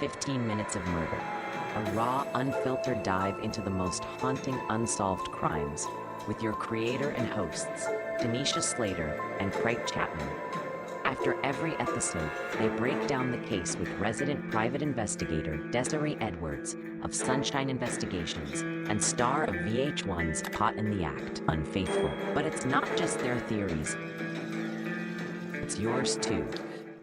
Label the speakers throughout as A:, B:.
A: 15 Minutes of Murder, a raw, unfiltered dive into the most haunting unsolved crimes with your creator and hosts, Tanisha Slater and Craig Chapman. After every episode, they break down the case with resident private investigator Desiree Edwards of Sunshine Investigations and star of VH1's Caught in the Act, Unfaithful. But it's not just their theories, it's yours too.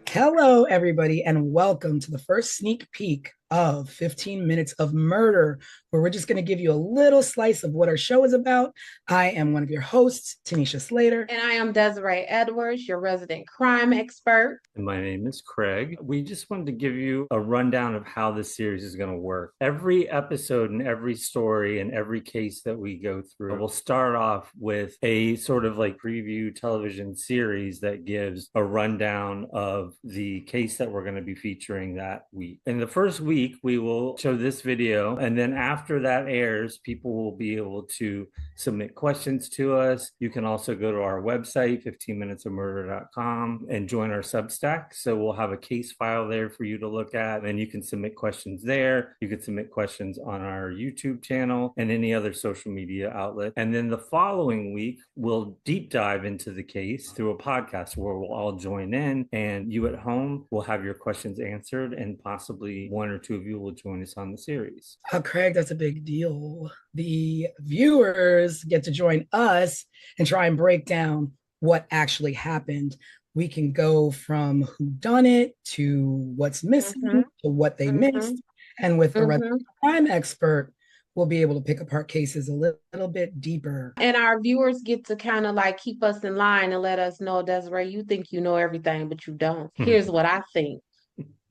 B: Hello, everybody, and welcome to the first sneak peek of 15 Minutes of Murder, where we're just going to give you a little slice of what our show is about. I am one of your hosts, Tanisha Slater.
C: And I am Desiree Edwards, your resident crime expert.
D: And my name is Craig. We just wanted to give you a rundown of how this series is going to work. Every episode and every story and every case that we go through will start off with a sort of like preview television series that gives a rundown of the case that we're going to be featuring that week. In the first week, we will show this video, and then after that airs, people will be able to submit questions to us. You can also go to our website, 15minutesofmurder.com, and join our Substack. So we'll have a case file there for you to look at, and you can submit questions there. You can submit questions on our YouTube channel and any other social media outlet. And then the following week, we'll deep dive into the case through a podcast where we'll all join in, and you at home will have your questions answered, and possibly one or two of you will join us on the series.
B: Craig, that's a big deal. The viewers get to join us and try and break down what actually happened. We can go from who done it to what's missing to what they missed. And with the resident crime expert, we'll be able to pick apart cases a little bit deeper.
C: And our viewers get to kind of like keep us in line and let us know, Desiree, you think you know everything, but you don't. Here's what I think.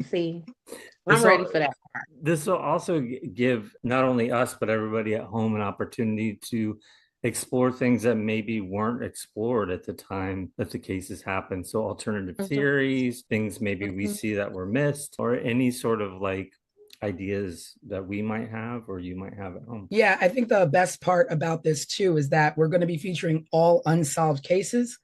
C: See, I'm ready for that part.
D: This will also give not only us, but everybody at home an opportunity to explore things that maybe weren't explored at the time that the cases happened. So alternative theories, things maybe we see that were missed, or any sort of like ideas that we might have or you might have at home.
B: Yeah, I think the best part about this too is that we're going to be featuring all unsolved cases.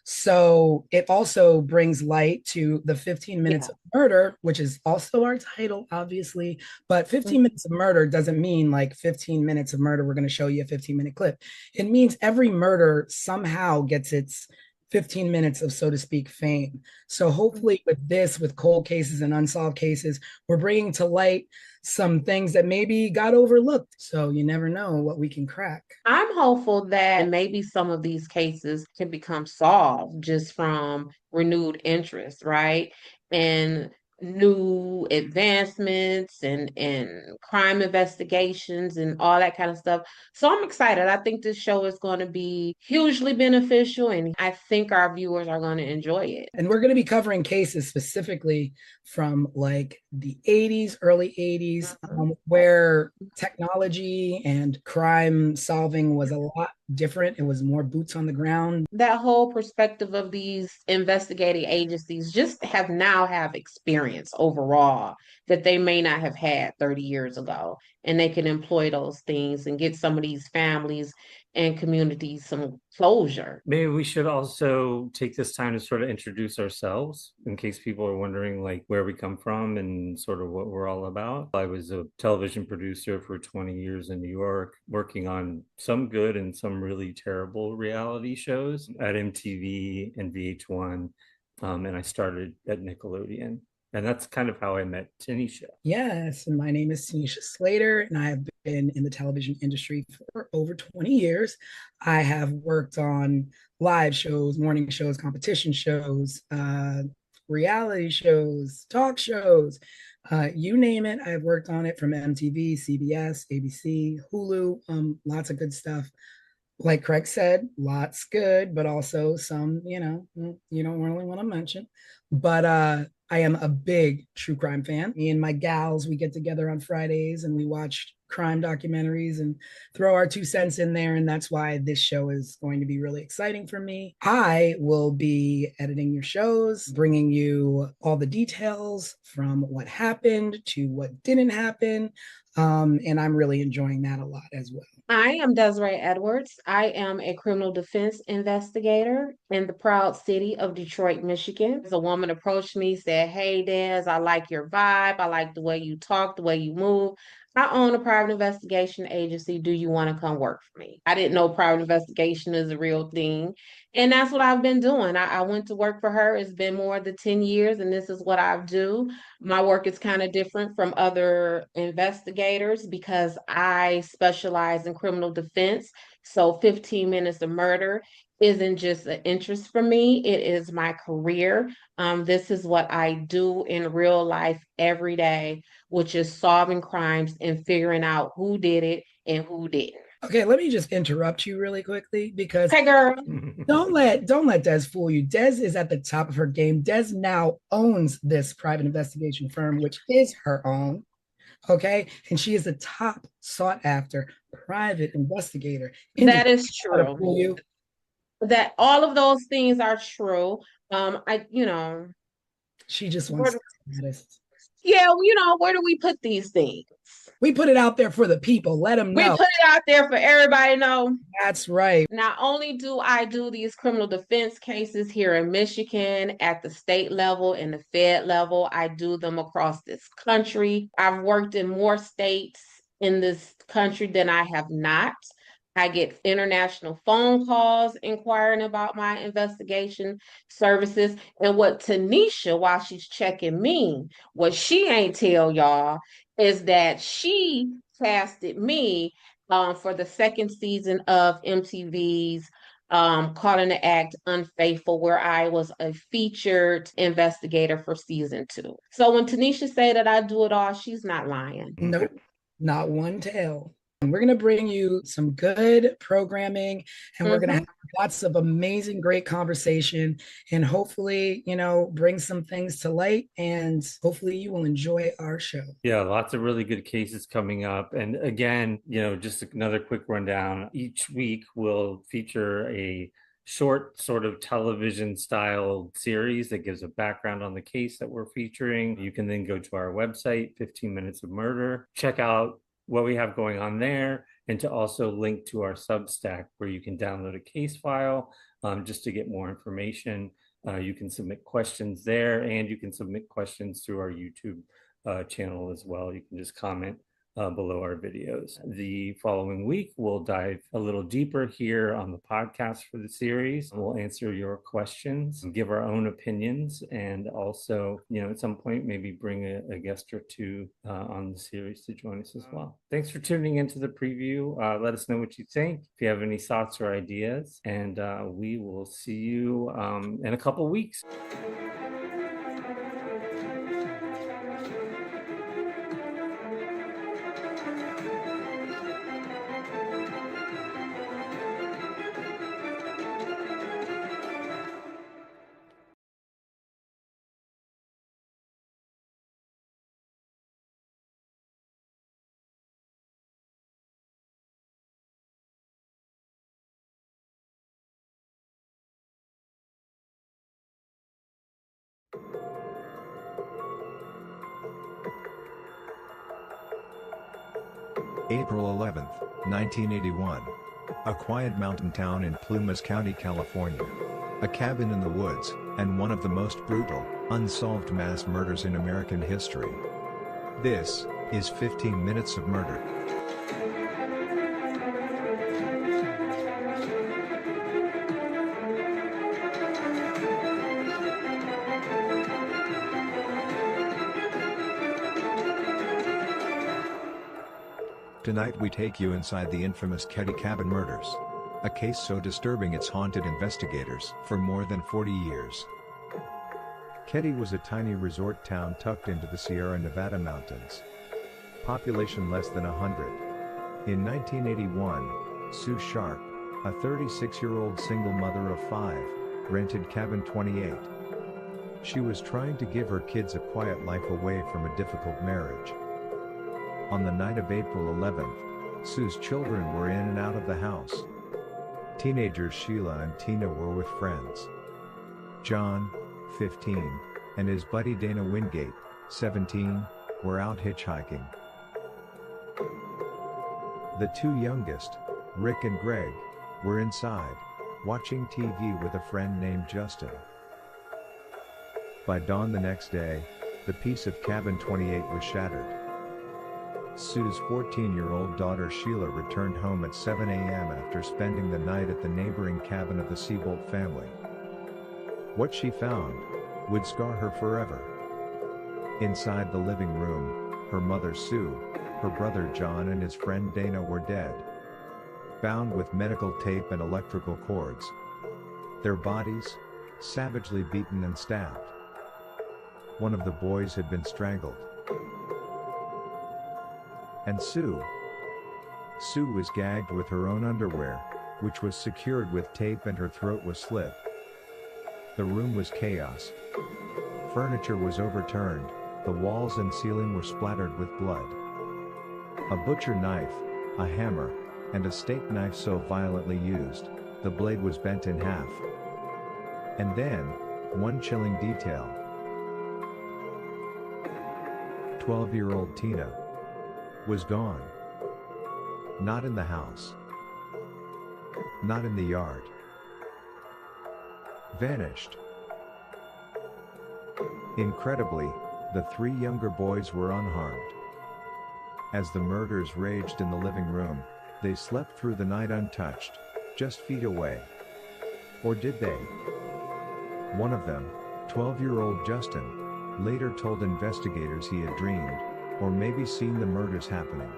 B: So it also brings light to the 15 Minutes of Murder, which is also our title, obviously. But 15 Minutes of Murder doesn't mean like 15 minutes of murder. We're going to show you a 15-minute clip. It means every murder somehow gets its 15 minutes of, so to speak, fame. So hopefully with this, with cold cases and unsolved cases, we're bringing to light some things that maybe got overlooked. So you never know what we can crack.
C: I'm hopeful that maybe some of these cases can become solved just from renewed interest, right? And new advancements and crime investigations and all that kind of stuff. So I'm excited. I think this show is going to be hugely beneficial, and I think our viewers are going to enjoy it.
B: And we're going to be covering cases specifically from like the 80s, early 80s, where technology and crime solving was a lot different. It was more boots on the ground.
C: That whole perspective of these investigating agencies just have experience overall that they may not have had 30 years ago. And they can employ those things and get some of these families and communities some closure.
D: Maybe we should also take this time to sort of introduce ourselves in case people are wondering like where we come from and sort of what we're all about. I was a television producer for 20 years in New York, working on some good and some really terrible reality shows at MTV and VH1. And I started at Nickelodeon. And that's kind of how I met Tanisha.
B: Yes, and my name is Tanisha Slater, and I have been in the television industry for over 20 years. I have worked on live shows, morning shows, competition shows, reality shows, talk shows, you name it. I've worked on it from MTV, CBS, ABC, Hulu, lots of good stuff. Like Craig said, lots good, but also some, you don't really want to mention. But I am a big true crime fan. Me and my gals, we get together on Fridays and we watch crime documentaries and throw our 2 cents in there. And that's why this show is going to be really exciting for me. I will be editing your shows, bringing you all the details from what happened to what didn't happen. And I'm really enjoying that a lot as well.
C: I am Desiree Edwards. I am a criminal defense investigator in the proud city of Detroit, Michigan. A woman approached me, said, "Hey, Des, I like your vibe. I like the way you talk, the way you move. I own a private investigation agency. Do you want to come work for me?" I didn't know private investigation is a real thing. And that's what I've been doing. I went to work for her. It's been more than 10 years, and this is what I do. My work is kind of different from other investigators because I specialize in criminal defense. So 15 minutes of murder isn't just an interest for me, it is my career. This is what I do in real life every day, which is solving crimes and figuring out who did it and who didn't.
B: Okay, let me just interrupt you really quickly because
C: Hey, girl.
B: don't let Des fool you. Des is at the top of her game. Des now owns this private investigation firm, which is her own. Okay, and she is the top sought after private investigator in
C: That
B: the
C: is
B: to
C: true.
B: fool you.
C: That all of those things are true. I,
B: She just wants
C: where,
B: to be honest.
C: yeah, where do we put these things?
B: We put it out there for the people. Let them
C: We
B: know.
C: put it out there for everybody to know.
B: That's right.
C: Not only do I do these criminal defense cases here in Michigan at the state level and the Fed level, I do them across this country. I've worked in more states in this country than I have not. I get international phone calls inquiring about my investigation services. And what Tanisha, while she's checking me, what she ain't tell y'all is that she casted me for the second season of MTV's Caught in the Act Unfaithful, where I was a featured investigator for season 2. So when Tanisha say that I do it all, she's not lying.
B: Nope, not one tell. And we're going to bring you some good programming and we're going to
C: Mhm.
B: have lots of amazing, great conversation and hopefully, bring some things to light and hopefully you will enjoy our show.
D: Yeah, lots of really good cases coming up. And again, just another quick rundown. Each week we'll feature a short sort of television style series that gives a background on the case that we're featuring. You can then go to our website, 15 Minutes of Murder, check out what we have going on there, and to also link to our Substack where you can download a case file just to get more information. You can submit questions there, and you can submit questions through our YouTube channel as well. You can just comment below our videos. The following week, we'll dive a little deeper here on the podcast for the series. We'll answer your questions and give our own opinions, and also, at some point, maybe bring a guest or two on the series to join us as well. Thanks for tuning into the preview. Let us know what you think, if you have any thoughts or ideas, and we will see you in a couple weeks.
E: April 11, 1981. A quiet mountain town in Plumas County, California. A cabin in the woods, and one of the most brutal, unsolved mass murders in American history. This is 15 Minutes of Murder. Tonight we take you inside the infamous Ketty Cabin murders. A case so disturbing it's haunted investigators for more than 40 years. Ketty was a tiny resort town tucked into the Sierra Nevada mountains. Population less than 100. In 1981, Sue Sharp, a 36-year-old single mother of 5, rented Cabin 28. She was trying to give her kids a quiet life away from a difficult marriage. On the night of April 11th, Sue's children were in and out of the house. Teenagers Sheila and Tina were with friends. John, 15, and his buddy Dana Wingate, 17, were out hitchhiking. The two youngest, Rick and Greg, were inside, watching TV with a friend named Justin. By dawn the next day, the peace of cabin 28 was shattered. Sue's 14-year-old daughter Sheila returned home at 7 a.m. after spending the night at the neighboring cabin of the Seabolt family. What she found would scar her forever. Inside the living room, her mother Sue, her brother John and his friend Dana were dead, bound with medical tape and electrical cords. Their bodies, savagely beaten and stabbed. One of the boys had been strangled. And Sue was gagged with her own underwear, which was secured with tape, and her throat was slit. The room was chaos. Furniture was overturned, the walls and ceiling were splattered with blood. A butcher knife, a hammer, and a steak knife so violently used, the blade was bent in half. And then, one chilling detail. 12-year-old Tina was gone. Not in the house. Not in the yard. Vanished. Incredibly, the three younger boys were unharmed. As the murders raged in the living room, they slept through the night untouched, just feet away. Or did they? One of them, 12-year-old Justin, later told investigators he had dreamed, or maybe seen the murders happening.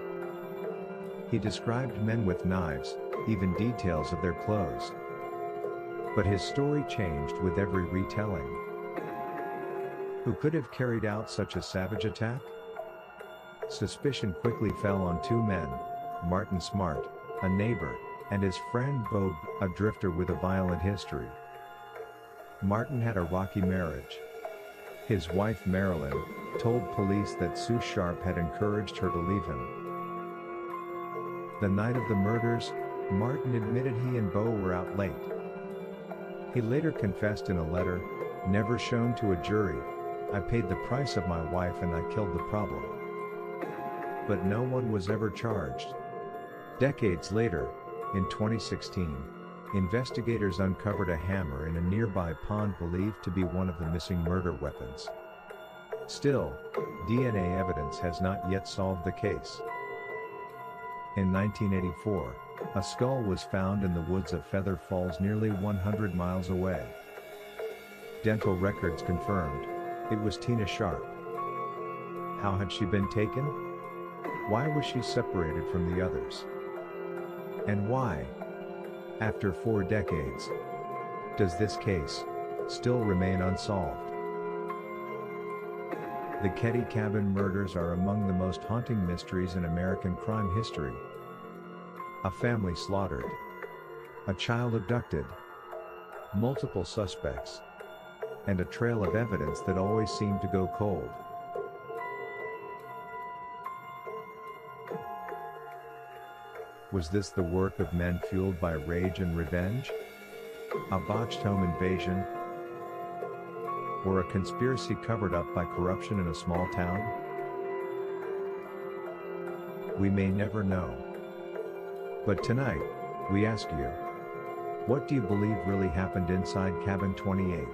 E: He described men with knives, even details of their clothes. But his story changed with every retelling. Who could have carried out such a savage attack? Suspicion quickly fell on two men, Martin Smart, a neighbor, and his friend Bo, a drifter with a violent history. Martin had a rocky marriage. His wife Marilyn told police that Sue Sharp had encouraged her to leave him. The night of the murders, Martin admitted he and Bo were out late. He later confessed in a letter, never shown to a jury, "I paid the price of my wife and I killed the problem." But no one was ever charged. Decades later, in 2016, investigators uncovered a hammer in a nearby pond believed to be one of the missing murder weapons. Still, DNA evidence has not yet solved the case. In 1984, a skull was found in the woods of Feather Falls nearly 100 miles away. Dental records confirmed it was Tina Sharp. How had she been taken? Why was she separated from the others? And why, after 4 decades, does this case still remain unsolved? The Ketty Cabin murders are among the most haunting mysteries in American crime history. A family slaughtered. A child abducted. Multiple suspects. And a trail of evidence that always seemed to go cold. Was this the work of men fueled by rage and revenge? A botched home invasion? Or a conspiracy covered up by corruption in a small town? We may never know. But tonight, we ask you, what do you believe really happened inside Cabin 28?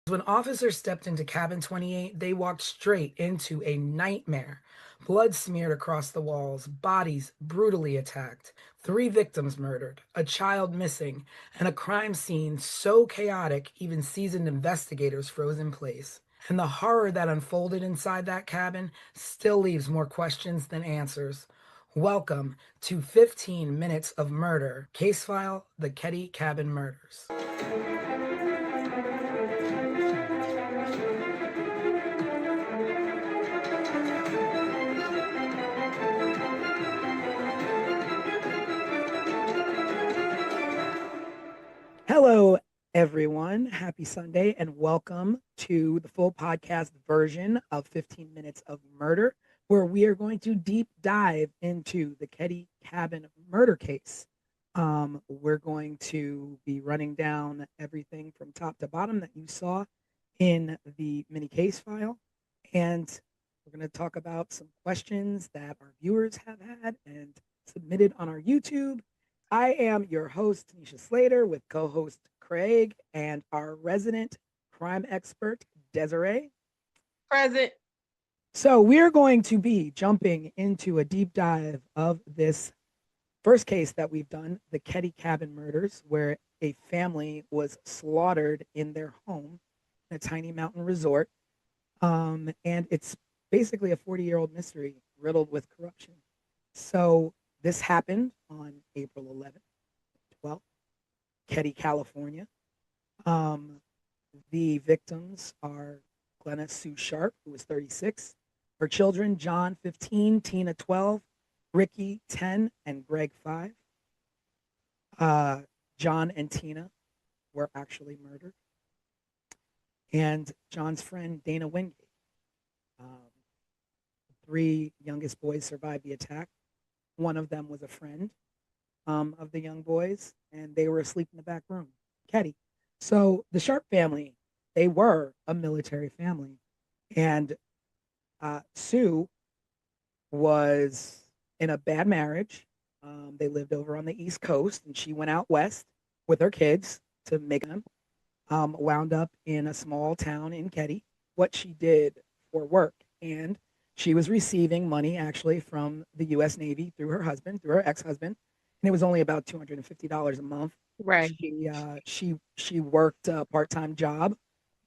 B: When officers stepped into cabin 28, they walked straight into a nightmare. Blood smeared across the walls, bodies brutally attacked, 3 victims murdered, a child missing, and a crime scene so chaotic even seasoned investigators froze in place. And the horror that unfolded inside that cabin still leaves more questions than answers. Welcome to 15 Minutes of Murder, case file, the Ketty Cabin Murders. Hello, everyone. Happy Sunday, and welcome to the full podcast version of 15 Minutes of Murder, where we are going to deep dive into the Ketty Cabin murder case. We're going to be running down everything from top to bottom that you saw in the mini case file, and we're going to talk about some questions that our viewers have had and submitted on our YouTube. I am your host, Tanisha Slater, with co-host Craig and our resident crime expert, Desiree.
C: Present.
B: So we're going to be jumping into a deep dive of this first case that we've done, the Ketty Cabin murders, where a family was slaughtered in their home in a tiny mountain resort. And it's basically a 40-year-old mystery riddled with corruption. So this happened on April 11th, 12th, Ketty, California. The victims are Glenna Sue Sharp, who was 36. Her children, John, 15, Tina, 12, Ricky, 10, and Greg, 5. John and Tina were actually murdered. And John's friend, Dana Wingate. The 3 youngest boys survived the attack. One of them was a friend of the young boys, and they were asleep in the back room. Ketty. So the Sharp family, they were a military family. And Sue was in a bad marriage. They lived over on the East Coast, and she went out west with her kids to make them. Wound up in a small town in Ketty, what she did for work. And she was receiving money actually from the U.S. Navy through her husband, through her ex-husband, and it was only about $250 a month.
C: Right.
B: She worked a part-time job.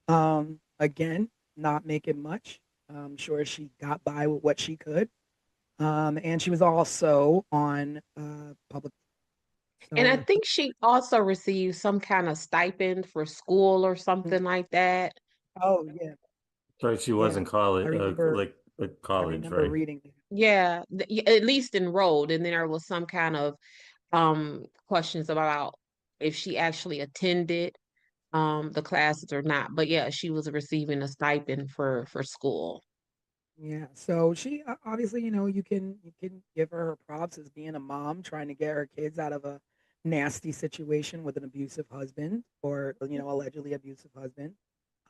B: Again, not making much. I'm sure she got by with what she could. And she was also on public.
C: And I think she also received some kind of stipend for school or something like that.
B: Oh yeah.
D: Right, she was in college,
B: I remember,
D: college, right?
B: reading that.
C: Yeah, at least enrolled. And then there was some kind of questions about if she actually attended the classes or not. But yeah, she was receiving a stipend for school.
B: Yeah, so she obviously, you can give her props as being a mom trying to get her kids out of a nasty situation with an abusive husband, or allegedly abusive husband,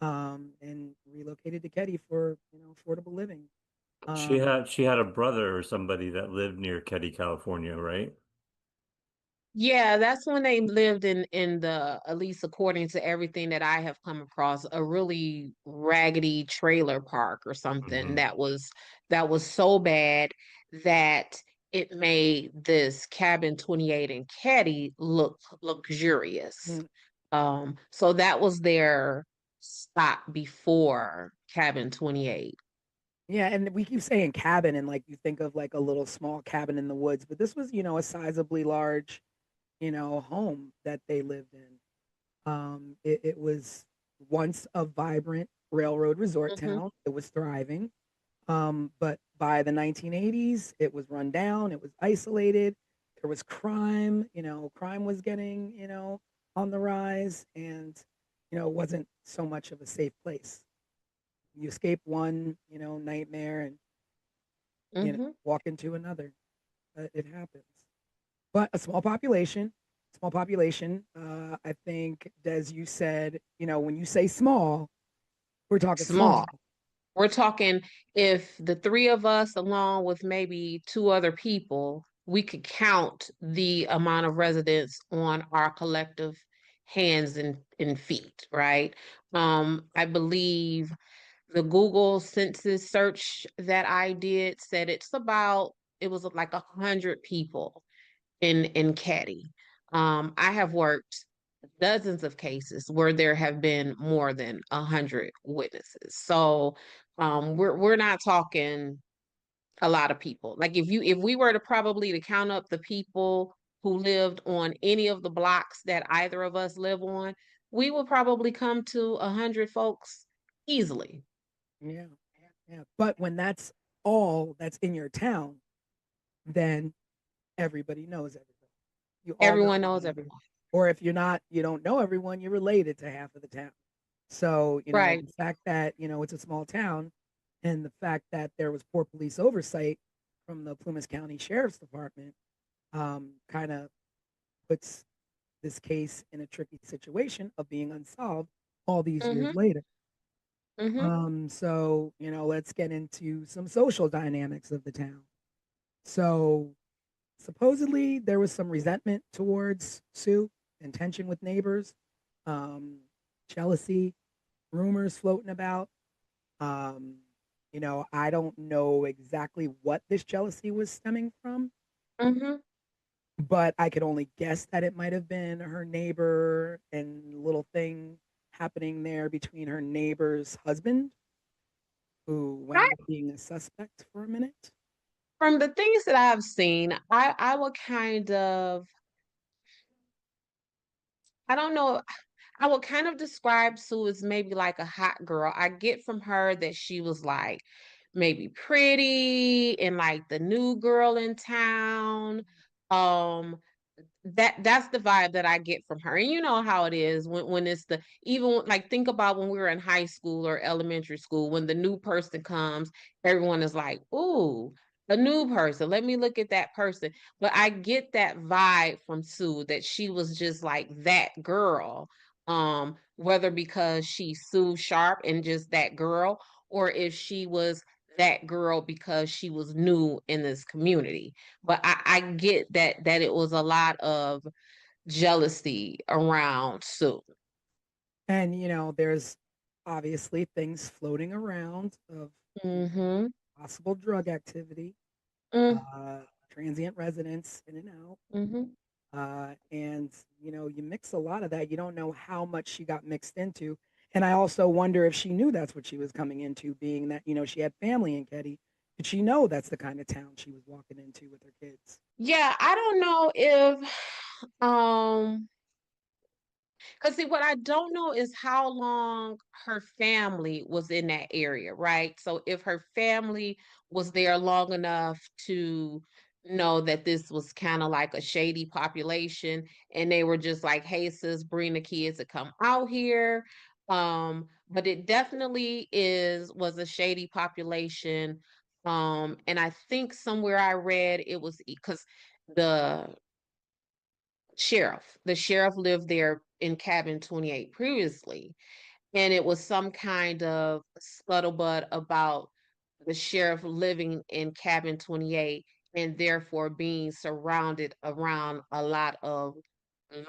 B: and relocated to Ketty for affordable living.
D: She had a brother or somebody that lived near Ketty, California, right?
C: Yeah, that's when they lived in the, at least according to everything that I have come across, a really raggedy trailer park or something that was so bad that it made this cabin 28 in Ketty look luxurious. So that was their stop before cabin 28.
B: Yeah, and we keep saying cabin, and like you think of like a little small cabin in the woods, but this was a sizably large home that they lived in. It was once a vibrant railroad resort town. It was thriving. But by the 1980s, it was run down. It was isolated. There was crime. Crime was getting, on the rise, and, it wasn't so much of a safe place. You escape one, nightmare and, walk into another. It happens. But a small population. I think, Des, you said, when you say small, we're talking small.
C: We're talking, if the 3 of us, along with maybe 2 other people, we could count the amount of residents on our collective hands and feet, right? I believe the Google census search that I did said it was like 100 people in Caddy. I have worked dozens of cases where there have been more than 100 witnesses. So we're not talking a lot of people. Like if we were to probably to count up the people who lived on any of the blocks that either of us live on, we would probably come to 100 folks easily.
B: Yeah, yeah. But when that's all that's in your town, then everybody knows everybody. You all know
C: Everyone knows
B: everybody.
C: everyone.
B: Or if you're not, you don't know everyone, you're related to half of the town. So,
C: Right.
B: the fact that, it's a small town and the fact that there was poor police oversight from the Plumas County Sheriff's Department kind of puts this case in a tricky situation of being unsolved all these years
C: Mm-hmm.
B: later.
C: Mm-hmm.
B: So, let's get into some social dynamics of the town. So, supposedly there was some resentment towards Sue and tension with neighbors, um, jealousy, rumors floating about. Um, I don't know exactly what this jealousy was stemming from,
C: Mm-hmm.
B: but I could only guess that it might have been her neighbor and little thing happening there between her neighbor's husband, who wound up being a suspect for a minute.
C: From the things that I've seen, I would kind of, I don't know, I would kind of describe Sue as maybe like a hot girl. I get from her that she was like maybe pretty and like the new girl in town. Um, that's the vibe that I get from her. And you know how it is when it's even like think about when we were in high school or elementary school, when the new person comes, everyone is like, "Ooh, a new person. Let me look at that person." But I get that vibe from Sue that she was just like that girl. Whether because she's Sue Sharp and just that girl, or if she was that girl because she was new in this community. But I get that it was a lot of jealousy around Sue.
B: And, there's obviously things floating around of
C: Mm-hmm.
B: possible drug activity,
C: Mm,
B: uh, transient residents in and out.
C: mm-hmm.
B: And, you mix a lot of that. You don't know how much she got mixed into. And I also wonder if she knew that's what she was coming into, being that, she had family in Ketty. Did she know that's the kind of town she was walking into with her kids?
C: Yeah, I don't know if because see, what I don't know is how long her family was in that area, right? So if her family was there long enough to know that this was kind of like a shady population, and they were just like, "Hey, sis, bring the kids to come out here." But it definitely was a shady population. And I think somewhere I read it was because the the sheriff lived there in cabin 28 previously, and it was some kind of scuttlebutt about the sheriff living in cabin 28 and therefore being surrounded around a lot of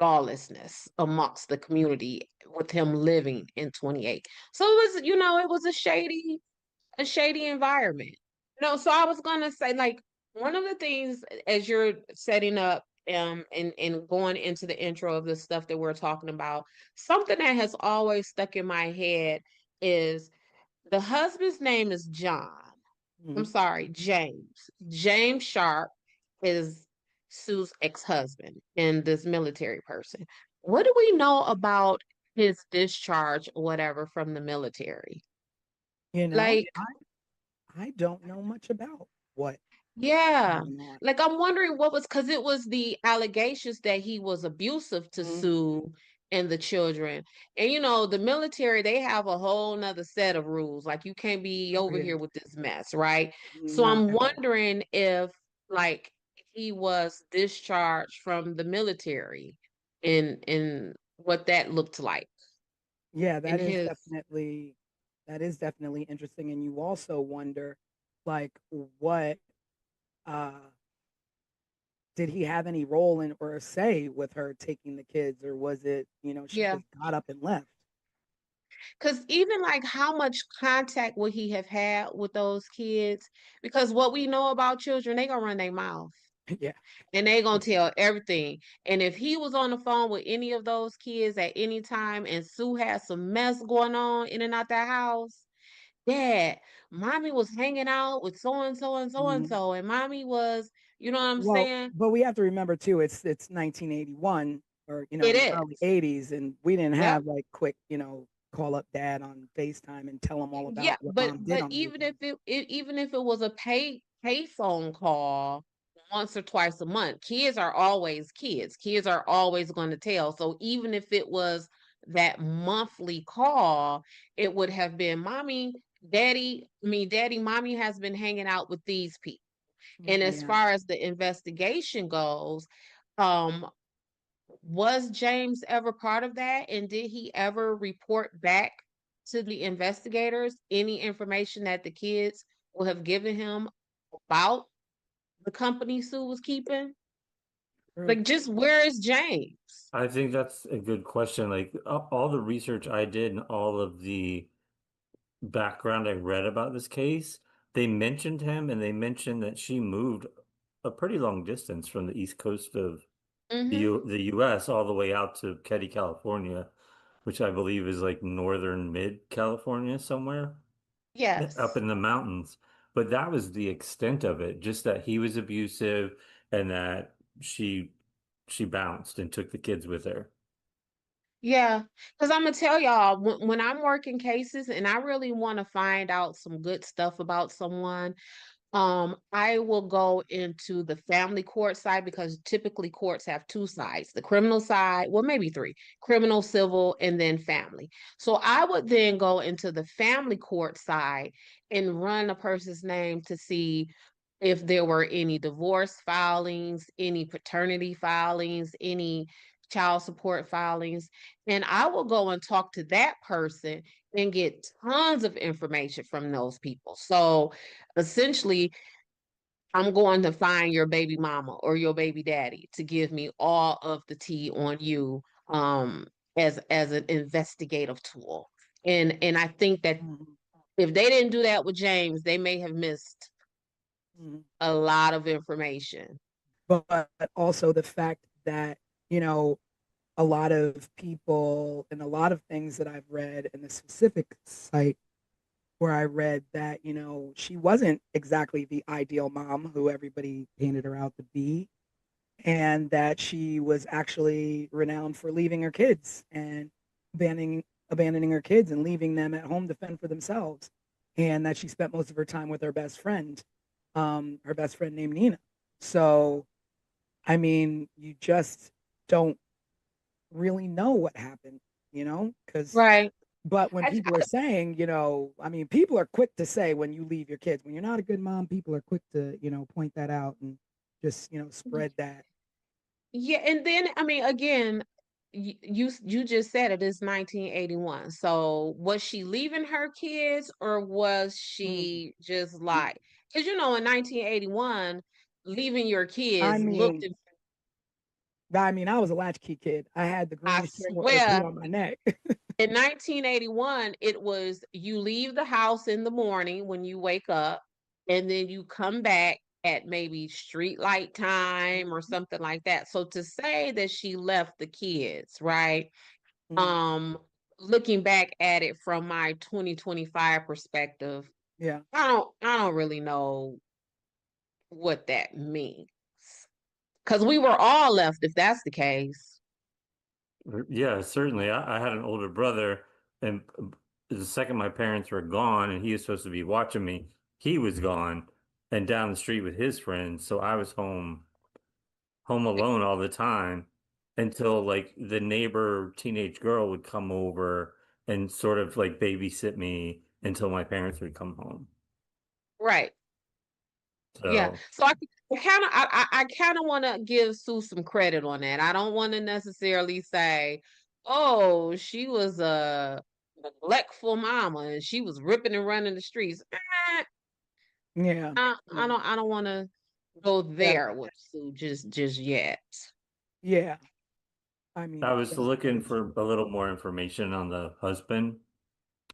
C: lawlessness amongst the community with him living in 28. So it was, it was a shady environment. No, so I was gonna say, like, one of the things as you're setting up and going into the intro of the stuff that we're talking about, something that has always stuck in my head is the husband's name is John. I'm
B: Mhm.
C: sorry, James. James Sharp is Sue's ex-husband and this military person. What do we know about his discharge or whatever from the military?
B: You know,
C: Like,
B: I don't know much about what
C: yeah.
B: went on.
C: Like I'm wondering what was because it was the allegations that he was abusive to
B: Mhm.
C: Sue and the children. And the military, they have a whole nother set of rules. Like you can't be
B: Oh,
C: over
B: yeah.
C: here with this mess, right? So
B: Not
C: I'm
B: at all.
C: wondering if like he was discharged from the military and what that looked like
B: Yeah,
C: in his
B: that is definitely interesting. And you also wonder, like, what uh did he have any role in or say with her taking the kids, or was it, she
C: Yeah.
B: just got up and left?
C: Because even like how much contact would he have had with those kids? Because what we know about children, they gonna run their mouth
B: Yeah.
C: and they gonna tell everything. And if he was on the phone with any of those kids at any time and Sue had some mess going on in and out that house, Dad, mommy was hanging out with so and so and so and
B: Mhm.
C: so, and mommy was, you know what I'm
B: Well,
C: saying?
B: but we have to remember too, it's 1981 or
C: It
B: in the
C: is.
B: early 80s, and we didn't
C: Yep.
B: have like quick, call up dad on FaceTime and tell him all
C: Yeah,
B: about what
C: but
B: mom did
C: but
B: on the
C: even if
B: weekend.
C: even if it was a pay phone call once or twice a month, kids are always kids. Kids are always going to tell. So even if it was that monthly call, it would have been mommy, daddy, mommy has been hanging out with these people. And as
B: Yeah.
C: far as the investigation goes, um, was James ever part of that? And did he ever report back to the investigators any information that the kids will have given him about the company Sue was keeping?
B: True.
C: Like, just where is James?
D: I think that's a good question. Like all the research I did and all of the background I read about this case, they mentioned him and they mentioned that she moved a pretty long distance from the east coast of
C: Mm-hmm.
D: the US all the way out to Keddie, California, which I believe is like northern mid California somewhere up
C: Yes.
D: in the mountains. But that was the extent of it, just that he was abusive and that she bounced and took the kids with her.
C: Yeah. Because I'm gonna tell y'all, when I'm working cases and I really want to find out some good stuff about someone, I will go into the family court side because typically courts have two sides, the criminal side, well, maybe three, criminal, civil, and then family. So I would then go into the family court side and run a person's name to see if there were any divorce filings, any paternity filings, any child support filings. And I will go and talk to that person and get tons of information from those people. So essentially, I'm going to find your baby mama or your baby daddy to give me all of the tea on you as an investigative tool. And I think that
B: Mhm.
C: if they didn't do that with James, they may have missed
B: Mhm.
C: a lot of information.
B: But also the fact that, you know, a lot of people and a lot of things that I've read in the specific site where I read that, she wasn't exactly the ideal mom who everybody painted her out to be, and that she was actually renowned for leaving her kids and abandoning her kids and leaving them at home to fend for themselves, and that she spent most of her time with her best friend named Nina. So, I mean, you just don't really know what happened, because
C: Right.
B: but when
C: I,
B: people are saying, I mean, people are quick to say when you leave your kids, when you're not a good mom, people are quick to, point that out and just, spread that.
C: yeah, and then I mean again, you just said it is 1981. So was she leaving her kids or was
B: Mm.
C: she just like, because in 1981, leaving your
B: I
C: kids looked,
B: mean, I was a latchkey kid. I had the
C: I
B: green string with put
C: swear,
B: on my neck.
C: in 1981, it was you leave the house in the morning when you wake up, and then you come back at maybe street light time or something like that. So to say that she left the kids, right?
B: Mm.
C: Um, Looking back at it from my 2025 perspective,
B: Yeah.
C: I don't really know what that means. Because we were all left if that's the case.
D: Yeah, certainly. I had an older brother, and the second my parents were gone, and he was supposed to be watching me, he was gone and down the street with his friends. So I was home alone all the time until like the neighbor teenage girl would come over and sort of like babysit me until my parents would come home.
C: Right. Yeah.
D: So
C: So I kind of want to give Sue some credit on that. I don't want to necessarily say, oh, she was a neglectful mama and she was ripping and running the streets.
B: Yeah.
C: I
B: Yeah.
C: don't want to. go there with Sue just yet.
B: Yeah. I mean,
D: I was looking for a little more information on the husband,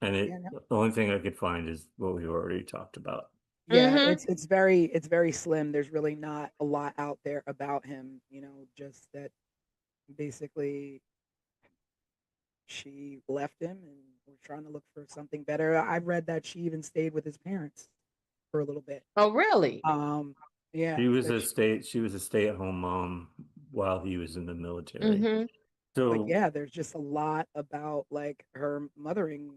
D: and
B: yeah, no.
D: the only thing I could find is what we already talked about.
B: Yeah,
C: Mm-hmm.
B: it's very slim. There's really not a lot out there about him, just that basically she left him and was trying to look for something better. I've read that she even stayed with his parents for a little bit.
C: Oh, really?
B: Yeah,
D: She was a stay-at-home mom while he was in the military.
C: Mm-hmm.
B: but
D: So
B: yeah, there's just a lot about like her mothering,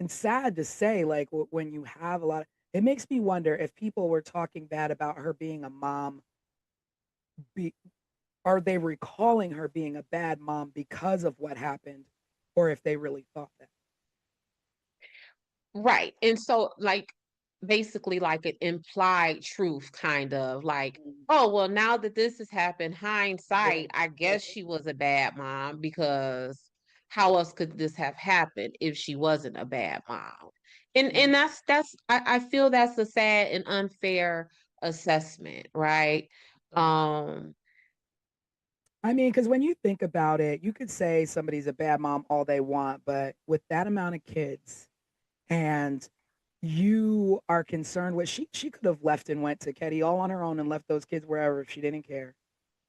B: and sad to say, like when you have a lot of, it makes me wonder if people were talking bad about her being a mom, be are they recalling her being a bad mom because of what happened, or if they really thought that.
C: Right. And so, like, basically, like an implied truth, kind of like,
B: Mm,
C: oh, well, now that this has happened,
B: yeah,
C: hindsight, I guess she was a bad mom because how else could this have happened if she wasn't a bad mom? And
B: mm,
C: I feel that's a sad and unfair assessment, right?
B: mm.
C: Um,
B: I mean, because when you think about it, you could say somebody's a bad mom all they want, but with that amount of kids, and you are concerned with, she could have left and went to Ketty all on her own and left those kids wherever if she didn't care.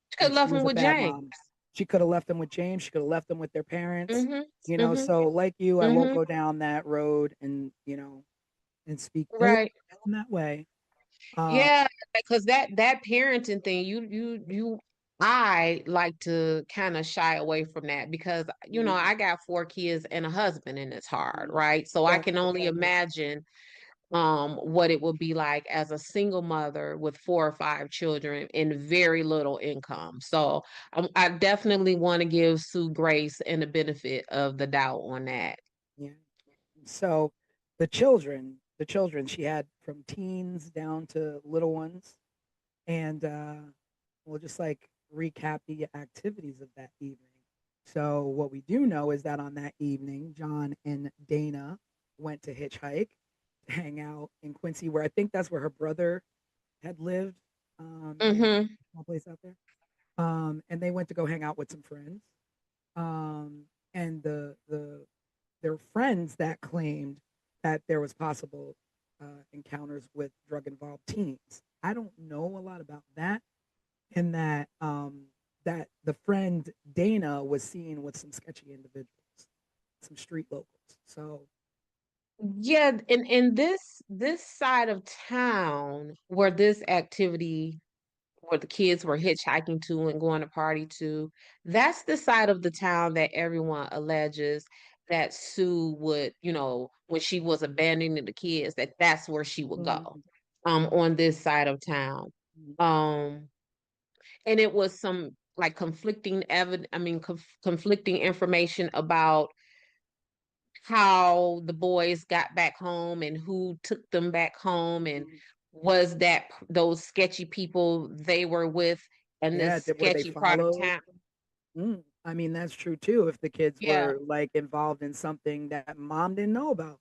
C: she could
B: And
C: have
B: she
C: left him
B: was a
C: with
B: bad
C: James.
B: mom. She could have left them with James. She could have left them with their parents.
C: Mm-hmm. Mm-hmm.
B: So like you, I won't
C: Mm-hmm.
B: go down that road and and speak ill
C: Right.
B: in that way. Uh,
C: Yeah, because that parenting thing, I like to kind of shy away from that because
B: mm,
C: I got 4 kids and a husband and it's hard,
B: mm,
C: right? So I
B: right,
C: can only imagine what it would be like as a single mother with 4 or 5 children and very little income. So I definitely want to give Sue grace and the benefit of the doubt on that.
B: yeah. So the children she had from teens down to little ones, and we'll just like recap the activities of that evening. So what we do know is that on that evening, John and Dana went to hitchhike, to hang out in Quincy, where I think that's where her brother had lived. They had
C: Mm-hmm.
B: a small place out there. And they went to go hang out with some friends. And there were friends that claimed that there was possible encounters with drug involved teens. I don't know a lot about that, and that the friend Dana was seen with some sketchy individuals, some street locals. So
C: Yeah, in this side of town where this activity where the kids were hitchhiking to and going to party to, that's the side of the town that everyone alleges that Sue would, when she was abandoning the kids, that's where she would go,
B: mm,
C: on this side of town. Um, and it was some like conflicting information about how the boys got back home and who took them back home and
B: mm,
C: was that those sketchy people they were with in
B: yeah,
C: this
B: were they
C: sketchy part of
B: followed?
C: town.
B: I mean, that's true too. If the kids
C: Yeah,
B: were like involved in something that mom didn't know about,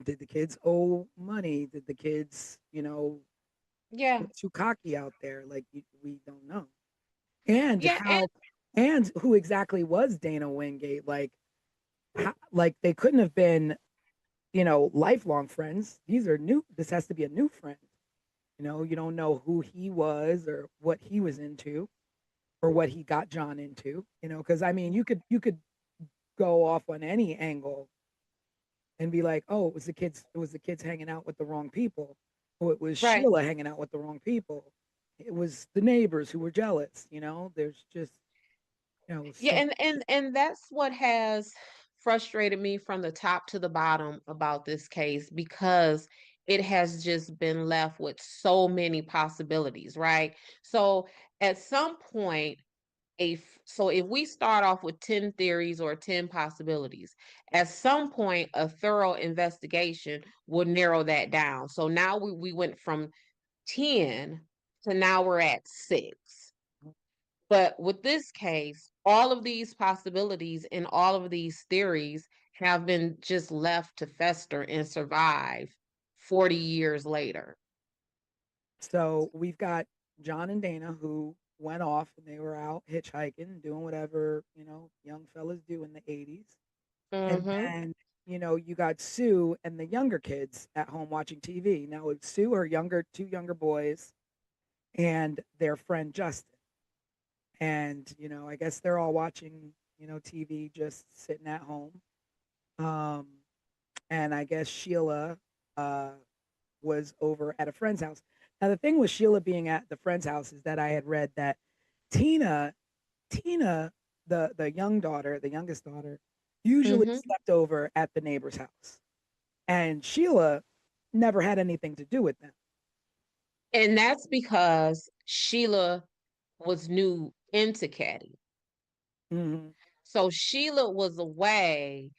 B: did the kids owe money? Did the kids,
C: yeah,
B: get too cocky out there? Like we don't know. And
C: yeah, and
B: and who exactly was Dana Wingate? Like they couldn't have been, lifelong friends. These are new. This has to be a new friend. You don't know who he was or what he was into or what he got John into. Because I mean, you could go off on any angle and be like, oh, it was the kids hanging out with the wrong people. Oh, it was
C: right.
B: Sheila hanging out with the wrong people. It was the neighbors who were jealous. There's just
C: Yeah,
B: so
C: and that's what has frustrated me from the top to the bottom about this case because it has just been left with so many possibilities, right? So at some point, so if we start off with 10 theories or 10 possibilities, at some point a thorough investigation will narrow that down. So now we went from 10 to now we're at 6. But with this case, all of these possibilities and all of these theories have been just left to fester and survive 40 years later.
B: So we've got John and Dana who went off and they were out hitchhiking, doing whatever, young fellas do in the 80s. And
C: Mm-hmm.
B: then, you got Sue and the younger kids at home watching TV. Now, with Sue, her two younger boys, and their friend Justin. And, I guess they're all watching, TV, just sitting at home. Um, and I guess Sheila was over at a friend's house. Now, the thing with Sheila being at the friend's house is that I had read that Tina, Tina, the young daughter, the youngest daughter, usually
C: Mm-hmm.
B: slept over at the neighbor's house, and Sheila never had anything to do with them.
C: And that's because Sheila was new into Caddy.
B: Mm-hmm.
C: So Sheila was away,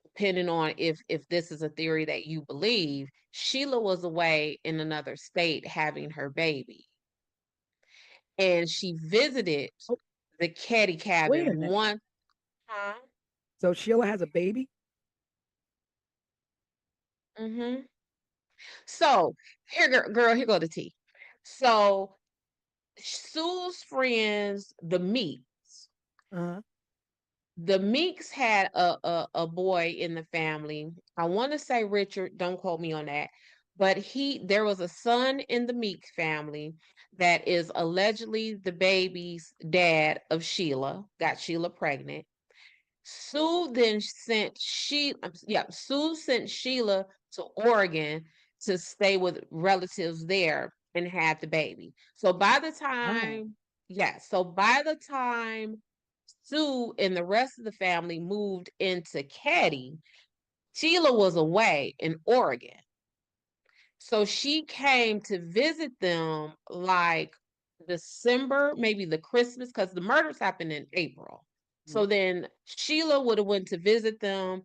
C: depending on if this is a theory that you believe, Sheila was away in another state having her baby. And she visited
B: Oh,
C: the Caddy
B: wait a
C: cabin
B: minute.
C: one time.
B: So Sheila has a baby?
C: Mm-hmm. So here, girl, here go the tea. So Sue's friends,
B: Uh-huh.
C: the Meeks had a boy in the family. I want to say Richard, don't quote me on that. But there was a son in the Meeks family that is allegedly the baby's dad of Sheila, got Sheila pregnant. Sue sent Sheila to Oregon to stay with relatives there and had the baby.
B: Oh.
C: So by the time Sue and the rest of the family moved into Caddy, Sheila was away in Oregon. So she came to visit them like December, maybe the Christmas, because the murders happened in April. So then Sheila would have went to visit them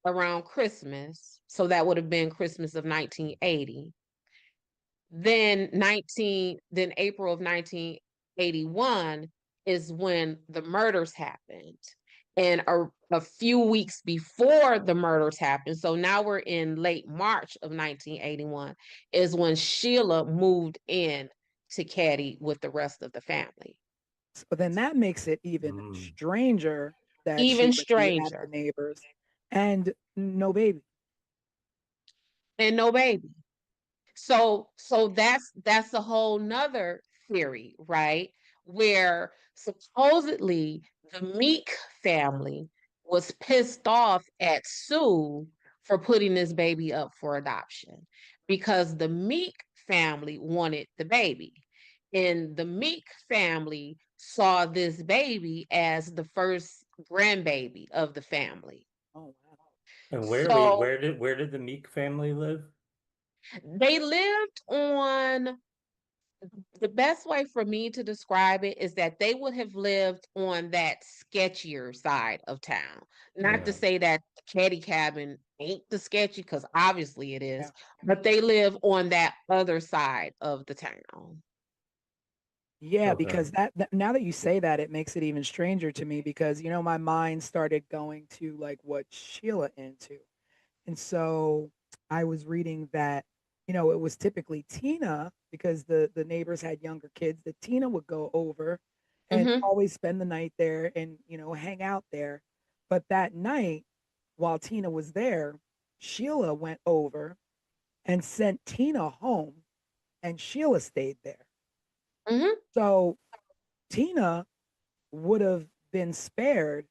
C: around Christmas. So that would have been Christmas of 1980. Then April of 1981 is when the murders happened. And a few weeks before the murders happened, so now we're in late March of 1981, is when Sheila moved in to Caddy with the rest of the family.
B: So then that makes it even stranger that she
C: Even
B: would be at the
C: stranger.
B: neighbors and no baby.
C: And no baby. So that's a whole nother theory, right? Where supposedly the Meek family was pissed off at Sue for putting this baby up for adoption because the Meek family wanted the baby. And the Meek family saw this baby as the first grandbaby of the family.
B: Oh wow.
D: And
C: So
D: where did the Meek family live?
C: they lived on the best way for me to describe it is that they would have lived on that sketchier side of town. Not to
D: Yeah.
C: say that the Caddy cabin ain't the sketchy, because obviously it is,
B: Yeah.
C: but they live on that other side of the town.
B: Yeah,
D: Okay.
B: because that now that you say that, it makes it even stranger to me because my mind started going to like what Sheila into. And so I was reading that, it was typically Tina because the neighbors had younger kids that Tina would go over and
C: Mm-hmm.
B: always spend the night there and, hang out there. But that night, while Tina was there, Sheila went over and sent Tina home and Sheila stayed there.
C: Mm-hmm.
B: So Tina would have been spared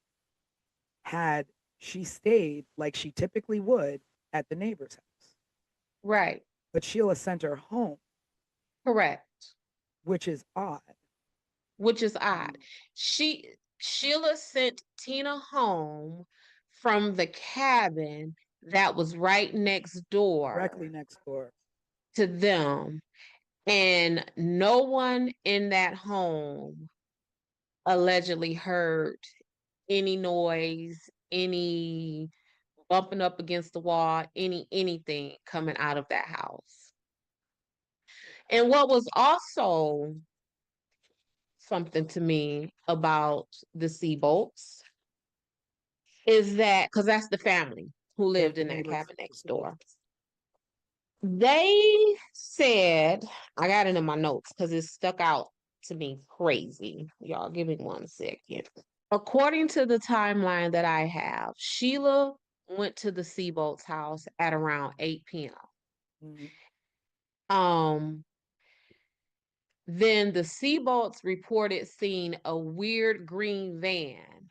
B: had she stayed like she typically would at the neighbor's house.
C: Right.
B: But Sheila sent her home,
C: Correct.
B: which is odd.
C: Which is odd.
B: Um,
C: Sheila sent Tina home from the cabin that was right next
B: Directly
C: door
B: next door.
C: to them. And no one in that home allegedly heard any noise, any bumping up against the wall, anything coming out of that house. And what was also something to me about the Seabolts is that because that's the family who
B: Yeah,
C: lived
B: the
C: in that
B: neighbors,
C: cabin
B: the
C: next door.
B: Seabolts.
C: They said, I got it in my notes because it stuck out to me crazy. Y'all give me 1 second. According to the timeline that I have, Sheila went to the Seabolt's house at around 8 p.m.
B: Mhm.
C: Um, then the Seabolts reported seeing a weird green van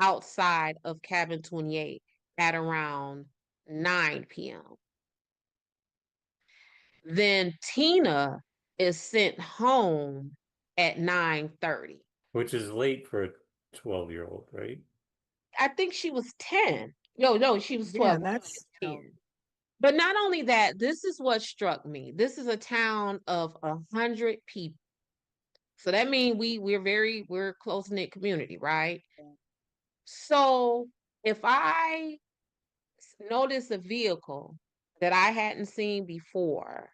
C: outside of cabin 28 at around 9 p.m. Then Tina is sent home at 9:30.
D: Which is late for a 12-year-old, right?
C: I think she was 10. No, she was
B: Yeah,
C: 12.
B: and that's
C: 10. But not only that, this is what struck me. This is a town of 100 people. So that means we're close-knit community, right? So if I notice a vehicle that I hadn't seen before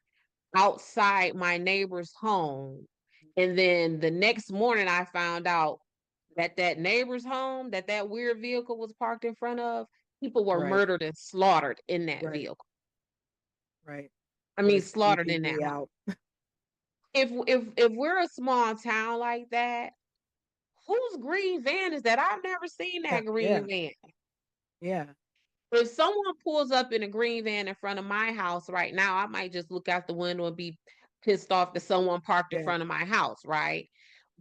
C: outside my neighbor's home, and then the next morning I found out that that neighbor's home that weird vehicle was parked in front of, people were
B: right,
C: murdered and slaughtered in that
B: right,
C: vehicle.
B: right.
C: I
B: With
C: mean,
B: a
C: slaughtered in that
B: CCTV
C: home.
B: out.
C: If we're a small town like that, whose green van is that? I've never seen
B: Yeah,
C: that green
B: yeah,
C: van.
B: yeah,
C: If someone pulls up in a green van in front of my house right now, I might just look out the window and be pissed off that someone parked in
B: yeah,
C: front of my house, right?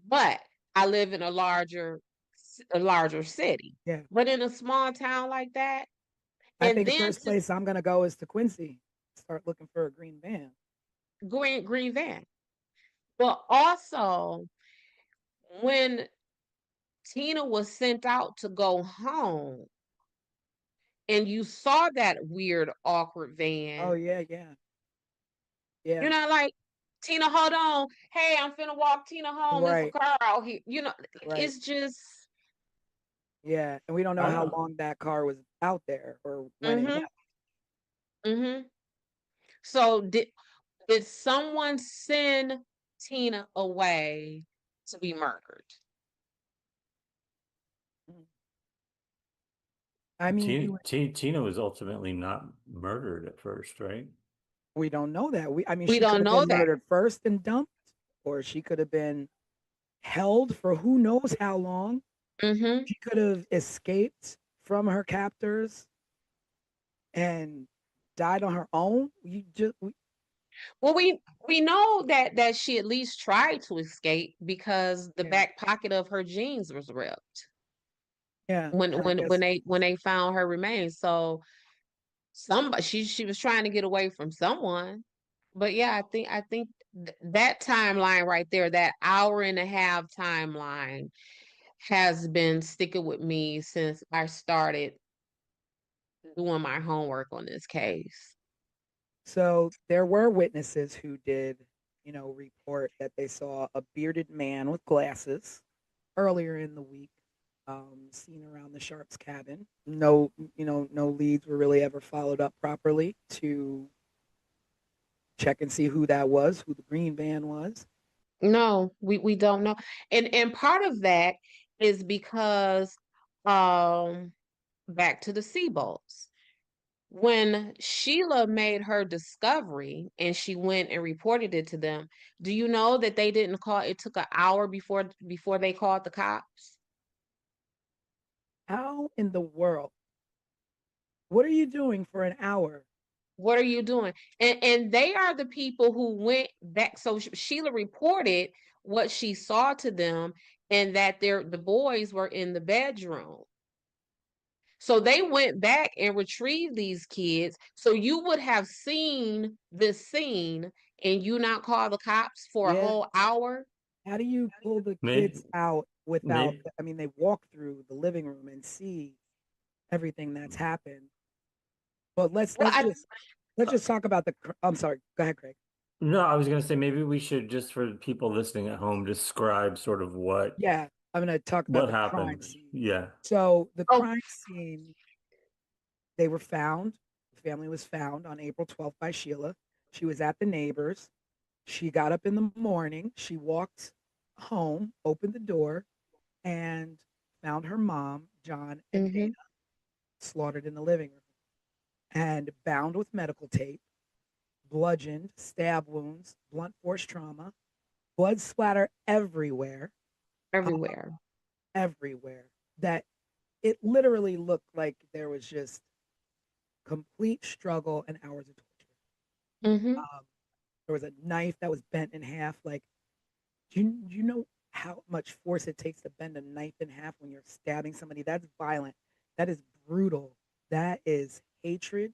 C: But I live in a larger city.
B: yeah.
C: But in a small town like that,
B: I
C: and
B: think the
C: then
B: first place I'm gonna go is to Quincy. Start looking for a green van.
C: green van. But also when Tina was sent out to go home and you saw that weird, awkward
B: Oh
C: van,
B: yeah, yeah, yeah.
C: you're not like, Tina, hold on. Hey, I'm finna walk Tina home. There's a
B: Right,
C: car out here.
B: right.
C: It's just,
B: Yeah, and we don't know how
D: Uh,
B: long that car was out there or when it
C: mm-hmm,
B: left.
C: mm-hmm. So did someone send Tina away to be murdered?
B: Mm. I mean,
D: Tina was ultimately not murdered at first, right?
B: we don't know that. I mean,
C: We
B: she could
C: don't
B: have
C: know
B: been
C: that.
B: murdered first and dumped, or she could have been held for who knows how long.
C: Mm-hmm.
B: She could have escaped from her captors and died on her own.
C: Well, we know that she at least tried to escape because the
B: Yeah,
C: back pocket of her jeans was ripped
B: yeah.
C: when
B: And I
C: when when
B: guess
C: they when they found her remains. So somebody she was trying to get away from someone. But yeah, I think that timeline right there, that hour and a half timeline, has been sticking with me since I started doing my homework on this case.
B: so. There were witnesses who did, report that they saw a bearded man with glasses earlier in the week, seen around the Sharps cabin. No, no leads were really ever followed up properly to check and see who that was, who the green van was.
C: No, we don't know. And part of that is because um back to the Seabolts. When Sheila made her discovery and she went and reported it to them, do you know that they didn't call, it took an hour before they called the cops?
B: How in the world? What are you doing for an hour?
C: What are you doing? And they are the people who went back. So Sheila reported what she saw to them, and that the boys were in the bedroom. So they went back and retrieved these kids. So you would have seen this scene and you not call the cops for a
B: Yeah.
C: whole hour.
B: How do you pull the
D: Maybe,
B: kids out without?
D: maybe,
B: I mean, they walk through the living room and see everything that's happened. But let's
C: Well,
B: let's just let's just talk about the. I'm sorry. Go ahead, Craig.
D: no, I was going to say maybe we should just for people listening at home describe sort of
B: Yeah, I'm going to talk about
D: what
B: the crime
D: happened.
B: scene.
D: Yeah.
B: So the
C: oh,
B: crime scene, they were found. The family was found on April 12th by Sheila. She was at the neighbors. She got up in the morning. She walked home, opened the door, and found her mom, John, and Dana
C: mhm.
B: slaughtered in the living room and bound with medical tape. bludgeoned, stab wounds, blunt force trauma, blood splatter everywhere,
C: Everywhere.
B: everywhere. That it literally looked like there was just complete struggle and hours of torture.
C: Mm-hmm.
B: There was a knife that was bent in half. Like, do you know how much force it takes to bend a knife in half when you're stabbing somebody? That's violent. That is brutal. That is hatred.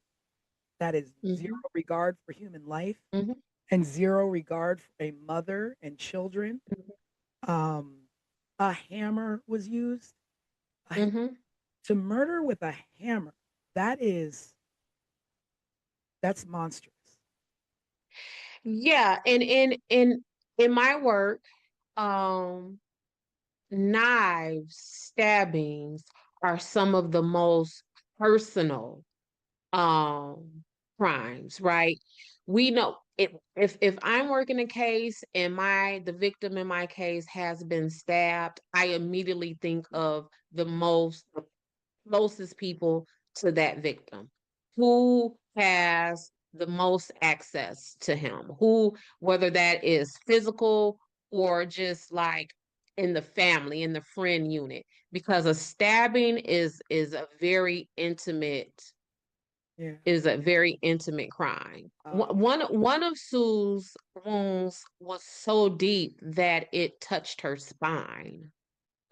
B: That is zero
C: Mm-hmm.
B: regard for human life
C: Mm-hmm.
B: and zero regard for a mother and children. Um, a hammer was used.
C: Mm-hmm.
B: To murder with a hammer, that's monstrous.
C: Yeah, and in my work, um, knives, stabbings are some of the most personal um crimes, right? We know it, if I'm working a case and the victim in my case has been stabbed, I immediately think of the closest people to that victim. Who has the most access to him? Who, whether that is physical or just like in the family, in the friend unit, because a stabbing is a very intimate
B: Yeah.
C: is a very intimate crime.
B: Um,
C: One of Sue's wounds was so deep that it touched her spine.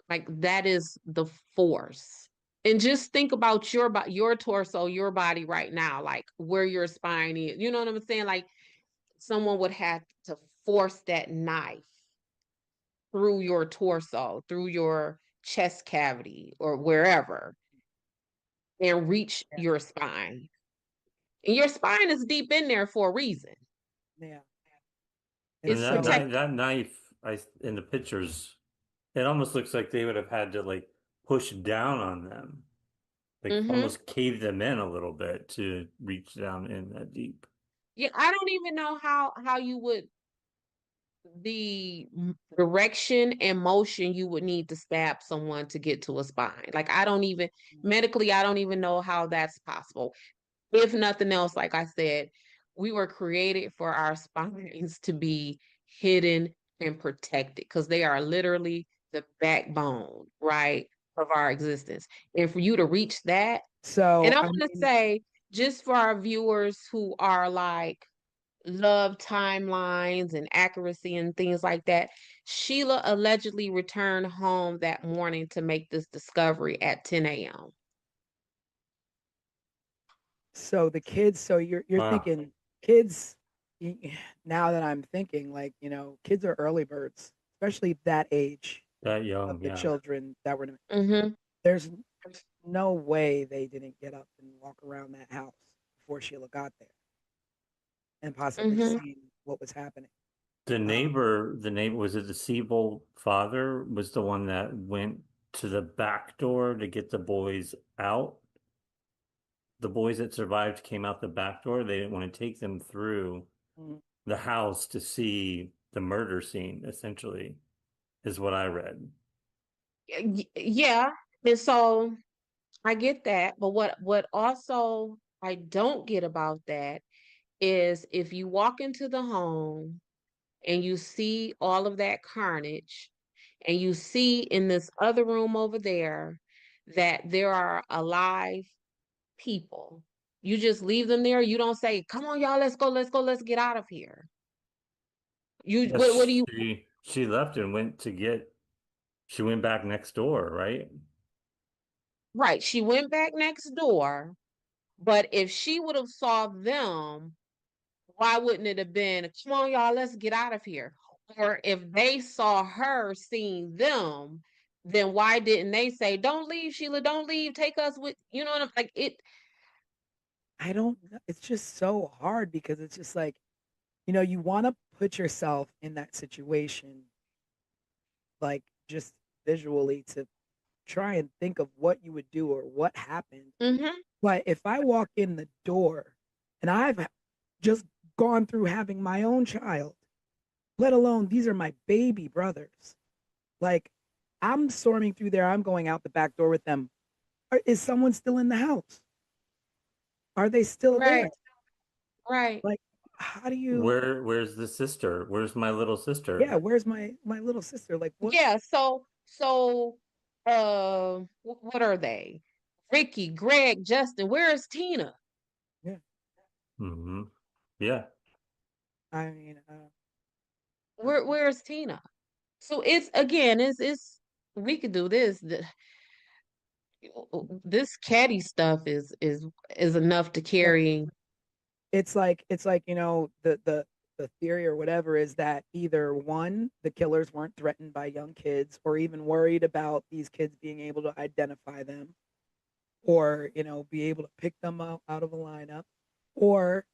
C: Like that is the force. And just think about your torso, your body right now, like where your spine is. You know what I'm saying? Like someone would have to force that knife through your torso, through your chest cavity or wherever and reach
B: yeah,
C: your spine. And your spine is deep in there for a reason.
B: yeah. And
D: And
C: It's
B: so,
C: protected.
D: that knife, in the pictures, it almost looks like they would have had to like push down on them, like
C: Mm-hmm.
D: almost cave them in a little bit to reach down in that deep.
C: Yeah, I don't even know how you would the direction and motion you would need to stab someone to get to a spine. Like I don't even medically, I don't even know how that's possible. If nothing else, like I said, we were created for our spines to be hidden and protected because they are literally the backbone, right, of our existence. And for you to reach that, and
B: so
C: I
B: I
C: want to
B: mean,
C: say, just for our viewers who are like love timelines and accuracy and things like that, Sheila allegedly returned home that morning to make this discovery at 10 a.m.
B: so the kids. So you're
D: Wow,
B: thinking kids. Now that I'm thinking, like kids are early birds, especially that age
D: that
B: of
D: young,
B: the
D: yeah.
B: children that were.
C: Mm-hmm.
B: There's no way they didn't get up and walk around that house before Sheila got there and possibly
C: Mm-hmm.
B: see what was happening. Um,
D: The neighbor, was it the Siebel father was the one that went to the back door to get the boys out. The boys that survived came out the back door. They didn't want to take them through
B: mm,
D: the house to see the murder scene, essentially, is what I read.
C: Yeah. And so I get that, but what also I don't get about that is if you walk into the home and you see all of that carnage and you see in this other room over there that there are alive people, you just leave them there. You don't say, "Come on, y'all, let's go, let's get out of here." What do
D: Yes,
C: you
D: she left and went to get she went back next door, right?
C: right? She went back next door, but if she would have saw them, why wouldn't it have been, "Come on, y'all, let's get out of here"? Or if they saw her seeing them, then why didn't they say, "Don't leave, Sheila, don't leave, take us with," you know what I'm like it.
B: I don't know. It's just so hard because it's just like, you want to put yourself in that situation, like just visually to try and think of what you would do or what happened.
C: Mm-hmm.
B: But if I walk in the door and I've just gone through having my own child, let alone these are my baby brothers, like I'm storming through there, I'm going out the back door with them. Is someone still in the house? Are they still there?
C: Right, right.
B: Like how do you?
D: Where's the sister? Where's my little sister?
B: Yeah, where's my little sister? Like what?
C: Yeah, what are they? Ricky, Greg, Justin, where is Tina?
B: Yeah,
D: Hmm. Yeah.
B: I mean,
C: Where's Tina? So it's again, it's we could do this. This caddy stuff is enough to
B: well,
C: carry.
B: it's like the theory or whatever is that either one, the killers weren't threatened by young kids or even worried about these kids being able to identify them, or be able to pick them out of a lineup, or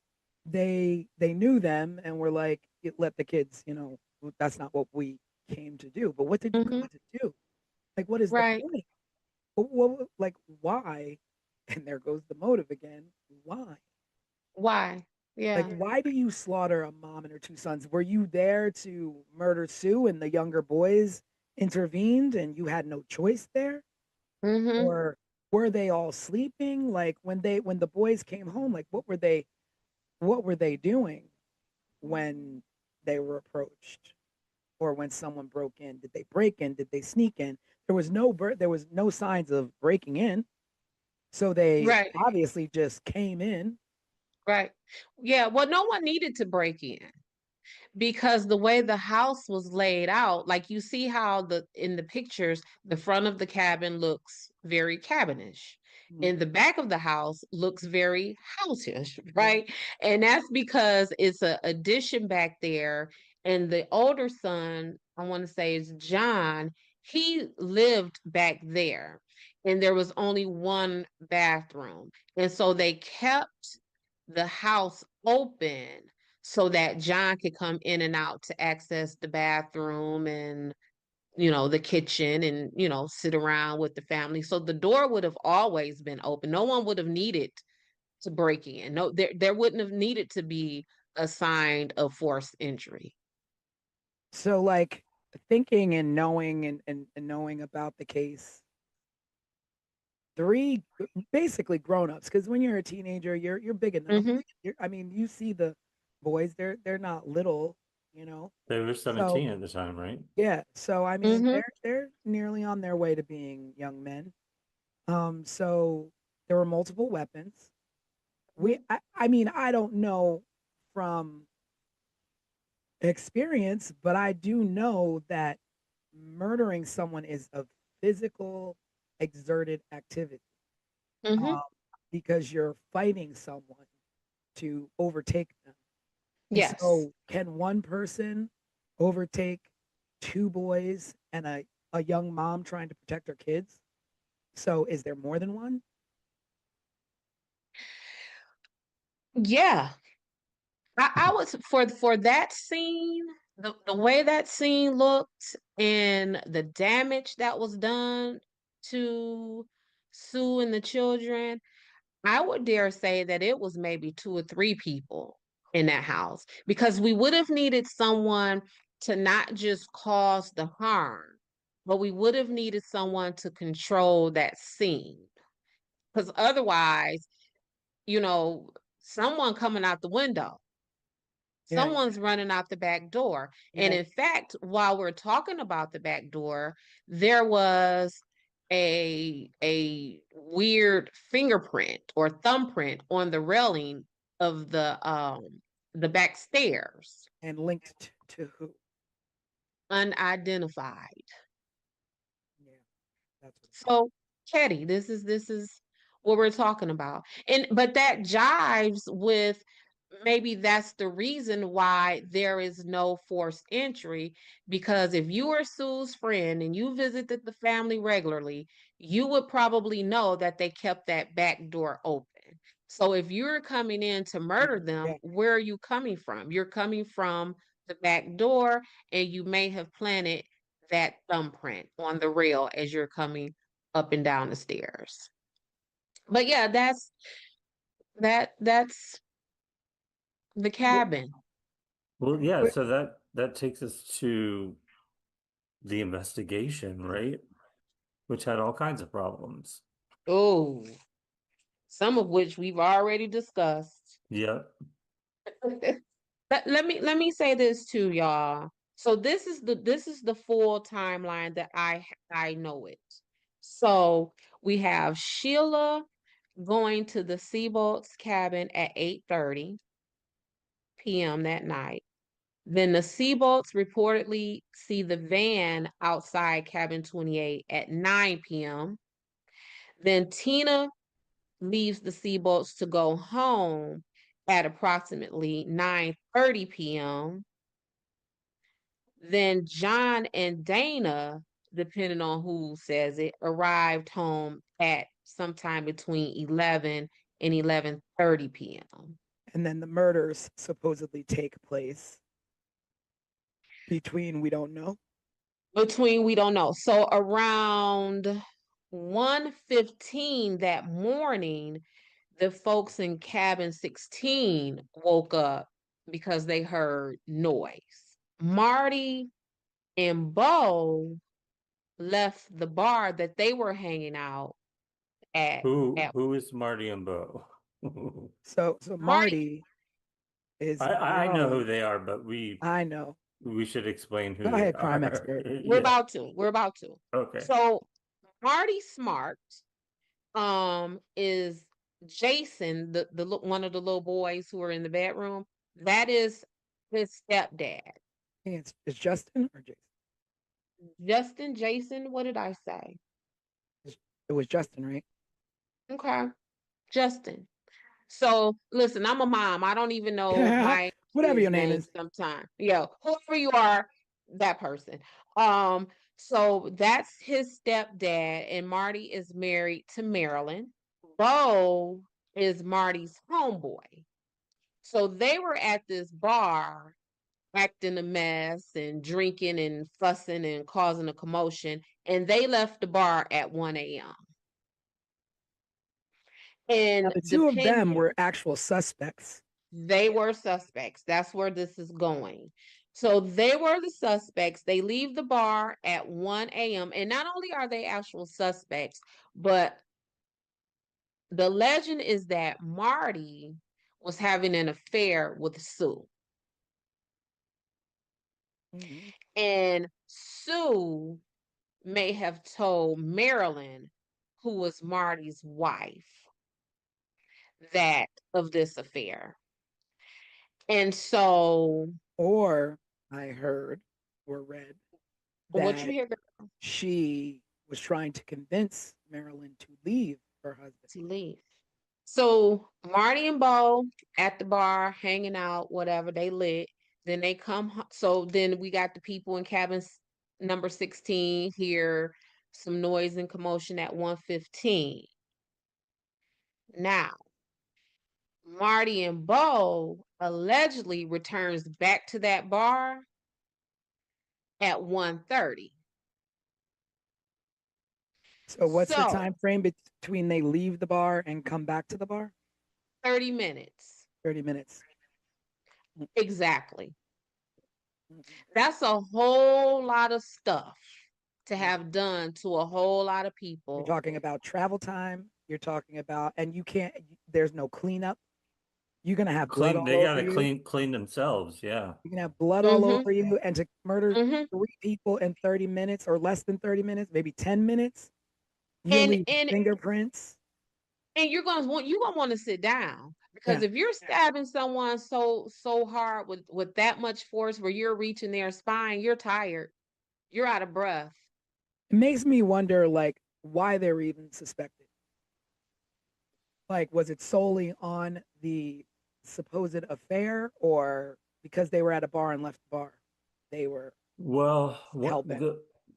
B: they knew them and were like, let the kids, that's not what we came to do. But what did you
C: Hmm.
B: come to do? Like, what is the
C: Right.
B: point? Like, why? And there goes the motive again. Why?
C: Why?
B: Like,
C: Yeah.
B: why do you slaughter a mom and her two sons? Were you there to murder Sue and the younger boys intervened and you had no choice there?
C: Hmm.
B: Or were they all sleeping? Like when the boys came home, like what were they doing when they were approached? Or when someone broke in? Did they break in? Did they sneak in? There was no signs of breaking in. So they
C: Right.
B: obviously just came in.
C: Right. Yeah. Well, no one needed to break in, because the way the house was laid out, like you see how the in the pictures, the front of the cabin looks very cabinish.
B: Mm,
C: And the back of the house looks very houseish,
B: yeah.
C: right? And that's because it's a addition back there. And the older son, I want to say is John, he lived back there. And there was only one bathroom. And so they kept the house open so that John could come in and out to access the bathroom and, the kitchen and, sit around with the family. So the door would have always been open. No one would have needed to break in. No, there wouldn't have needed to be a sign of forced entry.
B: So like thinking and knowing and knowing about the case, three basically grown-ups, because when you're a teenager, you're big enough.
C: Hmm.
B: I mean, you see the boys, they're not little, you know.
D: They were
B: So
D: 17 at the time, right?
B: yeah, so I mean,
C: Hmm.
B: they're nearly on their way to being young men. So there were multiple weapons. I mean, I don't know from experience, but I do know that murdering someone is a physical, exerted activity,
C: Hmm.
B: um, because you're fighting someone to overtake them. And
C: Yes.
B: so, can one person overtake two boys and a young mom trying to protect her kids? So, is there more than one?
C: Yeah. I was for that scene, the way that scene looked and the damage that was done to Sue and the children, I would dare say that it was maybe two or three people in that house, because we would have needed someone to not just cause the harm, but we would have needed someone to control that scene. Because otherwise, you know, someone coming out the window,
B: Yeah,
C: someone's running out the back door. And
B: yeah.
C: in fact, while we're talking about the back door, there was a weird fingerprint or thumbprint on the railing of the back stairs,
B: And linked to who?
C: unidentified.
B: Yeah, that's what.
C: So, Ketty, this is what we're talking about. And but that jives with, maybe that's the reason why there is no forced entry, because if you are Sue's friend and you visited the family regularly, you would probably know that they kept that back door open. So if you're coming in to murder them,
B: Yeah.
C: where are you coming from? You're coming from the back door, and you may have planted that thumbprint on the rail as you're coming up and down the stairs. But yeah, that's the
B: Well,
C: cabin.
D: Well, yeah,
B: but
D: so that takes us to the investigation, right? Which had all kinds of problems.
C: Oh, some of which we've already discussed.
D: Yeah.
C: Let me say this too, y'all. So this is the full timeline that I know it. So we have Sheila going to the Seabolt's cabin at 8:30 p.m. that night. Then the Seabolts reportedly see the van outside cabin 28 at 9 p.m. Then Tina leaves the Seabolts to go home at approximately 9:30 p.m. Then John and Dana, depending on who says it, arrived home at sometime between 11 and 11:30 p.m.
B: And then the murders supposedly take place between we don't know.
C: Between we don't know. So around 1:15 that morning, the folks in cabin 16 woke up because they heard noise. Marty and Bo left the bar that they were hanging out at.
D: Who is Marty and Bo?
B: So
C: Marty,
B: Marty is
D: I know who
B: young.
D: they are, but we
B: I know.
D: should explain who
B: Go
D: they
B: ahead, crime
D: are.
B: expert.
C: we're
D: Yeah.
C: about to. We're about to.
D: Okay.
C: So Marty Smart is Jason, the one of the little boys who are in the bedroom. That is his stepdad.
B: It's Justin or Jason?
C: Justin, Jason, what did I say?
B: It was Justin, right?
C: Okay. Justin. So listen, I'm a mom. I don't even know my
B: Whatever
C: kids'
B: your name
C: names
B: is.
C: sometimes. Yeah, whoever you are, that person. So that's his stepdad, and Marty is married to Marilyn. Bo is Marty's homeboy. So they were at this bar acting a mess and drinking and fussing and causing a commotion, and they left the bar at 1 a.m.
B: Now,
C: And
B: the two of them
C: depending,
B: were actual suspects.
C: they were suspects. That's where this is going. So they were the suspects. They leave the bar at 1 a.m. And not only are they actual suspects, but the legend is that Marty was having an affair with Sue.
B: Mhm.
C: And Sue may have told Marilyn, who was Marty's wife, that of this affair. And so,
B: Or I heard or read
C: what you
B: that
C: hear
B: she was trying to convince Marilyn to leave her husband.
C: to leave? So Marty and Bo at the bar, hanging out, whatever, they lit. Then they come. So then we got the people in cabin number 16 hear some noise and commotion at 1:15. Now, Marty and Bo allegedly returns back to that bar at 1:30.
B: So what's the
C: So
B: time frame between they leave the bar and come back to the bar?
C: 30 minutes.
B: 30 minutes.
C: Exactly.
B: Mhm.
C: That's a whole lot of stuff to
B: Mhm.
C: have done to a whole lot of
B: You're
C: people.
B: talking about travel time. You're talking about, and you can't, there's no cleanup. You're going to have blood
D: They
B: all over
D: gotta
B: you.
D: clean themselves, yeah.
B: You can have blood all
C: Mm-hmm.
B: over you, and to murder
C: Mm-hmm.
B: 3 people in 30 minutes or less than 30 minutes, maybe 10 minutes, you
C: And
B: leave
C: and
B: fingerprints.
C: and you're gonna want to sit down because
B: Yeah.
C: if you're stabbing someone so hard with that much force where you're reaching their spine, you're tired, you're out of breath.
B: It makes me wonder, like, why they were even suspected. Like, was it solely on the supposed affair, or because they were at a bar and left the bar, they were
D: Well,
B: hell bent?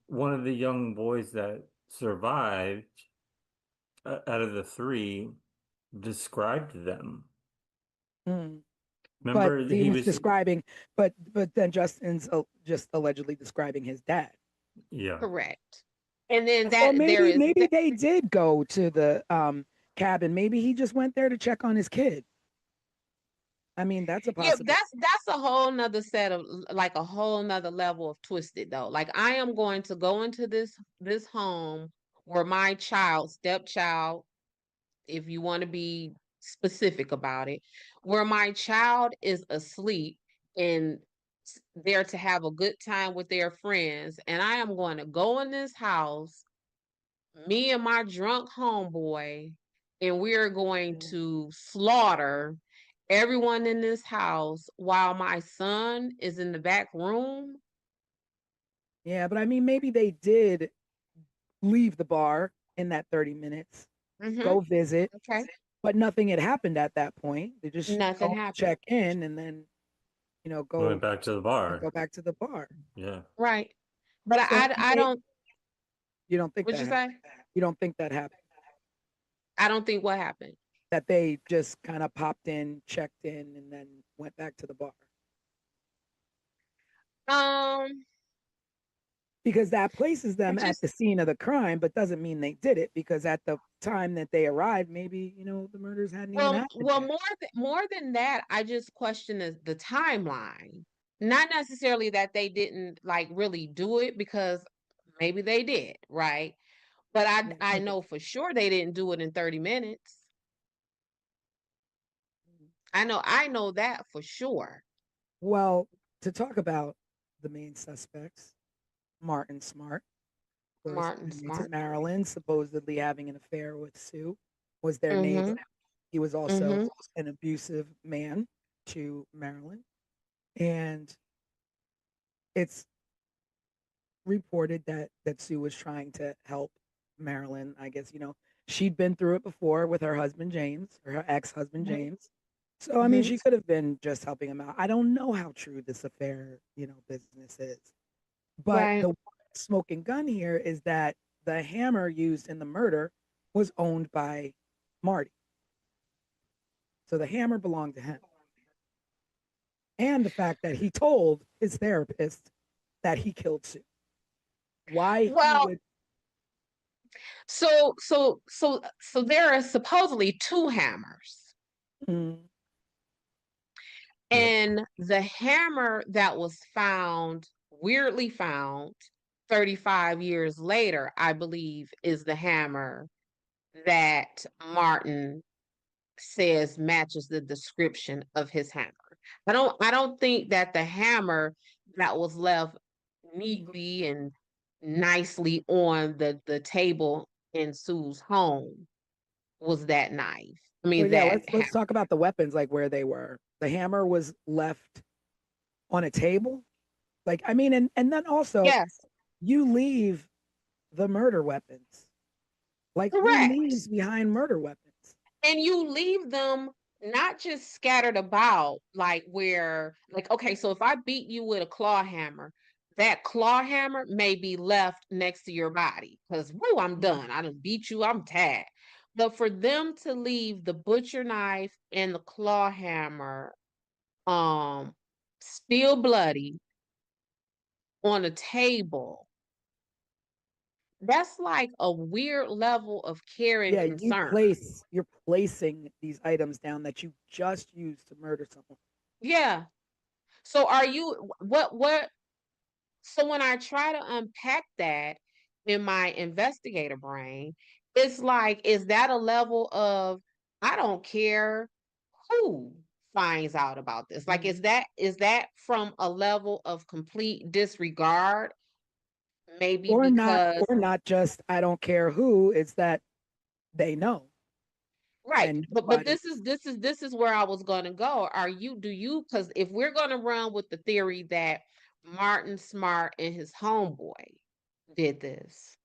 D: one of the young boys that survived out of the three described them.
B: Mm. But
D: Remember,
B: he
D: he
B: was
D: was,
B: describing, but then Justin's just allegedly describing his dad.
D: yeah.
C: Correct. And then
B: Or
C: that there
B: maybe
C: is
B: maybe
C: that,
B: they did go to the cabin. Maybe he just went there to check on his kid. I mean, that's a
C: yeah,
B: possibility.
C: that's a whole nother set of like a whole nother level of twisted though. Like I am going to go into this home where my stepchild, if you want to be specific about it, where my child is asleep and there to have a good time with their friends. And I am going to go in this house, me and my drunk homeboy, and we are going to slaughter everyone in this house while my son is in the back room.
B: Yeah, but I mean, maybe they did leave the bar in that 30 minutes, go visit,
C: Okay.
B: but nothing had happened at that point. They just
C: Nothing
B: go
C: happened.
B: check in and then,
D: We went back to the bar.
B: go back to the bar.
D: Yeah.
C: Right. But
B: So
C: I don't,
B: you don't think
C: what'd
B: that
C: you say?
B: happened? You don't think that happened?
C: I don't think what happened.
B: That they just kind of popped in, checked in, and then went back to the bar?
C: Um,
B: Because that places them
C: I
B: at
C: just,
B: the scene of the crime, but doesn't mean they did it, because at the time that they arrived, maybe, the murders hadn't even happened
C: well,
B: yet.
C: more than that, I just question the timeline. Not necessarily that they didn't like really do it, because maybe they did, right? But I know for sure they didn't do it in 30 minutes. I know that for sure.
B: Well, to talk about the main suspects, Martin Smart, of course,
C: Martin
B: inmates in
C: Smart.
B: Maryland, supposedly having an affair with Sue, was their neighbor.
C: Mm-hmm.
B: He was also
C: Mm-hmm.
B: an abusive man to Marilyn. And it's reported that Sue was trying to help Marilyn. I guess, she'd been through it before with her husband James, or her ex-husband
C: Mm-hmm.
B: James. So I mean,
C: Mm-hmm.
B: she could have been just helping him out. I don't know how true this affair, business is. But
C: Right.
B: the smoking gun here is that the hammer used in the murder was owned by Marty. So the hammer belonged to him. And the fact that he told his therapist that he killed Sue. Why he
C: Well,
B: would.
C: so there are supposedly two hammers.
B: Mm,
D: Yep.
C: And the hammer that was found, weirdly found 35 years later, I believe, is the hammer that Martin says matches the description of his hammer. I don't think that the hammer that was left neatly and nicely on the table in Sue's home was that knife. I
B: so
C: mean
B: yeah,
C: that
B: let's talk about the weapons, like where they were. The hammer was left on a table. Like, I mean, and then also
C: yes,
B: you leave the murder weapons. Like, who
C: correct.
B: leaves behind murder weapons?
C: And you leave them not just scattered about, like where, like, okay, so if I beat you with a claw hammer, that claw hammer may be left next to your body because, woo, I'm done. I done beat you, I'm tagged. But for them to leave the butcher knife and the claw hammer, um, still bloody on a table, that's like a weird level of care and
B: Yeah,
C: concern.
B: you're placing these items down that you just used to murder someone.
C: Yeah. So are you what so when I try to unpack that in my investigator brain, it's like, is that a level of I don't care who finds out about this? Like, is that from a level of complete disregard? Maybe because
B: Or not just I don't care who, it's that they know
C: right,
B: and
C: but
B: nobody.
C: this is where I was gonna go. Do you, because if we're gonna run with the theory that Martin Smart and his homeboy did this,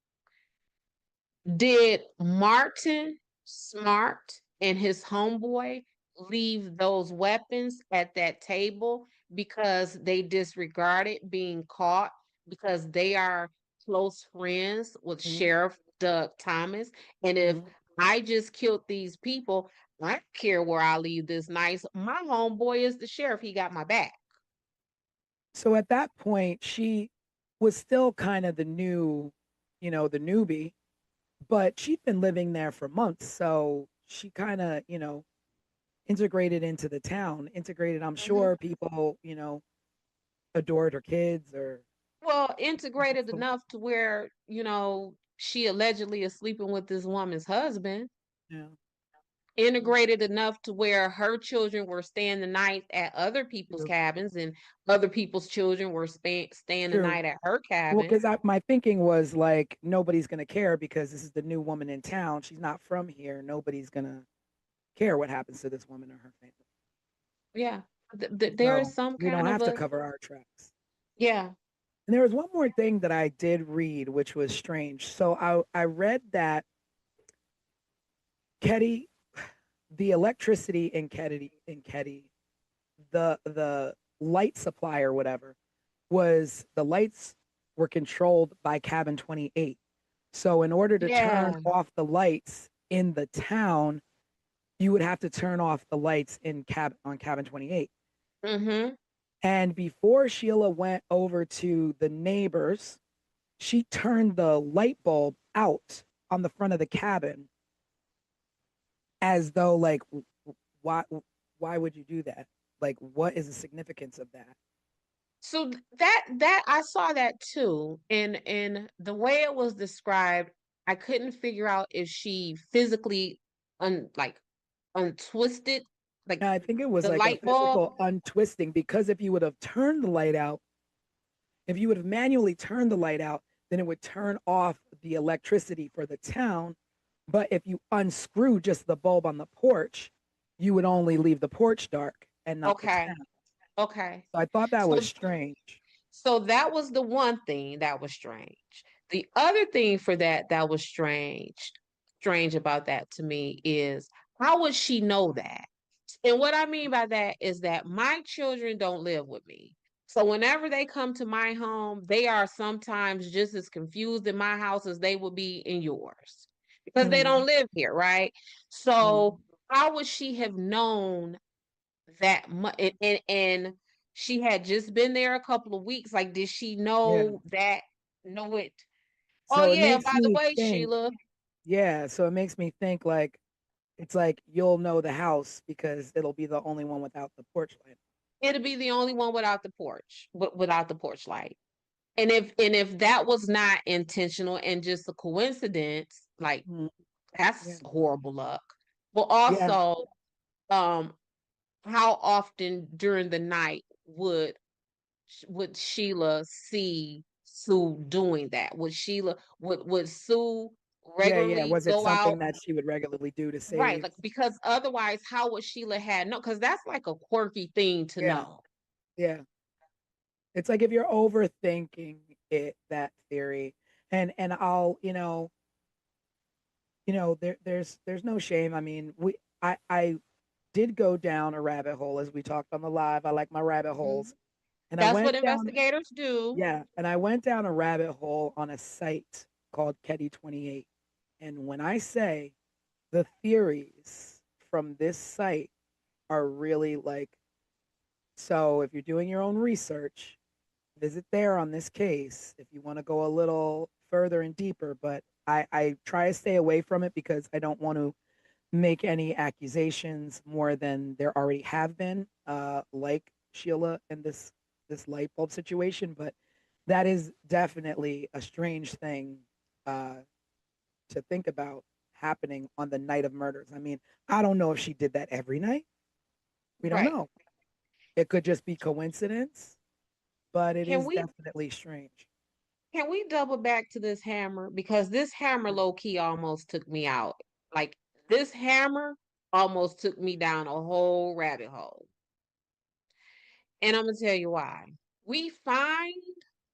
C: did Martin Smart and his homeboy leave those weapons at that table because they disregarded being caught because they are close friends with
B: Mhm,
C: Sheriff Doug Thomas? And if
B: mhm.
C: I just killed these people, I don't care where I leave this nice. My homeboy is the sheriff. He got my back.
B: So at that point, she was still kind of the newbie, but she'd been living there for months. So she kind of, integrated into the town, integrated. I'm
C: Mhm.
B: sure people, adored her kids or,
C: Well, integrated
B: so,
C: enough to where, she allegedly is sleeping with this woman's husband.
B: yeah.
C: integrated enough to where her children were staying the night at other people's
B: True.
C: cabins and other people's children were staying the
B: True.
C: night at her
B: Well,
C: cabin.
B: because my thinking was like nobody's gonna care because this is the new woman in town. She's not from here. Nobody's gonna care what happens to this woman or her family.
C: Yeah. There
B: So
C: is some
B: we don't
C: kind of
B: have to
C: a,
B: cover our tracks.
C: yeah.
B: And there was one more thing that I did read, which was strange. So I read that Ketty, the electricity in Ketty, the light supply or whatever, was the lights were controlled by cabin 28. So in order to turn
C: Yeah.
B: off the lights in the town, you would have to turn off the lights on cabin 28.
C: Mm-hmm.
B: And before Sheila went over to the neighbors, she turned the light bulb out on the front of the cabin as though like why why would you do that? Like what is the significance of that?
C: So that I saw that too. And the way it was described, I couldn't figure out if she physically like untwisted like
B: And I think it was
C: the
B: like a
C: light bulb.
B: physical untwisting because if you would have turned the light out, if you would have manually turned the light out, then it would turn off the electricity for the town. But if you unscrew just the bulb on the porch, you would only leave the porch dark and not the
C: Okay.
B: town.
C: Okay.
B: So I thought that was
C: So
B: strange.
C: so that was the one thing that was strange. The other thing for that was strange about that to me is how would she know that? And what I mean by that is that my children don't live with me. So whenever they come to my home, they are sometimes just as confused in my house as they would be in yours because they
B: Mm,
C: don't live here, right?
B: mm,
C: So how would she have known that much? And she had just been there a couple of weeks. Like, did she
B: yeah.
C: know that? Know it? Oh
B: So it
C: yeah,
B: makes
C: by the
B: me
C: way,
B: think,
C: Sheila,
B: yeah. So it makes me think like it's like you'll know the house because it'll be the only one without the porch light.
C: it'll be the only one without the porch, without the porch light. And if that was not intentional and just a coincidence, like
B: Mm, yeah.
C: that's horrible luck. But
B: Yeah.
C: also, um, how often during the night would Sheila see Sue doing that? Would Sue
B: Yeah. Yeah.
C: regularly
B: Was it
C: go out?
B: something that she would regularly do to
C: Right,
B: save?
C: like because otherwise, how would Sheila had no? Because that's like a quirky thing to
B: Yeah.
C: know.
B: Yeah. It's like if you're overthinking it, that theory, and I'll, there's no shame. I mean, I did go down a rabbit hole as we talked on the live. I like my rabbit
C: Mhm.
B: holes. And I
C: That's what
B: went down,
C: investigators do.
B: yeah, and I went down a rabbit hole on a site called Ketty 28. And when I say the theories from this site are really like, so if you're doing your own research, visit there on this case if you want to go a little further and deeper. But I try to stay away from it because I don't want to make any accusations more than there already have been, like Sheila and this light bulb situation. But that is definitely a strange thing uh, to think about happening on the night of murders. I mean, I don't know if she did that every night. We don't
C: Right.
B: know. It could just be coincidence, but it
C: Can
B: is
C: we
B: definitely strange.
C: can we double back to this hammer? Because this hammer
B: Yeah.
C: low key almost took me out. Like this hammer almost took me down a whole rabbit hole. And I'm gonna tell you why. We find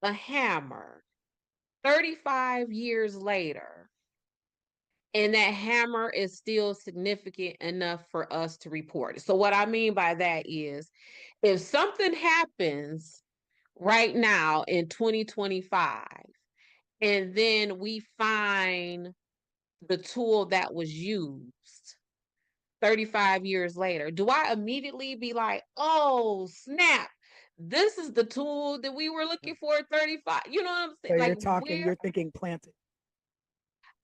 C: a hammer 35 years later, and that hammer is still significant enough for us to report it. So what I mean by that is if something happens right now in 2025 and then we find the tool that was used 35 years later, do I immediately be like, oh, snap, this is the tool that we were looking for at 35? You know what I'm
B: So
C: saying? Like, where
B: you're thinking planted.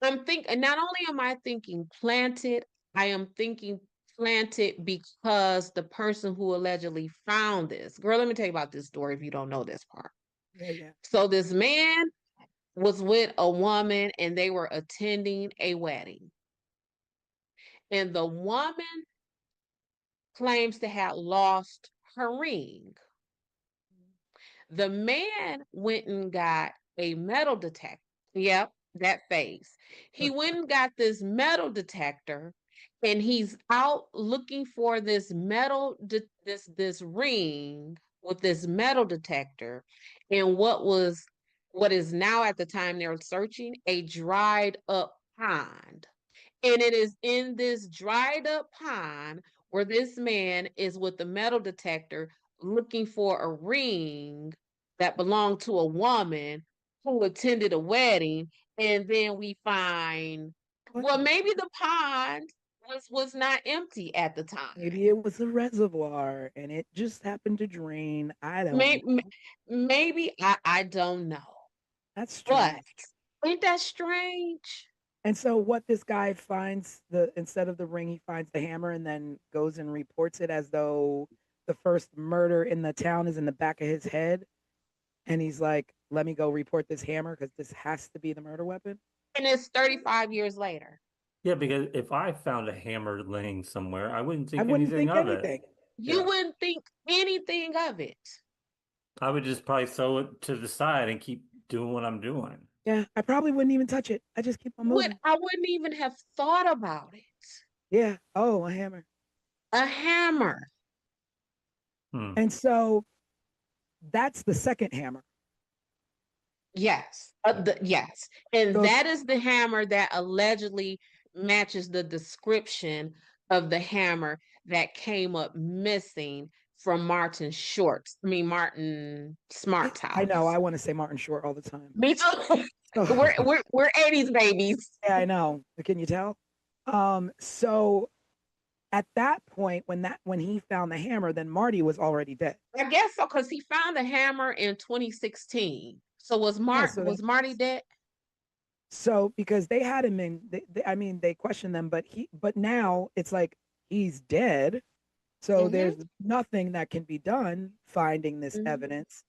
C: I'm thinking, not only am I thinking planted, I am thinking planted because the person who allegedly found this, girl, let me tell you about this story if you don't know this part.
B: Yeah, yeah.
C: So, this man was with a woman and they were attending a wedding. and the woman claims to have lost her ring. The man went and got a metal detector. Yep, that face. He went and got this metal detector, and he's out looking for this this ring with this metal detector, and what is now at the time they're searching a dried up pond. And it is in this dried up pond where this man is with the metal detector looking for a ring that belonged to a woman who attended a wedding. And then we find, well, maybe the pond was not empty at the time.
B: Maybe it was a reservoir and it just happened to drain. I don't
C: Maybe,
B: know.
C: maybe I don't know.
B: That's strange.
C: But ain't that strange?
B: And so what this guy finds, instead of the ring, he finds the hammer and then goes and reports it as though the first murder in the town is in the back of his head. And he's like, let me go report this hammer because this has to be the murder weapon.
C: And it's 35 years later.
D: Yeah, because if I found a hammer laying somewhere, I wouldn't think
B: anything.
D: it.
C: You wouldn't think anything of it.
D: I would just probably throw it to the side and keep doing what I'm doing.
B: Yeah, I probably wouldn't even touch it. I just keep on moving.
C: I wouldn't even have thought about it.
B: Yeah. Oh, a hammer.
C: A hammer.
B: And so that's the second hammer.
C: Yes. Yes. And so, that is the hammer that allegedly matches the description of the hammer that came up missing from Martin Smart's house.
B: I know. I want to say Martin Short all the time.
C: Me too. We're 80s babies.
B: Yeah, I know. Can you tell? So at that point, when he found the hammer, then Marty was already dead.
C: I guess so, because he found the hammer in 2016. So was Marty dead?
B: So because they had him in, they questioned them, but now it's like he's dead. So there's nothing that can be done finding this evidence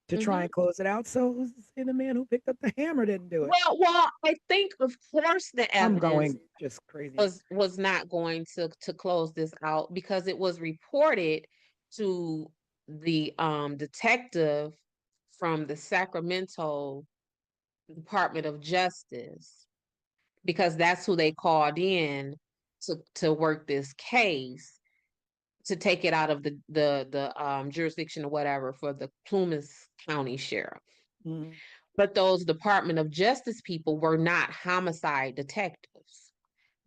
B: to try and close it out. So who's to say the man who picked up the hammer didn't do it?
C: Well, I think of course the evidence
B: I'm going just crazy.
C: was not going to close this out because it was reported to the detective from the Sacramento Department of Justice, because that's who they called in to work this case, to take it out of the jurisdiction or whatever for the Plumas County Sheriff. But those Department of Justice people were not homicide detectives.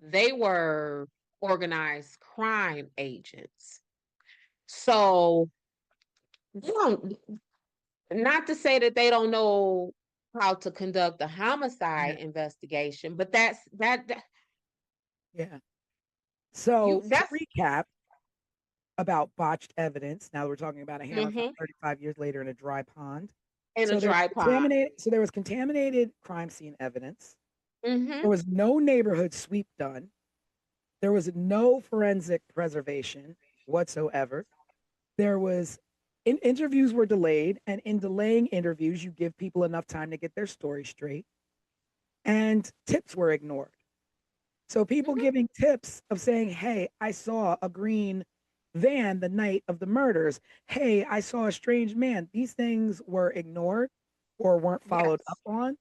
C: They were organized crime agents. So, not to say that they don't know how to conduct a homicide investigation, but that.
B: Yeah. So to recap about botched evidence, now we're talking about a hammer found 35 years later in a dry pond. So there was contaminated crime scene evidence. There was no neighborhood sweep done. There was no forensic preservation whatsoever. There was interviews were delayed, and in delaying interviews, you give people enough time to get their story straight. And tips were ignored. So people giving tips of saying, hey, I saw a green van the night of the murders. Hey, I saw a strange man. These things were ignored or weren't followed up on.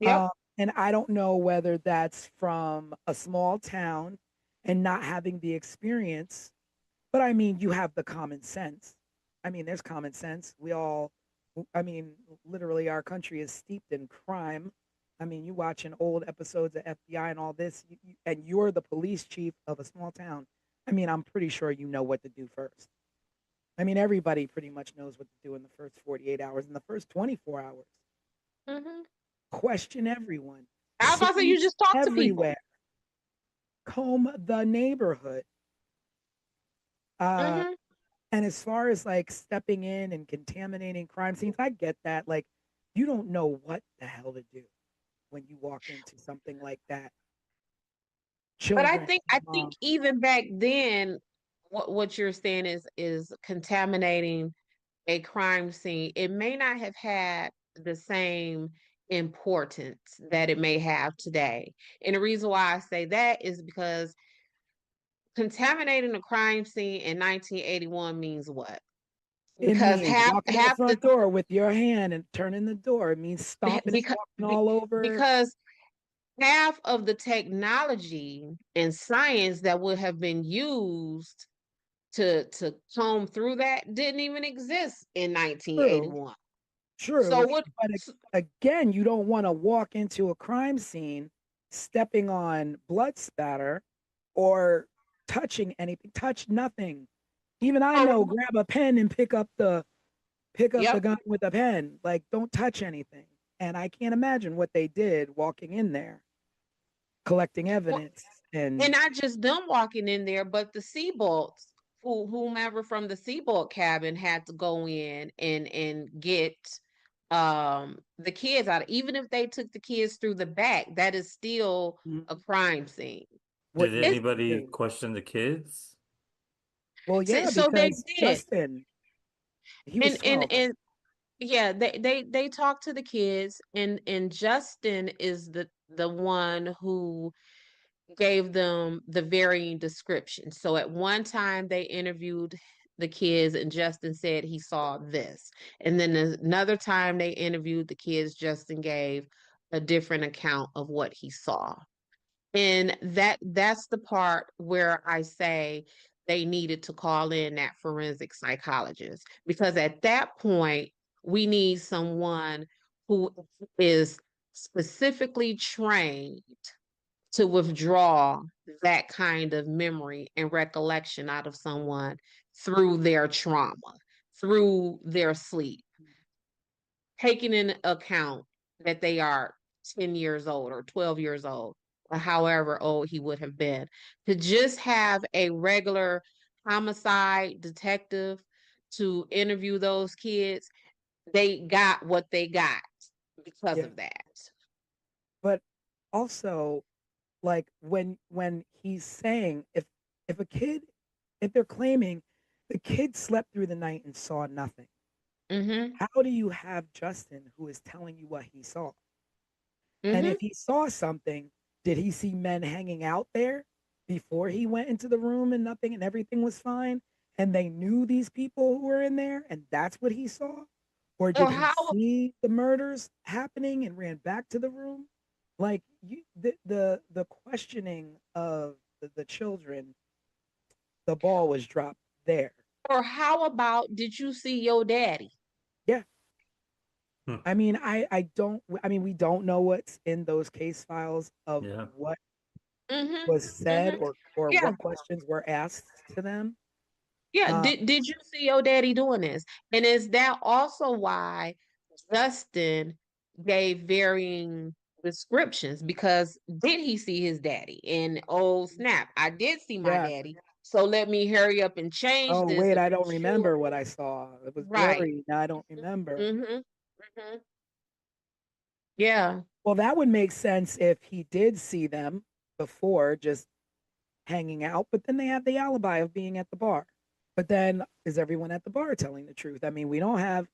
B: And I don't know whether that's from a small town and not having the experience, but I mean, you have the common sense. I mean, there's common sense. Literally our country is steeped in crime. I mean, you watching old episodes of FBI and all this, and you're the police chief of a small town. I mean, I'm pretty sure you know what to do first. I mean, everybody pretty much knows what to do in the first 48 hours. In the first 24 hours. Question everyone.
C: I was about to say, you just talk everywhere.
B: To people. Comb the neighborhood. And as far as like stepping in and contaminating crime scenes, I get that. Like, you don't know what the hell to do when you walk into something like that.
C: Children, but I think even back then, what you're saying is contaminating a crime scene. It may not have had the same importance that it may have today. And the reason why I say that is because contaminating a crime scene in 1981 means what?
B: It
C: Because
B: means walking in the
C: half the
B: front door with your hand and turning the door. It means stomping and
C: because
B: walking all over.
C: because half of the technology and science that would have been used to comb through that didn't even exist in
B: True,
C: 1981. So
B: true.
C: what?
B: But again, you don't want to walk into a crime scene stepping on blood spatter or touching anything. Touch nothing. Even I know, grab a pen and pick up the
C: Yep.
B: gun with a pen. Like, don't touch anything. And I can't imagine what they did walking in there, collecting evidence.
C: And not just them walking in there, but the Seabolts, whomever from the Seabolt cabin had to go in and get the kids out. Even if they took the kids through the back, that is still a crime scene.
B: What
D: Did anybody question the kids?
B: Well, yeah,
C: So they
B: because
C: did.
B: Justin, he was 12.
C: And yeah, they talked to the kids, and Justin is the one who gave them the varying descriptions. So at one time they interviewed the kids and Justin said he saw this. And then another time they interviewed the kids, Justin gave a different account of what he saw. And that's the part where I say they needed to call in that forensic psychologist, because at that point we need someone who is specifically trained to withdraw that kind of memory and recollection out of someone through their trauma, through their sleep, taking into account that they are 10 years old or 12 years old, or however old he would have been. To just have a regular homicide detective to interview those kids, they got what they got because of that.
B: But also, like when he's saying if a kid, if they're claiming the kid slept through the night and saw nothing, how do you have Justin who is telling you what he saw? And if he saw something, did he see men hanging out there before he went into the room and nothing and everything was fine? And they knew these people who were in there and that's what he saw? Or did he see the murders happening and ran back to the room? Like the questioning of the children, the ball was dropped there.
C: Or how about, did you see your daddy?
B: Yeah. I mean, we don't know what's in those case files of what was said or what questions were asked to them.
C: Yeah, did you see your daddy doing this? And is that also why Justin gave varying descriptions? Because did he see his daddy? And oh snap, I did see my daddy. So let me hurry up and change
B: oh,
C: this.
B: wait, I don't remember what I saw. It was blurry. Now I don't remember.
C: Yeah.
B: Well, that would make sense if he did see them before just hanging out, but then they have the alibi of being at the bar. But then is everyone at the bar telling the truth? I mean, we don't have,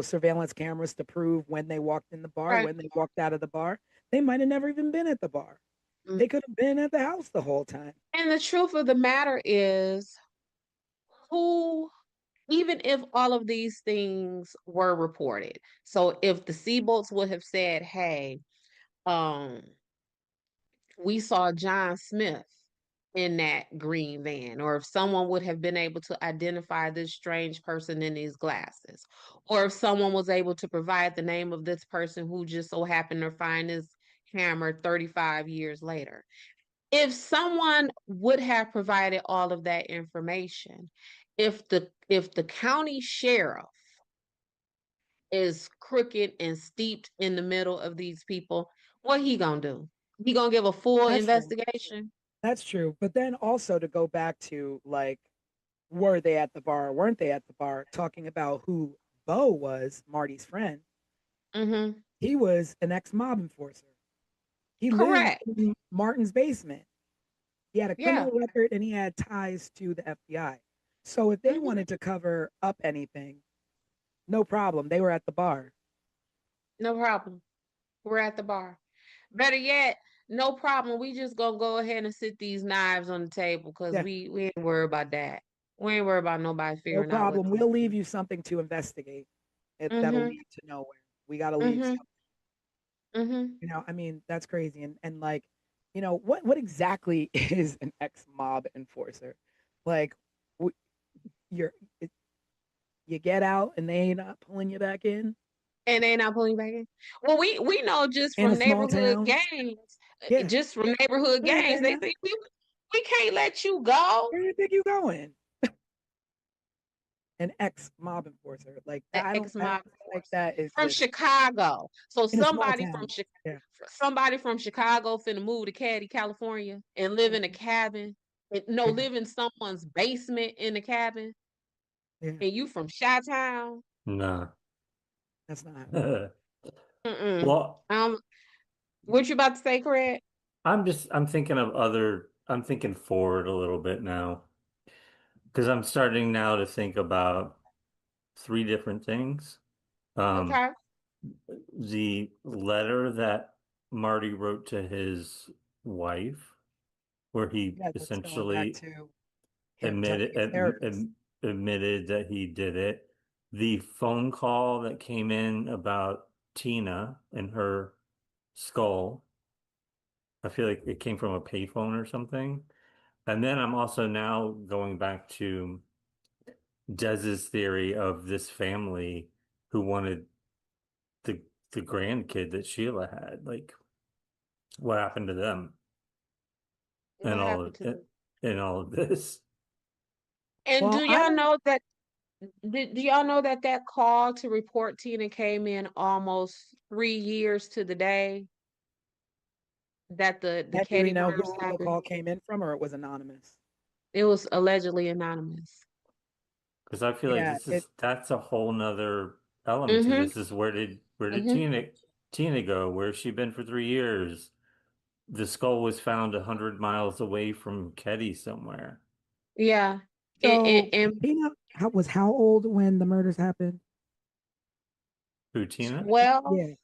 B: surveillance cameras to prove when they walked in the bar, when they walked out of the bar. They might have never even been at the bar. They could have been at the house the whole time.
C: And the truth of the matter is, even if all of these things were reported, so if the Seabolts would have said, hey, we saw John Smith in that green van, or if someone would have been able to identify this strange person in these glasses, or if someone was able to provide the name of this person who just so happened to find his hammer 35 years later. If someone would have provided all of that information, if the county sheriff is crooked and steeped in the middle of these people, what he gonna do? He gonna give a full investigation?
B: That's true. But then also to go back to, like, were they at the bar or weren't they at the bar, talking about who Bo was, Marty's friend. He was an ex-mob enforcer. He lived in Martin's basement. He had a criminal record and he had ties to the FBI. So if they wanted to cover up anything, no problem. They were at the bar.
C: No problem. We're at the bar. Better yet, no problem. We just gonna go ahead and sit these knives on the table because
B: Yeah,
C: we ain't worried about that. We ain't worried about nobody
B: no
C: figuring out what.
B: problem. We'll leave you something to investigate. That'll
C: Mm-hmm.
B: lead to nowhere. We got to leave
C: Mm-hmm.
B: something.
C: Mm-hmm.
B: I mean, that's crazy. And like, what exactly is an ex-mob enforcer? Like, you're you get out and they ain't not pulling you back in
C: And they not pulling you back in. Well, we know just
B: in a
C: from
B: small
C: neighborhood
B: town.
C: gangs,
B: Yeah,
C: just from neighborhood
B: where
C: gangs, they think we can't let you go.
B: do you think you going? An ex-mob enforcer, like
C: An
B: I
C: ex-mob
B: like that is
C: from
B: just
C: Chicago. So
B: in a small town. Yeah.
C: Somebody from Chicago finna move to Caddy, California, and live in a cabin. No,
B: Yeah.
C: live in someone's basement in the cabin.
B: Yeah.
C: And you from Chi-Town?
D: Nah.
B: That's not happening.
C: Mm-mm.
D: Well,
C: What you about to say, Craig?
D: I'm thinking forward a little bit now because I'm starting now to think about three different things. Um,
C: Okay.
D: the letter that Marty wrote to his wife, where he
B: Yeah, that's going back
D: essentially
B: to him telling
D: admitted
B: his therapist.
D: admitted that he did it. The phone call that came in about Tina and her skull, I feel like it came from a payphone or something. And then I'm also now going back to Dez's theory of this family who wanted the the grandkid that Sheila had. Like, what happened to them and
C: What happened to them?
D: all of this?
C: And
B: Well, I don't.
C: do y'all know that that call to report Tina came in almost 3 years to the day that the
B: And do we
C: Katie
B: know
C: murders
B: who the
C: happened?
B: call came in from, or it was anonymous?
C: It was allegedly anonymous.
D: Because I feel like
B: Yeah,
D: that's a whole nother element to
C: Mm-hmm.
D: this. Is where did
C: Mm-hmm.
D: Tina go? Where's she been for 3 years? The skull was found 100 miles away from Ketty somewhere.
C: Yeah.
B: so
C: And
B: Tina was how old when the murders happened?
D: Who, Tina?
C: 12,
B: Yeah,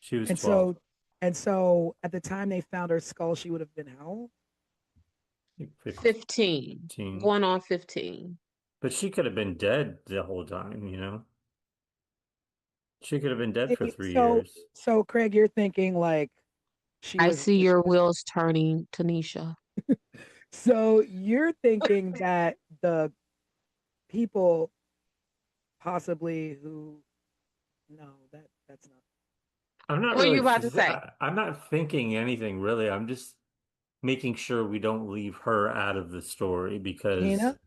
D: She was
B: and
D: 12.
B: so at the time they found her skull, she would have been how old?
C: 15,
D: 15.
C: going on 15.
D: But she could have been dead the whole time, you know? She could have been dead for
B: Maybe-
D: three
B: So,
D: years.
B: so Craig, you're thinking like she
C: I
B: was.
C: see your wheels turning, Tanisha.
B: So you're thinking that the people possibly who no, that's not.
D: I'm not
C: What are you
D: really,
C: about to say?
D: I'm not thinking anything really. I'm just making sure we don't leave her out of the story because,
B: Tina?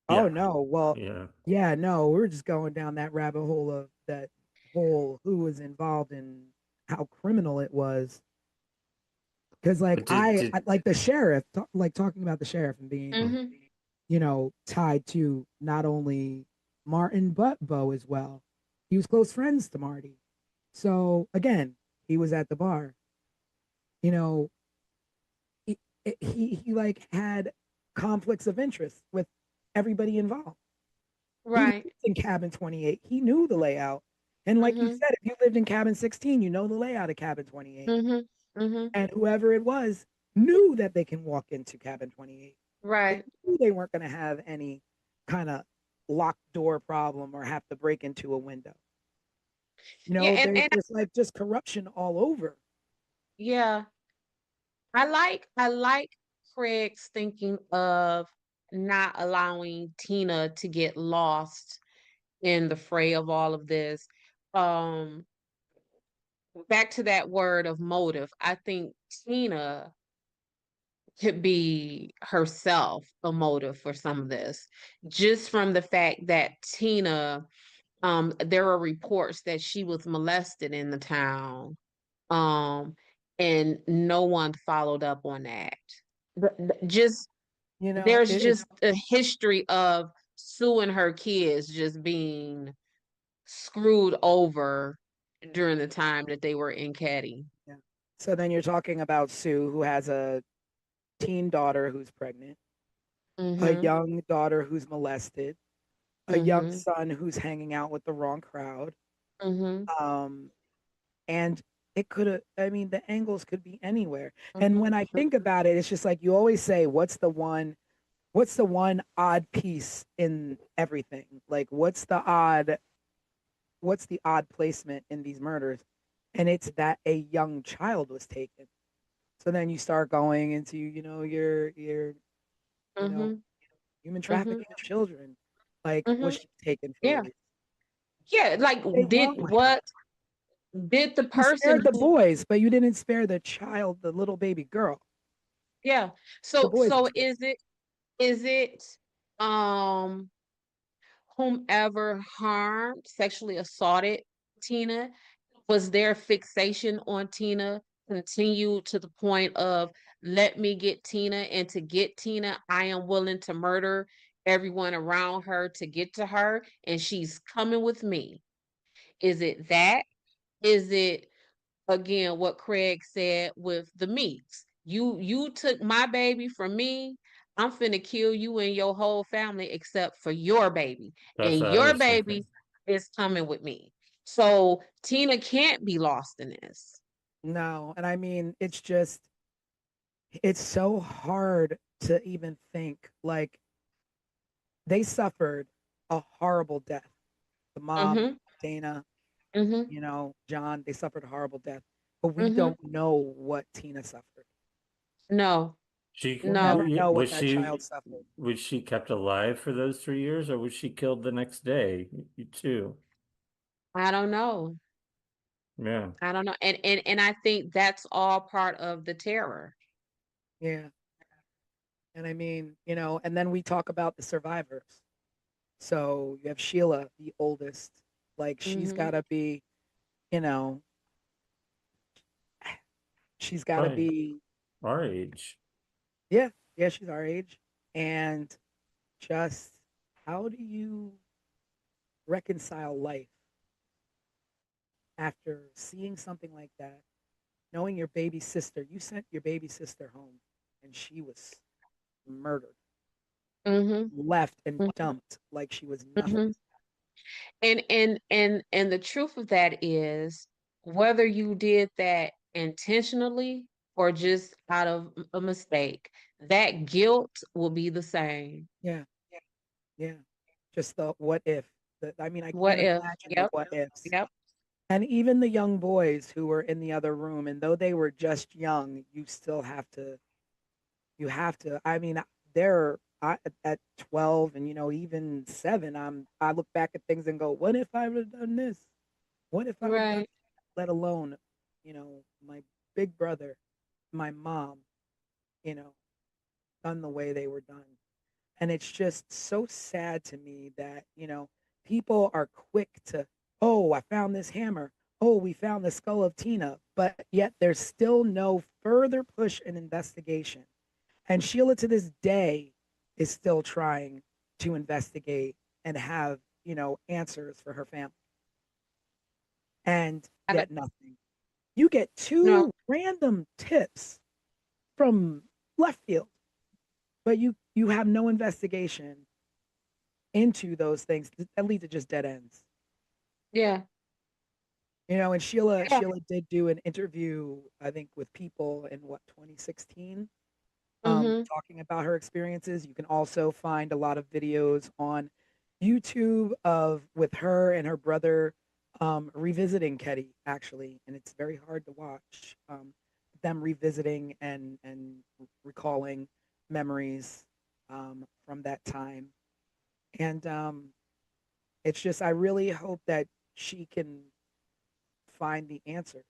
B: Oh
D: yeah,
B: no. Well,
D: yeah.
B: yeah, no, we're just going down that rabbit hole of that whole who was involved and how criminal it was. Because like
D: But
B: I like the sheriff, like talking about the sheriff and being,
D: hmm.
C: Mm-hmm.
B: tied to not only Martin but Bo as well. He was close friends to Marty. So again, he was at the bar. You know, he he like had conflicts of interest with everybody involved. He lived
C: Right.
B: in cabin 28. He knew the layout. And like you
C: Mm-hmm.
B: said, if you lived in cabin 16, you know the layout of cabin 28.
C: Mm-hmm. Mm-hmm.
B: And whoever it was knew that they can walk into cabin 28. They
C: Right.
B: knew they weren't going to have any kind of locked door problem or have to break into a window.
C: Yeah, and
B: There's like just corruption all over.
C: yeah, I like Craig's thinking of not allowing Tina to get lost in the fray of all of this. Um, Back to that word of motive. I think Tina could be herself a motive for some of this, just from the fact that Tina, there are reports that she was molested in the town, um, and no one followed up on that. Just there's
B: It's
C: just a history of Sue and her kids just being screwed over during the time that they were in Caddy.
B: yeah. So then you're talking about Sue, who has a teen daughter who's pregnant, a
C: Mm-hmm.
B: young daughter who's molested, a young
C: Mm-hmm.
B: son who's hanging out with the wrong crowd,
C: Mm-hmm.
B: um, and it could have, I mean, the angles could be anywhere. And
C: Mhm.
B: when I think about it, it's just like you always say, what's the one odd piece in everything? Like what's the odd placement in these murders? And it's that a young child was taken. So then you start going into, your you know,
C: Mhm.
B: human
C: Mhm.
B: trafficking of children. Like, was
C: Mhm.
B: she taken for a
C: Yeah.
B: reason?
C: Yeah, like
B: Ain't
C: did
B: wrong with her.
C: what did the
B: You
C: person
B: spared the
C: who
B: boys, but you didn't spare the child, the little baby girl.
C: yeah.
B: The
C: So
B: boys were
C: so
B: spared.
C: is it um whomever harmed, sexually assaulted Tina, was their fixation on Tina continued to the point of let me get Tina, and to get Tina, I am willing to murder everyone around her to get to her, and she's coming with me. Is it that? Is it again what Craig said with the Meeks? You took my baby from me. I'm finna kill you and your whole family except for your baby.
D: That's
C: And
D: what I
C: your
D: was
C: baby
D: thinking.
C: is coming with me. So Tina can't be lost in this.
B: No, and I mean, it's so hard to even think. Like, they suffered a horrible death. The mom,
C: Mm-hmm.
B: Dana,
C: Mm-hmm.
B: John, they suffered a horrible death. But we
C: Mm-hmm.
B: don't know what Tina suffered.
C: No,
B: We'll never
C: no,
B: know what
D: Was
B: that child suffered.
D: she kept alive for those 3 years, or was she killed the next day? You too.
C: I don't know.
D: Yeah.
C: I don't know. And I think that's all part of the terror.
B: Yeah. And I mean, and then we talk about the survivors. So you have Sheila, the oldest. Like, she's
C: Mm-hmm.
B: got to be, you know, she's got to
D: Right.
B: be,
D: Our age.
B: yeah, yeah, she's our age. And just how do you reconcile life after seeing something like that? Knowing your baby sister, you sent your baby sister home and she was murdered,
C: Mm-hmm.
B: left and dumped like she was nothing.
C: Mm-hmm. And the truth of that is whether you did that intentionally or just out of a mistake, that guilt will be the same.
B: Yeah, yeah. Just the what if. I mean, I
C: What
B: can't
C: if?
B: imagine the
C: Yep.
B: what ifs.
C: Yep.
B: And even the young boys who were in the other room, and though they were just young, I mean, at 12 and, even 7, I look back at things and go, what if I would have done this? What if I would have done,
C: Right.
B: let alone, my big brother, my mom, you know, done the way they were done. And it's just so sad to me that, people are quick to, oh, I found this hammer. Oh, we found the skull of Tina. But yet there's still no further push in investigation. And Sheila to this day is still trying to investigate and have, answers for her family. And
C: I don't
B: get nothing. You get
C: know.
B: two random tips from left field, but you have no investigation into those things that lead to just dead ends.
C: Yeah.
B: And Sheila
C: Yeah.
B: Sheila did do an interview, I think, with People in 2016,
C: Mm-hmm.
B: talking about her experiences. You can also find a lot of videos on YouTube of with her and her brother revisiting Ketty, actually, and it's very hard to watch, them revisiting and recalling memories from that time. And it's just, I really hope that she can find the answers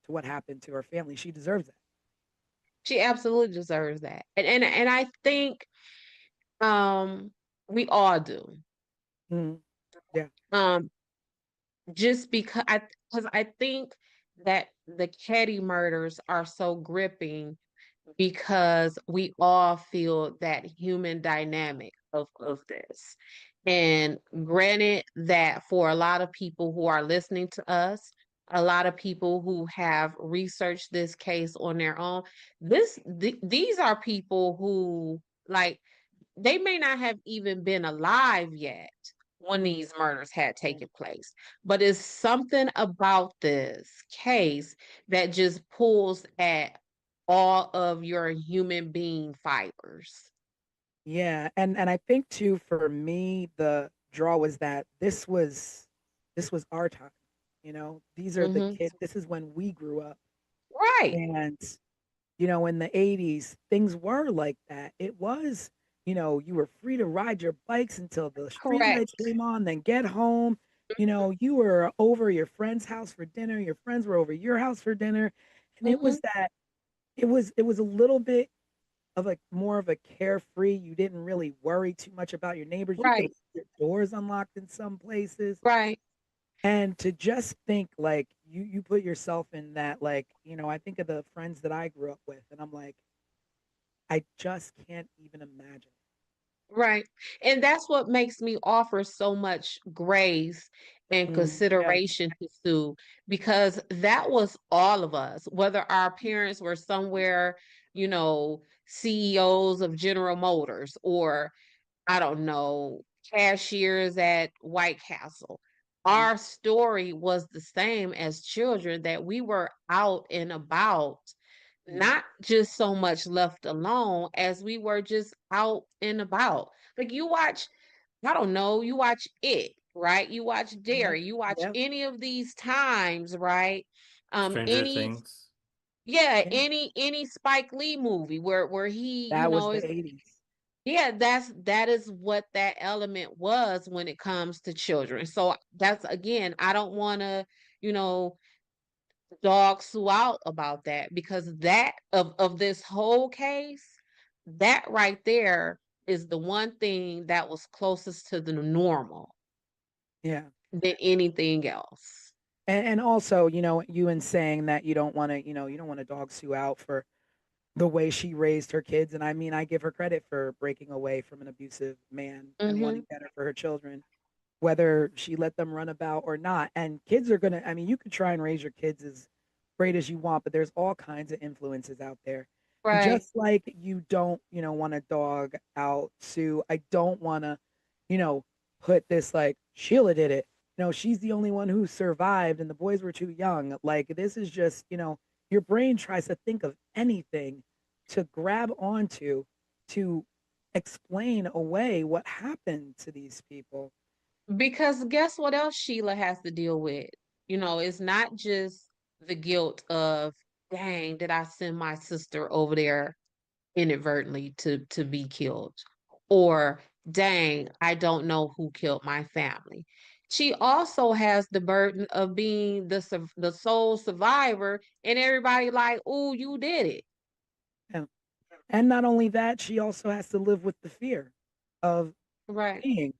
B: to what happened to her family. She deserves that.
C: She absolutely deserves that. And I think um we all do.
B: Mhm. Yeah.
C: Um just because I think that the Ketty murders are so gripping because we all feel that human dynamic of this. And granted that for a lot of people who are listening to us, a lot of people who have researched this case on their own, these are people who like they may not have even been alive yet when these murders had taken place. But it's something about this case that just pulls at all of your human being fibers.
B: Yeah, and I think too for me the draw was that this was our time. You know, these are the
C: Hmm.
B: kids. This is when we grew up.
C: Right,
B: And you know, in the 80s, things were like that. It was, you know, you were free to ride your bikes until the street
C: correct.
B: lights came on, then get home. You know, you were over your friend's house for dinner, your friends were over your house for dinner. And it
C: Hmm.
B: was that it was a little bit of a more of a carefree. You didn't really worry too much about your neighbors. You could
C: Right,
B: leave your doors unlocked in some places.
C: right.
B: And to just think like you put yourself in that like, you know, I think of the friends that I grew up with and I'm like, I just can't even imagine.
C: Right. And that's what makes me offer so much grace and
B: Yeah.
C: consideration to Sue, because that was all of us, whether our parents were somewhere, CEOs of General Motors, or I don't know, cashiers at White Castle.
B: Mhm.
C: Our story was the same as children, that we were out and about,
B: Mhm.
C: not just so much left alone as we were just out and about. Like you watch, I don't know, you watch it, right? You watch
B: Yeah.
C: Dairy, you watch
B: Yeah.
C: any of these times, right?
D: Stranger
C: Any
D: Things.
C: yeah,
B: Yeah.
C: any Spike Lee movie where he,
B: That was the 80s.
C: yeah, that is what that element was when it comes to children. So that's again, I don't want to, you know, dog Sue out about that, because that of this whole case, that right there is the one thing that was closest to the normal
B: Yeah.
C: than anything else.
B: And also, you know, you in saying that you don't want to, you know, you don't want to dog Sue out for the way she raised her kids. And I mean, I give her credit for breaking away from an abusive man and
C: Mm-hmm.
B: wanting better for her children, whether she let them run about or not. And kids are going to, I mean, you could try and raise your kids as great as you want, but there's all kinds of influences out there. And
C: Right.
B: just like you don't, you know, want to dog out Sue, I don't want to, you know, put this like Sheila did it. You know, she's the only one who survived and the boys were too young. Like this is just, you know, your brain tries to think of anything to grab onto to explain away what happened to these people.
C: Because guess what else Sheila has to deal with? It's not just the guilt of, dang, did I send my sister over there inadvertently to be killed? Or, dang, I don't know who killed my family. She also has the burden of being the sole survivor, and everybody like, oh, you did it.
B: And, and not only that, she also has to live with the fear of
C: Right.
B: being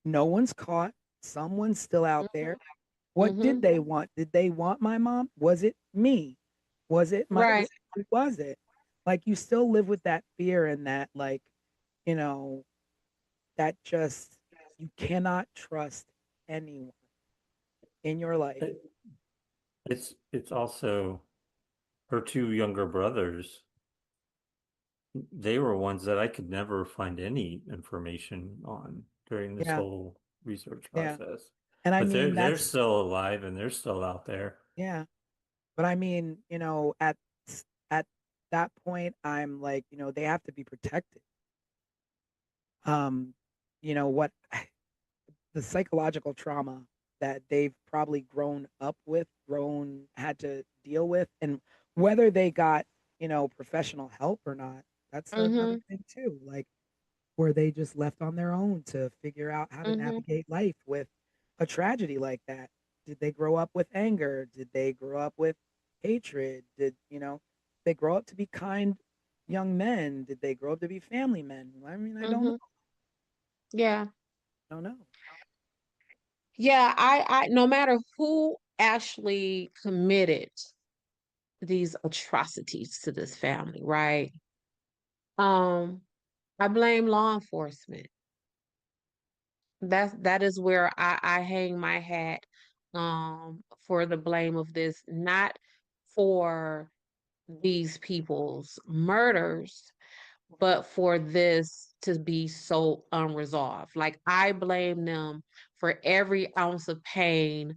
B: no one's caught, someone's still out there. What did
C: Mm-hmm.
B: they want? Did they want my mom? Was it me? Was it my
C: Right.
B: who was it? Like you still live with that fear and that like, you know, that just you cannot trust anyone in your life.
D: It, it's also her two younger brothers. They were ones that I could never find any information on during this
B: Yeah,
D: whole research
B: yeah.
D: process.
B: And I
D: But they're
B: mean
D: they're
B: that's
D: still alive and they're still out there.
B: yeah. But I mean, you know, at that point I'm like, you know, they have to be protected. Um, you know what the psychological trauma that they've probably grown up with, had to deal with, and whether they got, you know, professional help or not, that's another
C: Mm-hmm.
B: thing too. Like, were they just left on their own to figure out how to
C: Mm-hmm.
B: navigate life with a tragedy like that? Did they grow up with anger? Did they grow up with hatred? Did, you know, they grow up to be kind young men? Did they grow up to be family men? I mean, I don't know.
C: Mm-hmm. Yeah.
B: I don't know.
C: Yeah, I no matter who actually committed these atrocities to this family, right? Um, I blame law enforcement. That is where I hang my hat for the blame of this, not for these people's murders, but for this to be so unresolved. Like, I blame them for every ounce of pain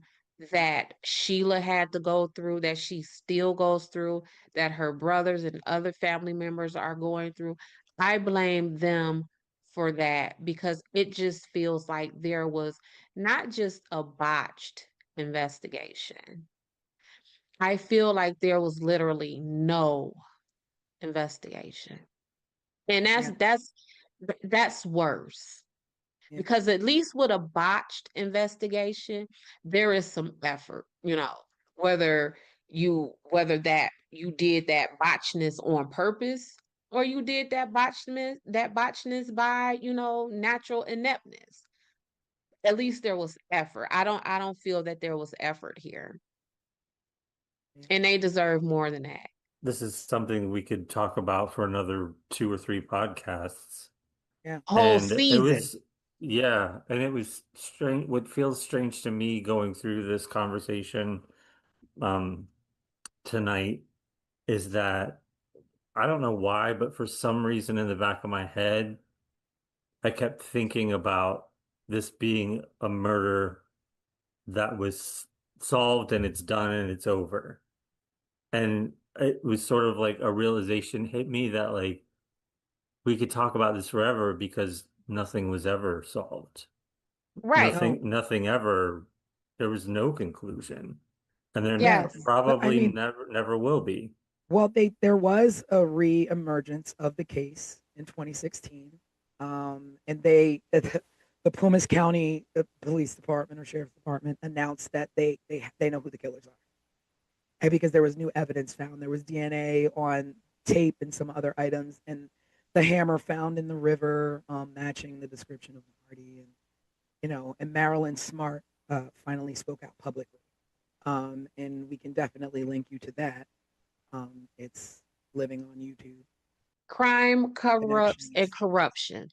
C: that Sheila had to go through, that she still goes through, that her brothers and other family members are going through. I blame them for that because it just feels like there was not just a botched investigation. I feel like there was literally no investigation. And
B: Yeah.
C: that's worse.
B: Yeah.
C: Because at least with a botched investigation, there is some effort, whether that you did that botchness on purpose or you did that botchness by, natural ineptness. At least there was effort. I don't feel that there was effort here.
B: Yeah.
C: And they deserve more than that.
D: This is something we could talk about for another 2 or 3 podcasts.
B: Yeah.
C: Whole
D: And it
C: season.
D: was, yeah, and it was strange. What feels strange to me going through this conversation um, tonight is that I don't know why, but for some reason in the back of my head, I kept thinking about this being a murder that was solved and it's done and it's over. And it was sort of like a realization hit me that like we could talk about this forever because nothing was ever solved.
C: Right.
B: No.
D: Nothing ever, there was no conclusion. And there
B: No.
C: Yes.
B: But I
D: probably
B: mean,
D: never will be.
B: well, there was a re-emergence of the case in 2016, and the Plumas County Police Department or Sheriff's Department announced that they know who the killers are, and because there was new evidence found, there was DNA on tape and some other items, and the hammer found in the river matching the description of Marty, and and Marilyn Smart finally spoke out publicly, and we can definitely link you to that. It's living on YouTube.
C: Crime, cover-ups, and
B: Connections.
C: corruption.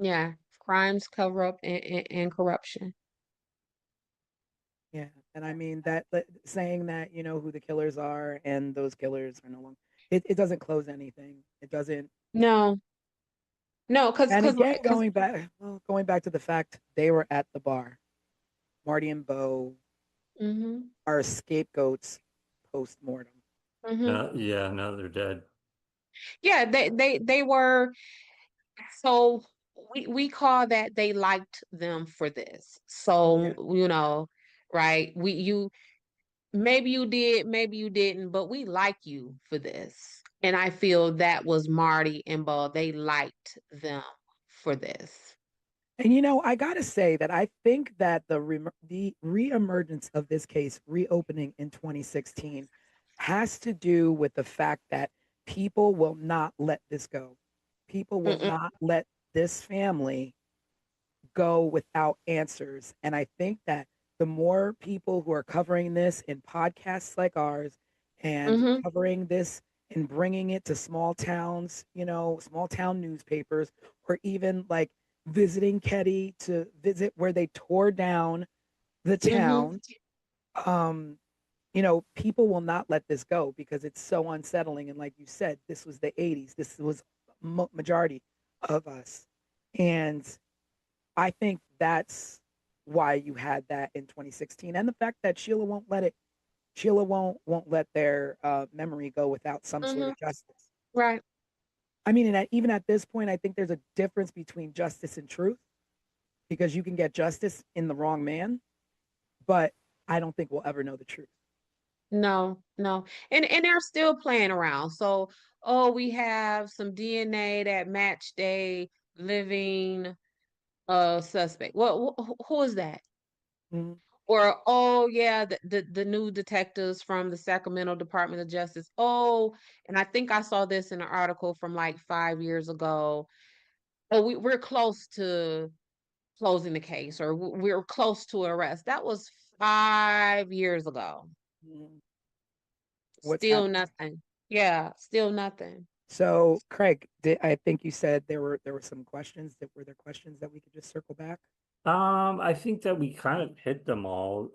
C: Yeah. Crimes, cover up, and corruption.
B: Yeah, and I mean that saying that you know who the killers are and those killers are no longer. It doesn't close anything. It doesn't.
C: No, no,
B: And again,
C: because
B: going back to the fact they were at the bar. Marty and Bo
C: mm-hmm,
B: are scapegoats post mortem.
C: mm-hmm.
D: No, yeah, now they're dead.
C: Yeah, they were. So we call that they liked them for this.
B: Yeah,
C: So, right? Maybe you did, maybe you didn't, but we like you for this. And I feel that was Marty and Bo. They liked them for this.
B: and I gotta say that I think that the reemergence of this case reopening in 2016 has to do with the fact that people will not let this go. People will
C: Mm-mm,
B: not let this family go without answers. And I think that the more people who are covering this in podcasts like ours and
C: mm-hmm,
B: covering this and bringing it to small towns, small town newspapers, or even like visiting Ketty to visit where they tore down the
C: mm-hmm,
B: town, um, people will not let this go because it's so unsettling. And like you said, this was the 80s. This was majority of us. And I think that's why you had that in 2016, and the fact that Sheila won't let their memory go without some sort
C: mm-hmm.
B: of justice.
C: Right.
B: I mean, and even at this point, I think there's a difference between justice and truth because you can get justice in the wrong man, but I don't think we'll ever know the truth.
C: No, no. And they're still playing around. So, oh, we have some DNA that matched a living suspect. Well, who is that?
B: Mhm.
C: Or, oh yeah, the new detectives from the Sacramento Department of Justice. Oh, and I think I saw this in an article from like 5 years ago. Oh, we're close to closing the case, or we're close to arrest. That was 5 years ago.
B: Mhm. What's
C: Still
B: happening?
C: nothing. Yeah, still nothing.
B: So, Craig, I think you said there were some questions that were there questions that we could just circle back.
D: I think that we kind of hit them all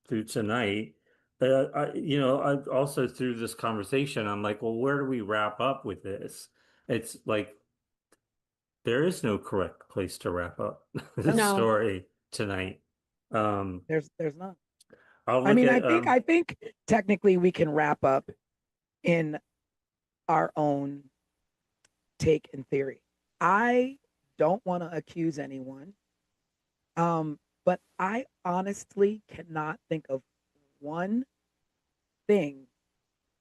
D: through tonight. I also through this conversation, I'm like, well, where do we wrap up with this? It's like there is no correct place to wrap up this
C: No.
D: story tonight.
B: There's not.
D: I'll
B: I
D: look
B: mean,
D: at
B: I think technically we can wrap up in our own take and theory. I don't want to accuse anyone, but I honestly cannot think of one thing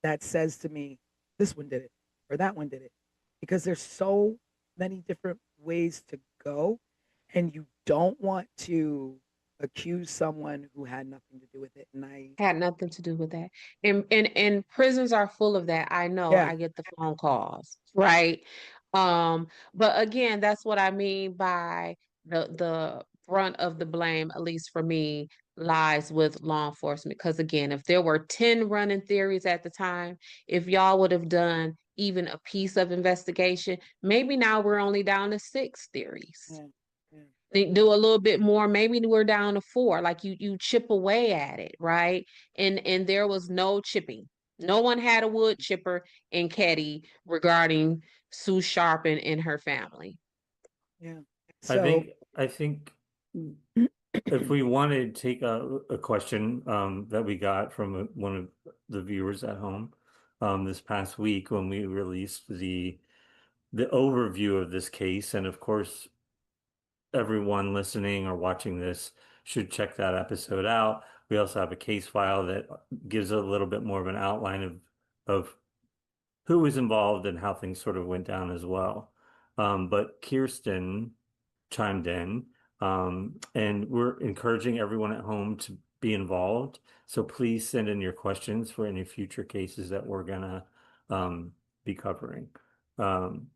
B: that says to me, this one did it or that one did it, because there's so many different ways to go, and you don't want to accuse someone who had nothing to do with it. And I,
C: Had nothing to do with that. And prisons are full of that. I know.
B: yeah,
C: I get the phone calls, right? But again, that's what I mean by the brunt of the blame, at least for me, lies with law enforcement. Because again, if there were 10 running theories at the time, if y'all would have done even a piece of investigation, maybe now we're only down to 6 theories.
B: yeah, yeah.
C: They do a little bit more, maybe we're down to 4. Like you chip away at it, right? And there was no chipping. No one had a wood chipper in Ketty regarding Sue Sharp and her family.
B: Yeah.
D: I
B: So,
D: think if we wanted to take a question that we got from one of the viewers at home this past week when we released the overview of this case, and of course everyone listening or watching this should check that episode out. We also have a case file that gives a little bit more of an outline of who was involved and how things sort of went down as well. But Kirsten chimed in, and we're encouraging everyone at home to be involved. So please send in your questions for any future cases that we're gonna be covering. Um,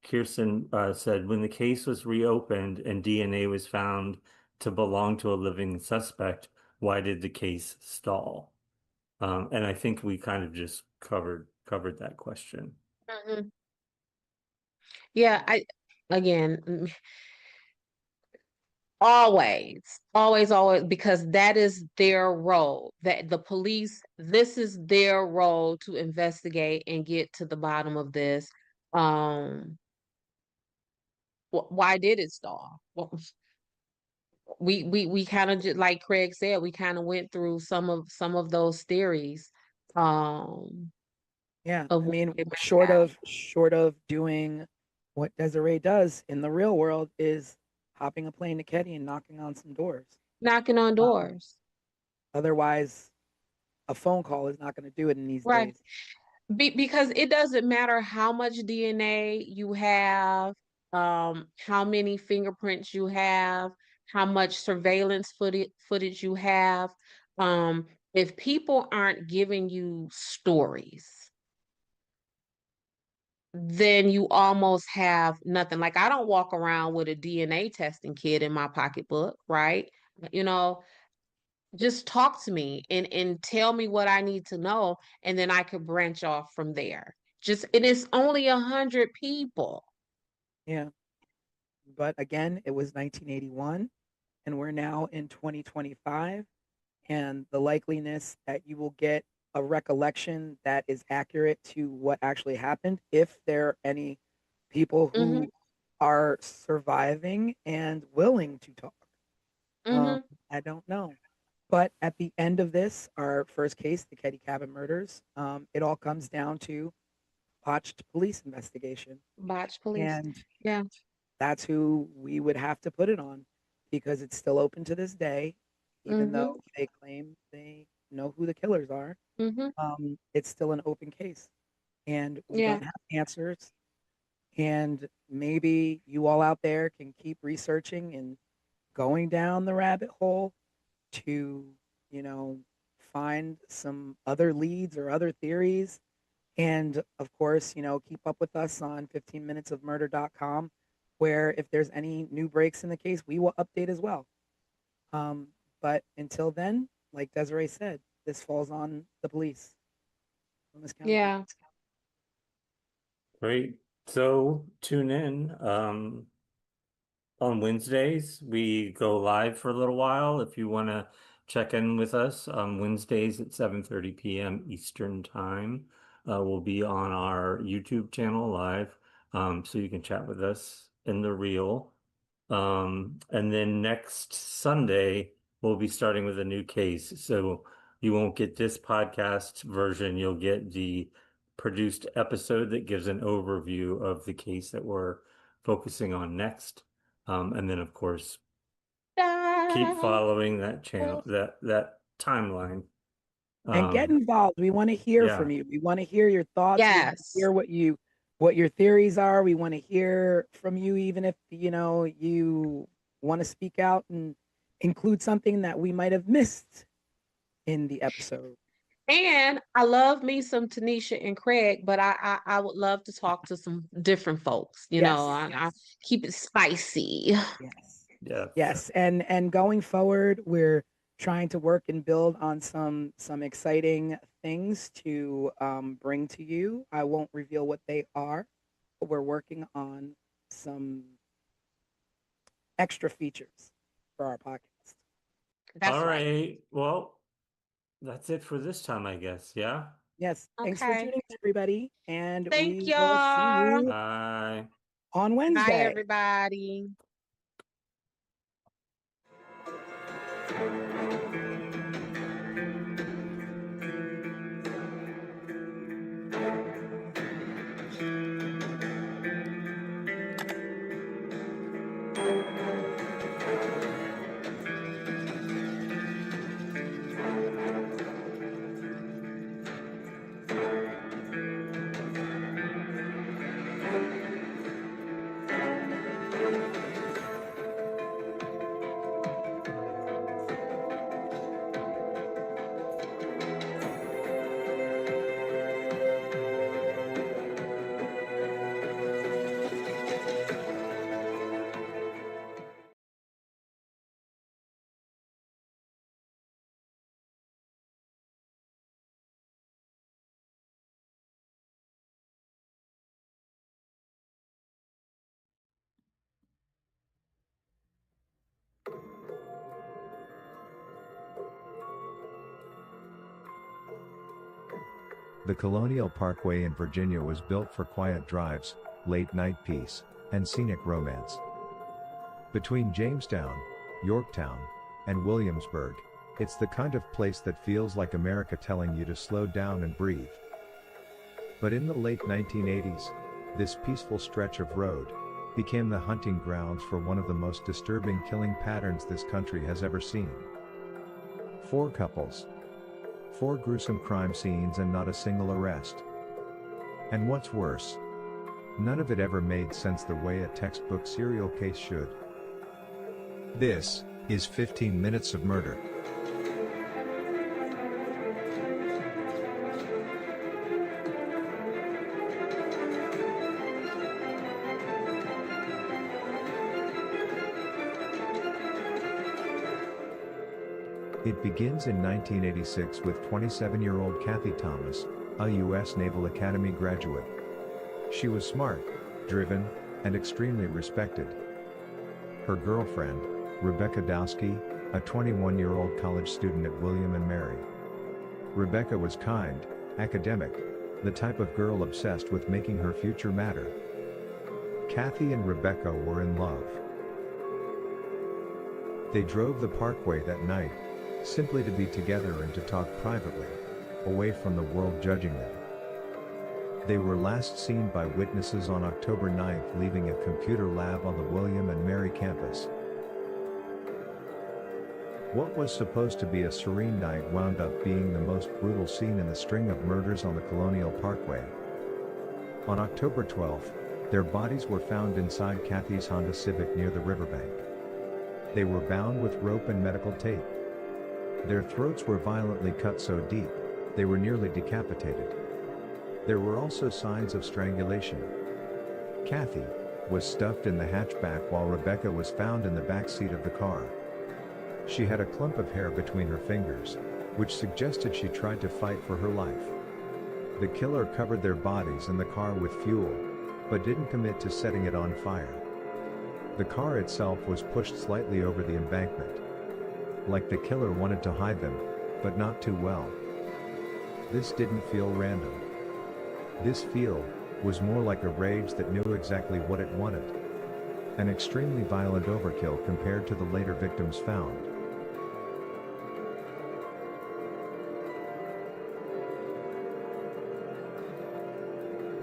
D: Kirsten said, when the case was reopened and DNA was found to belong to a living suspect, why did the case stall? And I think we kind of just covered that question.
C: Mhm. Yeah, again, always, because that is their role. That the police, this is their role to investigate and get to the bottom of this. Why did it stall? Well, we kind of just like Craig said, we kind of went through some of those theories
B: yeah,
C: of
B: I
C: what
B: mean,
C: might have
B: short of doing what Desiree does in the real world is hopping a plane to Ketty and knocking on some doors.
C: knocking on
B: Um,
C: doors.
B: Otherwise, a phone call is not going to do it in these
C: Right.
B: days.
C: Because it doesn't matter how much DNA you have, how many fingerprints you have, how much surveillance footage you have. If people aren't giving you stories, then you almost have nothing. Like I don't walk around with a DNA testing kit in my pocketbook, right? You know, just talk to me and tell me what I need to know, and then I could branch off from there. Just it is only 100 people.
B: Yeah. But again, it was 1981 and we're now in 2025. And the likeliness that you will get a recollection that is accurate to what actually happened, if there are any people
C: Mm-hmm.
B: who are surviving and willing to talk. Um,
C: Mm-hmm.
B: I don't know. But at the end of this, our first case, the Ketty Cabin murders, it all comes down to botched police investigation.
C: Botch police.
B: And
C: Yeah.
B: that's who we would have to put it on because it's still open to this day, even
C: Mm-hmm.
B: though they claim they know who the killers are.
C: Mm-hmm.
B: It's still an open case, and we
C: Yeah.
B: don't have answers. And maybe you all out there can keep researching and going down the rabbit hole to, you know, find some other leads or other theories. And of course, keep up with us on 15minutesofmurder.com, where if there's any new breaks in the case, we will update as well. Um, but until then, like Desiree said, this falls on the police, Willis County Police.
C: Yeah.
D: Great. So tune in. On Wednesdays, we go live for a little while. If you want to check in with us on Wednesdays at 7:30 p.m. Eastern Time, we'll be on our YouTube channel live, so you can chat with us in the reel. And then next Sunday, we'll be starting with a new case. So you won't get this podcast version. You'll get the produced episode that gives an overview of the case that we're focusing on next. And then, of course, keep following that channel, that timeline.
B: And get involved. We want to hear
D: yeah.
B: from you. We want to hear your thoughts. We want to
C: Yes.
B: hear what your theories are. We want to hear from you, even if you want to speak out and include something that we might have missed in the episode.
C: And I love me some Tanisha and Craig, but I would love to talk to some different folks. You know, I keep it spicy.
B: Yes. And going forward, we're trying to work and build on some exciting things to bring to you. I won't reveal what they are, but we're working on some extra features for our podcast.
D: All right. Well, that's it for this time, I guess. Yeah.
B: Yes. Thanks for tuning in, everybody. And
C: Thank
B: we
C: y'all.
B: will see you
D: Bye.
B: on Wednesday.
C: Bye, everybody.
E: The Colonial Parkway in Virginia was built for quiet drives, late-night peace, and scenic romance. Between Jamestown, Yorktown, and Williamsburg, it's the kind of place that feels like America telling you to slow down and breathe. But in the late 1980s, this peaceful stretch of road became the hunting grounds for one of the most disturbing killing patterns this country has ever seen. 4 couples, 4 gruesome crime scenes, and not a single arrest. And what's worse, none of it ever made sense the way a textbook serial case should. This is 15 Minutes of Murder. It begins in 1986 with 27-year-old Kathy Thomas, a U.S. Naval Academy graduate. She was smart, driven, and extremely respected. Her girlfriend, Rebecca Dowski, a 21-year-old college student at William and Mary. Rebecca was kind, academic, the type of girl obsessed with making her future matter. Kathy and Rebecca were in love. They drove the parkway that night, simply to be together and to talk privately, away from the world judging them. They were last seen by witnesses on October 9th leaving a computer lab on the William and Mary campus. What was supposed to be a serene night wound up being the most brutal scene in the string of murders on the Colonial Parkway. On October 12th, their bodies were found inside Kathy's Honda Civic near the riverbank. They were bound with rope and medical tape. Their throats were violently cut so deep, they were nearly decapitated. There were also signs of strangulation. Kathy was stuffed in the hatchback while Rebecca was found in the back seat of the car. She had a clump of hair between her fingers, which suggested she tried to fight for her life. The killer covered their bodies and the car with fuel, but didn't commit to setting it on fire. The car itself was pushed slightly over the embankment. Like the killer wanted to hide them, but not too well. This didn't feel random. This feel was more like a rage that knew exactly what it wanted. an extremely violent overkill compared to the later victims found.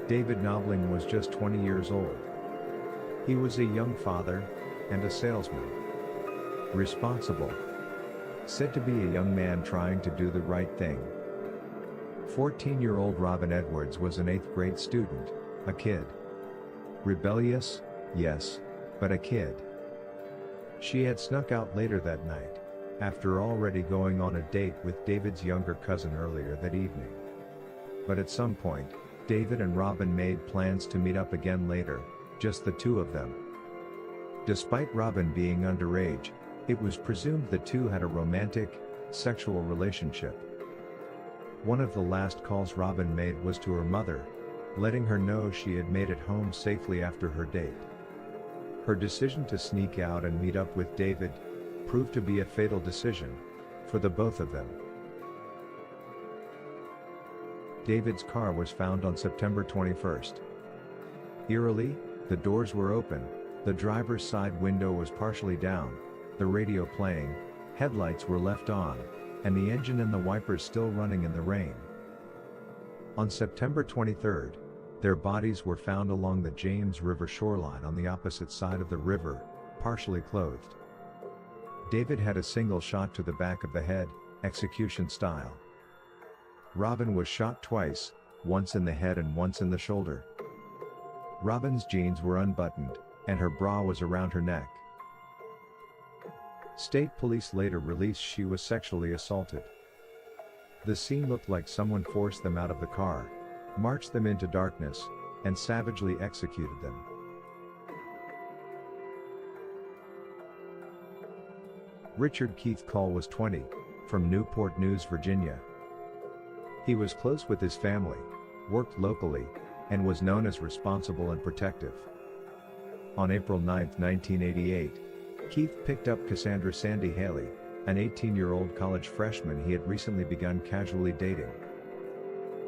E: David Knobling was just 20 years old. He was a young father and a salesman. Responsible. Said to be a young man trying to do the right thing. 14-year-old Robin Edwards was an 8th grade student, a kid. Rebellious, yes, but a kid. She had snuck out later that night, after already going on a date with David's younger cousin earlier that evening. But at some point, David and Robin made plans to meet up again later, just the two of them. Despite Robin being underage, it was presumed the two had a romantic, sexual relationship. One of the last calls Robin made was to her mother, letting her know she had made it home safely after her date. Her decision to sneak out and meet up with David proved to be a fatal decision for the both of them. David's car was found on September 21st. Eerily, the doors were open, the driver's side window was partially down, the radio playing, headlights were left on, and the engine and the wipers still running in the rain. On September 23rd, their bodies were found along the James River shoreline on the opposite side of the river, partially clothed. David had a single shot to the back of the head, execution style. Robin was shot twice, once in the head and once in the shoulder. Robin's jeans were unbuttoned, and her bra was around her neck. State police later released she was sexually assaulted. The scene looked like someone forced them out of the car, marched them into darkness, and savagely executed them. Richard Keith Call was 20, from Newport News, Virginia. He was close with his family, worked locally, and was known as responsible and protective. On April 9, 1988, Keith picked up Cassandra Sandy Haley, an 18-year-old college freshman he had recently begun casually dating.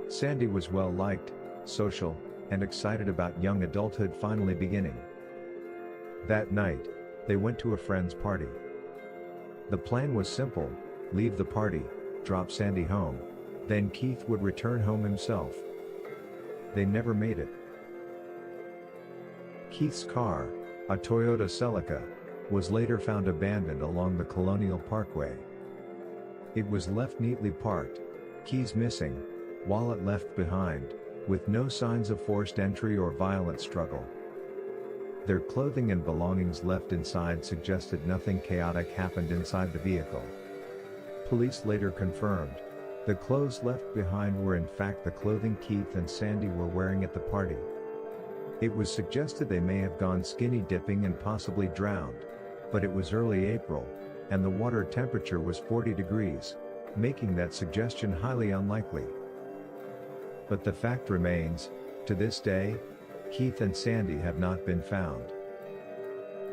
E: Sandy was well-liked, social, and excited about young adulthood finally beginning. That night, they went to a friend's party. The plan was simple: leave the party, drop Sandy home, then Keith would return home himself. They never made it. Keith's car, a Toyota Celica, was later found abandoned along the Colonial Parkway. It was left neatly parked, keys missing, wallet left behind, with no signs of forced entry or violent struggle. Their clothing and belongings left inside suggested nothing chaotic happened inside the vehicle. Police later confirmed the clothes left behind were in fact the clothing Keith and Sandy were wearing at the party. It was suggested they may have gone skinny dipping and possibly drowned, but it was early April, and the water temperature was 40 degrees, making that suggestion highly unlikely. But the fact remains, to this day, Keith and Sandy have not been found.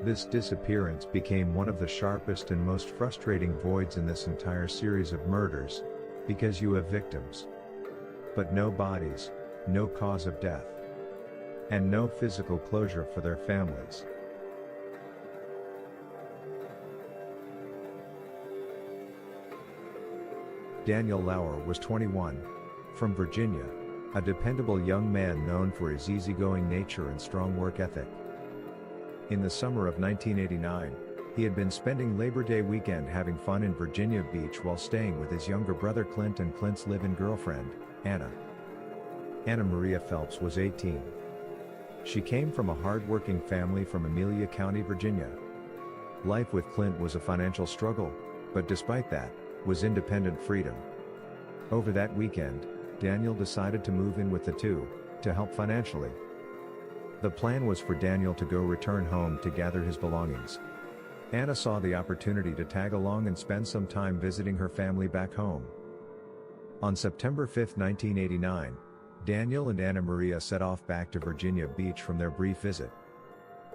E: This disappearance became one of the sharpest and most frustrating voids in this entire series of murders, because you have victims, but no bodies, no cause of death, and no physical closure for their families. Daniel Lauer was 21, from Virginia, a dependable young man known for his easygoing nature and strong work ethic. In the summer of 1989, he had been spending Labor Day weekend having fun in Virginia Beach while staying with his younger brother Clint and Clint's live-in girlfriend, Anna. Anna Maria Phelps was 18. She came from a hard-working family from Amelia County, Virginia. Life with Clint was a financial struggle, but despite that, was independent freedom. Over that weekend, Daniel decided to move in with the two, to help financially. The plan was for Daniel to go return home to gather his belongings. Anna saw the opportunity to tag along and spend some time visiting her family back home. On September 5, 1989, Daniel and Anna Maria set off back to Virginia Beach from their brief visit.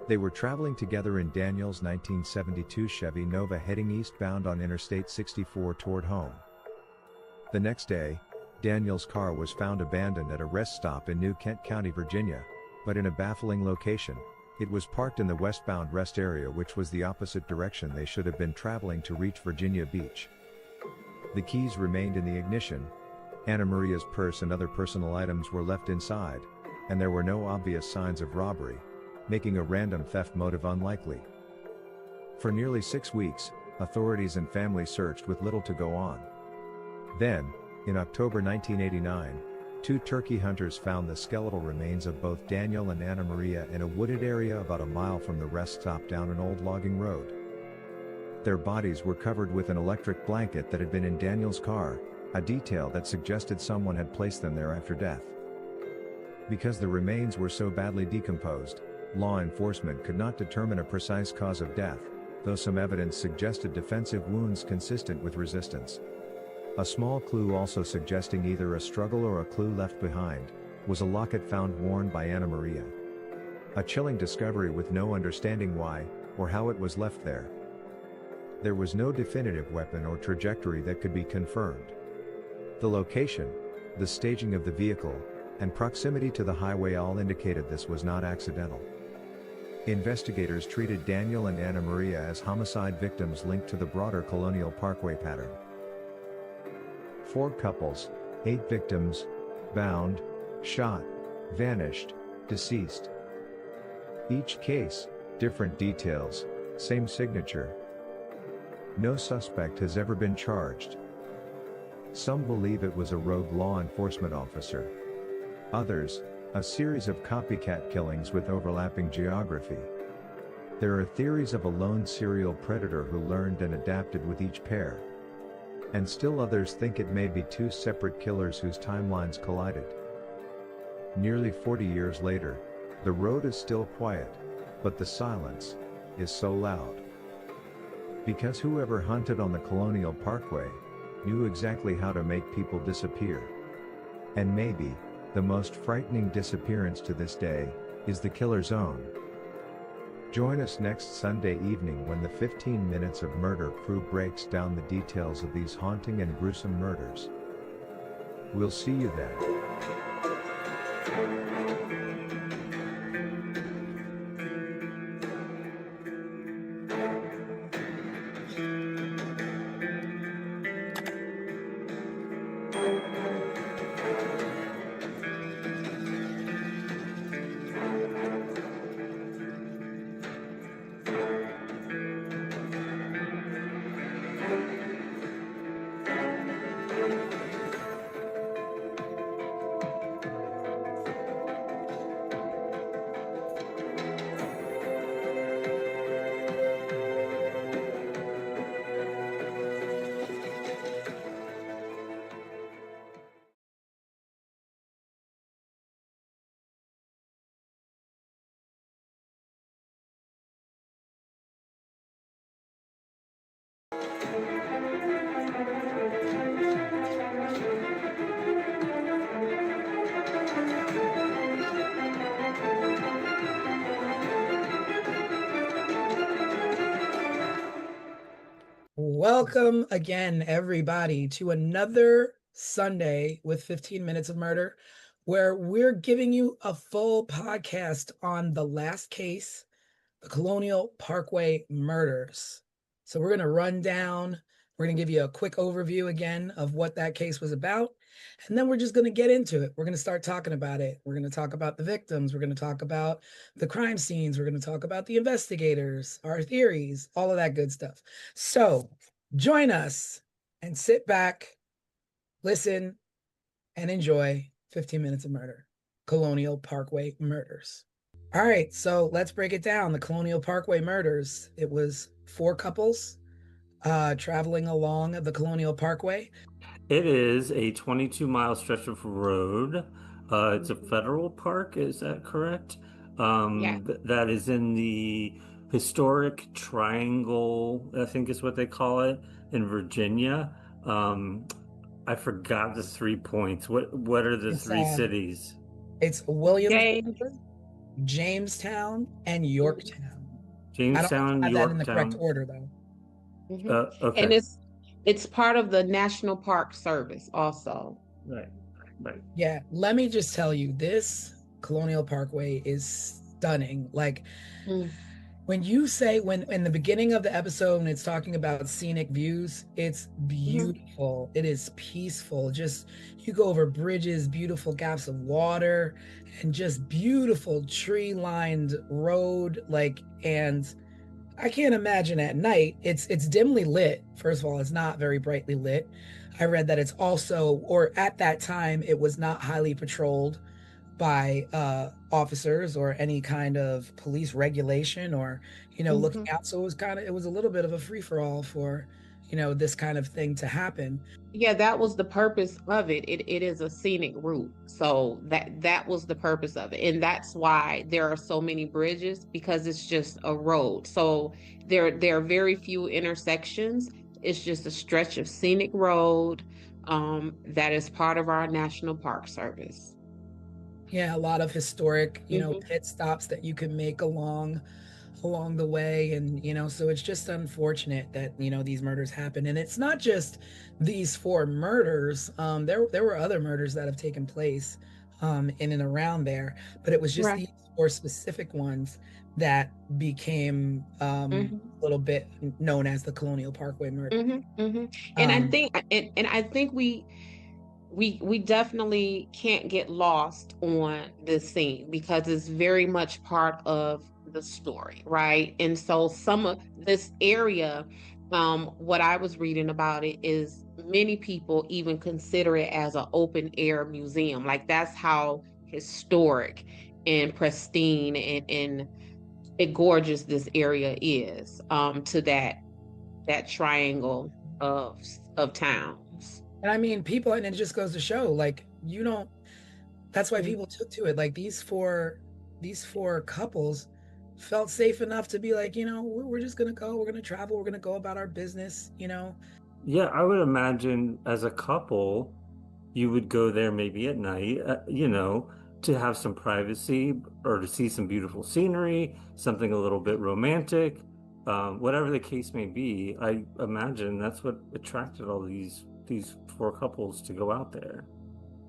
E: They were traveling together in Daniel's 1972 Chevy Nova heading eastbound on Interstate 64 toward home. The next day, Daniel's car was found abandoned at a rest stop in New Kent County, Virginia, but in a baffling location, It was parked in the westbound rest area, which was the opposite direction they should have been traveling to reach Virginia Beach. The keys remained in the ignition. Anna Maria's purse and other personal items were left inside, and there were no obvious signs of robbery, making a random theft motive unlikely. For nearly 6 weeks, authorities and family searched with little to go on. Then, in October 1989, 2 turkey hunters found the skeletal remains of both Daniel and Anna Maria in a wooded area about a mile from the rest stop down an old logging road. Their bodies were covered with an electric blanket that had been in Daniel's car, a detail that suggested someone had placed them there after death. Because the remains were so badly decomposed, law enforcement could not determine a precise cause of death, though some evidence suggested defensive wounds consistent with resistance. A small clue also suggesting either a struggle or a clue left behind, was a locket found worn by Anna Maria. A chilling discovery with no understanding why, or how it was left there. There was no definitive weapon or trajectory that could be confirmed. The location, the staging of the vehicle, and proximity to the highway all indicated this was not accidental. Investigators treated Daniel and Anna Maria as homicide victims linked to the broader Colonial Parkway pattern. 4 couples, 8 victims, bound, shot, vanished, deceased. Each case, different details, same signature. No suspect has ever been charged. Some believe it was a rogue law enforcement officer. Others, a series of copycat killings with overlapping geography. There are theories of a lone serial predator who learned and adapted with each pair. And still others think it may be 2 separate killers whose timelines collided. Nearly 40 years later, the road is still quiet, but the silence is so loud. Because whoever hunted on the Colonial Parkway knew exactly how to make people disappear. And maybe, the most frightening disappearance to this day, is the killer's own. Join us next Sunday evening when the 15 Minutes of Murder crew breaks down the details of these haunting and gruesome murders. We'll see you then.
B: Welcome again, everybody, to another Sunday with 15 Minutes of Murder, where we're giving you a full podcast on the last case, the Colonial Parkway murders. So we're going to run down, we're going to give you a quick overview again of what that case was about, and then we're just going to get into it. We're going to start talking about it. We're going to talk about the victims. We're going to talk about the crime scenes. We're going to talk about the investigators, our theories, all of that good stuff. So join us and sit back, listen, and enjoy 15 Minutes of Murder, Colonial Parkway murders. All right, so let's break it down. The Colonial Parkway murders. It was 4 couples traveling along the Colonial Parkway.
D: It is a 22-mile stretch of road. It's a federal park, is that correct?
C: Yeah.
D: That is in the historic triangle, I think is what they call it, in Virginia. I forgot the 3 points. What are the
B: It's,
D: 3 cities?
B: It's Williamsburg,
C: James.
B: Jamestown, and Yorktown.
D: Jamestown,
B: I don't have that in the
D: Yorktown.
B: correct order, though.
D: Okay.
C: And it's part of the National Park Service also.
D: Right.
B: Yeah, let me just tell you, this Colonial Parkway is stunning. Like
C: Mm.
B: when you say, when in the beginning of the episode, when it's talking about scenic views, it's
C: Mhm.
B: beautiful. It is peaceful. Just you go over bridges, beautiful gaps of water, and just beautiful tree-lined road. Like, and I can't imagine at night. It's dimly lit. First of all, it's not very brightly lit. I read that it's also, or at that time, it was not highly patrolled by officers or any kind of police regulation or, looking
C: Mhm.
B: out. So it was a little bit of a free for all for, this kind of thing to happen.
C: Yeah, that was the purpose of it. It is a scenic route. So that was the purpose of it. And that's why there are so many bridges, because it's just a road. So there are very few intersections. It's just a stretch of scenic road that is part of our National Park Service.
B: Yeah, a lot of historic,
C: Hmm.
B: pit stops that you can make along the way. And so it's just unfortunate that these murders happen. And it's not just these four murders. There were other murders that have taken place in and around there, but it was just
C: Right.
B: these four specific ones that became
C: Hmm.
B: a little bit known as the Colonial Parkway murder.
C: Hmm. Hmm. And I
B: um
C: think and I think we definitely can't get lost on this scene because it's very much part of the story, right? And so some of this area, what I was reading about it is many people even consider it as an open air museum. Like that's how historic and pristine and gorgeous this area is, to that triangle of of towns.
B: and I mean, people, and it just goes to show, like, you don't that's why
C: Mm.
B: people took to it. Like these four couples felt safe enough to be like, we're just gonna go, we're gonna travel, we're gonna go about our business.
D: Yeah, I would imagine as a couple, you would go there maybe at night, to have some privacy or to see some beautiful scenery, something a little bit romantic, whatever the case may be. I imagine that's what attracted all these four couples to go out there,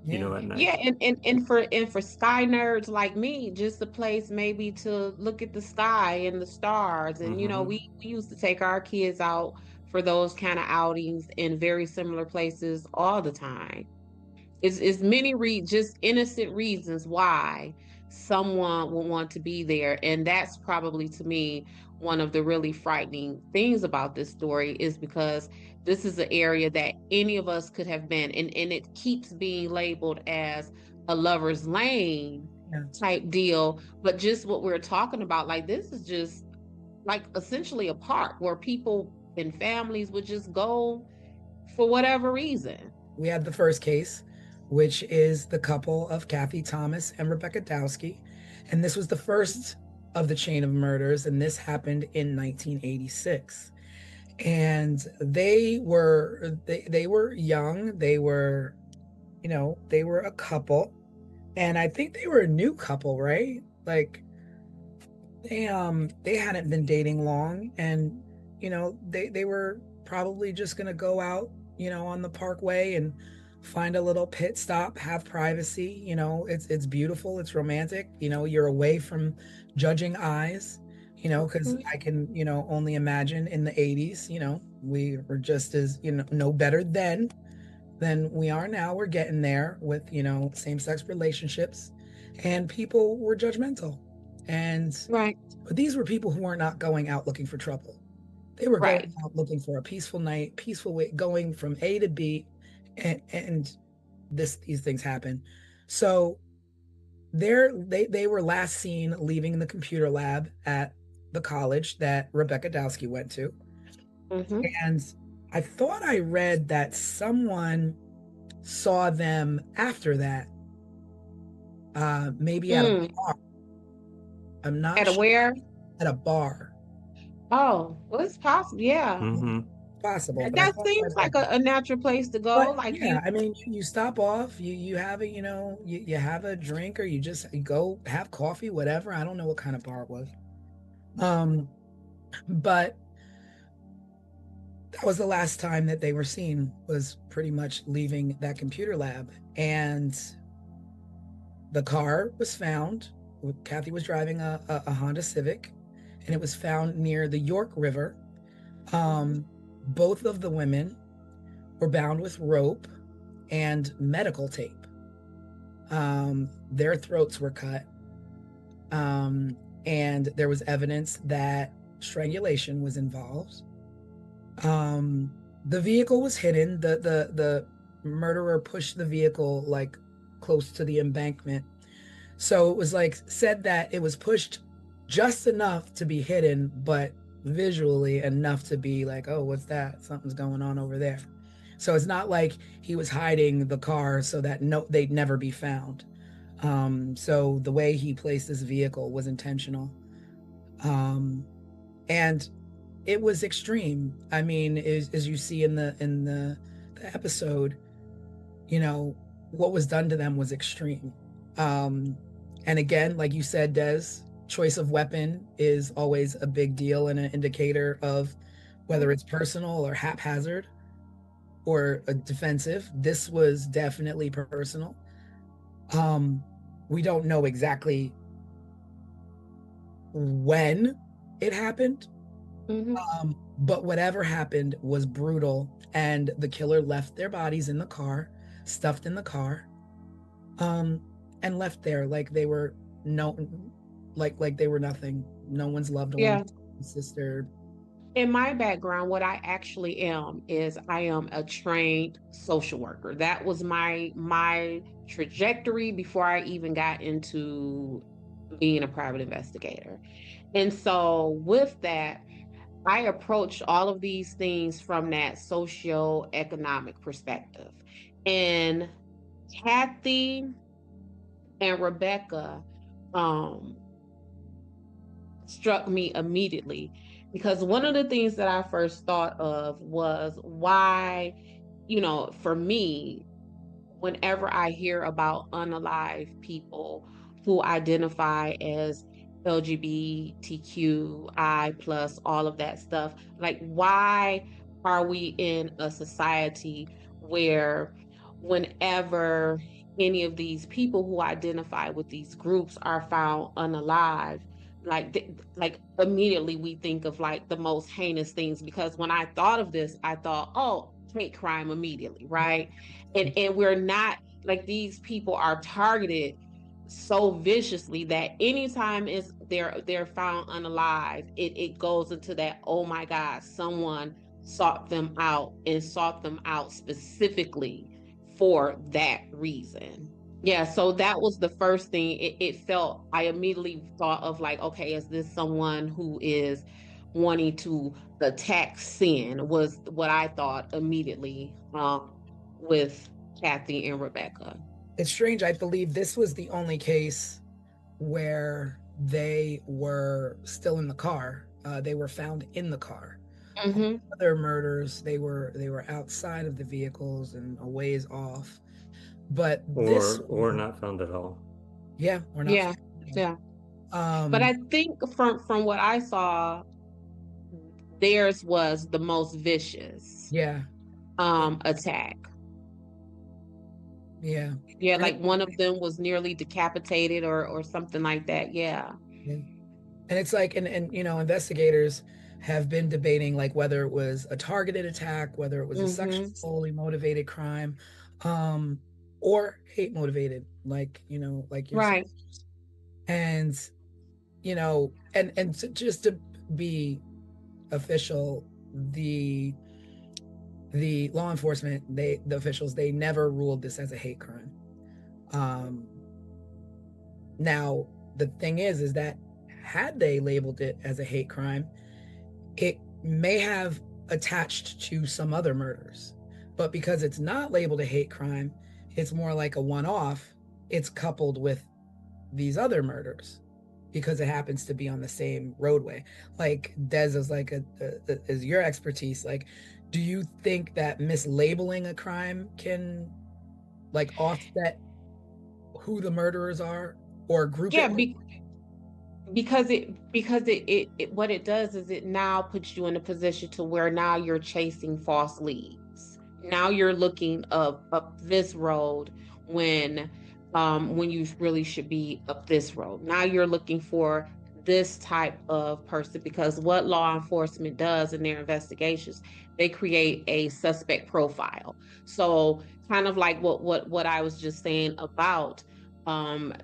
B: Yeah.
D: at night.
C: Yeah, and for sky nerds like me, just a place maybe to look at the sky and the stars. And
D: Hmm.
C: we used to take our kids out for those kind of outings in very similar places all the time. It's many just innocent reasons why someone would want to be there. And that's probably to me one of the really frightening things about this story is because this is an area that any of us could have been. And it keeps being labeled as a lover's lane
B: Yeah.
C: type deal. But just what we're talking about, like this is just like essentially a park where people and families would just go for whatever reason.
B: We had the first case, which is the couple of Kathy Thomas and Rebecca Dowski. And this was the first of the chain of murders, and this happened in 1986. And they were young. They were a couple. And I think they were a new couple, right? Like they hadn't been dating long, and they were probably just gonna go out, on the parkway and find a little pit stop, have privacy. It's beautiful, it's romantic. You're away from judging eyes. Because I can, only imagine in the 80s, we were just as, no better then than we are now. We're getting there with, same-sex relationships, and people were judgmental. And
C: Right,
B: but these were people who were not going out looking for trouble. They were going
C: right.
B: out looking for a peaceful night, peaceful way, going from A to B, and these things happen. So they were last seen leaving the computer lab at the college that Rebecca Dowski went to.
C: Hmm.
B: And I thought I read that someone saw them after that, maybe at a
C: Mm.
B: bar. I'm not
C: At a
B: sure.
C: where?
B: At a bar.
C: Oh, well, it's possible. Yeah.
D: Hmm.
B: Possible, but I
C: That
B: thought I
C: seems
B: read
C: like
B: that.
C: a natural place to go.
B: But
C: Like
B: yeah, I mean, you stop off, you have a, you have a drink, or you go have coffee, whatever. I don't know what kind of bar it was. Um, but that was the last time that they were seen, was pretty much leaving that computer lab. And the car was found Kathy was driving a Honda Civic, and it was found near the York River. Both of the women were bound with rope and medical tape. Their throats were cut, and there was evidence that strangulation was involved. The vehicle was hidden. The murderer pushed the vehicle like close to the embankment. So it was like said that it was pushed just enough to be hidden, but visually enough to be like, oh, what's that? Something's going on over there. So it's not like he was hiding the car so that they'd never be found. So the way he placed this vehicle was intentional. And it was extreme. I mean, as you see in the episode, you know, what was done to them was extreme. And again, like you said, Des, choice of weapon is always a big deal and an indicator of whether it's personal or haphazard or a defensive. This was definitely personal. We don't know exactly when it happened, but whatever happened was brutal, and the killer left their bodies in the car, stuffed in the car, and left there like they were like they were nothing. No one's loved one, sister.
C: In my background, what I actually am is I am a trained social worker. That was my trajectory before I even got into being a private investigator. And so with that, I approach all of these things from that socio-economic perspective. And Kathy and Rebecca struck me immediately, because one of the things that I first thought of was why, you know, for me, whenever I hear about unalive people who identify as LGBTQI plus all of that stuff, like why are we in a society where whenever any of these people who identify with these groups are found unalive, like immediately we think of like the most heinous things? Because when I thought of this, I thought, oh, hate crime immediately, right? And we're not, like, these people are targeted so viciously that anytime they're found unalive, it goes into that, oh my God, someone sought them out and sought them out specifically for that reason. Yeah, so that was the first thing. It felt, I immediately thought of like, okay, is this someone who is wanting to attack sin, was what I thought immediately with Kathy and Rebecca.
B: It's strange. I believe this was the only case where they were still in the car. They were found in the car. Other murders, they were outside of the vehicles and a ways off. But
D: or not found at all.
B: Yeah, or not.
C: Yeah. But I think from what I saw, theirs was the most vicious. Attack. Yeah, like one of them was nearly decapitated or something like that. Yeah.
B: And it's like, and you know, investigators have been debating like whether it was a targeted attack, whether it was a sexually motivated crime, or hate motivated, like, you know, like you're
C: right.
B: And, you know, and just to be official, the law enforcement, the officials, they never ruled this as a hate crime. Now the thing is that had they labeled it as a hate crime, it may have attached to some other murders, but because it's not labeled a hate crime, it's more like a one-off. It's coupled with these other murders because it happens to be on the same roadway. Like Des is like is your expertise. Like, do you think that mislabeling a crime can like offset who the murderers are or group it?
C: Because it what it does is it now puts you in a position to where now you're chasing false leads. Now you're looking up this road when when you really should be up this road. Now you're looking for this type of person, because what law enforcement does in their investigations, they create a suspect profile. So kind of like what I was just saying about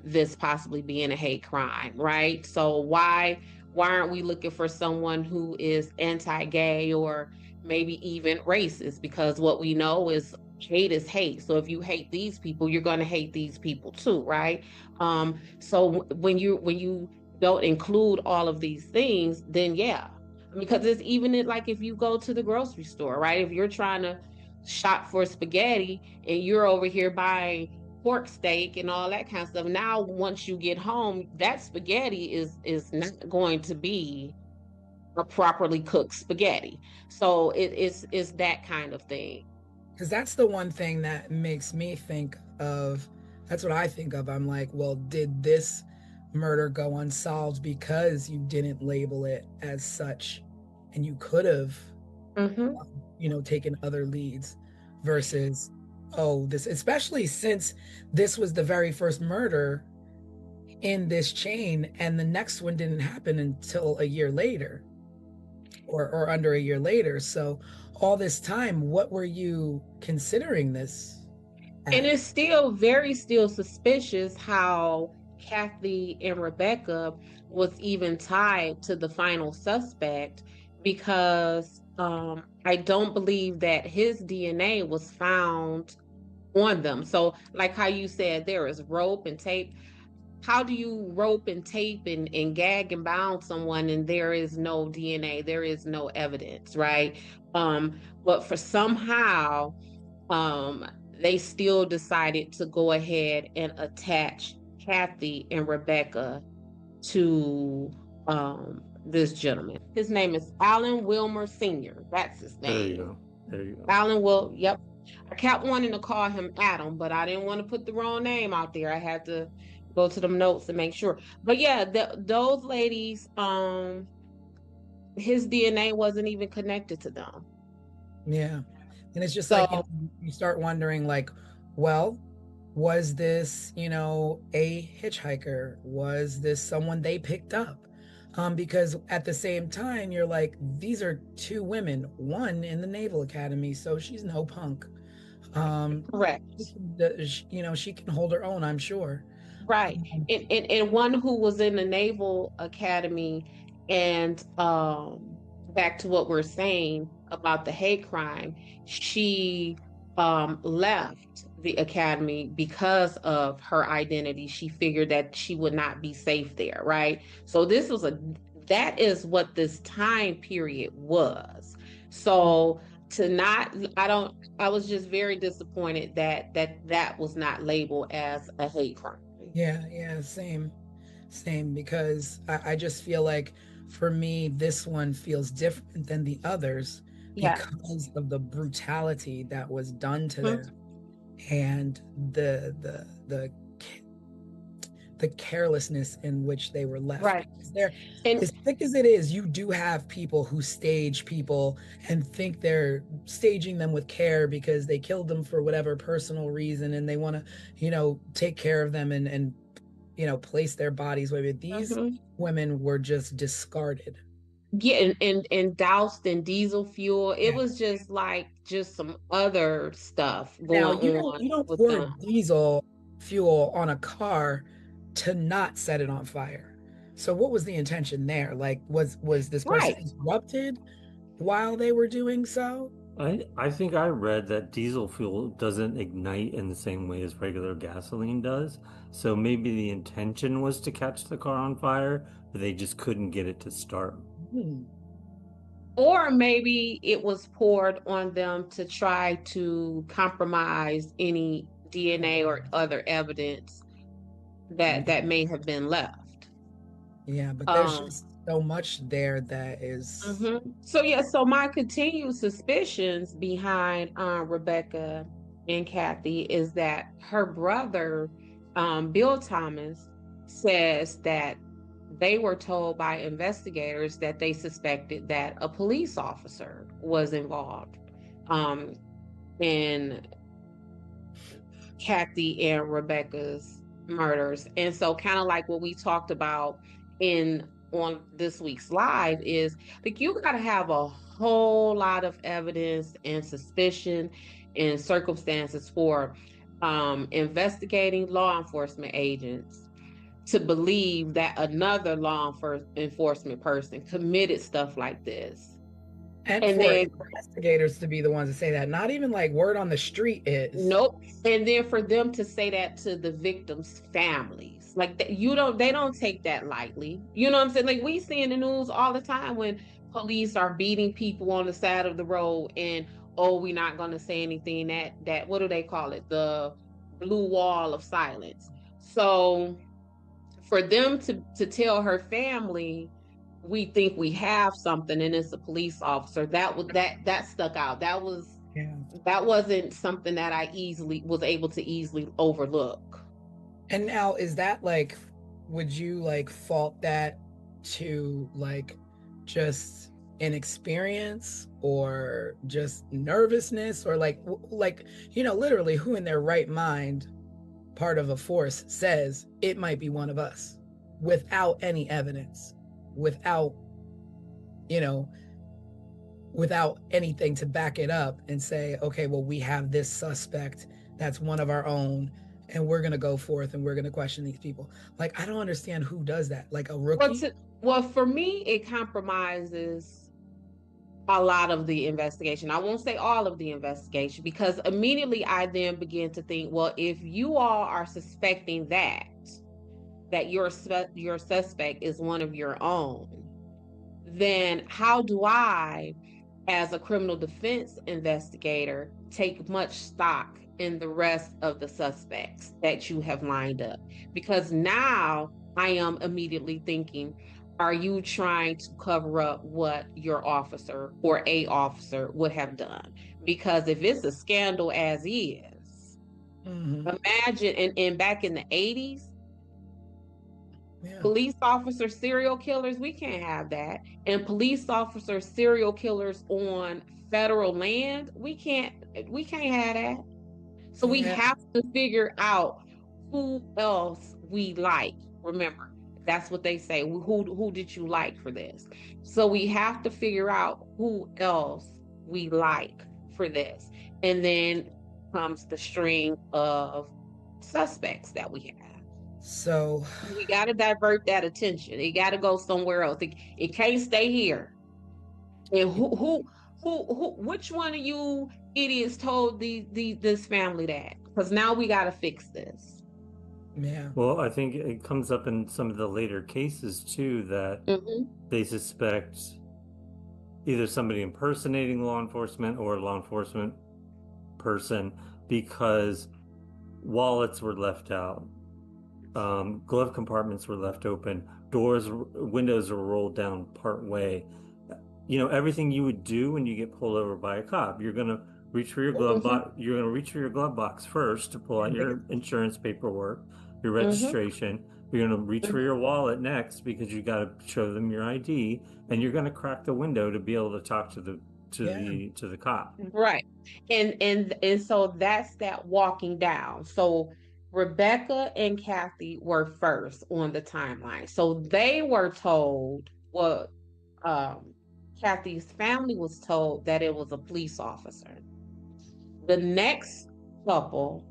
C: this possibly being a hate crime, right? So why aren't we looking for someone who is anti-gay or maybe even racist? Because what we know is hate is hate. So if you hate these people, you're going to hate these people too, right? So when you don't include all of these things, then yeah, because it's even like if you go to the grocery store, right? If you're trying to shop for spaghetti and you're over here buying pork steak and all that kind of stuff, now once you get home, that spaghetti is not going to be a properly cooked spaghetti. So it's that kind of thing.
B: Because that's the one thing that makes me think of, that's what I think of. I'm like, well, did this murder go unsolved because you didn't label it as such, and you could have, taken other leads versus, oh, this, especially since this was the very first murder in this chain, and the next one didn't happen until a year later, or under a year later. So all this time, what were you considering this
C: And
B: as?
C: it's still suspicious how Kathy and Rebecca was even tied to the final suspect, because I don't believe that his DNA was found on them. So, like how you said, there is rope and tape. How do you rope and tape and gag and bound someone and there is no DNA, there is no evidence, right? But for somehow, um, they still decided to go ahead and attach Kathy and Rebecca to this gentleman. His name is Alan Wilmer Sr. That's his
D: There you
C: name.
D: go. There you go.
C: Alan Will, yep. I kept wanting to call him Adam, but I didn't want to put the wrong name out there. I had to go to them notes and make sure. But yeah, those ladies, his DNA wasn't even connected to them.
B: Yeah. And it's just
C: So
B: like, you start wondering, like, well, was this, a hitchhiker? Was this someone they picked up? Because at the same time, you're like, these are two women, one in the Naval Academy, so she's no punk.
C: correct.
B: She can hold her own, I'm sure.
C: Right. And one who was in the Naval Academy, and back to what we're saying about the hate crime, she left the academy because of her identity. She figured that she would not be safe there, right? So that is what this time period was. So I was just very disappointed that was not labeled as a hate crime.
B: Yeah, same, because I just feel like, for me, this one feels different than the others
C: Yeah.
B: because of the brutality that was done to
C: Mhm.
B: them, and the carelessness in which they were left.
C: Right.
B: Because they're,
C: And
B: as thick as it is, you do have people who stage people and think they're staging them with care because they killed them for whatever personal reason, and they want to, take care of them and place their bodies where these women were just discarded.
C: yeah, and doused in diesel fuel. It
B: Yeah.
C: was just some other stuff
B: Now,
C: going on
B: you don't
C: with
B: pour
C: them.
B: diesel fuel on a car to not set it on fire. So what was the intention there? Like, was this person
C: Right.
B: disrupted while they were doing so?
D: I think I read that diesel fuel doesn't ignite in the same way as regular gasoline does. So maybe the intention was to catch the car on fire, but they just couldn't get it to start.
C: Or maybe it was poured on them to try to compromise any DNA or other evidence that may have been left.
B: Yeah, but there's just so much there that is.
C: So my continued suspicions behind Rebecca and Kathy is that her brother, Bill Thomas, says that they were told by investigators that they suspected that a police officer was involved in Kathy and Rebecca's murders. And so kind of like what we talked about in on this week's live is like you got to have a whole lot of evidence and suspicion and circumstances for investigating law enforcement agents to believe that another enforcement person committed stuff like this.
B: And
C: And
B: for
C: then
B: investigators to be the ones to say that, not even like word on the street is.
C: nope. And then for them to say that to the victims' families, like they don't take that lightly. You know what I'm saying? Like we see in the news all the time when police are beating people on the side of the road, and oh, we're not going to say anything. That what do they call it? The blue wall of silence. So for them to tell her family, we think we have something, and it's a police officer. That stuck out.
B: Yeah.
C: That wasn't something that I was able to easily overlook.
B: And now, is that like, would you like fault that to like just inexperience or just nervousness, or like literally, who in their right mind, part of a force, says it might be one of us without any evidence, without without anything to back it up and say, okay, well, we have this suspect that's one of our own, and we're going to go forth and we're going to question these people. Like, I don't understand who does that. Like a rookie?
C: Well, for me, it compromises a lot of the investigation. I won't say all of the investigation, because immediately I then begin to think, well, if you all are suspecting that your suspect is one of your own, then how do I, as a criminal defense investigator, take much stock in the rest of the suspects that you have lined up? Because now I am immediately thinking, are you trying to cover up what your officer or a officer would have done? Because if it's a scandal as is, imagine, and back in the 80s, police officer serial killers, we can't have that. And police officer serial killers on federal land, we can't have that. So we have to figure out who else we like. Remember, that's what they say. Who did you like for this? So we have to figure out who else we like for this. And then comes the string of suspects that we have.
B: So
C: we got to divert that attention. It got to go somewhere else. It can't stay here. And which one of you idiots told this family that? Because now we got to fix this.
B: Yeah.
D: Well, I think it comes up in some of the later cases too that they suspect either somebody impersonating law enforcement or a law enforcement person because wallets were left out. Glove compartments were left open, windows were rolled down part way. Everything you would do when you get pulled over by a cop, you're gonna reach for your glove box. You're gonna reach for your glove box first to pull out your insurance paperwork, your registration. You're gonna reach for your wallet next because you got to show them your ID, and you're gonna crack the window to be able to talk to the cop.
C: Right, and so that's that walking down. So Rebecca and Kathy were first on the timeline. So they were told what Kathy's family was told, that it was a police officer. The next couple,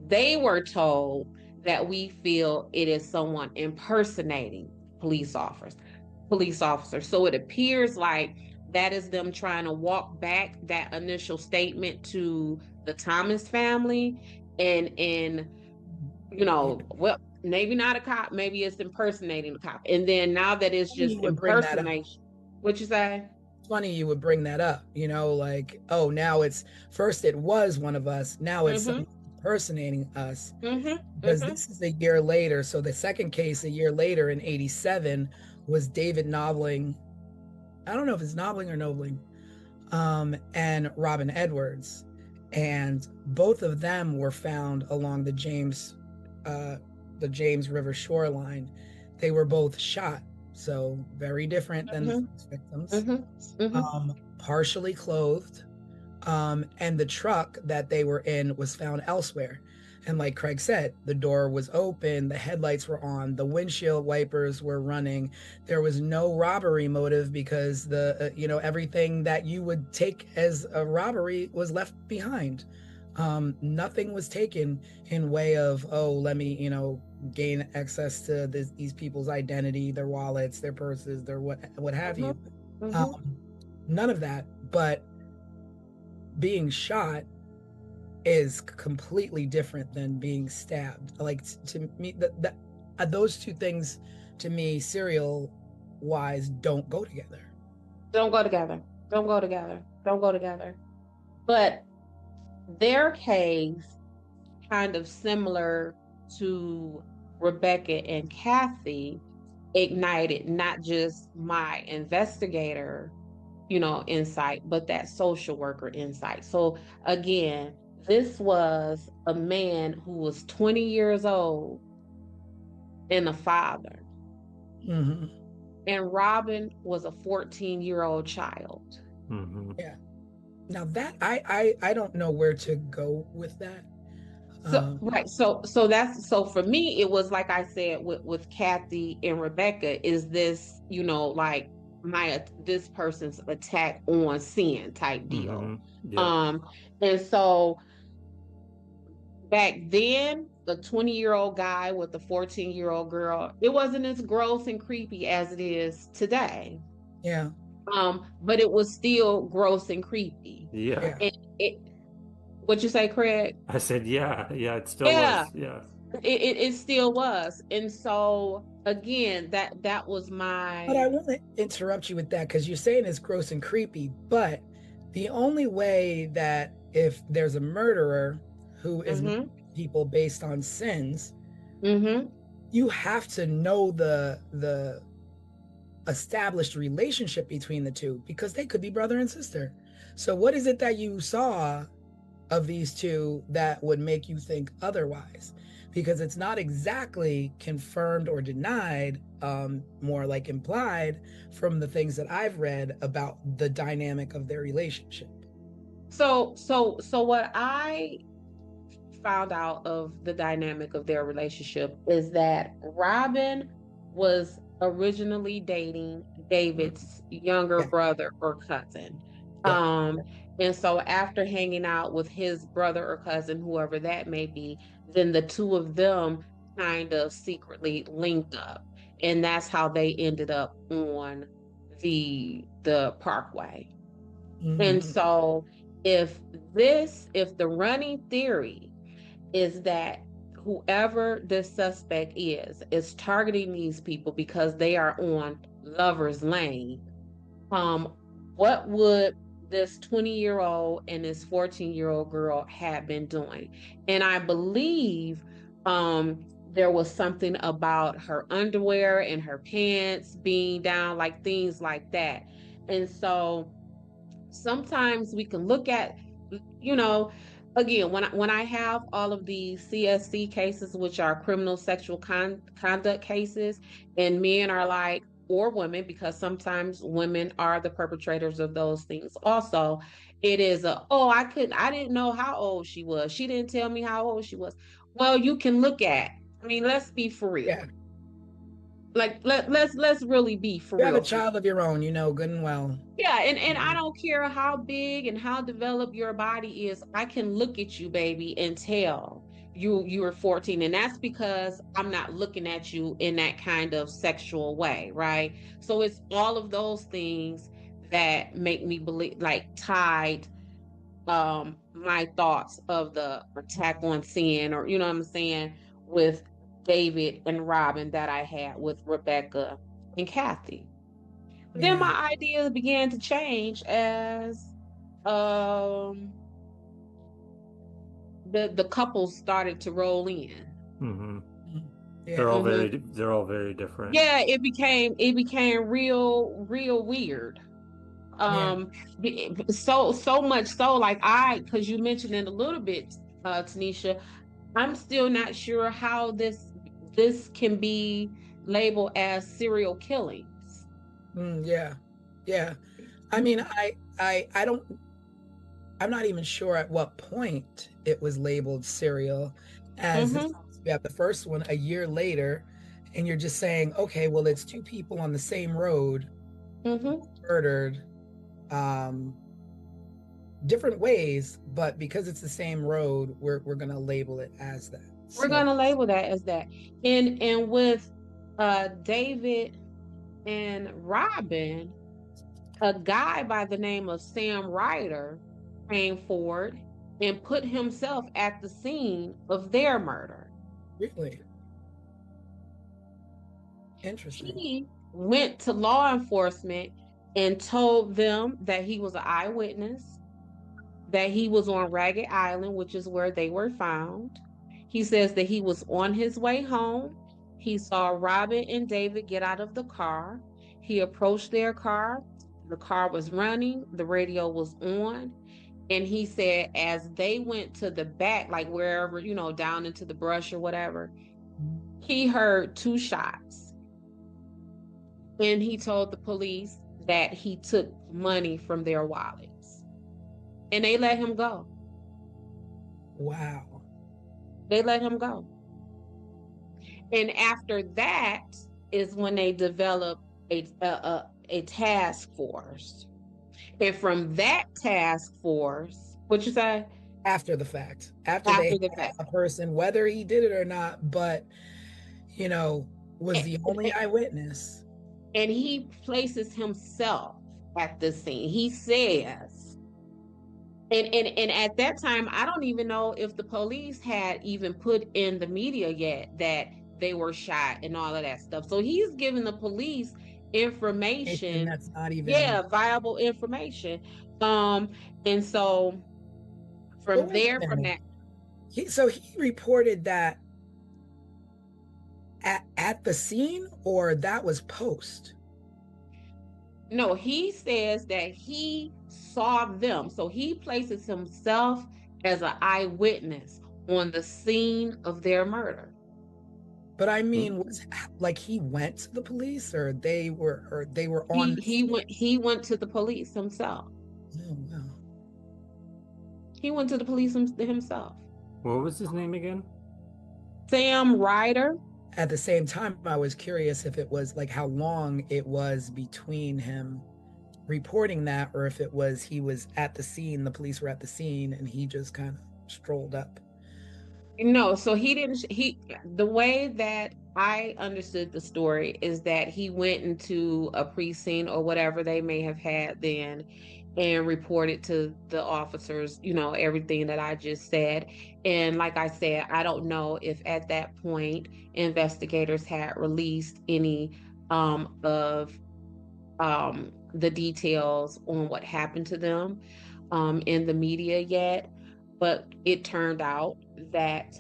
C: they were told that we feel it is someone impersonating police officers. So it appears like that is them trying to walk back that initial statement to the Thomas family and well, maybe not a cop, maybe it's impersonating the cop. And then now that it's just impersonation. What you say?
B: It's funny you would bring that up, like, oh, now it was one of us. Now it's someone impersonating us. Because this is a year later. So the second case a year later in 87 was David Knobling. I don't know if it's Knobling or Nobling. And Robin Edwards. And both of them were found along the James River shoreline. They were both shot. So very different than the first victims. Partially clothed, And the truck that they were in was found elsewhere. And like Craig said, the door was open, the headlights were on, the windshield wipers were running. There was no robbery motive because everything that you would take as a robbery was left behind. Nothing was taken in way of, oh, let me, gain access to these people's identity, their wallets, their purses, their what have you. None of that. But being shot is completely different than being stabbed. Like, to me, those two things, to me, serial wise, don't go together.
C: Don't go together. Don't go together. Don't go together. But their case, kind of similar to Rebecca and Kathy, ignited not just my investigator, insight, but that social worker insight. So again, this was a man who was 20 years old and a father.
B: Mm-hmm.
C: And Robin was a 14-year-old child.
D: Mm-hmm.
B: Yeah. Now that I don't know where to go with that.
C: So right. So for me, it was like I said with Kathy and Rebecca, is this, like this person's attack on sin type deal.
D: Mm-hmm. Yeah.
C: And so back then, the 20-year-old guy with the 14-year-old girl, it wasn't as gross and creepy as it is today.
B: Yeah.
C: But it was still gross and creepy.
D: Yeah.
C: What you say, Craig?
D: I said, yeah, it still was. Yeah.
C: It still was. And so again, that was my.
B: But I want to interrupt you with that, because you're saying it's gross and creepy, but the only way that if there's a murderer who is murdering people based on sins, you have to know the established relationship between the two, because they could be brother and sister. So what is it that you saw of these two that would make you think otherwise? Because it's not exactly confirmed or denied, more like implied from the things that I've read about the dynamic of their relationship.
C: So what I found out of the dynamic of their relationship is that Robin was originally dating David's younger brother or cousin. And so after hanging out with his brother or cousin, whoever that may be, then the two of them kind of secretly linked up. And that's how they ended up on the Parkway. And so if the running theory is that whoever this suspect is targeting these people because they are on Lover's Lane, what would this 20-year-old and this 14-year-old girl have been doing? And I believe there was something about her underwear and her pants being down, like things like that. And so sometimes we can look at, again, when I have all of these CSC cases, which are criminal sexual conduct cases, and men are like, or women, because sometimes women are the perpetrators of those things also, it is I didn't know how old she was. She didn't tell me how old she was. Well, you can look at, let's be for real.
B: Yeah.
C: Like let's really be for real.
B: You have a child of your own, good and well.
C: Yeah, and I don't care how big and how developed your body is. I can look at you, baby, and tell you were 14, and that's because I'm not looking at you in that kind of sexual way, right? So it's all of those things that make me believe, like, tied my thoughts of the attack on sin, or what I'm saying, with David and Robin that I had with Rebecca and Kathy. Then my ideas began to change as the couples started to roll in.
D: Yeah. They're all very different.
C: Yeah, it became real weird. So much so, like, because you mentioned it a little bit, Tanisha, I'm still not sure how this can be labeled as serial killings.
B: Yeah. I mean, I I'm not even sure at what point it was labeled serial, as we have the first one a year later, and you're just saying, okay, well, it's two people on the same road murdered different ways, but because it's the same road, we're gonna label it as that.
C: We're gonna label that as that. And with David and Robin, a guy by the name of Sam Ryder came forward and put himself at the scene of their murder.
B: Really? Interesting.
C: He went to law enforcement and told them that he was an eyewitness, that he was on Ragged Island, which is where they were found. He says that he was on his way home. He saw Robin and David get out of the car. He approached their car. The car was running. The radio was on. And he said, as they went to the back, like wherever, you know, down into the brush or whatever, he heard 2 shots. And he told the police that he took money from their wallets. And they let him go.
B: Wow.
C: They let him go. And after that is when they developed a task force. And from that task force, what you say?
B: After the fact. After they had a person, whether he did it or not, but, you know, was the only eyewitness.
C: And he places himself at the scene. He says, and at that time, I don't even know if the police had even put in the media yet that they were shot and all of that stuff. So he's giving the police information
B: that's not even
C: viable information. And so from that,
B: he reported that at the scene, or that was post?
C: No, he says that he saw them. So he places himself as an eyewitness on the scene of their murder.
B: But I mean, was like he went to the police, or they were on.
C: He went to the police himself.
B: Oh wow.
C: He went to the police himself.
D: What was his name again?
C: Sam Ryder.
B: At the same time, I was curious if it was like how long it was between him reporting that, or if it was he was at the scene, the police were at the scene, and he just kind of strolled up.
C: No, so the way that I understood the story is that he went into a precinct or whatever they may have had then and reported to the officers, you know, everything that I just said. And like I said, I don't know if at that point investigators had released any of the details on what happened to them in the media yet. But it turned out that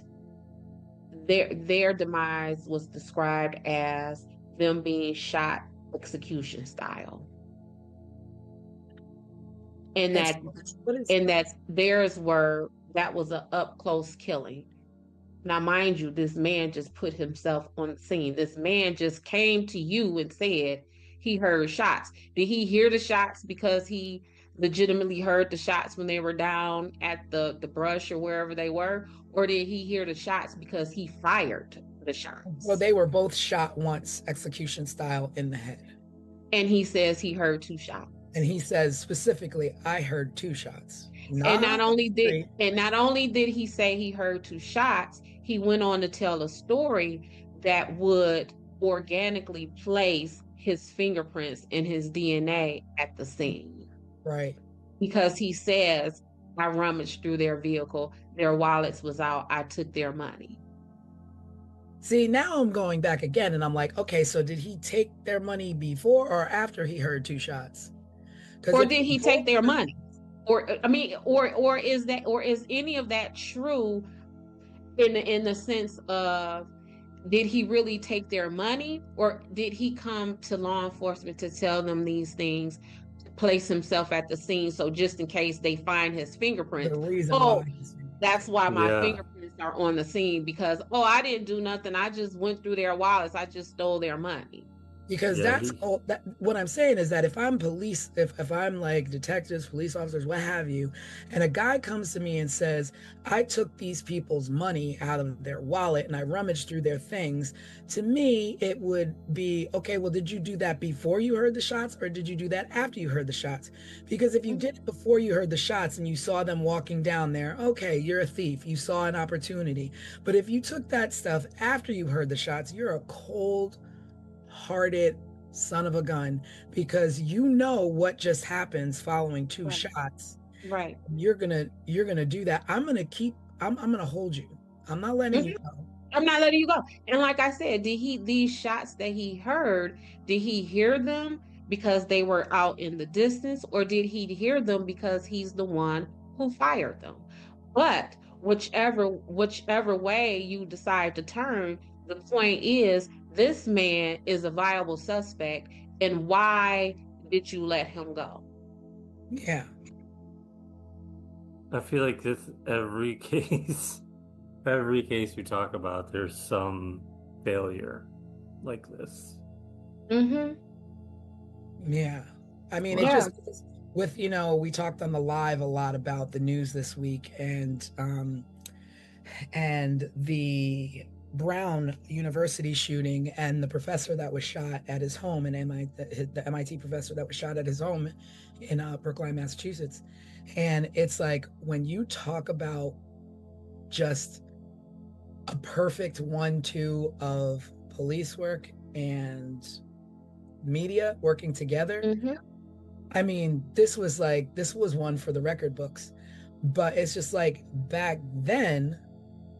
C: their demise was described as them being shot execution style. And that was an up close killing. Now, mind you, this man just put himself on the scene. This man just came to you and said he heard shots. Did he hear the shots because he legitimately heard the shots when they were down at the brush or wherever they were? Or did he hear the shots because he fired the shots?
B: Well, they were both shot once, execution style, in the head.
C: And he says he heard 2 shots.
B: And he says specifically, I heard 2 shots.
C: And not only did he say he heard 2 shots, he went on to tell a story that would organically place his fingerprints and his DNA at the scene.
B: Right.
C: Because he says, I rummaged through their vehicle, their wallets was out, I took their money.
B: See, now I'm going back again and I'm like, okay, so did he take their money before or after he heard 2 shots?
C: Or did he take their money? Or is any of that true in the sense of, did he really take their money, or did he come to law enforcement to tell them these things, place himself at the scene, so just in case they find his fingerprints, that's why my fingerprints are on the scene, because I didn't do nothing, I just went through their wallets, I just stole their money.
B: Because
D: Yeah,
B: that's all that what I'm saying is that if I'm police, if I'm like detectives, police officers, what have you, and a guy comes to me and says, I took these people's money out of their wallet and I rummaged through their things, to me it would be, okay, well, did you do that before you heard the shots or did you do that after you heard the shots? Because if you did it before you heard the shots and you saw them walking down there, okay, you're a thief, you saw an opportunity. But if you took that stuff after you heard the shots, you're a cold-hearted son of a gun, because you know what just happens following two
C: Right.
B: shots.
C: Right.
B: You're gonna do that. I'm gonna hold you. I'm not letting you go.
C: I'm not letting you go. And like I said, these shots that he heard, did he hear them because they were out in the distance, or did he hear them because he's the one who fired them? But whichever way you decide to turn, the point is this man is a viable suspect, and why did you let him go?
B: Yeah.
D: I feel like this every case, every case we talk about, there's some failure like this.
C: Mm-hmm.
B: Yeah. I mean, it
C: Yeah.
B: just with, we talked on the live a lot about the news this week, and the Brown University shooting and the professor that was shot at his home in the MIT professor that was shot at his home in Brookline, Massachusetts. And it's like, when you talk about just a perfect 1-2 of police work and media working together,
C: Mm-hmm.
B: I mean, this was one for the record books. But it's just like, back then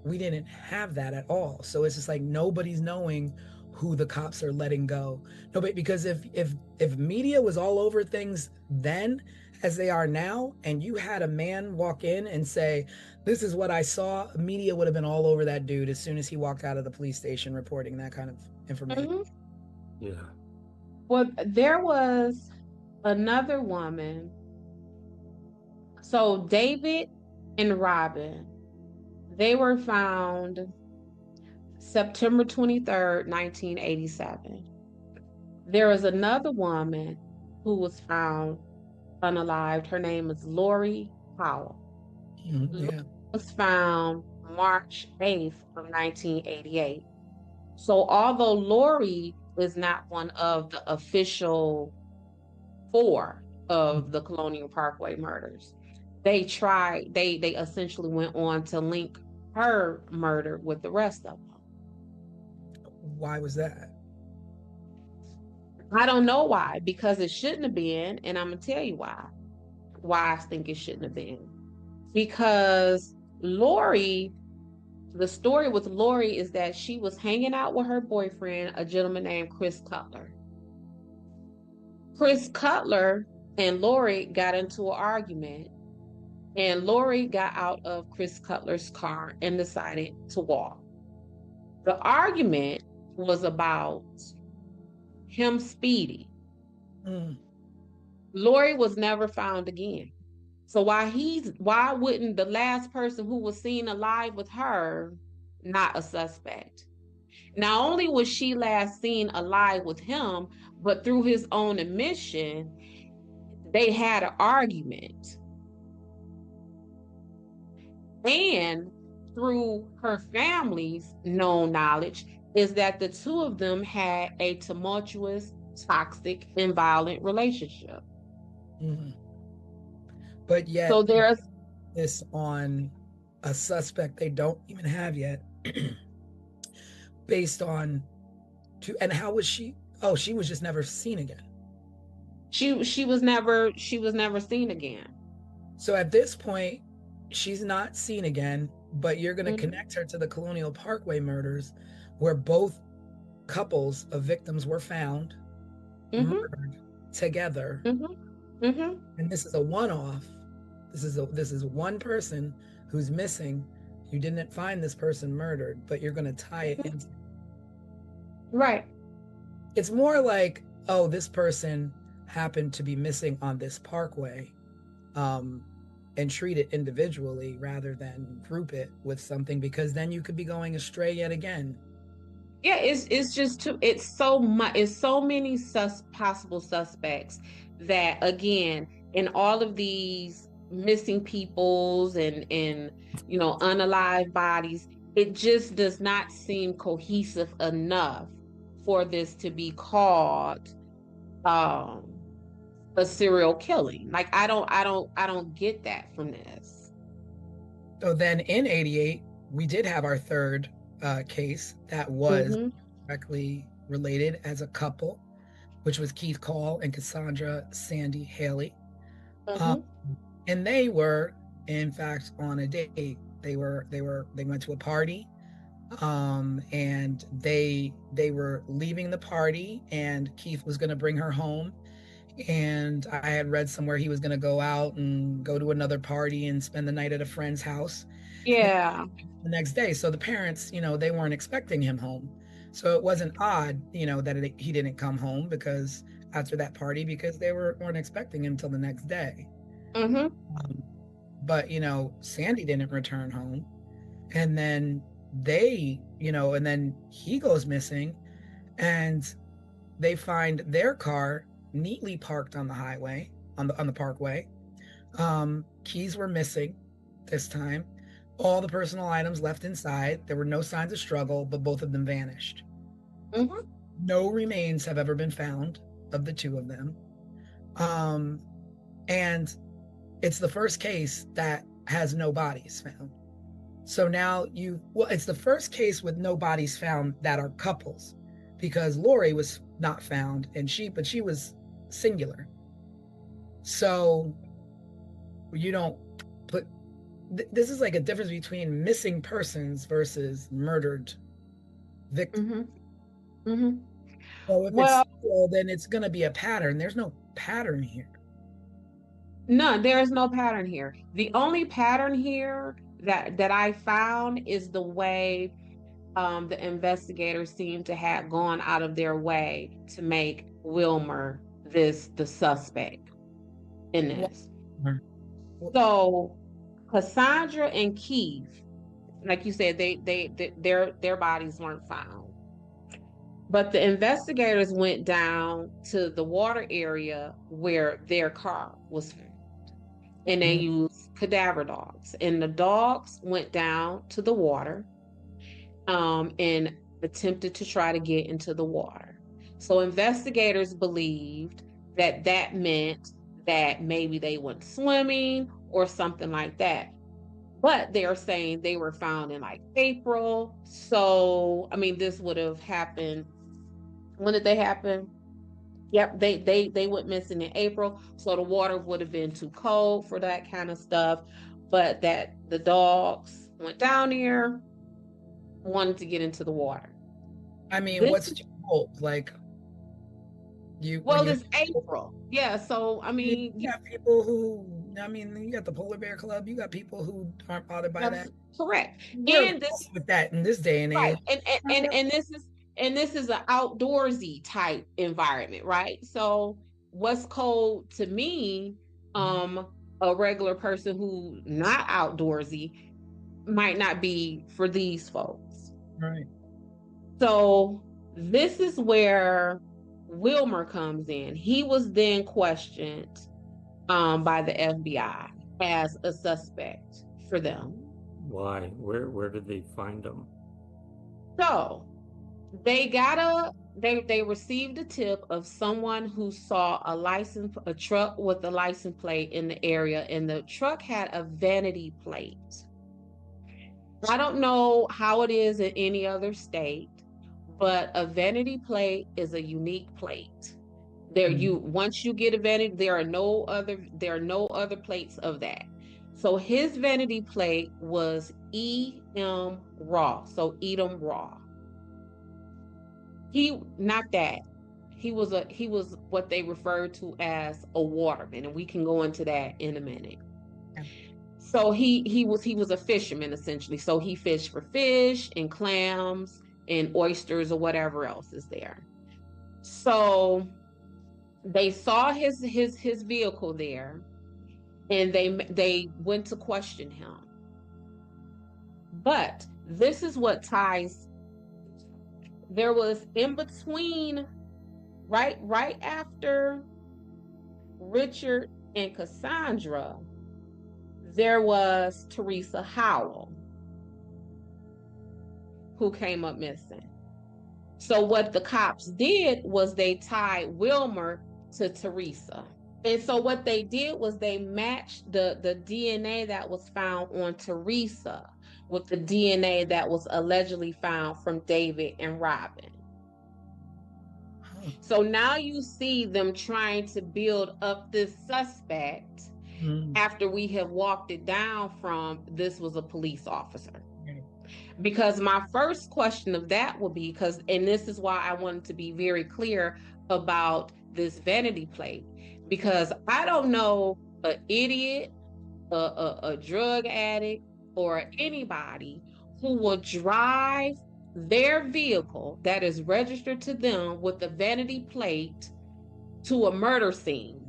B: we didn't have that at all. So it's just like, nobody's knowing who the cops are letting go. Nobody, because if media was all over things then as they are now, and you had a man walk in and say, this is what I saw, media would have been all over that dude as soon as he walked out of the police station reporting that kind of information.
C: Mm-hmm.
D: Yeah.
C: Well, there was another woman. So David and Robin, they were found September 23rd, 1987. There was another woman who was found unalived. Her name is Lori Powell.
B: Yeah.
C: Was found March 8th of 1988. So although Lori is not one of the official 4 of the Colonial Parkway murders, they essentially went on to link her murder with the rest of them.
B: Why was that?
C: I don't know why, because it shouldn't have been, and I'm gonna tell you why I think it shouldn't have been. Because Lori, the story with Lori is that she was hanging out with her boyfriend, a gentleman named Chris Cutler. Chris Cutler and Lori got into an argument, and Lori got out of Chris Cutler's car and decided to walk. The argument was about him speeding. Lori was never found again. So why wouldn't the last person who was seen alive with her not a suspect? Not only was she last seen alive with him, but through his own admission, they had an argument. And through her family's known knowledge is that the two of them had a tumultuous, toxic, and violent relationship.
B: But yet,
C: so there's
B: this on a suspect they don't even have yet, based on and how was she? Oh, she was just never seen again.
C: She was never seen again.
B: So at this point, she's not seen again, but you're going to connect her to the Colonial Parkway murders, where both couples of victims were found murdered together. And this is a one-off. This is one person who's missing. You didn't find this person murdered, but you're going to tie it into.
C: Right.
B: It's more like, oh, this person happened to be missing on this parkway, and treat it individually rather than group it with something, because then you could be going astray yet again.
C: Yeah, it's just too, it's so much, it's so many possible suspects that again, in all of these missing peoples and unalive bodies, it just does not seem cohesive enough for this to be called um a serial killing. Like I don't get that from this.
B: So then in 88, we did have our third case that was
C: Mm-hmm.
B: directly related as a couple, which was Keith Call and Cassandra Sandy Haley. Um,
C: Mm-hmm.
B: and they were, in fact, on a date. They went to a party, and they were leaving the party, and Keith was going to bring her home. And I had read somewhere he was going to go out and go to another party and spend the night at a friend's house
C: Yeah.
B: the next day. So the parents, they weren't expecting him home. So it wasn't odd, that he didn't come home because after that party, because they weren't expecting him till the next day.
C: Mm-hmm.
B: But Sandy didn't return home, and then and then he goes missing, and they find their car neatly parked on the highway, on the parkway. Keys were missing this time. All the personal items left inside. There were no signs of struggle, but both of them vanished.
C: Mm-hmm.
B: No remains have ever been found of the two of them. And it's the first case that has no bodies found. So now it's the first case with no bodies found that are couples, because Lori was not found, but she was singular. So you don't put, this is like a difference between missing persons versus murdered victims.
C: Mm-hmm. Mm-hmm.
B: So if
C: Well,
B: it's single, then it's going to be a pattern. There's no pattern here.
C: no, there is no pattern here. The only pattern here that I found is the way the investigators seem to have gone out of their way to make Wilmer the suspect in this. So Cassandra and Keith, like you said, their bodies weren't found. But the investigators went down to the water area where their car was found. And they used cadaver dogs. And the dogs went down to the water and attempted to try to get into the water. So investigators believed that that meant that maybe they went swimming or something like that. But they're saying they were found in like April. So, I mean, this would have happened. When did they happen? Yep, they went missing in April, so the water would have been too cold for that kind of stuff. But that the dogs went down there, wanted to get into the water.
B: I mean,
C: This
B: what's too cold? Like
C: well, it's April, yeah. So I mean,
B: you got people who, you got the Polar Bear Club. You got people who aren't bothered by that.
C: correct.
B: We're
C: And this
B: with that in this day and age.
C: right, and this is an outdoorsy type environment, right? So what's cold to me, a regular person who not outdoorsy might not be for these folks.
B: Right.
C: So this is where Wilmer comes in. He was then questioned by the FBI as a suspect for them.
D: Why? Where did they find him?
C: So they received a tip of someone who saw a truck with a license plate in the area, and the truck had a vanity plate. I don't know how it is in any other state, but a vanity plate is a unique plate. Once you get a vanity, there are no other plates of that. So his vanity plate was E.M. Raw. So Edom Raw. Not that. He was what they referred to as a waterman, and we can go into that in a minute.
B: Yeah.
C: So he was a fisherman essentially. So he fished for fish and clams and oysters or whatever else is there. So they saw his vehicle there, and they went to question him. But this is what ties there was in between, right after Richard and Cassandra, there was Teresa Howell, who came up missing. So what the cops did was they tied Wilmer to Teresa. And so what they did was they matched the DNA that was found on Teresa with the DNA that was allegedly found from David and Robin. So now you see them trying to build up this suspect after we have walked it down from this was a police officer. Because my first question of that would be, and this is why I wanted to be very clear about this vanity plate, because I don't know an idiot, a drug addict, or anybody who will drive their vehicle that is registered to them with a vanity plate to a murder scene.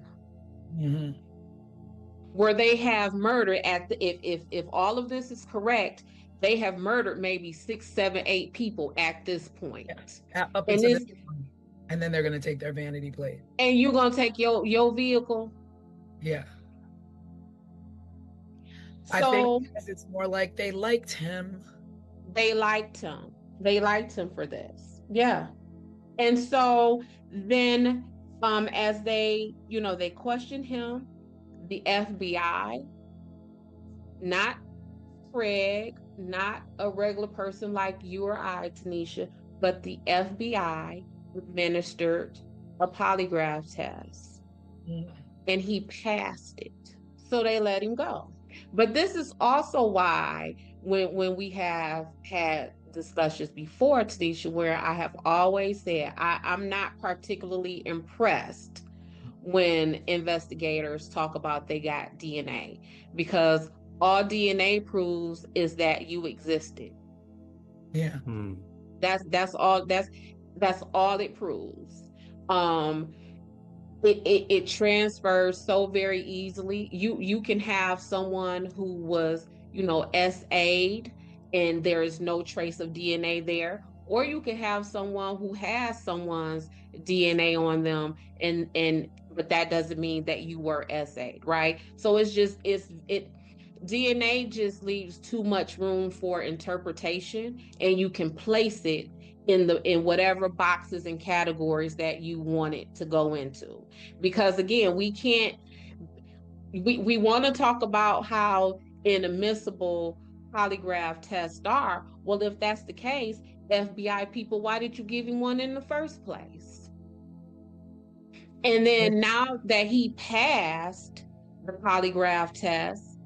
C: Where they have murdered if all of this is correct, they have murdered maybe 6, 7, 8 people at this point.
B: Up until this point. And then they're gonna take their vanity plate.
C: And you're gonna take your vehicle?
B: Yeah.
C: So
B: I think it's more like they liked him.
C: They liked him. They liked him for this. Yeah. And so then as they questioned him, the FBI, not Craig, not a regular person like you or I, Tanisha, but the FBI administered a polygraph test. And he passed it. So they let him go. But this is also why when we have had discussions before, Tanisha, where I have always said I'm not particularly impressed when investigators talk about they got DNA, because all DNA proves is that you existed.
B: Yeah.
C: That's all it proves. It transfers so very easily. You can have someone who was, SA'd and there is no trace of DNA there, or you can have someone who has someone's DNA on them but that doesn't mean that you were SA'd, right? So DNA just leaves too much room for interpretation, and you can place it in whatever boxes and categories that you want it to go into. Because again, we want to talk about how inadmissible polygraph tests are. Well, if that's the case, FBI people, why did you give him one in the first place? And then now that he passed the polygraph test,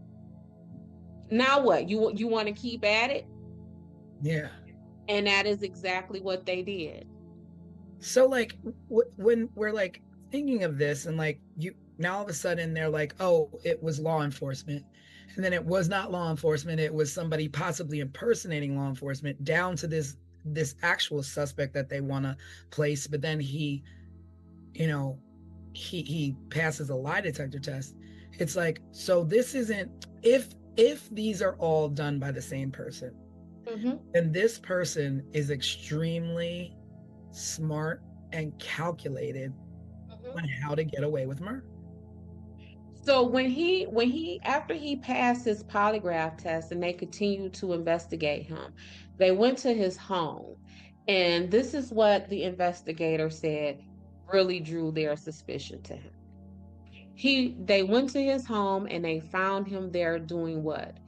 C: now what? You want to keep at it?
B: Yeah.
C: And that is exactly what they did.
B: So like when we're like thinking of this, and like now all of a sudden they're like, oh, it was law enforcement, and then it was not law enforcement, it was somebody possibly impersonating law enforcement, down to this actual suspect that they want to place, but then he passes a lie detector test. It's like, so this isn't, if these are all done by the same person, then this person is extremely smart and calculated on how to get away with murder.
C: So after he passed his polygraph test and they continued to investigate him, they went to his home, and this is what the investigator said really drew their suspicion to him. They went to his home and they found him there doing what?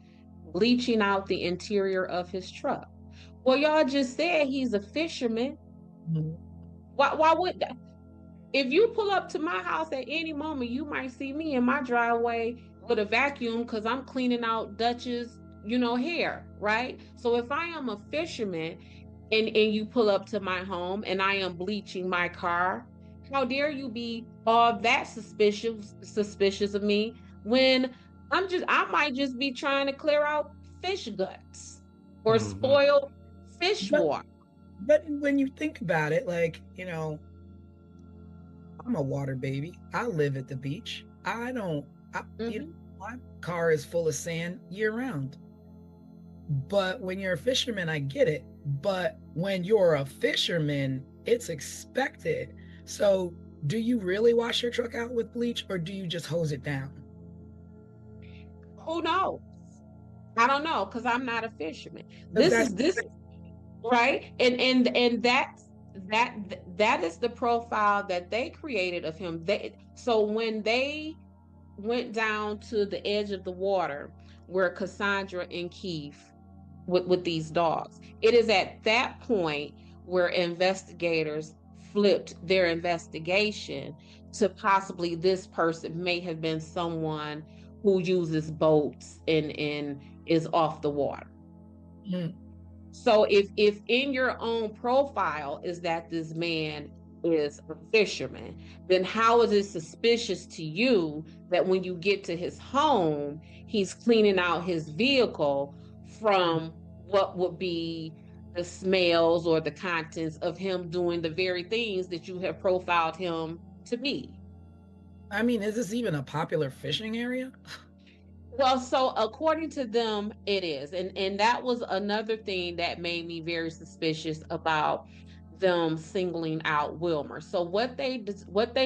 C: Bleaching out the interior of his truck. Well, y'all just said he's a fisherman. Why would that? If you pull up to my house at any moment, you might see me in my driveway with a vacuum because I'm cleaning out Dutch's, hair, right? So if I am a fisherman and you pull up to my home and I am bleaching my car, how dare you be all that suspicious of me when I might just be trying to clear out fish guts or spoil fish water.
B: But when you think about it, like, I'm a water baby. I live at the beach. My car is full of sand year round. But when you're a fisherman, I get it. But when you're a fisherman, it's expected. So do you really wash your truck out with bleach, or do you just hose it down?
C: Who knows? I don't know, because I'm not a fisherman.
B: Because
C: This
B: that's
C: is this right, and that is the profile that they created of him. So when they went down to the edge of the water where Cassandra and Keith with these dogs, it is at that point where investigators flipped their investigation to possibly this person may have been someone who uses boats and is off the water.
B: Mm.
C: So if in your own profile is that this man is a fisherman, then how is it suspicious to you that when you get to his home, he's cleaning out his vehicle from what would be the smells or the contents of him doing the very things that you have profiled him to be?
B: I mean, is this even a popular fishing area?
C: Well, so according to them, it is. And that was another thing that made me very suspicious about them singling out Wilmer. So what they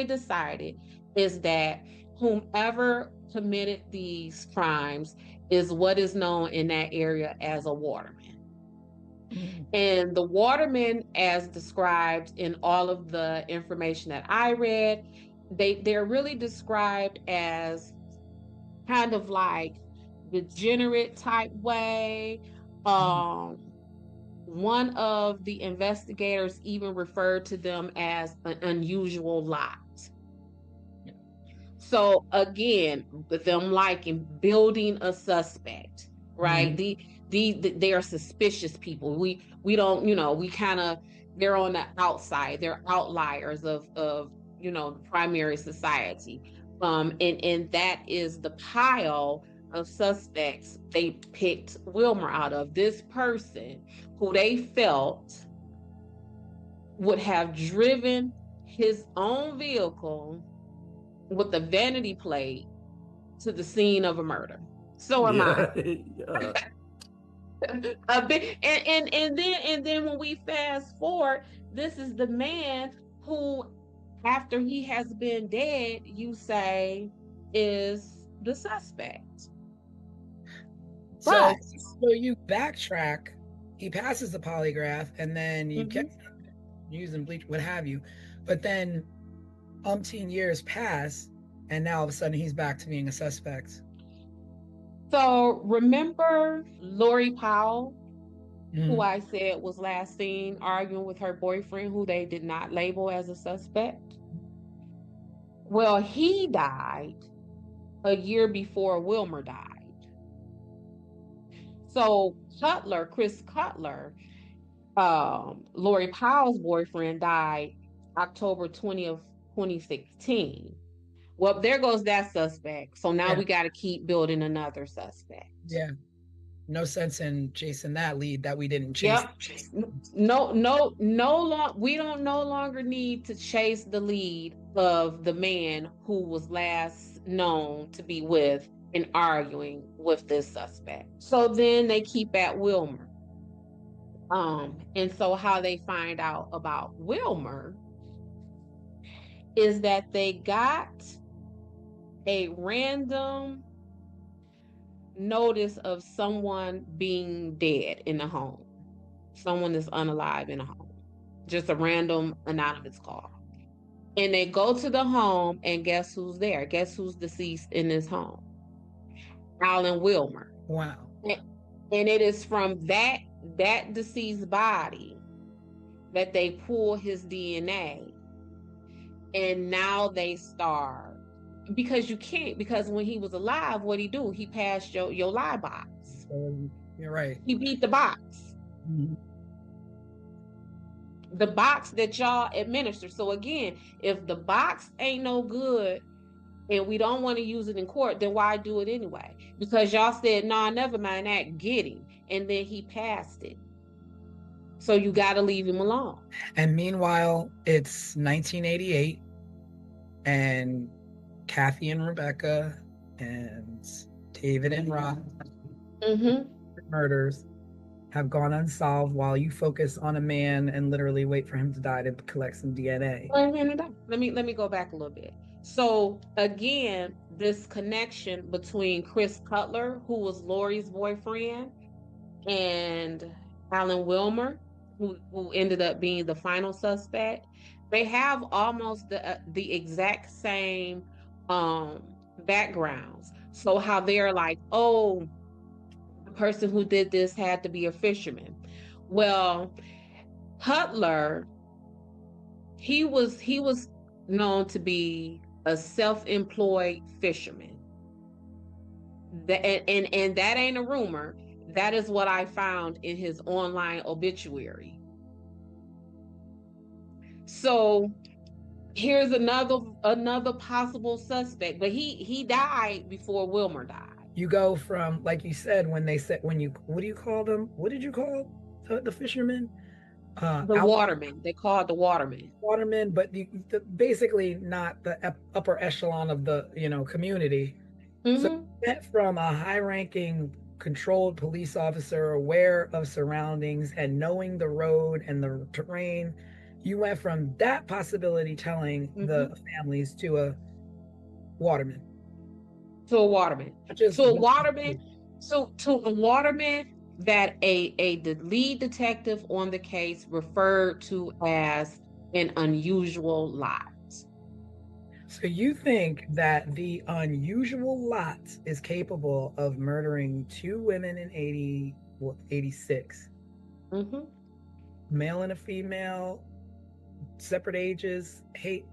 C: decided is that whomever committed these crimes is what is known in that area as a waterman. And the watermen, as described in all of the information that I read, they're really described as kind of like degenerate type way. One of the investigators even referred to them as an unusual lot. So again, with them liking building a suspect, right? They are suspicious people. We don't, we kind of, they're on the outside. They're outliers of the primary society. And that is the pile of suspects they picked Wilmer out of. This person who they felt would have driven his own vehicle with a vanity plate to the scene of a murder. So am I.
D: Yeah.
C: A bit, and then when we fast forward, this is the man who, after he has been dead, you say is the suspect.
B: So,
C: But
B: so you backtrack, he passes the polygraph, and then you
C: Mhm.
B: kept using bleach, what have you. But then umpteen years pass, and now all of a sudden he's back to being a suspect.
C: So remember Lori Powell, who
B: Mhm.
C: I said was last seen arguing with her boyfriend, who they did not label as a suspect? Well, he died a year before Wilmer died. So Chris Cutler, Lori Powell's boyfriend, died October 20th, 2016. Well, there goes that suspect. So now
B: Yeah.
C: we got to keep building another suspect.
B: Yeah. No sense in chasing that lead that we didn't chase.
C: Yep. We don't no longer need to chase the lead of the man who was last known to be with and arguing with this suspect. So then they keep at Wilmer. And so how they find out about Wilmer is that they got a random notice of someone being dead in a home. Someone is unalive in a home. Just a random anonymous call. And they go to the home, and guess who's there? Guess who's deceased in this home? Alan Wilmer.
B: Wow.
C: And it is from that deceased body that they pull his DNA. And now they start, because you can't, because when he was alive, what'd he do? He passed your lie box.
B: You're right.
C: He beat the box.
B: Mhm.
C: The box that y'all administer. So again, if the box ain't no good and we don't want to use it in court, then why do it anyway? Because y'all said, nah, never mind that, get him. And then he passed it. So you got to leave him alone.
B: And meanwhile, it's 1988, and Kathy and have gone unsolved while you focus on a man and literally wait for him to die to collect some DNA.
C: Let me go back a little bit. So again, this connection between Chris Cutler, who was Lori's boyfriend, and Alan Wilmer, who ended up being the final suspect, they have almost the exact same backgrounds. So how they're like, oh, the person who did this had to be a fisherman. Well, Cutler, he was known to be a self-employed fisherman. And that ain't a rumor. That is what I found in his online obituary. So here's another possible suspect, but he died before Wilmer died.
B: You go from, like you said, what do you call them? What did you call the fishermen?
C: The watermen. They call it the watermen.
B: Watermen, but basically not the upper echelon of the community.
C: Mm-hmm.
B: So you went from a high-ranking, controlled police officer, aware of surroundings and knowing the road and the terrain. You went from that possibility telling the families to a waterman.
C: To a waterman. To a waterman. So to a waterman that the lead detective on the case referred to as an unusual lot.
B: So you think that the unusual lot is capable of murdering two women in 86,
C: Mm-hmm.
B: male and a female, separate ages, hate,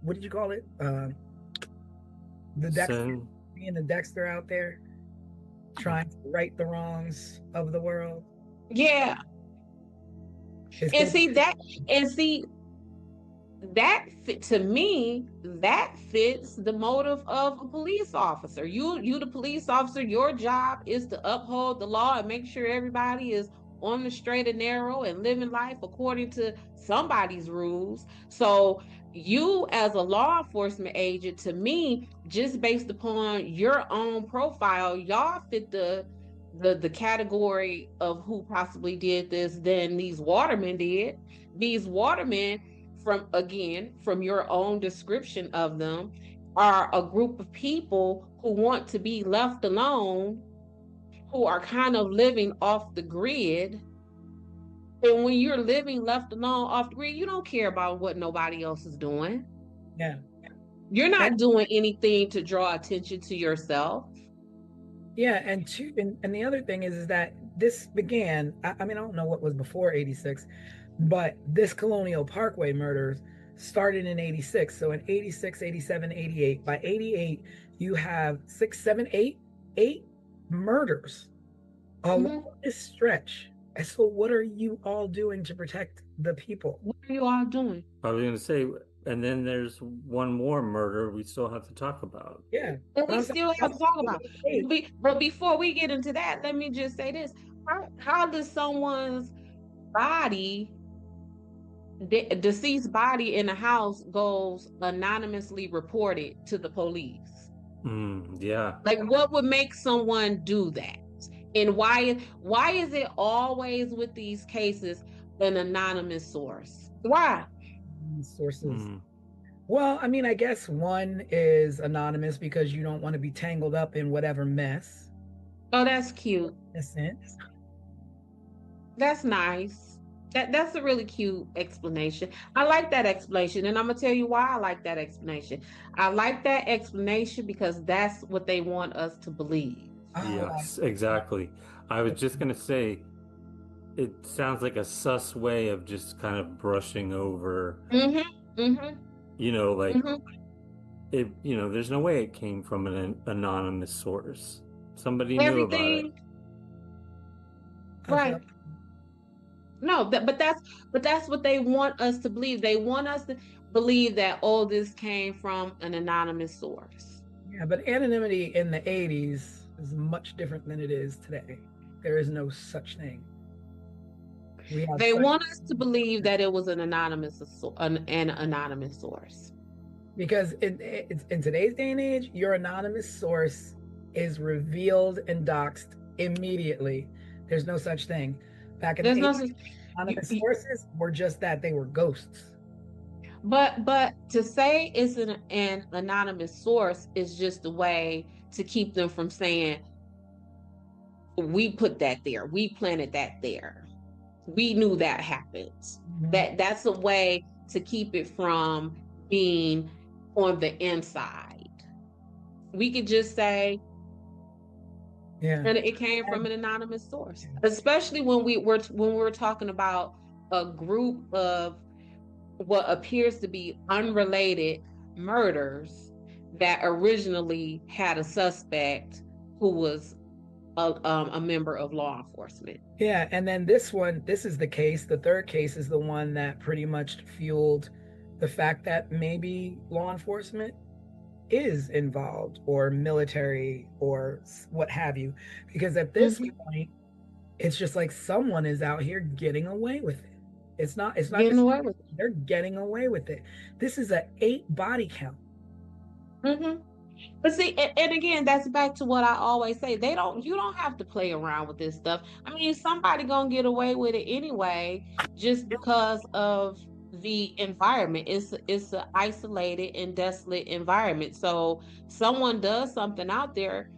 B: what did you call it? The Dexter, being the Dexter out there, trying to right the wrongs of the world.
C: Yeah. To me, that fits the motive of a police officer. You the police officer, your job is to uphold the law and make sure everybody is on the straight and narrow and living life according to somebody's rules. So you as a law enforcement agent, to me, just based upon your own profile, y'all fit the category of who possibly did this than these watermen did. These watermen, from your own description of them, are a group of people who want to be left alone, who are kind of living off the grid. And when you're living left alone off the grid, you don't care about what nobody else is doing.
B: Yeah.
C: You're not doing anything to draw attention to yourself.
B: Yeah, and the other thing is that this began, I mean, I don't know what was before 86, but this Colonial Parkway murders started in 86. So in 86, 87, 88, by 88, you have 6, 7, 8 murders along this stretch. And so what are you all doing to protect the people?
C: What are you all doing?
D: I was going to say, and then there's one more murder we still have to talk about.
B: Yeah.
C: But we still have to talk about it. But before we get into that, let me just say this. How does someone's body, deceased body in a house, goes anonymously reported to the police?
D: Yeah.
C: Like, what would make someone do that? And why is it always with these cases an anonymous source? Why?
B: Sources. Well, I mean, I guess one is anonymous because you don't want to be tangled up in whatever mess.
C: Oh, that's cute.
B: In a sense.
C: That's nice. That's a really cute explanation. I like that explanation, and I'm gonna tell you why I like that explanation. I like that explanation because that's what they want us to believe.
D: Yes, exactly. I was just gonna say, it sounds like a sus way of just kind of brushing over. You know, like it. You know, there's no way it came from an anonymous source. Somebody knew about it.
C: Right. No, but that's what they want us to believe. They want us to believe that, oh, this came from an anonymous source.
B: Yeah, but anonymity in the 80s is much different than it is today. There is no such thing.
C: They want us to believe that it was an anonymous source.
B: Because in today's day and age, your anonymous source is revealed and doxed immediately. There's no such thing. Back in
C: There's
B: the
C: no
B: 80s,
C: such,
B: anonymous
C: you,
B: sources were just that. They were ghosts.
C: but to say it's an anonymous source is just a way to keep them from saying we put that there, we planted that there, we knew that happened. That's a way to keep it from being on the inside. We could just say,
B: Yeah.
C: and it came from an anonymous source, especially when we're talking about a group of what appears to be unrelated murders that originally had a suspect who was a member of law enforcement.
B: Yeah, and then this is the case. The third case is the one that pretty much fueled the fact that maybe law enforcement is involved, or military, or what have you. Because at this point, it's just like someone is out here getting away with it. It's not
C: Getting
B: just
C: away with it.
B: they're getting away with it. This is a 8 body count.
C: But see, and again, that's back to what I always say. You don't have to play around with this stuff. I mean, somebody gonna get away with it anyway, just because of the environment. It's an isolated and desolate environment. So someone does something out there,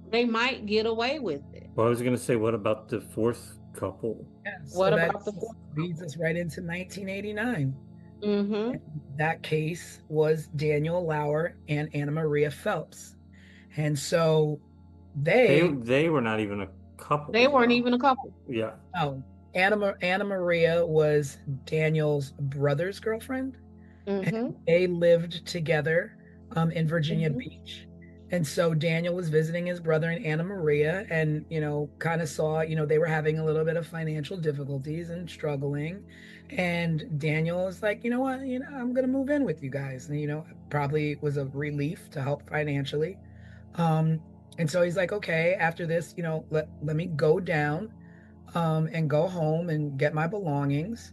C: they might get away with it.
D: Well, I was going to say, what about the fourth couple?
B: Yeah,
C: What
B: so
C: about
B: that
C: the fourth
B: leads us right into 1989.
C: Mm-hmm.
B: That case was Daniel Lauer and Anna Maria Phelps. And so
D: They were not even a couple.
C: They weren't even a couple.
D: Yeah.
B: Oh, Anna Maria was Daniel's brother's girlfriend. And they lived together in Virginia Beach. And so Daniel was visiting his brother and Anna Maria, and, kind of saw, they were having a little bit of financial difficulties and struggling. And Daniel was like, you know what, I'm going to move in with you guys. And, probably was a relief to help financially. And so he's like, okay, after this, let me go down and go home and get my belongings.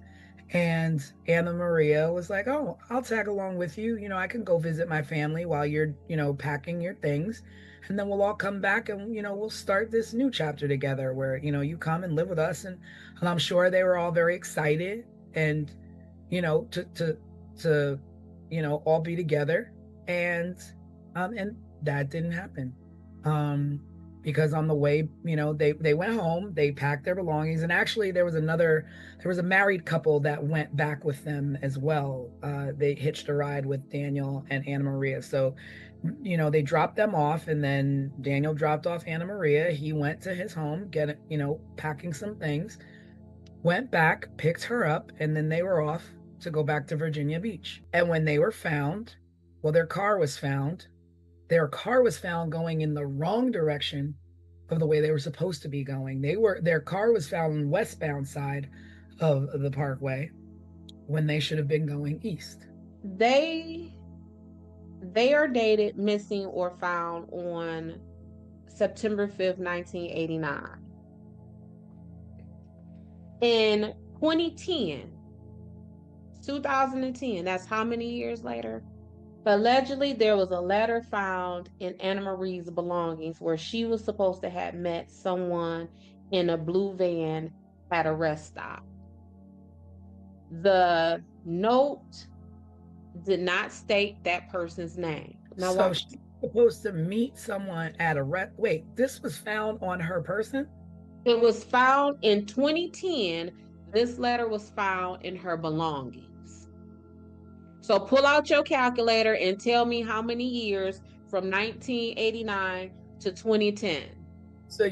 B: And Anna Maria was like, oh, I'll tag along with you. I can go visit my family while you're, packing your things. And then we'll all come back and, we'll start this new chapter together where, you come and live with us. And I'm sure they were all very excited and, to all be together. And that didn't happen. Because on the way, they went home, they packed their belongings, and actually there was a married couple that went back with them as well. They hitched a ride with Daniel and Anna Maria. So, they dropped them off, and then Daniel dropped off Anna Maria. He went to his home, packing some things, went back, picked her up, and then they were off to go back to Virginia Beach. And when they were found, their car was found. Their car was found going in the wrong direction of the way they were supposed to be going. Their car was found on the westbound side of the parkway when they should have been going east.
C: They are dated, missing, or found on September 5th, 1989. In 2010, that's how many years later? Allegedly, there was a letter found in Anna Marie's belongings where she was supposed to have met someone in a blue van at a rest stop. The note did not state that person's name.
B: Now, so she's supposed to meet someone at a wait, this was found on her person?
C: It was found in 2010. This letter was found in her belongings. So pull out your calculator and tell me how many years from 1989 to 2010.
B: So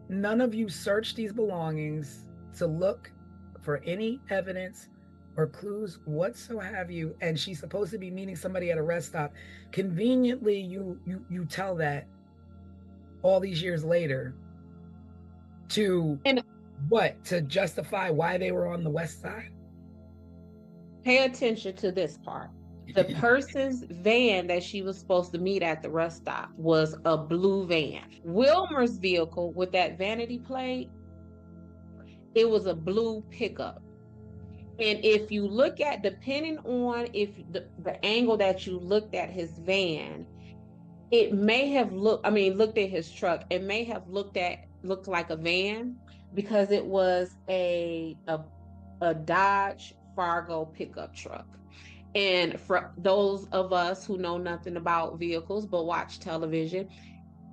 B: none of you searched these belongings to look for any evidence or clues whatsoever. And she's supposed to be meeting somebody at a rest stop. Conveniently, you tell that all these years later to justify why they were on the west side?
C: Pay attention to this part. The person's van that she was supposed to meet at the rest stop was a blue van. Wilmer's vehicle with that vanity plate, it was a blue pickup. And if you look at, depending on if the angle that you looked at his van, it may have looked at his truck. It may have looked like a van because it was a Dodge Fargo pickup truck. And for those of us who know nothing about vehicles but watch television,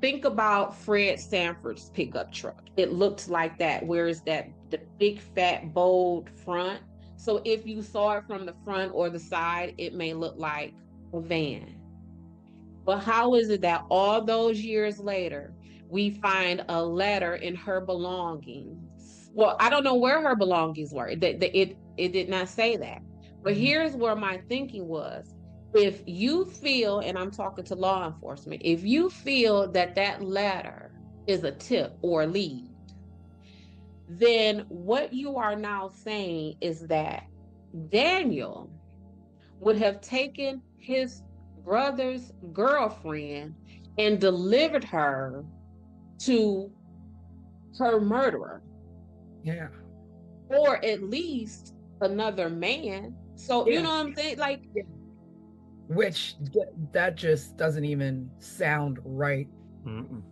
C: think about Fred Sanford's pickup truck. It looked like that. Where is that? The big, fat, bold front. So if you saw it from the front or the side, it may look like a van. But how is it that all those years later, we find a letter in her belongings? Well, I don't know where her belongings were. It did not say that. But here's where my thinking was. If you feel, and I'm talking to law enforcement, if you feel that that letter is a tip or a lead, then what you are now saying is that Daniel would have taken his brother's girlfriend and delivered her to her murderer.
B: Yeah.
C: Or at least another man. So,
B: Yeah.
C: you know what I'm saying? Like,
B: which that just doesn't even sound right.
D: Mm-mm.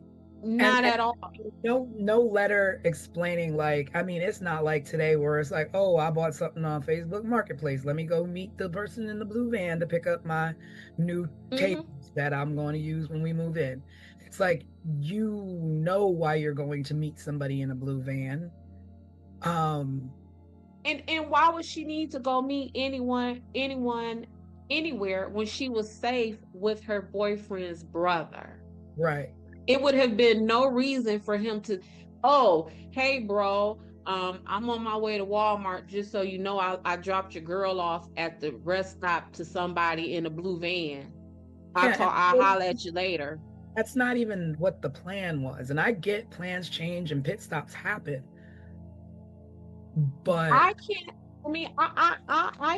C: Not at all.
B: No letter explaining, like, I mean, it's not like today where it's like, oh, I bought something on Facebook Marketplace. Let me go meet the person in the blue van to pick up my new tables that I'm going to use when we move in. It's like, you know why you're going to meet somebody in a blue van.
C: And why would she need to go meet anyone, anywhere when she was safe with her boyfriend's brother?
B: Right.
C: It would have been no reason for him to, oh, hey, bro, I'm on my way to Walmart. Just so you know, I dropped your girl off at the rest stop to somebody in a blue van. I'll holler at you later.
B: That's not even what the plan was. And I get plans change and pit stops happen. But
C: I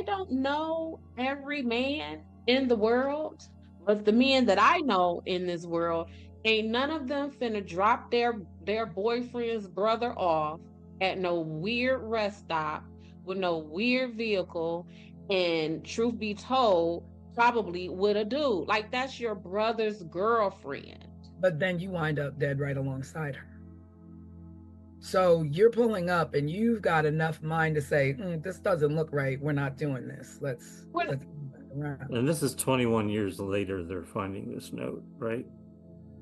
C: don't know every man in the world, but the men that I know in this world, ain't none of them finna drop their boyfriend's brother off at no weird rest stop with no weird vehicle, and truth be told, probably with a dude. Like, that's your brother's girlfriend.
B: But then you wind up dead right alongside her. So you're pulling up and you've got enough mind to say, this doesn't look right. We're not doing this. Let's around.
D: And this is 21 years later they're finding this note, right?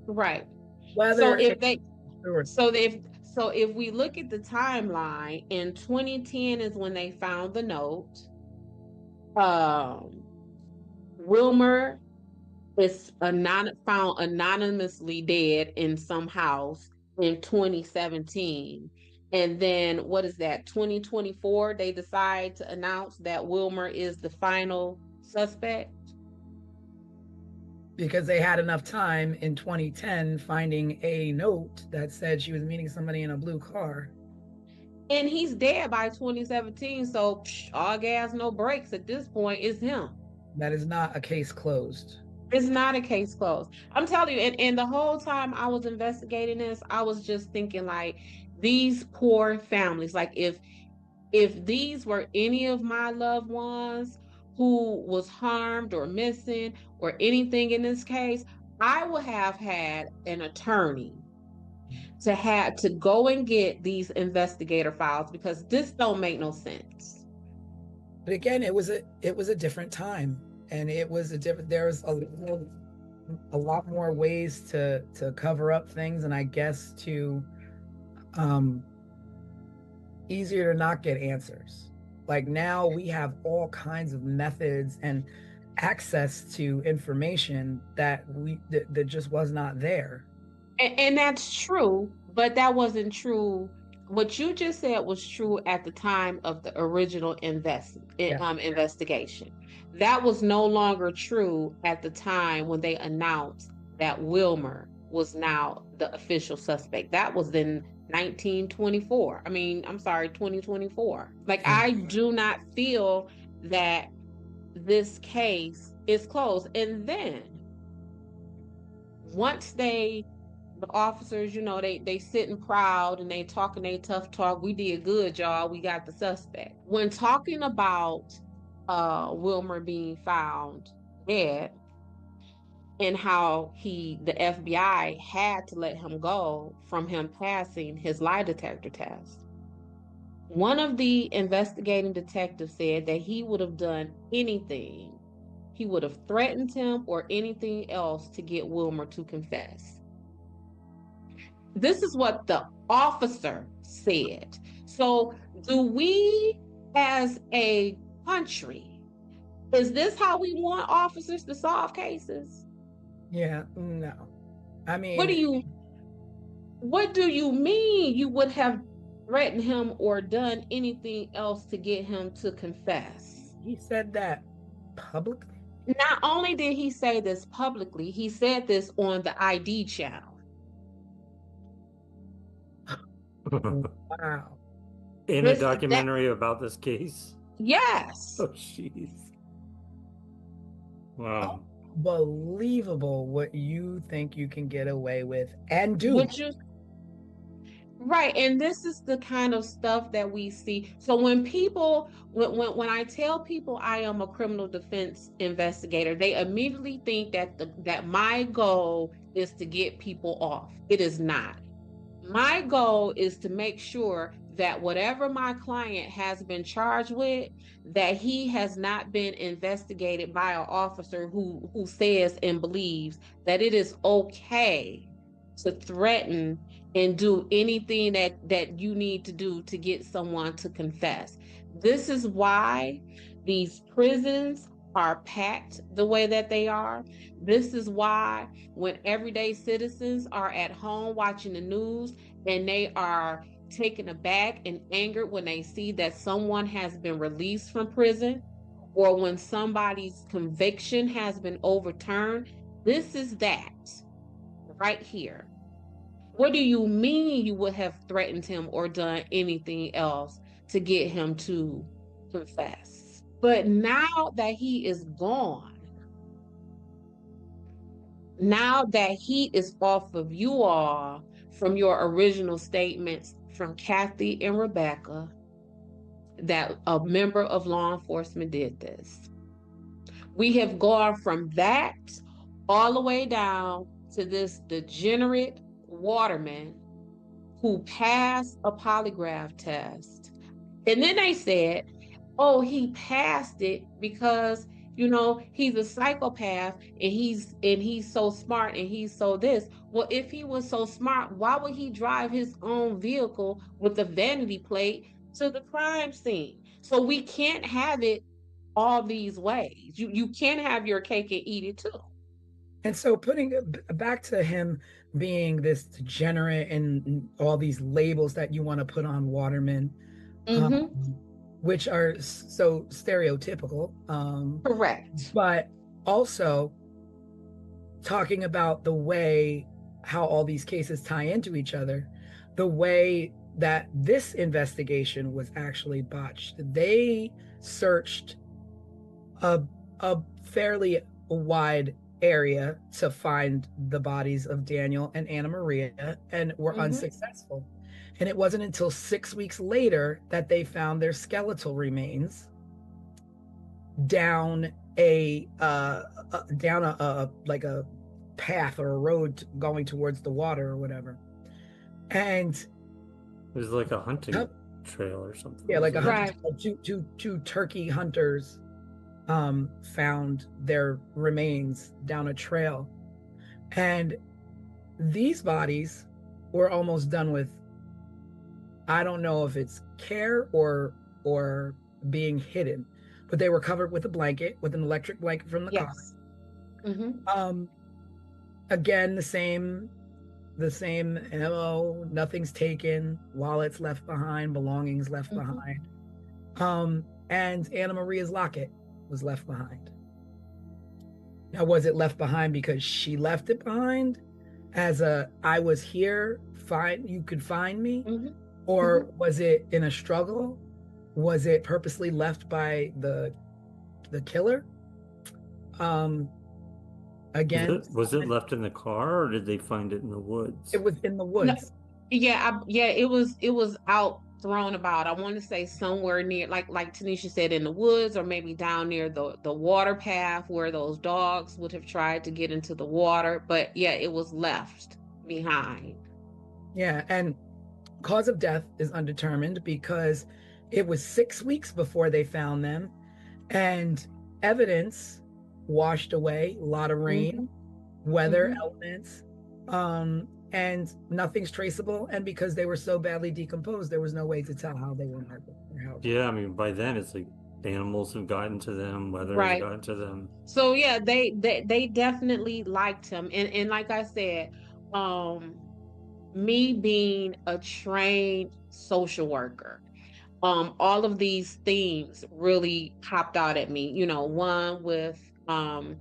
C: Right.
B: Whether
C: So if we look at the timeline, in 2010 is when they found the note. Wilmer is found anonymously dead in some house in 2017. And then what is that, 2024, they decide to announce that Wilmer is the final suspect?
B: Because they had enough time in 2010 finding a note that said she was meeting somebody in a blue car.
C: And he's dead by 2017, so all gas, no brakes at this point. Is him.
B: That is not a case closed.
C: It's not a case closed. I'm telling you, and the whole time I was investigating this, I was just thinking, like, these poor families, like, if these were any of my loved ones who was harmed or missing or anything in this case, I would have had an attorney to go and get these investigator files, because this don't make no sense.
B: But again, it was a different time, and it was there was a lot more ways to cover up things, and I guess to easier to not get answers. Like, now we have all kinds of methods and access to information that just was not there.
C: And that's true, but that wasn't true. What you just said was true at the time of the original investigation. That was no longer true at the time when they announced that Wilmer was now the official suspect. That was in 2024. Like, I do not feel that this case is closed. And then once the officers, they sitting proud and they talking they tough talk. We did good, y'all. We got the suspect. When talking about Wilmer being found dead, and how the FBI had to let him go from him passing his lie detector test. One of the investigating detectives said that he would have done anything. He would have threatened him or anything else to get Wilmer to confess. This is what the officer said. So, do we as a country, is this how we want officers to solve cases?
B: Yeah, no. I mean,
C: What do you mean you would have threatened him or done anything else to get him to confess?
B: he said that publicly.
C: Not only did he say this publicly, he said this on the ID channel.
B: Wow.
D: In a documentary about this case?
C: Yes.
D: Oh, jeez. Wow.
B: Unbelievable what you think you can get away with and do.
C: Right, and this is the kind of stuff that we see. So when I tell people I am a criminal defense investigator, they immediately think that my goal is to get people off. It is not. My goal is to make sure that whatever my client has been charged with, that he has not been investigated by an officer who says and believes that it is okay to threaten and do anything that you need to do to get someone to confess. This is why these prisons are packed the way that they are. This is why when everyday citizens are at home watching the news and they are taken aback and angered when they see that someone has been released from prison or when somebody's conviction has been overturned, this is that right here. What do you mean you would have threatened him or done anything else to get him to confess? But now that he is gone, now that he is off of you all from your original statements from Kathy and Rebecca, that a member of law enforcement did this. We have gone from that all the way down to this degenerate waterman who passed a polygraph test. And then they said, oh, he passed it because, he's a psychopath and he's so smart and he's so this. Well, if he was so smart, why would he drive his own vehicle with a vanity plate to the crime scene? So we can't have it all these ways. You can't have your cake and eat it too.
B: And so putting it back to him being this degenerate and all these labels that you want to put on Waterman, which are so stereotypical.
C: Correct.
B: But also talking about the way how all these cases tie into each other, the way that this investigation was actually botched. They searched a fairly wide area to find the bodies of Daniel and Anna Maria and were unsuccessful. And it wasn't until 6 weeks later that they found their skeletal remains down a like a path or a road going towards the water or whatever. And
D: it was like a hunting trail or something.
B: Yeah, like two turkey hunters found their remains down a trail. And these bodies were almost done with, I don't know if it's care or being hidden, but they were covered with a blanket, with an electric blanket from the car. Again, the same MO, nothing's taken, wallets left behind, belongings left behind. And Anna Maria's locket was left behind. Now, was it left behind because she left it behind as I was here, you could find me? Or was it in a struggle? Was it purposely left by the killer? Again,
D: was it left in the car or did they find it in the woods?
B: It was in the woods.
C: It was out thrown about, I want to say somewhere near, like Tanisha said, in the woods, or maybe down near the water path where those dogs would have tried to get into the water. But yeah, it was left behind.
B: Yeah, and cause of death is undetermined because it was 6 weeks before they found them, and evidence washed away, a lot of rain, weather elements, and nothing's traceable. And because they were so badly decomposed, there was no way to tell how they were murdered or how.
D: Yeah, I mean, by then it's like animals have gotten to them, weather has
C: Right.
D: gotten to them.
C: So yeah, they definitely liked him, and like I said, me being a trained social worker, all of these themes really popped out at me. You know, one with the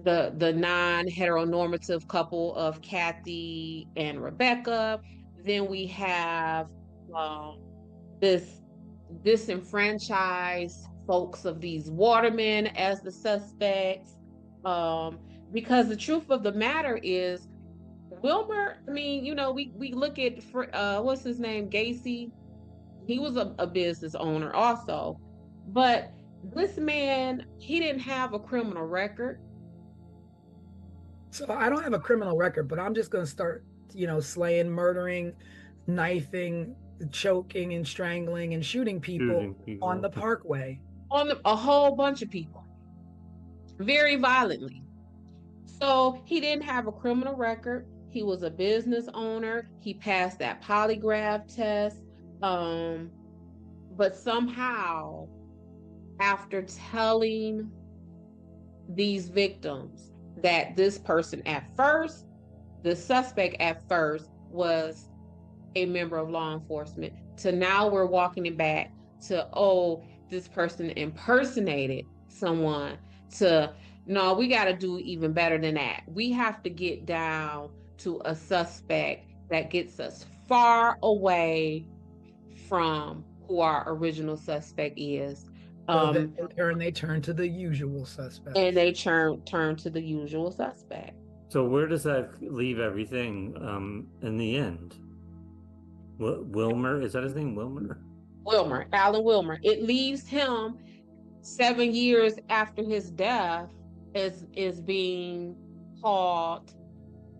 C: non-heteronormative couple of Kathy and Rebecca. Then we have this disenfranchised folks of these watermen as the suspects. Because the truth of the matter is, Wilmer, I mean, you know, we look at what's his name, Gacy. He was a business owner also, but this man, he didn't have a criminal record.
B: So I don't have a criminal record, but I'm just going to start, slaying, murdering, knifing, choking and strangling and shooting people on the parkway.
C: A whole bunch of people, very violently. So he didn't have a criminal record. He was a business owner. He passed that polygraph test. But somehow, after telling these victims that this person the suspect at first was a member of law enforcement, to now we're walking it back to, oh, this person impersonated someone, to, no, we got to do even better than that. We have to get down to a suspect that gets us far away from who our original suspect is.
B: So in turn, they turn to the usual suspect.
C: And they turn to the usual suspect.
D: So where does that leave everything in the end? Wilmer, is that his name? Wilmer,
C: Alan Wilmer. It leaves him 7 years after his death is being called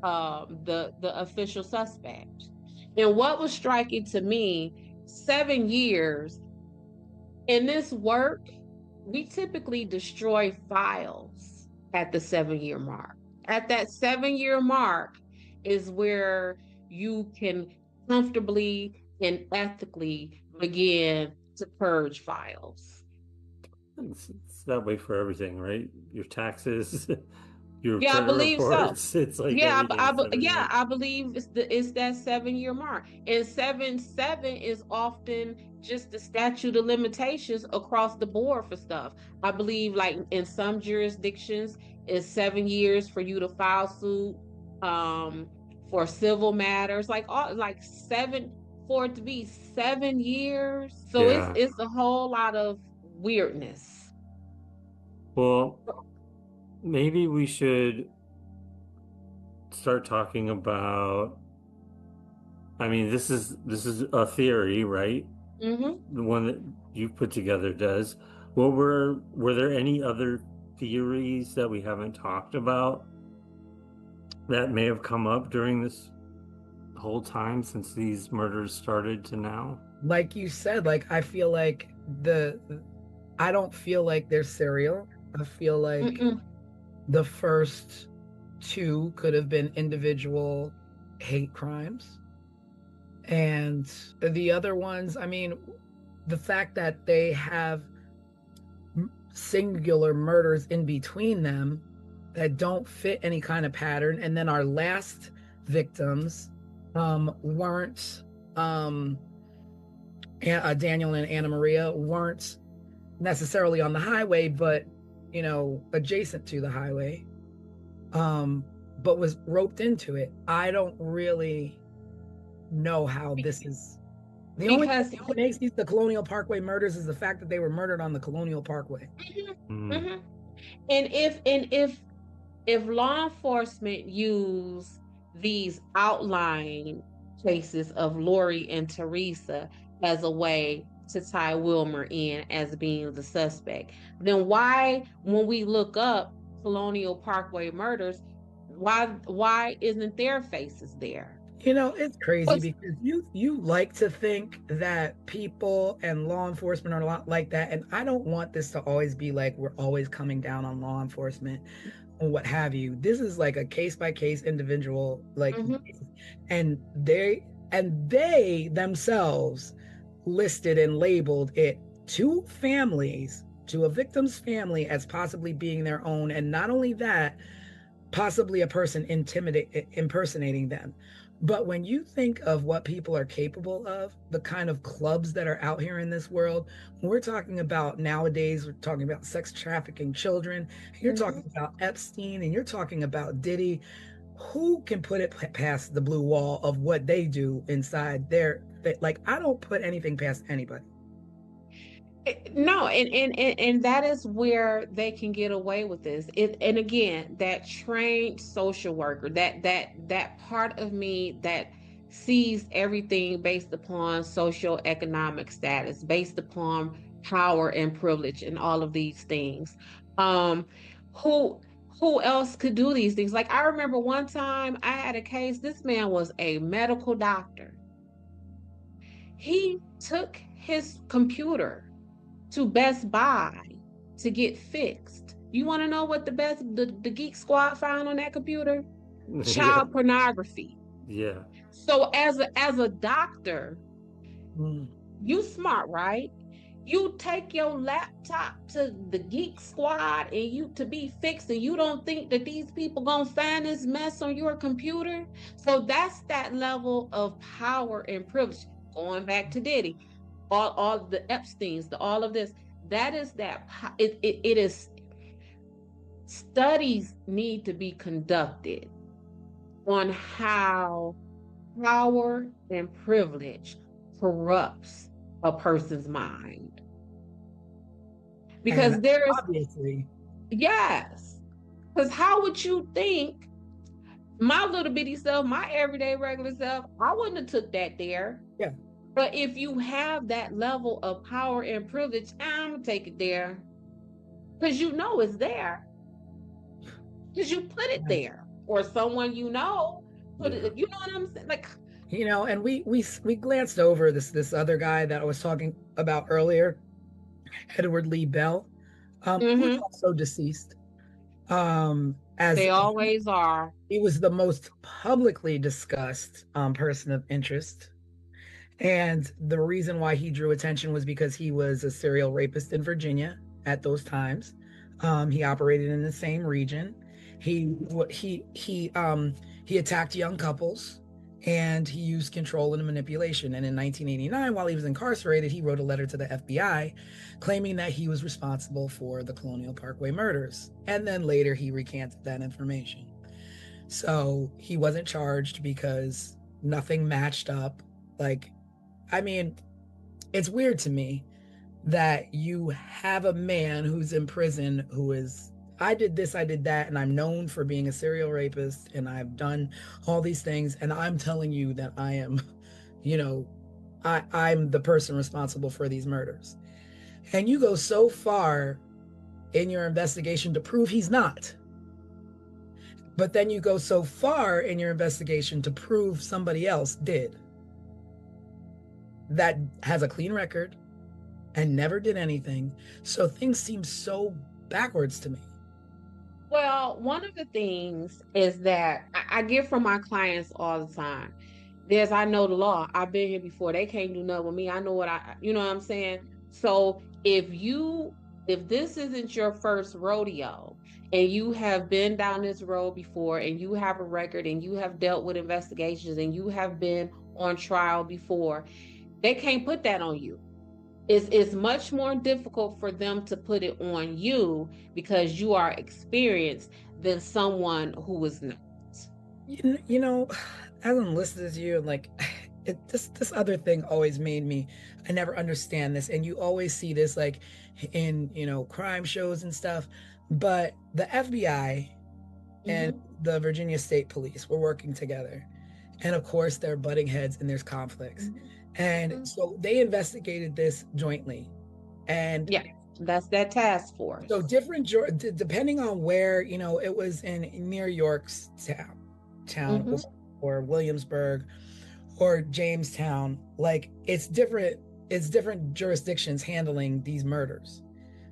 C: the official suspect. And what was striking to me, 7 years in this work, we typically destroy files at the 7-year mark. At that 7-year mark is where you can comfortably and ethically begin to purge files.
D: It's that way for everything, right? Your taxes, your
C: I believe
D: reports.
C: So.
D: It's like
C: I believe it's that 7-year mark, and 7 is often just the statute of limitations across the board for stuff. I believe, like in some jurisdictions, it's 7 years for you to file suit for civil matters, like 7 for it to be 7 years. So it's a whole lot of weirdness.
D: Well, maybe we should start talking about, I mean, this is a theory, right?
C: Mm-hmm.
D: The one that you put together does. Well, were there any other theories that we haven't talked about that may have come up during this whole time since these murders started to now?
B: Like you said, I feel like I don't feel like they're serial. I feel like the first 2 could have been individual hate crimes. And the other ones, I mean, the fact that they have singular murders in between them that don't fit any kind of pattern. And then our last victims weren't, Daniel and Anna Maria weren't necessarily on the highway, but adjacent to the highway, but was roped into it. I don't really know how this is. The only thing that makes these the Colonial Parkway murders is the fact that they were murdered on the Colonial Parkway.
C: And if law enforcement use these outline cases of Lori and Teresa as a way to tie Wilmer in as being the suspect. Then why, when we look up Colonial Parkway murders, why isn't their faces there?
B: You know, it's crazy
C: What's-
B: because you like to think that people and law enforcement are a lot like that, and I don't want this to always be like we're always coming down on law enforcement or what have you. This is like a case by case individual, like,
C: Mhm.
B: and they themselves listed and labeled it to families, to a victim's family, as possibly being their own, and not only that, possibly a person impersonating them. But when you think of what people are capable of, the kind of clubs that are out here in this world, when we're talking about nowadays, we're talking about sex trafficking children, you're talking about Epstein, and you're talking about Diddy. Who can put it past the blue wall of what they do inside their, like, I don't put anything past anybody.
C: No, and that is where they can get away with this. And again, that trained social worker, that part of me that sees everything based upon social economic status, based upon power and privilege and all of these things. Um, who who else could do these things? Like I remember one time I had a case, this man was a medical doctor. He took his computer to Best Buy to get fixed. You want to know what the Geek Squad found on that computer? Child pornography.
D: Yeah.
C: So as a doctor,
B: Mm.
C: you smart, right? You take your laptop to the Geek Squad and you to be fixed, and you don't think that these people gonna find this mess on your computer? So that's that level of power and privilege. Going back to Diddy, all the Epsteins, all of this. That is that. It is. Studies need to be conducted on how power and privilege corrupts a person's mind, because
B: And
C: there's
B: obviously,
C: yes. Because how would you think my little bitty self, my everyday regular self, I wouldn't have took that there.
B: yeah.
C: But if you have that level of power and privilege, I'm gonna take it there because you know it's there, because you put it there, or someone you know put it. You know what I'm saying? Like,
B: You know, and we glanced over this other guy that I was talking about earlier, Edward Lee Bell, who's also deceased. As
C: they always are.
B: he was the most publicly discussed person of interest. And the reason why he drew attention was because he was a serial rapist in Virginia at those times. He operated in the same region. He attacked young couples, and he used control and manipulation. And in 1989, while he was incarcerated, he wrote a letter to the FBI claiming that he was responsible for the Colonial Parkway murders. And then later he recanted that information. So he wasn't charged because nothing matched up. Like, I mean, it's weird to me that you have a man who's in prison who is, I did this, I did that, and I'm known for being a serial rapist, and I've done all these things, and I'm telling you that I am, you know, I'm the person responsible for these murders. And you go so far in your investigation to prove he's not. But then you go so far in your investigation to prove somebody else did, that has a clean record and never did anything. So things seem so backwards to me.
C: Well, one of the things is that I get from my clients all the time. I know the law. I've been here before. They can't do nothing with me. I know you know what I'm saying? So if this isn't your first rodeo, and you have been down this road before, and you have a record, and you have dealt with investigations, and you have been on trial before, they can't put that on you. It's much more difficult for them to put it on you because you are experienced than someone who is not.
B: You know, as I'm listening to you, like, this other thing always made me, I never understand this. And you always see this like in, crime shows and stuff. But the FBI and the Virginia State Police were working together. And of course, there are butting heads and there's conflicts. And so they investigated this jointly. And
C: Yeah, that's that task force.
B: so different, depending on where, it was in near York's town or Williamsburg or Jamestown, like it's different jurisdictions handling these murders.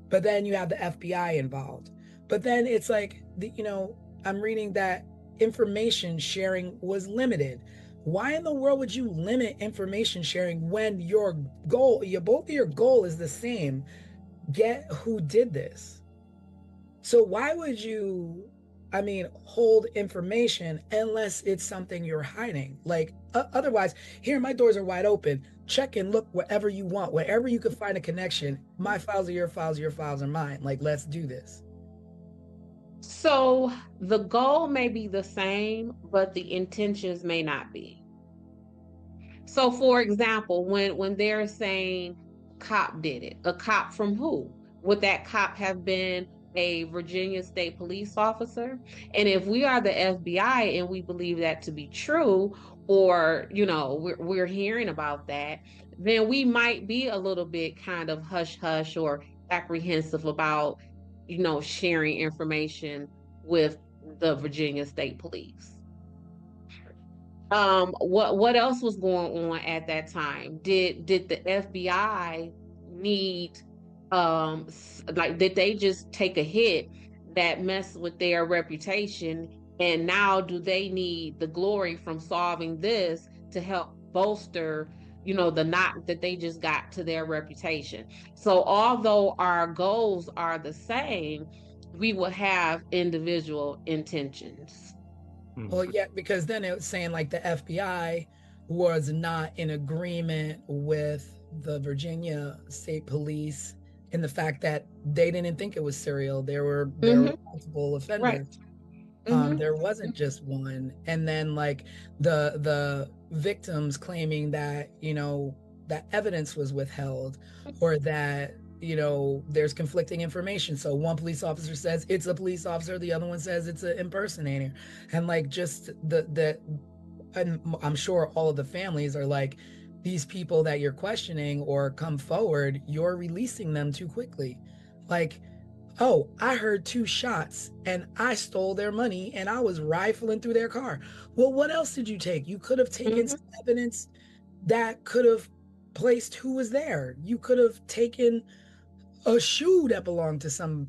B: But then you have the FBI involved. But then it's like, I'm reading that information sharing was limited. Why in the world would you limit information sharing when both of your goal is the same? Get who did this. So why would you, hold information unless it's something you're hiding? Like, otherwise, here, my doors are wide open. Check and look wherever you want, wherever you can find a connection. My files are your files are mine. Like, let's do this.
C: So the goal may be the same, but the intentions may not be. So for example, when they're saying cop did it, a cop from who? Would that cop have been a Virginia State police officer? And if we are the FBI and we believe that to be true, or we're hearing about that, then we might be a little bit kind of hush hush or apprehensive about sharing information with the Virginia State Police. What else was going on at that time? Did the FBI need did they just take a hit that messed with their reputation, and now do they need the glory from solving this to help bolster the knock that they just got to their reputation? So although our goals are the same, we will have individual intentions.
B: Well, yeah, because then it was saying like the FBI was not in agreement with the Virginia State Police in the fact that they didn't think it was serial. There were multiple offenders. Right. There wasn't just one. And then like the victims claiming that, that evidence was withheld, or that there's conflicting information. So one police officer says it's a police officer, the other one says it's an impersonator. And like just and I'm sure all of the families are like, these people that you're questioning or come forward, you're releasing them too quickly. Like, oh, I heard 2 shots and I stole their money and I was rifling through their car. Well, what else did you take? You could have taken some evidence that could have placed who was there. You could have taken a shoe that belonged to to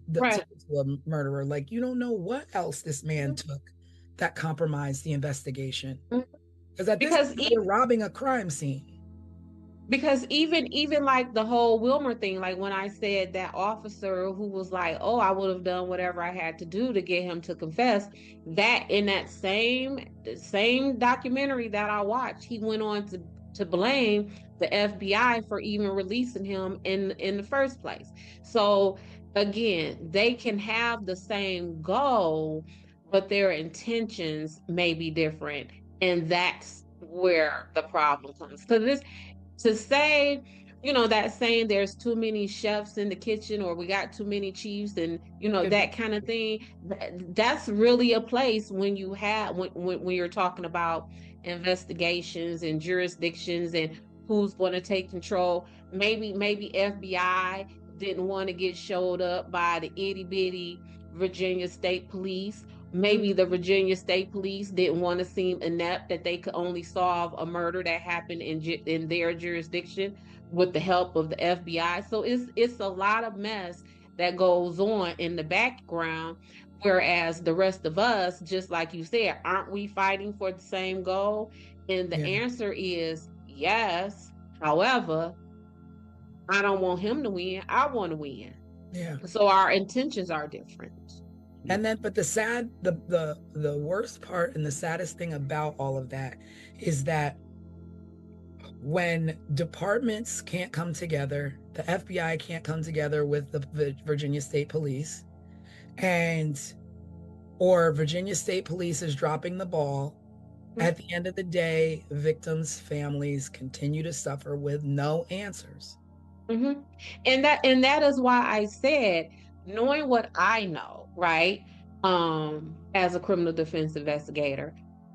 B: a murderer. Like, you don't know what else this man took that compromised the investigation. Because at this point, you're robbing a crime scene.
C: Because even like the whole Wilmer thing, like when I said that officer who was like, oh, I would have done whatever I had to do to get him to confess, that in that same documentary that I watched, he went on to blame the FBI for even releasing him in the first place. So again, they can have the same goal, but their intentions may be different. And that's where the problem comes. Because to say, that saying there's too many chefs in the kitchen, or we got too many chiefs, and that kind of thing, that's really a place when you have when you're talking about investigations and jurisdictions and who's going to take control. Maybe FBI didn't want to get showed up by the itty bitty Virginia State Police. Maybe the Virginia State Police didn't want to seem inept, that they could only solve a murder that happened in their jurisdiction with the help of the FBI. So it's a lot of mess that goes on in the background, whereas the rest of us, just like you said, aren't we fighting for the same goal? And the answer is yes. However, I don't want him to win. I want to win.
B: Yeah.
C: So our intentions are different.
B: And then, but the worst part and the saddest thing about all of that is that when departments can't come together, the FBI can't come together with the Virginia State Police, or Virginia State Police is dropping the ball, at the end of the day, victims' families continue to suffer with no answers.
C: And that is why I said, knowing what I know, right, as a criminal defense investigator,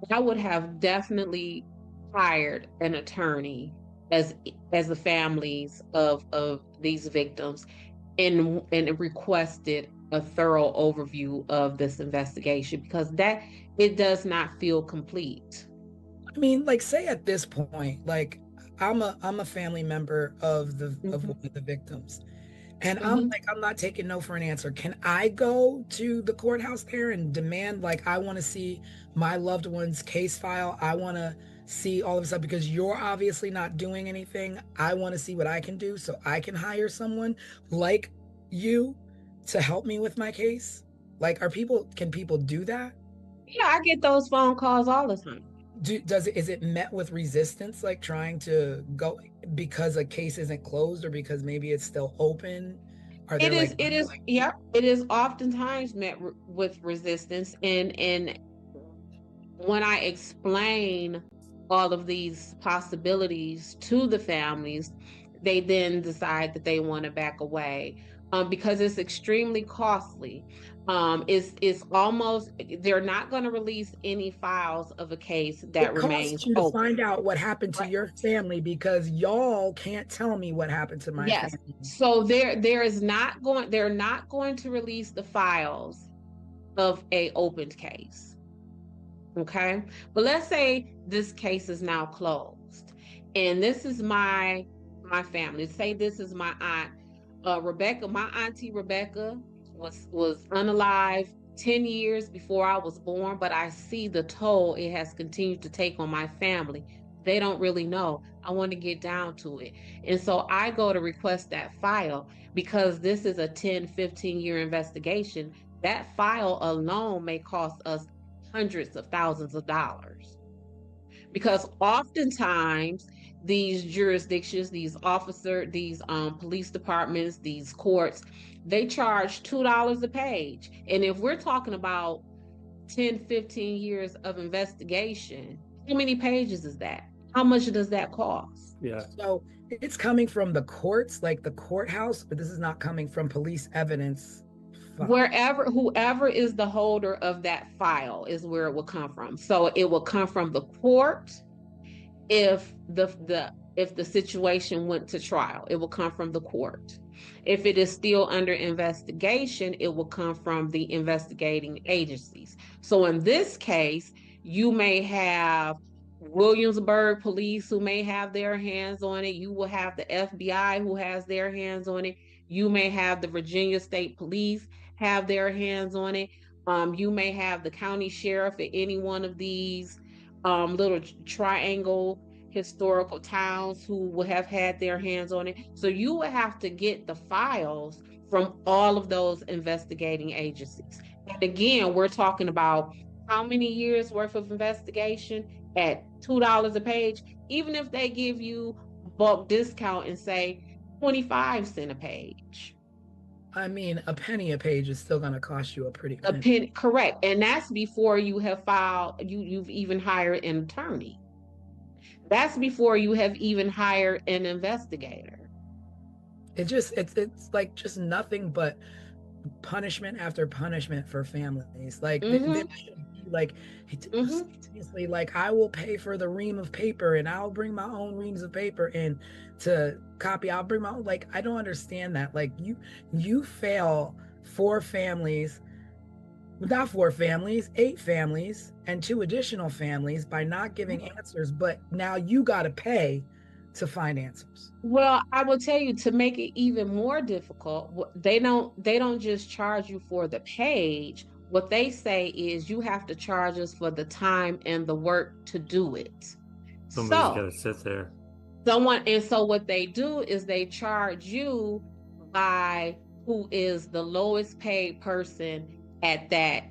C: I would have definitely hired an attorney as the families of these victims, and requested a thorough overview of this investigation, because that it does not feel complete.
B: I mean, like, say at this point, like, I'm a family member of
C: Mhm.
B: one of the victims. And I'm
C: Mhm.
B: like, I'm not taking no for an answer. Can I go to the courthouse there and demand, like, I want to see my loved one's case file? I want to see all of this stuff because you're obviously not doing anything. I want to see what I can do so I can hire someone like you to help me with my case. Like, can people do that?
C: Yeah, I get those phone calls all the time.
B: Is it met with resistance, like trying to go because a case isn't closed or because maybe it's still open? Are there like
C: Yeah, it is oftentimes met with resistance, and when I explain all of these possibilities to the families, they then decide that they want to back away, because it's extremely costly. It's almost, they're not going to release any files of a case that
B: it
C: remains
B: costs you to
C: open.
B: find out what happened to
C: Right.
B: your family because y'all can't tell me what happened to my
C: Yes.
B: family?
C: So they're not going to release the files of a opened case. Okay. But let's say this case is now closed. And this is my family. Say this is my aunt Rebecca. My auntie Rebecca was unalive 10 years before I was born, but I see the toll it has continued to take on my family. They don't really know. I want to get down to it. And so I go to request that file because this is a 10, 15 year investigation. That file alone may cost us hundreds of thousands of dollars, because oftentimes these jurisdictions, these police departments, these courts, they charge $2 a page. And if we're talking about 10, 15 years of investigation, how many pages is that? How much does that cost?
D: Yeah.
B: So it's coming from the courts, like the courthouse, but this is not coming from police evidence file.
C: Whoever is the holder of that file is where it will come from. So it will come from the court. If the situation went to trial, it will come from the court. If it is still under investigation, it will come from the investigating agencies. So in this case, you may have Williamsburg police who may have their hands on it. You will have the FBI who has their hands on it. You may have the Virginia State Police have their hands on it. You may have the county sheriff at any one of these little triangle historical towns who would have had their hands on it. So you would have to get the files from all of those investigating agencies. And again, we're talking about how many years worth of investigation at $2 a page, even if they give you a bulk discount and say 25 cents a page.
B: I mean, a penny a page is still going to cost you a pretty
C: A
B: penny.
C: pen, correct. And that's before you have you've even hired an attorney. That's before you have even hired an investigator.
B: It's like just nothing but punishment after punishment for families. Like there
C: Mm-hmm.
B: should be like
C: Mm-hmm.
B: seriously, like I will pay for the ream of paper and I'll bring my own reams of paper in to copy. I'll bring my own, like I don't understand that. Like you fail four families, not four families, eight families, and two additional families by not giving answers, but now you gotta pay to find answers.
C: Well, I will tell you, to make it even more difficult, they don't just charge you for the page. What they say is you have to charge us for the time and the work to do it.
D: Somebody's got
C: So
D: to sit there.
C: so what they do is they charge you by who is the lowest paid person at that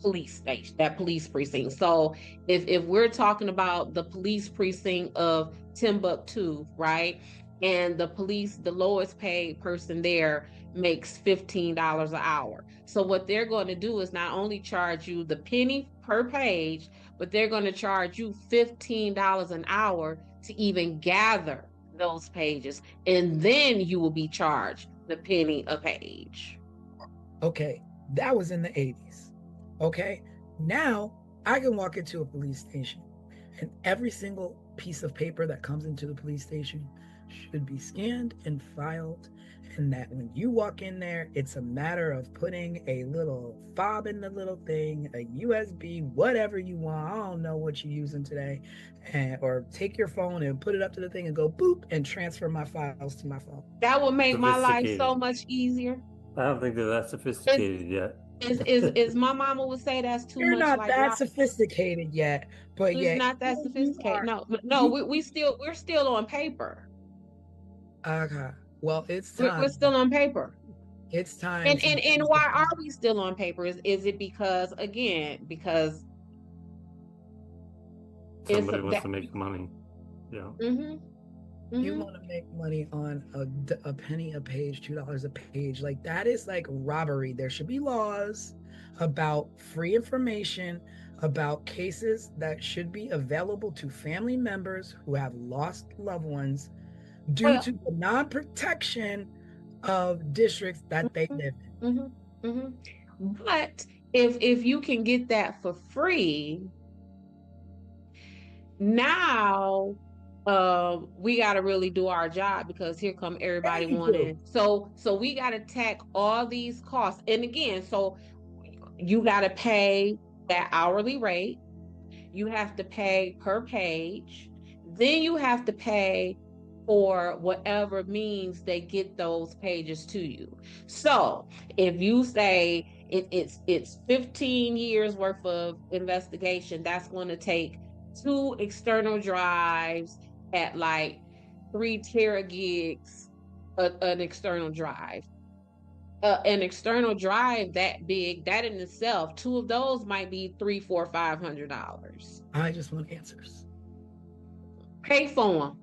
C: police station, that police precinct. So if we're talking about the police precinct of Timbuktu, right? And the lowest paid person there makes $15 an hour. So what they're going to do is not only charge you the penny per page, but they're going to charge you $15 an hour to even gather those pages. And then you will be charged the penny a page.
B: Okay, that was in the 80s. Okay, now I can walk into a police station and every single piece of paper that comes into the police station should be scanned and filed, and that when you walk in there, it's a matter of putting a little fob in the little thing, a USB, whatever you want. I don't know what you're using today, or take your phone and put it up to the thing and go boop and transfer my files to my phone.
C: That would make my life so
D: Sophisticated.
C: much easier.
D: I don't think they're that sophisticated yet.
C: Is my mama would say that's too
B: You're
C: much
B: not
C: like
B: that
C: rock.
B: sophisticated yet, but
C: It's
B: yeah,
C: not that
B: you
C: sophisticated.
B: are.
C: No, we're still on paper.
B: Okay. Well, it's
C: We're
B: time.
C: still on paper.
B: It's time.
C: And why are we still on paper? Is it because because
D: Somebody wants
C: that,
D: to make money. Yeah.
B: you want to make money on a penny a page, $2 a page? Like, that is like robbery. There should be laws about free information, about cases that should be available to family members who have lost loved ones due to the non-protection of districts that they live in.
C: But if you can get that for free, now we got to really do our job, because here come everybody wanting. So we got to tack all these costs. And again, so you got to pay that hourly rate. You have to pay per page. Then you have to pay for whatever means they get those pages to you. So if you say it's 15 years worth of investigation, that's going to take 2 external drives at like 3 teragigs, an external drive. An external drive that big, that in itself, 2 of those might be $300, $400, $500.
B: I just want answers.
C: Pay for them.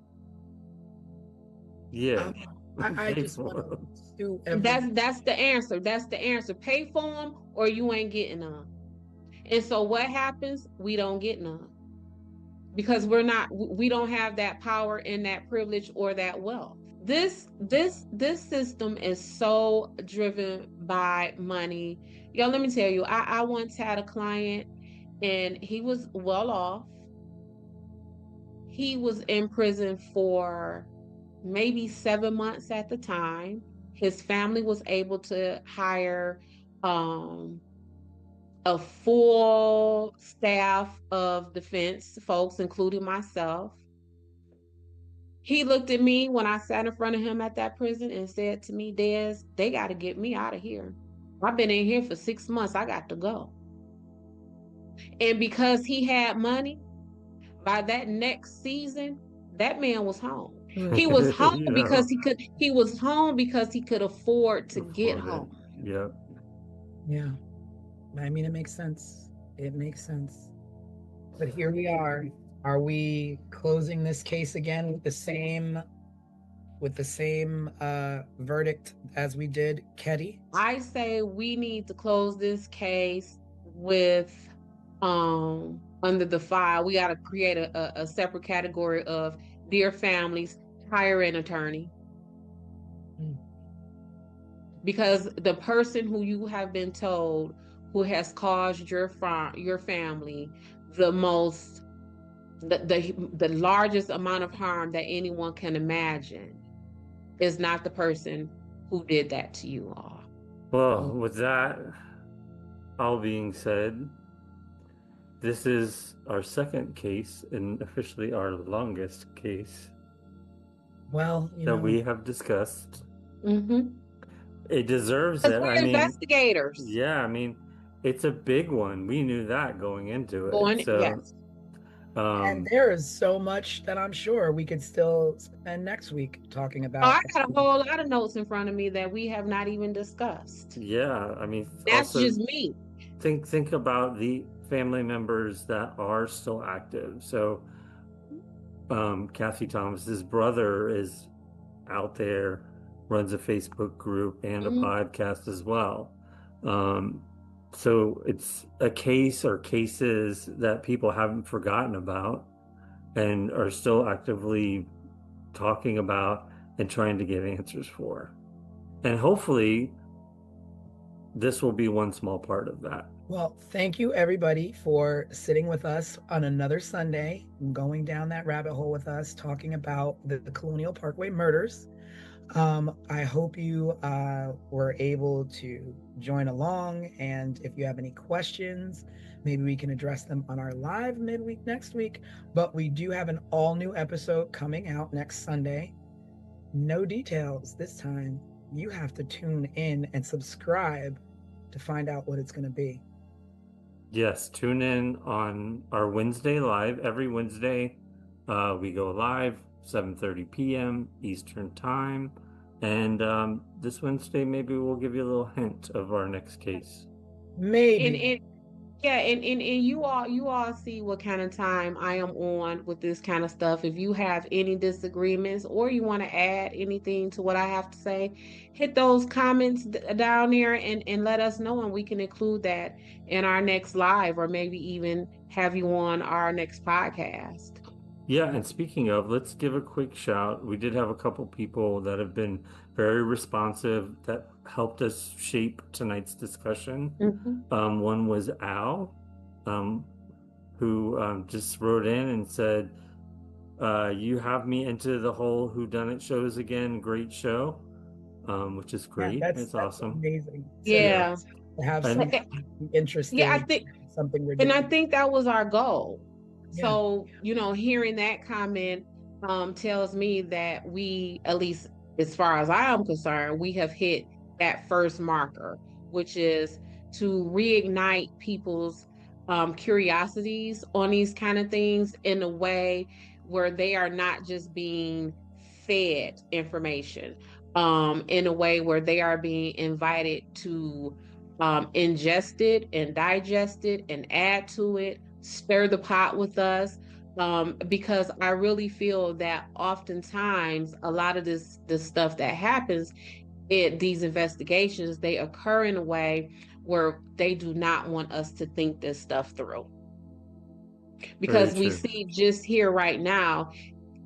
D: Yeah.
B: I just want to do
C: That's the answer. That's the answer. Pay for them, or you ain't getting none. And so what happens? We don't get none, because we don't have that power and that privilege or that wealth. This system is so driven by money. Yo, let me tell you, I once had a client, and he was well off. He was in prison for maybe 7 months at the time. His family was able to hire a full staff of defense folks, including myself. He looked at me when I sat in front of him at that prison and said to me, Des, they got to get me out of here. I've been in here for 6 months. I got to go. And because he had money, by that next season, that man was home. He was home because he could afford to get home.
D: Yeah.
B: Yeah. I mean, it makes sense. It makes sense. But here we are. Are we closing this case again with the same verdict as we did Ketty?
C: I say we need to close this case with under the file. We got to create a separate category of dear families, hire an attorney. Because the person who you have been told who has caused your family the largest amount of harm that anyone can imagine is not the person who did that to you all.
D: Well, with that all being said, this is our second case and officially our longest case.
B: Well,
D: we have discussed.
C: Mm-hmm.
D: It deserves it.
C: We're investigators.
D: Yeah, I mean, it's a big one. We knew that going into it.
C: Yes.
B: And there is so much that I'm sure we could still spend next week talking about.
C: I got a whole lot of notes in front of me that we have not even discussed.
D: Yeah, I mean,
C: that's just me.
D: Think about the family members that are still active. So, Kathy Thomas's brother is out there, runs a Facebook group and a podcast as well. So it's a case or cases that people haven't forgotten about and are still actively talking about and trying to get answers for. And hopefully this will be one small part of that.
B: Well, thank you everybody for sitting with us on another Sunday, going down that rabbit hole with us, talking about the Colonial Parkway murders. I hope you were able to join along, and if you have any questions, maybe we can address them on our live midweek next week. But we do have an all new episode coming out next Sunday. No details this time. You have to tune in and subscribe to find out what it's going to be.
D: Yes, tune in on our Wednesday live. Every Wednesday, we go live 7:30 p.m. Eastern Time. And this Wednesday, maybe we'll give you a little hint of our next case.
B: Maybe.
C: And you all see what kind of time I am on with this kind of stuff. If you have any disagreements or you want to add anything to what I have to say, hit those comments down there and let us know, and we can include that in our next live, or maybe even have you on our next podcast.
D: Yeah, and speaking of, let's give a quick shout. We did have a couple people that have been very responsive that helped us shape tonight's discussion. One was Al, who just wrote in and said, you have me into the whole whodunit shows again. Great show, which is great.
B: Yeah,
D: that's awesome.
B: Amazing.
C: Yeah.
B: To have something interesting.
C: Yeah, I think
B: something we're doing.
C: And I think that was our goal.
B: Yeah.
C: So, hearing that comment tells me that we, at least as far as I am concerned, we have hit that first marker, which is to reignite people's curiosities on these kind of things in a way where they are not just being fed information, in a way where they are being invited to ingest it and digest it and add to it, stir the pot with us. Because I really feel that oftentimes a lot of this stuff that happens, these investigations, they occur in a way where they do not want us to think this stuff through. Because we see just here right now,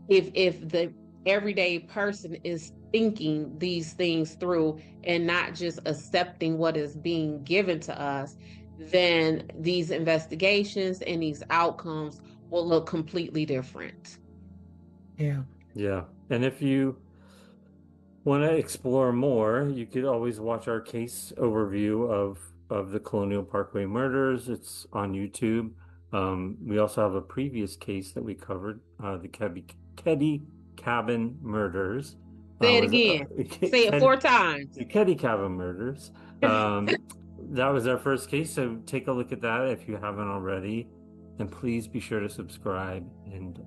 C: if the everyday person is thinking these things through and not just accepting what is being given to us, then these investigations and these outcomes will look completely different.
D: Yeah. And if you want to explore more, you could always watch our case overview of the Colonial Parkway murders. It's on YouTube. We also have a previous case that we covered, the Keddy Cabin murders.
C: Say it again. Say it 4 times.
D: The Keddy Cabin murders. That was our first case, so take a look at that if you haven't already. And please be sure to subscribe and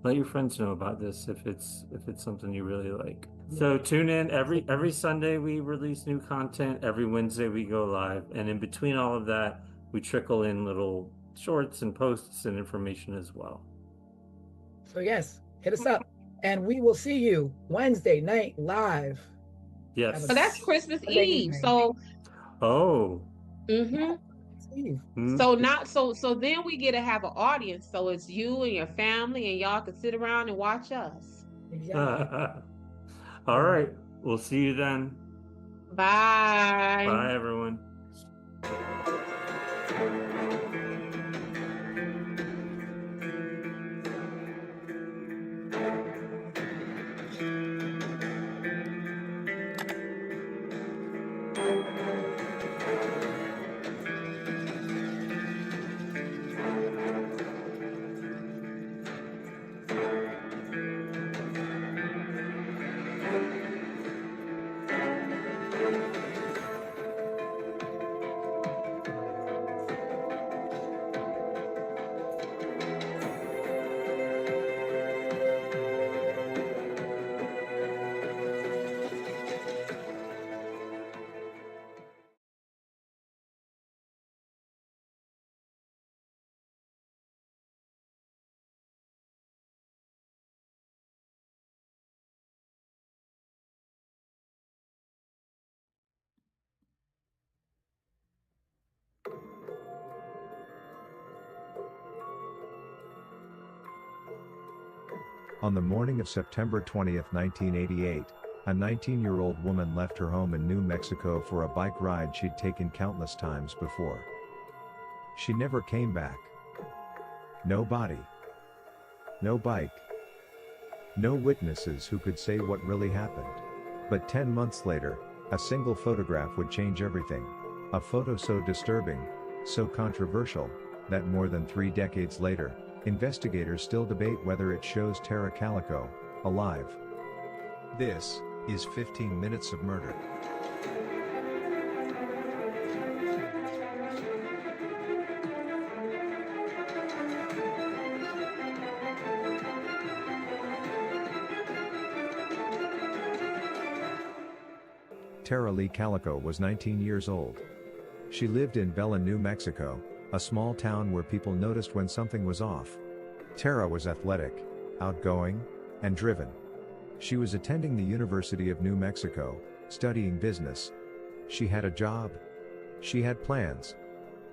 D: let your friends know about this if it's something you really like. So tune in every Sunday. We release new content. Every Wednesday we go live, and in between all of that, we trickle in little shorts and posts and information as well.
B: So yes, hit us up, and we will see you Wednesday night live.
D: Yes.
C: So that's Christmas Eve. So.
D: Oh.
C: So then we get to have an audience. So it's you and your family, and y'all can sit around and watch us.
B: Exactly.
D: All right. We'll see you then.
C: Bye.
D: Bye, everyone.
E: On the morning of September 20, 1988, A 19-year-old woman left her home in New Mexico for a bike ride she'd taken countless times before. She never came back. No body. No bike. No witnesses who could say what really happened. But 10 months later, a single photograph would change everything. A photo so disturbing, so controversial, that more than 3 decades later, investigators still debate whether it shows Tara Calico alive. This is 15 Minutes of Murder. Tara Lee Calico was 19 years old. She lived in Belen, New Mexico, a small town where people noticed when something was off. Tara was athletic, outgoing, and driven. She was attending the University of New Mexico, studying business. She had a job. She had plans.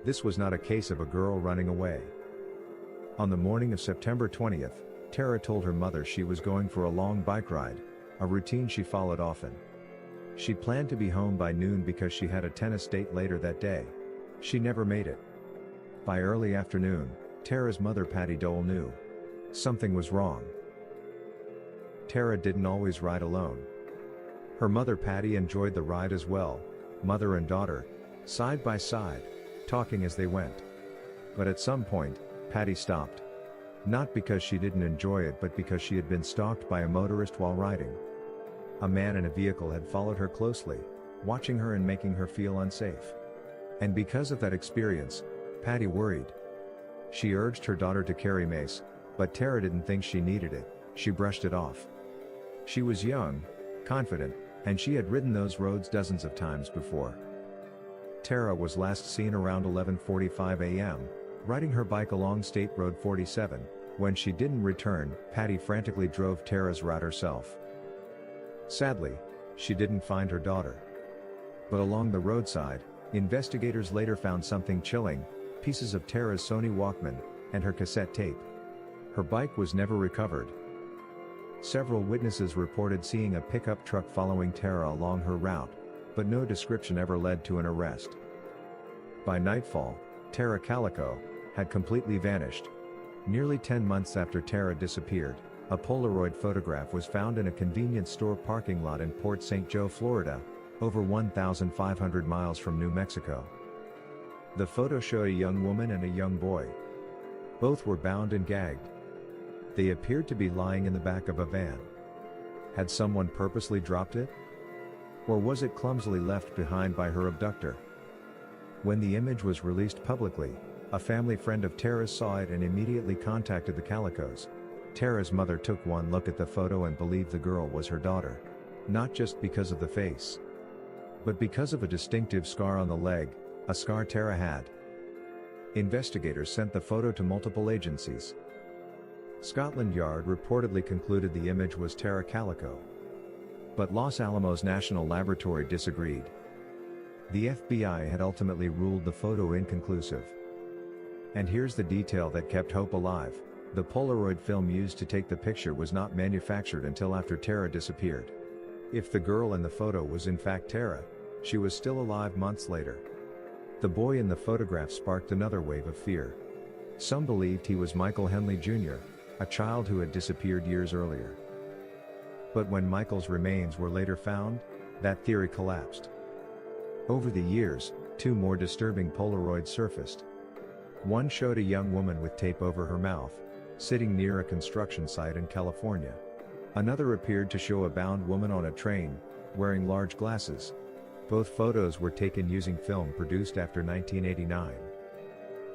E: This was not a case of a girl running away. On the morning of September 20th, Tara told her mother she was going for a long bike ride, a routine she followed often. She planned to be home by noon because she had a tennis date later that day. She never made it. By early afternoon, Tara's mother Patty Dole knew something was wrong. Tara didn't always ride alone. Her mother Patty enjoyed the ride as well, mother and daughter, side by side, talking as they went. But at some point, Patty stopped. Not because she didn't enjoy it but because she had been stalked by a motorist while riding. A man in a vehicle had followed her closely, watching her and making her feel unsafe. And because of that experience, Patty worried. She urged her daughter to carry mace, but Tara didn't think she needed it. She brushed it off. She was young, confident, and she had ridden those roads dozens of times before. Tara was last seen around 11:45 a.m., riding her bike along State Road 47. When she didn't return, Patty frantically drove Tara's route herself. Sadly, she didn't find her daughter. But along the roadside, investigators later found something chilling: pieces of Tara's Sony Walkman, and her cassette tape. Her bike was never recovered. Several witnesses reported seeing a pickup truck following Tara along her route, but no description ever led to an arrest. By nightfall, Tara Calico had completely vanished. Nearly 10 months after Tara disappeared, a Polaroid photograph was found in a convenience store parking lot in Port St. Joe, Florida, over 1,500 miles from New Mexico. The photo showed a young woman and a young boy. Both were bound and gagged. They appeared to be lying in the back of a van. Had someone purposely dropped it? Or was it clumsily left behind by her abductor? When the image was released publicly, a family friend of Tara's saw it and immediately contacted the Calicos. Tara's mother took one look at the photo and believed the girl was her daughter. Not just because of the face, but because of a distinctive scar on the leg, a scar Tara had. Investigators sent the photo to multiple agencies. Scotland Yard reportedly concluded the image was Tara Calico. But Los Alamos National Laboratory disagreed. The FBI had ultimately ruled the photo inconclusive. And here's the detail that kept hope alive: the Polaroid film used to take the picture was not manufactured until after Tara disappeared. If the girl in the photo was in fact Tara, she was still alive months later. The boy in the photograph sparked another wave of fear. Some believed he was Michael Henley Jr., a child who had disappeared years earlier. But when Michael's remains were later found, that theory collapsed. Over the years, 2 more disturbing Polaroids surfaced. One showed a young woman with tape over her mouth, sitting near a construction site in California. Another appeared to show a bound woman on a train, wearing large glasses. Both photos were taken using film produced after 1989.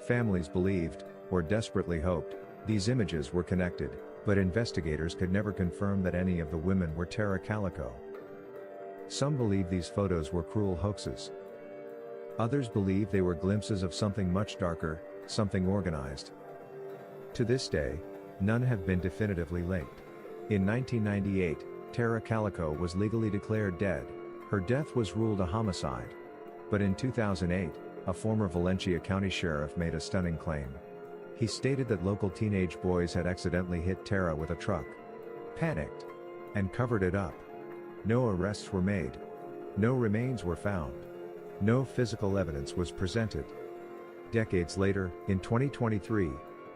E: Families believed, or desperately hoped, these images were connected, but investigators could never confirm that any of the women were Tara Calico. Some believe these photos were cruel hoaxes. Others believe they were glimpses of something much darker, something organized. To this day, none have been definitively linked. In 1998, Tara Calico was legally declared dead. Her death was ruled a homicide. But in 2008, a former Valencia County sheriff made a stunning claim. He stated that local teenage boys had accidentally hit Tara with a truck, panicked, and covered it up. No arrests were made. No remains were found. No physical evidence was presented. Decades later, in 2023,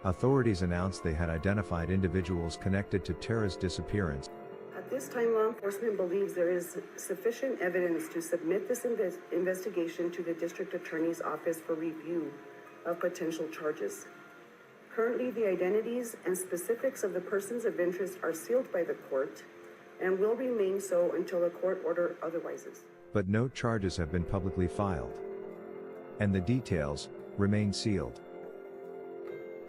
E: authorities announced they had identified individuals connected to Tara's disappearance.
F: At this time, law enforcement believes there is sufficient evidence to submit this investigation to the District Attorney's Office for review of potential charges. Currently, the identities and specifics of the persons of interest are sealed by the court and will remain so until a court order otherwises.
E: But no charges have been publicly filed. And the details remain sealed.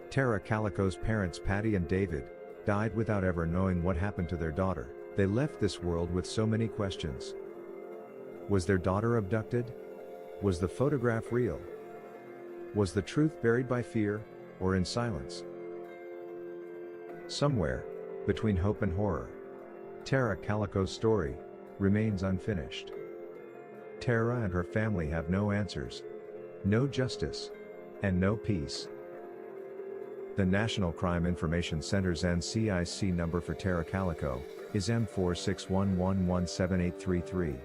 E: Tara Calico's parents, Patty and David, died without ever knowing what happened to their daughter. They left this world with so many questions. Was their daughter abducted? Was the photograph real? Was the truth buried by fear, or in silence? Somewhere between hope and horror, Tara Calico's story remains unfinished. Tara and her family have no answers, no justice, and no peace. The National Crime Information Center's NCIC number for Tara Calico is M4611178833.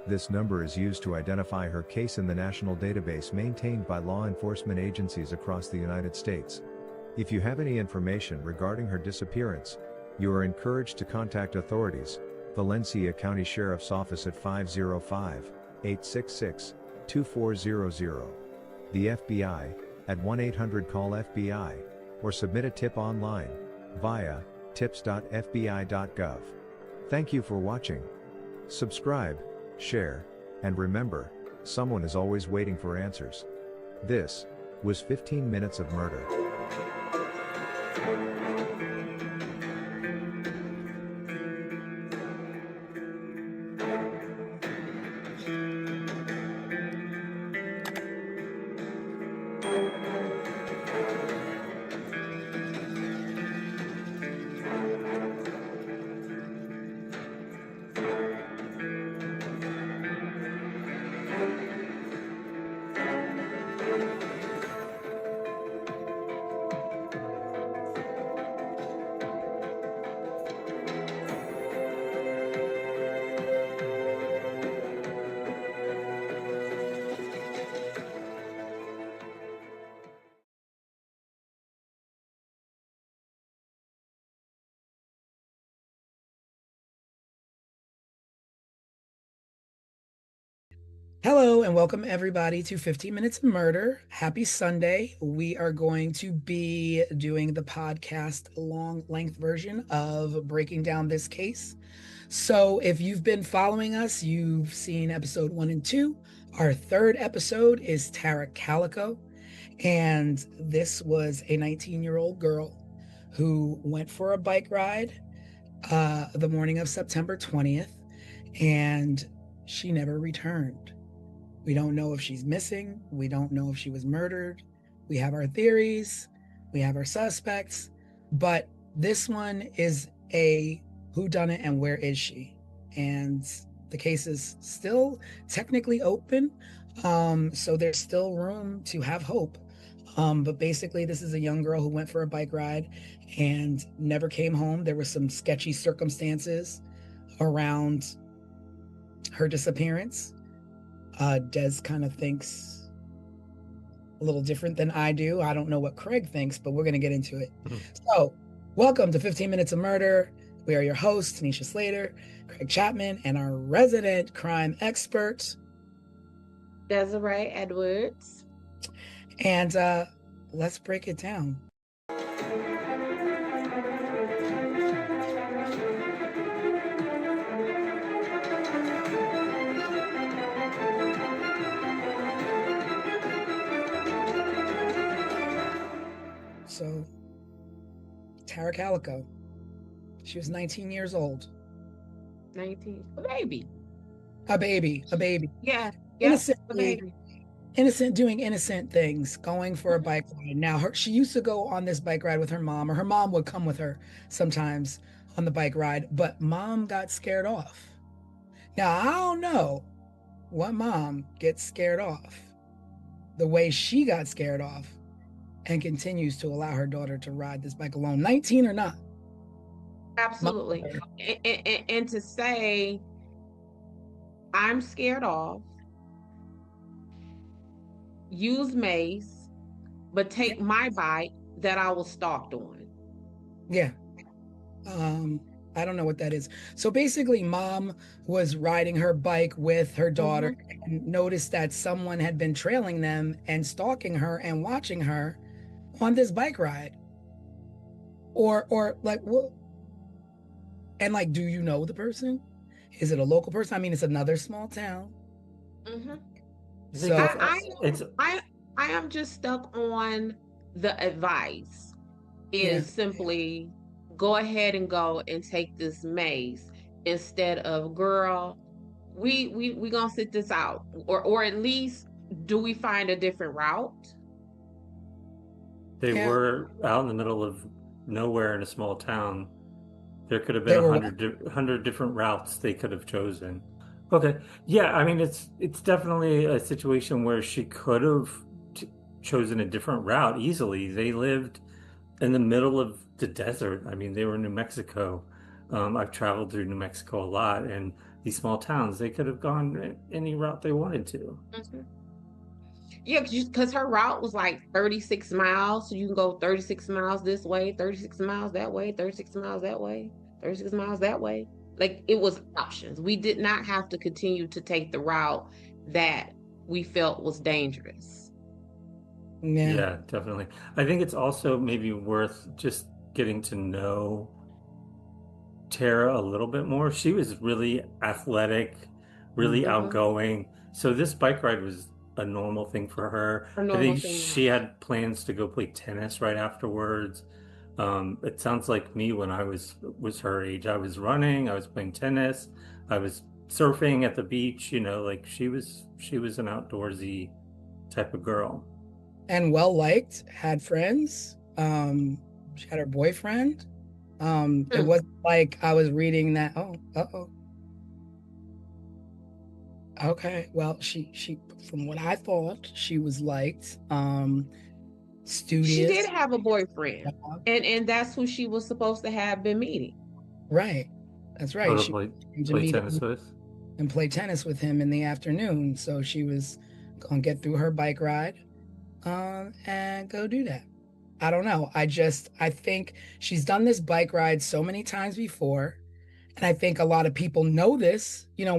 E: This number is used to identify her case in the national database maintained by law enforcement agencies across the United States. If you have any information regarding her disappearance, you are encouraged to contact authorities, Valencia County Sheriff's Office at 505-866-2400, the FBI at 1-800-CALL-FBI, or submit a tip online via tips.fbi.gov. Thank you for watching. Subscribe, share, and remember, someone is always waiting for answers. This was 15 Minutes of Murder.
B: Hello and welcome everybody to 15 Minutes of Murder. Happy Sunday. We are going to be doing the podcast long length version of breaking down this case. So if you've been following us, you've seen episode 1 and 2. Our third episode is Tara Calico. And this was a 19-year-old girl who went for a bike ride the morning of September 20th, and she never returned. We don't know if she's missing. We don't know if she was murdered. We have our theories. We have our suspects. But this one is a whodunit and where is she? And the case is still technically open. So there's still room to have hope. But basically, this is a young girl who went for a bike ride and never came home. There were some sketchy circumstances around her disappearance. Des kind of thinks a little different than I do. I don't know what Craig thinks, but we're going to get into it. So, welcome to 15 Minutes of Murder. We are your hosts, Tanisha Slater, Craig Chapman, and our resident crime expert,
C: Desiree Edwards.
B: And let's break it down. So, Tara Calico, she was 19 years old.
C: 19, a baby.
B: A baby.
C: Yeah,
B: Innocently, innocent, doing innocent things, going for a bike ride. Now, she used to go on this bike ride with her mom, or her mom would come with her sometimes on the bike ride, but mom got scared off. Now, I don't know what mom gets scared off the way she got scared off and continues to allow her daughter to ride this bike alone, 19 or not.
C: Absolutely. And to say I'm scared off, use mace, but take my bike that I was stalked on.
B: Yeah. I don't know what that is. So basically, mom was riding her bike with her daughter and noticed that someone had been trailing them and stalking her and watching her on this bike ride. Or like what? And like, do you know the person? Is it a local person? I mean, it's another small town.
C: Mm-hmm.
D: I think
B: So
C: I am just stuck on the advice is simply go ahead and go and take this mace instead of girl, we gonna sit this out, or at least do we find a different route?
D: They
B: yeah,
D: were out in the middle of nowhere in a small town. There could have been
B: they
D: a
B: were
D: hundred different routes they could have chosen. Okay, yeah, I mean it's definitely a situation where she could have chosen a different route easily. They lived in the middle of the desert. I mean, they were in New Mexico. I've traveled through New Mexico a lot, and these small towns, they could have gone any route they wanted to.
C: Mhm. Yeah, because her route was like 36 miles. So you can go 36 miles this way, 36 miles that way, 36 miles that way, 36 miles that way. Like it was options. We did not have to continue to take the route that we felt was dangerous.
B: yeah.
D: Yeah, definitely. I think it's also maybe worth just getting to know Tara a little bit more. She was really athletic, really
C: Mhm.
D: outgoing. So this bike ride was a normal thing for her.
C: A
D: I
C: normal
D: think
C: thing
D: she
C: now.
D: had plans to go play tennis right afterwards. It sounds like me when I was her age. I was running, I was playing tennis, I was surfing at the beach, like she was an outdoorsy type of girl.
B: And well liked, had friends. She had her boyfriend. It
C: Hmm.
B: wasn't like I was reading that. Oh, uh-oh. Okay. Well, she from what I thought, she was liked.
C: She did
B: Studious.
C: have a boyfriend, and that's who she was supposed to have been meeting.
B: Right. That's
D: Oh,
B: right.
D: to
B: She came to
D: play
B: meet
D: tennis
B: him
D: with.
B: and play tennis with him in the afternoon. So she was gonna get through her bike ride, and go do that. I don't know. I think she's done this bike ride so many times before. And I think a lot of people know this. My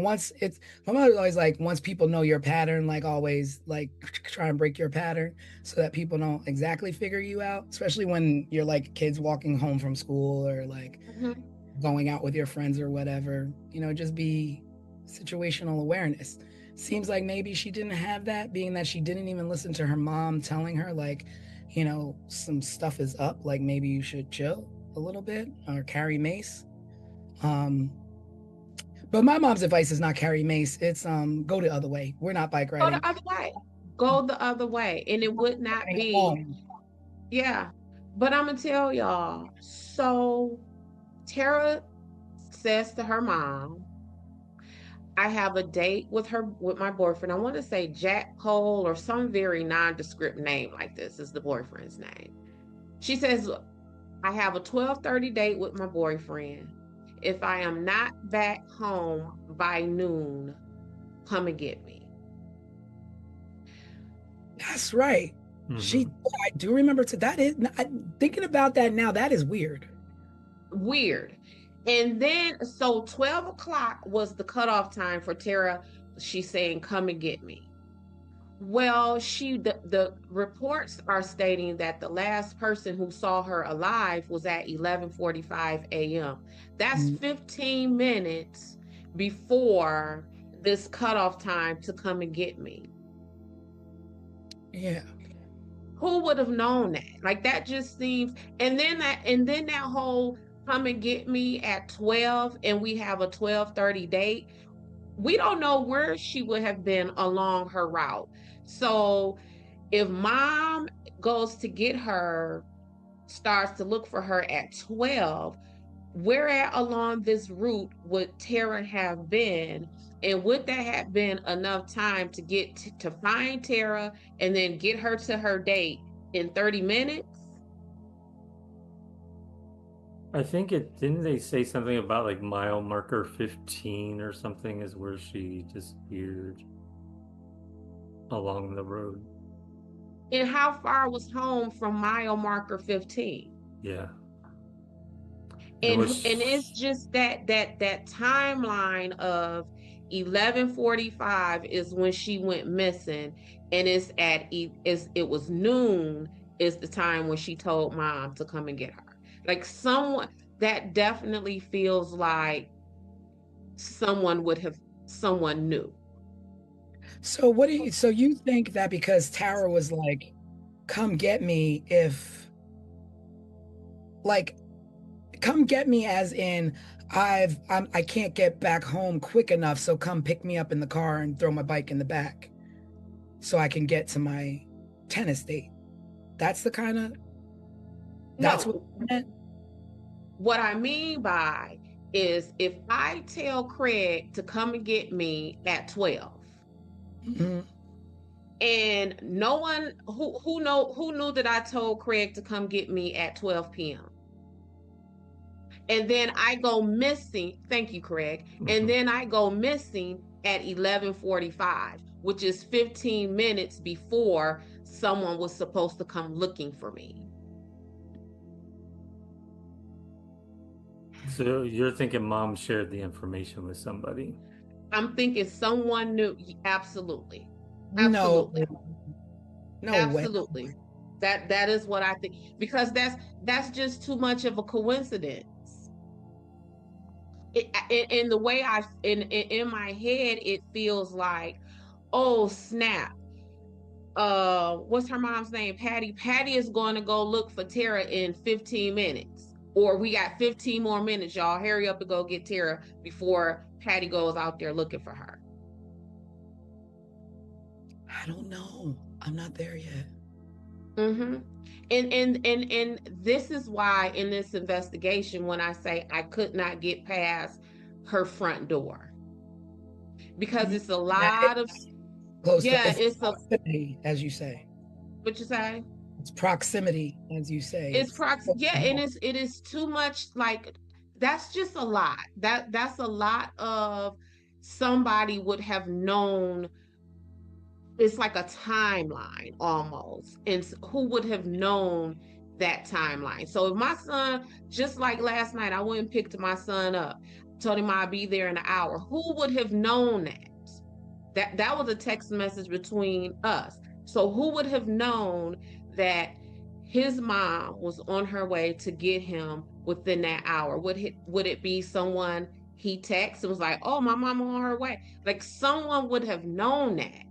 B: mother's always like, once people know your pattern, like always, like try and break your pattern so that people don't exactly figure you out, especially when you're like kids walking home from school or like
C: Mhm.
B: going out with your friends or whatever. Just be situational awareness. Seems like maybe she didn't have that, being that she didn't even listen to her mom telling her, like, some stuff is up, like maybe you should chill a little bit or carry mace. Um, but my mom's advice is not carry mace. It's go the other way. We're not bike
C: Go
B: riding.
C: the other way. Go the other way. And it would not be, yeah. But I'm gonna tell y'all. So Tara says to her mom, I have a date with my boyfriend. I want to say Jack Cole or some very nondescript name like this is the boyfriend's name. She says, I have a 12:30 date with my boyfriend. If I am not back home by noon, come and get me.
B: That's right.
D: Hmm.
B: I do remember that is thinking about that now. That is weird.
C: Weird. And then, so 12 o'clock was the cutoff time for Tara. She's saying, come and get me. Well, the reports are stating that the last person who saw her alive was at 11:45 a.m. That's
B: Mm,
C: 15 minutes before this cutoff time to come and get me.
B: yeah.
C: Who would have known that? Like that just seems, and then that whole come and get me at 12 and we have a 12:30 date. We don't know where she would have been along her route. So if mom goes to get her, starts to look for her at 12, where at along this route would Tara have been? And would that have been enough time to to find Tara and then get her to her date in 30 minutes?
D: I think didn't they say something about like mile marker 15 or something is where she disappeared along the road.
C: And how far was home from mile marker 15?
D: Yeah.
C: And it's just that timeline of 11:45 is when she went missing, and it was noon is the time when she told mom to come and get her. Like someone that definitely feels like someone knew.
B: So so you think that because Tara was like, come get me like, come get me as in I can't get back home quick enough, so come pick me up in the car and throw my bike in the back so I can get to my tennis date. That's what you meant?
C: What I mean by is if I tell Craig to come and get me at 12,
B: Mm-hmm.
C: and no one who knew that I told Craig to come get me at 12 p.m. And then I go missing. Thank you, Craig. And then I go missing at 11:45, which is 15 minutes before someone was supposed to come looking for me.
D: So you're thinking mom shared the information with somebody?
C: I'm thinking someone knew. Absolutely.
B: No,
C: Absolutely.
B: no
C: Absolutely.
B: way.
C: That is what I think, because that's just too much of a coincidence. In the way in my head, it feels like, oh snap. What's her mom's name? Patty. Patty is going to go look for Tara in 15 minutes. Or we got 15 more minutes, y'all. Hurry up and go get Tara before Patty goes out there looking for her.
B: I don't know. I'm not there yet.
C: Mm-hmm. And this is why in this investigation, when I say I could not get past her front door, because it's a lot of
B: close.
C: yeah,
B: It's proximity, as you say.
C: what you say?
B: It's proximity, as you say.
C: And it is too much. Like that's just a lot. That's a lot of somebody would have known. It's like a timeline almost, and who would have known that timeline? So if my son, just like last night, I went and picked my son up, told him I'd be there in an hour. Who would have known that? That was a text message between us. So who would have known that his mom was on her way to get him within that hour? Would it be someone he texted and was like, "Oh, my mom on her way"? Like someone would have known that.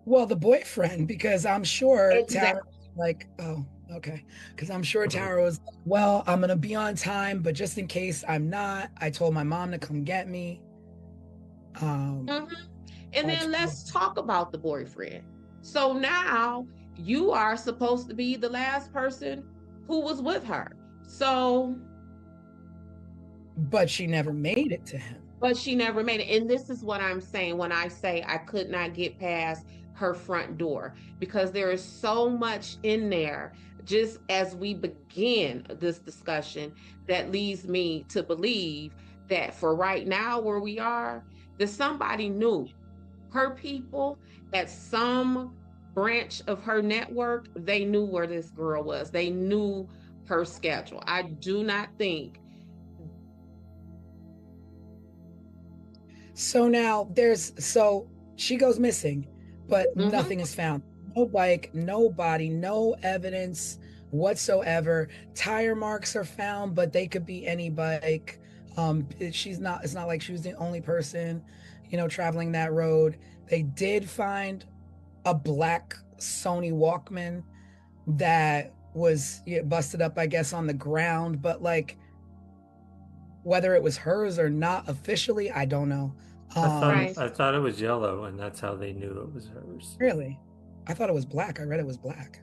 B: Well, the boyfriend, because I'm sure
C: Exactly.
B: Tara was like, oh, okay. Because I'm sure Tara was like, well, I'm going to be on time, but just in case I'm not, I told my mom to come get me.
C: And then let's talk about the boyfriend. So now you are supposed to be the last person who was with her. So.
B: But she never made it to him.
C: But she never made it. And this is what I'm saying when I say I could not get past her front door, because there is so much in there just as we begin this discussion that leads me to believe that for right now where we are, that somebody knew her people at some branch of her network. They knew where this girl was. They knew her schedule. I do not think.
B: So now so she goes missing, but nothing is found. No bike, no body, no evidence whatsoever. Tire marks are found, but they could be any bike. It's not like she was the only person, traveling that road. They did find a black Sony Walkman that was busted up, I guess, on the ground, but like whether it was hers or not officially, I don't know.
D: I thought it was yellow, and that's how they knew it was hers.
B: Really? I thought it was black. I read it was black.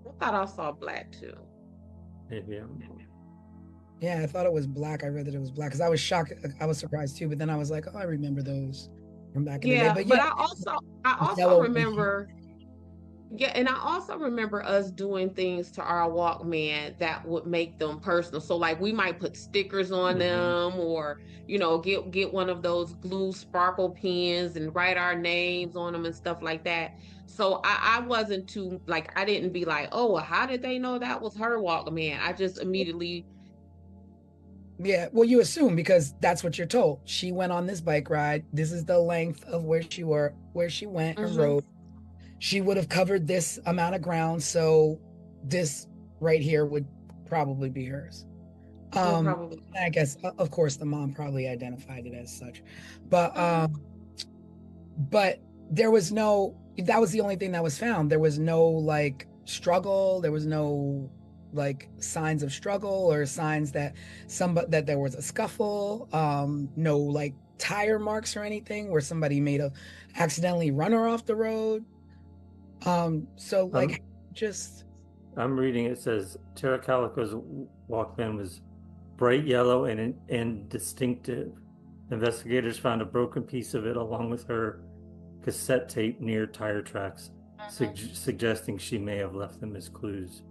C: I thought I saw black too.
D: Maybe.
B: Yeah, I thought it was black. I read that it was black because I was shocked. I was surprised too, but then I was like, oh, I remember those from back in the day.
C: But I also remember. Yeah, and I also remember us doing things to our Walkman that would make them personal. So like we might put stickers on them or, get one of those glue sparkle pens and write our names on them and stuff like that. So I wasn't too like I didn't be like, oh, well, how did they know that was her Walkman? I just immediately
B: Yeah, well, you assume because that's what you're told. She went on this bike ride. This is the length of where she went and
C: Mhm.
B: rode. She would have covered this amount of ground, so this right here would probably be hers.
C: Well, probably.
B: I guess of course the mom probably identified it as such, but but there was no. That was the only thing that was found. There was no like struggle. There was no like signs of struggle or signs that that there was a scuffle. No like tire marks or anything where somebody made a accidentally run her off the road. So like just
D: I'm reading, it says Tara Calico's Walkman was bright yellow and distinctive. Investigators found a broken piece of it along with her cassette tape near tire tracks, suggesting she may have left them as clues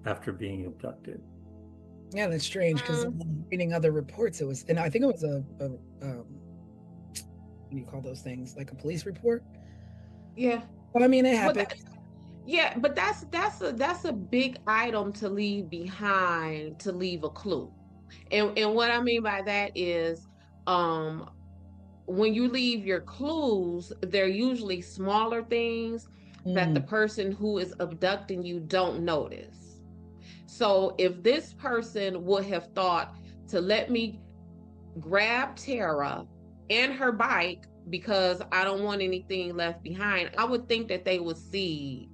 D: after being abducted.
B: yeah, that's strange because reading other reports, it was, and I think it was a what do you call those things? Like a police report.
C: Yeah.
B: Well, I mean, it
C: Well,
B: happened.
C: yeah, but that's a big item to leave behind to leave a clue. And what I mean by that is um when you leave your clues, they're usually smaller things that the
B: Mm,
C: person who is abducting you don't notice. So if this person would have thought to let me grab Tara and her bike because I don't want anything left behind, I would think that they would see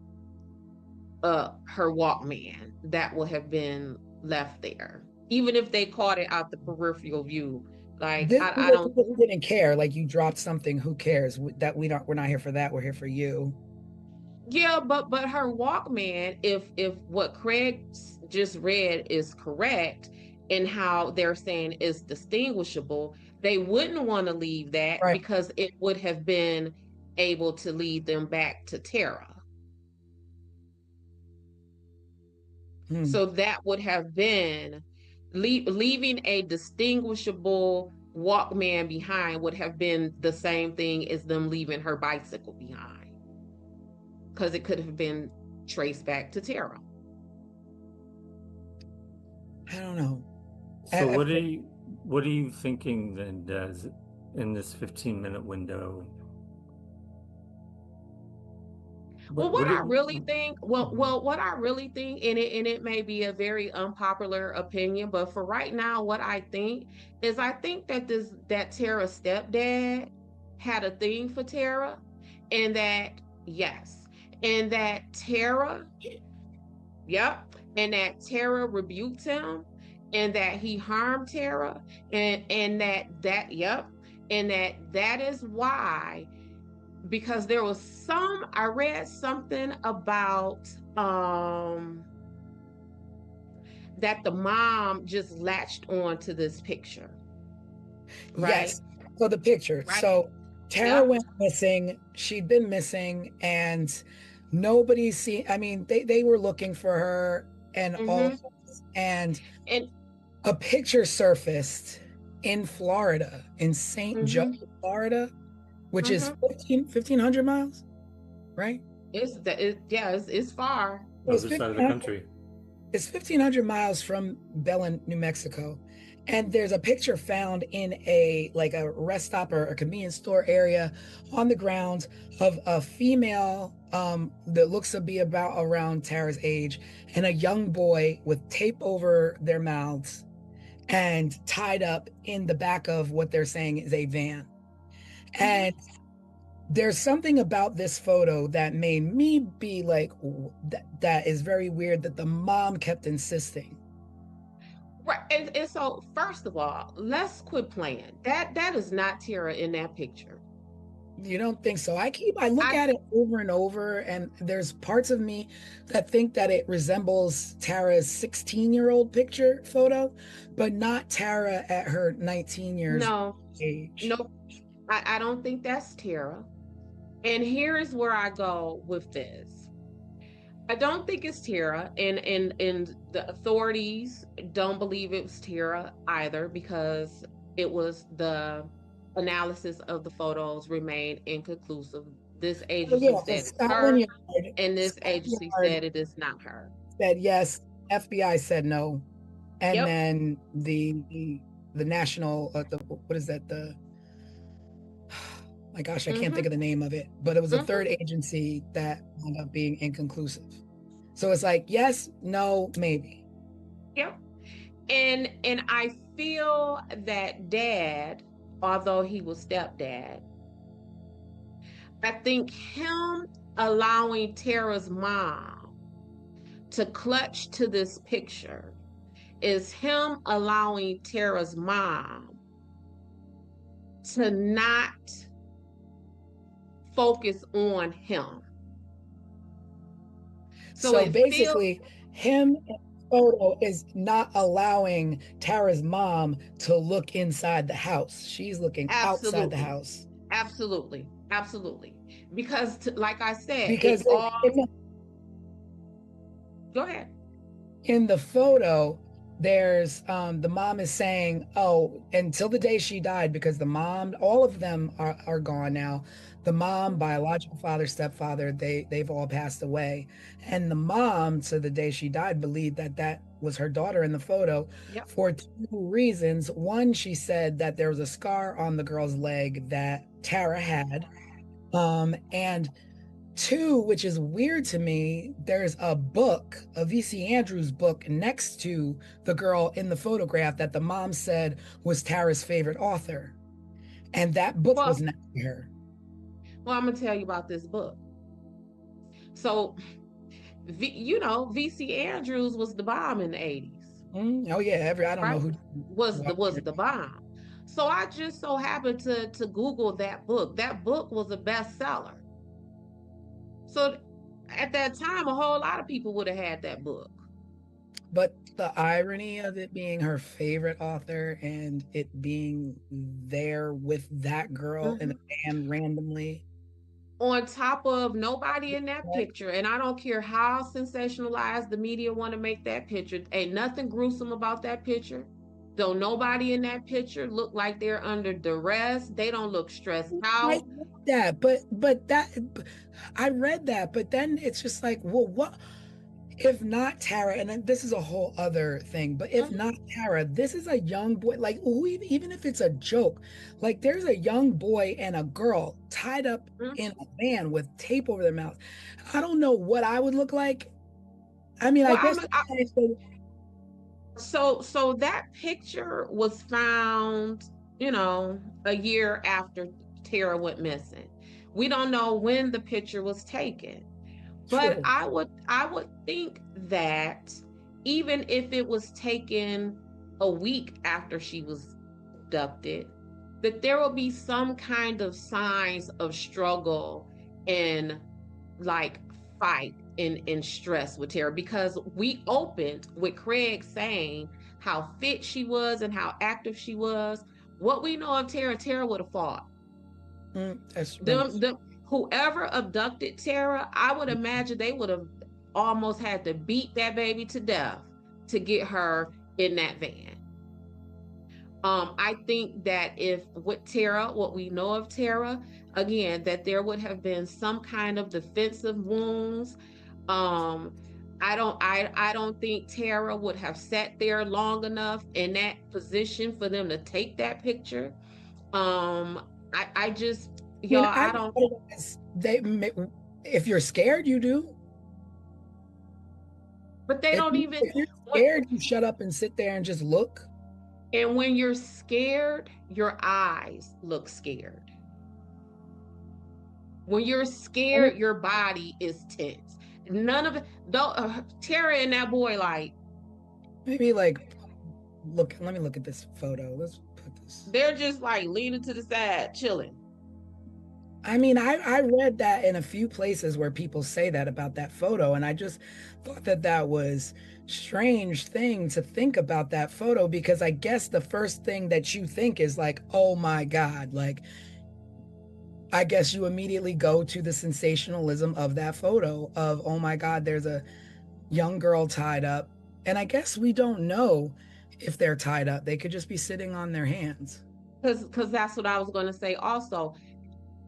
C: her Walkman that would have been left there, even if they caught it out the peripheral view. Like
B: these
C: I
B: are
C: don't.
B: people who didn't care. Like you dropped something, who cares? That we're not here for that. We're here for you.
C: Yeah, but her Walkman, if what Craig just read is correct and how they're saying is distinguishable, they wouldn't want to leave that
B: Right.
C: because it would have been able to lead them back to Tara.
B: Hmm.
C: So that would have been leaving a distinguishable Walkman behind would have been the same thing as them leaving her bicycle behind because it could have been traced back to Tara.
B: I don't know.
D: So what are you thinking then, Des, in this 15-minute window?
C: Well, what I really think, what I really think, and it may be a very unpopular opinion, but for right now, what I think is I think that Tara's stepdad had a thing for Tara, and that yes, and that Tara, yep, and that Tara rebuked him, and that he harmed Tara, and yep, and that is why because there was I read something about that the mom just latched on to this picture. Right?
B: Yes. So the picture.
C: Right?
B: So Tara
C: Yep.
B: went missing. She'd been missing, and nobody seen. I mean, they were looking for her, and all,
C: Mm-hmm.
B: and
C: And
B: a picture surfaced in Florida, in St. Joe,
C: mm-hmm.
B: Florida, which is
C: Mm-hmm.
B: 1,500 miles, right?
C: It's far.
B: It's
D: Other side of the
B: 1,500
D: country.
B: It's 1,500 miles from Belen, New Mexico. And there's a picture found in a rest stop or a convenience store area on the ground of a female that looks to be about around Tara's age and a young boy with tape over their mouths and tied up in the back of what they're saying is a van. And there's something about this photo that made me be like, that is very weird that the mom kept insisting.
C: Right. And so first of all, let's quit playing. That is not Tara in that picture.
B: You don't think so? I look at it over and over, and there's parts of me that think that it resembles Tara's 16-year-old picture photo, but not Tara at her 19 years age.
C: No, I don't think that's Tara. And here is where I go with this. I don't think it's Tara, and the authorities don't believe it was Tara either, because it was the analysis of the photos remained inconclusive. This
B: Oh,
C: agency
B: yeah,
C: said
B: because
C: it's her, and this
B: Scotland
C: agency
B: Yard
C: said it is not her.
B: said yes, FBI said no, and
C: Yep.
B: then the national what is that, the my gosh, I can't think of the name of it, but it was a third agency that wound up being inconclusive. So it's like yes, no, maybe.
C: Yep. And I feel that dad, although he was stepdad, I think him allowing Tara's mom to clutch to this picture is him allowing Tara's mom to not focus on him.
B: So basically, him in the photo is not allowing Tara's mom to look inside the house. She's looking outside the house.
C: Absolutely. Absolutely. Because like I said,
B: Because
C: go ahead.
B: In the photo, there's the mom is saying, oh, until the day she died, because the mom, all of them are gone now. The mom, biological father, stepfather, they've all passed away. And the mom, to the day she died, believed that that was her daughter in the photo.
C: Yep.
B: For two reasons. One, she said that there was a scar on the girl's leg that Tara had. And two, which is weird to me, there's a book, a V.C. Andrews book, next to the girl in the photograph that the mom said was Tara's favorite author. And that book was next to her.
C: Well, I'm going to tell you about this book. So, V.C. Andrews was the bomb in the 80s.
B: Oh, yeah. I don't know who
C: was the bomb. So I just so happened to Google that book. That book was a bestseller. So at that time, a whole lot of people would have had that book.
B: But the irony of it being her favorite author and it being there with that girl in a van randomly.
C: On top of nobody in that picture, and I don't care how sensationalized the media want to make that picture, ain't nothing gruesome about that picture. Though nobody in that picture look like they're under duress, they don't look stressed out.
B: I read that, I read that, but then it's just like, well, what if not Tara? And then this is a whole other thing, but if not Tara, this is a young boy. Like, even if it's a joke, like there's a young boy and a girl tied up in a van with tape over their mouth. I don't know what I would look like. I mean,
C: well,
B: I guess.
C: So that picture was found, a year after Tara went missing. We don't know when the picture was taken. But
B: True.
C: I would think that even if it was taken a week after she was abducted, that there will be some kind of signs of struggle and like fight and stress with Tara, because we opened with Craig saying how fit she was and how active she was. What we know of Tara would have fought. Whoever abducted Tara, I would imagine they would have almost had to beat that baby to death to get her in that van. I think that if with Tara, what we know of Tara, again, that there would have been some kind of defensive wounds. I don't think Tara would have sat there long enough in that position for them to take that picture. I just, y'all, I don't.
B: If you're scared, you do.
C: But they don't even.
B: If you're scared, you shut up and sit there and just look.
C: And when you're scared, your eyes look scared. When you're scared, your body is tense. None of it. Tara and that boy, like.
B: Maybe like, look. Let me look at this photo. Let's put this.
C: They're just like leaning to the side, chilling.
B: I mean, I read that in a few places where people say that about that photo, and I just thought that was strange thing to think about that photo, because I guess the first thing that you think is like, oh my God, like I guess you immediately go to the sensationalism of that photo of, oh my God, there's a young girl tied up. And I guess we don't know if they're tied up. They could just be sitting on their hands.
C: Because that's what I was going to say also.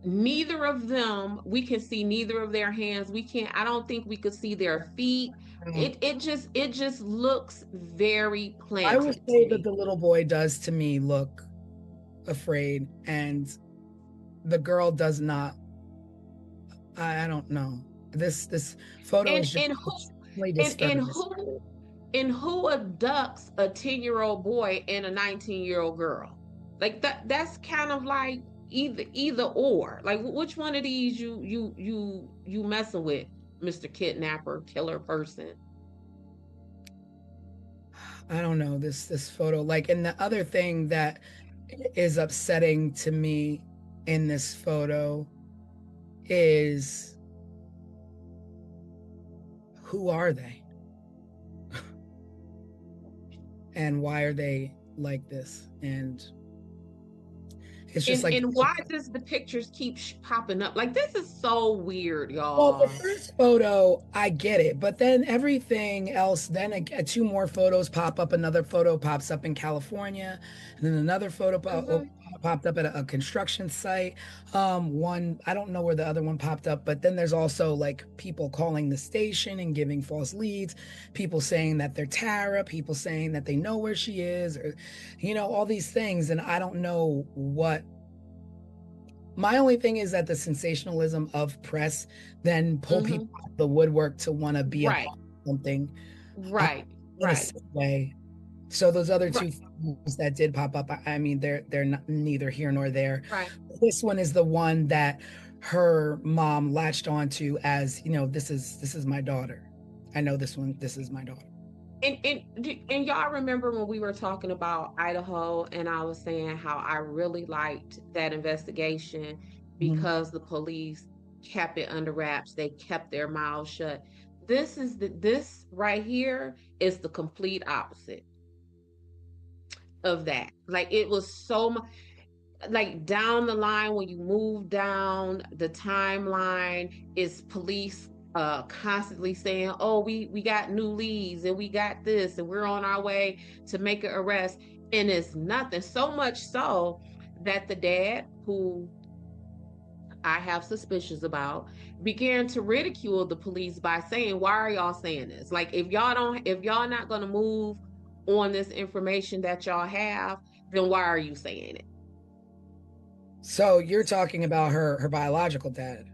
C: Neither of them, we can see neither of their hands. We can't, I don't think we could see their feet. It just looks very
B: I will
C: planted to
B: say that
C: me.
B: the little boy does to me look afraid, and the girl does not. I don't know. This photo
C: And
B: is just
C: and who
B: extremely
C: and
B: disturbing.
C: who abducts a 10-year-old boy and a 19-year-old girl? Like that's kind of like either or. Like which one of these you messing with, Mr. Kidnapper, killer person?
B: I don't know this photo. Like, and the other thing that is upsetting to me in this photo is, who are they? And why are they like this? And it's just like,
C: And why does the pictures keep popping up? Like this is so weird,
B: well, the
C: y'all.
B: first photo, I get it, but then everything else, then two more photos pop up. Another photo pops up in California, and then another photo popped up at a construction site. One, I don't know where the other one popped up, but then there's also like people calling the station and giving false leads, people saying that they're Tara, people saying that they know where she is, or, all these things. And I don't know what. My only thing is that the sensationalism of press then pull people out of the woodwork to want to be a
C: Right,
B: part of something
C: right,
B: in a
C: right,
B: sick way. So those other two
C: right,
B: things that did pop up, I mean, they're not, neither here nor there.
C: right.
B: This one is the one that her mom latched onto as, this is my daughter. I know this one. This is my daughter.
C: And y'all remember when we were talking about Idaho and I was saying how I really liked that investigation
B: Mhm.
C: because the police kept it under wraps. They kept their mouths shut. This right here is the complete opposite of that. Like it was so much like down the line when you move down the timeline is police constantly saying, oh, we got new leads and we got this and we're on our way to make an arrest, and it's nothing. So much so that the dad, who I have suspicions about, began to ridicule the police by saying, why are y'all saying this? Like if y'all not going to move on this information that y'all have, then why are you saying it?
B: So you're talking about her biological dad.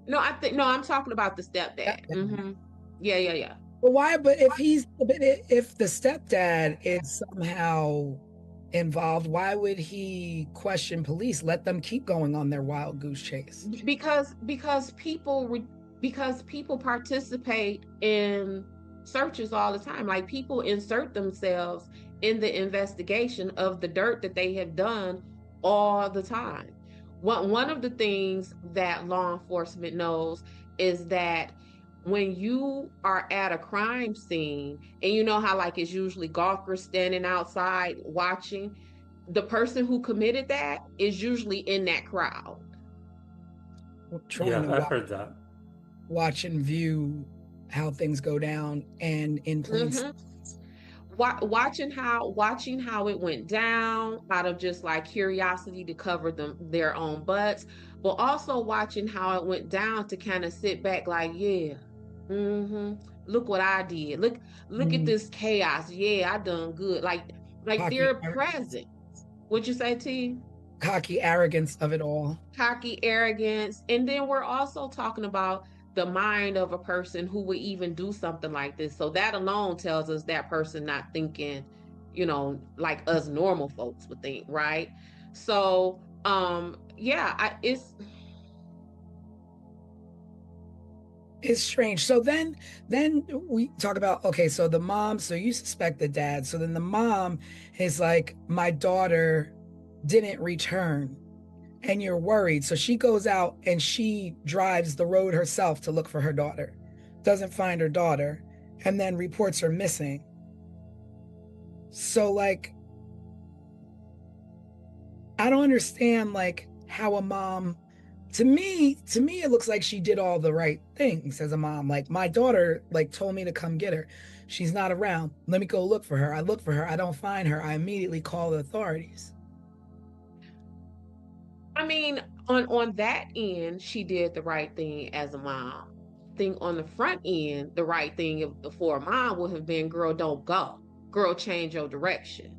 C: No, I'm talking about the stepdad. Yeah.
B: But why? But if the stepdad is somehow involved, why would he question police? Let them keep going on their wild goose chase.
C: Because people participate in searches all the time. Like people insert themselves in the investigation of the dirt that they have done all the time. One of the things that law enforcement knows is that when you are at a crime scene and you know how like it's usually golfers standing outside watching, the person who committed that is usually in that crowd.
B: Trying
D: Yeah,
B: to
D: I've heard that.
B: watch and view how things go down, and in plain sight.
C: Watching how it went down out of just like curiosity to cover their own butts, but also watching how it went down to kind of sit back like, yeah, look what I did. Look at this chaos. Yeah, I done good. Like
B: Cocky,
C: they're present. What'd you say, T?
B: cocky arrogance of it all.
C: Cocky arrogance. And then we're also talking about the mind of a person who would even do something like this. So that alone tells us that person not thinking, like us normal folks would think, right? So yeah,
B: It's strange. So then we talk about, okay, so the mom, so you suspect the dad. So then the mom is like, my daughter didn't return, and you're worried. So she goes out and she drives the road herself to look for her daughter, doesn't find her daughter, and then reports her missing. So like, I don't understand like how a mom to me, it looks like she did all the right things as a mom. Like, my daughter, like, told me to come get her. She's not around. Let me go look for her. I look for her. I don't find her. I immediately call the authorities.
C: I mean, on that end, she did the right thing as a mom. I think on the front end, the right thing for a mom would have been, girl, don't go. Girl, change your direction.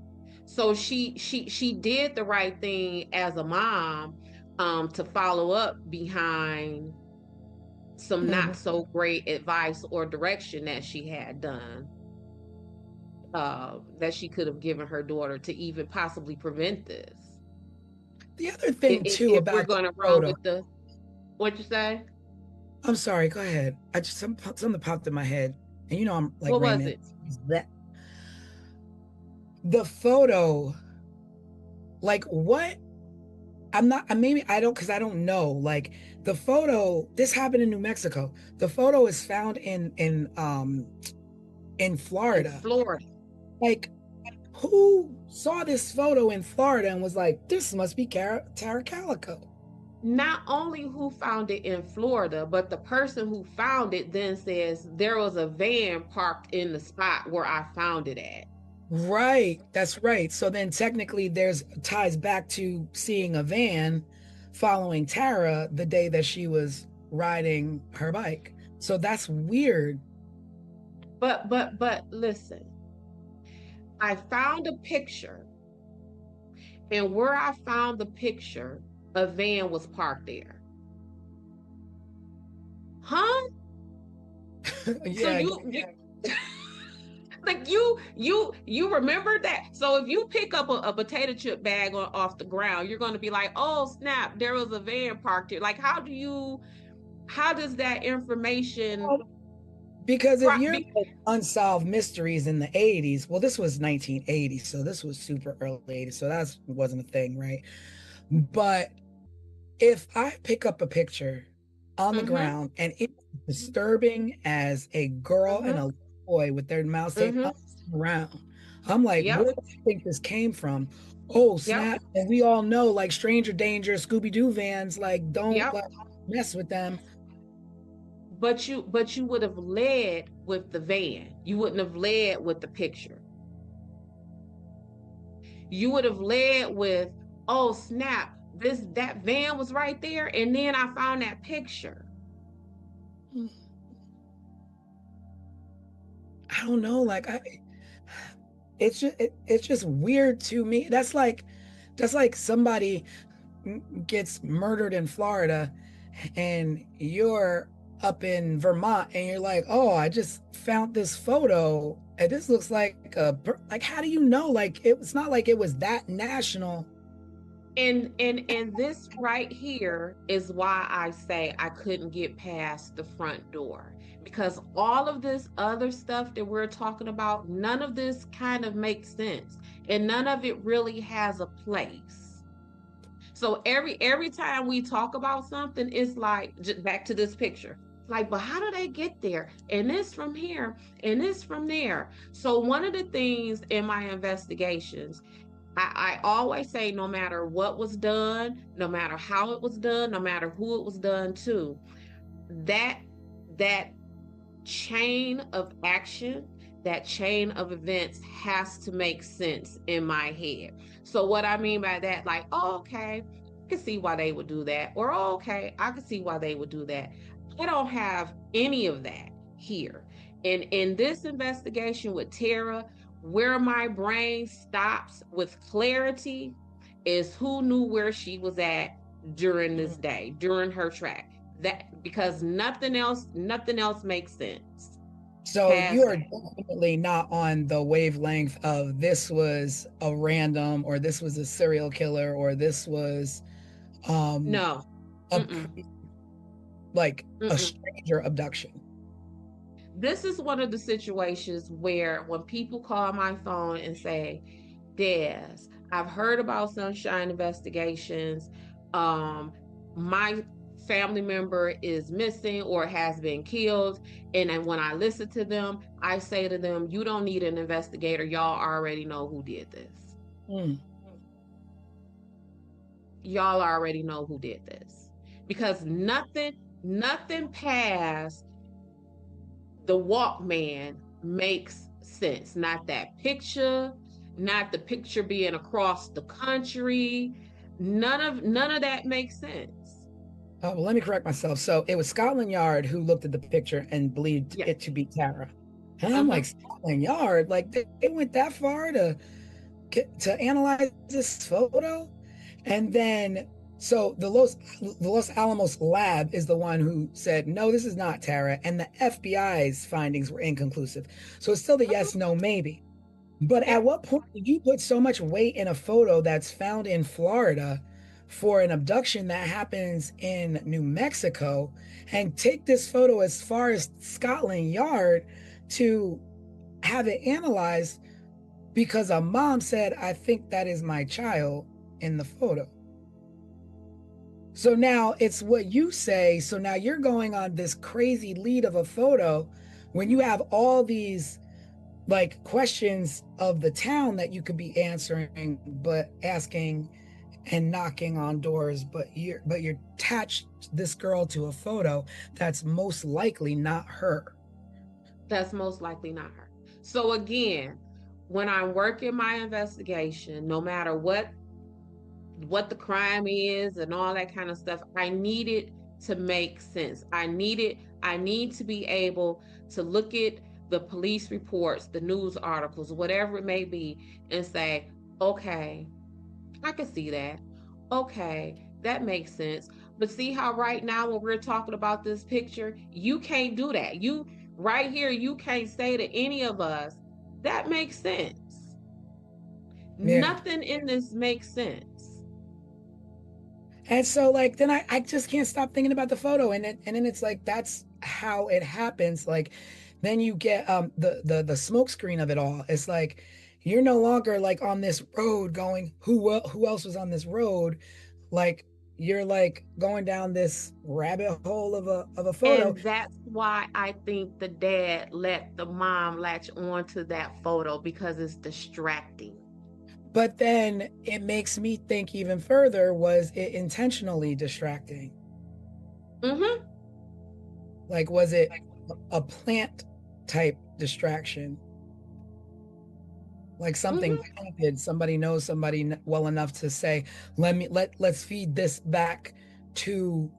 C: So she did the right thing as a mom, to follow up behind some not so great advice or direction that she had done, that she could have given her daughter to even possibly prevent this.
B: The other thing too
C: If
B: about
C: we're
B: the
C: going to run
B: photo,
C: with the, what you say?
B: I'm sorry, go ahead. I just something popped in my head, and you know I'm like
C: What was
B: Raymond.
C: it?
B: That the photo, like what? I'm not. Maybe I don't, because I don't know. Like the photo, this happened in New Mexico. The photo is found in Florida.
C: In Florida.
B: Like, who saw this photo in Florida and was like, this must be Tara Calico?
C: Not only who found it in Florida, but the person who found it then says there was a van parked in the spot where I found it at.
B: Right, that's right. So then technically there's ties back to seeing a van following Tara the day that she was riding her bike. So that's weird.
C: But listen, I found a picture, and where I found the picture, a van was parked there. Huh?
B: Yeah.
C: So like you remember that? So if you pick up a potato chip bag off the ground, you're going to be like, oh snap, there was a van parked here. Like, how does that information?
B: Because if you're unsolved mysteries in the 80s, well, this was 1980, so this was super early 80s, so that wasn't a thing, right? But if I pick up a picture on the ground and it's disturbing as a girl and a boy with their mouths taped around, I'm like, where do you think this came from? Oh, snap. And we all know, like, stranger danger, Scooby-Doo vans, like, don't like, mess with them.
C: But you would have led with the van. You wouldn't have led with the picture. You would have led with, oh snap, that van was right there, and then I found that picture.
B: I don't know, like it's just weird to me. That's like somebody gets murdered in Florida and you're up in Vermont and you're like, oh, I just found this photo and this looks like how do you know? Like, it's not like it was that national.
C: And this right here is why I say I couldn't get past the front door, because all of this other stuff that we're talking about, none of this kind of makes sense, and none of it really has a place. So every time we talk about something, it's like, just back to this picture. Like, but how do they get there? And this from here, and this from there. So one of the things in my investigations, I always say, no matter what was done, no matter how it was done, no matter who it was done to, that chain of action, that chain of events has to make sense in my head. So what I mean by that, like, oh, okay, I can see why they would do that. Or, oh, okay, I can see why they would do that. I don't have any of that here. And in this investigation with Tara, where my brain stops with clarity is who knew where she was at during this day, during her track. That, because nothing else makes sense.
B: So you are definitely not on the wavelength of this was a random, or this was a serial killer, or this was
C: no,
B: like a stranger abduction.
C: This is one of the situations where when people call my phone and say, Des, I've heard about Sunshine Investigations. My family member is missing or has been killed. And then when I listen to them, I say to them, you don't need an investigator. Y'all already know who did this. Y'all already know who did this. because nothing past the Walkman makes sense. Not that picture, not the picture being across the country. None of that makes sense.
B: Well, let me correct myself. So it was Scotland Yard who looked at the picture and believed
C: Yeah.
B: it to be Tara. And I'm like, Scotland Yard? Like they went that far to analyze this photo? And then, so the Los Alamos lab is the one who said, no, this is not Tara. And the FBI's findings were inconclusive. So it's still the yes, no, maybe. But
C: Yeah.
B: at what point did you put so much weight in a photo that's found in Florida for an abduction that happens in New Mexico and take this photo as far as Scotland Yard to have it analyzed because a mom said, I think that is my child in the photo? So now it's what you say. So now you're going on this crazy lead of a photo when you have all these like questions of the town that you could be answering, but asking and knocking on doors, but you're attached this girl to a photo that's most likely not her.
C: That's most likely not her. So again, when I'm working my investigation, no matter what the crime is and all that kind of stuff, I need it to make sense. I need to be able to look at the police reports, the news articles, whatever it may be, and say, okay, I can see that. Okay, that makes sense. But see how right now when we're talking about this picture, you can't do that. You right here, you can't say to any of us, that makes sense.
B: Yeah.
C: Nothing in this makes sense.
B: And so like then I just can't stop thinking about the photo, and then it's like that's how it happens. Like then you get the smoke screen of it all. It's like you're no longer like on this road going who else was on this road. Like you're like going down this rabbit hole of a photo.
C: And that's why I think the dad let the mom latch on to that photo, because it's distracting.
B: But then it makes me think even further, was it intentionally distracting?
C: Mm-hmm.
B: Like, was it a plant type distraction? Like something planted, somebody knows somebody well enough to say, let's feed this back to,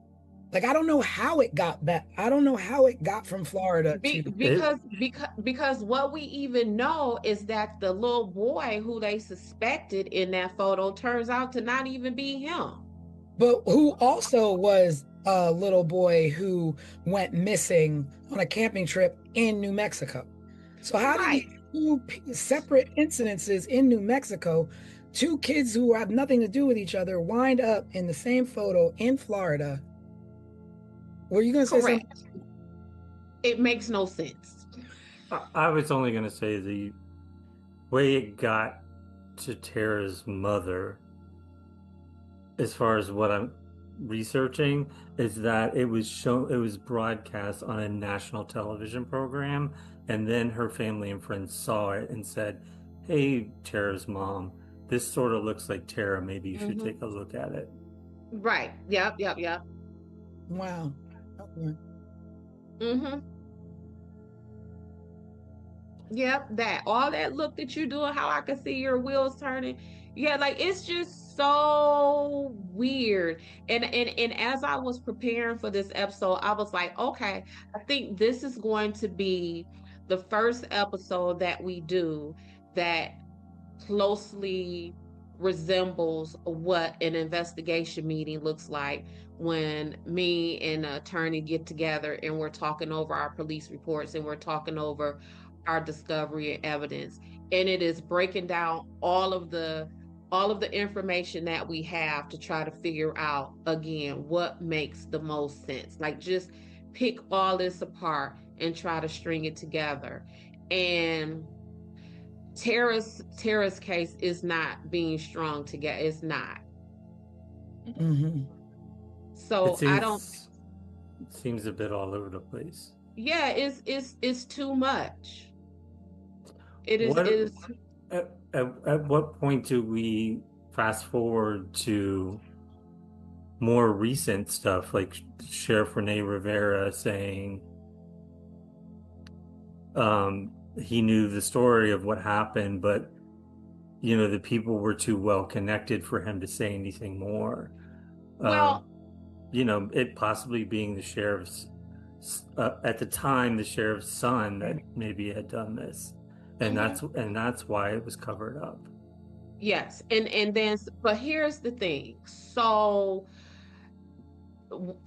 B: like, I don't know how it got back. I don't know how it got from Florida to
C: Because what we even know is that the little boy who they suspected in that photo turns out to not even be him.
B: But who also was a little boy who went missing on a camping trip in New Mexico. So how did these two separate incidences in New Mexico, two kids who have nothing to do with each other, wind up in the same photo in Florida? Were you going to say something?
C: It makes no sense.
D: I was only going to say the way it got to Tara's mother, as far as what I'm researching, is that it was broadcast on a national television program, and then her family and friends saw it and said, hey, Tara's mom, this sort of looks like Tara, maybe you should take a look at it.
C: Right. Yep.
B: Wow. Okay.
C: Yep, that all that look that you're doing, how I can see your wheels turning. Yeah, like it's just so weird. And as I was preparing for this episode, I was like, okay, I think this is going to be the first episode that we do that closely resembles what an investigation meeting looks like, when me and an attorney get together and we're talking over our police reports and we're talking over our discovery and evidence, and it is breaking down all of the information that we have to try to figure out again what makes the most sense. Like just pick all this apart and try to string it together. And Tara's case is not being strung together. It's not. So I don't.
D: It seems a bit all over the place.
C: Yeah, it's too much. It is.
D: What,
C: It is.
D: at what point do we fast forward to more recent stuff, like Sheriff Rene Rivera saying he knew the story of what happened, but the people were too well connected for him to say anything more.
C: Well,
D: It possibly being the sheriff's at the time, the sheriff's son that maybe had done this, and that's why it was covered up.
C: yes, and then, but here's the thing. So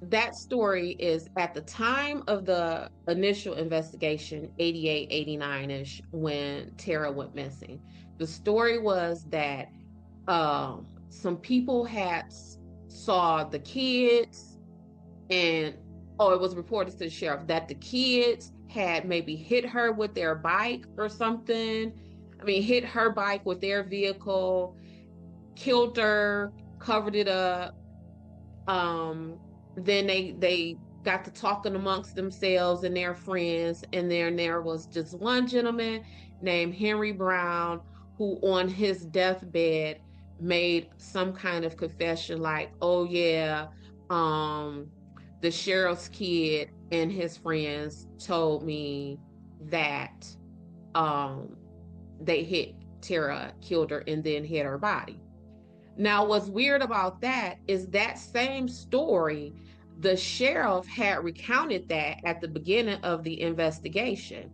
C: that story is at the time of the initial investigation, 88, 89-ish, when Tara went missing. The story was that some people had saw the kids, and it was reported to the sheriff that the kids had maybe hit her with their bike or something. I mean, hit her bike with their vehicle, killed her, covered it up. Then they got to talking amongst themselves and their friends, and then there was just one gentleman named Henry Brown who on his deathbed made some kind of confession like, oh yeah, the sheriff's kid and his friends told me that they hit Tara, killed her, and then hit her body. Now, what's weird about that is that same story, the sheriff had recounted that at the beginning of the investigation.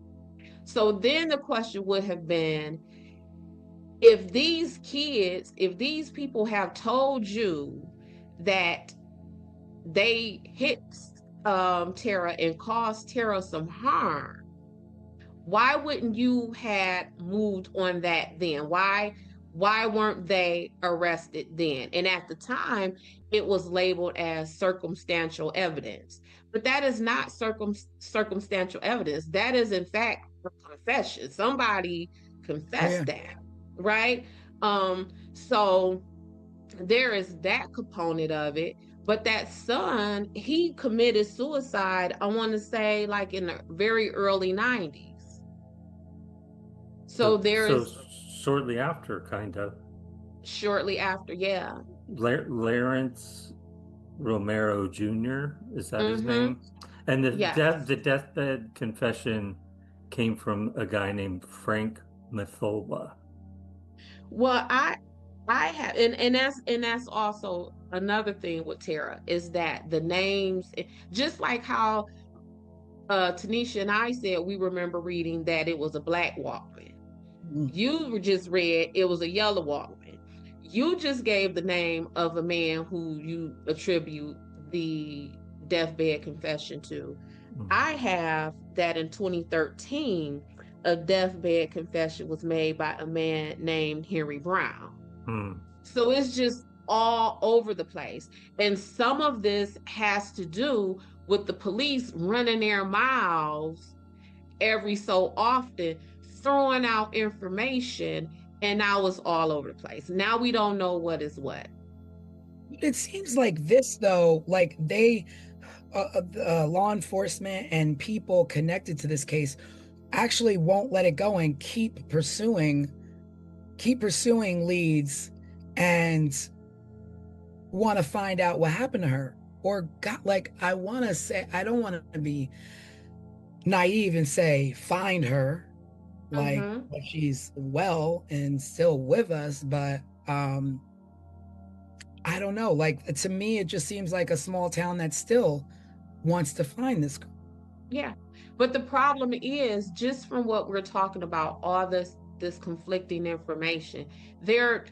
C: So then the question would have been, if these people have told you that they hit Tara and caused Tara some harm, why wouldn't you had moved on that then? Why weren't they arrested then? And at the time, it was labeled as circumstantial evidence. But that is not circumstantial evidence. That is, in fact, a confession. Somebody confessed that, right? So there is that component of it. But that son, he committed suicide, I want to say, like in the very early 90s. So there is
D: shortly after, kind of.
C: Shortly after, yeah.
D: Lawrence Romero Jr., is that his name? And the deathbed confession came from a guy named Frank Mathola.
C: Well, I have, and that's also another thing with Tara, is that the names, just like how Tanisha and I said, we remember reading that it was a black Walkman. You just read it was a yellow Walkman. You just gave the name of a man who you attribute the deathbed confession to. I have that in 2013, a deathbed confession was made by a man named Henry Brown. So it's just all over the place. And some of this has to do with the police running their mouths every so often, throwing out information, and now it's all over the place. Now we don't know what is what.
B: It seems like this, though, like they, law enforcement and people connected to this case actually won't let it go and keep pursuing leads and want to find out what happened to her. Or God, like, I want to say, I don't want to be naive and say find her, like, but she's well and still with us, but I don't know, like, to me it just seems like a small town that still wants to find this girl.
C: Yeah, but the problem is, just from what we're talking about, all this conflicting information, they're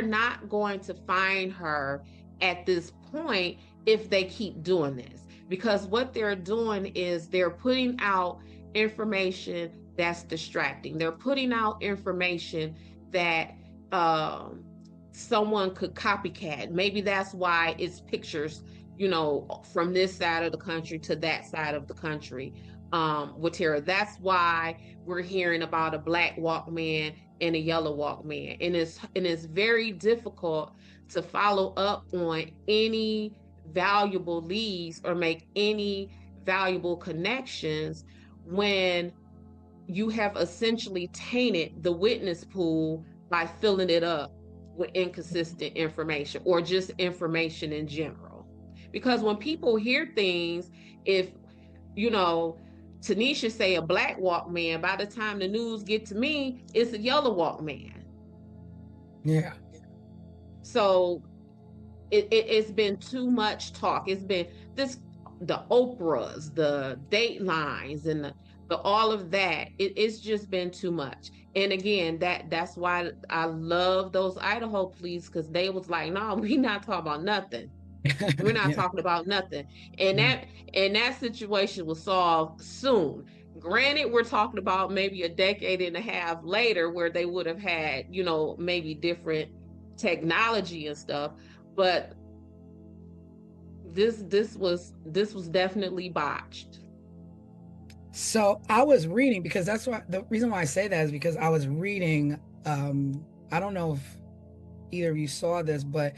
C: not going to find her at this point if they keep doing this, because what they're doing is they're putting out information that's distracting. They're putting out information that someone could copycat. Maybe that's why it's pictures, from this side of the country to that side of the country with Tara. That's why we're hearing about a black Walkman and a yellow Walkman. And it's very difficult to follow up on any valuable leads or make any valuable connections when you have essentially tainted the witness pool by filling it up with inconsistent information or just information in general. Because when people hear things, if, you know, Tanisha say a black Walkman, by the time the news get to me, it's a yellow Walkman.
B: Yeah.
C: So it's been too much talk. It's been the Oprahs, the Datelines, and the all of that. It's just been too much. And again, that's why I love those Idaho police, because they was like, no, we not talking about nothing. We're not
B: Yeah.
C: talking about nothing. And
B: Yeah.
C: that situation was solved soon. Granted, we're talking about maybe a decade and a half later where they would have had, maybe different technology and stuff, but this was definitely botched.
B: So I was reading, because that's why the reason why I say that is because I was reading, I don't know if either of you saw this, but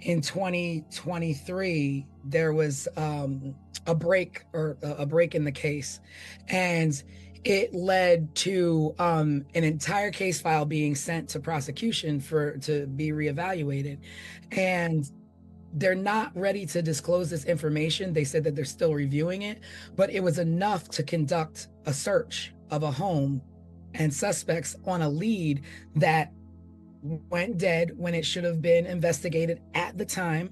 B: in 2023 there was a break in the case, and it led to an entire case file being sent to prosecution to be reevaluated, and they're not ready to disclose this information. They said that they're still reviewing it, but it was enough to conduct a search of a home and suspects on a lead that went dead when it should have been investigated at the time.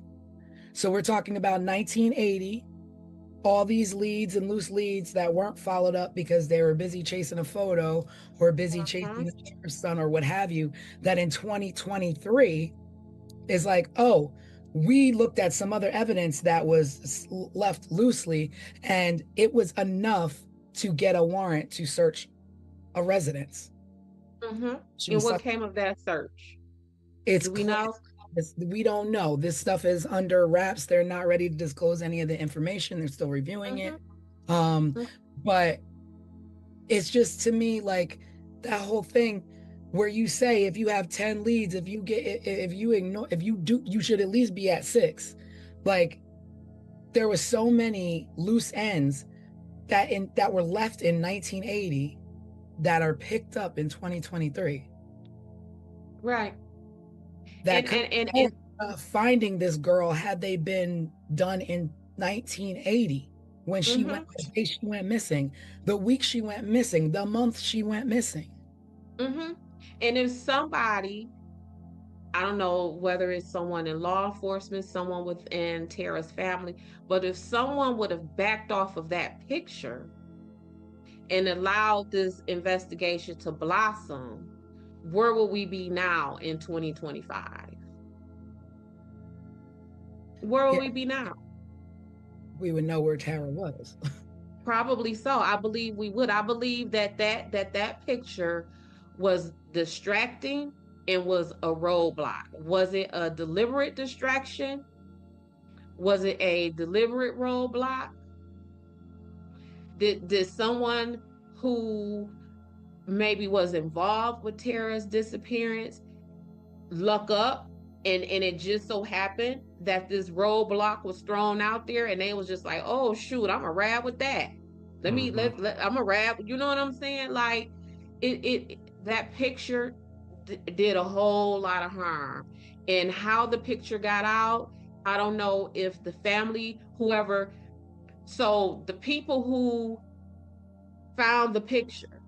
B: So we're talking about 1980, all these leads and loose leads that weren't followed up because they were busy chasing a photo or busy chasing a son or what have you, that in 2023 is like, oh, we looked at some other evidence that was left loosely, and it was enough to get a warrant to search a residence.
C: And what came of that search?
B: Do
C: we know?
B: We don't know. This stuff is under wraps. They're not ready to disclose any of the information. They're still reviewing it. But it's just, to me, like that whole thing where you say, if you have 10 leads, you should at least be at 6. Like, there were so many loose ends that were left in 1980 that are picked up in 2023.
C: Right.
B: That and finding this girl, had they been done in 1980 when she went missing, the week she went missing, the month she went missing.
C: And if somebody, I don't know whether it's someone in law enforcement, someone within Tara's family, but if someone would have backed off of that picture and allowed this investigation to blossom, where will we be now in 2025? Where will we be now?
B: We would know where Tara was.
C: Probably so. I believe we would. I believe that picture was distracting and was a roadblock. Was it a deliberate distraction? Was it a deliberate roadblock? Did someone who maybe was involved with Tara's disappearance luck up, and it just so happened that this roadblock was thrown out there, and they was just like, oh shoot, I'm a rab with that. I'm a rab. You know what I'm saying? Like, that picture did a whole lot of harm. And how the picture got out, I don't know if the family, whoever, so the people who found the picture,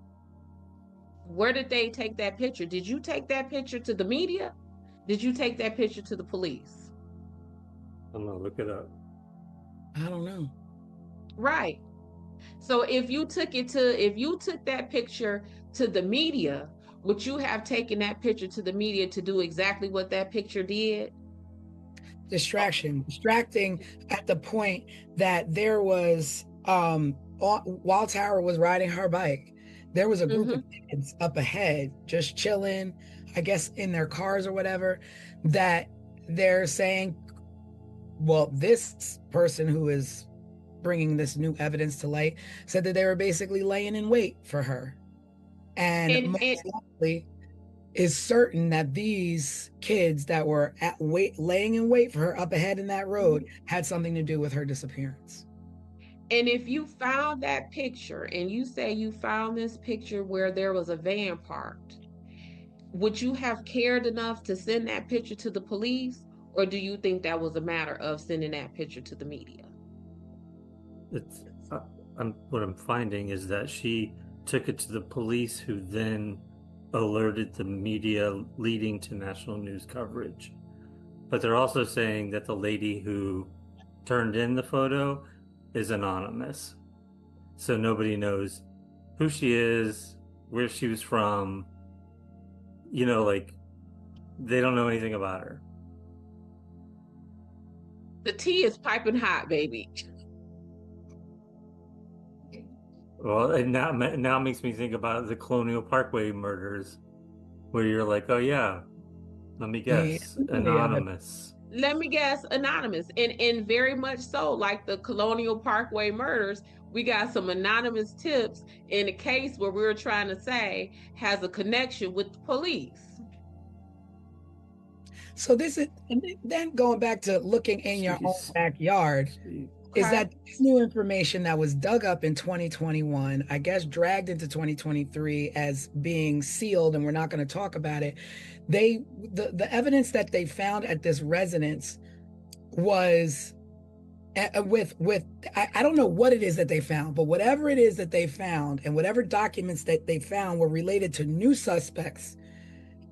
C: where did they take that picture? Did you take that picture to the media? Did you take that picture to the police?
D: I'm gonna look it up.
B: I don't know.
C: Right. So if you took that picture to the media, would you have taken that picture to the media to do exactly what that picture did?
B: Distracting at the point that there was, while Tara was riding her bike, there was a group of kids up ahead just chilling, I guess in their cars or whatever, that they're saying, well, this person who is bringing this new evidence to light said that they were basically laying in wait for her. And most likely is certain that these kids that were laying in wait for her up ahead in that road had something to do with her disappearance.
C: And if you found that picture, and you say you found this picture where there was a van parked, would you have cared enough to send that picture to the police? Or do you think that was a matter of sending that picture to the media?
D: It's what I'm finding is that she took it to the police, who then alerted the media, leading to national news coverage. But they're also saying that the lady who turned in the photo is anonymous, so nobody knows who she is, where she was from. Like, they don't know anything about her.
C: The tea is piping hot, baby.
D: Well, it now makes me think about the Colonial Parkway murders, where you're like, oh yeah, let me guess, anonymous.
C: Let me guess, anonymous. And very much so, like the Colonial Parkway murders, we got some anonymous tips in a case where we're trying to say has a connection with the police.
B: So this is, and then going back to looking in your own backyard, is that this new information that was dug up in 2021, I guess dragged into 2023 as being sealed, and we're not going to talk about it. The evidence that they found at this residence was I don't know what it is that they found, but whatever it is that they found and whatever documents that they found were related to new suspects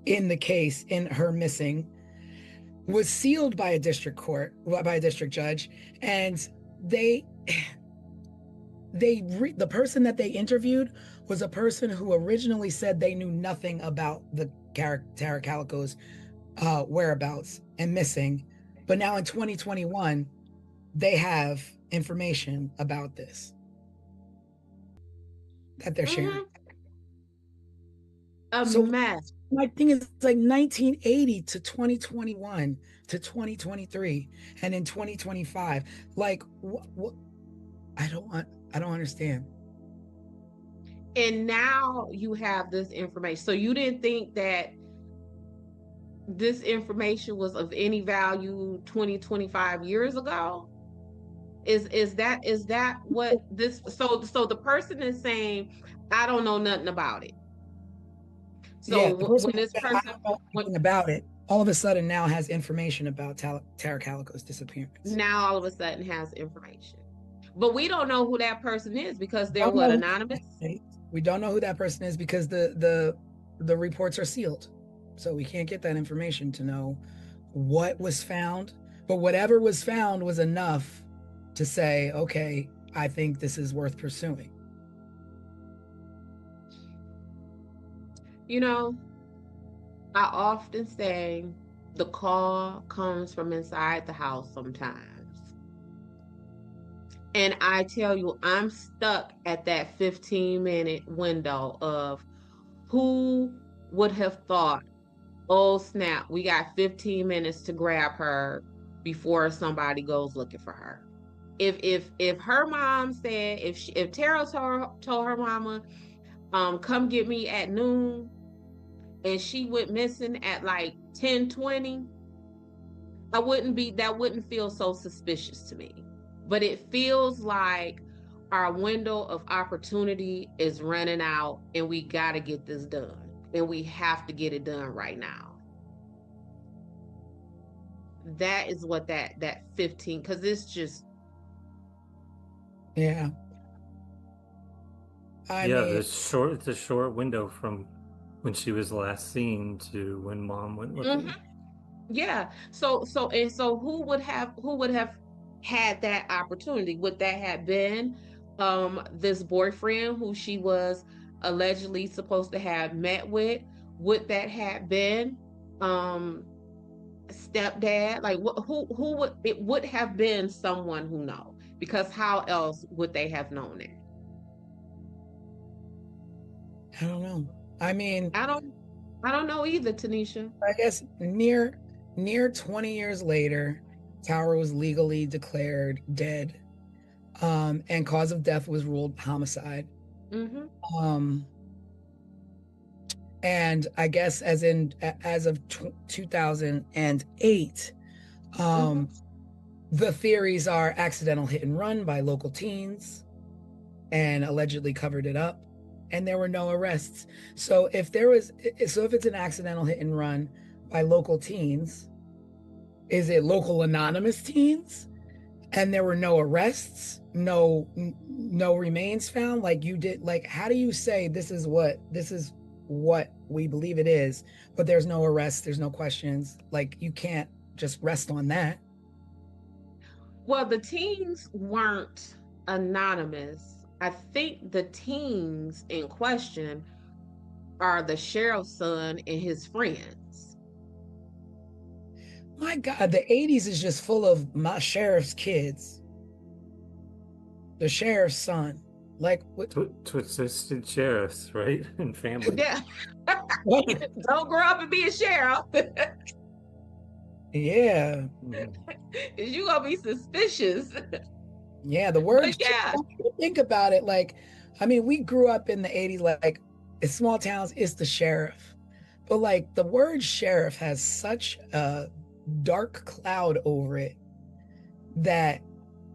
B: in the case, in her missing, was sealed by a district court, by a district judge, and the person that they interviewed was a person who originally said they knew nothing about the Tara Calico's whereabouts and missing, but now in 2021 they have information about this that they're sharing.
C: A mess.
B: My thing is, it's like 1980 to 2021 to 2023, and in 2025, like what? I don't understand.
C: And now you have this information. So you didn't think that this information was of any value 20, 25 years ago? Is that what this? So the person is saying, I don't know nothing about it. So
B: yeah,
C: when this person,
B: I don't know anything about it, all of a sudden now has information about Tara Calico's disappearance.
C: Now all of a sudden has information, but we don't know who that person is because they're what, anonymous.
B: We don't know who that person is because the reports are sealed, so we can't get that information to know what was found. But whatever was found was enough to say, okay, I think this is worth pursuing.
C: You know, I often say the call comes from inside the house sometimes. And I tell you, I'm stuck at that 15-minute window of who would have thought, oh snap, we got 15 minutes to grab her before somebody goes looking for her. If her mom said, if Tara told her mama, come get me at noon, and she went missing at like 10:20, that wouldn't feel so suspicious to me. But it feels like our window of opportunity is running out and we got to get this done, and we have to get it done right now. That is what that 15, because it's just,
B: yeah.
D: It's a short window from when she was last seen to when mom went looking.
C: Yeah. So who would have had that opportunity? Would that have been this boyfriend who she was allegedly supposed to have met with? Would that have been stepdad? Like who would it would have been? Someone who knows, because how else would they have known it?
B: I don't know. I mean,
C: I don't know either, Tanisha.
B: I guess near 20 years later, Tara was legally declared dead, and cause of death was ruled homicide. And I guess as of 2008, the theories are accidental hit and run by local teens, and allegedly covered it up, and there were no arrests. So if it's an accidental hit and run by local teens, Is it local anonymous teens? And there were no arrests, no remains found? Like you did, like, how do you say this is what we believe it is, but there's no arrests, there's no questions? Like, you can't just rest on that.
C: Well, the teens weren't anonymous. I think the teens in question are the sheriff's son and his friends.
B: My God, the 80s is just full of my sheriff's kids. The sheriff's son. Like, what?
D: Twisted sheriffs, right? And family.
C: Yeah. Don't grow up and be a sheriff.
B: Yeah.
C: You're gonna be suspicious.
B: Yeah, the word.
C: Yeah.
B: Think about it. Like, I mean, we grew up in the 80s, like, in small towns, it's the sheriff. But like, the word sheriff has such a dark cloud over it that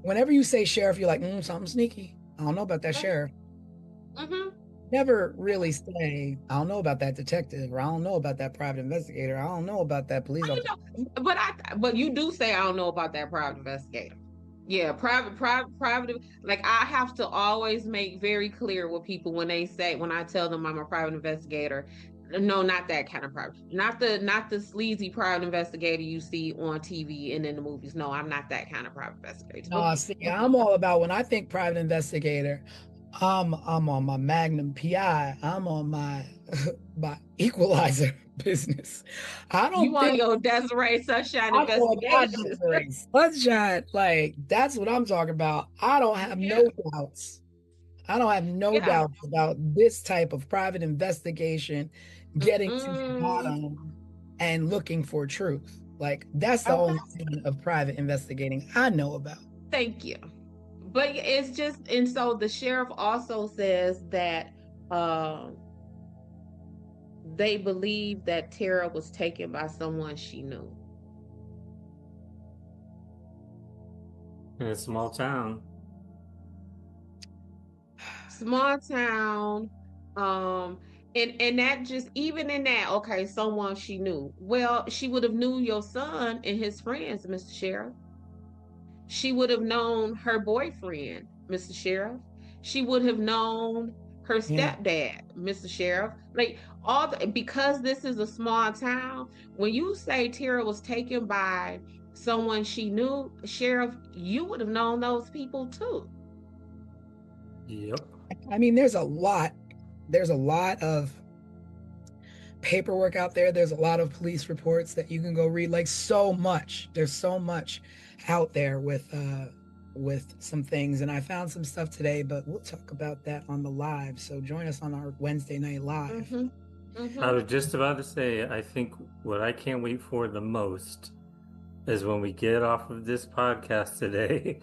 B: whenever you say sheriff, you're like, something sneaky. I don't know about that sheriff.
C: Mm-hmm.
B: Never really say, I don't know about that detective, or I don't know about that private investigator. I don't know about that police officer.
C: But you do say I don't know about that private investigator. Yeah, private. Like, I have to always make very clear with people when I tell them I'm a private investigator. No, not that kind of private. Not the sleazy private investigator you see on TV and in the movies. No, I'm not that kind of private investigator.
B: No, see, I'm all about, when I think private investigator, I'm on my Magnum PI. I'm on my Equalizer business. I don't
C: You want
B: think
C: your Desiree Sunshine
B: I'm on my
C: investigation.
B: Desiree Sunshine. Like, that's what I'm talking about. I don't have no doubts. I don't have no doubts about this type of private investigation, getting to the bottom and looking for truth. Like, that's the only kind of private investigating I know about.
C: Thank you. But it's just, and so the sheriff also says that they believe that Tara was taken by someone she knew.
D: In a small town.
C: Small town. And that just, even in that, okay, someone she knew. Well, she would have knew your son and his friends, Mr. Sheriff. She would have known her boyfriend, Mr. Sheriff. She would have known her stepdad, Mr. Sheriff. Like, because this is a small town, when you say Tara was taken by someone she knew, Sheriff, you would have known those people too.
D: Yep.
B: I mean, there's a lot of paperwork out there. There's a lot of police reports that you can go read. Like, so much. There's so much out there with some things, and I found some stuff today, but we'll talk about that on the live. So join us on our Wednesday night live.
D: I was just about to say, I think what I can't wait for the most is when we get off of this podcast today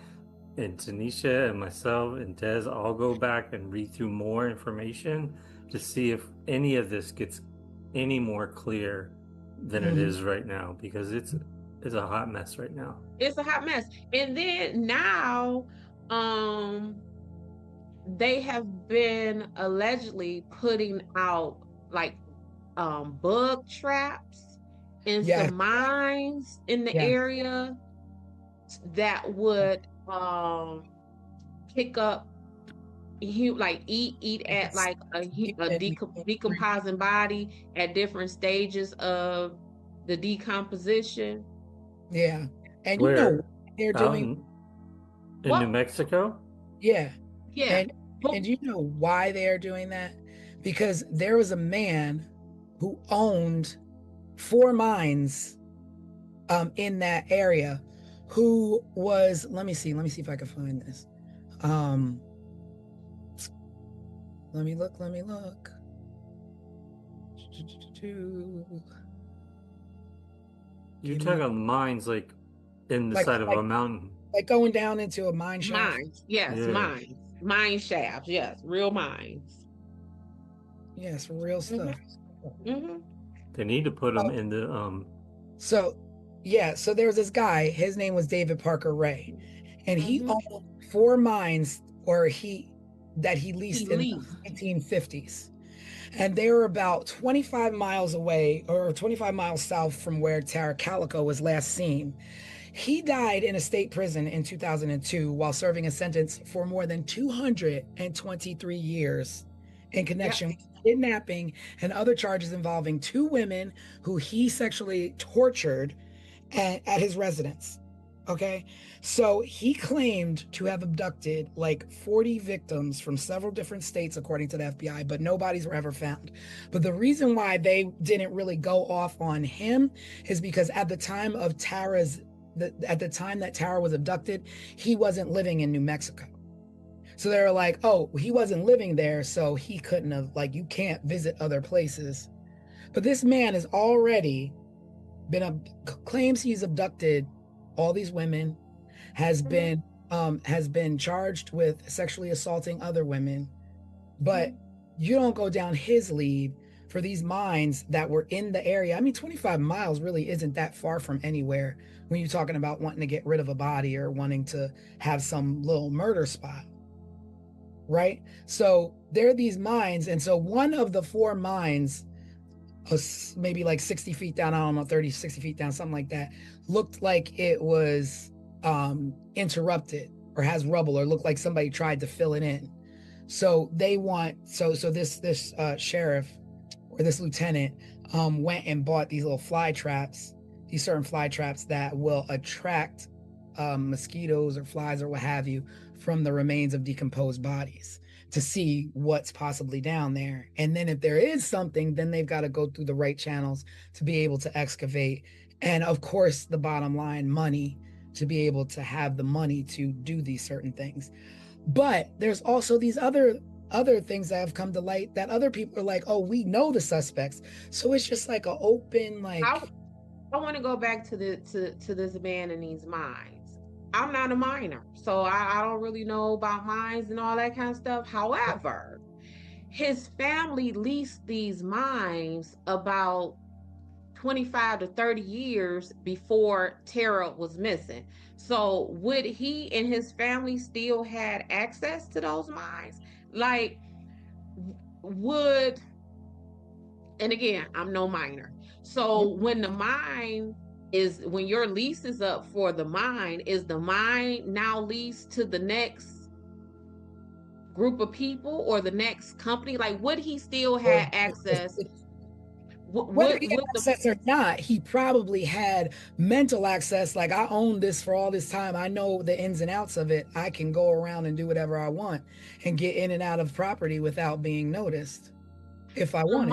D: and Tanisha and myself and Des all go back and read through more information to see if any of this gets any more clear than it is right now, because it's a hot mess right now.
C: It's a hot mess. And then now they have been allegedly putting out like bug traps in some mines in the area that would pick up eat at like a decomposing body at different stages of the decomposition.
B: Yeah. And
D: Where?
B: you know they're doing
D: in New Mexico?
B: Yeah.
C: Yeah.
B: And you know why they are doing that? Because there was a man who owned 4 mines in that area, who was, let me see if I can find this. Let me look.
D: You're talking about mines like in the side of a mountain.
B: Like going down into a mine shaft.
C: Mines, yes, mines. Mine shafts, yes, real mines.
B: Yes, real stuff.
D: They need to put them in the
B: So there was this guy, his name was David Parker Ray, and he owned 4 mines that he leased in the 1950s. And they were about 25 miles away, or 25 miles south from where Tara Calico was last seen. He died in a state prison in 2002 while serving a sentence for more than 223 years in connection with kidnapping and other charges involving 2 women who he sexually tortured at his residence. Okay. So he claimed to have abducted like 40 victims from several different states, according to the FBI, but nobody's were ever found. But the reason why they didn't really go off on him is because at the time of at the time that Tara was abducted, he wasn't living in New Mexico. So they were like, oh, he wasn't living there, so he couldn't have, like, you can't visit other places. But this man has already claims he's abducted all these women, has been charged with sexually assaulting other women, but you don't go down his lead for these mines that were in the area. I mean, 25 miles really isn't that far from anywhere when you're talking about wanting to get rid of a body or wanting to have some little murder spot, right? So there are these mines, and so one of the 4 mines, maybe like 60 feet down, I don't know, 30, 60 feet down, something like that, looked like it was interrupted or has rubble or looked like somebody tried to fill it in. So they want, so this sheriff or this lieutenant went and bought these little fly traps, these certain fly traps that will attract mosquitoes or flies or what have you from the remains of decomposed bodies to see what's possibly down there. And then if there is something, then they've got to go through the right channels to be able to excavate. And of course, the bottom line, money, to be able to have the money to do these certain things. But there's also these other things that have come to light that other people are like, oh, we know the suspects. So it's just like an open, like,
C: I want to go back to this man in these mines. I'm not a miner, so I don't really know about mines and all that kind of stuff. However, his family leased these mines about 25 to 30 years before Tara was missing. So would he and his family still had access to those mines? Like, and again, I'm no miner. So when when your lease is up for the mine, is the mine now leased to the next group of people or the next company? Like, would he still have access?
B: Whether he had access or not, he probably had mental access. Like, I own this for all this time. I know the ins and outs of it. I can go around and do whatever I want and get in and out of property without being noticed if I want.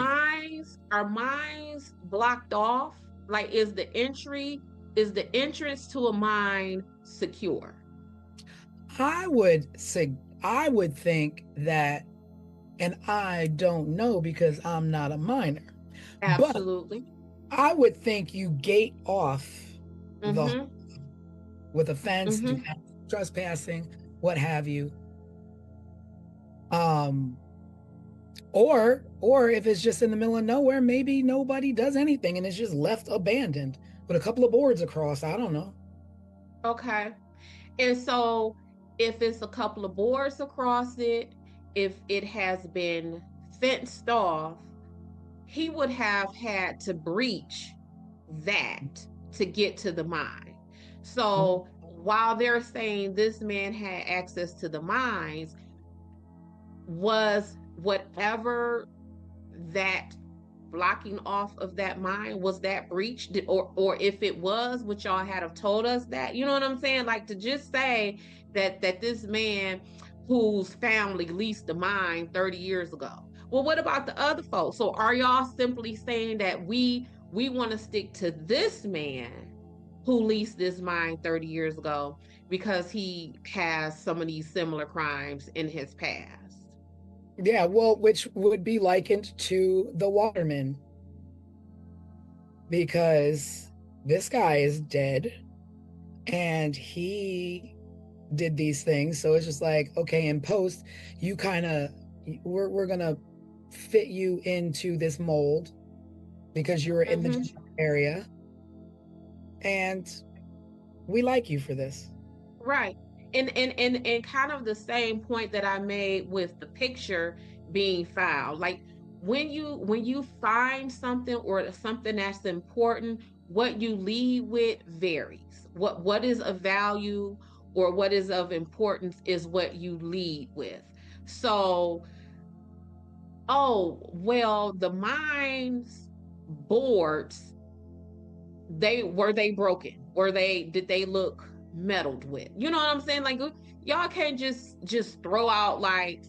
C: Are mines blocked off? Like, is the entrance to a mine secure?
B: I would think that, and I don't know because I'm not a miner.
C: Absolutely.
B: But I would think you gate off with a fence, do not trespassing, what have you. Or if it's just in the middle of nowhere, maybe nobody does anything and it's just left abandoned with a couple of boards across. I don't know.
C: Okay. And so if it's a couple of boards across it, if it has been fenced off, he would have had to breach that to get to the mine. So while they're saying this man had access to the mines, was whatever that blocking off of that mine, was that breached? Or if it was, would y'all have told us that? You know what I'm saying? Like, to just say that this man whose family leased the mine 30 years ago. Well, what about the other folks? So are y'all simply saying that we want to stick to this man who leased this mine 30 years ago because he has some of these similar crimes in his past?
B: Yeah, well, which would be likened to the Waterman, because this guy is dead and he did these things. So it's just like, okay, in post, you kind of, we're gonna fit you into this mold because you were in the area and we like you for this.
C: Right. And kind of the same point that I made with the picture being filed. Like, when you find something or something that's important, what you lead with varies. What is of value or what is of importance is what you lead with. So, oh, well, the mines boards, they broken? Did they look meddled with? You know what I'm saying? Like, y'all can't just throw out like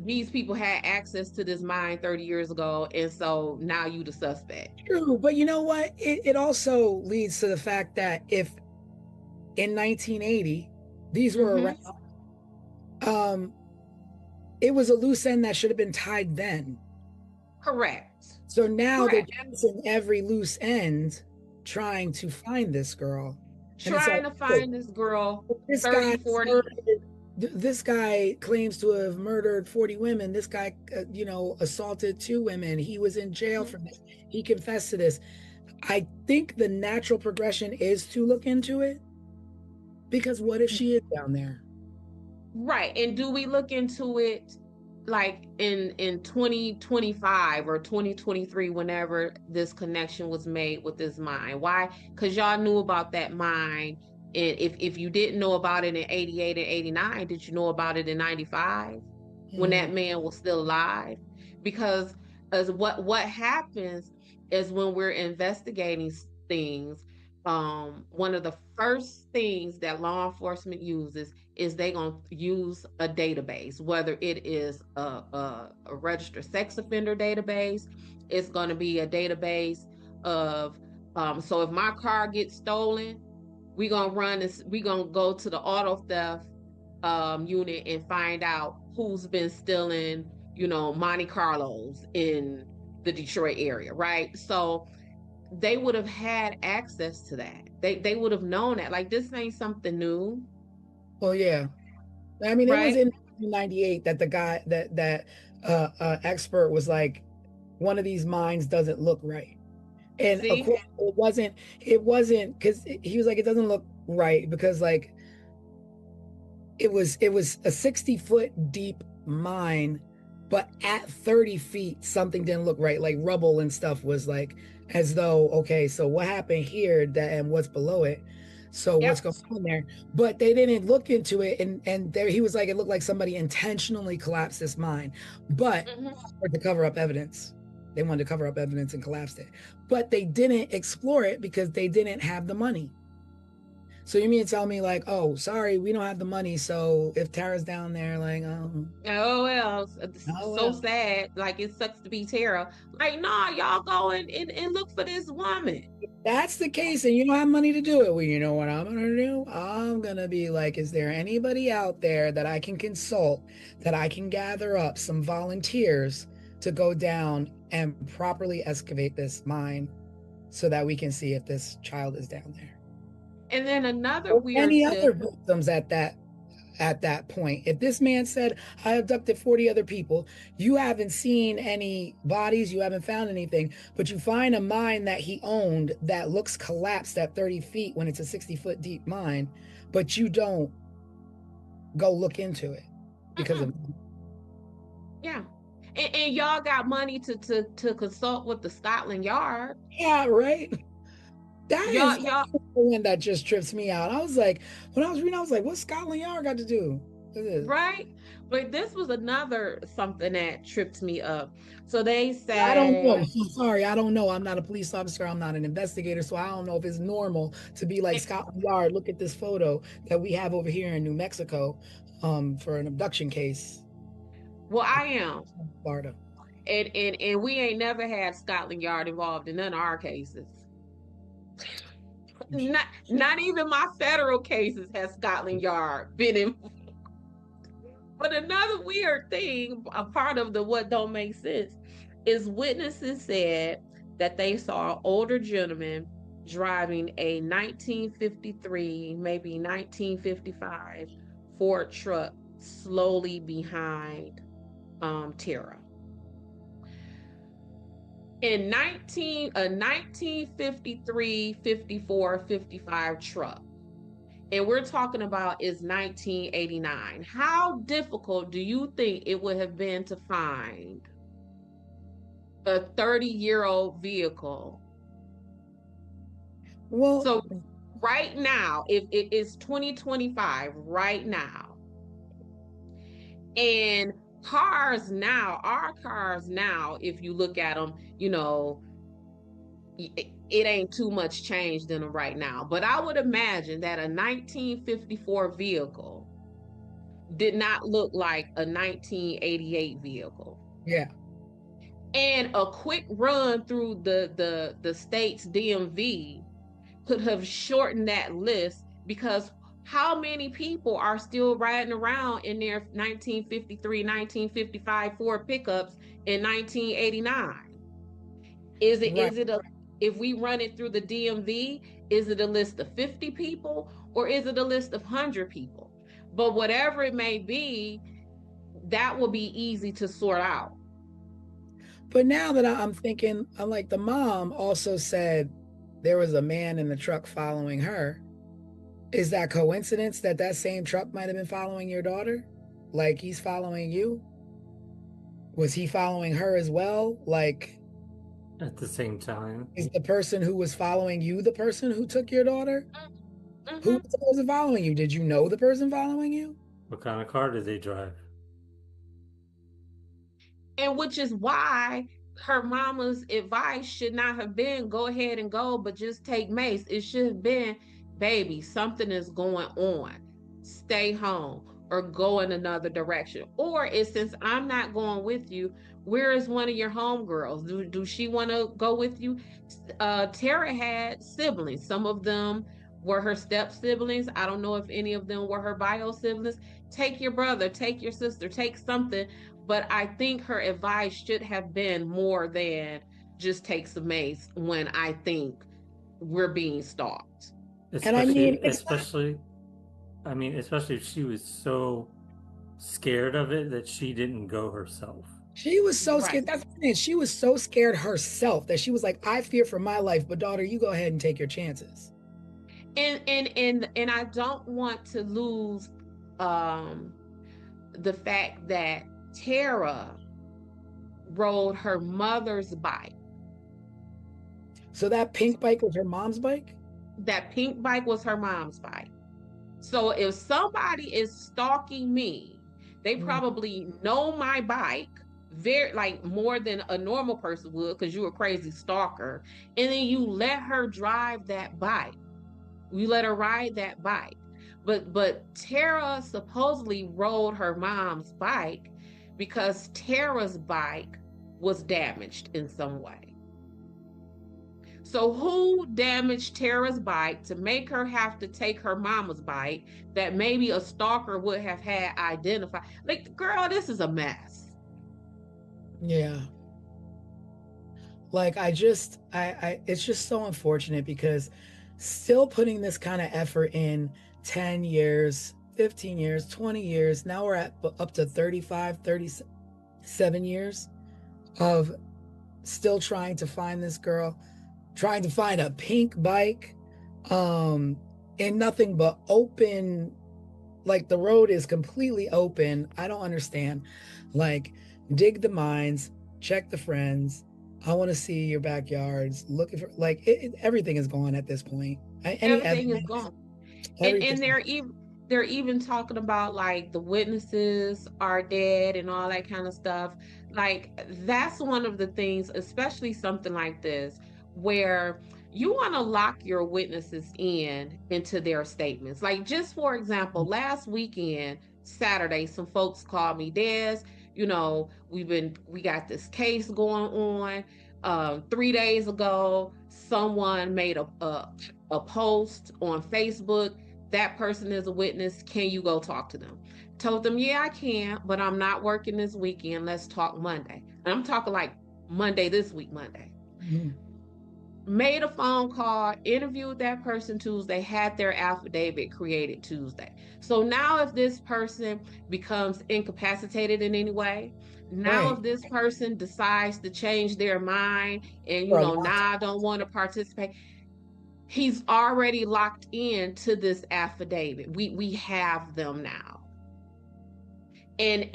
C: these people had access to this mine 30 years ago, and so now you the suspect.
B: True, but you know what? It also leads to the fact that if in 1980 these were around, it was a loose end that should have been tied then.
C: Correct.
B: So now
C: Correct.
B: they're using every loose end trying to find this girl.
C: Trying to find this girl
B: This
C: 30,
B: guy
C: 40.
B: this guy claims to have murdered 40 women. This guy, assaulted 2 women. He was in jail for this. He confessed to this. I think the natural progression is to look into it, because what if she is down there?
C: Right. And do we look into it like in 2025 or 2023, whenever this connection was made with this mine? Why? Because y'all knew about that mine. And if you didn't know about it in 88 and 89, did you know about it in 95 when that man was still alive? Because as what happens is when we're investigating things, one of the first things that law enforcement uses is they gonna use a database, whether it is a registered sex offender database. It's gonna be a database of so if my car gets stolen, we gonna go to the auto theft unit and find out who's been stealing, Monte Carlos in the Detroit area, right? So they would have had access to that. They would have known that. Like, this ain't something new.
B: Well, yeah. I mean, it was
C: Right?
B: in 1998 that the guy that expert was like, one of these mines doesn't look right. And of
C: See?
B: course it wasn't because he was like, it doesn't look right because like it was a 60-foot deep mine, but at 30 feet something didn't look right. Like rubble and stuff was like, as though, okay, so what happened here, that and what's below it, so
C: Yep.
B: what's going on there? But they didn't look into it, and there he was like, it looked like somebody intentionally collapsed this mine, but to cover up evidence. They wanted to cover up evidence and collapsed it, but they didn't explore it because they didn't have the money. So you mean to tell me like, oh, sorry, we don't have the money. So if Tara's down there, like,
C: oh well, so sad. Like, it sucks to be Tara. Like, nah, y'all go and look for this woman.
B: If that's the case, and you don't have money to do it, well, you know what I'm gonna do? I'm gonna be like, is there anybody out there that I can consult, that I can gather up some volunteers to go down and properly excavate this mine so that we can see if this child is down there?
C: And then another weird
B: any
C: tip,
B: other victims at that point. If this man said, I abducted 40 other people, you haven't seen any bodies, you haven't found anything, but you find a mine that he owned that looks collapsed at 30 feet when it's a 60-foot deep mine, but you don't go look into it because of
C: yeah. And y'all got money to consult with the Scotland Yard.
B: Yeah, right. That
C: Y'all,
B: is the one that just trips me out. I was like, when I was reading, I was like, what's Scotland Yard got to do with this?
C: Right? But this was another something that tripped me up. So they say,
B: I don't know. Sorry, I don't know. I'm not a police officer. I'm not an investigator. So I don't know if it's normal to be like, Scotland Yard, look at this photo that we have over here in New Mexico for an abduction case.
C: Well, I am.
B: Florida.
C: And we ain't never had Scotland Yard involved in none of our cases. Not even my federal cases has Scotland Yard been involved. But another weird thing, a part of the what don't make sense, is witnesses said that they saw an older gentleman driving a 1953, maybe 1955 Ford truck slowly behind Tara. In a 1953, 54, 55 truck. And we're talking about is 1989. How difficult do you think it would have been to find a 30-year-old vehicle.
B: Well,
C: So right now, if it is 2025 right now, and our cars now, if you look at them, it ain't too much changed in them right now. But I would imagine that a 1954 vehicle did not look like a 1988 vehicle.
B: yeah.
C: And a quick run through the state's DMV could have shortened that list, because how many people are still riding around in their 1953, 1955 Ford pickups in 1989? Is it
B: Right.
C: is it a If we run it through the DMV, is it a list of 50 people or is it a list of 100 people? But whatever it may be, that will be easy to sort out.
B: But now that I'm thinking, I'm like, the mom also said there was a man in the truck following her. Is that coincidence that that same truck might have been following your daughter? Like he's following you? Was he following her as well? Like,
D: At the same time,
B: is the person who was following you the person who took your daughter?
C: Mhm.
B: Who was the person following you? Did you know the person following you?
D: what kind of car did they drive?
C: And which is why her mama's advice should not have been go ahead and go, but just take Mace. It should have been, baby, something is going on. Stay home or go in another direction. Or it's, since I'm not going with you, where is one of your homegirls? Do she want to go with you? Tara had siblings. Some of them were her step siblings. I don't know if any of them were her bio siblings. Take your brother, take your sister, take something. But I think her advice should have been more than just take some Mace when I think we're being stalked.
B: And I mean,
D: Especially if she was so scared of it that she didn't go herself.
B: she was so
C: Right.
B: scared. That's the thing. She was so scared herself that she was like, I fear for my life, but daughter, you go ahead and take your chances.
C: And I don't want to lose the fact that Tara rode her mother's bike.
B: So that pink bike was her mom's bike?
C: That pink bike was her mom's bike. So if somebody is stalking me, they probably know my bike very, like, more than a normal person would, because you're a crazy stalker. And then you let her drive that bike. You let her ride that bike. But Tara supposedly rode her mom's bike because Tara's bike was damaged in some way. So who damaged Tara's bike to make her have to take her mama's bike that maybe a stalker would have had identified? Like, girl, this is a mess.
B: Yeah. Like I it's just so unfortunate because still putting this kind of effort in 10 years, 15 years, 20 years, now we're at up to 35, 37 years of still trying to find this girl, trying to find a pink bike, in nothing but open, like the road is completely open. I don't understand. Like, dig the mines, check the friends. I want to see your backyards. Looking for, like, everything is gone at this point.
C: Everything is gone. And
B: everything.
C: they're even talking about, like, the witnesses are dead and all that kind of stuff. Like, that's one of the things, especially something like this, where you want to lock your witnesses into their statements. Like, just for example, last weekend, Saturday, some folks called me, Des, we got this case going on. 3 days ago, someone made a post on Facebook. That person is a witness. Can you go talk to them? Told them, yeah, I can, but I'm not working this weekend. Let's talk Monday. And I'm talking like Monday, this week, Monday.
B: Mhm.
C: Made a phone call, interviewed that person Tuesday, had their affidavit created Tuesday. So now if this person becomes incapacitated in any way, now
B: Right.
C: if this person decides to change their mind and,
B: For a long
C: now I don't want to participate, he's already locked into this affidavit. We have them now. And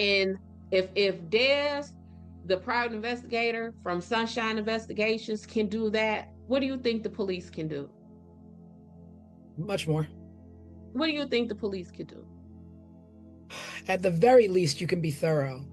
C: if Des the private investigator from Sunshine Investigations can do that, what do you think the police can do?
B: Much more.
C: What do you think the police could do?
B: At the very least, you can be thorough.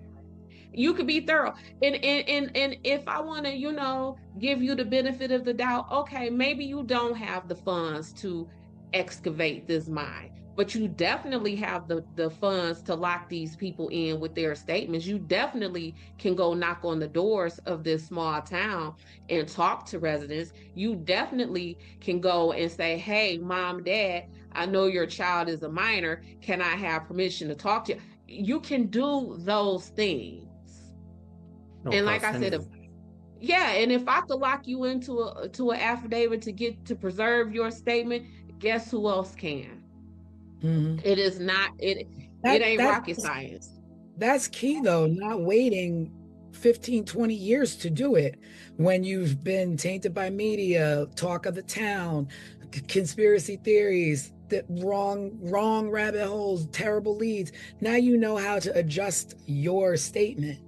C: You could be thorough. And if I want to, give you the benefit of the doubt, okay, maybe you don't have the funds to excavate this mine, but you definitely have the funds to lock these people in with their statements. You definitely can go knock on the doors of this small town and talk to residents. You definitely can go and say, hey, mom, dad, I know your child is a minor. Can I have permission to talk to you? You can do those things. And like I said, and if I could lock you into an affidavit to preserve your statement, guess who else can?
B: Mm-hmm.
C: It is not it ain't rocket science.
B: That's key though, not waiting 15, 20 years to do it when you've been tainted by media, talk of the town, conspiracy theories, that wrong rabbit holes, terrible leads. Now you know how to adjust your statement.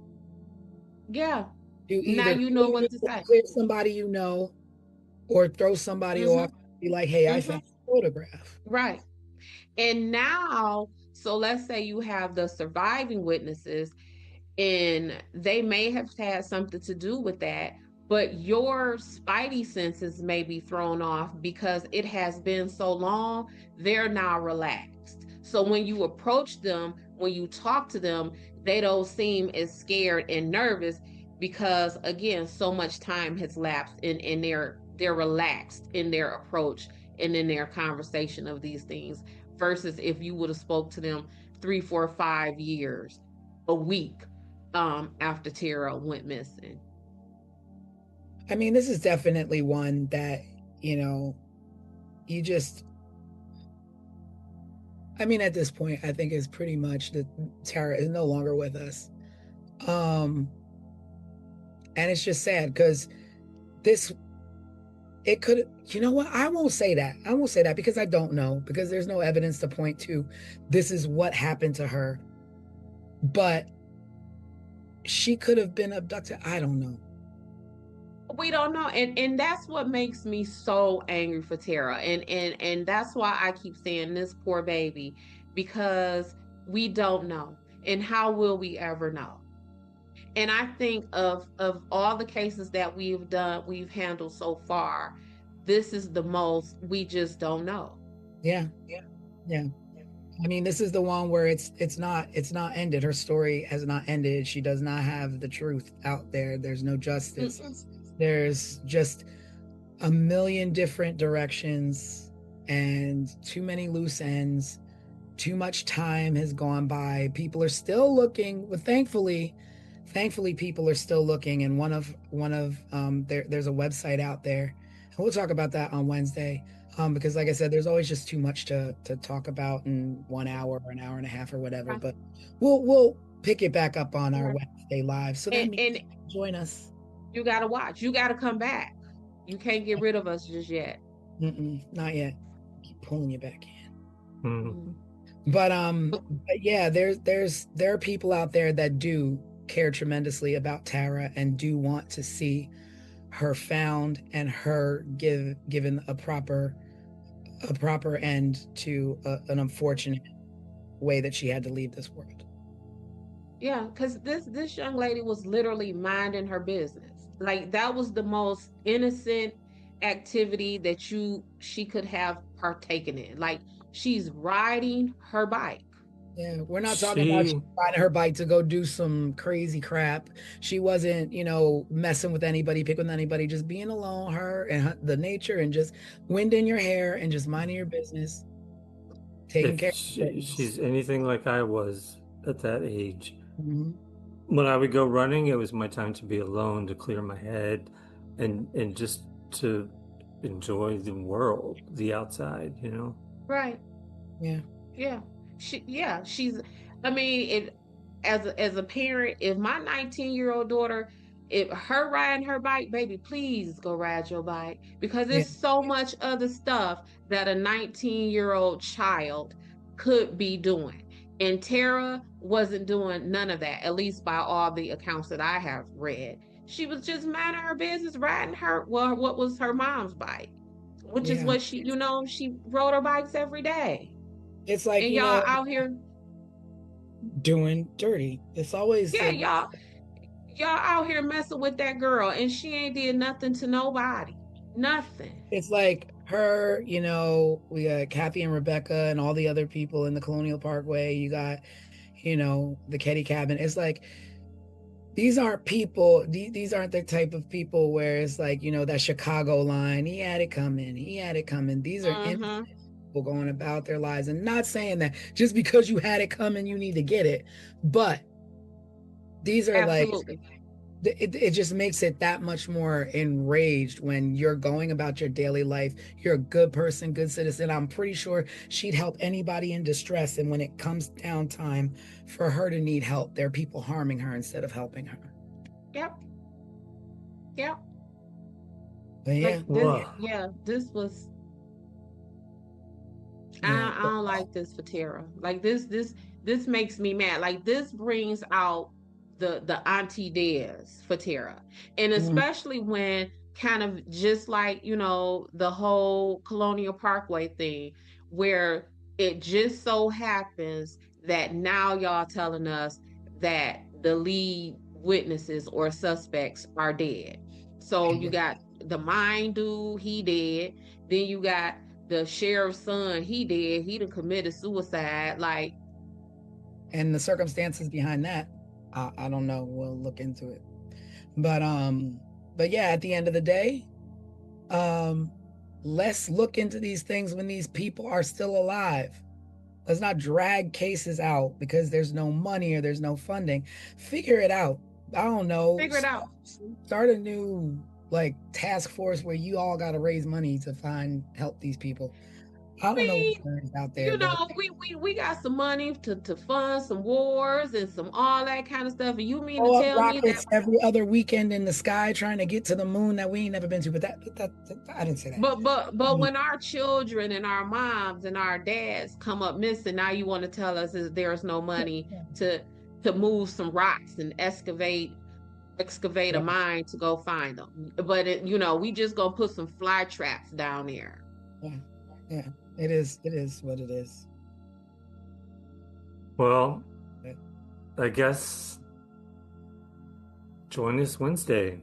C: Yeah.
B: Now
C: you know what to say.
B: Clear somebody you know, or throw somebody off. Be like, hey, I found a photograph.
C: Right. And now, so let's say you have the surviving witnesses, and they may have had something to do with that, but your spidey senses may be thrown off because it has been so long, they're now relaxed. So when you approach them, when you talk to them, they don't seem as scared and nervous because, again, so much time has lapsed and they're relaxed in their approach and in their conversation of these things, versus if you would have spoke to them 3, 4, 5 years, a week after Tara went missing.
B: I mean, this is definitely one that, you just, I mean, at this point, I think it's pretty much that Tara is no longer with us. And it's just sad because it could, you know what? I won't say that because I don't know, because there's no evidence to point to this is what happened to her. But she could have been abducted. I don't know.
C: We don't know. And that's what makes me so angry for Tara. And that's why I keep saying this poor baby, because we don't know. And how will we ever know? And I think of all the cases that we've handled so far, this is the most we just don't know.
B: Yeah. I mean, this is the one where it's not ended. Her story has not ended. She does not have the truth out there. There's no justice. There's just a million different directions and too many loose ends. Too much time has gone by. People are still looking. Well, thankfully people are still looking. And there's a website out there, and we'll talk about that on Wednesday. Because like I said, there's always just too much to talk about in 1 hour or an hour and a half or whatever. But we'll pick it back up on our Wednesday live. So that means join us.
C: You gotta watch. You gotta come back. You can't get rid of us just yet.
B: Not yet. Keep pulling you back in.
D: Mm-hmm.
B: But yeah, there are people out there that do care tremendously about Tara and do want to see her found and her given a proper end to an unfortunate way that she had to leave this world.
C: Yeah, because this young lady was literally minding her business. Like, that was the most innocent activity that she could have partaken in. Like, she's riding her bike.
B: Yeah, we're not talking about riding her bike to go do some crazy crap. She wasn't, messing with anybody, picking with anybody, just being alone, her and the nature, and just wind in your hair and just minding your business, taking care of things.
D: She's anything like I was at that age.
B: Mm-hmm.
D: When I would go running, it was my time to be alone, to clear my head, and just to enjoy the world, the outside,
C: Right.
B: Yeah.
C: She's, I mean, as a parent, if my 19-year-old daughter, if her riding her bike, baby, please go ride your bike, because there's so much other stuff that a 19-year-old child could be doing. And Tara wasn't doing none of that, at least by all the accounts that I have read. She was just minding her business, riding what was her mom's bike, which is
B: Yeah.
C: what she rode her bikes every day.
B: It's like,
C: And y'all out here,
B: doing dirty. It's always
C: yeah,
B: like,
C: y'all out here messing with that girl, and she ain't did nothing to nobody. Nothing.
B: it's like her, we got Kathy and Rebecca and all the other people in the Colonial Parkway. You got, the Ketty cabin. It's like, these aren't people, these aren't the type of people where it's like, that Chicago line, he had it coming, he had it coming. These are innocent people going about their lives, and not saying that just because you had it coming, you need to get it. But these are
C: Absolutely.
B: it just makes it that much more enraged when you're going about your daily life. You're a good person, good citizen. I'm pretty sure she'd help anybody in distress. And when it comes down time for her to need help, there are people harming her instead of helping her.
C: Yep. Yep.
B: But yeah,
C: This was.
B: yeah.
C: I don't like this for Tara. Like this makes me mad. Like this brings out the auntie dares for Tara. And especially when kind of just like, the whole Colonial Parkway thing, where it just so happens that now y'all telling us that the lead witnesses or suspects are dead. So you got the mine dude, he dead. Then you got the sheriff's son, he done committed suicide. Like,
B: and the circumstances behind that, I don't know. We'll look into it. But yeah, at the end of the day, let's look into these things when these people are still alive. Let's not drag cases out because there's no money or there's no funding. Figure it out. I don't know.
C: Figure it out.
B: Start a new task force where you all got to raise money to help these people. I don't know what's out there.
C: We got some money to fund some wars and some all that kind of stuff. And you mean to
B: Blow up
C: tell me that
B: rockets every other weekend in the sky trying to get to the moon that we ain't never been to? But that I didn't say that.
C: But when our children and our moms and our dads come up missing, now you want to tell us is there's no money to move some rocks and excavate a mine to go find them. But we just gonna put some fly traps down there.
B: Yeah. It is what it is.
D: Well, I guess join us Wednesday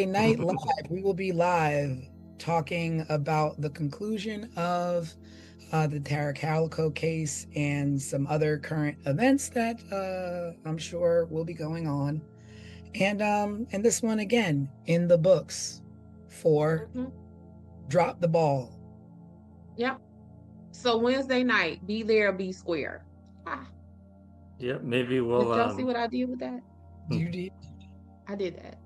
B: night live. We will be live talking about the conclusion of the Tara Calico case and some other current events that I'm sure will be going on. And this one again in the books for Drop the Ball.
C: Yep. So Wednesday night, be there, be square.
D: Yep, maybe we'll
C: did y'all see what I did with that?
B: You did.
C: I did that.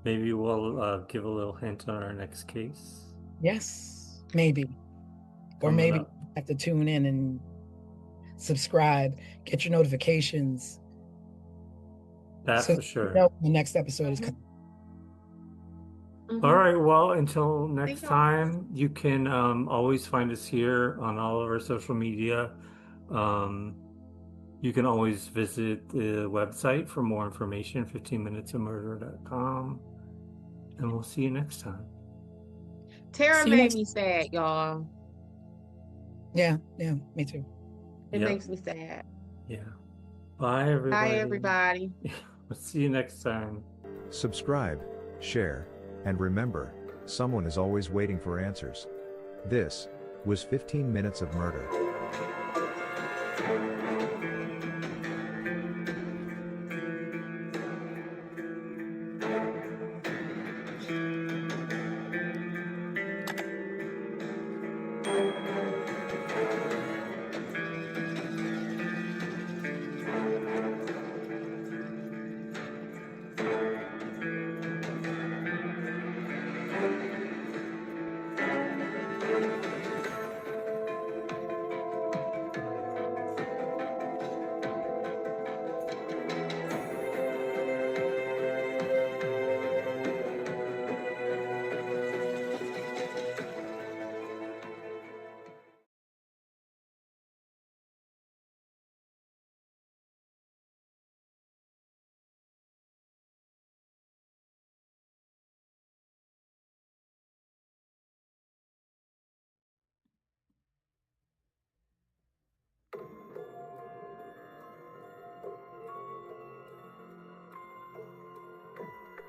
D: Maybe we'll give a little hint on our next case.
B: Yes, maybe. Or maybe you have to tune in and subscribe, get your notifications.
D: That's for sure.
B: The next episode is coming.
D: All right. Well, until next time, you can always find us here on all of our social media. You can always visit the website for more information, 15minutesofmurder.com. And we'll see you next time.
C: Tara made me sad, y'all.
B: Yeah, me too.
C: It makes me sad.
D: Yeah. Bye, everybody.
C: Bye, everybody.
D: We'll see you next time.
E: Subscribe, share, and remember, someone is always waiting for answers. This was 15 Minutes of Murder.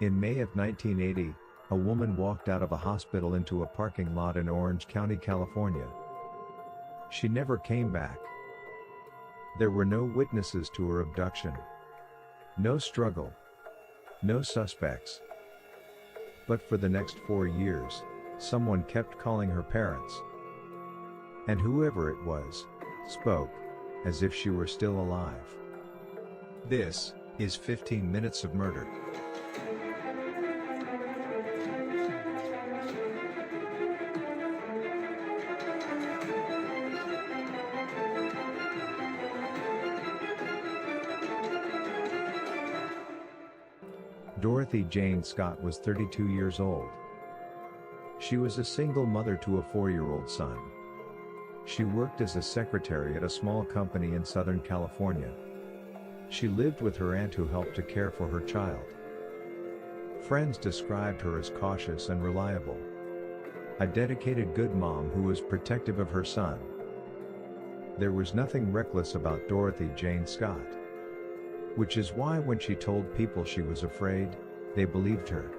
E: In May of 1980, a woman walked out of a hospital into a parking lot in Orange County, California. She never came back. There were no witnesses to her abduction. No struggle. No suspects. But for the next 4 years, someone kept calling her parents. And whoever it was, spoke, as if she were still alive. This is 15 Minutes of Murder. Dorothy Jane Scott was 32 years old. She was a single mother to a 4-year-old son. She worked as a secretary at a small company in Southern California. She lived with her aunt who helped to care for her child. Friends described her as cautious and reliable. A dedicated good mom who was protective of her son. There was nothing reckless about Dorothy Jane Scott. Which is why when she told people she was afraid, they believed her.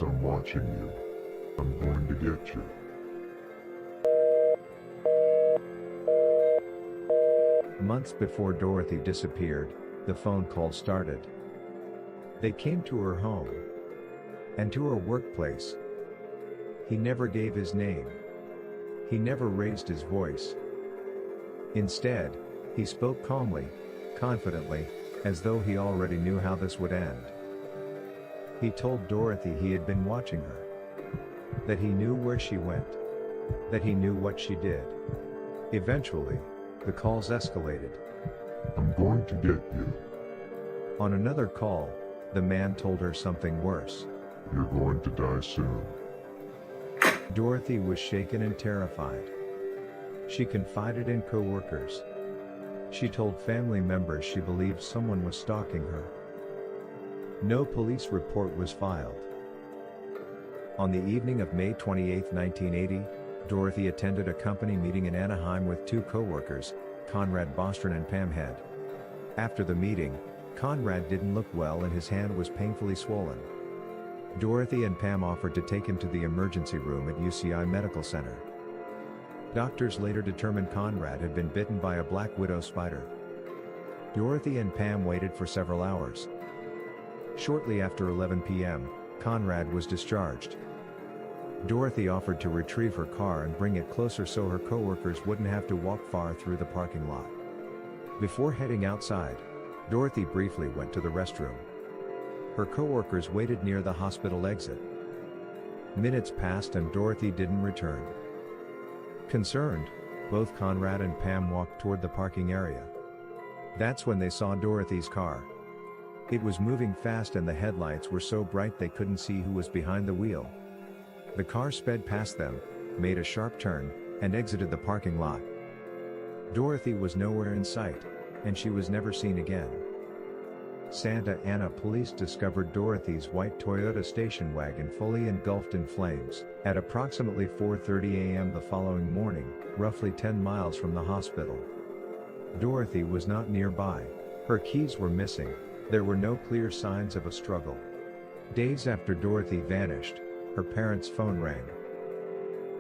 G: I'm watching you. I'm going to get you.
E: Months before Dorothy disappeared, the phone call started. They came to her home. And to her workplace. He never gave his name. He never raised his voice. Instead, he spoke calmly, confidently, as though he already knew how this would end. He told Dorothy he had been watching her. That he knew where she went. That he knew what she did. Eventually, the calls escalated.
G: I'm going to get you.
E: On another call, the man told her something worse.
G: You're going to die soon.
E: Dorothy was shaken and terrified. She confided in co-workers. She told family members she believed someone was stalking her. No police report was filed. On the evening of May 28, 1980, Dorothy attended a company meeting in Anaheim with 2 co-workers, Conrad Bostron and Pam Head. After the meeting, Conrad didn't look well and his hand was painfully swollen. Dorothy and Pam offered to take him to the emergency room at UCI Medical Center. Doctors later determined Conrad had been bitten by a black widow spider. Dorothy and Pam waited for several hours. Shortly after 11 p.m., Conrad was discharged. Dorothy offered to retrieve her car and bring it closer so her co-workers wouldn't have to walk far through the parking lot. Before heading outside, Dorothy briefly went to the restroom. Her co-workers waited near the hospital exit. Minutes passed and Dorothy didn't return. Concerned, both Conrad and Pam walked toward the parking area. That's when they saw Dorothy's car. It was moving fast and the headlights were so bright they couldn't see who was behind the wheel. The car sped past them, made a sharp turn, and exited the parking lot. Dorothy was nowhere in sight, and she was never seen again. Santa Ana police discovered Dorothy's white Toyota station wagon fully engulfed in flames at approximately 4:30 a.m. the following morning, roughly 10 miles from the hospital. Dorothy was not nearby. Her keys were missing. There were no clear signs of a struggle. Days after Dorothy vanished, her parents' phone rang.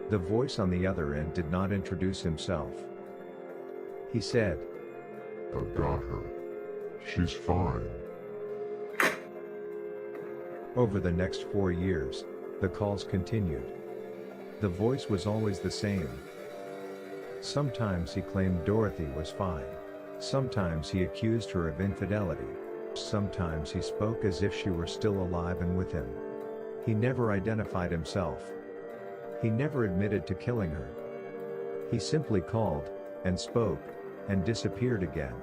E: The voice on the other end did not introduce himself. He said,
G: I've got her. She's fine.
E: Over the next 4 years, the calls continued. The voice was always the same. Sometimes he claimed Dorothy was fine. Sometimes he accused her of infidelity. Sometimes he spoke as if she were still alive and with him. He never identified himself. He never admitted to killing her. He simply called, and spoke, and disappeared again.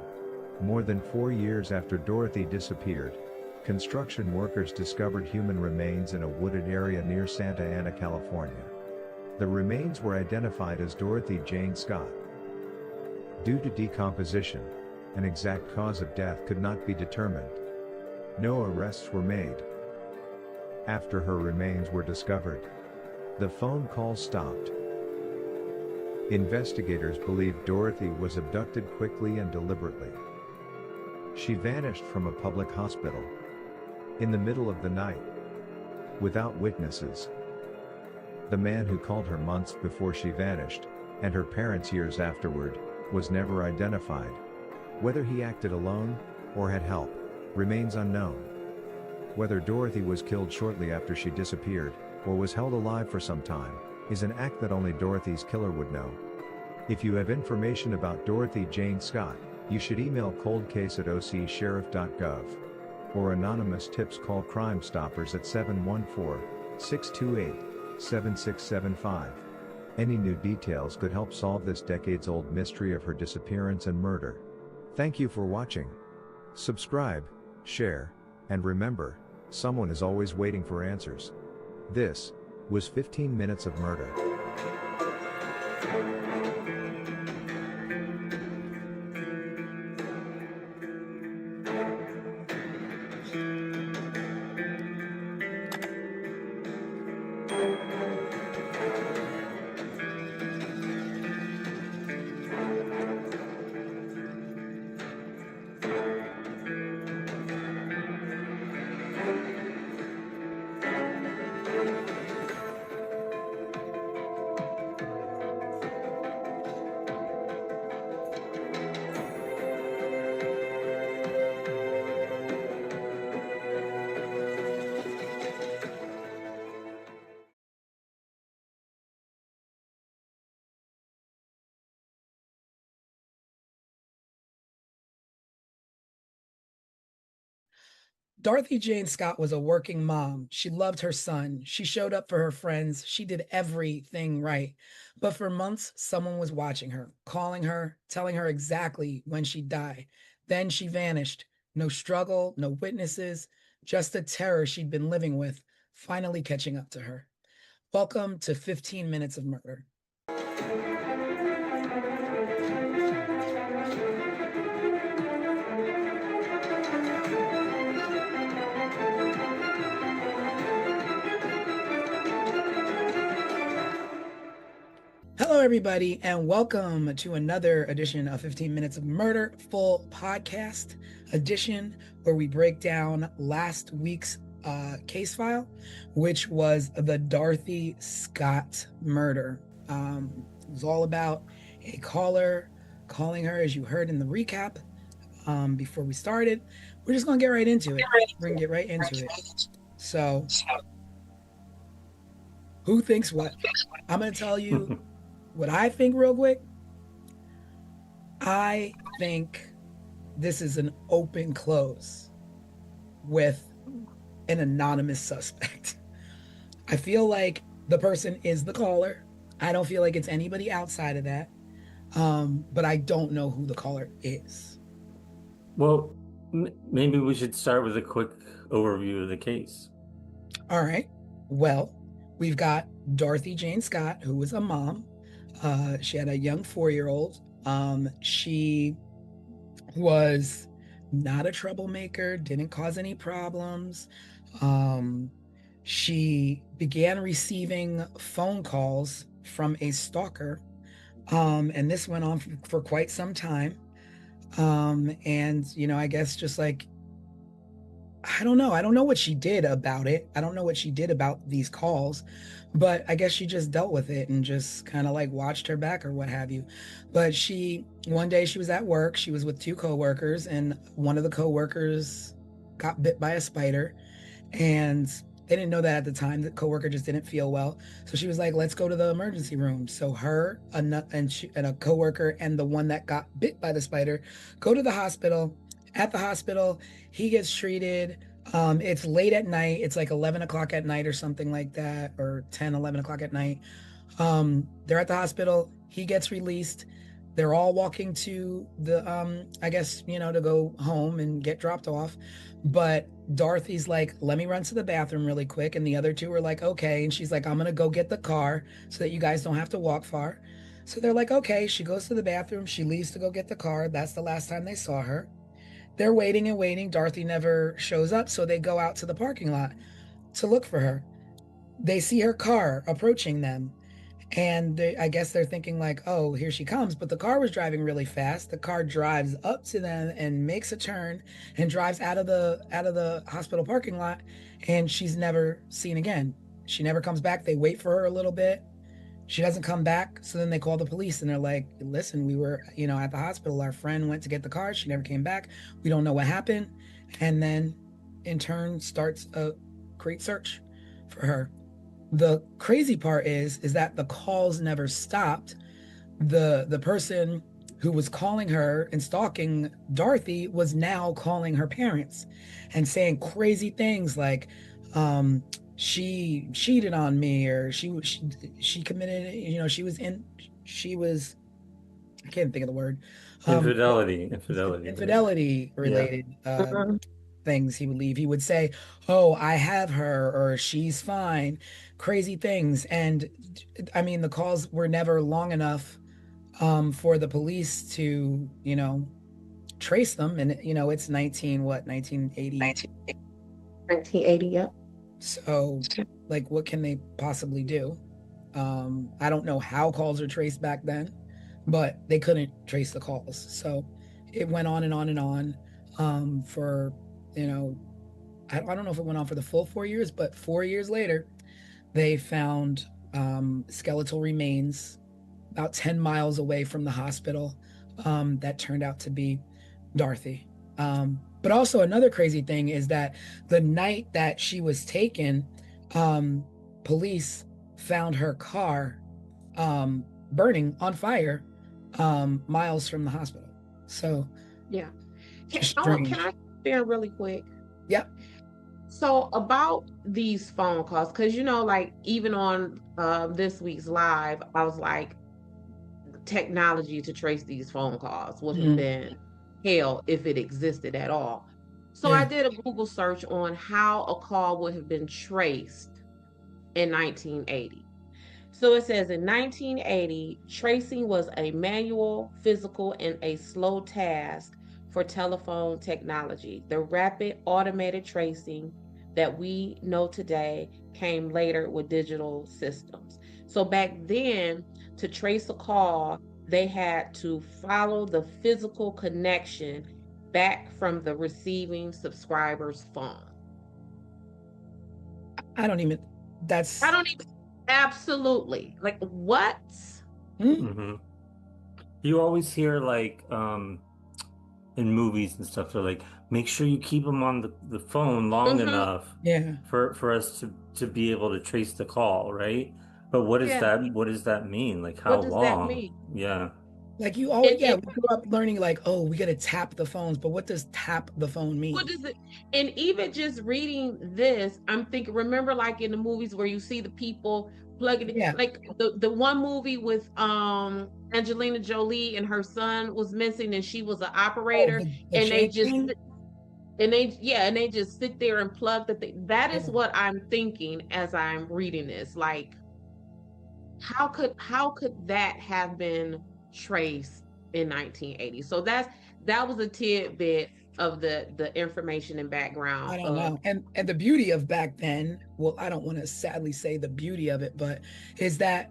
E: More than 4 years after Dorothy disappeared, construction workers discovered human remains in a wooded area near Santa Ana, California. The remains were identified as Dorothy Jane Scott. Due to decomposition, an exact cause of death could not be determined. No arrests were made. After her remains were discovered, the phone calls stopped. Investigators believe Dorothy was abducted quickly and deliberately. She vanished from a public hospital in the middle of the night without witnesses. The man who called her months before she vanished, and her parents years afterward, was never identified. Whether he acted alone or had help remains unknown. Whether Dorothy was killed shortly after she disappeared, or was held alive for some time, is an act that only Dorothy's killer would know. If you have information about Dorothy Jane Scott, you should email coldcase@ocsheriff.gov. Or anonymous tips. Call Crime Stoppers at 714-628-7675. Any new details could help solve this decades-old mystery of her disappearance and murder. Thank you for watching. Subscribe, share, and remember, someone is always waiting for answers. This was 15 Minutes of Murder.
B: Dorothy Jane Scott was a working mom. She loved her son. She showed up for her friends. She did everything right. But for months, someone was watching her, calling her, telling her exactly when she'd die. Then she vanished. No struggle, no witnesses, just the terror she'd been living with, finally catching up to her. Welcome to 15 Minutes of Murder. Hello, everybody, and welcome to another edition of 15 Minutes of Murder, full podcast edition, where we break down last week's case file, which was the Dorothy Scott murder. It was all about a caller calling her, as you heard in the recap before we started. We're just going to get right into it. We're going to get right into it. So, who thinks what? I'm going to tell you what I think real quick. I think this is an open close with an anonymous suspect. I feel like the person is the caller. I don't feel like it's anybody outside of that. But I don't know who the caller is.
D: Well, maybe we should start with a quick overview of the case.
B: All right. Well, we've got Dorothy Jane Scott, who was a mom. She had a young 4-year-old. She was not a troublemaker, didn't cause any problems. She began receiving phone calls from a stalker, and this went on for quite some time. And, I guess just like, I don't know what she did about it. I don't know what she did about these calls, but I guess she just dealt with it and just kind of like watched her back or what have you. But one day she was at work, she was with 2 coworkers, and one of the coworkers got bit by a spider, and they didn't know that at the time. The coworker just didn't feel well. So she was like, let's go to the emergency room. So her and a coworker and the one that got bit by the spider go to the hospital. At the hospital, he gets treated. It's late at night. It's like 11 o'clock at night or something like that, or 10, 11 o'clock at night. They're at the hospital. He gets released. They're all walking to the, I guess, to go home and get dropped off. But Dorothy's like, let me run to the bathroom really quick. And the other 2 are like, okay. And she's like, I'm going to go get the car so that you guys don't have to walk far. So they're like, okay. She goes to the bathroom. She leaves to go get the car. That's the last time they saw her. They're waiting and waiting. Dorothy never shows up. So they go out to the parking lot to look for her. They see her car approaching them. And I guess they're thinking like, oh, here she comes. But the car was driving really fast. The car drives up to them and makes a turn and drives out of the hospital parking lot. And she's never seen again. She never comes back. They wait for her a little bit. She doesn't come back. So then they call the police and they're like, listen, we were, at the hospital. Our friend went to get the car. She never came back. We don't know what happened. And then in turn starts a great search for her. The crazy part is that the calls never stopped. The person who was calling her and stalking Dorothy was now calling her parents and saying crazy things like she cheated on me, or she committed, she was, I can't think of the word, infidelity related things. He would leave. He would say, oh, I have her, or she's fine, crazy things. And I mean, the calls were never long enough for the police to, trace them. And, it's 1980?
C: 1980, yep.
B: So, like, what can they possibly do? I don't know how calls are traced back then, but they couldn't trace the calls. So it went on and on and on for, I don't know if it went on for the full 4 years, but 4 years later, they found skeletal remains about 10 miles away from the hospital that turned out to be Dorothy. But also another crazy thing is that the night that she was taken, police found her car burning on fire miles from the hospital. So
C: yeah. Can I share really quick?
B: Yep.
C: So about these phone calls, because like even on this week's live, I was like, technology to trace these phone calls would have been hell if it existed at all. So I did a Google search on how a call would have been traced in 1980. So it says in 1980, tracing was a manual, physical, and a slow task for telephone technology. The rapid automated tracing that we know today came later with digital systems. So back then, to trace a call, they had to follow the physical connection back from the receiving subscriber's phone. Absolutely. Like, what?
D: You always hear like in movies and stuff, they're like, make sure you keep them on the phone long enough for us to be able to trace the call, right? But what does that mean? Like, how long?
C: That mean?
D: Yeah.
B: Like you always, we grew up learning like, oh, we got to tap the phones, but what does tap the phone mean?
C: What is it? And even just reading this, I'm thinking, remember like in the movies where you see the people plugging it, like the one movie with Angelina Jolie and her son was missing and she was an operator, and they just sit there and plug the thing. That is what I'm thinking as I'm reading this. Like, how could that have been traced in 1980? So that was a tidbit of the information and background.
B: I don't know. And the beauty of back then, well, I don't want to sadly say the beauty of it, but is that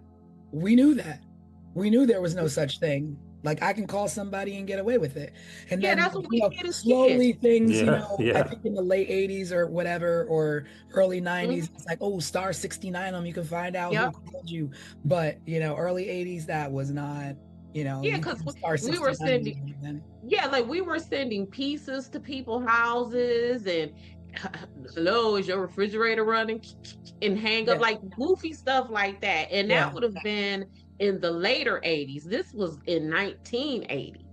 B: we knew there was no such thing. Like, I can call somebody and get away with it. And then
C: that's what we did as
B: slowly
C: kids.
B: things, I think in the late 80s or whatever, or early 90s, it's like, oh, star 69 you can find out who called you. But early 80s, that was not,
C: because we were sending we were sending pieces to people's houses, and hello, is your refrigerator running, and hang up, like goofy stuff like that. And that would have been in the later 80s. This was in 1980.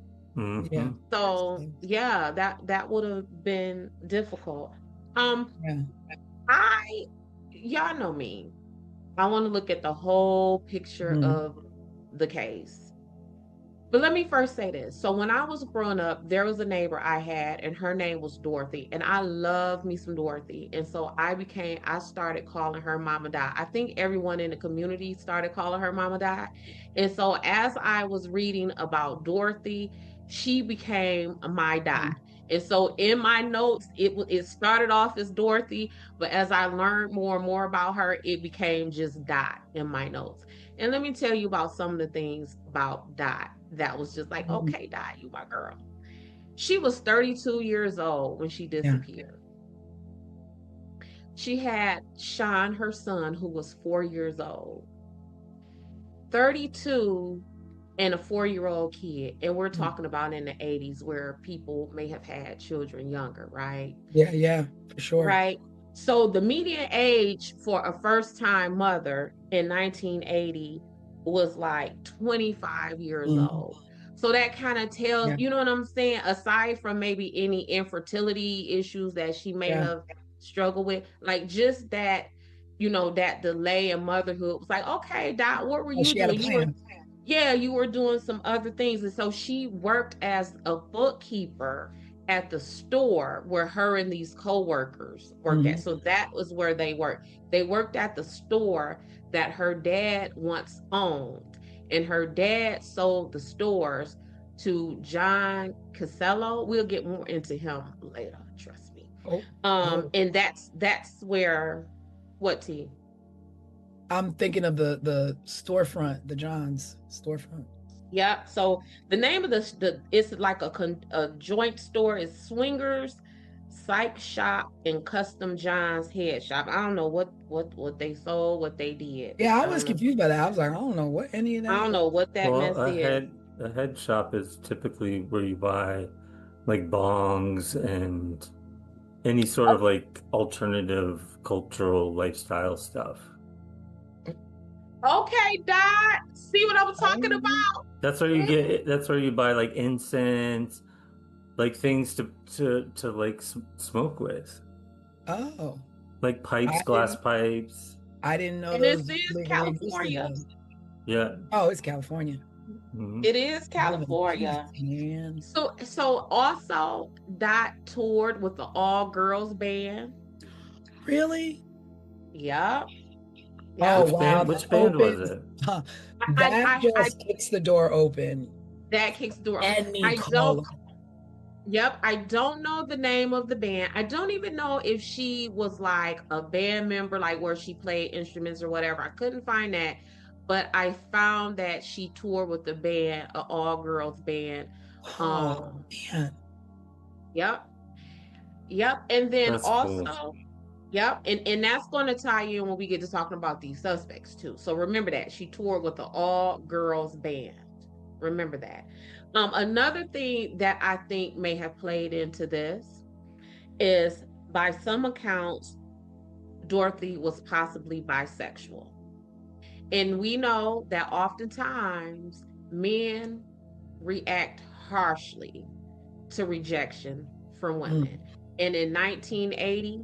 C: So that would have been difficult. Y'all know me, I want to look at the whole picture of the case. But let me first say this. So when I was growing up, there was a neighbor I had, and her name was Dorothy. And I love me some Dorothy. And so I started calling her Mama Di. I think everyone in the community started calling her Mama Di. And so as I was reading about Dorothy, she became my Di. And so in my notes, it started off as Dorothy, but as I learned more and more about her, it became just Dot in my notes. And let me tell you about some of the things about Dot that was just like,
B: Mhm.
C: okay, Dot, you my girl. She was 32 years old when she
B: Yeah.
C: disappeared. She had Sean, her son, who was 4 years old. 32 and a 4-year-old kid. And we're talking about in the 80s where people may have had children younger, right?
B: Yeah, for sure.
C: Right. So the median age for a first-time mother in 1980 was like 25 years
B: Mhm.
C: old. So that kind of tells,
B: Yeah,
C: you know what I'm saying? Aside from maybe any infertility issues that she may
B: yeah.
C: have struggled with, like just that, that delay in motherhood was like, okay, Dot, what were
B: Oh,
C: you
B: she had a
C: doing?
B: plan.
C: You were doing some other things. And so she worked as a bookkeeper at the store where her and these co-workers worked at.
B: Mhm.
C: So that was where they worked. They worked at the store that her dad once owned. And her dad sold the stores to John Casello. We'll get more into him later, trust me.
B: Oh,
C: And that's where what T?
B: I'm thinking of the storefront, the John's storefront.
C: Yeah. So the name of the it's like a joint store is Swingers, Psych Shop, and Custom John's Head Shop. I don't know what they sold, what they did.
B: Yeah, I
C: I
B: was
C: don't know.
B: confused by that. I was like, I don't know what any of
C: I
B: that
C: don't
B: was.
C: know what that
D: Well,
C: mess is.
D: a head shop is typically where you buy like bongs and any sort of like alternative cultural lifestyle stuff.
C: Okay, Dot. See what I'm talking about?
D: That's where you buy like incense, like things to like smoke with,
B: Oh,
D: like pipes,
B: I
D: glass
B: didn't
D: pipes.
B: I didn't know
C: And this
B: those
C: is
B: legally existed
C: California.
B: though.
D: Yeah.
B: Oh, it's California.
D: Mhm.
C: It is
B: I live in the East,
C: California.
B: man.
C: So also Dot toured with the all girls band.
B: Really?
C: Yep.
B: Oh
C: Yep.
B: wow,
D: Which
B: that
D: band was
B: opens.
D: it?
B: Huh,
C: I,
B: that
C: I
B: just kicks the door open.
C: that kicks the door.
B: Any
C: I don't,
B: call.
C: yep, I don't know the name of the band. I don't even know if she was like a band member, like where she played instruments or whatever. I couldn't find that, but I found that she toured with the band, an all girls band.
B: Oh
C: Um,
B: man.
C: yep, yep. And then
D: That's cool.
C: also, yep, and that's going to tie in when we get to talking about these suspects too. So remember that she toured with the all girls band. Remember that. Another thing that I think may have played into this is by some accounts, Dorothy was possibly bisexual. And we know that oftentimes men react harshly to rejection from women.
B: Mm.
C: And in 1980,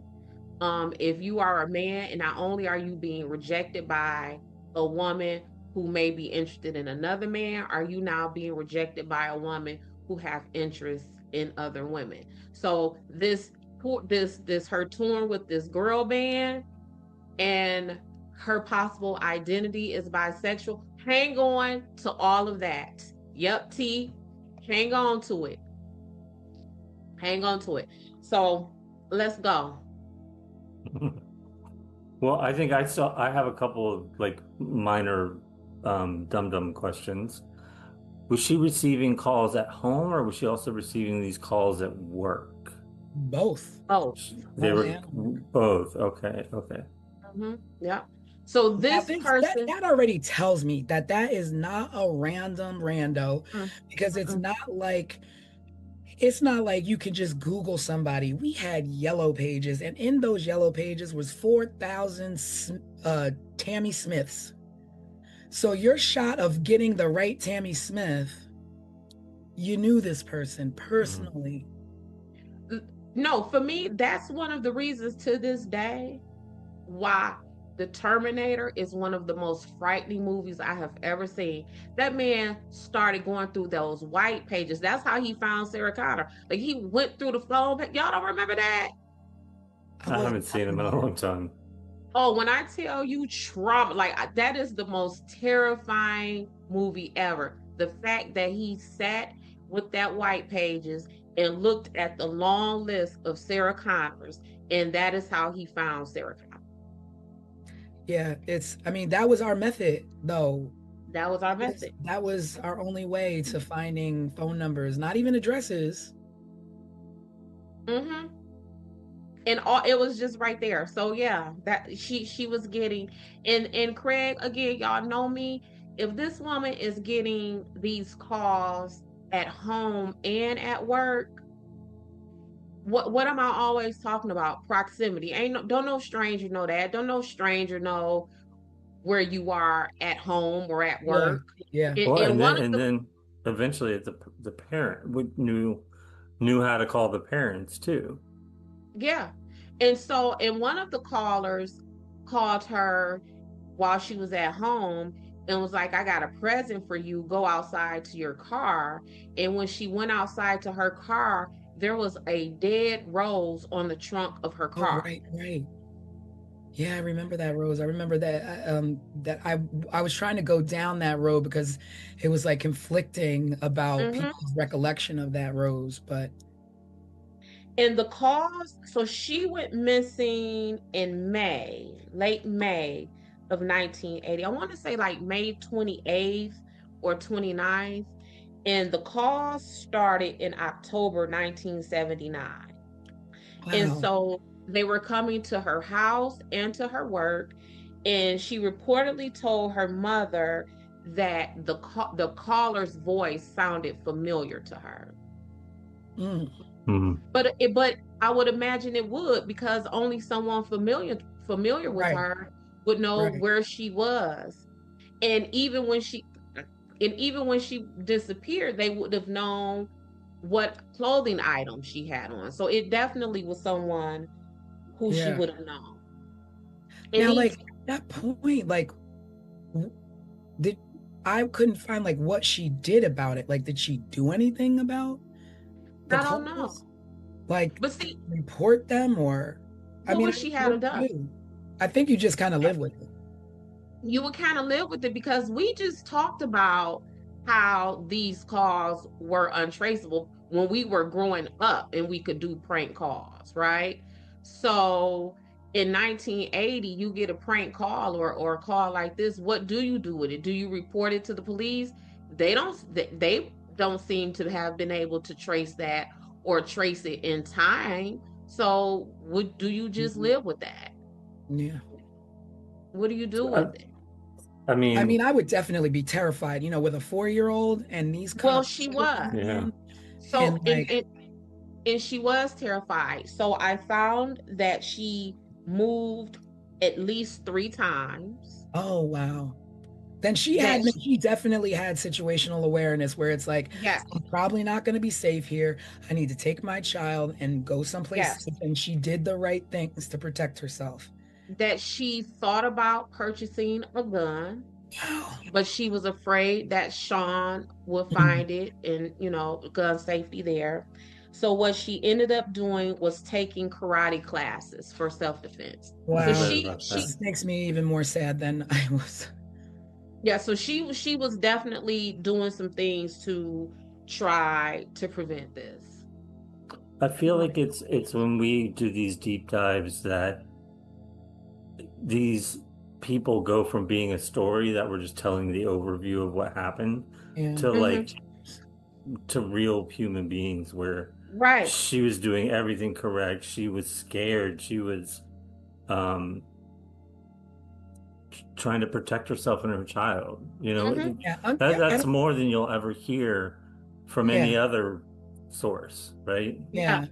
C: if you are a man and not only are you being rejected by a woman who may be interested in another man, are you now being rejected by a woman who have interests in other women? So this her touring with this girl band and her possible identity is bisexual. Hang on to all of that. Yep, T. Hang on to it. Hang on to it. So let's go.
D: Well, I have a couple of like minor dum-dum questions. Was she receiving calls at home or was she also receiving these calls at work?
B: Both.
C: Oh,
D: They
B: Home
D: were
B: and home.
D: both. Okay, okay.
C: yeah. So
B: Now,
C: this person,
B: that already tells me that that is not a random rando,
C: mm,
B: because
C: mm,
B: it's not like you can just Google somebody. We had yellow pages, and in those yellow pages was 4,000 Tammy Smiths. So your shot of getting the right Tammy Smith, you knew this person personally.
C: no, for me, that's one of the reasons to this day why The Terminator is one of the most frightening movies I have ever seen. That man started going through those white pages. That's how he found Sarah Connor. Like he went through the phone. Y'all don't remember that?
B: I
D: I
B: wasn't
D: haven't seen him in a long time.
C: Oh, when I tell you trauma, that is the most terrifying movie ever. The fact that he sat with that white pages and looked at the long list of Sarah Connors, and that is how he found Sarah Connor.
B: Yeah, I mean, that was our method, though.
C: That was our method.
B: That was our only way to finding phone numbers, not even addresses.
C: Mm-hmm. And all it was just right there. So yeah, that she was getting, and Craig, again, y'all know me. If this woman is getting these calls at home and at work, what am I always talking about? Proximity. Don't no stranger know that. Don't no stranger know where you are at home or at work.
B: Yeah.
D: Well,
C: And one of
D: and
C: the
D: then eventually the parent knew how to call the parents too.
C: Yeah. And one of the callers called her while she was at home and was like, I got a present for you. Go outside to your car. And when she went outside to her car, there was a dead rose on the trunk of her
B: Oh,
C: car.
B: right. Yeah, I remember that, Rose. I remember that I was trying to go down that road because it was like conflicting about people's recollection of that rose, but
C: And the cause, so she went missing in late May of 1980. I want to say like May 28th or 29th. And the cause started in October 1979. And
B: wow.
C: so they were coming to her house and to her work. And she reportedly told her mother that the caller's voice sounded familiar to her.
B: Mm.
C: But I would imagine it would, because only someone familiar with
B: Right.
C: her would know
B: Right.
C: where she was. And even when she disappeared, they would have known what clothing item she had on. So it definitely was someone who she
B: Yeah.
C: would have known.
B: Now, like at that point, like I couldn't find like what she did about it. Like, did she do anything about the
C: I don't know.
B: calls? Like,
C: But see,
B: report them, or
C: what would she have done?
B: I think you just kind of live with it.
C: You would kind of live with it, because we just talked about how these calls were untraceable when we were growing up and we could do prank calls, right? So in 1980, you get a prank call or a call like this. What do you do with it? Do you report it to the police? They don't seem to have been able to trace that or trace it in time. So do you just live with that?
B: Yeah.
C: What do you do with it?
D: I mean,
B: I would definitely be terrified, with a 4-year-old and these kind
C: Well,
B: of
C: she was.
D: yeah.
C: So
B: and
C: and she was terrified. So I found that she moved at least 3 times.
B: oh wow. Then she definitely had situational awareness where it's like,
C: Yes.
B: I'm probably not going to be safe here. I need to take my child and go someplace
C: Yes.
B: safe. And she did the right things to protect herself.
C: That she thought about purchasing a gun, but she was afraid that Sean would find it and, gun safety there. So what she ended up doing was taking karate classes for self-defense.
B: Wow.
C: So
B: This makes me even more sad than I was.
C: Yeah, so she was definitely doing some things to try to prevent this.
D: I feel like it's when we do these deep dives that these people go from being a story that we're just telling the overview of what happened to like to real human beings where she was doing everything correct. She was scared. She was trying to protect herself and her child. That's more than you'll ever hear from any other source, right?
B: Yeah.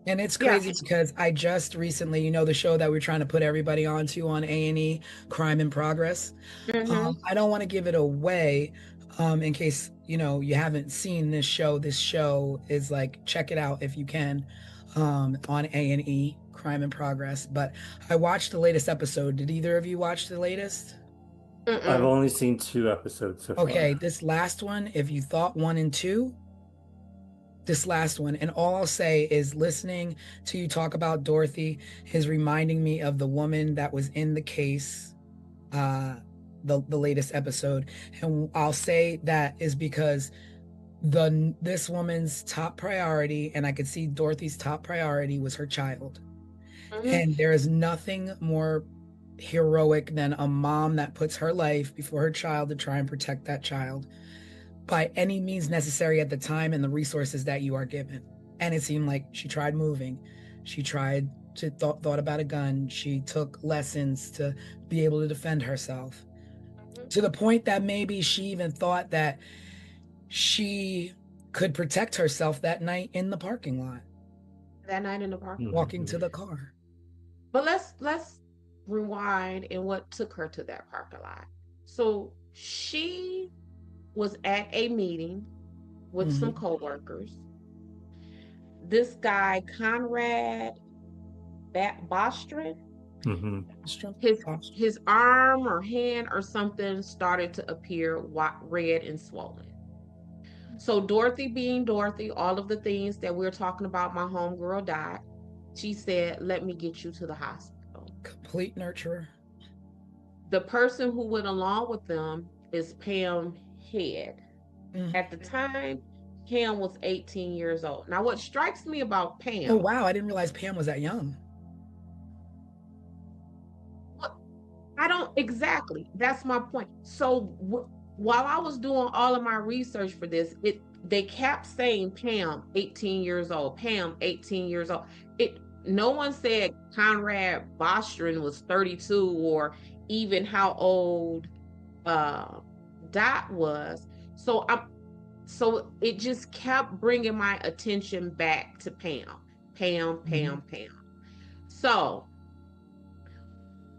B: And it's crazy because I just recently, the show that we're trying to put everybody onto on A&E, Crime in Progress. I don't want to give it away in case, you haven't seen this show. This show is like, check it out if you can, on A&E, Crime in Progress. But I watched the latest episode. Did either of you watch the latest?
D: I've only seen 2 episodes so far.
B: Okay, this last one, if you thought 1 and 2, this last one, and all I'll say is listening to you talk about Dorothy is reminding me of the woman that was in the case, the latest episode. And I'll say that is because this woman's top priority, and I could see Dorothy's top priority was her child. And there is nothing more heroic than a mom that puts her life before her child to try and protect that child by any means necessary at the time and the resources that you are given. And it seemed like she tried moving. She tried to thought about a gun. She took lessons to be able to defend herself, to the point that maybe she even thought that she could protect herself that night in the parking lot, walking to the car.
C: But let's rewind and what took her to that parking lot. So she was at a meeting with some coworkers. This guy, Conrad Bostrom, his arm or hand or something started to appear red and swollen. So Dorothy being Dorothy, all of the things that we're talking about, my homegirl died. She said, let me get you to the hospital.
B: Complete nurturer.
C: The person who went along with them is Pam Head. At the time, Pam was 18 years old. Now, what strikes me about Pam...
B: Oh, wow. I didn't realize Pam was that young.
C: I don't... Exactly. That's my point. So while I was doing all of my research for this, they kept saying Pam, 18 years old. Pam, 18 years old. No one said Conrad Bostrom was 32 or even how old Dot was. So it just kept bringing my attention back to Pam. So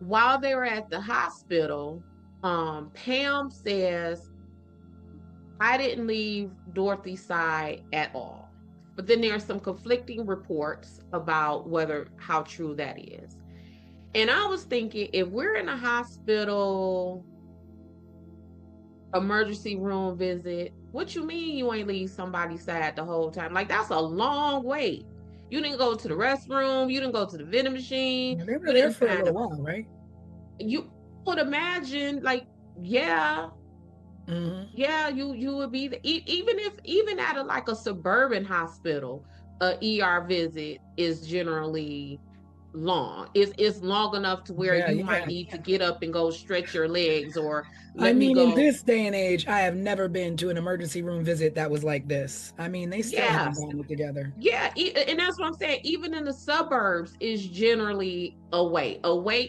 C: while they were at the hospital, Pam says, I didn't leave Dorothy's side at all. But then there are some conflicting reports about how true that is. And I was thinking, if we're in a hospital emergency room visit, what you mean you ain't leave somebody's side the whole time? Like, that's a long wait. You didn't go to the restroom. You didn't go to the vending machine.
B: They were there for a little while, right?
C: You would imagine, like, yeah, you would be even at a suburban hospital, a ER visit is generally long. It's long enough to where you might need to get up and go stretch your legs or
B: in this day and age, I have never been to an emergency room visit that was like this. I mean, they still haven't gotten it together.
C: Yeah, and that's what I'm saying. Even in the suburbs is generally a wait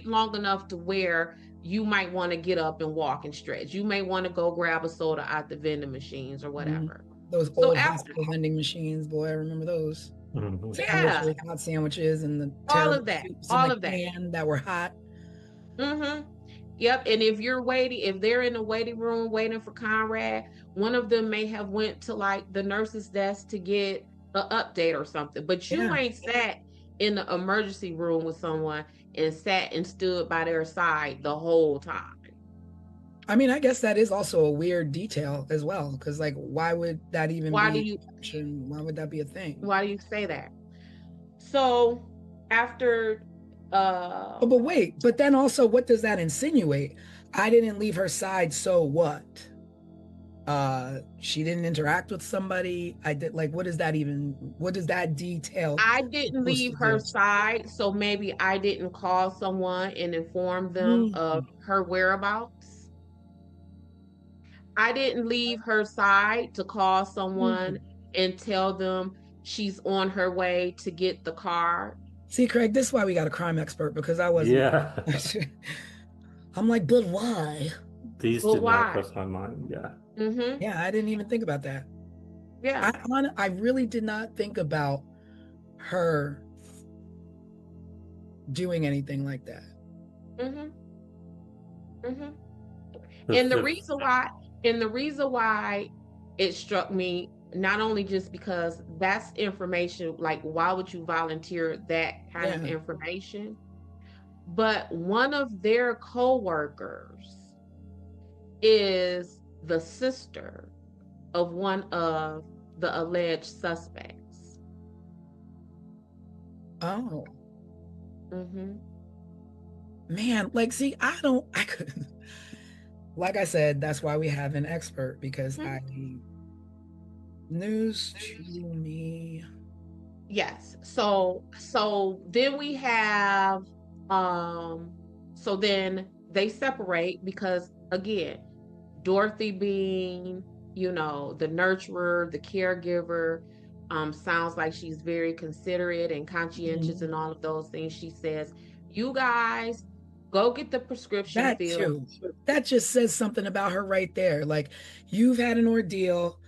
C: long enough to where you might want to get up and walk and stretch. You may want to go grab a soda out the vending machines or whatever.
B: Those old hospital vending machines, boy, I remember those. Sandwiches, hot sandwiches, and the
C: all of that
B: that were hot.
C: Yep. And if they're in the waiting room waiting for Conrad, one of them may have went to like the nurse's desk to get an update or something. But you ain't sat in the emergency room with someone and sat and stood by their side the whole time.
B: I mean, I guess that is also a weird detail as well, because like, why would that even why would that be a thing?
C: Why do you say that? So after
B: but wait, but then also, what does that insinuate? I didn't leave her side, so what? She didn't interact with somebody. I did. Like, what does that detail?
C: I didn't leave her side, so maybe I didn't call someone and inform them of her whereabouts. I didn't leave her side to call someone and tell them she's on her way to get the car.
B: See, Craig, this is why we got a crime expert, because I wasn't.
D: Yeah.
B: I'm like, but why?
D: These did not cross my mind. Yeah.
B: Yeah, I didn't even think about that.
C: Yeah.
B: I really did not think about her doing anything like that.
C: And the reason why it struck me, not only just because that's information, like, why would you volunteer that kind of information? But one of their co-workers is the sister of one of the alleged suspects.
B: Oh. Man, like, see, I couldn't. Like I said, that's why we have an expert, because News to me.
C: Yes. So then we have so then they separate because again, Dorothy being, the nurturer, the caregiver, sounds like she's very considerate and conscientious and all of those things. She says, "You guys go get the prescription
B: That
C: filled."
B: too. That just says something about her right there. Like, you've had an ordeal.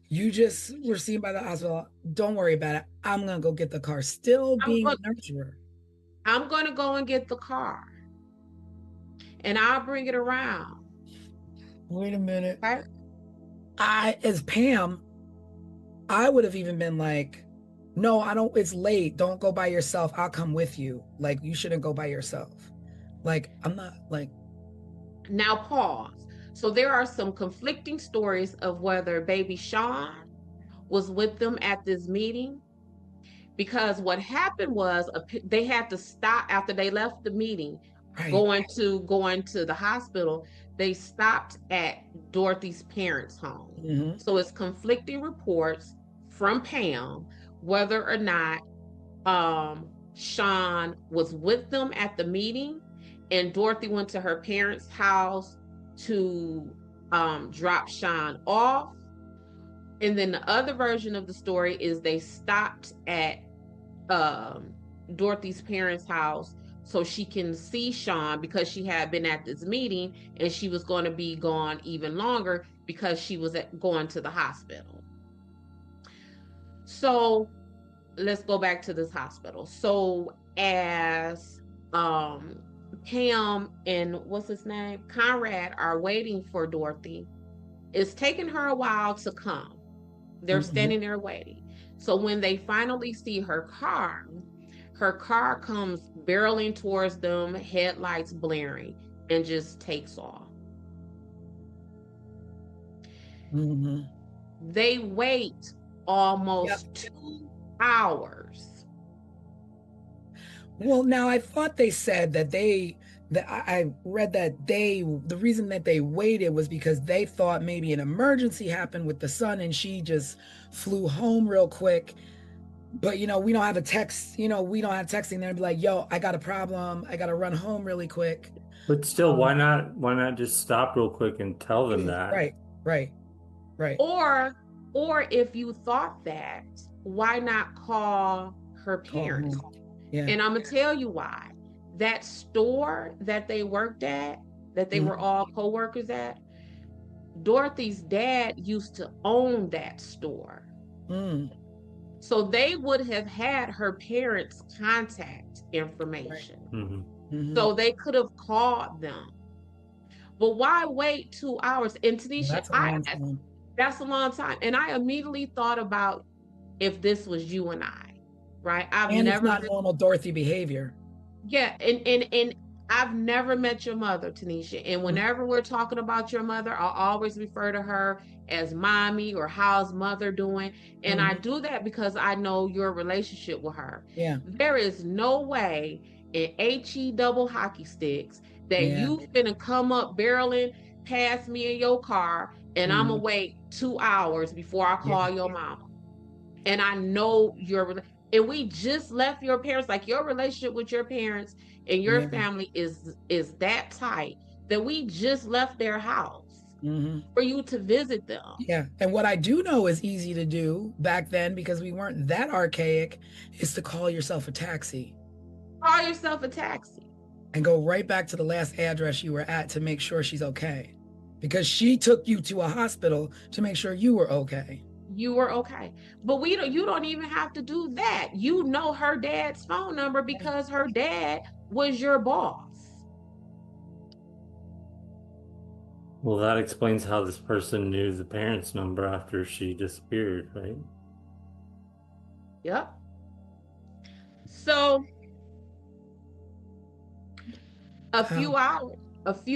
B: You just were seen by the hospital. Don't worry about it. I'm gonna go get the car. Still
C: I'm
B: being
C: go-
B: a nurturer.
C: I'm going to go and get the car and I'll bring it around.
B: Wait a minute.
C: Right?
B: As Pam, I would have even been like, no, I don't, it's late. Don't go by yourself. I'll come with you. Like, you shouldn't go by yourself. Like, I'm not like.
C: Now pause. So there are some conflicting stories of whether baby Sean was with them at this meeting, because what happened was they had to stop after they left the meeting,
B: Right.
C: going to the hospital. They stopped at Dorothy's parents' home.
B: Mm-hmm.
C: So it's conflicting reports from Pam whether or not Sean was with them at the meeting and Dorothy went to her parents' house to drop Sean off. And then the other version of the story is they stopped at Dorothy's parents' house so she can see Sean because she had been at this meeting and she was going to be gone even longer because she was going to the hospital. So let's go back to this hospital. So as Pam and what's his name, Conrad, are waiting for Dorothy, it's taking her a while to come. They're standing there waiting. So when they finally see her car comes barreling towards them, headlights blaring, and just takes off.
B: Mm-hmm.
C: They wait almost 2 hours.
B: Well, now I thought they said that I read that the reason that they waited was because they thought maybe an emergency happened with the son and she just flew home real quick. But we don't have a text, we don't have texting there and be like, yo, I got a problem. I got to run home really quick.
D: But still, why not just stop real quick and tell them that?
B: Right.
C: Or if you thought that, why not call her parents?
B: Yeah.
C: And I'm gonna tell you why. That store that they worked at, that they were all co-workers at, Dorothy's dad used to own that store. So they would have had her parents' contact information.
D: Mm-hmm.
C: So they could have called them. But why wait 2 hours? And Tanisha,
B: that's a long time.
C: That's a long time. And I immediately thought about if this was you and I, right?
B: It's not normal Dorothy behavior.
C: Yeah, and I've never met your mother, Tanisha. And whenever we're talking about your mother, I'll always refer to her as mommy or how's mother doing. And I do that because I know your relationship with her.
B: Yeah.
C: There is no way in HE double hockey sticks that you finna come up barreling past me in your car and I'm gonna wait 2 hours before I call your mama. And I know and we just left your parents, like your relationship with your parents and your family is that tight that we just left their house for you to visit them.
B: Yeah. And what I do know is easy to do back then, because we weren't that archaic, is to call yourself a taxi.
C: Call yourself a taxi.
B: And go right back to the last address you were at to make sure she's okay. Because she took you to a hospital to make sure you were okay.
C: You were okay. But you don't even have to do that. You know her dad's phone number because her dad was your boss.
D: Well, that explains how this person knew the parents' number after she disappeared, right?
C: Yep. So a few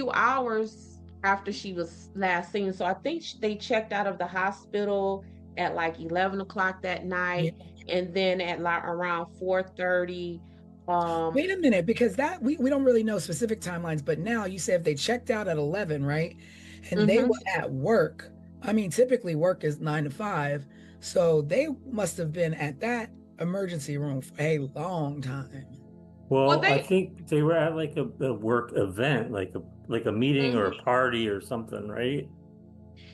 C: hours after she was last seen. So I think they checked out of the hospital at like 11 o'clock that night. And then at like around 4:30.
B: Wait a minute, because that we don't really know specific timelines, but now you said if they checked out at 11, right? And they were at work. I mean, typically work is 9 to 5. So they must have been at that emergency room for a long time.
D: Well, I
C: they
D: think they were at like a work event, like a meeting or a
C: Mhm.
D: party or something, right?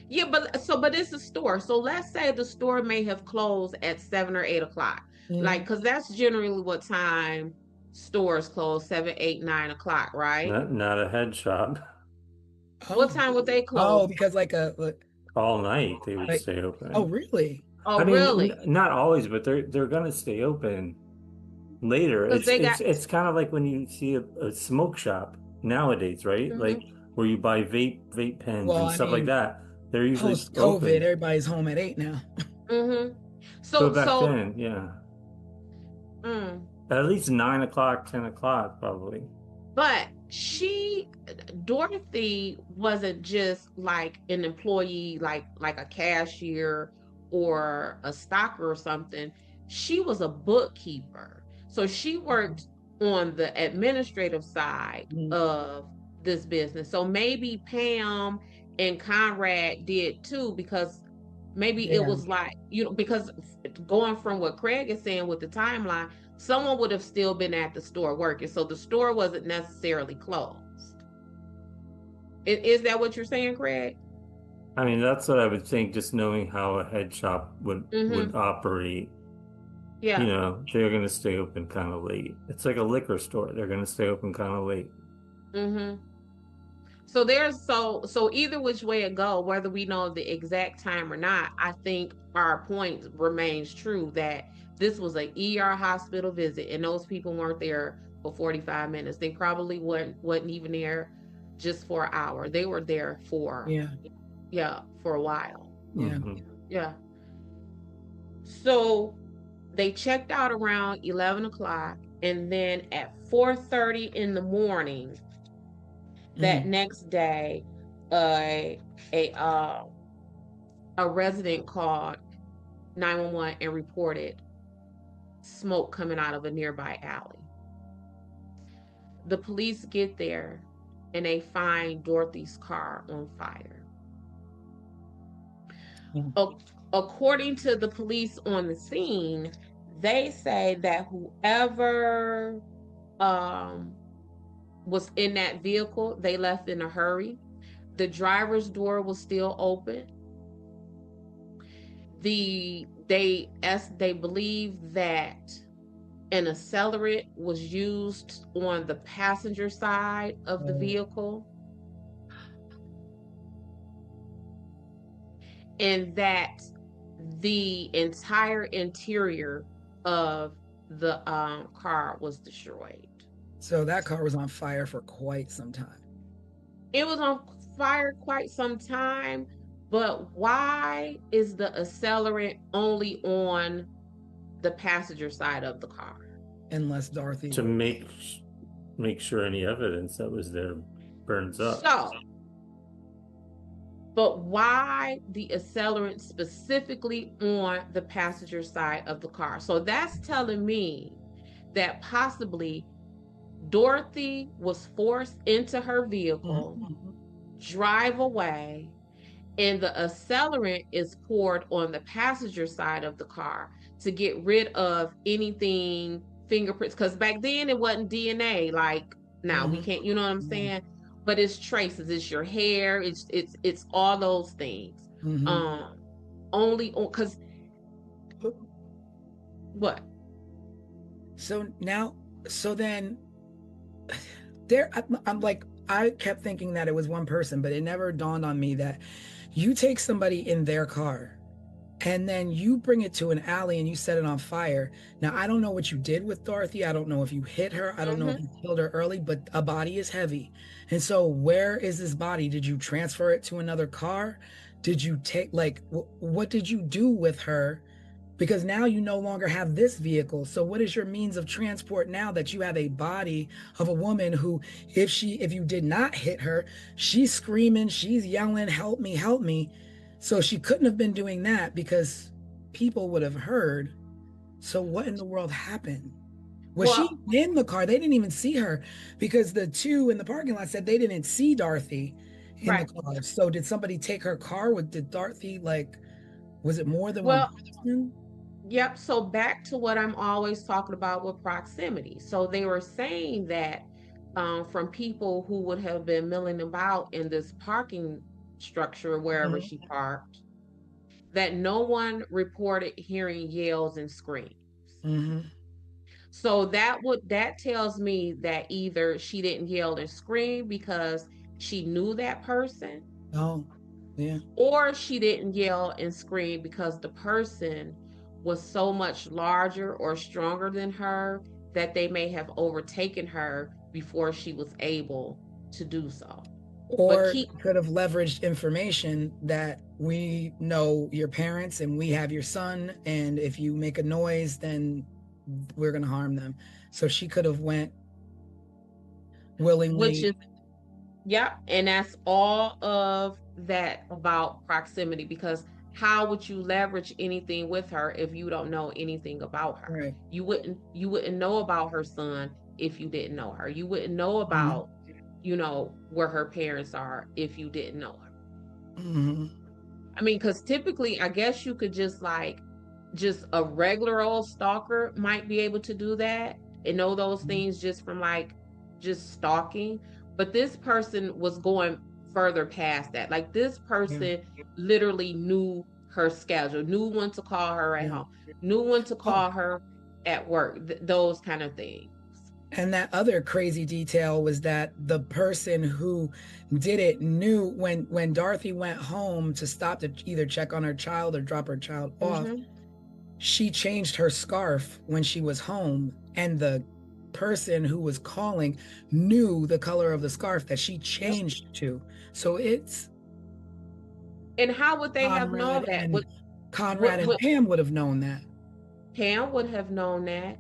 C: Yeah, but it's a store. So let's say the store may have closed at 7 or 8 o'clock. Like,
B: Mhm.
C: because that's generally what time stores close, 7, 8, 9 o'clock, right?
D: Not a head shop.
C: What
B: Oh,
C: time would they close?
B: oh, because
D: All night they would
B: like,
D: stay
B: oh,
D: open.
B: really?
C: Oh,
D: I mean,
C: really?
D: not always, but they're gonna stay open later.
C: Because
D: It's
C: they got
D: it's it's kind of like when you see a smoke shop nowadays, right? Like
C: Mhm.
D: where you buy vape pens
B: Well,
D: and
B: I
D: stuff like
B: mean,
D: that. They're usually
B: post-COVID,
D: open.
B: everybody's home at 8 now.
C: Mhm.
D: But
C: So
D: back
C: so
D: then, yeah,
C: mm.
D: at least 9 o'clock, 10 o'clock, probably.
C: But Dorothy wasn't just like an employee, like a cashier or a stocker or something. She was a bookkeeper. So she worked on the administrative side
B: Mhm.
C: of this business. So maybe Pam and Conrad did too, because maybe it
B: Yeah,
C: was like, because going from what Craig is saying with the timeline, someone would have still been at the store working. So the store wasn't necessarily closed. Is that what you're saying, Craig?
D: I mean, that's what I would think, just knowing how a head shop would
C: Mm-hmm.
D: operate.
C: Yeah.
D: They're gonna stay open kind of late. It's like a liquor store. They're gonna stay open kind of late.
C: Mm-hmm. So either which way it go, whether we know the exact time or not, I think our point remains true that this was a ER hospital visit and those people weren't there for 45 minutes. They probably wasn't even there just for an hour. They were there for
B: yeah,
C: for a while.
B: yeah.
C: Yeah. So they checked out around 11 o'clock, and then at 4:30 in the morning that
B: Mhm.
C: next day, a a uh, a resident called 911 and reported smoke coming out of a nearby alley. The police get there and they find Dorothy's car on fire.
B: Yeah.
C: According to the police on the scene, they say that whoever um, was in that vehicle, they left in a hurry. The driver's door was still open. They believe that an accelerant was used on the passenger side of the
B: Oh,
C: vehicle, and that the entire interior of the car was destroyed.
B: so that car was on fire for quite some time.
C: It was on fire quite some time, but why is the accelerant only on the passenger side of the car?
B: Unless Dorothy
D: To
B: would.
D: make sure any evidence that was there burns up.
C: So, but why the accelerant specifically on the passenger side of the car? So that's telling me that possibly Dorothy was forced into her vehicle,
B: Mhm.
C: drive away, and the accelerant is poured on the passenger side of the car to get rid of anything fingerprints, because back then it wasn't DNA like now. We
B: Mhm.
C: can't, you know what I'm
B: Yeah.
C: saying? But it's traces, it's your hair, it's all those things.
B: Mhm.
C: um Only on, because what?
B: So now, so then there, I'm like, I kept thinking that it was one person, but it never dawned on me that you take somebody in their car and then you bring it to an alley and you set it on fire. Now, I don't know what you did with Dorothy. I don't know if you hit her. I don't know if
C: Mm-hmm.
B: you killed her early, but a body is heavy. And so, where is this body? Did you transfer it to another car? Did you take, like, what did you do with her? Because now you no longer have this vehicle. So what is your means of transport now that you have a body of a woman who, if you did not hit her, she's screaming, she's yelling, help me, help me. So she couldn't have been doing that because people would have heard. So what in the world happened? Was she
C: Well,
B: in the car? They didn't even see her because the two in the parking lot said they didn't see Dorothy in the
C: right.
B: car. So did somebody take her car? Did Dorothy, like, Was it more than
C: Well,
B: one person?
C: yep. So back to what I'm always talking about with proximity. So they were saying that from people who would have been milling about in this parking structure wherever
B: Mhm.
C: she parked, that no one reported hearing yells and screams.
B: Mhm.
C: So that tells me that either she didn't yell and scream because she knew that person,
B: Oh, yeah.
C: or she didn't yell and scream because the person was so much larger or stronger than her that they may have overtaken her before she was able to do so. But
B: Or
C: keep
B: could have leveraged information that we know your parents and we have your son, and if you make a noise, then we're gonna harm them. So she could have went
C: which
B: willingly.
C: is yeah, and that's all of that about proximity, because how would you leverage anything with her if you don't know anything about her?
B: Right.
C: You wouldn't know about her son if you didn't know her. You wouldn't know about, where her parents are if you didn't know her.
B: Mm-hmm.
C: I mean, because typically, I guess you could just a regular old stalker might be able to do that and know those things just from just stalking. But this person was going further past that. Like this person literally knew her schedule, knew when to call her at home, knew when to
B: Oh,
C: call her at work, those kind of things.
B: and that other crazy detail was that the person who did it knew when Dorothy went home to stop to either check on her child or drop her child off.
C: Mm-hmm.
B: She changed her scarf when she was home, and the person who was calling knew the color of the scarf that she changed to. So it's
C: And how would they have known
B: Conrad
C: that?
B: and Conrad and
C: Would
B: Pam would have known that.
C: Pam would have known that.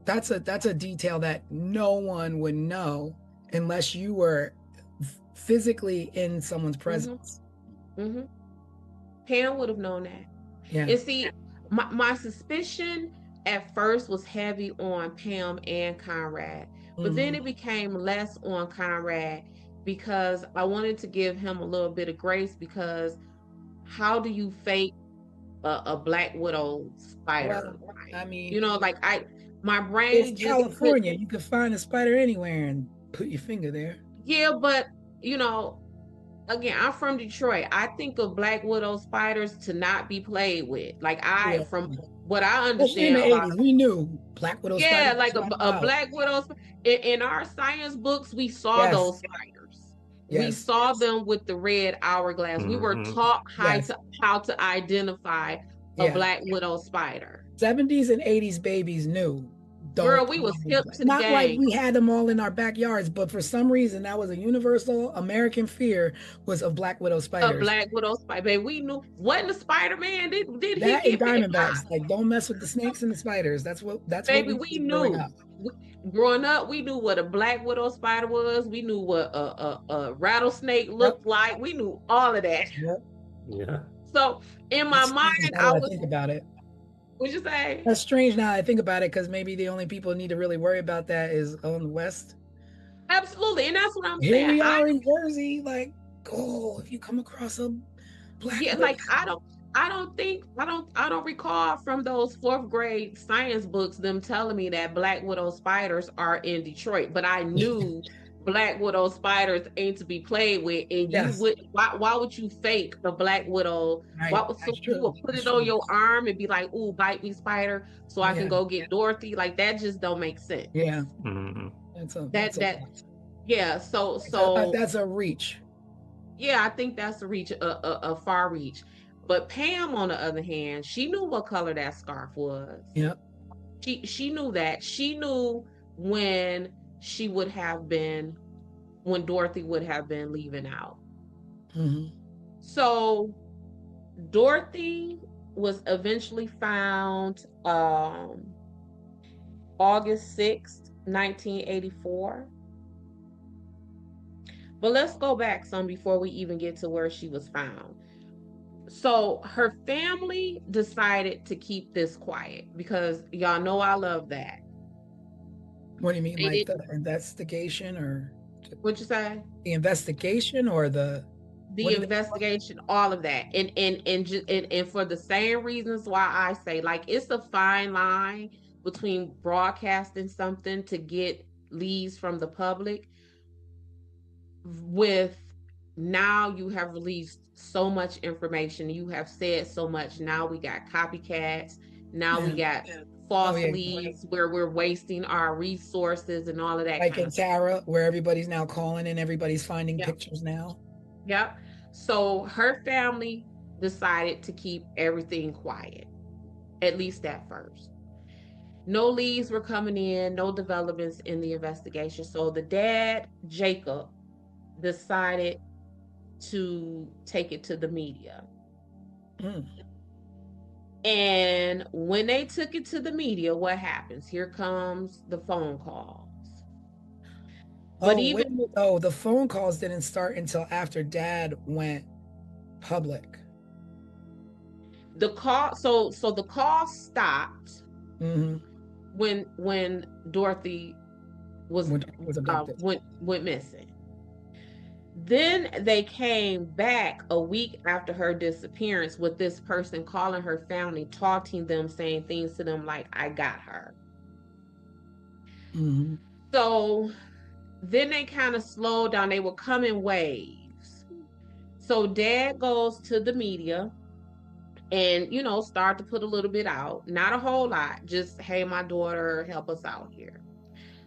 B: That's a detail that no one would know unless you were physically in someone's presence.
C: Mm-hmm. Pam would have known that.
B: Yeah.
C: And see, my suspicion at first was heavy on Pam and Conrad, but then it became less on Conrad because I wanted to give him a little bit of grace, because how do you fake a black widow spider?
B: Well, I mean,
C: My brain
B: it's
C: just
B: California. You could find a spider anywhere and put your finger there.
C: yeah, but again, I'm from Detroit. I think of black widow spiders to not be played with. From what I
B: Especially in
C: understand
B: the
C: about
B: 80s, we knew black widow spiders.
C: like a black widow. In our science books, we saw
B: Yes.
C: those spiders. We
B: Yes.
C: saw them with the red hourglass. We were taught how to identify a black widow spider.
B: 70s and 80s babies knew.
C: Girl, we was hip to the
B: Not like
C: game.
B: we had them all in our backyards, but for some reason that was a universal American fear, was of black widow
C: A
B: spiders.
C: black widow spider. Baby, we knew. Wasn't the Spider-Man? Did
B: That
C: he
B: and
C: get bit?
B: Diamondbacks. Like, don't mess with the snakes and the spiders. That's what
C: Baby,
B: we
C: we
B: did growing
C: knew.
B: up.
C: Growing up, we knew what a black widow spider was. We knew what a rattlesnake looked like. We knew all of that.
B: Yep.
D: Yeah.
C: So in my mind,
B: now that I think about it.
C: What'd you say?
B: That's strange now that I think about it, because maybe the only people who need to really worry about that is on the West.
C: Absolutely, and that's what I'm
B: Here
C: saying.
B: we are in Jersey, like, if you come across a black widow.
C: I don't recall from those 4th grade science books them telling me that black widow spiders are in Detroit, but I knew black widow spiders ain't to be played with, and you would why would you fake a black widow?
B: Right.
C: You would put it on your arm and be like, "Ooh, bite me, spider," so I can go get Dorothy. Like, that just don't make sense.
B: Yeah.
D: Mm-hmm.
C: Yeah. So
B: that's a reach.
C: Yeah, I think that's a reach, a far reach. But Pam, on the other hand, she knew what color that scarf was.
B: Yep.
C: She knew that. She knew when Dorothy would have been leaving out.
B: Mm-hmm.
C: So Dorothy was eventually found August 6th, 1984. But let's go back some before we even get to where she was found. So her family decided to keep this quiet, because y'all know I love that.
B: What do you mean, like the investigation, or
C: what'd you say?
B: the investigation, or the
C: the
B: What did they-
C: investigation, all of that. And for the same reasons why I say, like, it's a fine line between broadcasting something to get leads from the public with now you have released so much information, you have said so much, now we got copycats, now we got false
B: yeah.
C: leads where we're wasting our resources and all of that
B: Like
C: kind
B: in
C: of stuff.
B: Tara, where everybody's now calling and everybody's finding
C: Yep.
B: pictures now.
C: Yep. So her family decided to keep everything quiet, at least at first. No leads were coming in, no developments in the investigation. So the dad, Jacob, decided to take it to the media.
B: Mm.
C: And when they took it to the media, what happens? Here comes the phone calls. But
B: The phone calls didn't start until after Dad went public.
C: The call, so the call stopped
B: Mm-hmm.
C: when Dorothy was
B: abducted.
C: went missing. Then they came back a week after her disappearance with this person calling her family, taunting them, saying things to them like, I got her.
B: Mm-hmm.
C: So then they kind of slowed down. They would come in waves. So Dad goes to the media and, start to put a little bit out. Not a whole lot, just, hey, my daughter, help us out here.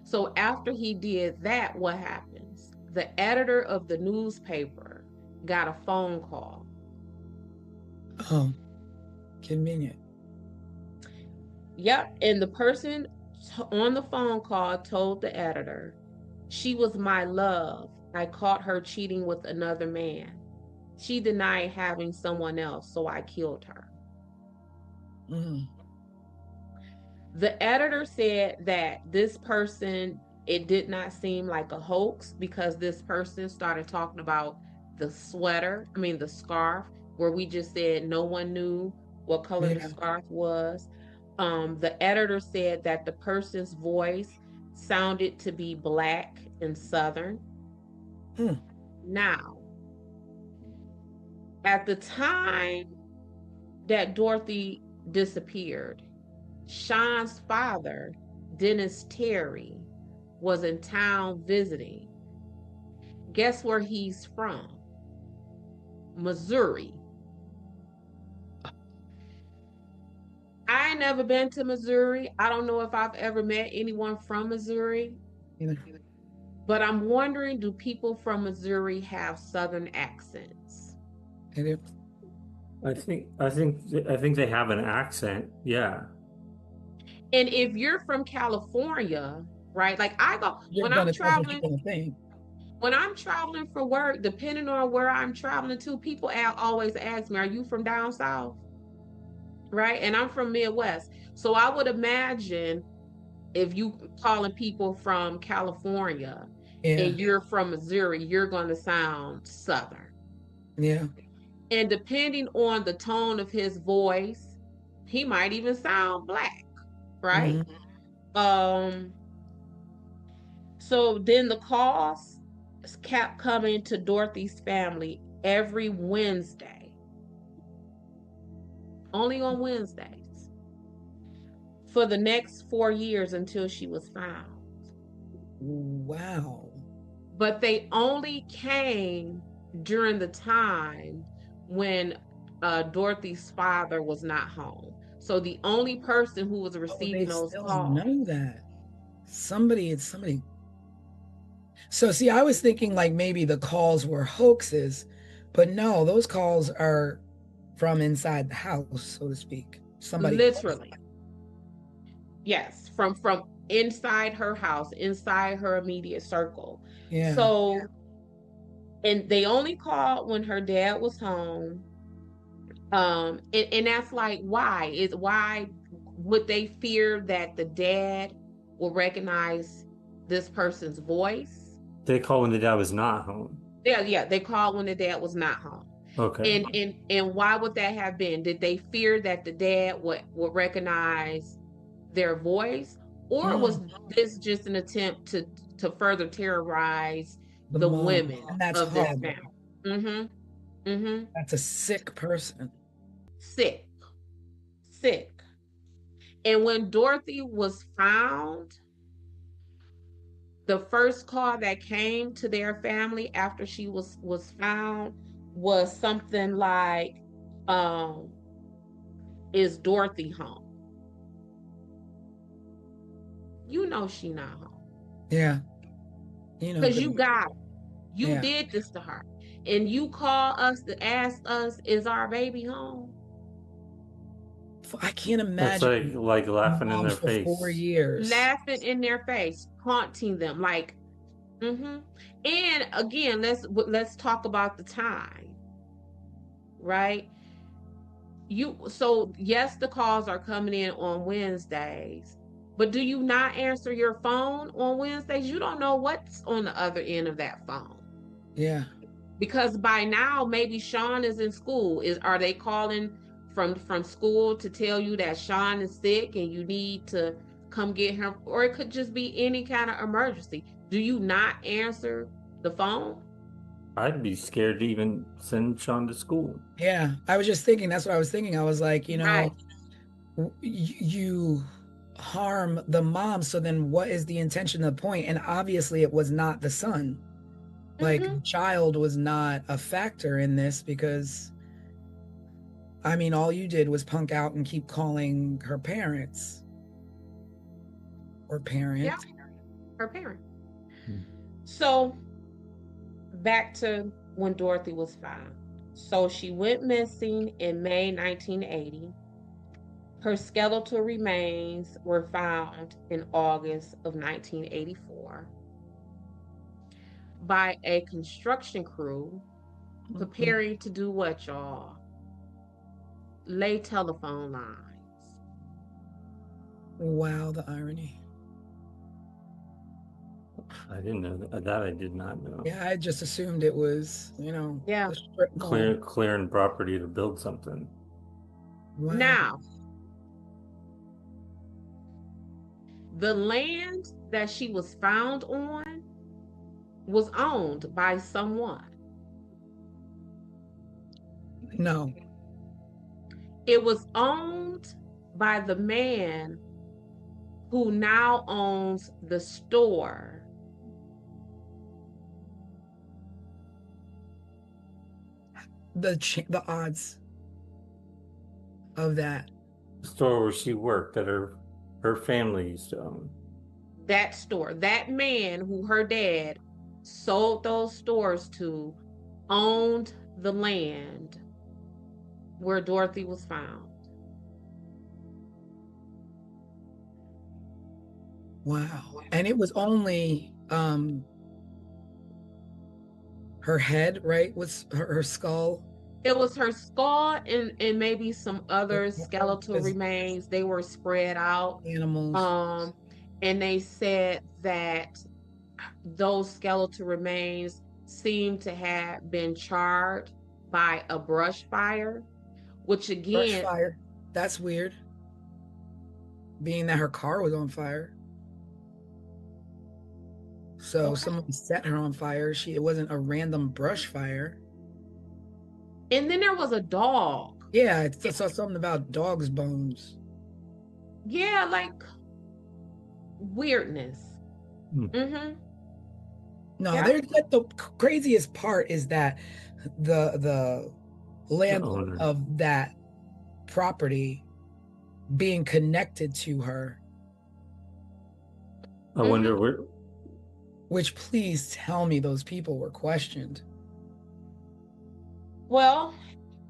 C: So after he did that, what happens? The editor of the newspaper got a phone call.
B: Oh, convenient.
C: Yep. And the person on the phone call told the editor, she was my love. I caught her cheating with another man. She denied having someone else, so I killed her.
B: Mm.
C: The editor said that this person, it did not seem like a hoax because this person started talking about the scarf, where we just said no one knew what color the scarf was. The editor said that the person's voice sounded to be Black and Southern. Now, at the time that Dorothy disappeared, Sean's father, Dennis Terry, was in town visiting. Guess where he's from? Missouri. I ain't never been to Missouri. I don't know if I've ever met anyone from Missouri.
B: Either.
C: But I'm wondering, do people from Missouri have Southern accents?
D: I think they have an accent. Yeah.
C: And if you're from California, right? Like when I'm traveling for work, depending on where I'm traveling to, people always ask me, are you from down south? Right? And I'm from Midwest. So I would imagine if you calling people from California and you're from Missouri, you're going to sound Southern.
B: Yeah.
C: And depending on the tone of his voice, he might even sound Black, right? Mm-hmm. So then the calls kept coming to Dorothy's family every Wednesday. Only on Wednesdays. For the next 4 years until she was found.
B: Wow.
C: But they only came during the time when Dorothy's father was not home. So the only person who was receiving those calls.
B: Know that somebody. So see, I was thinking like maybe the calls were hoaxes, but no, those calls are from inside the house, so to speak. Somebody
C: literally. Yes, from inside her house, inside her immediate circle.
B: Yeah.
C: So, and they only called when her dad was home. And that's like, why would they fear that the dad will recognize this person's voice?
D: They call when the dad was not home.
C: Yeah, they called when the dad was not home.
D: Okay.
C: And why would that have been? Did they fear that the dad would recognize their voice, or was this just an attempt to further terrorize the women
B: of this family?
C: Mm-hmm. Mm-hmm.
B: That's a sick person.
C: Sick. Sick. And when Dorothy was found, the first call that came to their family after she was found was something like, um, is Dorothy home? You know she not home.
B: Yeah. You know,
C: Because
B: 'cause
C: you got her. You
B: yeah.
C: did this to her. And you call us to ask us, is our baby home?
B: I can't
D: It's
B: imagine
D: like laughing in
B: mom
D: their
B: for 4
D: face.
B: years.
C: Laughing in their face, taunting them, like, and again, let's talk about the time, right? So yes, the calls are coming in on Wednesdays, but do you not answer your phone on Wednesdays? You don't know what's on the other end of that phone.
B: Yeah.
C: Because by now maybe Sean is in school. Are they calling from school to tell you that Sean is sick and you need to come get him? Or it could just be any kind of emergency. Do you not answer the phone?
D: I'd be scared to even send Sean to school.
B: Yeah. I was just thinking, that's what I was thinking. I was like,
C: Right.
B: You harm the mom, so then what is the intention of the point? And obviously it was not the son. Like, the child was not a factor in this, because I mean, all you did was punk out and keep calling her parents or parent.
C: Yeah, her parent. So back to when Dorothy was found. So she went missing in May 1980. Her skeletal remains were found in August of 1984 by a construction crew preparing to do what, y'all? Lay telephone lines.
B: Wow, the irony.
D: I didn't know that. I did not know.
B: Yeah, I just assumed it was,
C: Yeah.
B: the strip mall.
D: Clearing property to build something.
B: Wow.
C: Now, the land that she was found on was owned by someone.
B: No.
C: It was owned by the man who now owns the store.
B: The odds of that.
D: The store where she worked that her family used to own.
C: That store, that man who her dad sold those stores to, owned the land where Dorothy was found.
B: Wow. And it was only her head, right? Was her skull.
C: It was her skull and maybe some other skeletal remains. They were spread out.
B: Animals.
C: And they said that those skeletal remains seem to have been charred by a brush fire, which again,
B: Brush fire. That's weird. Being that her car was on fire. So someone set her on fire. It wasn't a random brush fire.
C: And then there was a dog.
B: Yeah, I saw something about dog's bones.
C: Yeah, like weirdness.
B: No,
C: Yeah.
B: the craziest part is that the landlord of that property being connected to her.
D: I wonder where.
B: Which, please tell me those people were questioned.
C: Well,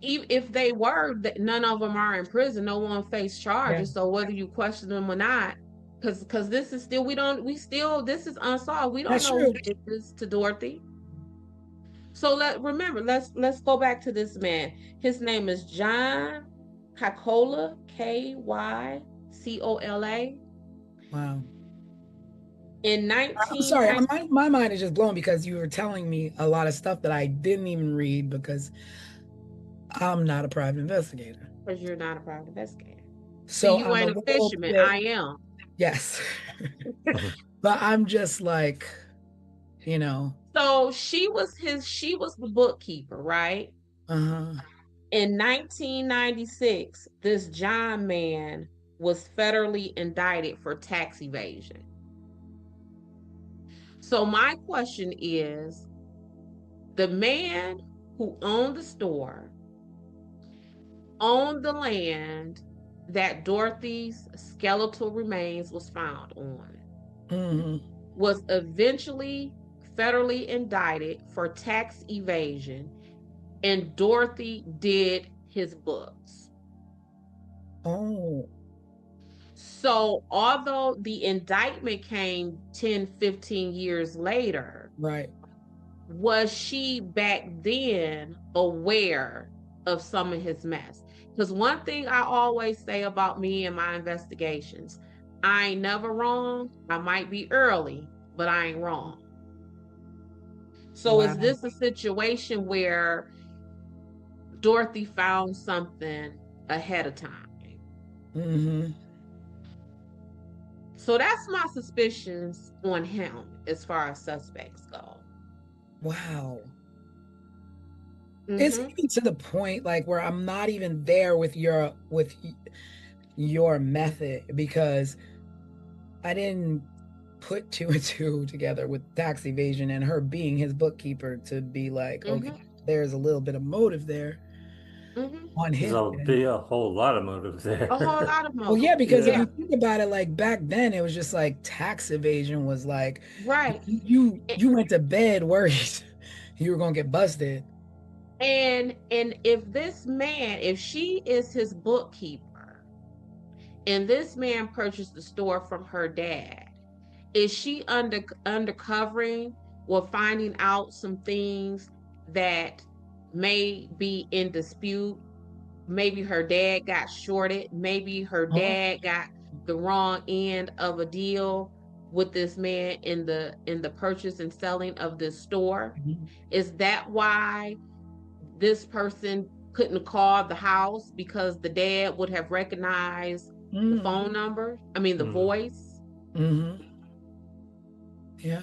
C: if they were, none of them are in prison. No one faced charges. So whether you question them or not, because this is still, this is unsolved. We don't know who did this to Dorothy. So let's go back to this man. His name is John Kycola, Kycola.
B: Wow.
C: In
B: I'm sorry, my mind is just blown, because you were telling me a lot of stuff that I didn't even read, because I'm not a private investigator.
C: Because you're not a private investigator.
B: So
C: you ain't a fisherman. I am.
B: Yes. But I'm just like,
C: So she was the bookkeeper, right?
B: Uh-huh.
C: In 1996, this John man was federally indicted for tax evasion. So my question is, the man who owned the store, owned the land that Dorothy's skeletal remains was found on, was eventually federally indicted for tax evasion, and Dorothy did his books.
B: Oh.
C: So although the indictment came 10, 15 years later,
B: Right.
C: was she back then aware of some of his mess? Because one thing I always say about me and my investigations, I ain't never wrong. I might be early, but I ain't wrong. So is this a situation where Dorothy found something ahead of time? So that's my suspicions on him as far as suspects go.
B: Wow. It's even to the point like where I'm not even there with your method, because I didn't put 2 and 2 together with tax evasion and her being his bookkeeper to be like, okay, there's a little bit of motive there on his
D: There'll be a whole lot of motive there.
C: A whole lot of motive.
B: Well, yeah, because if you think about it, like back then, it was just like tax evasion was like,
C: right.
B: You went to bed worried you were gonna get busted.
C: And if this man, if she is his bookkeeper, and this man purchased the store from her dad, is she undercovering or finding out some things that may be in dispute? Maybe her dad got shorted. Maybe her dad got the wrong end of a deal with this man in the purchase and selling of this store. Is that why this person couldn't call the house, because the dad would have recognized the phone number? I mean, the voice.
B: Yeah.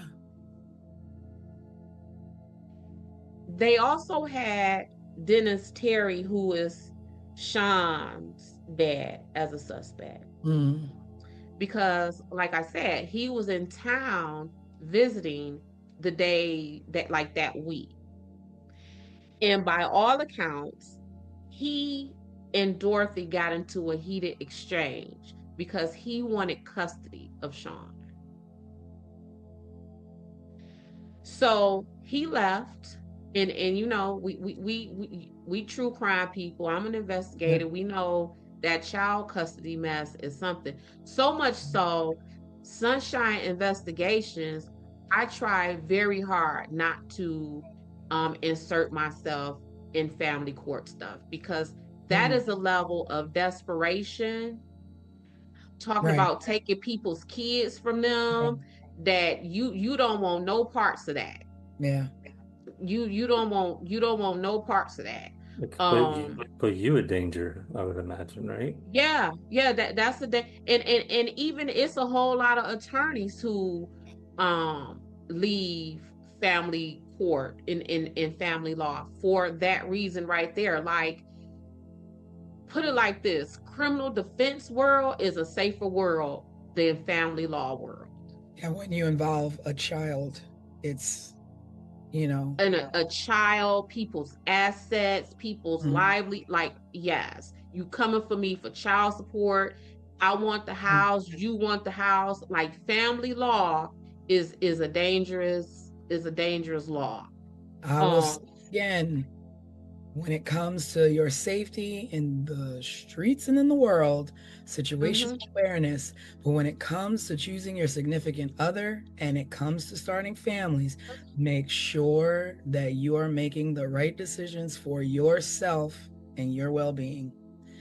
C: They also had Dennis Terry, who is Sean's dad, as a suspect. Because, like I said, he was in town visiting the day that week. And by all accounts, he and Dorothy got into a heated exchange because he wanted custody of Sean. So he left, and you know, we true crime people. I'm an investigator. We know that child custody mess is something. So much so, Sunshine Investigations, I try very hard not to insert myself in family court stuff, because that is a level of desperation. Talking about taking people's kids from them, that you don't want no parts of that.
B: Yeah.
C: You don't want no parts of that.
D: Put you in danger, I would imagine, right?
C: Yeah, that's the day. And even it's a whole lot of attorneys who leave family court in family law for that reason right there. Like, put it like this: criminal defense world is a safer world than family law world.
B: Yeah, when you involve a child, it's, you know,
C: and a child, people's assets, people's lively, like, yes, you coming for me for child support. I want the house, you want the house. Like, family law is a dangerous law.
B: I will say again, when it comes to your safety in the streets and in the world, situational awareness. But when it comes to choosing your significant other and it comes to starting families, make sure that you are making the right decisions for yourself and your well-being.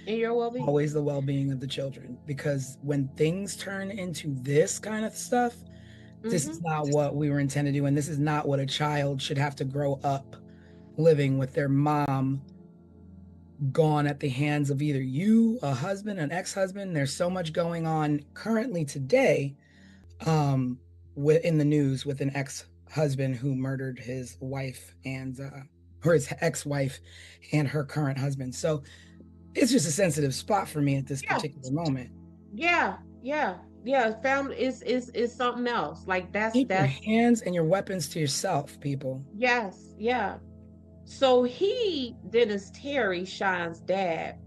C: And your well-being.
B: Always the well-being of the children. Because when things turn into this kind of stuff, this is not what we were intended to do. And this is not what a child should have to grow up living with, their mom gone at the hands of either you, a husband, an ex-husband. There's so much going on currently today in the news with an ex-husband who murdered his wife and or his ex-wife and her current husband. So it's just a sensitive spot for me at this
C: Yeah.
B: particular moment.
C: Yeah, yeah, yeah. Family is something else. Like
B: Keep your
C: that's
B: hands and your weapons to yourself, people.
C: yes, yeah. So Dennis Terry, Sean's dad,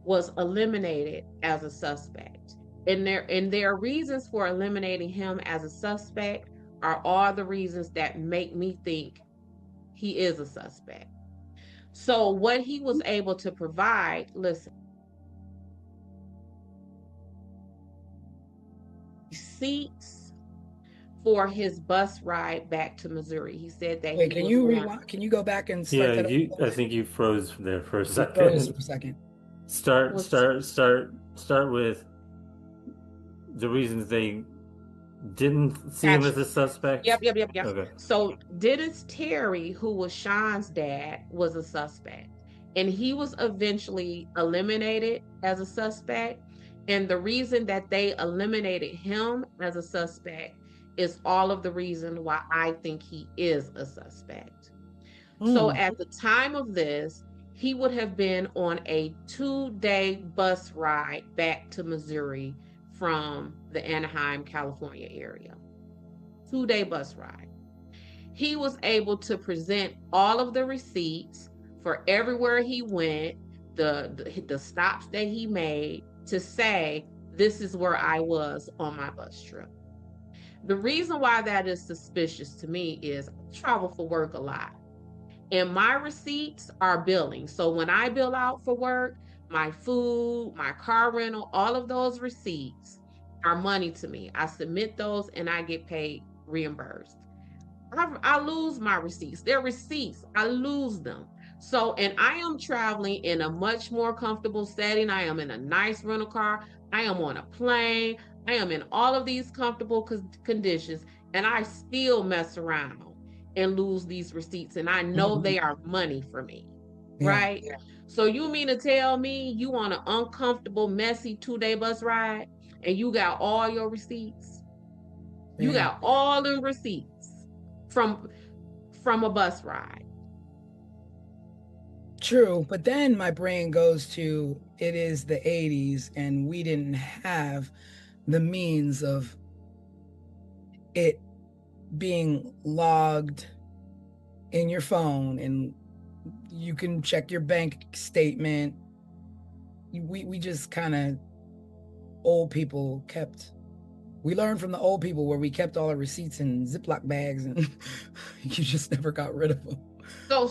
C: was eliminated as a suspect. And their reasons for eliminating him as a suspect are all the reasons that make me think he is a suspect. So what he was able to provide, listen, receipts for his bus ride back to Missouri. He said that
B: Wait,
C: he
B: can
C: was
B: you
C: going.
B: rewind? Can you go back and
D: Yeah,
B: start that over?
D: I think you froze there for a
B: You froze
D: second.
B: for a second.
D: Start
C: Was
D: with the reasons they didn't see him as
C: Gotcha.
D: a suspect.
C: Yep.
D: Okay.
C: So Dennis Terry, who was Sean's dad, was a suspect. And he was eventually eliminated as a suspect. And the reason that they eliminated him as a suspect is all of the reason why I think he is a suspect. So at the time of this, he would have been on a 2-day bus ride back to Missouri from the Anaheim, California area. 2-day bus ride. He was able to present all of the receipts for everywhere he went, the stops that he made to say, this is where I was on my bus trip. The reason why that is suspicious to me is I travel for work a lot. And my receipts are billing. So when I bill out for work, my food, my car rental, all of those receipts are money to me. I submit those and I get paid, reimbursed. I lose my receipts. They're receipts. I lose them. So, and I am traveling in a much more comfortable setting. I am in a nice rental car. I am on a plane. I am in all of these comfortable conditions, and I still mess around and lose these receipts. And I know they are money for me, right? Yeah. So you mean to tell me you on an uncomfortable, messy 2-day bus ride and you got all your receipts? You got all the receipts from a bus ride.
B: True, but then my brain goes to it is the 80s and we didn't have the means of it being logged in your phone and you can check your bank statement. We just kind of old people we learned from the old people where we kept all our receipts in Ziploc bags and you just never got rid of them.
C: So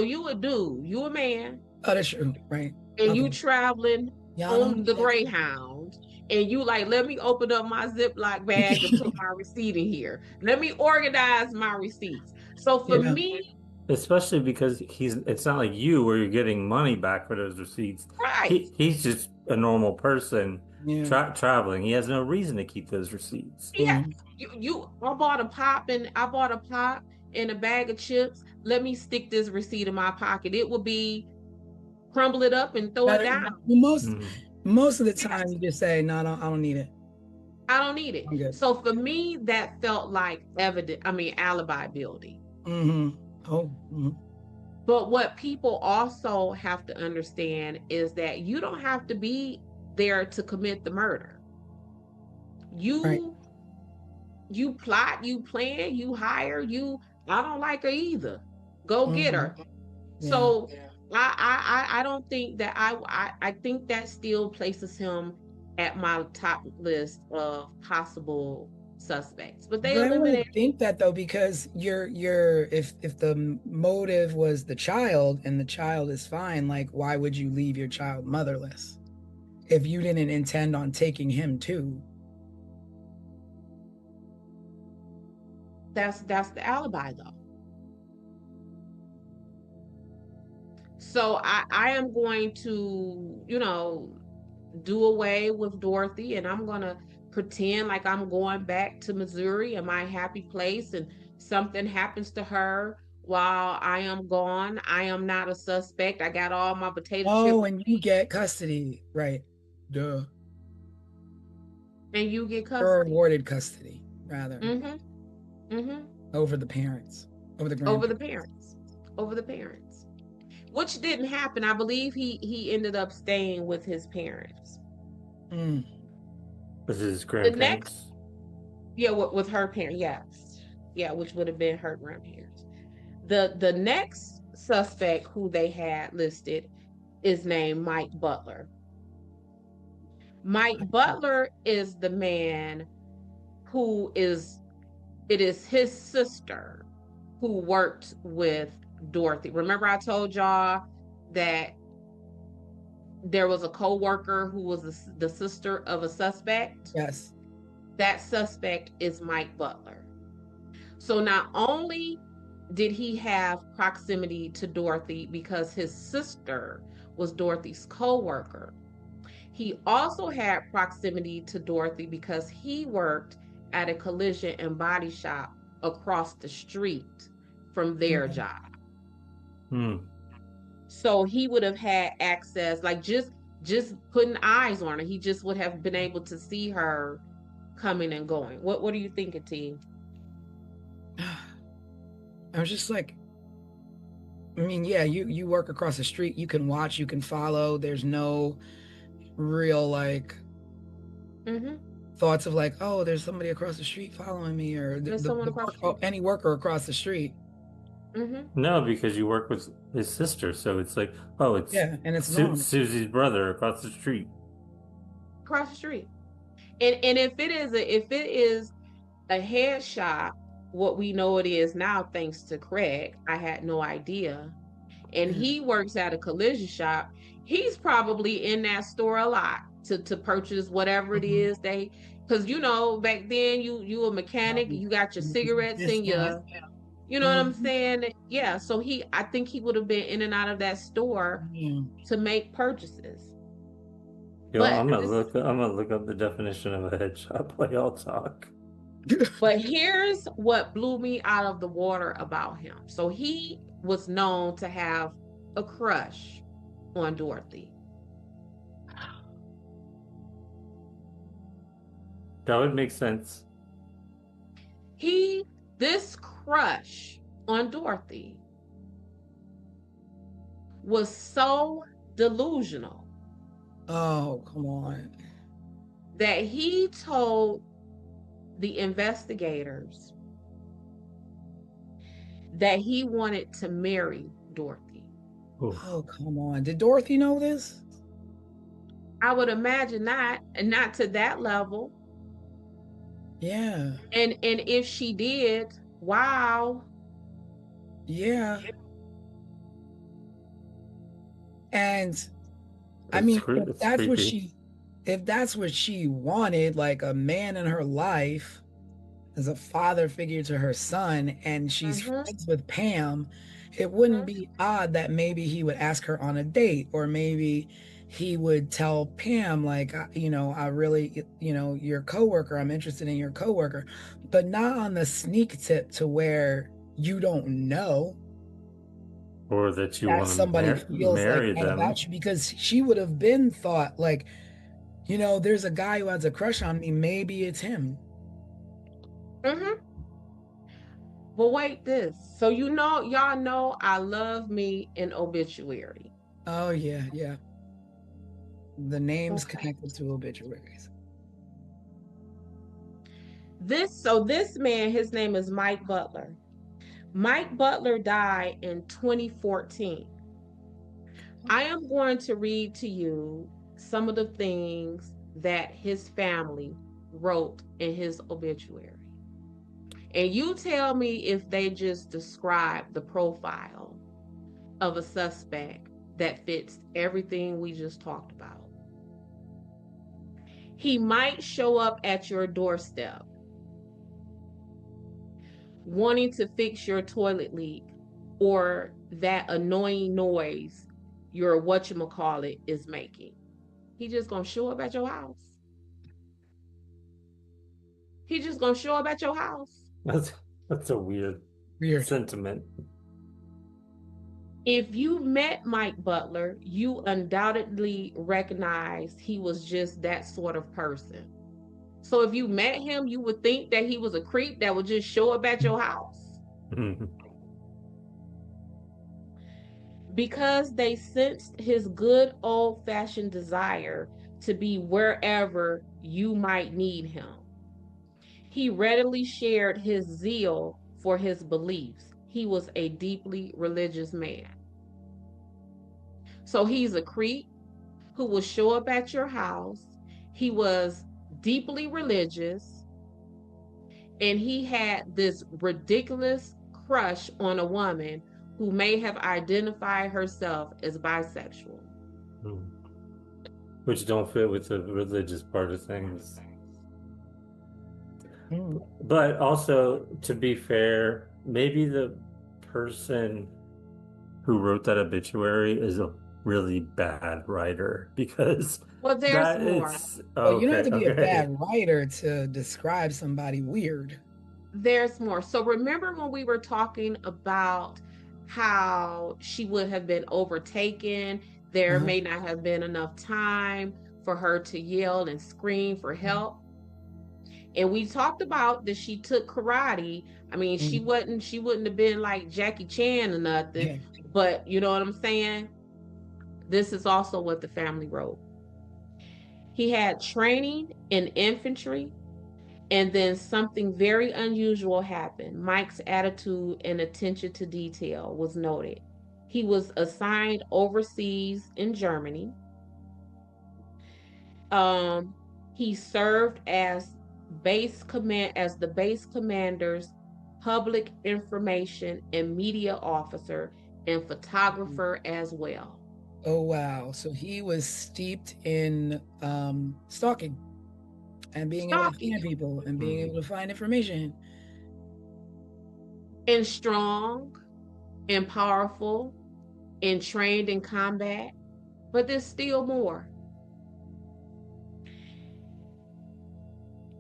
C: you a man.
B: Oh, that's true, right?
C: And you traveling on the Greyhound, and you like, let me open up my Ziploc bag and put my receipt in here. Let me organize my receipts. So for me,
D: especially because it's not like you where you're getting money back for those receipts.
C: Right.
D: He's just a normal person traveling. He has no reason to keep those receipts.
C: Yeah. I bought a pop and a bag of chips. Let me stick this receipt in my pocket. It will be crumble it up and throw it down.
B: Most of the time you just say, no, I don't need it.
C: I don't need it. So for me, that felt like alibi building. But what people also have to understand is that you don't have to be there to commit the murder. You plot, you plan, you hire, I don't like her either. Go get her. So I don't think that I think that still places him at my top list of possible suspects. But they eliminated.
B: I think that though, because if the motive was the child and the child is fine, like why would you leave your child motherless if you didn't intend on taking him too?
C: That's the alibi though. So I am going to, do away with Dorothy, and I'm going to pretend like I'm going back to Missouri and my happy place, and something happens to her while I am gone. I am not a suspect. I got all my potato chips.
B: Oh, and you get custody, right? Duh.
C: And you get custody.
B: Or awarded custody, rather.
C: Over
B: the parents, over the
C: over the parents, which didn't happen. I believe he ended up staying with his parents.
B: Mm.
D: Was his
C: The
D: grandparents?
C: next, yeah, with her parents, yes, yeah, which would have been her grandparents. The next suspect who they had listed is named Mike Butler. Mike Butler is the man who is, it is his sister who worked with Dorothy. Remember I told y'all that there was a co-worker who was the sister of a suspect?
B: Yes.
C: That suspect is Mike Butler. So not only did he have proximity to Dorothy because his sister was Dorothy's co-worker, he also had proximity to Dorothy because he worked at a collision and body shop across the street from their job. So he would have had access, like just putting eyes on her. He just would have been able to see her coming and going. What are you thinking, T?
B: I was just like, I mean, yeah, you work across the street, you can watch, you can follow. There's no real like thoughts of like, oh, there's somebody across the street following me, or
C: There's someone across the street.
B: any worker across the street.
D: No, because you work with his sister, so it's like, oh, it's
B: and it's normal.
D: Susie's brother across the street.
C: Across the street. And if it is a head shop, what we know it is now, thanks to Craig, I had no idea. And he works at a collision shop. He's probably in that store a lot to purchase whatever it is they, because back then you a mechanic, you got your cigarettes in your, you know what I'm saying? Yeah. So I think he would have been in and out of that store to make purchases.
D: Yo, I'm gonna look up the definition of a head shop while y'all talk.
C: But here's what blew me out of the water about him. So he was known to have a crush on Dorothy.
D: That would make sense.
C: This crush on Dorothy was so delusional.
B: Oh, come on.
C: That he told the investigators that he wanted to marry Dorothy.
B: Oh, come on. Did Dorothy know this?
C: I would imagine not, and not to that level.
B: Yeah.
C: And if she did, wow.
B: Yeah. And I mean, if that's what she wanted, like a man in her life as a father figure to her son, and she's friends with Pam, it wouldn't be odd that maybe he would ask her on a date, or maybe he would tell Pam, like, I really, your coworker, I'm interested in your coworker, but not on the sneak tip to where you don't know.
D: Or that you want
B: somebody
D: to
B: feels
D: marry
B: like
D: them.
B: about you, because she would have been thought like, there's a guy who has a crush on me. Maybe it's him.
C: But wait this. So y'all know I love me an obituary.
B: Oh yeah, yeah. The names connected to obituaries.
C: This man, his name is Mike Butler. Mike Butler died in 2014. I am going to read to you some of the things that his family wrote in his obituary. And you tell me if they just describe the profile of a suspect that fits everything we just talked about. He might show up at your doorstep wanting to fix your toilet leak or that annoying noise your whatchamacallit is making. He just gonna show up at your house. He just gonna show up at your house.
D: That's a weird sentiment.
C: If you met Mike Butler, you undoubtedly recognized he was just that sort of person. So if you met him, you would think that he was a creep that would just show up at your house. because they sensed his good old-fashioned desire to be wherever you might need him. He readily shared his zeal for his beliefs. He was a deeply religious man. So he's a creep who will show up at your house. He was deeply religious, and he had this ridiculous crush on a woman who may have identified herself as bisexual.
D: Which don't fit with the religious part of things. But also, to be fair, maybe the person who wrote that obituary is a really bad writer, because
C: Well, there's more.
B: You don't have to be a bad writer to describe somebody weird.
C: There's more. So remember when we were talking about how she would have been overtaken, there may not have been enough time for her to yell and scream for help. And we talked about that she took karate. I mean, she wouldn't have been like Jackie Chan or nothing, but you know what I'm saying? This is also what the family wrote. He had training in infantry, and then something very unusual happened. Mike's attitude and attention to detail was noted. He was assigned overseas in Germany. He served as the base commander's public information and media officer and photographer as well.
B: Oh wow! So he was steeped in stalking and being able to find people and being able to find information.
C: And strong and powerful and trained in combat, but there's still more.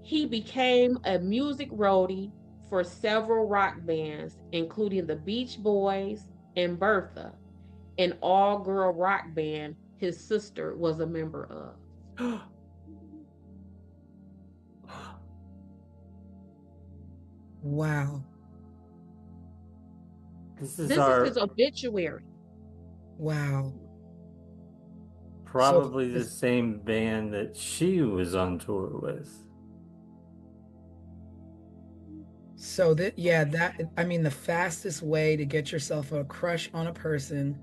C: He became a music roadie for several rock bands, including the Beach Boys and Bertha, an all-girl rock band his sister was a member of.
B: Wow.
D: This is
C: his obituary.
B: Wow.
D: Probably the same band that she was on tour with.
B: So the fastest way to get yourself a crush on a person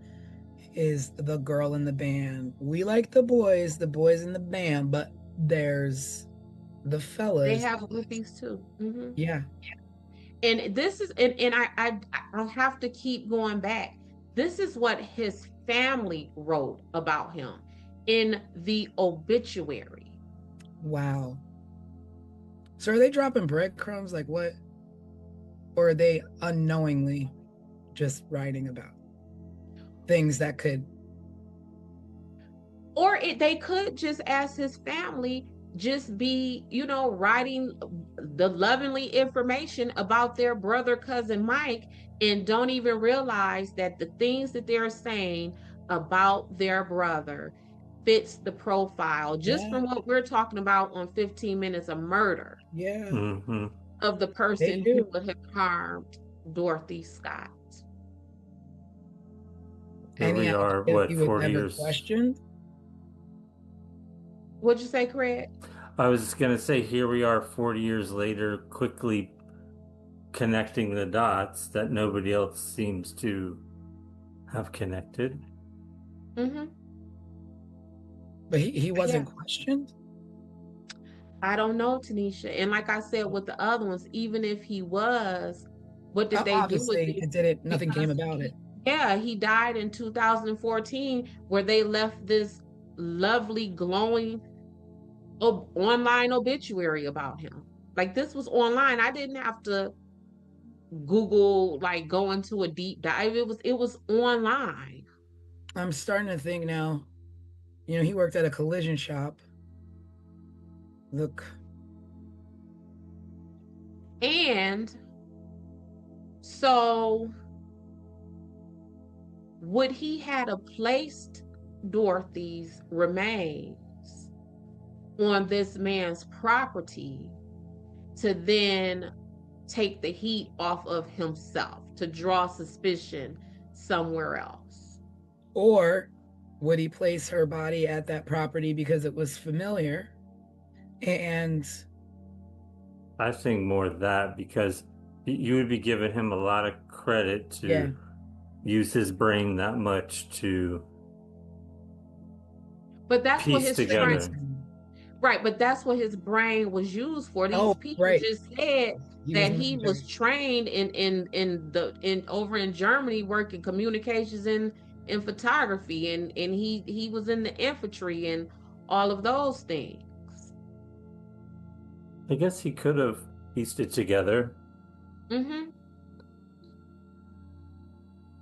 B: is the girl in the band. We like the boys in the band, but there's the fellas.
C: They have groupies too. Mm-hmm.
B: Yeah.
C: And this is, and I have to keep going back. This is what his family wrote about him in the obituary.
B: Wow. So are they dropping breadcrumbs? Like what? Or are they unknowingly just writing about things that could?
C: Or they could just, as his family, just be, writing the lovingly information about their brother, cousin Mike, and don't even realize that the things that they're saying about their brother fits the profile just from what we're talking about on 15 Minutes of Murder.
B: Yeah.
D: Mm-hmm.
C: Of the person who would have harmed Dorothy Scott.
D: Here we are, what, 40 years?
B: Questioned?
C: What'd you say, Craig?
D: I was going to say, here we are 40 years later, quickly connecting the dots that nobody else seems to have connected.
C: Mm-hmm.
B: But he wasn't questioned?
C: I don't know, Tanisha. And like I said with the other ones, even if he was, what did they do with it?
B: It didn't, nothing came about it.
C: Yeah, he died in 2014, where they left this lovely, glowing online obituary about him. Like, this was online. I didn't have to Google, like, go into a deep dive. It was online.
B: I'm starting to think now, he worked at a collision shop. Look.
C: And so would he had placed Dorothy's remains on this man's property to then take the heat off of himself, to draw suspicion somewhere else?
B: Or would he place her body at that property because it was familiar? And
D: I think more of that because you would be giving him a lot of credit to
B: yeah,
D: use his brain that much to
C: But that's what
D: piece
C: his
D: together.
C: right, but that's what his brain was used for. These people
B: right.
C: just said that he was
B: military.
C: trained in over in Germany working communications and photography, and he was in the infantry and all of those things.
D: I guess he could have pieced it together.
C: Mm-hmm.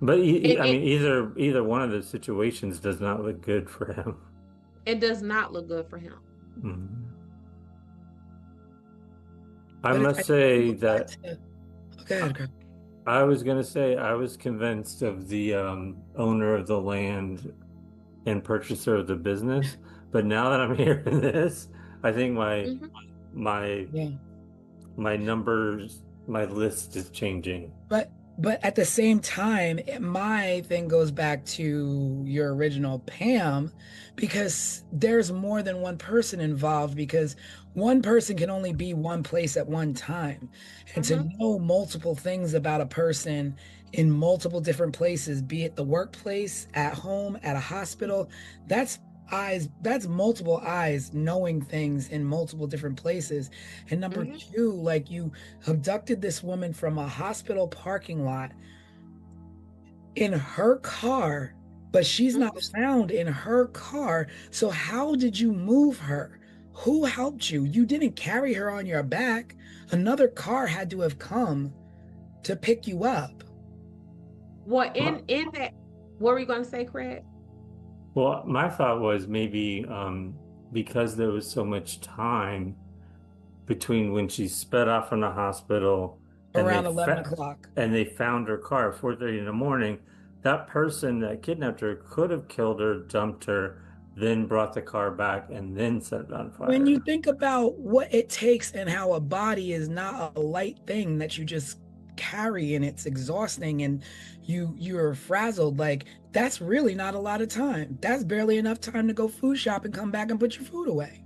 D: But
C: It,
D: I
C: it
D: mean, either one of the situations does not look good for him.
C: it does not look good for him.
D: Mhm. I
B: But
D: must say that
B: go ahead, Greg.
D: I was going to say I was convinced of the owner of the land and purchaser of the business, but now that I'm hearing this, I think
C: Mhm.
D: my
B: Yeah.
D: my numbers, my list is changing.
B: But at the same time, my thing goes back to your original Pam, because there's more than one person involved, because one person can only be one place at one time. And to know multiple things about a person in multiple different places, be it the workplace, at home, at a hospital, that's multiple eyes knowing things in multiple different places. And number two, like, you abducted this woman from a hospital parking lot in her car, but she's not found in her car. So how did you move her? Who helped you? You didn't carry her on your back. Another car had to have come to pick you up.
C: Well, in that, what were you going to say, Craig?
D: Well, my thought was maybe because there was so much time between when she sped off from the hospital and
B: Around 11 o'clock.
D: and they found her car at 4:30 in the morning, that person that kidnapped her could have killed her, dumped her, then brought the car back and then set it on fire.
B: When you think about what it takes and how a body is not a light thing that you just carry and it's exhausting and you're frazzled, like, that's really not a lot of time. That's barely enough time to go food shop and come back and put your food away.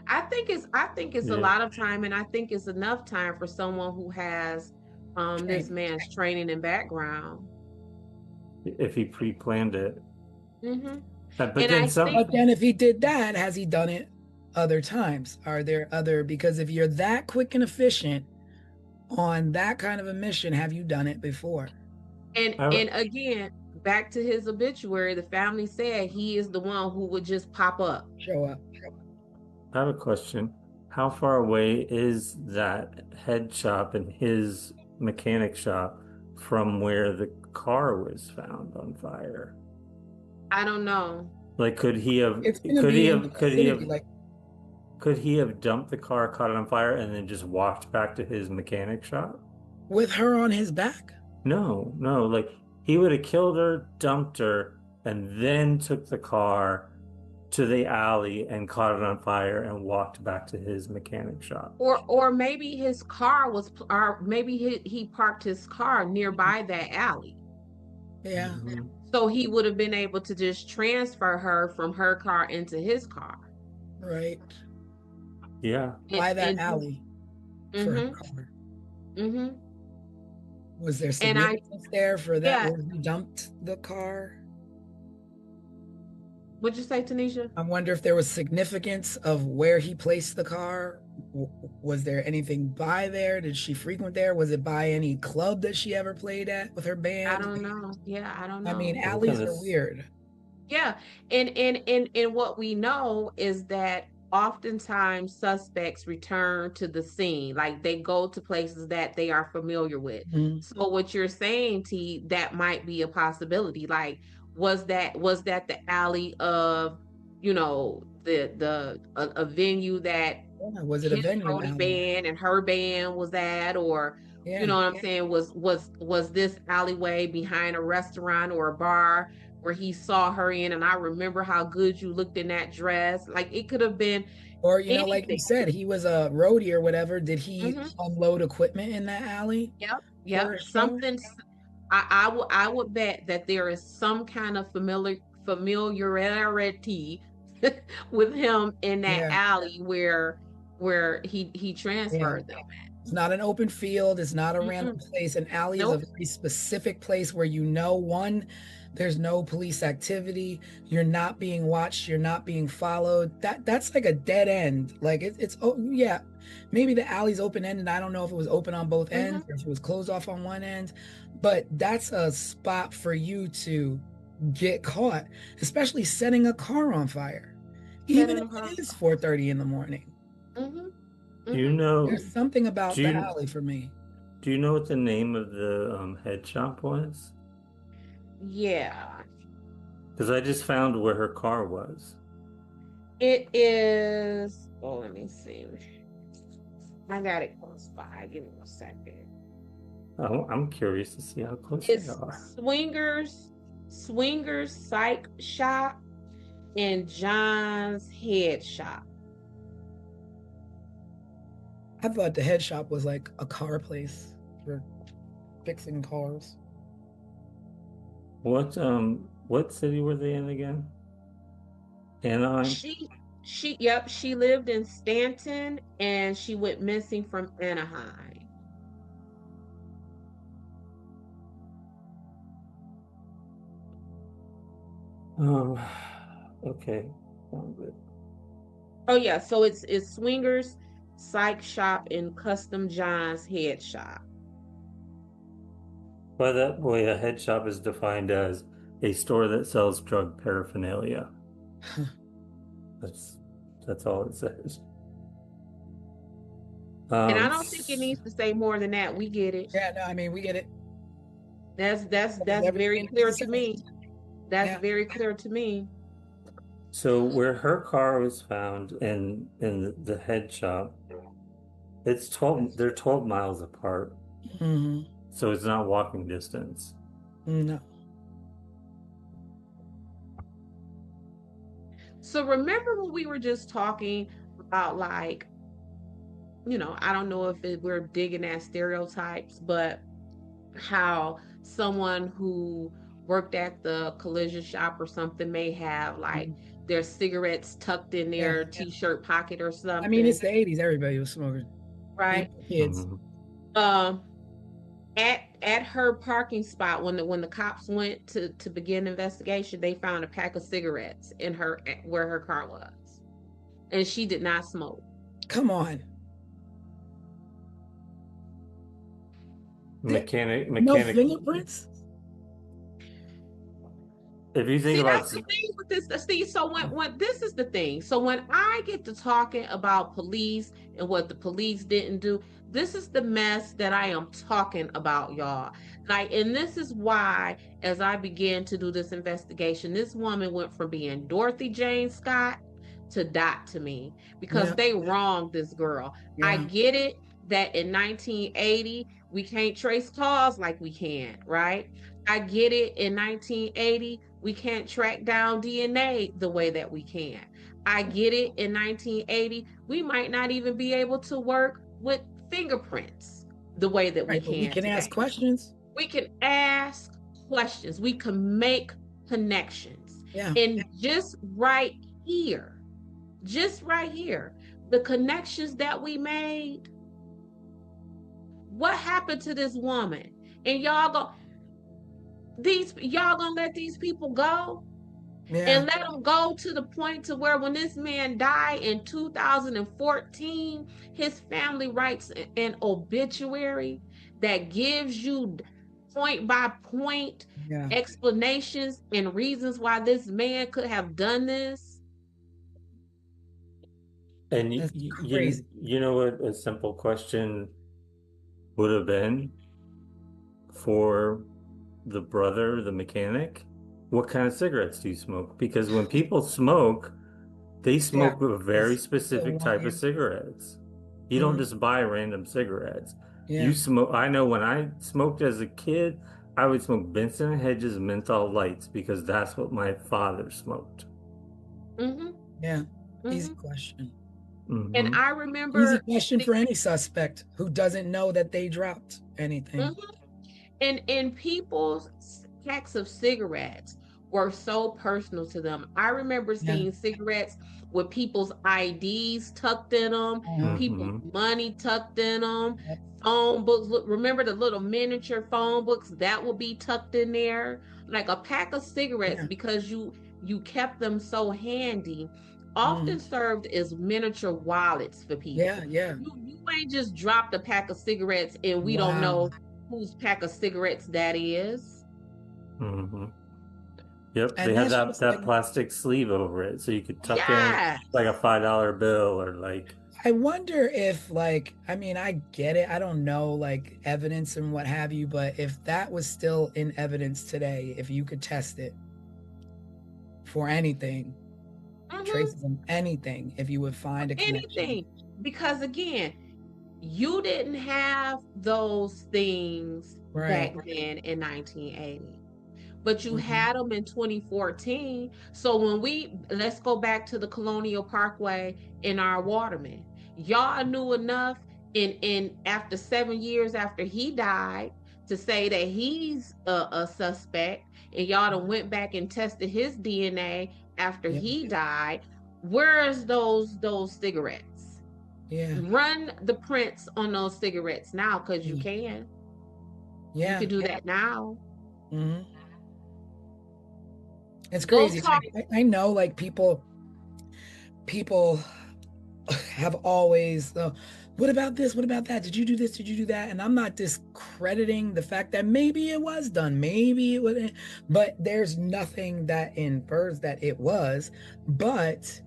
C: I think it's a lot of time, and I think it's enough time for someone who has this man's training and background.
D: If he pre-planned it. But
C: And
B: then if he did that, has he done it other times? Are there other, because if you're that quick and efficient on that kind of a mission, have you done it before?
C: And again, back to his obituary, the family said he is the one who would just pop up.
B: Show up.
D: I have a question. How far away is that head shop and his mechanic shop from where the car was found on fire?
C: I don't know.
D: Like, could he have dumped the car, caught it on fire, and then just walked back to his mechanic shop?
B: With her on his back?
D: No. Like, he would have killed her, dumped her, and then took the car to the alley and caught it on fire and walked back to his mechanic shop.
C: Or maybe his car was, or maybe he parked his car nearby that alley.
B: Yeah.
C: So he would have been able to just transfer her from her car into his car.
B: Right.
D: Yeah.
B: Why that alley for her car? Was there significance there for that where he dumped the car?
C: What'd you say, Tanisha?
B: I wonder if there was significance of where he placed the car. Was there anything by there? Did she frequent there? Was it by any club that she ever played at with her band?
C: I don't know. Yeah, I don't know.
B: I mean, alleys are weird.
C: Yeah, and what we know is that oftentimes suspects return to the scene, like they go to places that they are familiar with. So what you're saying, T, that might be a possibility. Like, was that the alley of, a venue that
B: was it a venue alley?
C: Band and her band was at, or you know what I'm saying, was this alleyway behind a restaurant or a bar where he saw her in, and I remember how good you looked in that dress. Like, it could have been,
B: or like you said, he was a roadie or whatever. Did he unload equipment in that alley?
C: Yep. Something. I would bet that there is some kind of familiarity with him in that
B: Yeah.
C: alley where he transferred them.
B: It's not an open field. It's not a
C: Mm-mm.
B: random place. An alley is
C: Nope.
B: a very specific place where one, there's no police activity. You're not being watched. You're not being followed. That's like a dead end. Like it's oh yeah, maybe the alley's open ended. I don't know if it was open on both ends or if it was closed off on one end, but that's a spot for you to get caught, especially setting a car on fire, even if it is 4:30 in the morning.
D: Do you know?
B: There's something about
D: do
B: the
D: you-
B: alley for me.
D: Do you know what the name of the head shop was?
C: Yeah.
D: Because I just found where her car was.
C: It is, oh, let me see. I got it close by. Give me a second.
D: Oh, I'm curious to see how close
C: It's
D: they are.
C: Swingers Psych Shop and John's Head Shop.
B: I thought the head shop was like a car place for fixing cars.
D: What city were they in again? Anaheim?
C: She lived in Stanton and she went missing from Anaheim.
D: Okay. Found it.
C: Oh yeah, so it's Swingers Psych Shop and Custom John's Head Shop.
D: By that way, a head shop is defined as a store that sells drug paraphernalia. That's all it says.
C: And I don't think it needs to say more than that. We get it.
B: Yeah, no, I mean we get it.
C: That's very clear to me. That's very clear to me.
D: So where her car was found in the head shop, it's 12. They're 12 miles apart.
B: Mm-hmm.
D: So it's not walking distance.
B: No.
C: So remember when we were just talking about, like, you know, I don't know if we're digging at stereotypes, but how someone who worked at the collision shop or something may have like their cigarettes tucked in their t-shirt pocket or something.
B: I mean, it's the 80s. Everybody was smoking.
C: Right.
B: Kids.
C: At her parking spot, when the cops went to begin investigation, they found a pack of cigarettes in where her car was, and she did not smoke.
B: Come on.
D: Mechanic.
B: No fingerprints.
D: If you think about
C: that's the thing with this, Steve. So when this is the thing. So when I get to talking about police and what the police didn't do, this is the mess that I am talking about, y'all. Like, and this is why, as I began to do this investigation, this woman went from being Dorothy Jane Scott to Dot to me, because they wronged this girl. I get it that in 1980 we can't trace cars like we can, right? I get it in 1980 we can't track down DNA the way that we can. I get it in 1980 we might not even be able to work with fingerprints the way that we can.
B: We can
C: today.
B: ask questions.
C: We can ask questions. We can make connections. And just right here, the connections that we made, what happened to this woman? And y'all gonna let these people go? And let them go to the point to where when this man died in 2014, his family writes an obituary that gives you point by point explanations and reasons why this man could have done this.
D: And you know what a simple question would have been for the brother, the mechanic? What kind of cigarettes do you smoke? Because when people smoke, they smoke a very specific type of cigarettes. You don't just buy random cigarettes. You smoke. I know when I smoked as a kid, I would smoke Benson and Hedges menthol lights because that's what my father smoked.
B: Easy question.
C: And I remember
B: easy question for any suspect who doesn't know that they dropped anything.
C: And people's packs of cigarettes were so personal to them. I remember
B: Yeah.
C: seeing cigarettes with people's IDs tucked in them, people's money tucked in them,
B: Yep.
C: phone books. Look, remember the little miniature phone books that would be tucked in there, like a pack of cigarettes,
B: Yeah.
C: because you kept them so handy. Often served as miniature wallets for people.
B: Yeah, yeah.
C: You ain't just dropped a pack of cigarettes and we don't
B: Wow.
C: know whose pack of cigarettes that is.
D: Yep,
B: And
D: they had
B: that's
D: that
B: just
D: that
B: like,
D: plastic sleeve over it, so you could tuck in
C: Yeah.
D: like a $5 bill or like.
B: I wonder if, like, I mean, I get it. I don't know, like, evidence and what have you, but if that was still in evidence today, if you could test it for anything, traces of anything, if you would find a connection.
C: Anything. Because again, you didn't have those things
B: Right.
C: back then in 1980. But you had them in 2014. So let's go back to the Colonial Parkway in our Waterman. Y'all knew enough in after 7 years after he died to say that he's a suspect, and y'all done went back and tested his DNA after he died. Where's those cigarettes?
B: Yeah.
C: Run the prints on those cigarettes now, because you can.
B: Yeah.
C: You can do that now.
B: It's
C: Go
B: crazy.
C: talk.
B: I know, like, people have always, what about this? What about that? Did you do this? Did you do that? And I'm not discrediting the fact that maybe it was done, maybe it wasn't, but there's nothing that infers that it was. But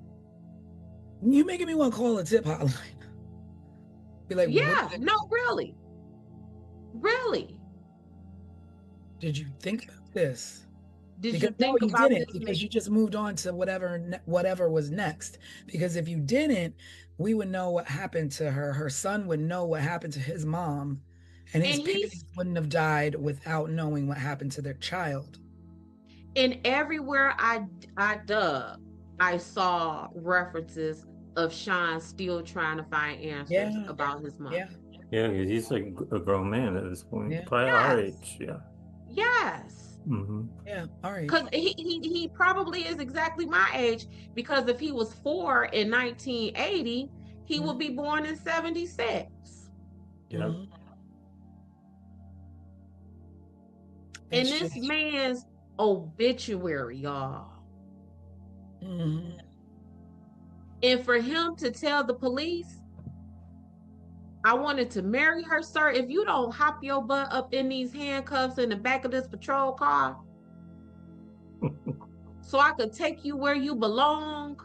B: you making me want to call a tip hotline. Be like,
C: Yeah, no, really.
B: Did you think about this?
C: Did you think
B: you
C: about
B: didn't,
C: this?
B: because you just moved on to whatever was next. Because if you didn't, we would know what happened to her. Her son would know what happened to his mom, and his parents wouldn't have died without knowing what happened to their child.
C: And everywhere I dug, I saw references of Sean still trying to find answers about his mom.
D: Yeah, because he's like a grown man at this point, probably our age.
C: Yes.
B: Yeah, all right.
C: Because he probably is exactly my age, because if he was 4 in 1980, he would be born in 76.
D: Yeah.
C: And this man's obituary, y'all. And for him to tell the police, I wanted to marry her, sir, if you don't hop your butt up in these handcuffs in the back of this patrol car so I could take you where you belong.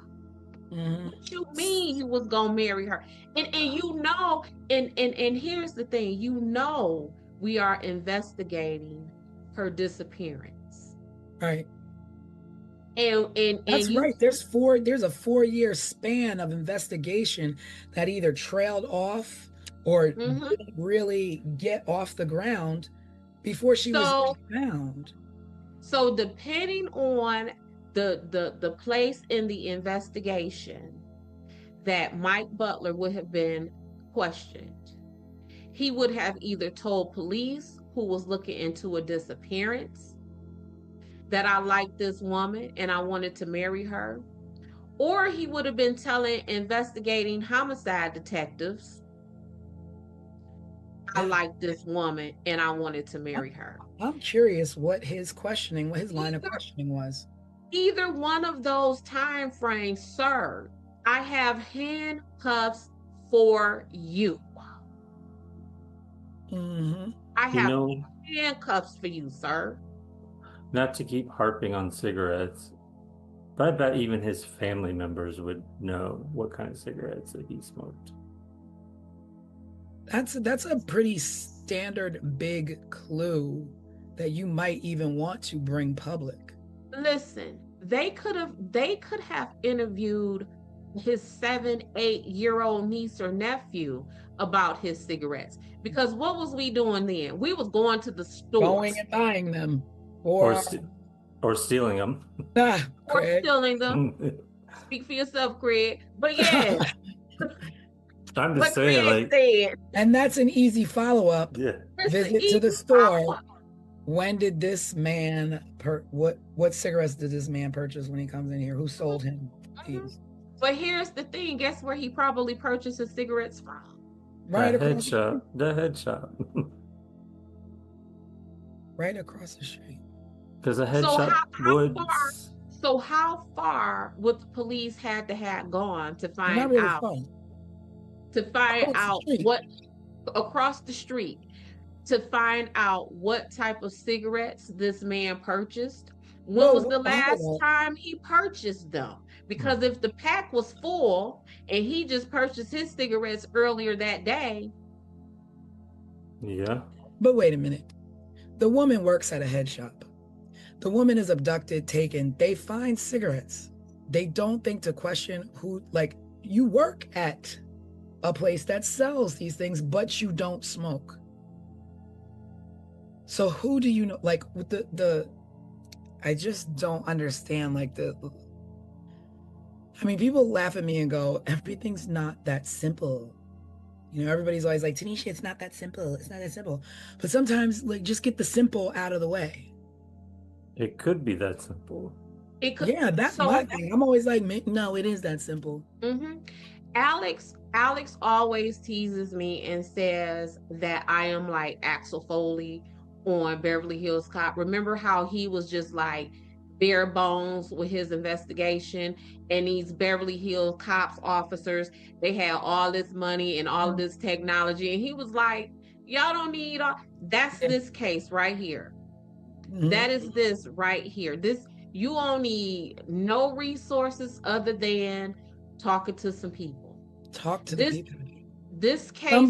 C: What you mean you was gonna marry her? And you know, and here's the thing, you know, we are investigating her disappearance.
B: Right.
C: And
B: that's right. There's a 4-year span of investigation that either trailed off or didn't really get off the ground before she was found.
C: So depending on the place in the investigation that Mike Butler would have been questioned, he would have either told police who was looking into a disappearance that I liked this woman and I wanted to marry her, or he would have been telling investigating homicide detectives, I like this woman and I wanted to marry her.
B: I'm curious what his line of questioning was.
C: Either one of those time frames, sir. I have handcuffs for you. I have handcuffs for you, sir.
D: Not to keep harping on cigarettes, but I bet even his family members would know what kind of cigarettes that he smoked.
B: That's a pretty standard big clue that you might even want to bring public.
C: Listen, they could have interviewed his 7-8-year-old niece or nephew about his cigarettes, because what was we doing then? We was going to the store,
B: going and buying them,
D: or stealing them,
C: or stealing them. Speak for yourself, Craig. But yeah.
D: I'm just saying, like,
B: and that's an easy follow-up.
D: Yeah.
B: Visit to the store When did this man what cigarettes did this man purchase when he comes in here? Who sold him these?
C: But here's the thing, guess where he probably purchased his cigarettes from?
B: Right
D: The
B: across the street.
D: headshot. The headshot.
B: Right across the street.
D: Because a
C: So
D: headshot would.
C: how far would the police had to have gone to
B: Not
C: find
B: really
C: out
B: fun. Across the street.
C: what across the street to find out what type of cigarettes this man purchased? When
B: Well,
C: was the
B: hold
C: last
B: on.
C: time he purchased them? Because if the pack was full and he just purchased his cigarettes earlier that day.
D: Yeah.
B: But wait a minute. The woman works at a head shop. The woman is abducted, taken. They find cigarettes. They don't think to question who, like, you work at a place that sells these things, but you don't smoke. So who do you know? Like, with the I just don't understand, like, I mean, people laugh at me and go, everything's not that simple. You know, everybody's always like, Tanisha, it's not that simple. It's not that simple. But sometimes, like, just get the simple out of the way.
D: It could be that simple.
C: It could,
B: Yeah, that's my thing. I'm always like, no, it is that simple.
C: Alex always teases me and says that I am like Axel Foley on Beverly Hills Cop. Remember how he was just like bare bones with his investigation, and these Beverly Hills Cops officers, they had all this money and all of this technology, and he was like, y'all don't need all. That's this case right here. That is this right here. This, you don't need no resources other than talking to some people.
B: Talk to the people.
C: This case,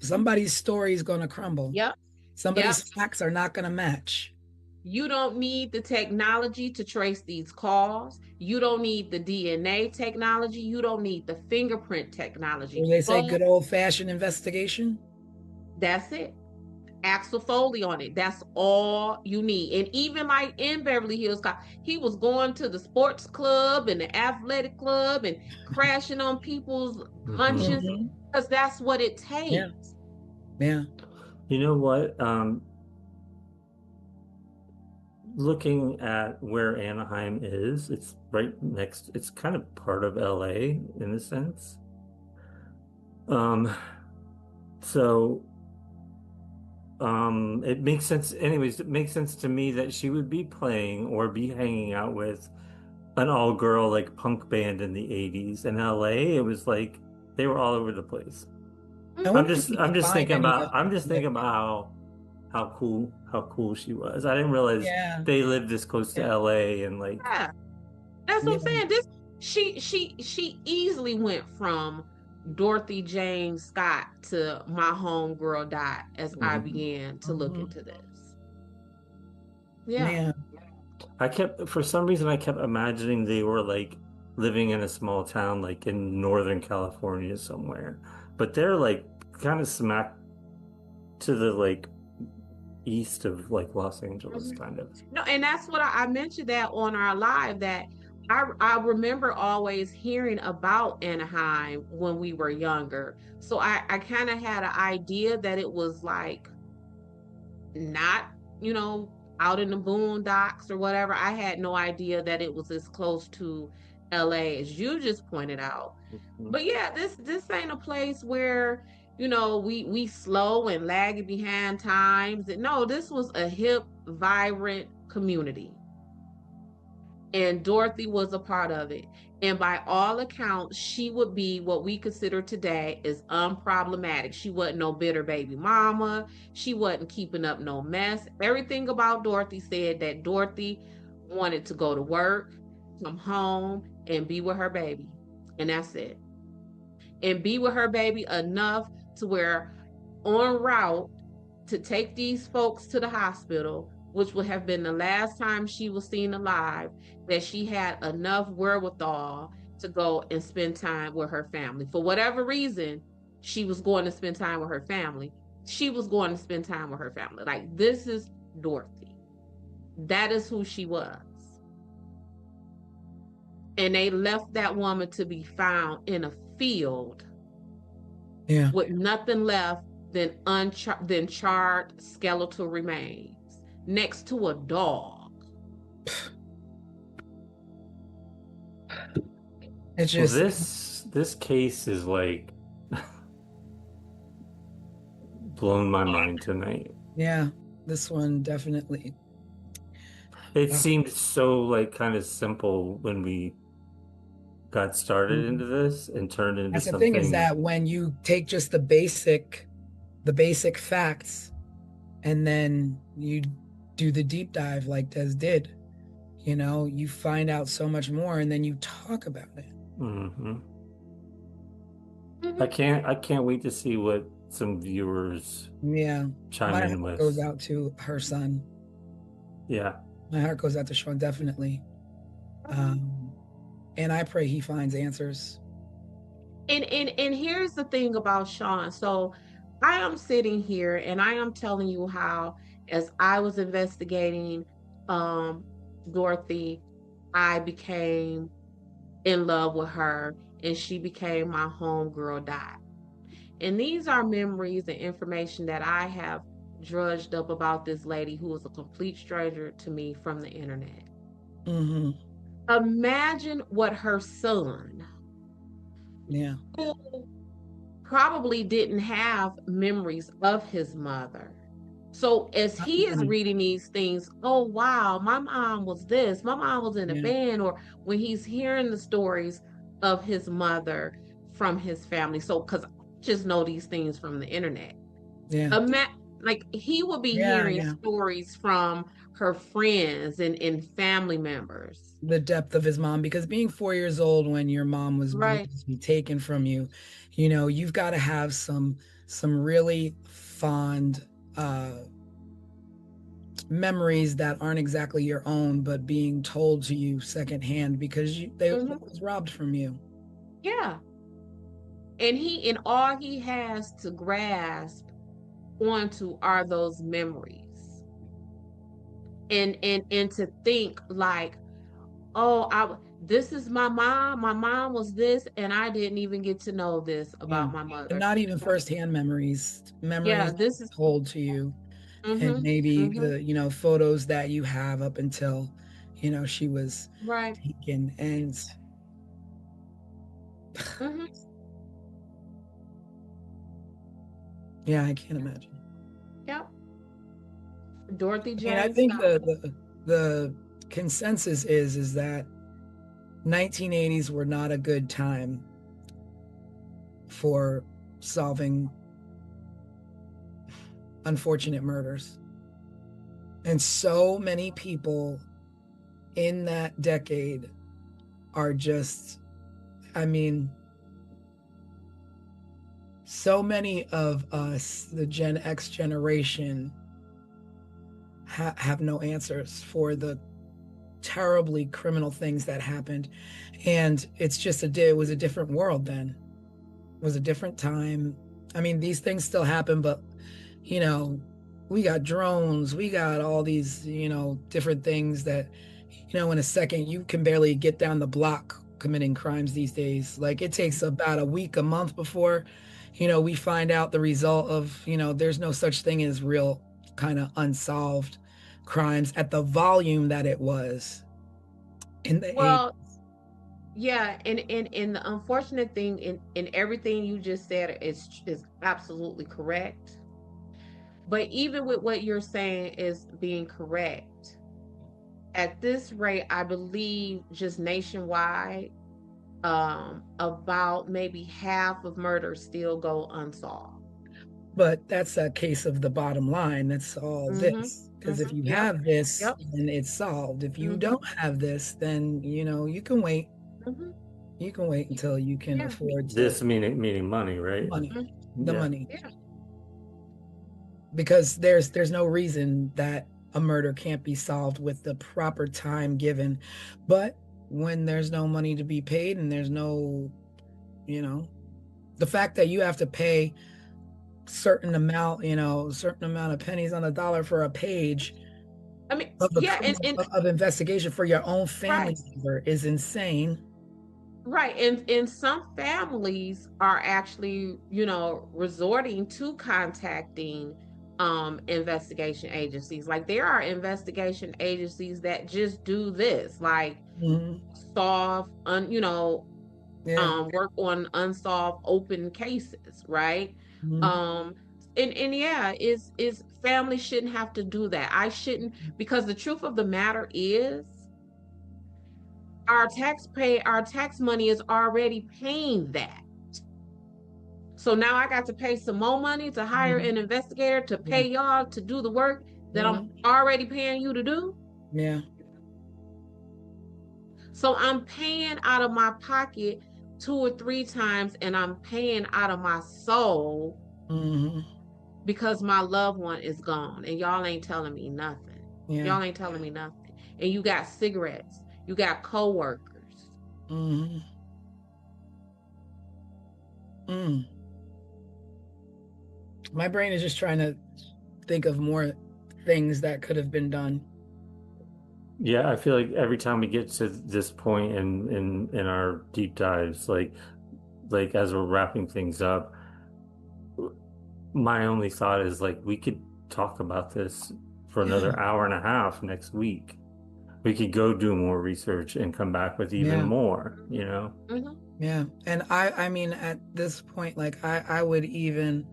B: somebody's story is gonna crumble.
C: Yep.
B: Somebody's facts are not gonna match.
C: You don't need the technology to trace these calls. You don't need the DNA technology. You don't need the fingerprint technology.
B: They say good old-fashioned investigation.
C: That's it. Axel Foley on it. That's all you need. And even like in Beverly Hills Cop, he was going to the sports club and the athletic club and crashing on people's hunches because that's what it takes.
B: Yeah.
D: You know what? Looking at where Anaheim is, it's right next, it's kind of part of LA in a sense. It makes sense. Anyways, it makes sense to me that she would be playing or be hanging out with an all-girl like punk band in the 80s. In LA, it was like they were all over the place. I'm just thinking about how cool she was. I didn't realize they lived this close to LA and like
C: that's what I'm saying. She easily went from Dorothy James Scott to My Homegirl Dot as I began to look into this.
D: For some reason I kept imagining they were like living in a small town like in Northern California somewhere, but they're like kind of smack to the like east of like Los Angeles kind of.
C: No, and that's what I mentioned that on our live, that I remember always hearing about Anaheim when we were younger. So I kind of had an idea that it was like not, out in the boondocks or whatever. I had no idea that it was as close to LA as you just pointed out. But yeah, this ain't a place where, we slow and lagging behind times. No, this was a hip, vibrant community. And Dorothy was a part of it. And by all accounts, she would be what we consider today as unproblematic. She wasn't no bitter baby mama. She wasn't keeping up no mess. Everything about Dorothy said that Dorothy wanted to go to work, come home, and be with her baby. And that's it. And be with her baby enough to where en route to take these folks to the hospital, which would have been the last time she was seen alive, that she had enough wherewithal to go and spend time with her family. For whatever reason, she was going to spend time with her family. She was going to spend time with her family. Like, this is Dorothy. That is who she was. And they left that woman to be found in a field with nothing left than charred skeletal remains. next to a dog.
B: It's
D: Well,
B: just
D: this case is like blown my mind tonight.
B: yeah, this one definitely.
D: It
B: Uh,
D: seemed so like kind of simple when we got started into this and turned into
B: That's the thing, is
D: something.
B: that when you take just the basic facts and then you do the deep dive like Des did, you find out so much more and then you talk about it.
D: Mm-hmm.
C: Mhm.
D: I can't wait to see what some viewers
B: Yeah.
D: chime
B: My
D: in
B: heart
D: with.
B: goes out to her son.
D: Yeah.
B: My heart goes out to Sean, definitely. And I pray he finds answers.
C: And here's the thing about Sean. So I am sitting here and I am telling you how, as I was investigating um Dorothy, I became in love with her and she became my homegirl Dot. And these are memories and information that I have drudged up about this lady who was a complete stranger to me from the internet.
B: Mm-hmm.
C: Imagine what her son,
B: Yeah.
C: who probably didn't have memories of his mother. So as
B: Not
C: he is
B: many.
C: reading these things, oh wow, my mom was this, my mom was in a
B: Yeah.
C: band, or when he's hearing the stories of his mother from his family. So because I just know these things from the internet.
B: Yeah.
C: Like he will be
B: Yeah.
C: hearing
B: Yeah.
C: stories from her friends and family members.
B: The depth of his mom, because being 4 years old when your mom was
C: Right.
B: brutally taken from you, you've got to have some really fond memories that aren't exactly your own, but being told to you secondhand because they
C: Mhm.
B: was robbed from you.
C: Yeah. And all he has to grasp onto are those memories. And to think like, oh, this is my mom. My mom was this, and I didn't even get to know this
B: Yeah.
C: about my
B: And
C: mother.
B: not even firsthand memories
C: Yeah, this is
B: told to you, and
C: mm-hmm,
B: maybe
C: mm-hmm,
B: the photos that you have up until she was
C: right.
B: taken. And
C: Mm-hmm.
B: yeah, I can't imagine.
C: Yep. Dorothy
B: I mean, I
C: James
B: think
C: Scott.
B: the consensus is that 1980s were not a good time for solving unfortunate murders. And so many people in that decade are just, I mean, so many of us, the Gen X generation, have no answers for the terribly criminal things that happened. And it's just it was a different world then. It was a different time. I mean, these things still happen, but we got drones, we got all these different things that in a second you can barely get down the block committing crimes these days. Like, it takes about a week, a month before we find out the result of there's no such thing as real kind of unsolved crimes at the volume that it was in the '80s.
C: Well, yeah, and the unfortunate thing in everything you just said is absolutely correct. But even with what you're saying is being correct, at this rate, I believe just nationwide, about maybe half of murders still go unsolved.
B: But that's a case of the bottom line. That's all
C: Mm-hmm.
B: this. Because if you
C: Yep.
B: have this,
C: Yep.
B: then it's solved. If you
C: Mm-hmm.
B: don't have this, then you can wait.
C: Mm-hmm.
B: You can wait until you can
C: Yeah.
B: afford to
D: This meaning money, right?
B: money,
C: Mm-hmm.
B: the
D: Yeah.
B: money.
C: Yeah.
B: Because there's no reason that a murder can't be solved with the proper time given. But when there's no money to be paid and there's no, the fact that you have to pay certain amount of pennies on a dollar for a page
C: I mean,
B: of the
C: yeah, and
B: of investigation for your own family
C: right.
B: member is insane.
C: Right. And some families are actually, resorting to contacting investigation agencies. Like there are investigation agencies that just do this, like solve work on unsolved open cases, right? And yeah, is family shouldn't have to do that. I shouldn't, because the truth of the matter is our tax money is already paying that. So now I got to pay some more money to hire an investigator to pay y'all to do the work that I'm already paying you to do.
B: Yeah.
C: So I'm paying out of my pocket 2 or 3 times, and I'm paying out of my soul because my loved one is gone, and y'all ain't telling me nothing. Y'all ain't telling me nothing. And you got cigarettes, you got coworkers.
B: My brain is just trying to think of more things that could have been done.
D: Yeah, I feel like every time we get to this point in our deep dives, like as we're wrapping things up, my only thought is like we could talk about this for another hour and a half next week. We could go do more research and come back with even more, you know?
B: Yeah. And I mean, at this point, like I would even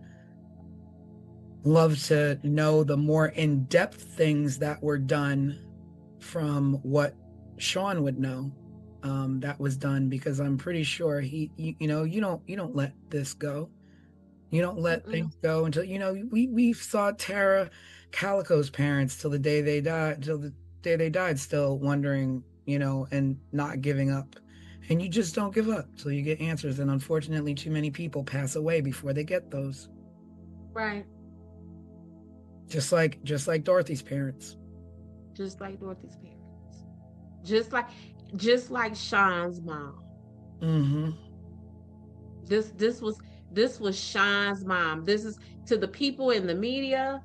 B: love to know the more in-depth things that were done from what Sean would know that was done, because I'm pretty sure you don't let this go. You don't let things go until, we saw Tara Calico's parents till the day they died, still wondering, and not giving up. And you just don't give up till you get answers. And unfortunately, too many people pass away before they get those.
C: Right.
B: Just like Dorothy's parents.
C: Just like Dorothy's parents. Just like Sean's mom. This was Sean's mom. This is, to the people in the media,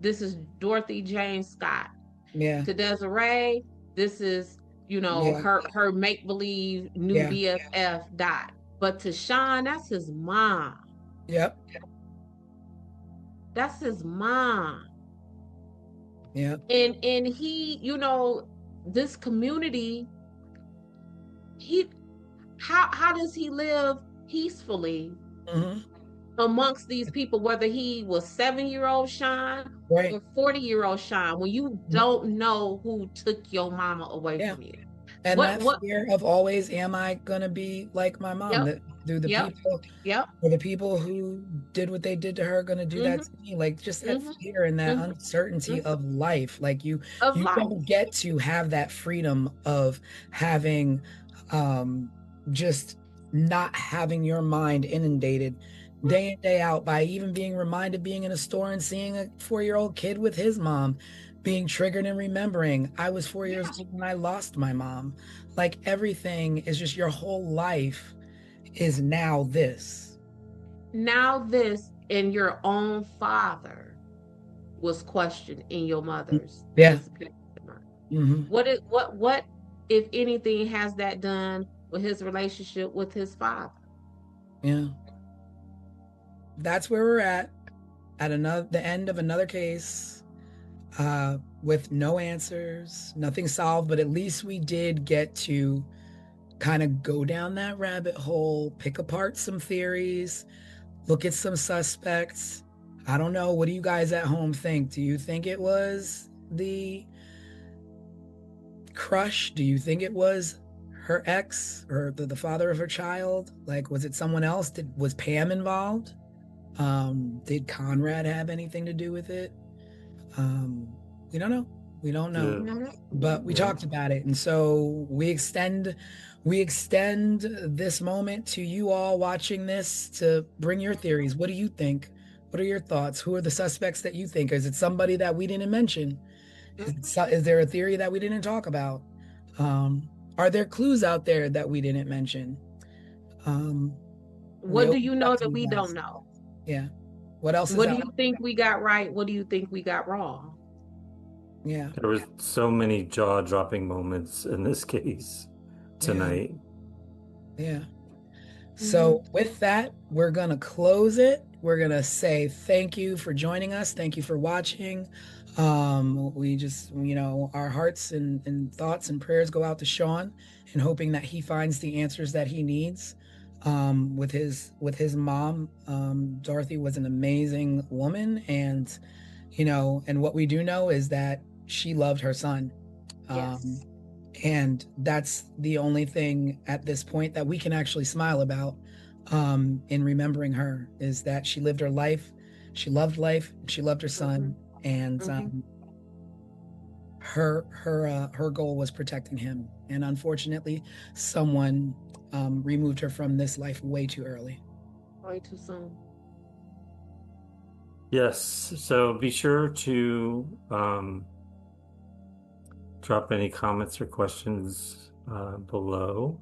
C: this is Dorothy Jane Scott.
B: Yeah.
C: To Desiree, this is, her make-believe new BFF Dot. But to Sean, that's his mom.
B: Yep.
C: That's his mom.
B: Yep.
C: And he, this community, how does he live peacefully amongst these people, whether he was 7-year-old Sean or 40-year-old Sean, when you don't know who took your mama away from you?
B: And that fear of always, am I gonna be like my mom? That do the people or the people who did what they did to her gonna do that to me? Like, just that fear and that uncertainty of life. Like you don't get to have that freedom of having just not having your mind inundated day in, day out by even being reminded, being in a store and seeing a 4-year-old kid with his mom, being triggered and remembering, I was 4 years old when I lost my mom. Like, everything is just, your whole life is now this.
C: Now this, and your own father was questioned in your mother's disappearance. What, if anything, has that done with his relationship with his father?
B: Yeah. That's where we're at the end of another case, with no answers, nothing solved, but at least we did get to kind of go down that rabbit hole, pick apart some theories, look at some suspects. I don't know. What do you guys at home think? Do you think it was the crush? Do you think it was her ex or the father of her child? Like, was it someone else? Was Pam involved? Did Conrad have anything to do with it? We don't know. We don't know. But we talked about it. And so we extend this moment to you all watching this to bring your theories. What do you think? What are your thoughts? Who are the suspects that you think? Is it somebody that we didn't mention? Is there a theory that we didn't talk about? Are there clues out there that we didn't mention?
C: What do you know that we don't know?
B: Yeah. What else?
C: What do you think we got right? What do you think we got wrong?
B: Yeah.
D: There was so many jaw-dropping moments in this case tonight.
B: Yeah. So with that, we're gonna close it. we're gonna say thank you for joining us. Thank you for watching. We just, our hearts and thoughts and prayers go out to Sean, and hoping that he finds the answers that he needs. With his mom, Dorothy was an amazing woman, and and what we do know is that she loved her son.
C: Yes.
B: And that's the only thing at this point that we can actually smile about, in remembering her, is that she lived her life, she loved life, she loved her son, and her goal was protecting him. And unfortunately, someone removed her from this life way too early.
C: Way too soon.
D: Yes, so be sure to drop any comments or questions below.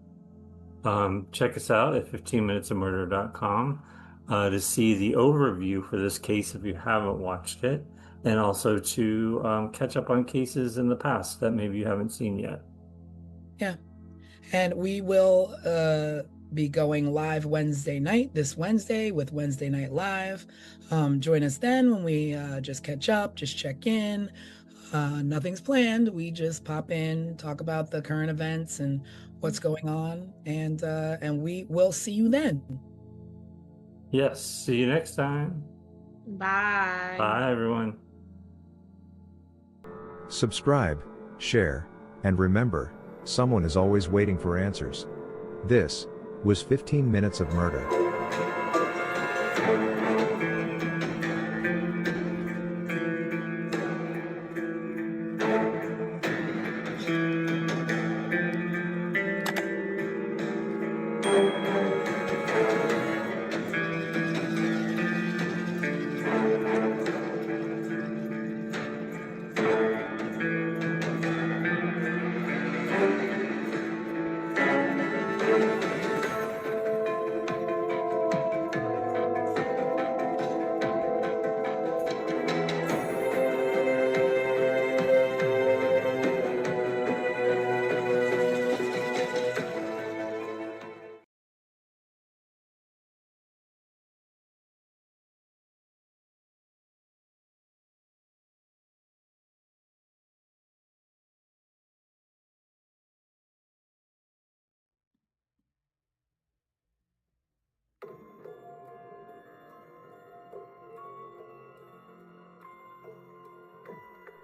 D: Check us out at 15minutesofmurder.com to see the overview for this case if you haven't watched it, and also to catch up on cases in the past that maybe you haven't seen yet.
B: Yeah. And we will be going live Wednesday night, this Wednesday, with Wednesday Night Live. Join us then when we just catch up, just check in. Nothing's planned. We just pop in, talk about the current events and what's going on, and we will see you then.
D: Yes, see you next time.
C: Bye.
D: Bye, everyone.
E: Subscribe, share, and remember, someone is always waiting for answers. This was 15 Minutes of Murder.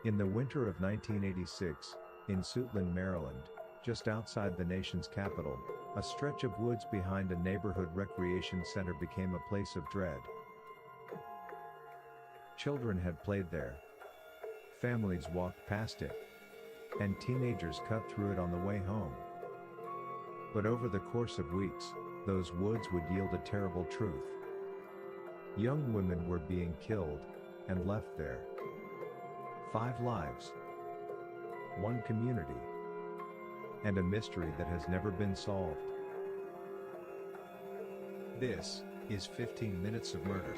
E: In the winter of 1986, in Suitland, Maryland, just outside the nation's capital, a stretch of woods behind a neighborhood recreation center became a place of dread. Children had played there. Families walked past it. And teenagers cut through it on the way home. But over the course of weeks, those woods would yield a terrible truth. Young women were being killed and left there. 5 lives, 1 community, and a mystery that has never been solved. This is 15 Minutes of Murder.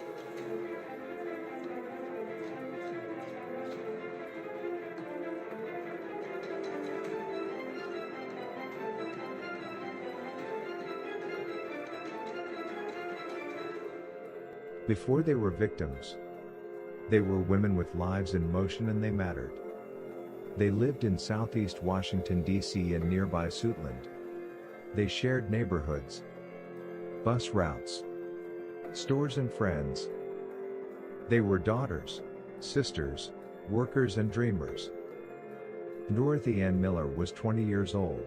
E: Before they were victims, they were women with lives in motion, and they mattered. They lived in southeast Washington, D.C. and nearby Suitland. They shared neighborhoods, bus routes, stores and friends. They were daughters, sisters, workers and dreamers. Dorothy Ann Miller was 20 years old.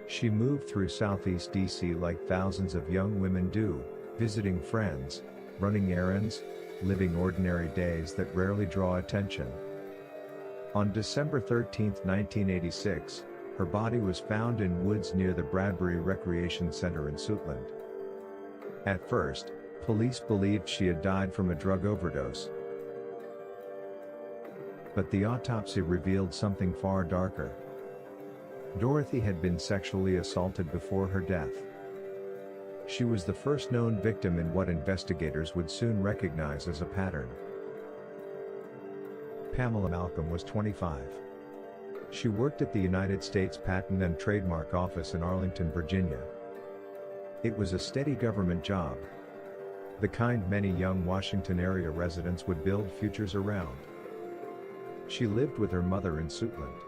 E: She moved through southeast D.C. like thousands of young women do, visiting friends, running errands, living ordinary days that rarely draw attention. On December 13, 1986, her body was found in woods near the Bradbury Recreation Center in Suitland. At first, police believed she had died from a drug overdose. But the autopsy revealed something far darker. Dorothy had been sexually assaulted before her death. She was the first known victim in what investigators would soon recognize as a pattern. Pamela Malcolm was 25. She worked at the United States Patent and Trademark Office in Arlington, Virginia. It was a steady government job. the kind many young Washington area residents would build futures around. She lived with her mother in Suitland.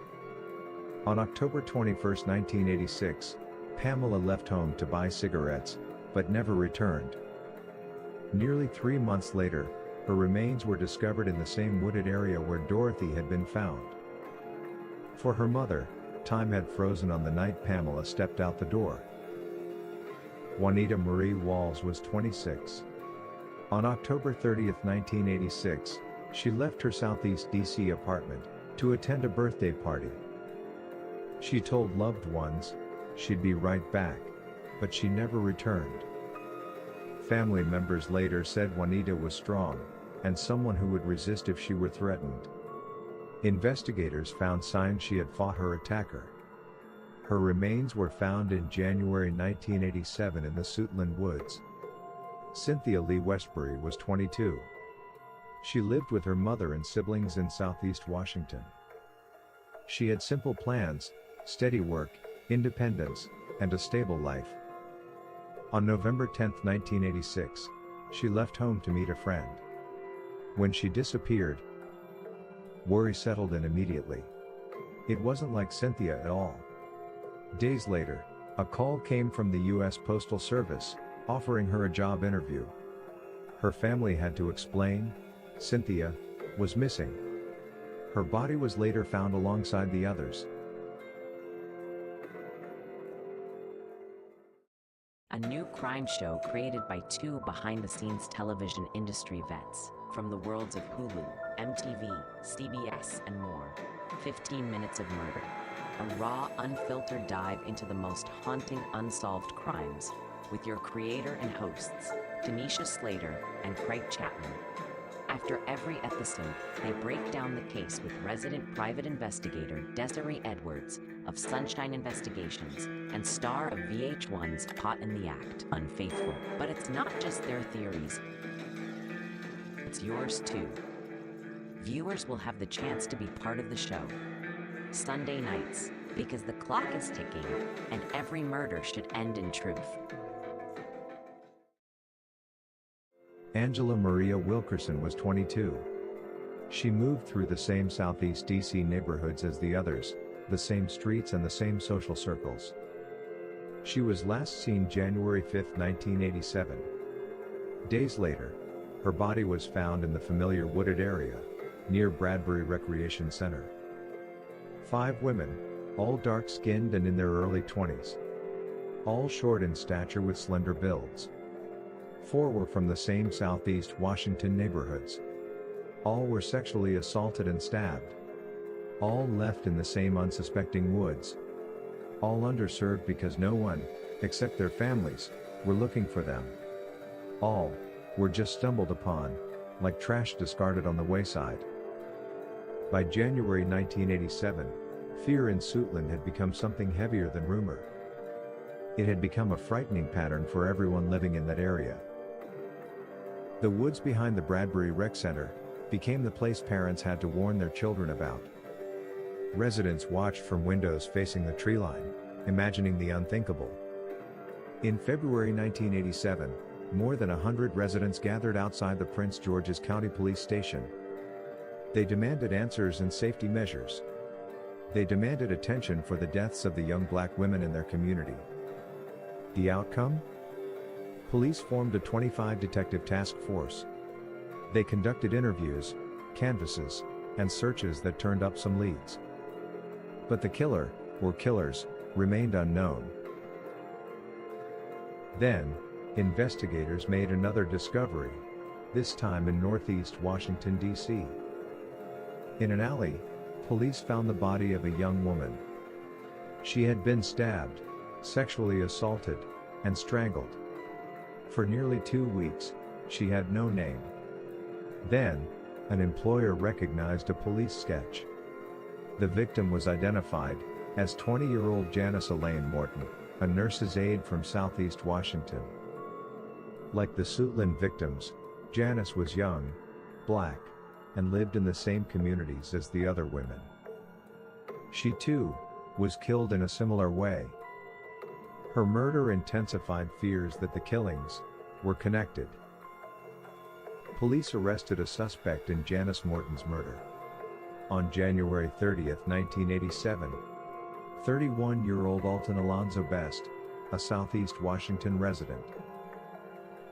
E: On October 21, 1986, Pamela left home to buy cigarettes, but never returned. Nearly 3 months later, her remains were discovered in the same wooded area where Dorothy had been found. For her mother, time had frozen on the night Pamela stepped out the door. Juanita Marie Walls was 26. On October 30, 1986, she left her Southeast DC apartment to attend a birthday party. She told loved ones she'd be right back, but she never returned. Family members later said Juanita was strong and someone who would resist if she were threatened. Investigators found signs she had fought her attacker. Her remains were found in January 1987 in the Suitland Woods. Cynthia Lee Westbury was 22. She lived with her mother and siblings in Southeast Washington. She had simple plans, steady work, independence, and a stable life. On November 10, 1986, she left home to meet a friend. When she disappeared, worry settled in immediately. It wasn't like Cynthia at all. Days later, a call came from the U.S. Postal Service, offering her a job interview. Her family had to explain, Cynthia was missing. Her body was later found alongside the others.
A: A new crime show created by two behind-the-scenes television industry vets from the worlds of Hulu, MTV, CBS, and more. 15 Minutes of Murder. A raw, unfiltered dive into the most haunting unsolved crimes with your creator and hosts, Tanisha Slater and Craig Chapman. After every episode, they break down the case with resident private investigator Desiree Edwards of Sunshine Investigations and star of VH1's Caught in the Act, Unfaithful. But it's not just their theories, it's yours too. Viewers will have the chance to be part of the show. Sunday nights, because the clock is ticking and every murder should end in truth.
E: Angela Maria Wilkerson was 22. She moved through the same Southeast DC neighborhoods as the others, the same streets and the same social circles. She was last seen January 5, 1987. Days later, her body was found in the familiar wooded area, near Bradbury Recreation Center. 5 women, all dark-skinned and in their early 20s. All short in stature with slender builds. 4 were from the same Southeast Washington neighborhoods. All were sexually assaulted and stabbed. All left in the same unsuspecting woods. All underserved because no one, except their families, were looking for them. All were just stumbled upon, like trash discarded on the wayside. By January 1987, fear in Suitland had become something heavier than rumor. It had become a frightening pattern for everyone living in that area. The woods behind the Bradbury Rec Center became the place parents had to warn their children about. Residents watched from windows facing the tree line, imagining the unthinkable. In February 1987, more than 100 residents gathered outside the Prince George's County Police Station. They demanded answers and safety measures. They demanded attention for the deaths of the young black women in their community. The outcome? Police formed a 25-detective task force. They conducted interviews, canvasses, and searches that turned up some leads. But the killer, or killers, remained unknown. Then, investigators made another discovery, this time in Northeast Washington, D.C. In an alley, police found the body of a young woman. She had been stabbed, sexually assaulted, and strangled. For nearly 2 weeks, she had no name. Then, an employer recognized a police sketch. The victim was identified as 20-year-old Janice Elaine Morton, a nurse's aide from Southeast Washington. Like the Suitland victims, Janice was young, black, and lived in the same communities as the other women. She too was killed in a similar way. Her murder intensified fears that the killings were connected. Police arrested a suspect in Janice Morton's murder. On January 30, 1987, 31-year-old Alton Alonzo Best, a Southeast Washington resident.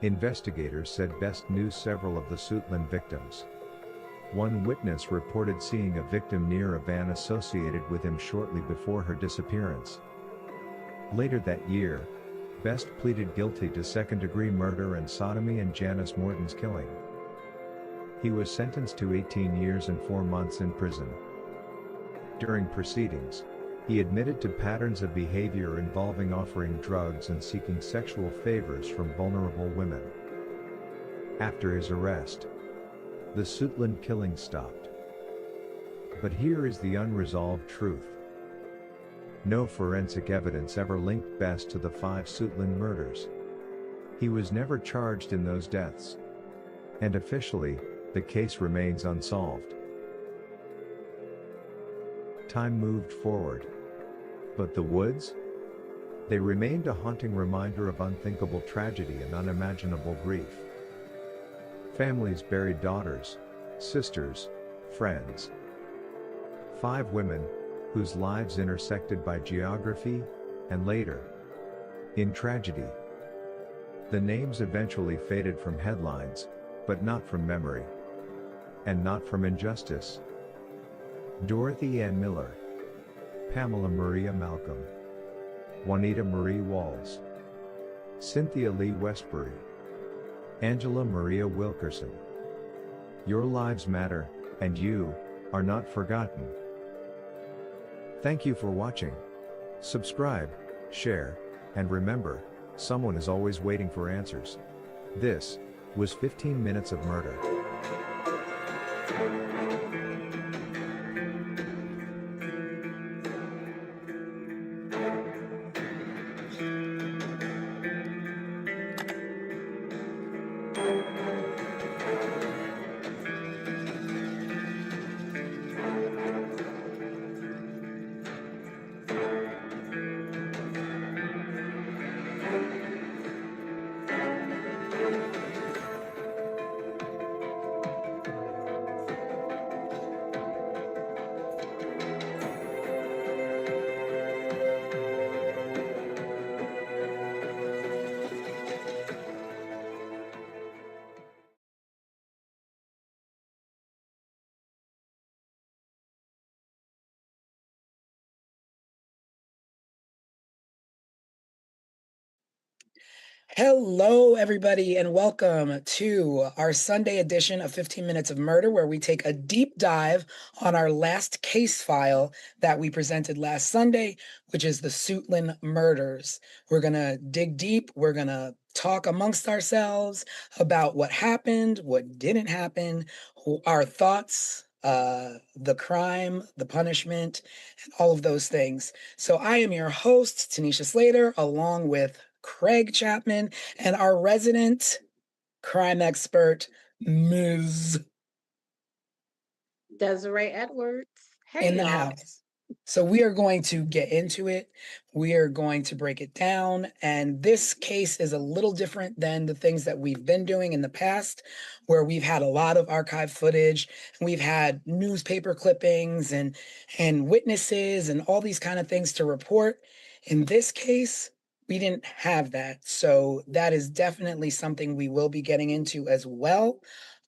E: Investigators said Best knew several of the Suitland victims. One witness reported seeing a victim near a van associated with him shortly before her disappearance. Later that year, Best pleaded guilty to second-degree murder and sodomy in Janice Morton's killing. He was sentenced to 18 years and 4 months in prison. During proceedings, he admitted to patterns of behavior involving offering drugs and seeking sexual favors from vulnerable women. After his arrest, the Suitland killing stopped. But here is the unresolved truth. No forensic evidence ever linked Best to the 5 Suitland murders. He was never charged in those deaths. And officially, the case remains unsolved. Time moved forward. But the woods? They remained a haunting reminder of unthinkable tragedy and unimaginable grief. Families buried daughters, sisters, friends. 5 women, whose lives intersected by geography, and later, in tragedy. The names eventually faded from headlines, but not from memory. And not from injustice. Dorothy Ann Miller, Pamela Maria Malcolm, Juanita Marie Walls, Cynthia Lee Westbury, Angela Maria Wilkerson. Your lives matter, and you are not forgotten. Thank you for watching. Subscribe, share, and remember, someone is always waiting for answers. This was 15 Minutes of Murder.
B: Hello, everybody, and welcome to our Sunday edition of 15 Minutes of Murder, where we take a deep dive on our last case file that we presented last Sunday, which is the Suitland murders. We're going to dig deep. We're going to talk amongst ourselves about what happened, what didn't happen, our thoughts, the crime, the punishment, and all of those things. So I am your host, Tanisha Slater, along with Craig Chapman and our resident crime expert, Ms.
C: Desiree Edwards. Hey,
B: in the
C: y'all.
B: house. So we are going to get into it. We are going to break it down. And this case is a little different than the things that we've been doing in the past, where we've had a lot of archive footage, and we've had newspaper clippings and witnesses and all these kind of things to report. In this case, we didn't have that. So that is definitely something we will be getting into as well.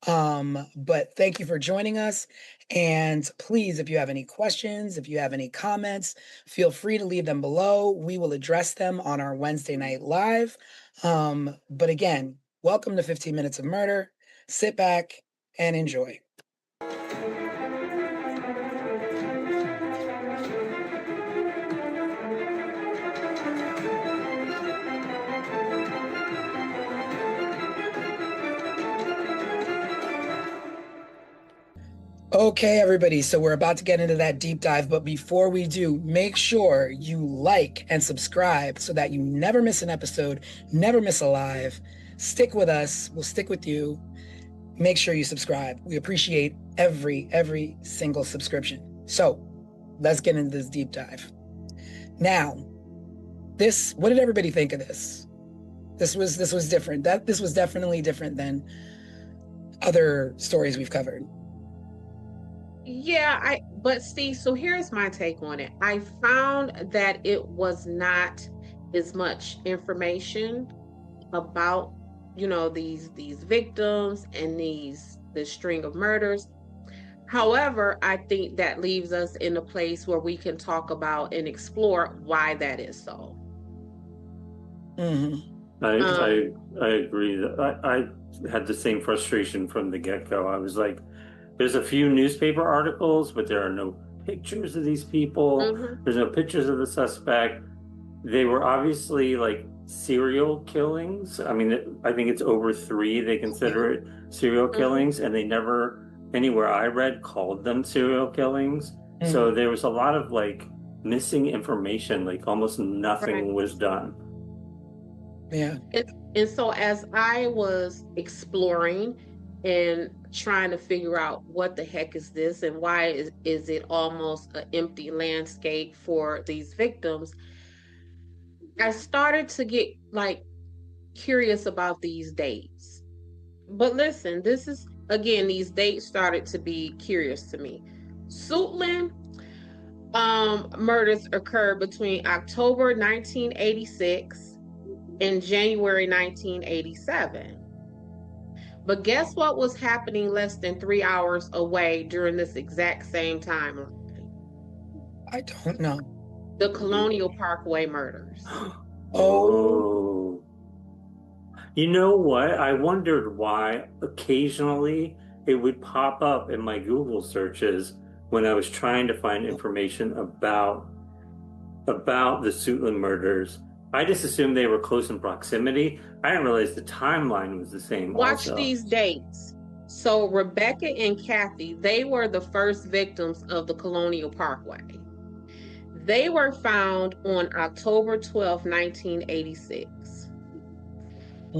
B: But thank you for joining us. And please, if you have any questions, if you have any comments, feel free to leave them below. We will address them on our Wednesday night live. But again, welcome to 15 Minutes of Murder. Sit back and enjoy. Okay, everybody, so we're about to get into that deep dive, but before we do, make sure you like and subscribe so that you never miss an episode, never miss a live. Stick with us, we'll stick with you. Make sure you subscribe. We appreciate every single subscription. So let's get into this deep dive. Now, what did everybody think of this? This was different. This was definitely different than other stories we've covered.
C: Yeah, but see, so here's my take on it. I found that it was not as much information about, these victims and this string of murders. However, I think that leaves us in a place where we can talk about and explore why that is so.
B: Mhm.
D: I agree. I had the same frustration from the get-go. I was like, there's a few newspaper articles, but there are no pictures of these people.
C: Mhm.
D: There's no pictures of the suspect. They were obviously like serial killings. I mean, I think it's over 3. They consider it serial killings, and they never, anywhere I read, called them serial killings. So there was a lot of like missing information, like almost nothing was done.
B: Yeah.
C: And so as I was exploring and trying to figure out what the heck is this and why is it almost an empty landscape for these victims, I started to get like curious about these dates. But listen, this is again, these dates started to be curious to me. Suitland murders occurred between October 1986 and January 1987. But guess what was happening less than 3 hours away during this exact same timeline?
B: I don't know.
C: The Colonial Parkway murders.
D: Oh. You know what? I wondered why occasionally it would pop up in my Google searches when I was trying to find information about the Suitland murders. I just assumed they were close in proximity. I didn't realize the timeline was the same.
C: Watch
D: also.
C: these dates. So Rebecca and Kathy, they were the first victims of the Colonial Parkway. They were found on October 12, 1986.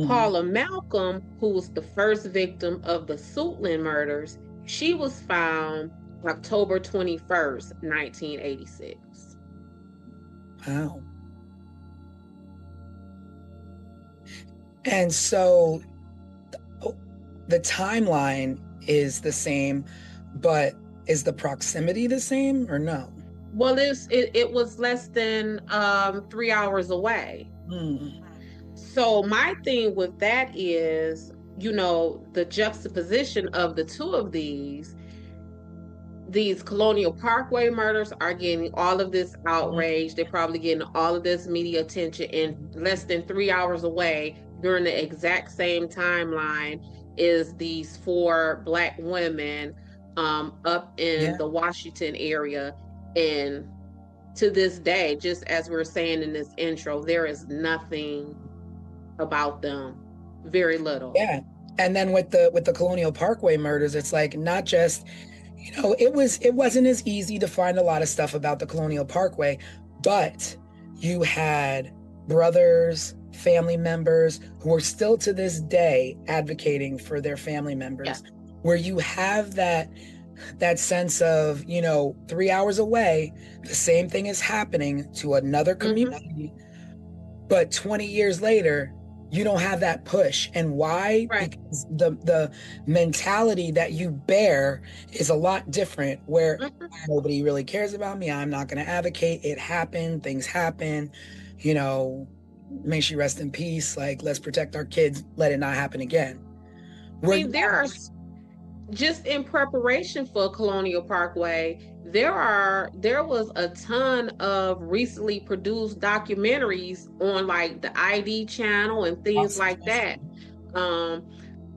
C: Paula Malcolm, who was the first victim of the Suitland murders, she was found October 21st, 1986.
B: Wow. And so the timeline is the same, but is the proximity the same or no?
C: Well, it was less than 3 hours away. So my thing with that is, the juxtaposition of the two of these Colonial Parkway murders are getting all of this outrage. They're probably getting all of this media attention, and less than 3 hours away during the exact same timeline is these 4 Black women up in the Washington area. And to this day, just as we were saying in this intro, there is nothing about them, very little.
B: Yeah. And then with the Colonial Parkway murders, it's like not just, it wasn't as easy to find a lot of stuff about the Colonial Parkway, but you had brothers, family members who are still to this day advocating for their family members, where you have that sense of, 3 hours away, the same thing is happening to another community, but 20 years later, you don't have that push. And why?
C: Right.
B: Because the mentality that you bear is a lot different, where nobody really cares about me. I'm not going to advocate. It happened. Things happen. May she rest in peace. Like, let's protect our kids. Let it not happen again.
C: Just in preparation for Colonial Parkway, there was a ton of recently produced documentaries on like the ID channel and things like that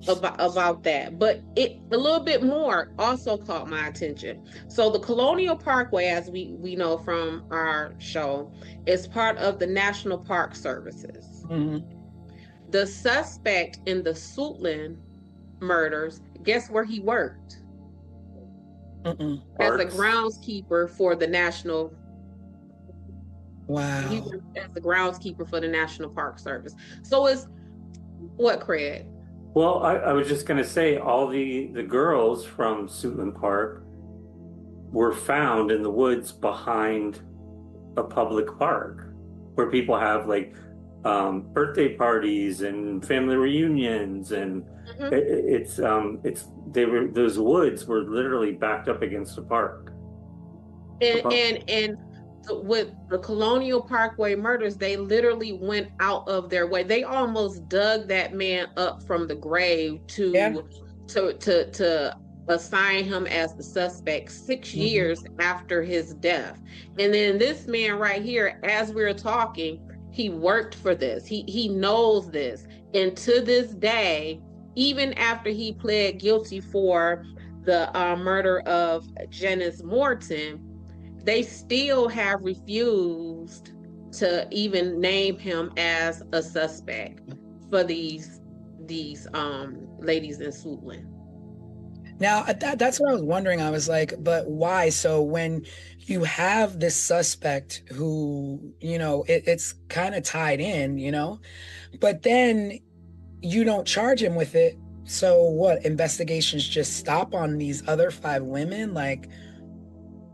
C: about that. But a little bit more also caught my attention. So the Colonial Parkway, as we know from our show, is part of the National Park Services. The suspect in the Suitland murders, guess where he worked? As a groundskeeper for the National.
B: Wow.
C: He worked as a groundskeeper for the National Park Service. So it's what, Craig?
D: Well, I was just going to say all the girls from Suitland Park were found in the woods behind a public park where people have like birthday parties and family reunions, and
C: Mhm.
D: those woods were literally backed up against the park.
C: And with the Colonial Parkway murders, they literally went out of their way. They almost dug that man up from the grave
B: Yeah.
C: to assign him as the suspect 6 years after his death. And then this man right here, as we're talking, he worked for this. He knows this. And to this day, even after he pled guilty for the murder of Janice Morton, they still have refused to even name him as a suspect for these ladies in Suitland.
B: Now, that's what I was wondering. I was like, but why? So when you have this suspect who, it's kind of tied in, but then you don't charge him with it. So what? Investigations just stop on these other 5 women? Like,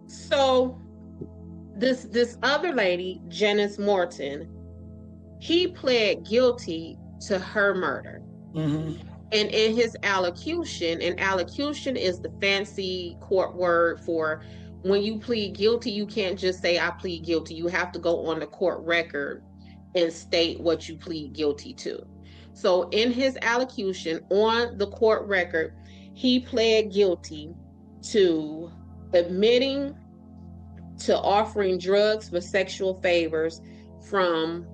C: So this other lady, Janice Morton, he pled guilty to her murder. And in his allocution, and allocution is the fancy court word for when you plead guilty, you can't just say, I plead guilty. You have to go on the court record and state what you plead guilty to. So in his allocution on the court record, he pled guilty to admitting to offering drugs for sexual favors from,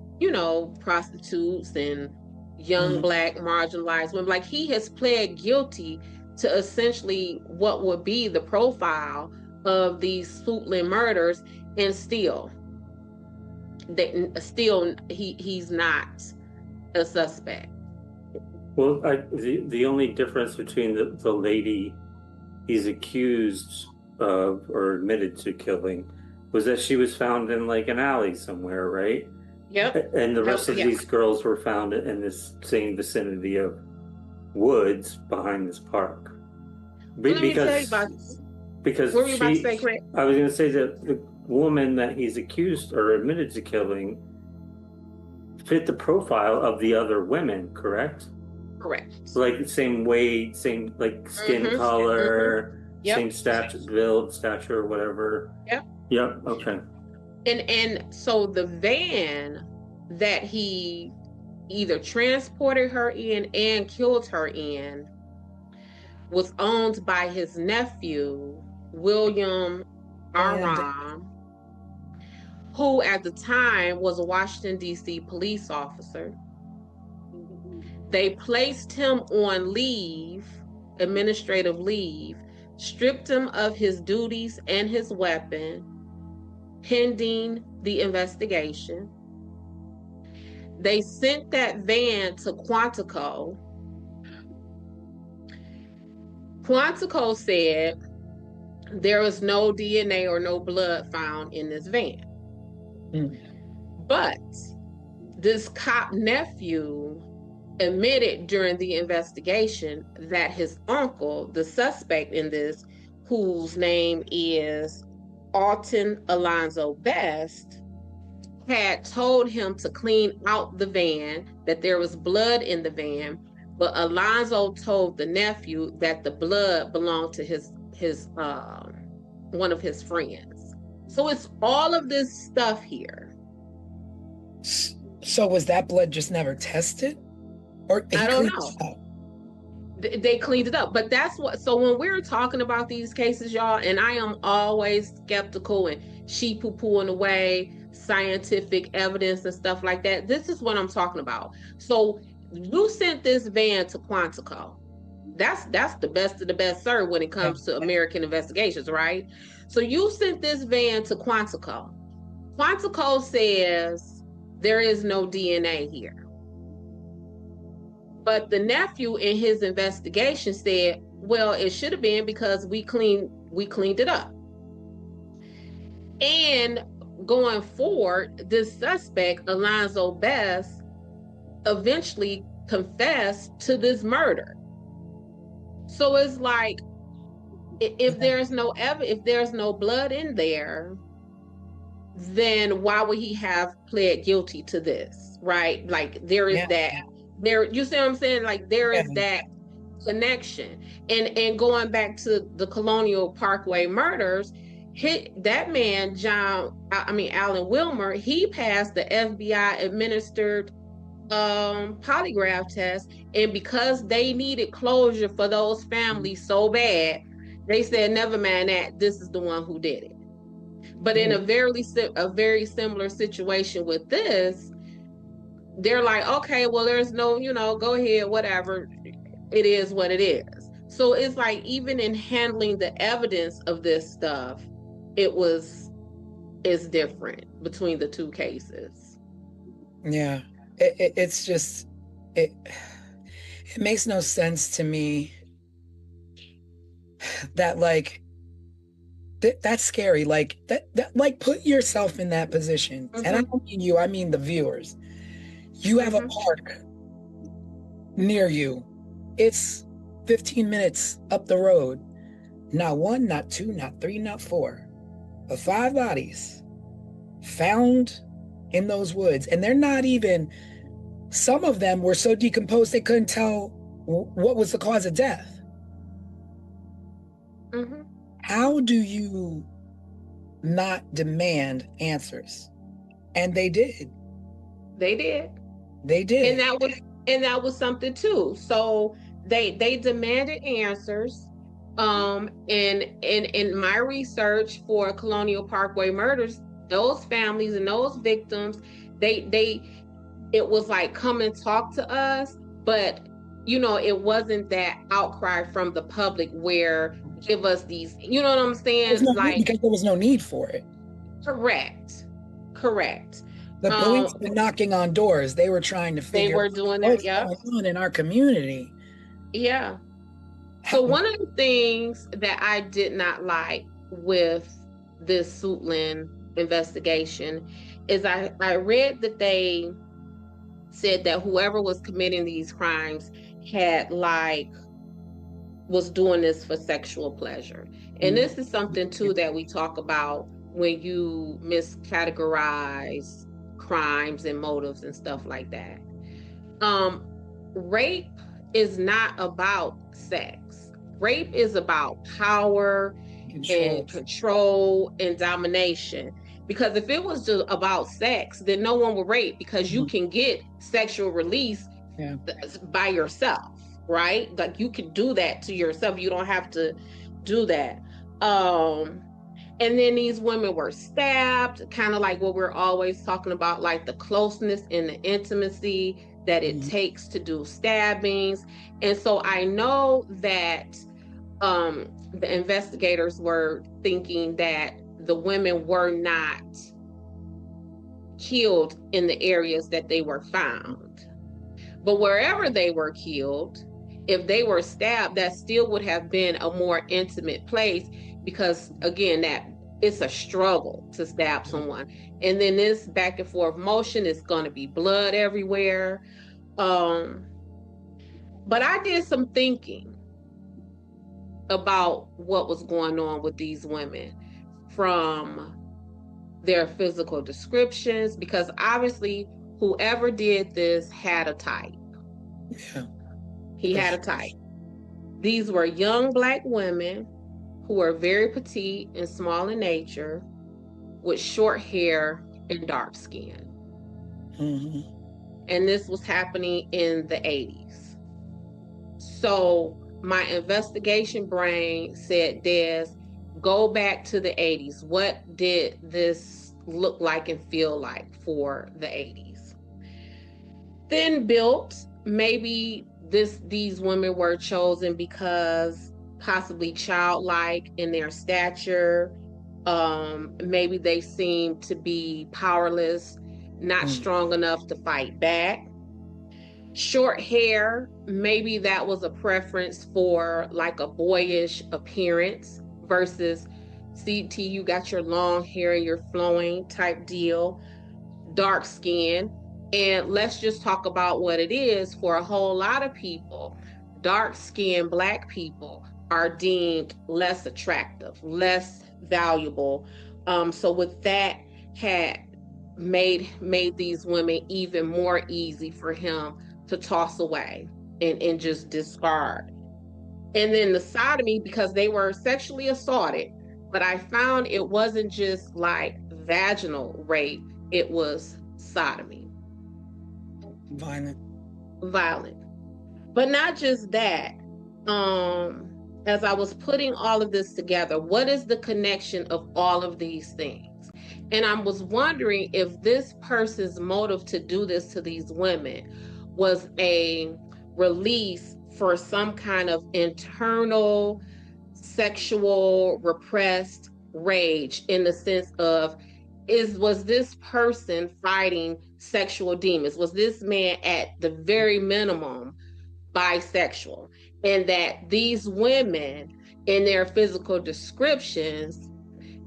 C: prostitutes and young Black marginalized women. Like, he has pled guilty to essentially what would be the profile of these Suitland murders, and still he's not a suspect.
D: Well, the only difference between the lady he's accused of or admitted to killing was that she was found in like an alley somewhere, right?
C: Yep.
D: And the rest of these girls were found in this same vicinity of woods behind this park.
C: Let me tell you about
D: because
C: what were you about to say, Craig?
D: I was going to say that the woman that he's accused or admitted to killing fit the profile of the other women, correct?
C: Correct.
D: So like the same weight, same like skin color,
C: Yep.
D: same stature, or whatever. Yep. Okay.
C: And so the van that he either transported her in and killed her in was owned by his nephew, William Aram, who at the time was a Washington, D.C. police officer. They placed him on leave, administrative leave, stripped him of his duties and his weapon, pending the investigation. They sent that van to Quantico. Quantico said there was no DNA or no blood found in this van. But this cop nephew admitted during the investigation that his uncle, the suspect in this, whose name is Alton Alonzo Best, had told him to clean out the van, that there was blood in the van, but Alonzo told the nephew that the blood belonged to his one of his friends. So it's all of this stuff here.
B: So was that blood just never tested? Or
C: I don't know. They cleaned it up, but that's what. So when we're talking about these cases, y'all, and I am always skeptical and sheep poo-pooing away scientific evidence and stuff like that. This is what I'm talking about. So you sent this van to Quantico. That's the best of the best, sir, when it comes to American investigations, right? So you sent this van to Quantico. Quantico says there is no DNA here. But the nephew in his investigation said, well, it should have been because we cleaned it up. And going forward, this suspect, Alonzo Best, eventually confessed to this murder. So it's like, if there's no blood in there, then why would he have pled guilty to this, right? Like there is that there, you see what I'm saying? Like there is that connection. And going back to the Colonial Parkway murders, that man, Alan Wilmer, he passed the FBI administered polygraph test, and because they needed closure for those families so bad, they said, never mind that, this is the one who did it. But in a very similar situation with this, they're like, okay, well, there's no, go ahead, whatever. It is what it is. So it's like, even in handling the evidence of this stuff, it's different between the two cases.
B: Yeah. It's just, it makes no sense to me that like, that's scary. Like that like, put yourself in that position. Mm-hmm. And I don't mean you, I mean the viewers. You have a park near you. It's 15 minutes up the road. Not one, not two, not three, not four, but 5 bodies found in those woods. And they're not even, some of them were so decomposed they couldn't tell what was the cause of death. Mm-hmm. How do you not demand answers? And they did.
C: They did.
B: They did.
C: And that was something too. So they demanded answers. And in my research for Colonial Parkway murders, those families and those victims, it was like, come and talk to us, but it wasn't that outcry from the public where give us these, you know what I'm saying?
B: Because there was no need for it.
C: Correct.
B: The police were knocking on doors. They were trying to figure out what's going on in our community.
C: Yeah. So one of the things that I did not like with this Suitland investigation is I read that they said that whoever was committing these crimes was doing this for sexual pleasure. And this is something too that we talk about when you miscategorize crimes and motives and stuff like that. Rape is not about sex. Rape is about power and control and domination. Because if it was just about sex, then no one would rape, because you can get sexual release by yourself, right? Like you can do that to yourself. You don't have to do that. And then these women were stabbed, kind of like what we're always talking about, like the closeness and the intimacy that it takes to do stabbings. And so I know that the investigators were thinking that the women were not killed in the areas that they were found. But wherever they were killed, if they were stabbed, that still would have been a more intimate place, because again, that it's a struggle to stab someone. And then this back and forth motion is going to be blood everywhere. But I did some thinking about what was going on with these women from their physical descriptions, because obviously whoever did this had a type. Yeah. He had a type. These were young Black women who were very petite and small in nature, with short hair and dark skin. Mm-hmm. And this was happening in the 80s. So my investigation brain said, Des, go back to the 80s. What did this look like and feel like for the 80s? Thin built, maybe these women were chosen because possibly childlike in their stature. Maybe they seemed to be powerless, not strong enough to fight back. Short hair, maybe that was a preference for like a boyish appearance versus CT, you got your long hair and you're flowing type deal. Dark skin. And let's just talk about what it is. For a whole lot of people, dark-skinned Black people are deemed less attractive, less valuable. So with that, had made these women even more easy for him to toss away and just discard. And then the sodomy, because they were sexually assaulted, but I found it wasn't just like vaginal rape, it was sodomy.
B: Violent.
C: But not just that. As I was putting all of this together, what is the connection of all of these things? And I was wondering if this person's motive to do this to these women was a release for some kind of internal sexual repressed rage, in the sense of, was this person fighting sexual demons? Was this man at the very minimum bisexual? And that these women in their physical descriptions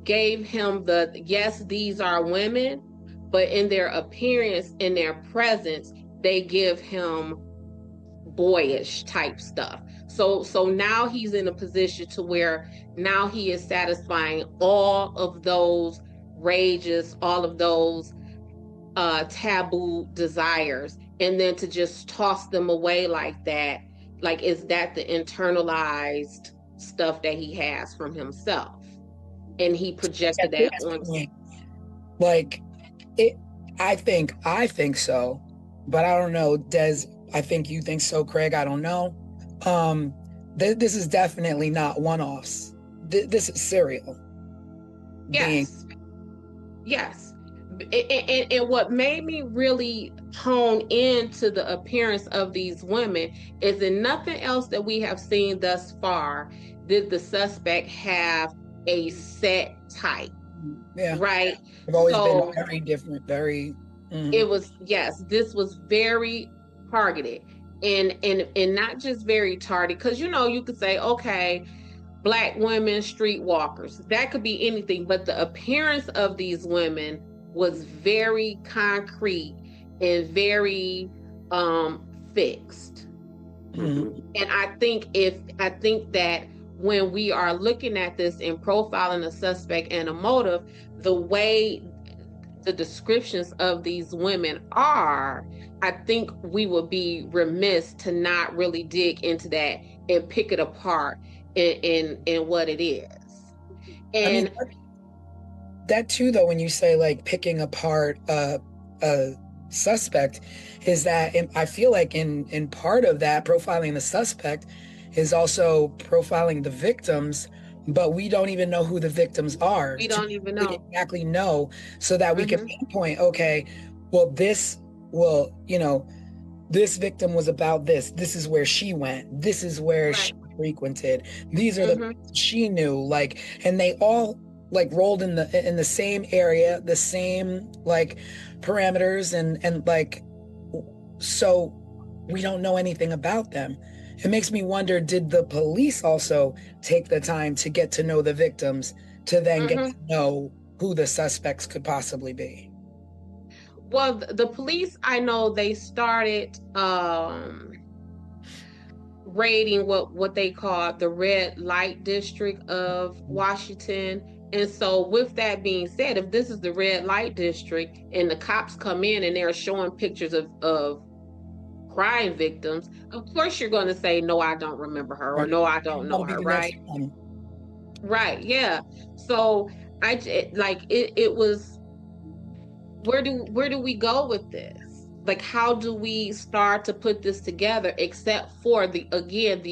C: gave him the, yes, these are women, but in their appearance, in their presence, they give him boyish type stuff. So now he's in a position to where now he is satisfying all of those rages, all of those taboo desires, and then to just toss them away like that, like, is that the internalized stuff that he has from himself? And he projected that on.
B: Like, I think so, but I don't know. Des, I think you think so. Craig, I don't know. This is definitely not one-offs. This is serial.
C: Yes. And what made me really hone into the appearance of these women is in nothing else that we have seen thus far did the suspect have a set type.
B: Yeah.
C: Right.
B: They've always been very different, very.
C: It was, yes, this was very targeted, and not just very targeted, because you could say, okay, Black women, streetwalkers, that could be anything, but the appearance of these women was very concrete and very fixed.
B: Mm-hmm.
C: And I think that when we are looking at this and profiling a suspect and a motive, the way the descriptions of these women are, I think we would be remiss to not really dig into that and pick it apart in what it is. And
B: I mean, that too, though, when you say like picking apart a suspect, is that I feel like in part of that profiling the suspect is also profiling the victims, but we don't even know who the victims are.
C: We don't even know.
B: Exactly know, so that we can pinpoint, okay, well, this victim was about this. This is where she went. This is where she frequented. These are the she knew, like, and they all like rolled in the same area, the same like parameters, and like, so we don't know anything about them. It makes me wonder, did the police also take the time to get to know the victims to then get to know who the suspects could possibly be?
C: Well, the police, I know they started raiding what they call the red light district of Washington. And so with that being said, if this is the red light district and the cops come in and they're showing pictures of crime victims, of course you're going to say, no, I don't remember her, or no, I don't know her, right? Right, yeah. So it was, where do we go with this? Like, how do we start to put this together, except for the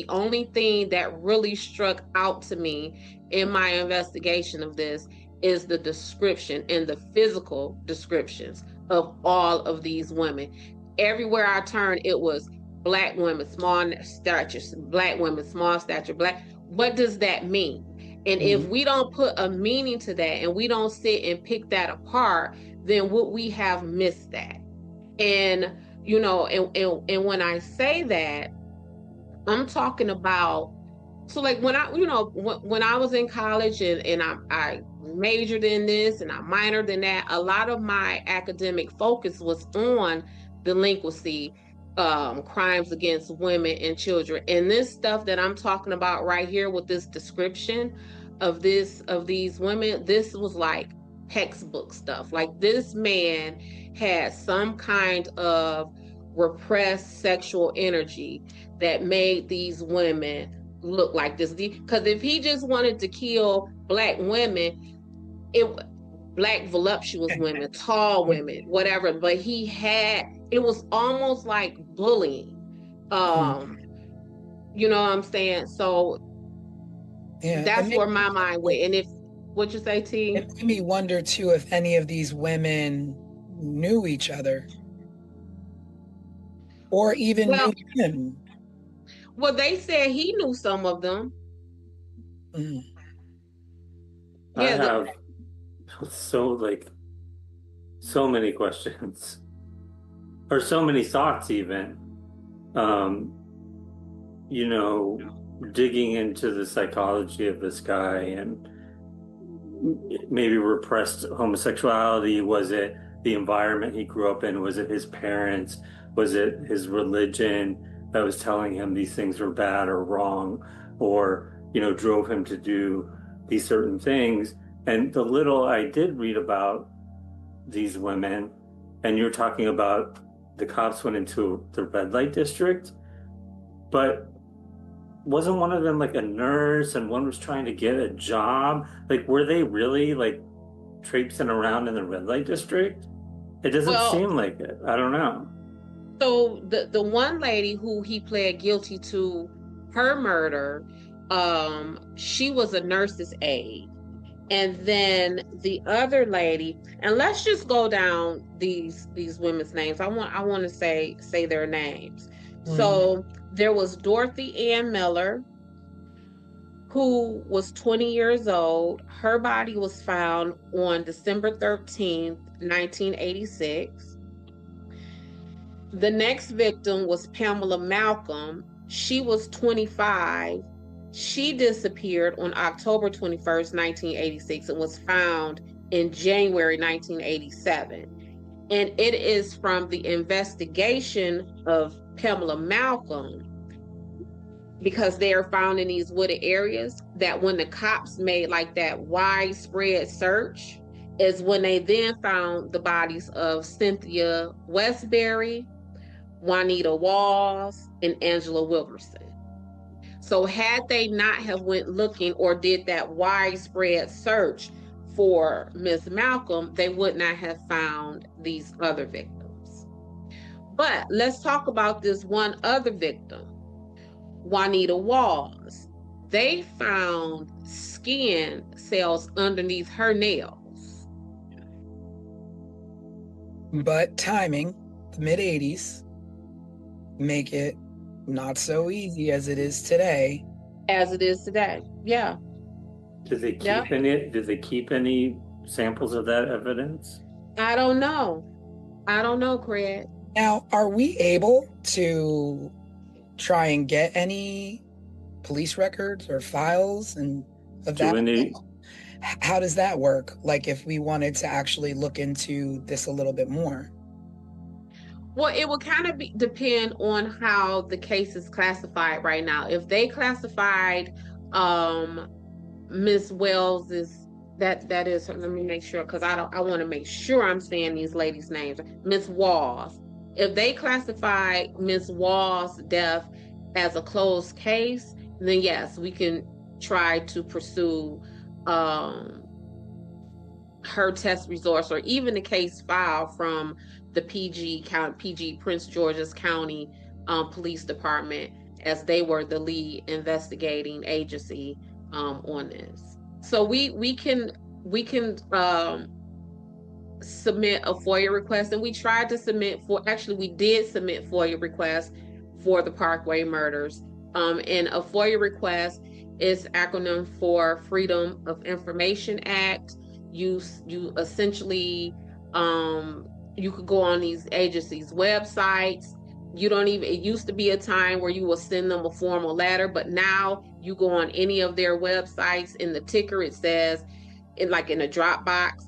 C: only thing that really struck out to me in my investigation of this is the description and the physical descriptions of all of these women. Everywhere I turned, it was Black women, small stature, Black women, small stature, Black. What does that mean? And if we don't put a meaning to that and we don't sit and pick that apart, then would we have missed that? And, and when I say that, I'm talking about, so like when I was in college and I majored in this and I minored in that, a lot of my academic focus was on delinquency, crimes against women and children. And this stuff that I'm talking about right here with this description of these women, this was like textbook stuff. Like, this man had some kind of repressed sexual energy that made these women look like this. Because if he just wanted to kill Black women, Black voluptuous women, tall women, whatever, but it was almost like bullying. You know what I'm saying? So
B: Yeah,
C: that's where my mind went. And if what you say, T?
B: It made me wonder too if any of these women knew each other or even knew him.
C: Well, they said he knew some of them.
D: I have so many questions or so many thoughts even. You know, digging into the psychology of this guy and maybe repressed homosexuality. Was it the environment he grew up in? Was it his parents? Was it his religion that was telling him these things were bad or wrong, or, you know, drove him to do these certain things? And the little I did read about these women, and you're talking about the cops went into the red light district, but wasn't one of them like a nurse and one was trying to get a job? Like, were they really like traipsing around in the red light district? It doesn't seem like it. I don't know.
C: So the one lady who he pled guilty to her murder, she was a nurse's aide. And then the other lady, and let's just go down these women's names. I want to say their names. So there was Dorothy Ann Miller, who was 20 years old. Her body was found on December 13th, 1986. The next victim was Pamela Malcolm. She was 25. She disappeared on October 21st, 1986, and was found in January 1987. And it is from the investigation of Pamela Malcolm, because they are found in these wooded areas, that when the cops made like that widespread search is when they then found the bodies of Cynthia Westbury, Juanita Walls, and Angela Wilkerson. So had they not have went looking or did that widespread search for Miss Malcolm, they would not have found these other victims. But let's talk about this one other victim, Juanita Walls. They found skin cells underneath her nails.
B: But timing, the mid-'80s, make it not so easy as it is today.
C: Yeah.
D: Did they keep any? Did they keep any samples of that evidence?
C: I don't know, Craig.
B: Now, are we able to try and get any police records or files and of that? How does that work? Like, if we wanted to actually look into this a little bit more?
C: Well, it will kind of depend on how the case is classified right now. If they classified Miss Wells that is, let me make sure, because I want to make sure I'm saying these ladies' names. Miss Walls. If they classify Miss Walls' death as a closed case, then yes, we can try to pursue her test results, or even the case file from the PG Prince George's County Police Department, as they were the lead investigating agency on this. So we can submit a FOIA request, and we tried to submit we did submit FOIA requests for the Parkway murders. And a FOIA request is acronym for Freedom of Information Act. You essentially you could go on these agencies' websites. It used to be a time where you will send them a formal letter, but now you go on any of their websites. In the ticker, it says, in a Dropbox,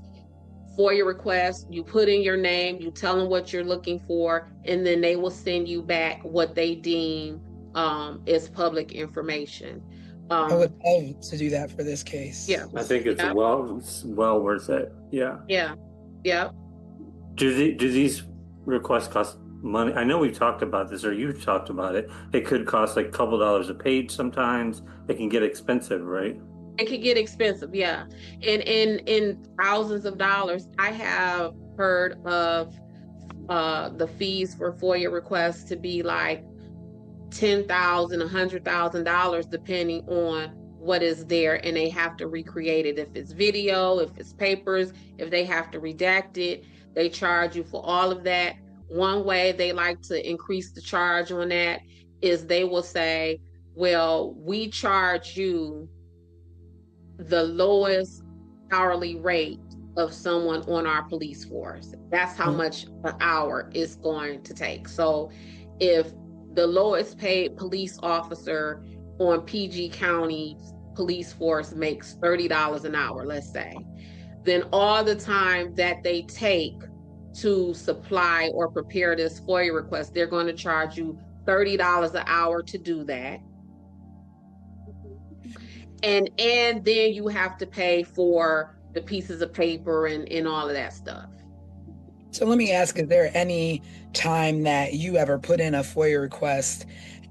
C: FOIA request, you put in your name, you tell them what you're looking for, and then they will send you back what they deem is public information.
B: I would love to do that for this case.
C: Yeah.
D: I think it's well worth it. Yeah.
C: Yeah. Yeah.
D: Do these requests cost money? I know we've talked about this, or you've talked about it. It could cost like a couple dollars a page sometimes. It can get expensive, right?
C: It could get expensive, yeah. And in thousands of dollars. I have heard of the fees for FOIA requests to be like $10,000, $100,000, depending on what is there, and they have to recreate it. If it's video, if it's papers, if they have to redact it, they charge you for all of that. One way they like to increase the charge on that is they will say, well, we charge you the lowest hourly rate of someone on our police force. That's how much an hour is going to take. So if the lowest paid police officer on PG County police force makes $30 an hour, let's say, then all the time that they take to supply or prepare this FOIA request, they're going to charge you $30 an hour to do that. And then you have to pay for the pieces of paper and all of that stuff.
B: So let me ask, is there any time that you ever put in a FOIA request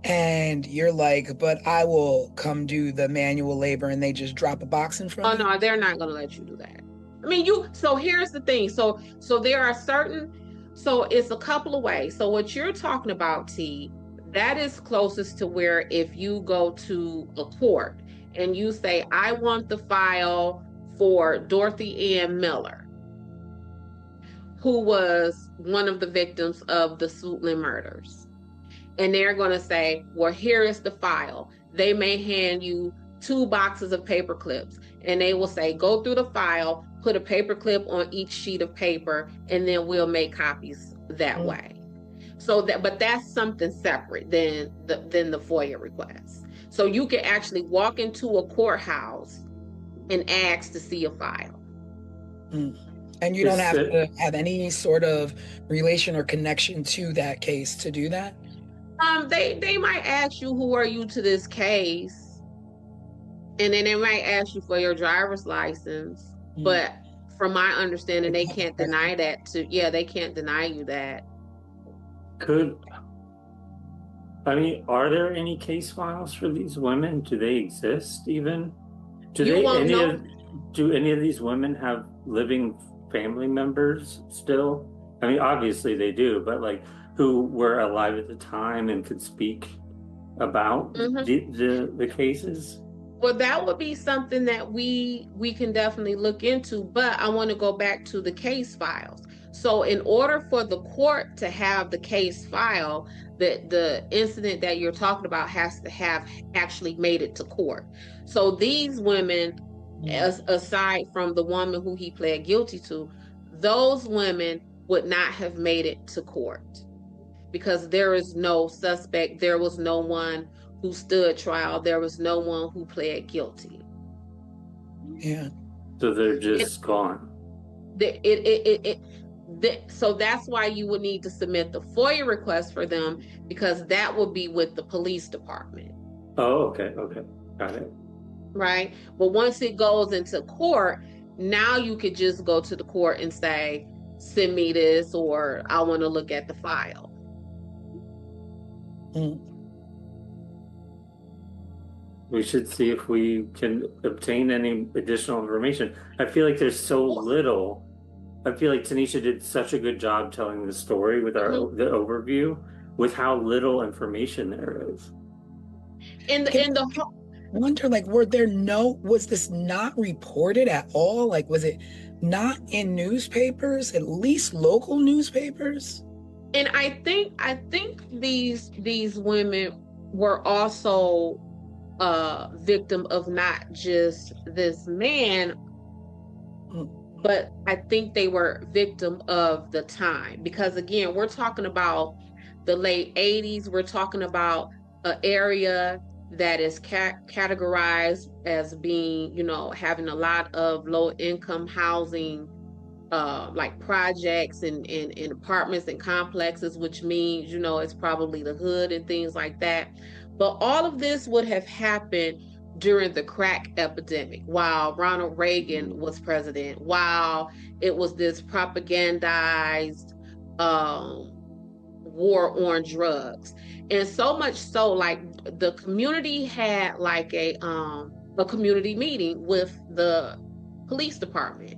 B: and you're like, but I will come do the manual labor, and they just drop a box in front of you?
C: Oh no, they're not going to let you do that. I mean, so here's the thing. So there are so it's a couple of ways. So what you're talking about, T, that is closest to where if you go to a court and you say, I want the file for Dorothy Ann Miller, who was one of the victims of the Suitland murders. And they're going to say, well, here is the file. They may hand you 2 boxes of paper clips, and they will say, go through the file, put a paper clip on each sheet of paper, and then we'll make copies that way. So but that's something separate than the FOIA request. So you can actually walk into a courthouse and ask to see a file.
B: And you don't have to have any sort of relation or connection to that case to do that?
C: They might ask you, who are you to this case? And then they might ask you for your driver's license. But from my understanding, they can't deny that they can't deny you that.
D: Are there any case files for these women? Do they exist even? Do any of these women have living family members still? I mean, obviously they do, but like, who were alive at the time and could speak about the cases?
C: Well, that would be something that we can definitely look into, but I want to go back to the case files. So in order for the court to have the case file, the incident that you're talking about has to have actually made it to court. So these women, aside from the woman who he pled guilty to, those women would not have made it to court because there is no suspect. There was no one who stood trial. There was no one who pled guilty.
B: Yeah.
D: So they're just gone.
C: So that's why you would need to submit the FOIA request for them, because that would be with the police department.
D: Oh, okay. Got it.
C: Right? But once it goes into court, now you could just go to the court and say, send me this, or I want to look at the file.
D: We should see if we can obtain any additional information. I feel like there's so little. I feel like Tanisha did such a good job telling the story with the overview, with how little information there is.
B: I wonder, like, was this not reported at all? Like, was it not in newspapers, at least local newspapers?
C: And I think these women were also victim of not just this man, but I think they were victim of the time, because again, we're talking about the late 80s. We're talking about an area that is categorized as being, having a lot of low income housing, like projects and apartments and complexes, which means, it's probably the hood and things like that. But all of this would have happened during the crack epidemic, while Ronald Reagan was president, while it was this propagandized war on drugs. And so much so, like, the community had like a community meeting with the police department.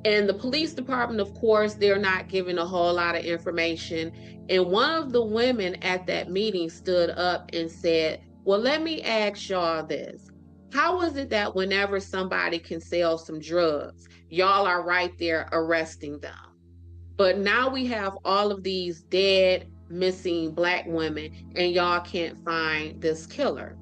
C: And the police department, of course, they're not giving a whole lot of information. And one of the women at that meeting stood up and said, well, let me ask y'all this. How is it that whenever somebody can sell some drugs, y'all are right there arresting them? But now we have all of these dead, missing Black women, and y'all can't find this killer.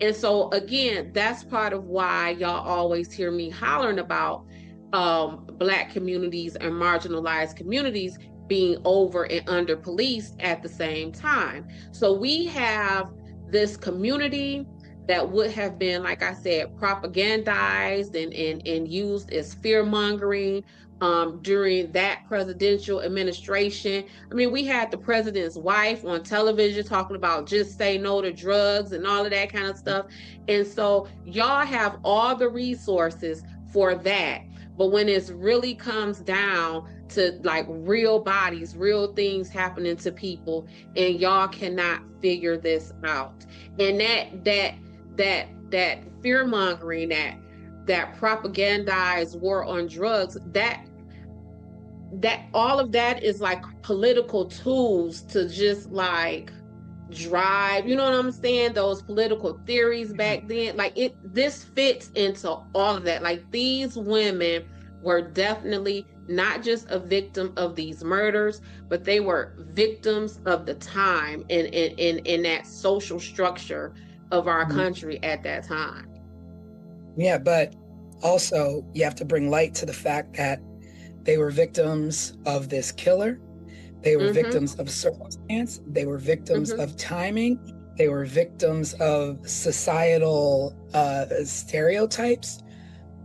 C: And so, again, that's part of why y'all always hear me hollering about Black communities and marginalized communities being over and under policed at the same time. So we have this community that would have been, like I said, propagandized and used as fear mongering during that presidential administration. I mean, we had the president's wife on television talking about just say no to drugs and all of that kind of stuff. And so y'all have all the resources for that. But when it really comes down to like real bodies, real things happening to people, and y'all cannot figure this out. And that fear mongering, that propagandized war on drugs, that all of that is like political tools to just like drive, you know what I'm saying, those political theories back then. Like this fits into all of that. Like, these women were definitely not just a victim of these murders, but they were victims of the time in that social structure of our country at that time.
B: Yeah, but also you have to bring light to the fact that they were victims of this killer. They were victims of circumstance. They were victims of timing. They were victims of societal stereotypes.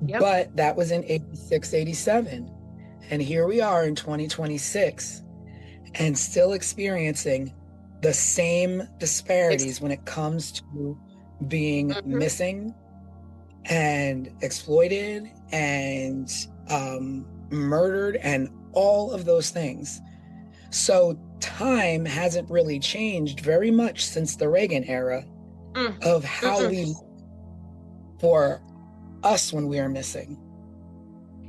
B: Yep. But that was in 86, 87. And here we are in 2026 and still experiencing the same disparities when it comes to being missing and exploited and murdered and all of those things. So time hasn't really changed very much since the Reagan era of how we for us when we are missing.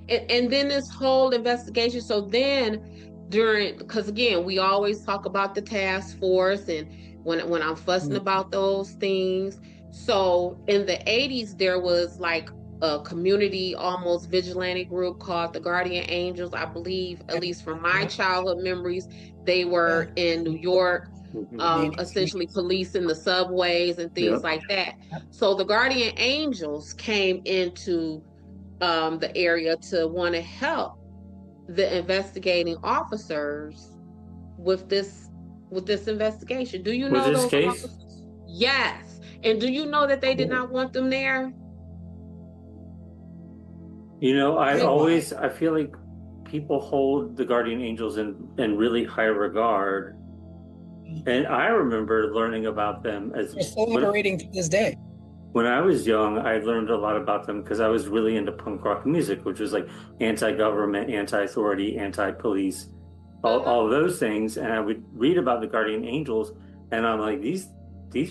C: And then this whole investigation. So then because again, we always talk about the task force and when I'm fussing about those things. So in the 80s, there was like a community, almost vigilante group called the Guardian Angels. I believe, at least from my childhood memories, they were in New York, essentially policing the subways and things like that. So the Guardian Angels came into the area to want to help the investigating officers with this investigation. Do you know
D: with this
C: those
D: case?
C: officers? Yes. And do you know that they did not want them there?
D: You know, I feel like people hold the Guardian Angels in really high regard. And I remember learning about them as
B: they're still operating to this day.
D: When I was young, I learned a lot about them because I was really into punk rock music, which was like anti-government, anti-authority, anti-police, all of those things. And I would read about the Guardian Angels, and I'm like, these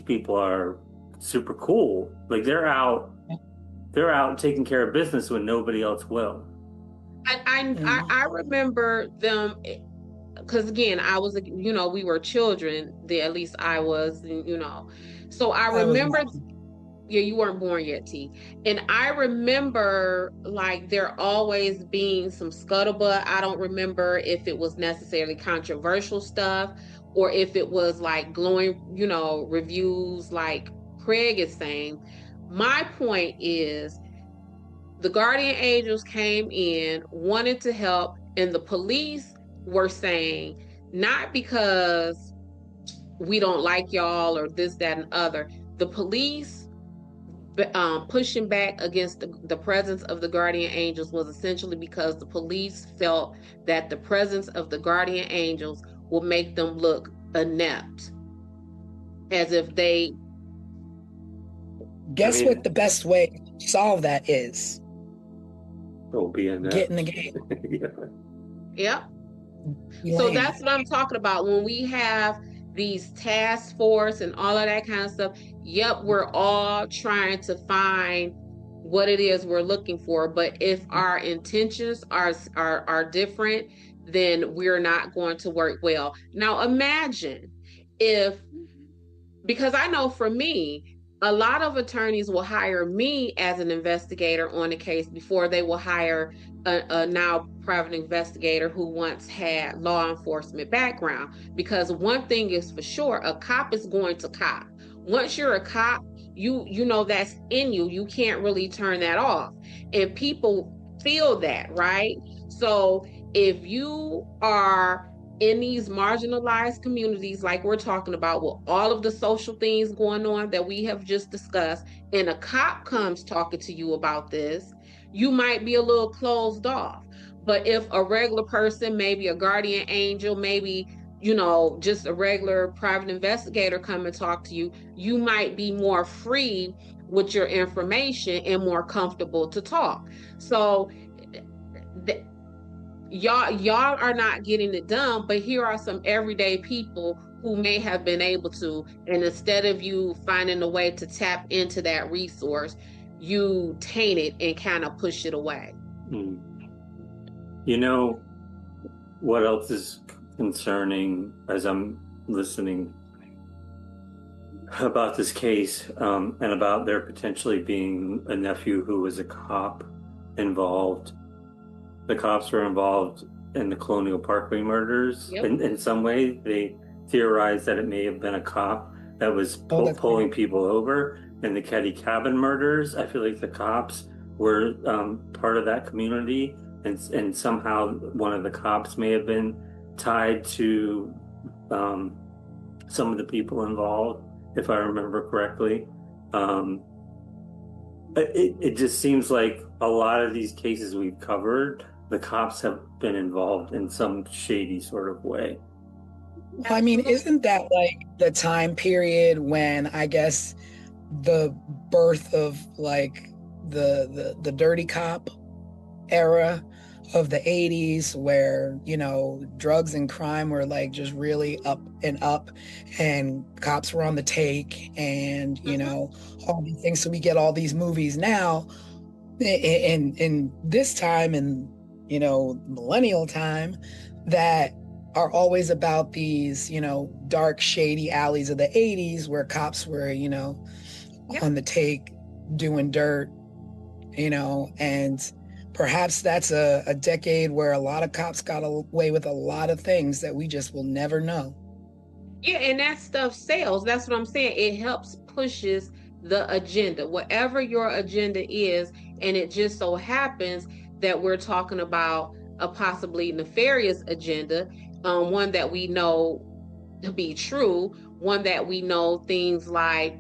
D: people are super cool. Like they're out taking care of business when nobody else will.
C: I remember them because again, I was, we were children. At least I was, So I remember. Yeah, you weren't born yet, T. And I remember like there always being some scuttlebutt. I don't remember if it was necessarily controversial stuff or if it was like glowing, reviews like Craig is saying. My point is the Guardian Angels came in, wanted to help, and the police were saying, not because we don't like y'all or this, that, and other. The police pushing back against the presence of the Guardian Angels was essentially because the police felt that the presence of the Guardian Angels would make them look inept, as if they
B: Guess what the best way to solve that is?
D: It'll be in
B: Get in the game.
C: Yep.
B: Be
C: So
B: lame.
C: that's what I'm talking about. When we have these task force and all of that kind of stuff, yep, we're all trying to find what it is we're looking for. But if our intentions are different, then we're not going to work well. Now imagine if, because I know for me, a lot of attorneys will hire me as an investigator on a case before they will hire a now private investigator who once had law enforcement background. Because one thing is for sure, a cop is going to cop. Once you're a cop, you know that's in you. You can't really turn that off. And people feel that, right? So if you are in these marginalized communities, like we're talking about, with all of the social things going on that we have just discussed, and a cop comes talking to you about this, you might be a little closed off. But if a regular person, maybe a guardian angel, maybe, you know, just a regular private investigator come and talk to you, you might be more free with your information and more comfortable to talk. So y'all are not getting it done, but here are some everyday people who may have been able to, and instead of you finding a way to tap into that resource, you taint it and kind of push it away.
D: You know what else is concerning as I'm listening about this case, and about there potentially being a nephew who was a cop involved. The cops were involved in the Colonial Parkway murders.
C: Yep.
D: In some way, they theorized that it may have been a cop that was pulling people over. In the Ketty Cabin murders, I feel like the cops were part of that community, and somehow one of the cops may have been tied to some of the people involved, if I remember correctly. It just seems like a lot of these cases we've covered, the cops have been involved in some shady sort of way.
B: Well, I mean, isn't that like the time period when I guess the birth of like the dirty cop era of the 80s, where, you know, drugs and crime were like just really up and up, and cops were on the take, and, you know, all these things. So we get all these movies now in this time, and, you know, millennial time, that are always about these, you know, dark, shady alleys of the 80s where cops were, you know, on the take doing dirt, you know, and perhaps that's a decade where a lot of cops got away with a lot of things that we just will never know.
C: Yeah, and that stuff sells. That's what I'm saying. It helps pushes the agenda, whatever your agenda is. And it just so happens that we're talking about a possibly nefarious agenda, one that we know to be true, one that we know things like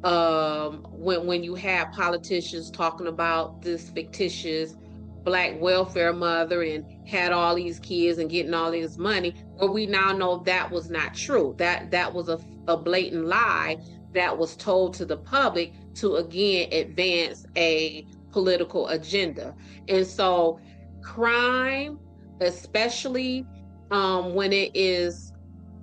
C: when you have politicians talking about this fictitious black welfare mother and had all these kids and getting all this money, but we now know that was not true. That was a blatant lie that was told to the public to again advance a political agenda. And so crime, especially when it is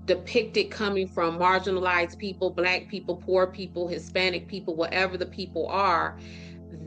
C: depicted coming from marginalized people, black people, poor people, Hispanic people, whatever the people are,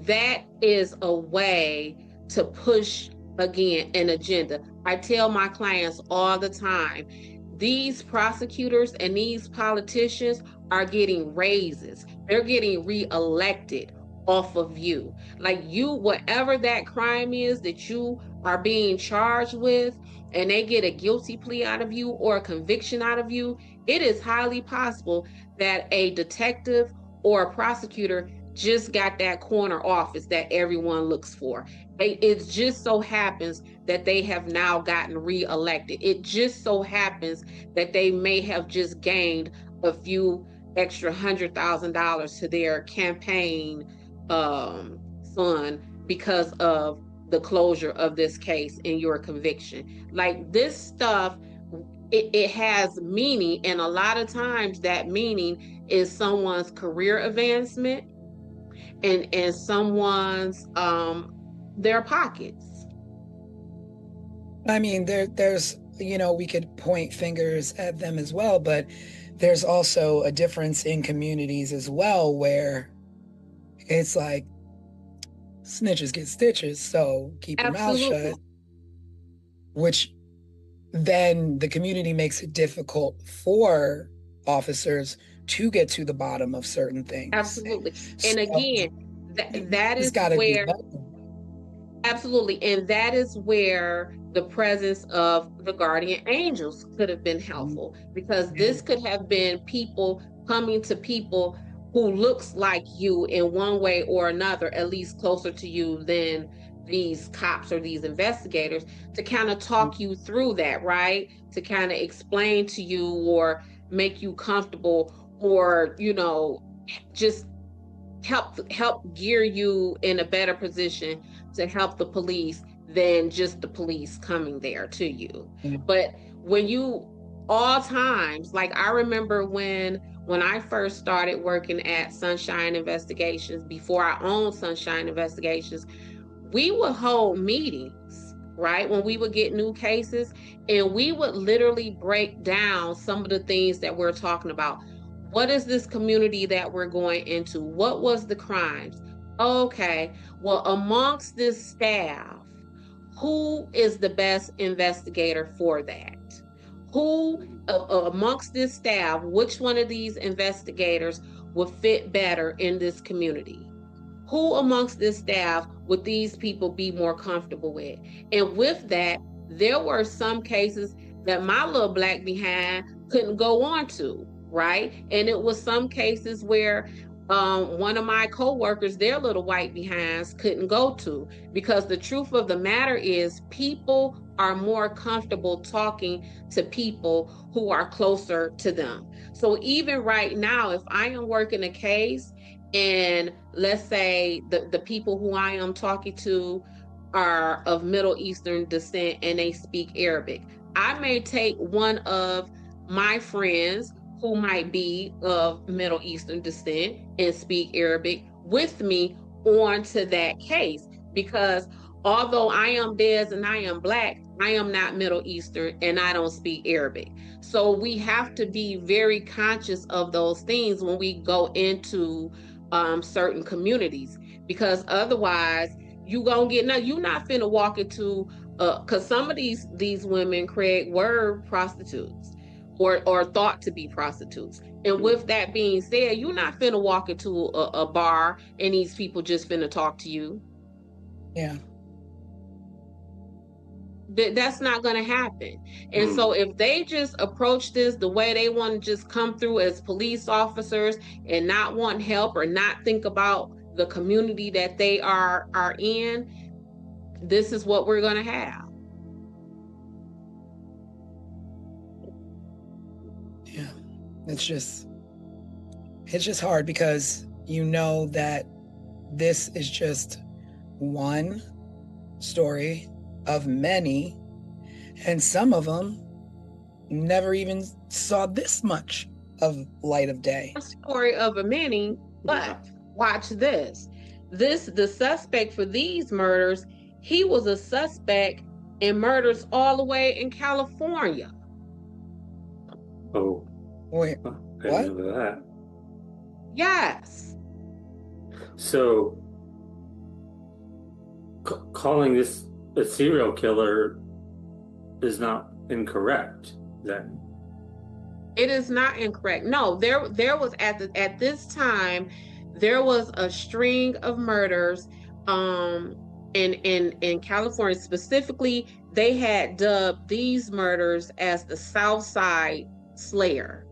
C: that is a way to push again an agenda. I tell my clients all the time, these prosecutors and these politicians are getting raises. They're getting reelected off of you. Like, you, whatever that crime is that you are being charged with, and they get a guilty plea out of you or a conviction out of you, it is highly possible that a detective or a prosecutor just got that corner office that everyone looks for. It just so happens that they have now gotten reelected. It just so happens that they may have just gained a few extra $100,000 to their campaign fund because of the closure of this case and your conviction. Like, this stuff, it has meaning, and a lot of times that meaning is someone's career advancement. in someone's their pockets.
B: I mean, there's, we could point fingers at them as well, but there's also a difference in communities as well, where it's like snitches get stitches, so keep your mouth
C: Absolutely.
B: shut, which then the community makes it difficult for officers to get to the bottom of certain things.
C: Absolutely.
B: So
C: And again, that
B: it's
C: is
B: gotta be
C: where
B: better.
C: absolutely, and that is where the presence of the guardian angels could have been helpful, because this could have been people coming to people who looks like you in one way or another, at least closer to you than these cops or these investigators, to kind of talk you through that, right? To kind of explain to you or make you comfortable, or just help gear you in a better position to help the police than just the police coming there to you. But when you all times, like I remember when I first started working at Sunshine Investigations, before I owned Sunshine Investigations, we would hold meetings, right? When we would get new cases, and we would literally break down some of the things that we're talking about. What is this community that we're going into? What was the crimes? Okay, well, amongst this staff, who is the best investigator for that? Who amongst this staff, which one of these investigators would fit better in this community? Who amongst this staff would these people be more comfortable with? And with that, there were some cases that my little black behind couldn't go on to, right? And it was some cases where one of my coworkers, their little white behinds couldn't go to, because the truth of the matter is people are more comfortable talking to people who are closer to them. So even right now, if I am working a case, and let's say the people who I am talking to are of Middle Eastern descent and they speak Arabic, I may take one of my friends who might be of Middle Eastern descent and speak Arabic with me onto that case, because although I am Des and I am black, I am not Middle Eastern and I don't speak Arabic. So we have to be very conscious of those things when we go into certain communities, because otherwise you gonna get nothing. You're not finna walk into because some of these women, Craig, were prostitutes or thought to be prostitutes. And with that being said, you're not finna walk into a bar and these people just finna talk to you.
B: Yeah.
C: That's not going to happen. And so if they just approach this the way they want to just come through as police officers and not want help or not think about the community that they are in, this is what we're going to have.
B: Yeah. It's just hard, because that this is just one story of many, and some of them never even saw this much of light of day.
C: A story of a many, but watch this. The suspect for these murders, he was a suspect in murders all the way in California.
D: Oh,
B: Wait,
D: I
B: what?
D: didn't know that.
C: Yes.
D: So, calling this a serial killer is not incorrect, then?
C: It is not incorrect. No, there was at this time there was a string of murders in California. Specifically, they had dubbed these murders as the South Side Slayer.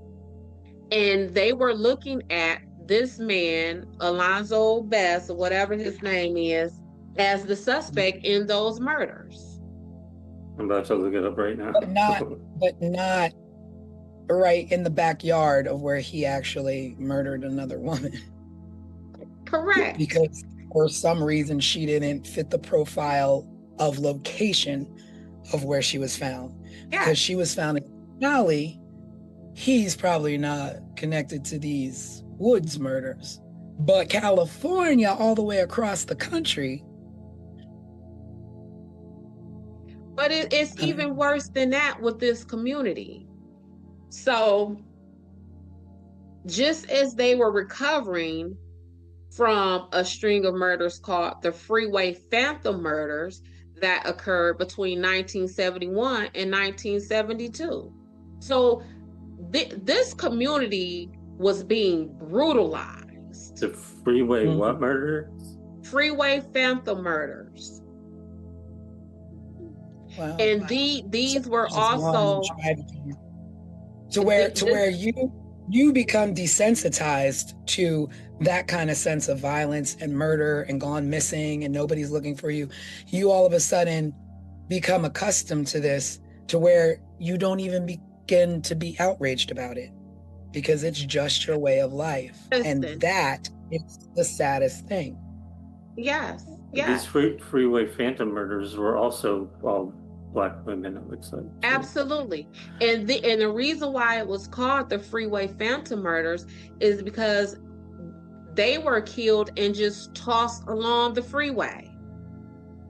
C: And they were looking at this man, Alonzo Best, or whatever his name is, as the suspect in those murders.
D: I'm about to look it up right now.
B: But not right in the backyard of where he actually murdered another woman.
C: Correct.
B: Because for some reason she didn't fit the profile of location of where she was found.
C: Yeah.
B: Because she was found in Cali, he's probably not connected to these Woods murders. But California, all the way across the country.
C: But it's even worse than that with this community. So just as they were recovering from a string of murders called the Freeway Phantom murders that occurred between 1971 and 1972. So this community was being brutalized.
D: The freeway what murder?
C: Freeway Phantom murders.
B: Wow.
C: And these were also
B: to where you become desensitized to that kind of sense of violence and murder and gone missing and nobody's looking for you. You all of a sudden become accustomed to this, to where you don't even begin to be outraged about it because it's just your way of life. And that is the saddest thing.
C: Yes.
D: These freeway phantom murders were also all Black women, it looks like. Too.
C: Absolutely. And the reason why it was called the Freeway Phantom murders is because they were killed and just tossed along the freeway.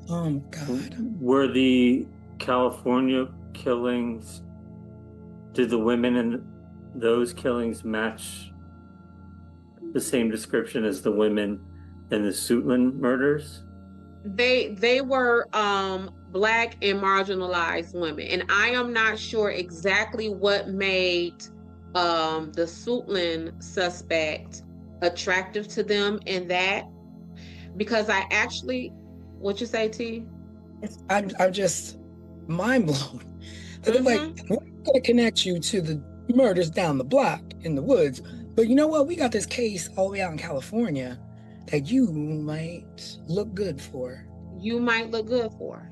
B: Oh God.
D: Were the California killings, did the women in those killings match the same description as the women in the Suitland murders?
C: They were Black and marginalized women, and I am not sure exactly what made the Suitland suspect attractive to them in that, because I actually, what you say, T?
B: I'm just mind blown. They're like, we're gonna connect you to the murders down the block in the woods, but you know what? We got this case all the way out in California that you might look good for.
C: You might look good for.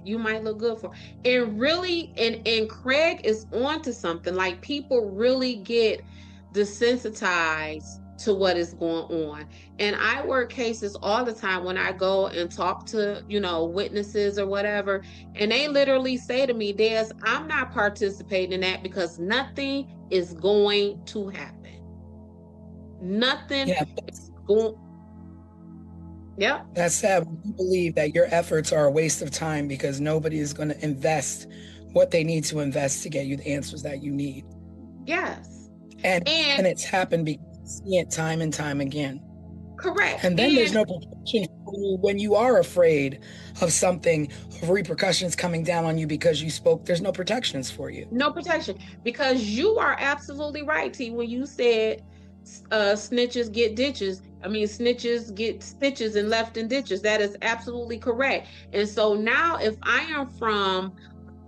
C: And really, and Craig is onto something. Like, people really get desensitized to what is going on. And I work cases all the time when I go and talk to, witnesses or whatever. And they literally say to me, Des, I'm not participating in that because nothing is going to happen. Nothing is going. Yeah.
B: That's sad when you believe that your efforts are a waste of time because nobody is going to invest what they need to invest to get you the answers that you need.
C: Yes.
B: And it's happened because you see it time and time again.
C: Correct.
B: And then there's no protection for you when you are afraid of something, of repercussions coming down on you because you spoke. There's no protections for you.
C: No protection. Because you are absolutely right, T, when you said snitches get ditches. I mean, snitches get stitches and left in ditches. That is absolutely correct. And so now if I am from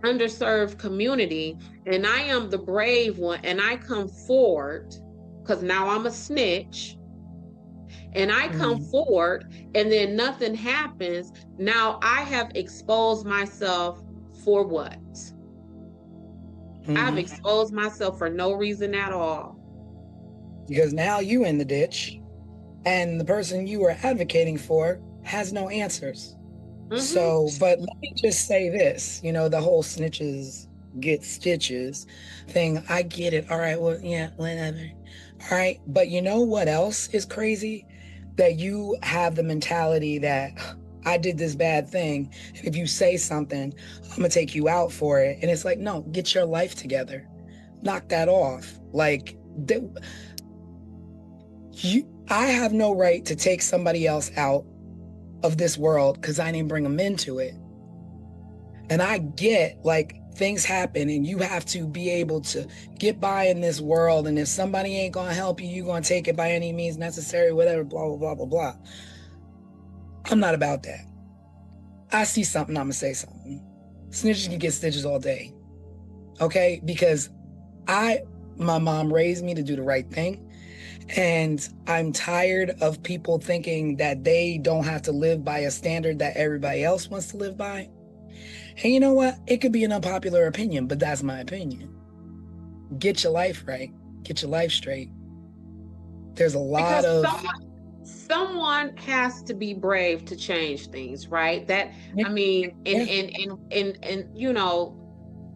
C: underserved community and I am the brave one and I come forward, because now I'm a snitch, and I come forward and then nothing happens, now I have exposed myself for what? I've exposed myself for no reason at all.
B: Because now you in the ditch and the person you were advocating for has no answers. So, but let me just say this, the whole snitches get stitches thing. I get it. All right. Well, yeah, whatever. All right. But you know what else is crazy? That you have the mentality that I did this bad thing. And if you say something, I'm going to take you out for it. And it's like, no, get your life together. Knock that off. Like, I have no right to take somebody else out of this world because I didn't bring them into it. And I get, like, things happen and you have to be able to get by in this world. And if somebody ain't going to help you, you're going to take it by any means necessary, whatever, blah, blah, blah, blah, blah. I'm not about that. I see something, I'm going to say something. Snitches can get stitches all day. Okay? Because my mom raised me to do the right thing. And I'm tired of people thinking that they don't have to live by a standard that everybody else wants to live by. And you know what? It could be an unpopular opinion, but that's my opinion. Get your life right. Get your life straight. There's a lot of...
C: Someone has to be brave to change things, right? That, I mean, and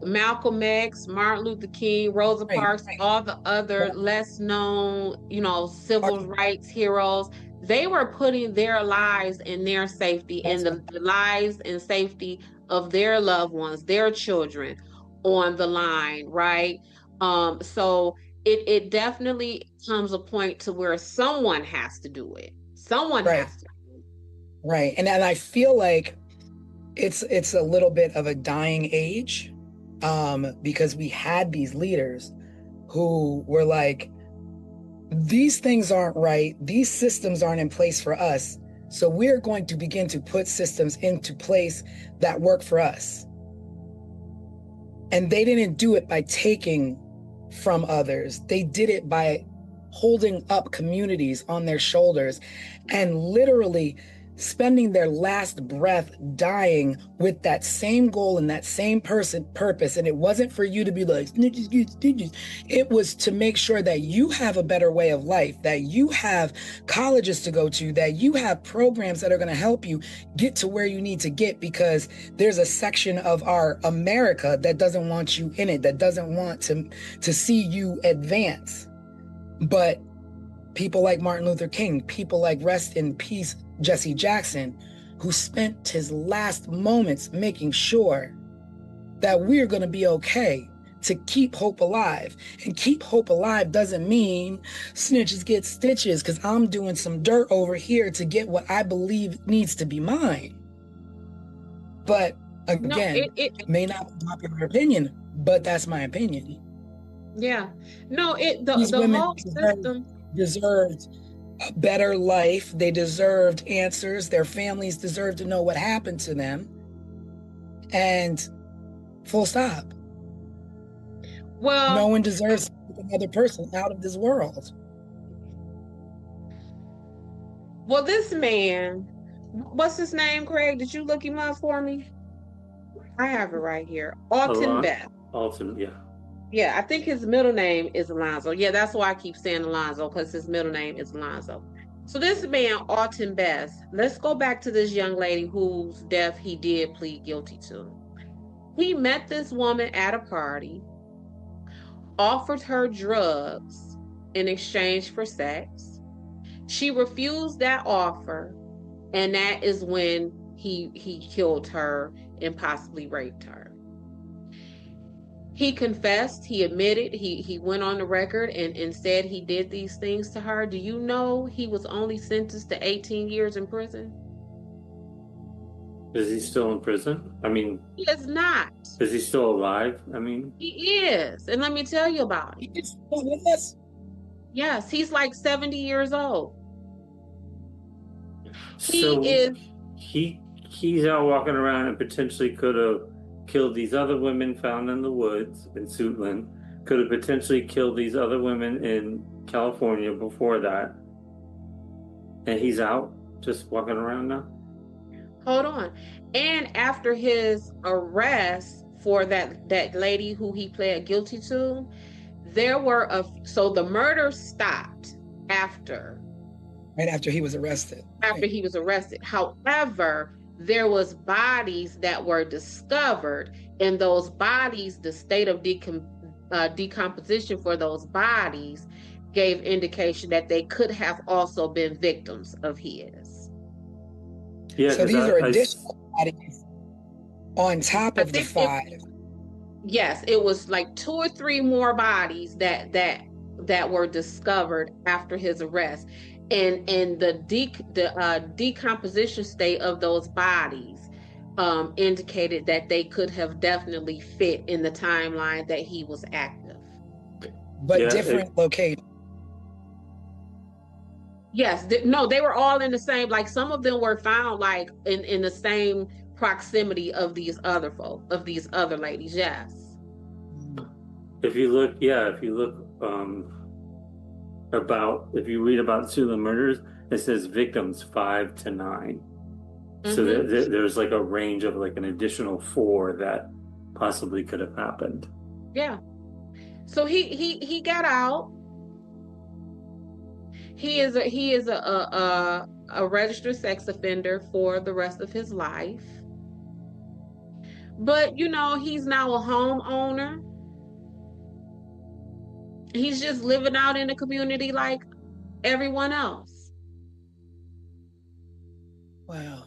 C: Malcolm X, Martin Luther King, Rosa Parks, all the other less known, civil rights heroes, they were putting their lives and their safety and the lives and safety of their loved ones, their children on the line, right? So it definitely comes a point to where someone has to do it. Someone
B: Right.
C: has to.
B: Right. And I feel like it's a little bit of a dying age, because we had these leaders who were like, these things aren't right, these systems aren't in place for us, so we're going to begin to put systems into place that work for us. And they didn't do it by taking from others, they did it by holding up communities on their shoulders and literally spending their last breath dying with that same goal and that same purpose. And it wasn't for you to be like snitches get stitches. It was to make sure that you have a better way of life, that you have colleges to go to, that you have programs that are going to help you get to where you need to get, because there's a section of our America that doesn't want you in it, that doesn't want to see you advance. But people like Martin Luther King, people like rest in peace Jesse Jackson, who spent his last moments making sure that we're going to be okay, to keep hope alive. And keep hope alive doesn't mean snitches get stitches, because I'm doing some dirt over here to get what I believe needs to be mine. But again, it may not be popular opinion, but that's my opinion.
C: Yeah. No,
B: These
C: the
B: women
C: whole system
B: deserved a better life. They deserved answers. Their families deserved to know what happened to them. And full stop.
C: Well,
B: no one deserves to take another person out of this world.
C: Well, this man, what's his name, Craig? Did you look him up for me? I have it right here. Alton Beth.
D: Alton, yeah.
C: Yeah, I think his middle name is Alonzo. Yeah, that's why I keep saying Alonzo, because his middle name is Alonzo. So this man, Alton Beth, let's go back to this young lady whose death he did plead guilty to. He met this woman at a party, offered her drugs in exchange for sex. She refused that offer, and that is when he killed her and possibly raped her. He confessed, he admitted, he went on the record and said he did these things to her. Do you know he was only sentenced to 18 years in prison?
D: Is he still in prison? I mean,
C: he is not.
D: Is he still alive? I mean,
C: he is. And let me tell you about it.
B: He's still with us?
C: Yes, he's like 70 years old.
D: So he's out walking around and potentially could have killed these other women found in the woods in Suitland, could have potentially killed these other women in California before that. And he's out just walking around now?
C: Hold on. And after his arrest for that lady who he pled guilty to, so the murder stopped after.
B: Right after he was arrested.
C: After he was arrested. However, there was bodies that were discovered, and those bodies, the state of decomposition for those bodies gave indication that they could have also been victims of his.
D: Yeah,
B: so these are additional bodies on top of the 5.
C: Yes, it was like 2 or 3 more bodies that were discovered after his arrest. And the decomposition state of those bodies indicated that they could have definitely fit in the timeline that he was active.
B: But different locations.
C: Yes, no, they were all in the same, like some of them were found like in the same proximity of these other folk, of these other ladies, yes.
D: If you look if you read about Suitland murders, it says victims 5 to 9. Mm-hmm. So there's like a range of like an additional 4 that possibly could have happened.
C: Yeah. So he got out. He is a registered sex offender for the rest of his life. But he's now a homeowner. He's just living out in the community like everyone else.
B: Wow.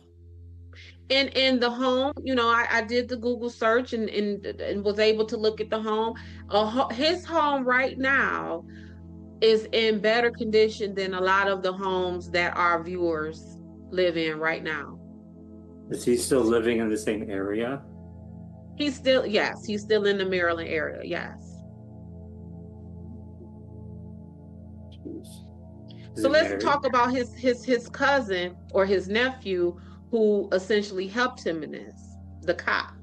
C: And in the home, I did the Google search and was able to look at the home. His home right now is in better condition than a lot of the homes that our viewers live in right now.
D: Is he still living in the same area?
C: Yes, he's still in the Maryland area. Yes. So let's talk about his cousin or his nephew who essentially helped him in this, the cop.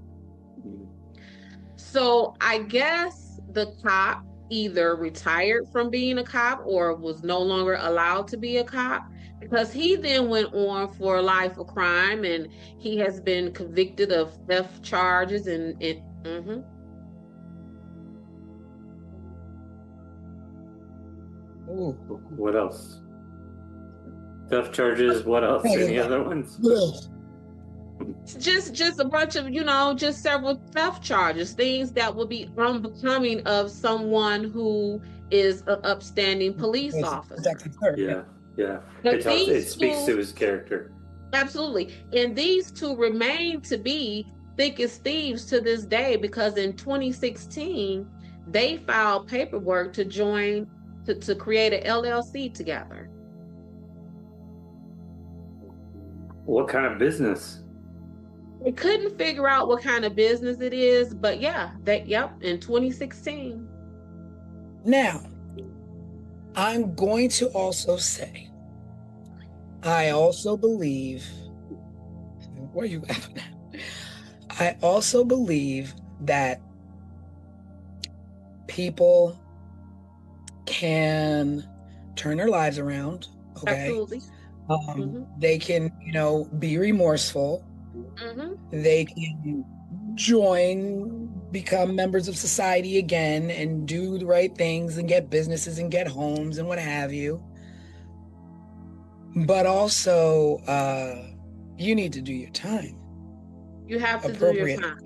C: So I guess the cop either retired from being a cop or was no longer allowed to be a cop, because he then went on for a life of crime and he has been convicted of theft charges and
B: Ooh.
D: What else? Theft charges. What else? Any other ones?
C: Just a bunch of, just several theft charges, things that would be unbecoming of someone who is an upstanding police officer.
D: Yeah.
C: But
D: It speaks to his character.
C: Absolutely. And these two remain to be thick as thieves to this day, because in 2016, they filed paperwork to create an LLC together.
D: What kind of business?
C: They couldn't figure out what kind of business it is, but in 2016.
B: Now, I'm going to also say, I also believe, where are you laughing at? I also believe that people can turn their lives around, okay?
C: Absolutely.
B: They can, be remorseful. They can become members of society again and do the right things and get businesses and get homes and what have you. But also, you need to do your time.
C: You have to do your time.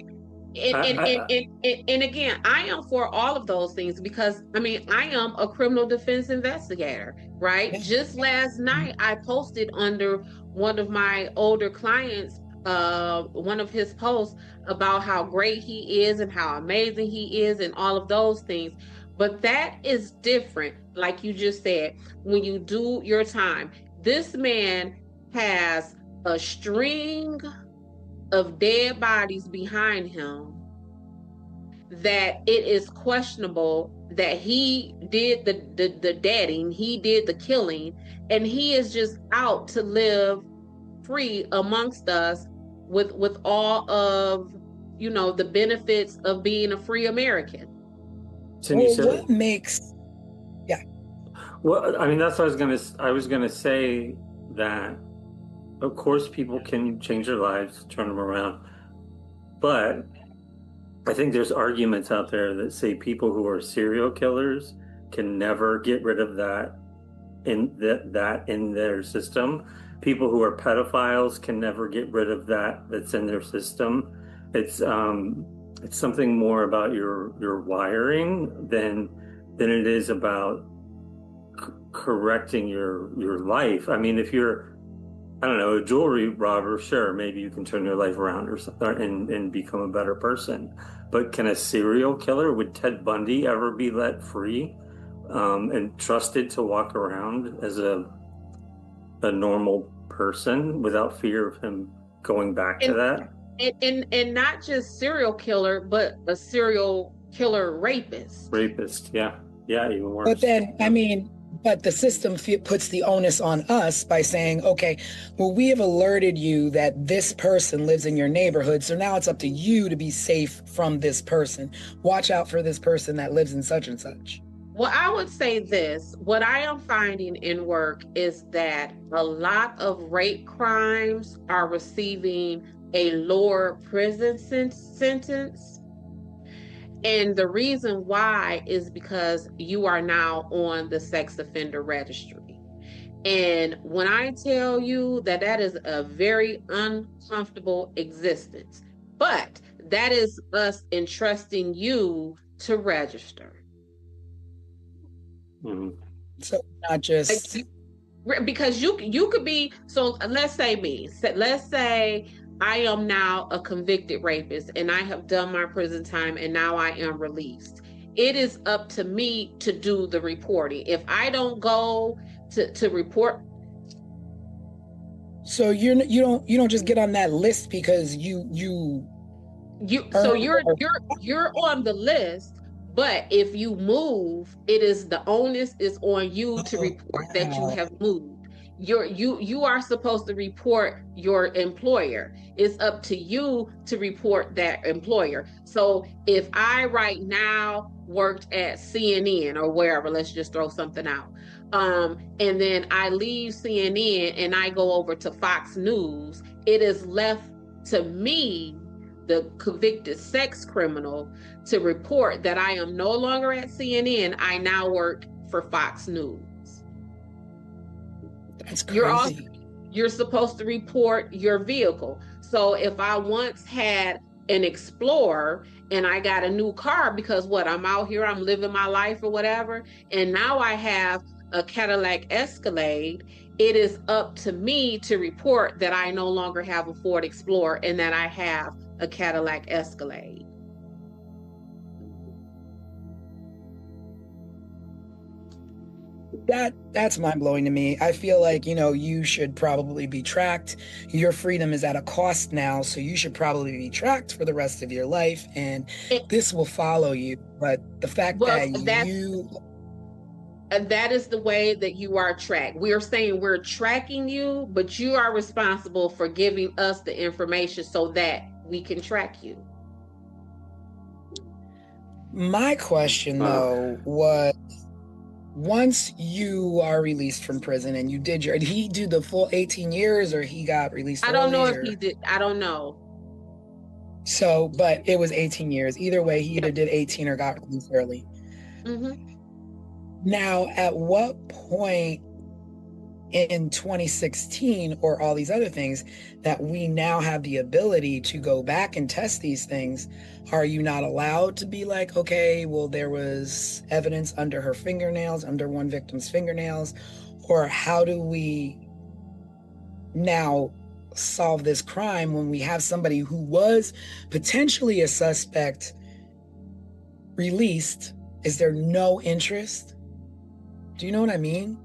C: And again, I am for all of those things, because I am a criminal defense investigator, right? Yeah. Just last night, I posted under one of my older clients, one of his posts about how great he is and how amazing he is and all of those things. But that is different, like you just said, when you do your time. This man has a string of dead bodies behind him that it is questionable that he did the deading, he did the killing, and he is just out to live free amongst us with all of the benefits of being a free American.
B: What makes
D: Well, that's what I was gonna say, that of course people can change their lives, turn them around, but I think there's arguments out there that say people who are serial killers can never get rid of that in their system. People who are pedophiles can never get rid of that's in their system. It's something more about your wiring than it is about correcting your life. If you're, I don't know, a jewelry robber, sure, maybe you can turn your life around or something and become a better person. But can a serial killer, would Ted Bundy ever be let free and trusted to walk around as a normal person without fear of him going back to that?
C: And not just serial killer, but a serial killer rapist.
D: Yeah, even worse.
B: But then, but the system puts the onus on us by saying, okay, well, we have alerted you that this person lives in your neighborhood, so now it's up to you to be safe from this person. Watch out for this person that lives in such and such.
C: Well, I would say this. What I am finding in work is that a lot of rape crimes are receiving a lower prison sentence. And the reason why is because you are now on the sex offender registry. And when I tell you that is a very uncomfortable existence, but that is us entrusting you to register.
B: So not just
C: Because you could be, so let's say let's say I am now a convicted rapist and I have done my prison time and now I am released. It is up to me to do the reporting. If I don't go to report,
B: So you don't just get on that list because
C: so you're on the list, but if you move, it is the onus is on you to report that you have moved. You are supposed to report your employer. It's up to you to report that employer. So if I right now worked at CNN or wherever, let's just throw something out. And then I leave CNN and I go over to Fox News, it is left to me, the convicted sex criminal, to report that I am no longer at CNN. I now work for Fox News.
B: That's crazy.
C: You're supposed to report your vehicle. So if I once had an Explorer and I got a new car because I'm out here, I'm living my life or whatever, and now I have a Cadillac Escalade, it is up to me to report that I no longer have a Ford Explorer and that I have a Cadillac Escalade.
B: That's mind-blowing to me. I feel like, you should probably be tracked. Your freedom is at a cost now, so you should probably be tracked for the rest of your life, and this will follow you. But the fact that My question, though, was, once you are released from prison and did he do the full 18 years or he got released early?
C: I don't know if he did. I don't know.
B: So, but it was 18 years. Either way, he either did 18 or got released early.
C: Mm-hmm.
B: Now, at what point in 2016 or all these other things that we now have the ability to go back and test these things, are you not allowed to be like, okay, well, there was evidence under her fingernails, under one victim's fingernails, or how do we now solve this crime when we have somebody who was potentially a suspect released? Is there no interest? Do you know what I mean?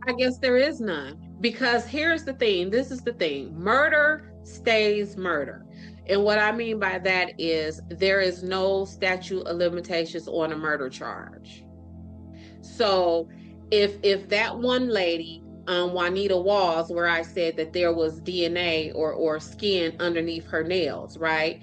C: I guess there is none, because here's the thing. This is the thing. Murder stays murder. And what I mean by that is there is no statute of limitations on a murder charge. So if that one lady, Juanita Walls, where I said that there was DNA or skin underneath her nails, right?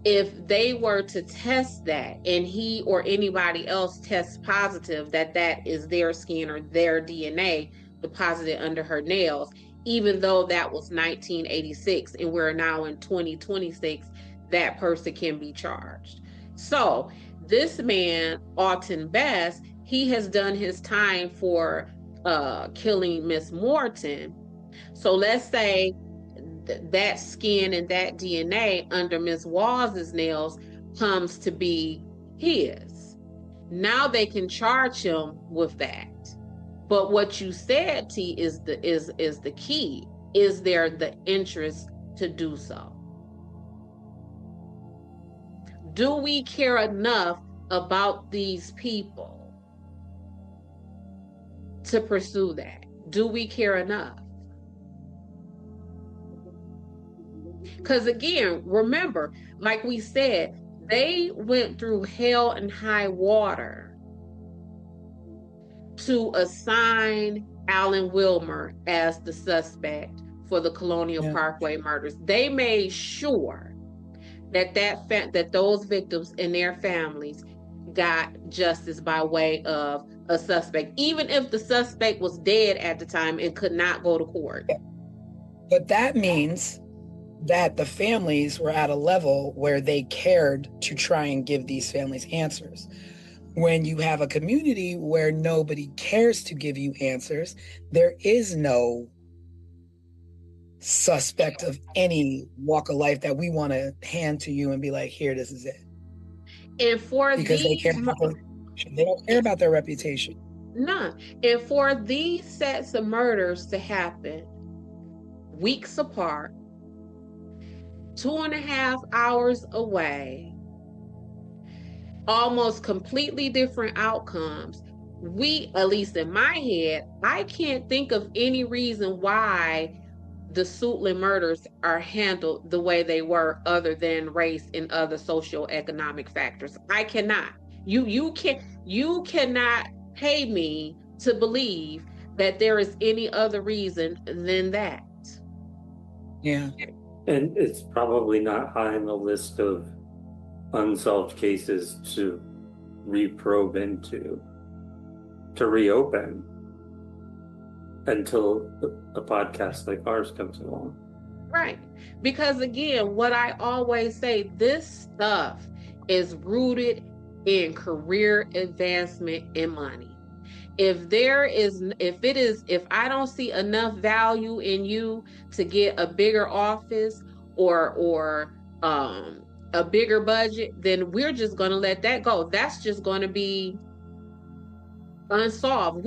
C: If they were to test that and he or anybody else tests positive that is their skin or their DNA deposited under her nails, even though that was 1986 and we're now in 2026, that person can be charged. So this man, Alton Bass, he has done his time for killing Miss Morton. So let's say that skin and that DNA under Ms. Walls's nails comes to be his. Now they can charge him with that. But what you said, T, is the key. Is there the interest to do so? Do we care enough about these people to pursue that? Do we care enough? Because again, remember, like we said, they went through hell and high water to assign Alan Wilmer as the suspect for the Colonial Parkway murders. They made sure that those victims and their families got justice by way of a suspect, even if the suspect was dead at the time and could not go to court.
B: But that means that the families were at a level where they cared to try and give these families answers. When you have a community where nobody cares to give you answers, there is no suspect of any walk of life that we want to hand to you and be like, here, this is it.
C: And for
B: because they don't care about their reputation.
C: None. And for these sets of murders to happen weeks apart, 2.5 hours away, almost completely different outcomes, at least in my head, I can't think of any reason why the Suitland murders are handled the way they were other than race and other socioeconomic factors. I cannot. You cannot pay me to believe that there is any other reason than that.
B: Yeah.
D: And it's probably not high on the list of unsolved cases to reprobe into, to reopen, until a podcast like ours comes along.
C: Right. Because again, what I always say, this stuff is rooted in career advancement and money. If I don't see enough value in you to get a bigger office or a bigger budget, then we're just going to let that go. That's just going to be unsolved.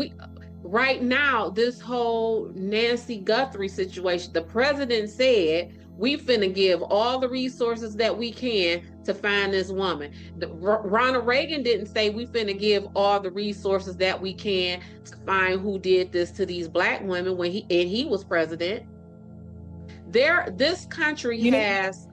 C: Right now, this whole Nancy Guthrie situation, the president said we finna give all the resources that we can to find this woman. Ronald Reagan didn't say we finna give all the resources that we can to find who did this to these Black women when he was president. This country has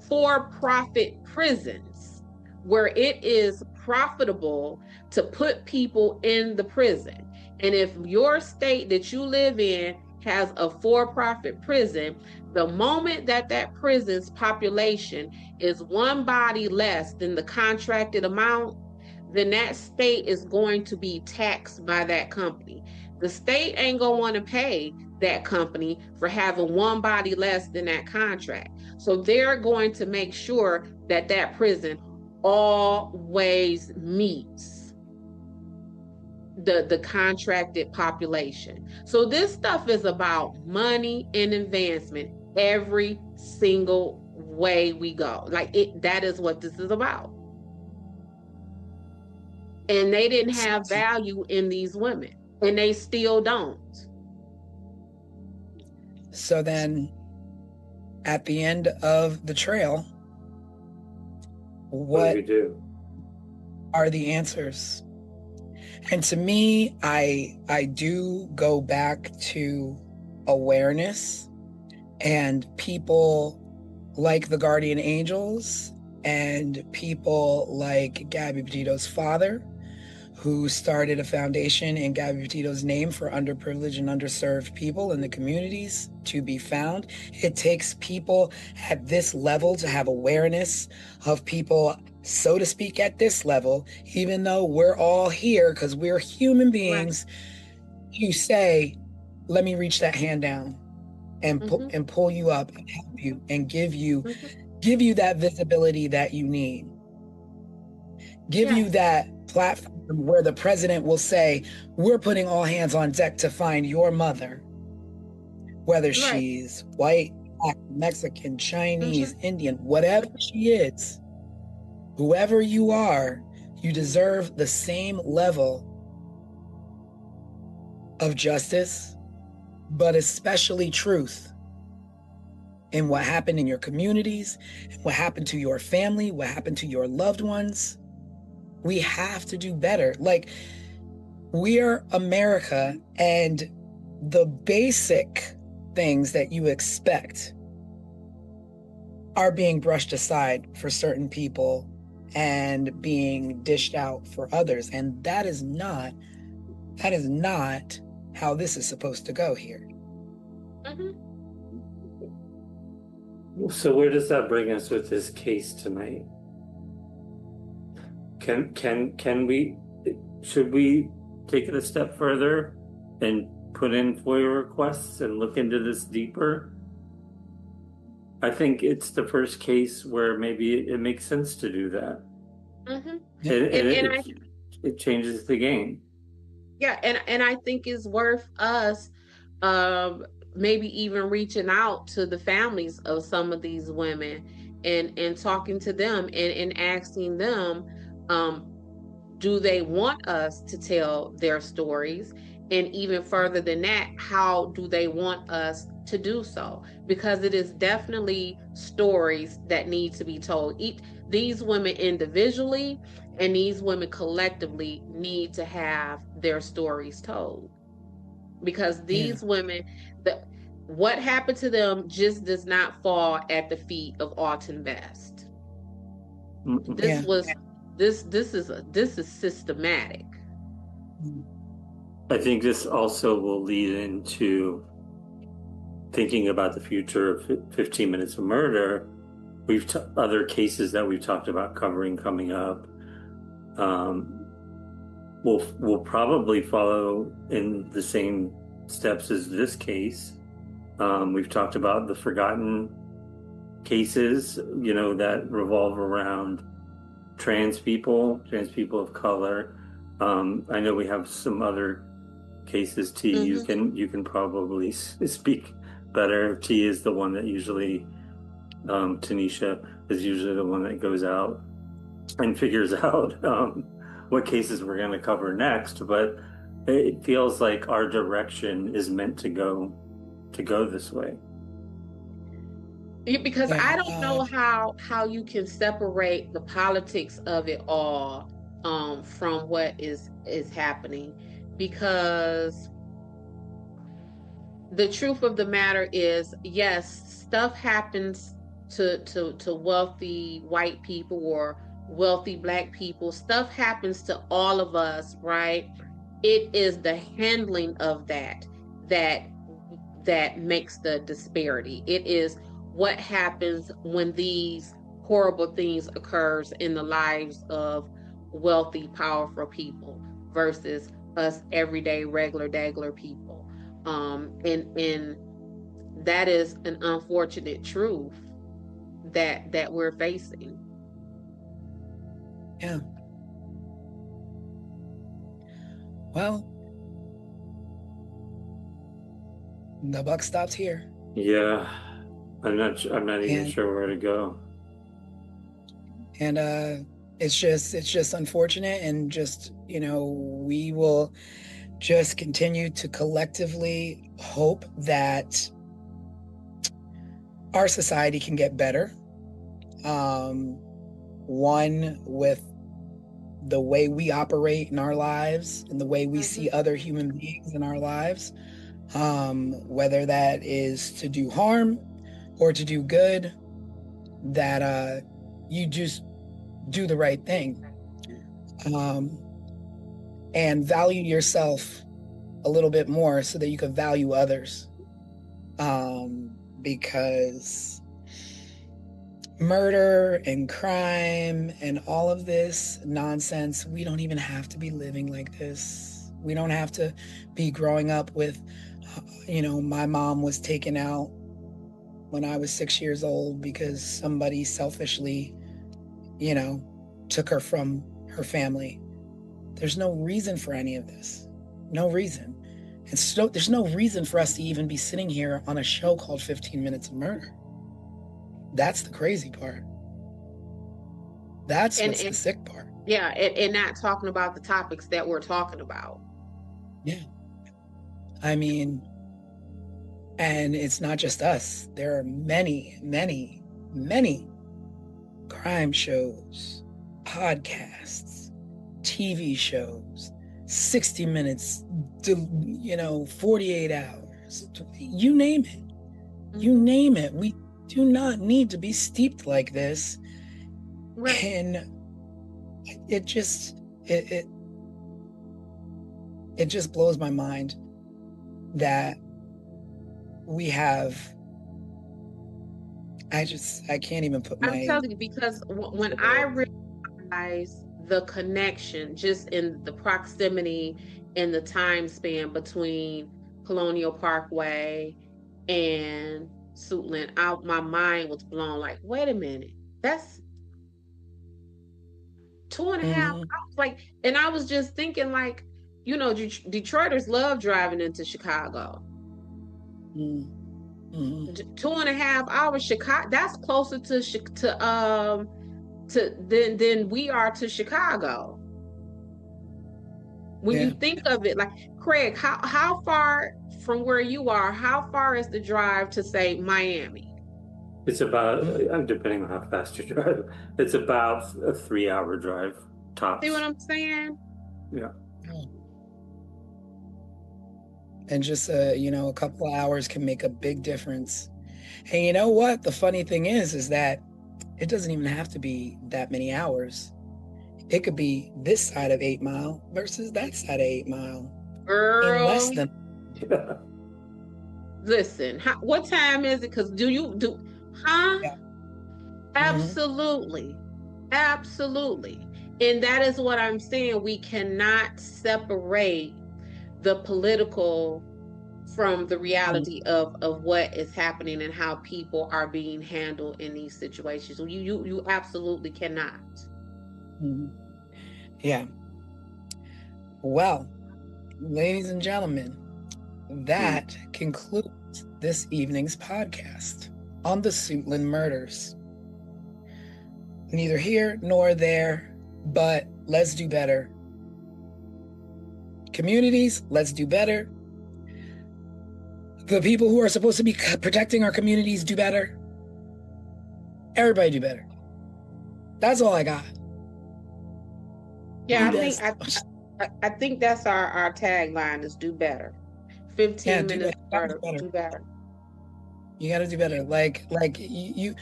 C: for-profit prisons where it is profitable to put people in the prison. And if your state that you live in has a for-profit prison, the moment that prison's population is one body less than the contracted amount, then that state is going to be taxed by that company. The state ain't gonna want to pay that company for having one body less than that contract. So they're going to make sure that prison always meets the contracted population. So this stuff is about money and advancement every single way we go. That is what this is about. And they didn't have value in these women, and they still don't.
B: So then at the end of the trail, what
D: do we do?
B: Are the answers? And to me, I do go back to awareness and people like the Guardian Angels and people like Gabby Petito's father, who started a foundation in Gabby Petito's name for underprivileged and underserved people in the communities to be found. It takes people at this level to have awareness of people, so to speak, at this level, even though we're all here because we're human beings. Right. You say, let me reach that hand down and and pull you up and help you and give you that visibility that you need. Give you that platform where the president will say, we're putting all hands on deck to find your mother, whether she's white, Black, Mexican, Chinese, Indian, whatever she is, whoever you are, you deserve the same level of justice, but especially truth in what happened in your communities, what happened to your family, what happened to your loved ones. We have to do better. We're America, and the basic things that you expect are being brushed aside for certain people and being dished out for others. And that is not how this is supposed to go here.
D: So where does that bring us with this case tonight? Should we take it a step further and put in FOIA requests and look into this deeper? I think it's the first case where maybe it makes sense to do that. It changes the game.
C: Yeah, and I think it's worth us maybe even reaching out to the families of some of these women and talking to them and asking them, do they want us to tell their stories? And even further than that, how do they want us to do so? Because it is definitely stories that need to be told. These women individually and these women collectively need to have their stories told. Because these women, what happened to them just does not fall at the feet of Alton Best. This is systematic.
D: I think this also will lead into thinking about the future of 15 Minutes of Murder. We've other cases that we've talked about covering coming up. Will probably follow in the same steps as this case. We've talked about the forgotten cases, that revolve around trans people of color. I know we have some other cases. T, you can probably speak better. T is the one that usually, Tanisha is usually the one that goes out and figures out what cases we're going to cover next. But it feels like our direction is meant to go this way.
C: Because I don't know how you can separate the politics of it all from what is happening, because the truth of the matter is, yes, stuff happens to wealthy white people or wealthy Black people. Stuff happens to all of us, right? It is the handling of that makes the disparity. It is what happens when these horrible things occurs in the lives of wealthy, powerful people versus us everyday, regular people. And that is an unfortunate truth that we're facing.
B: Yeah. Well, the buck stops here.
D: Yeah, I'm not even sure where to go.
B: And it's just unfortunate, and just, we will just continue to collectively hope that our society can get better. One, with the way we operate in our lives and the way we see other human beings in our lives, whether that is to do harm or to do good, that you just do the right thing, and value yourself a little bit more so that you can value others, because murder and crime and all of this nonsense, we don't even have to be living like this. We don't have to be growing up with, my mom was taken out when I was 6 years old because somebody selfishly, took her from her family. There's no reason for any of this. No reason. And so there's no reason for us to even be sitting here on a show called 15 Minutes of Murder. That's the crazy part. That's what's the sick part.
C: Yeah, and not talking about the topics that we're talking about.
B: Yeah. I mean, and it's not just us. There are many, many, many crime shows, podcasts, TV shows, 60 minutes, 48 hours, you name it. You name it. We do not need to be steeped like this. Right. And it just blows my mind that we have, I can't even put
C: I'm telling you, because when I realize the connection just in the proximity and the time span between Colonial Parkway and Suitland, my mind was blown. Like, wait a minute, that's 2.5 hours. Like, and I was just thinking, like, Detroiters love driving into Chicago. 2.5 hours, Chicago. That's closer than we are to Chicago. When
B: Yeah.
C: you think of it, like, Craig, how far from where you are, how far is the drive to, say, Miami?
D: It's about, depending on how fast you drive, it's about a 3 hour drive tops.
C: See what I'm saying?
D: Yeah.
B: And just a couple of hours can make a big difference. And you know what? The funny thing is that it doesn't even have to be that many hours. It could be this side of 8 Mile versus that side of 8 Mile in less
C: Girl,
B: than.
D: Yeah.
C: listen, what time is it? Because huh?
B: Yeah.
C: Absolutely. Absolutely. And that is what I'm saying. We cannot separate the political from the reality of what is happening and how people are being handled in these situations. You absolutely cannot.
B: Yeah. Well, ladies and gentlemen, that concludes this evening's podcast on the Suitland murders. Neither here nor there, but let's do better. Communities, let's do better. The people who are supposed to be protecting our communities, do better. Everybody do better. That's all I got.
C: Yeah, I think that's our tagline is do better. 15 minutes better. Do better.
B: You gotta do better. Like you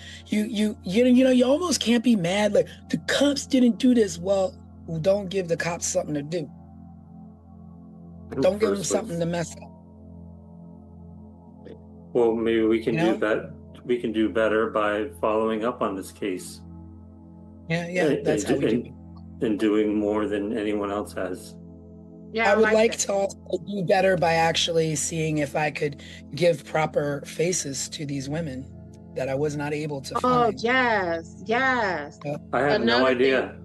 B: almost can't be mad. Like, the cops didn't do this. Well, don't give the cops something to do. Don't give them something to mess up.
D: Well, maybe we can do that. We can do better by following up on this case.
B: Yeah, that's how we do it.
D: And doing more than anyone else has.
C: Yeah,
B: I would like to also do better by actually seeing if I could give proper faces to these women that I was not able to find.
C: Oh, yes.
D: I have no idea.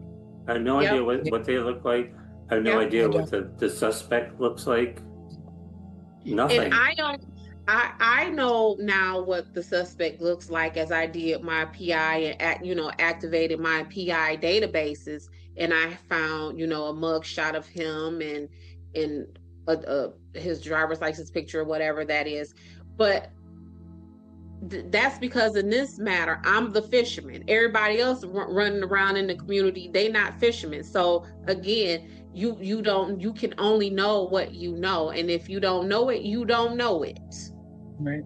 D: I have no idea what they look like. I have no idea what the suspect looks like. Nothing.
C: And I know now what the suspect looks like, as I did my PI and activated my PI databases, and I found a mug shot of him and his driver's license picture or whatever that is. But that's because in this matter, I'm the fisherman. Everybody else running around in the community, they not fishermen. So again, you can only know what you know, and if you don't know it, you don't know it.
B: Right.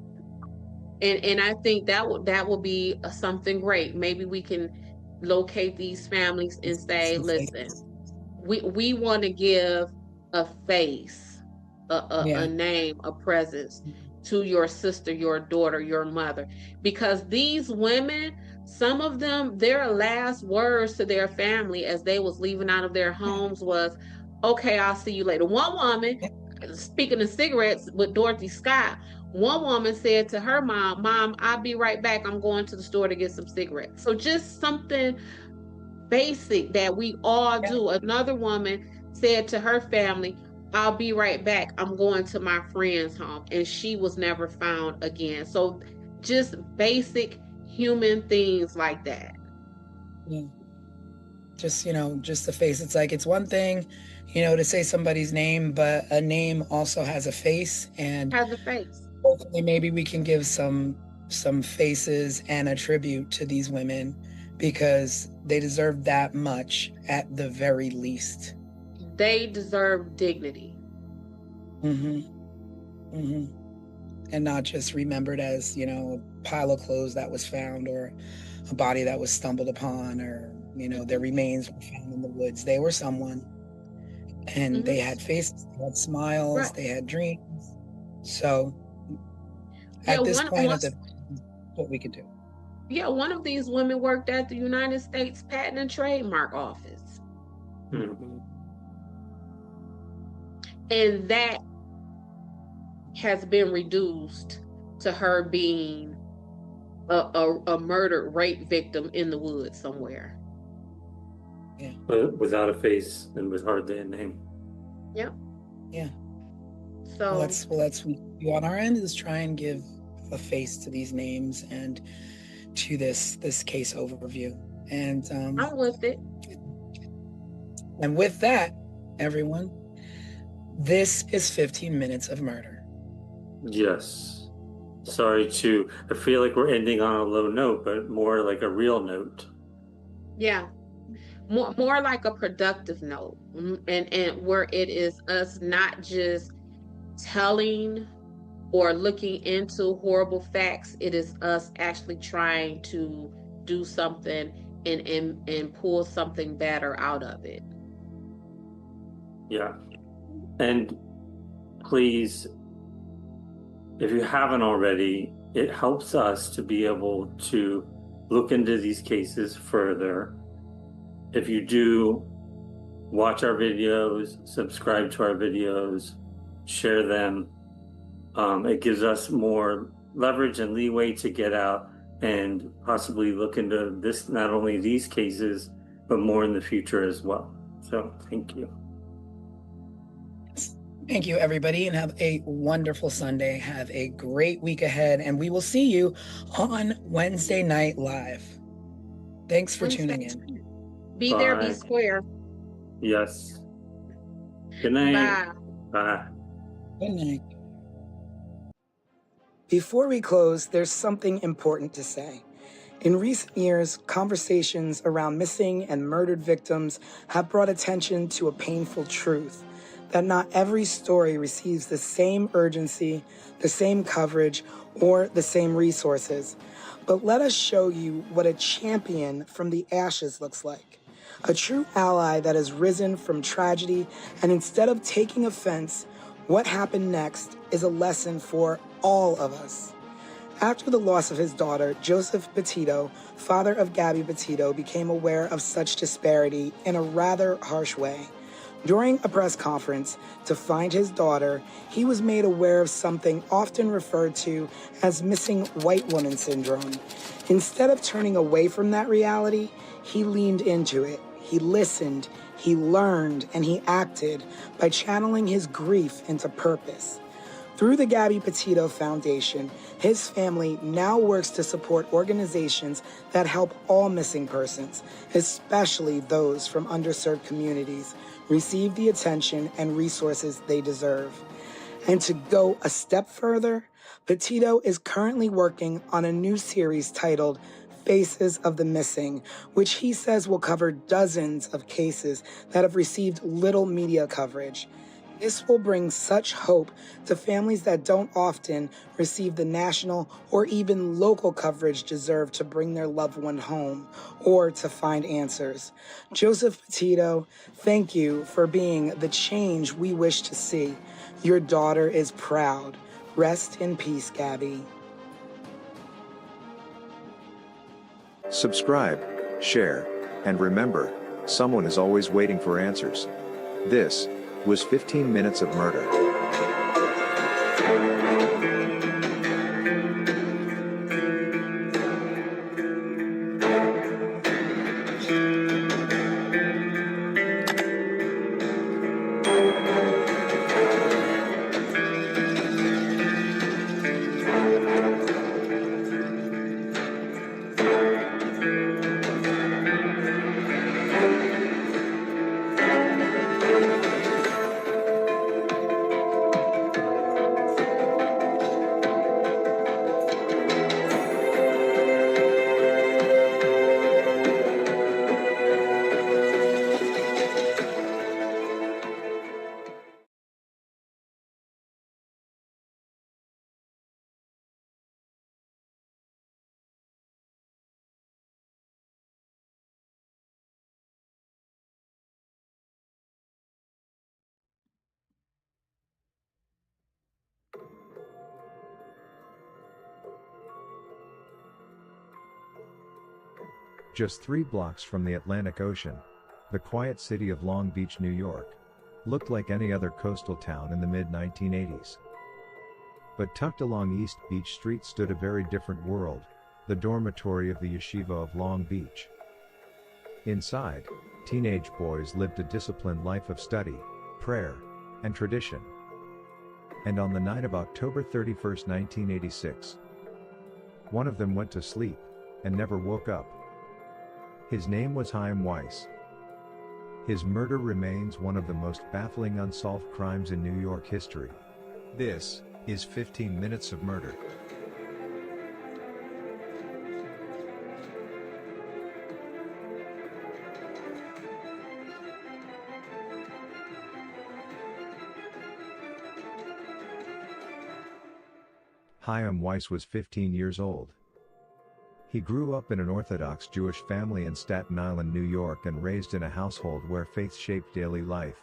C: And I think that will be something great. Maybe we can locate these families and say, listen, we want to give a face, a name, a presence to your sister, your daughter, your mother, because these women, some of them, their last words to their family as they was leaving out of their homes was, okay, I'll see you later. One woman, speaking of cigarettes with Dorothy Scott, one woman said to her mom, I'll be right back. I'm going to the store to get some cigarettes. So just something basic that we all do. Another woman said to her family, I'll be right back. I'm going to my friend's home. And she was never found again. So just basic human things like that.
B: Yeah. Just the face. It's like, it's one thing, to say somebody's name, but a name also has a face, and
C: has a face.
B: Hopefully maybe we can give some faces and a tribute to these women, because they deserve that much at the very least.
C: They deserve dignity.
B: And not just remembered as, a pile of clothes that was found, or a body that was stumbled upon, or, their remains were found in the woods. They were someone, and they had faces, they had smiles, they had dreams. So at this point, that's what we could do.
C: Yeah, one of these women worked at the United States Patent and Trademark Office. And that has been reduced to her being a murdered rape victim in the woods somewhere.
B: Yeah.
D: But without a face and with hardly a name.
C: Yep.
B: Yeah.
C: So
B: let's we on our end is try and give a face to these names and to this case overview. And
C: I'm with it.
B: And with that, everyone, This is 15 Minutes of Murder.
D: Yes. Sorry I feel like we're ending on a low note, but more like a real note.
C: Yeah. More like a productive note. And where it is us not just telling or looking into horrible facts, it is us actually trying to do something and pull something better out of it.
D: Yeah. And please, if you haven't already, it helps us to be able to look into these cases further. If you do, watch our videos, subscribe to our videos, share them. It gives us more leverage and leeway to get out and possibly look into this, not only these cases, but more in the future as well. So thank you.
B: Thank you, everybody, and have a wonderful Sunday. Have a great week ahead, and we will see you on Wednesday Night Live. Thanks for tuning in.
C: Be there, be
D: Bye.
C: square.
D: Yes. Good night.
C: Bye.
D: Bye.
B: Good night. Before we close, there's something important to say. In recent years, conversations around missing and murdered victims have brought attention to a painful truth: that not every story receives the same urgency, the same coverage, or the same resources. But let us show you what a champion from the ashes looks like. A true ally that has risen from tragedy, and instead of taking offense, what happened next is a lesson for all of us. After the loss of his daughter, Joseph Petito, father of Gabby Petito, became aware of such disparity in a rather harsh way. During a press conference to find his daughter, he was made aware of something often referred to as missing white woman syndrome. Instead of turning away from that reality, he leaned into it. He listened, he learned, and he acted by channeling his grief into purpose. Through the Gabby Petito Foundation, his family now works to support organizations that help all missing persons, especially those from underserved communities, receive the attention and resources they deserve. And to go a step further, Petito is currently working on a new series titled Faces of the Missing, which he says will cover dozens of cases that have received little media coverage. This will bring such hope to families that don't often receive the national or even local coverage deserved to bring their loved one home or to find answers. Joseph Petito, thank you for being the change we wish to see. Your daughter is proud. Rest in peace, Gabby.
E: Subscribe, share, and remember, someone is always waiting for answers. This was 15 Minutes of Murder. Just 3 blocks from the Atlantic Ocean, the quiet city of Long Beach, New York, looked like any other coastal town in the mid-1980s. But tucked along East Beach Street stood a very different world, the dormitory of the Yeshiva of Long Beach. Inside, teenage boys lived a disciplined life of study, prayer, and tradition. And on the night of October 31, 1986, one of them went to sleep and never woke up. His name was Chaim Weiss. His murder remains one of the most baffling unsolved crimes in New York history. This is 15 Minutes of Murder. Chaim Weiss was 15 years old. He grew up in an Orthodox Jewish family in Staten Island, New York, and raised in a household where faith shaped daily life.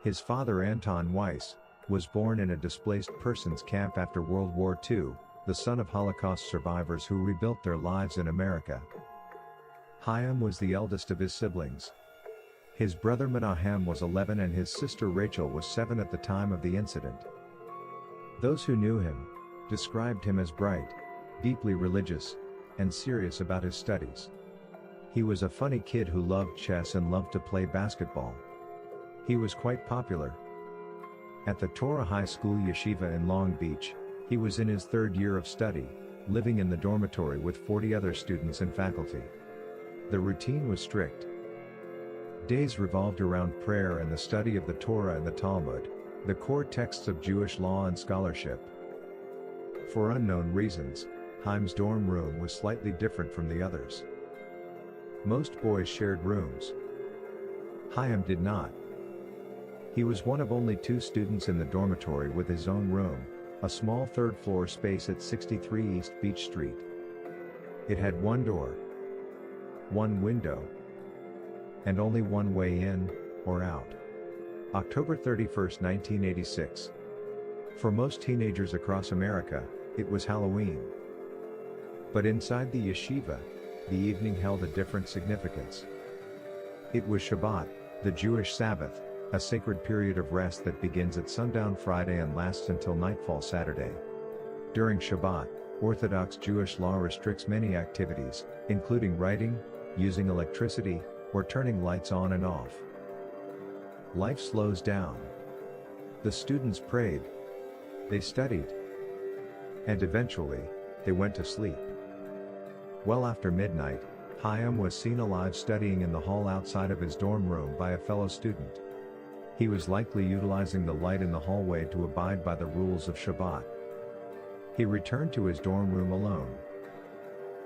E: His father, Anton Weiss, was born in a displaced persons camp after World War II, the son of Holocaust survivors who rebuilt their lives in America. Chaim was the eldest of his siblings. His brother Menahem was 11 and his sister Rachel was 7 at the time of the incident. Those who knew him described him as bright, deeply religious, and serious about his studies. He was a funny kid who loved chess and loved to play basketball. He was quite popular. At the Torah High School Yeshiva in Long Beach, he was in his third year of study, living in the dormitory with 40 other students and faculty. The routine was strict. Days revolved around prayer and the study of the Torah and the Talmud, the core texts of Jewish law and scholarship. For unknown reasons, Chaim's dorm room was slightly different from the others. Most boys shared rooms. Chaim did not. He was one of only 2 students in the dormitory with his own room, a small third-floor space at 63 East Beach Street. It had one door, one window, and only one way in or out. October 31, 1986. For most teenagers across America, it was Halloween. But inside the yeshiva, the evening held a different significance. It was Shabbat, the Jewish Sabbath, a sacred period of rest that begins at sundown Friday and lasts until nightfall Saturday. During Shabbat, Orthodox Jewish law restricts many activities, including writing, using electricity, or turning lights on and off. Life slows down. The students prayed. They studied. And eventually, they went to sleep. Well after midnight, Chaim was seen alive studying in the hall outside of his dorm room by a fellow student. He was likely utilizing the light in the hallway to abide by the rules of Shabbat. He returned to his dorm room alone.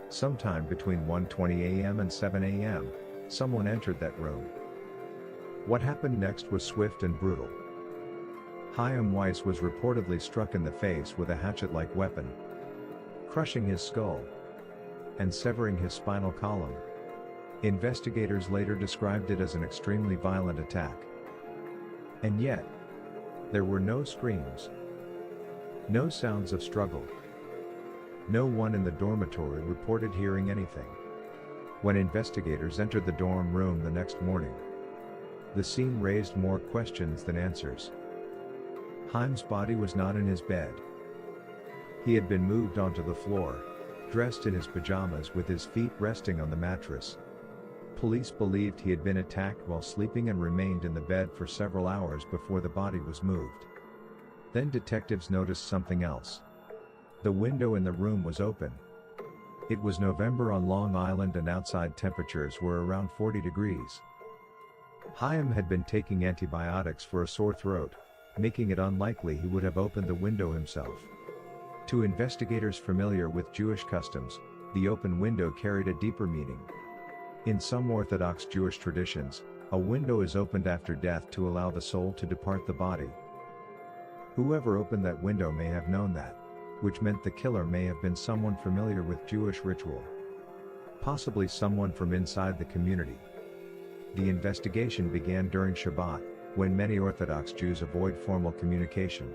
E: Sometime between 1:20 a.m. and 7 a.m., someone entered that room. What happened next was swift and brutal. Chaim Weiss was reportedly struck in the face with a hatchet-like weapon, crushing his skull and severing his spinal column. Investigators later described it as an extremely violent attack. And yet, there were no screams, no sounds of struggle. No one in the dormitory reported hearing anything. When investigators entered the dorm room the next morning, the scene raised more questions than answers. Chaim's body was not in his bed. He had been moved onto the floor, dressed in his pajamas with his feet resting on the mattress. Police believed he had been attacked while sleeping and remained in the bed for several hours before the body was moved. Then detectives noticed something else. The window in the room was open. It was November on Long Island and outside temperatures were around 40 degrees. Chaim had been taking antibiotics for a sore throat, making it unlikely he would have opened the window himself. To investigators familiar with Jewish customs, the open window carried a deeper meaning. In some Orthodox Jewish traditions, a window is opened after death to allow the soul to depart the body. Whoever opened that window may have known that, which meant the killer may have been someone familiar with Jewish ritual. Possibly someone from inside the community. The investigation began during Shabbat, when many Orthodox Jews avoid formal communication.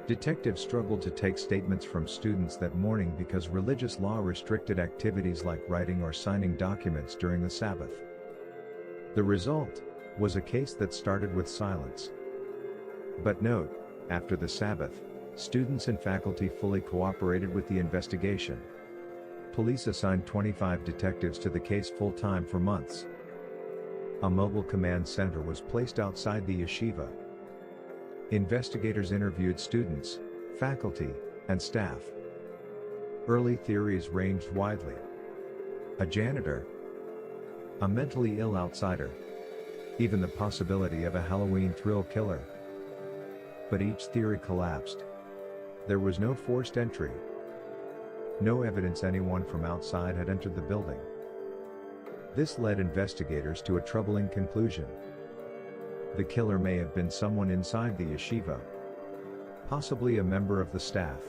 E: Detectives struggled to take statements from students that morning because religious law restricted activities like writing or signing documents during the Sabbath. The result was a case that started with silence. But note, after the Sabbath, students and faculty fully cooperated with the investigation. Police assigned 25 detectives to the case full-time for months. A mobile command center was placed outside the yeshiva. Investigators interviewed students, faculty, and staff. Early theories ranged widely. A janitor, a mentally ill outsider, even the possibility of a Halloween thrill killer. But each theory collapsed. There was no forced entry. No evidence anyone from outside had entered the building. This led investigators to a troubling conclusion. The killer may have been someone inside the yeshiva. Possibly a member of the staff.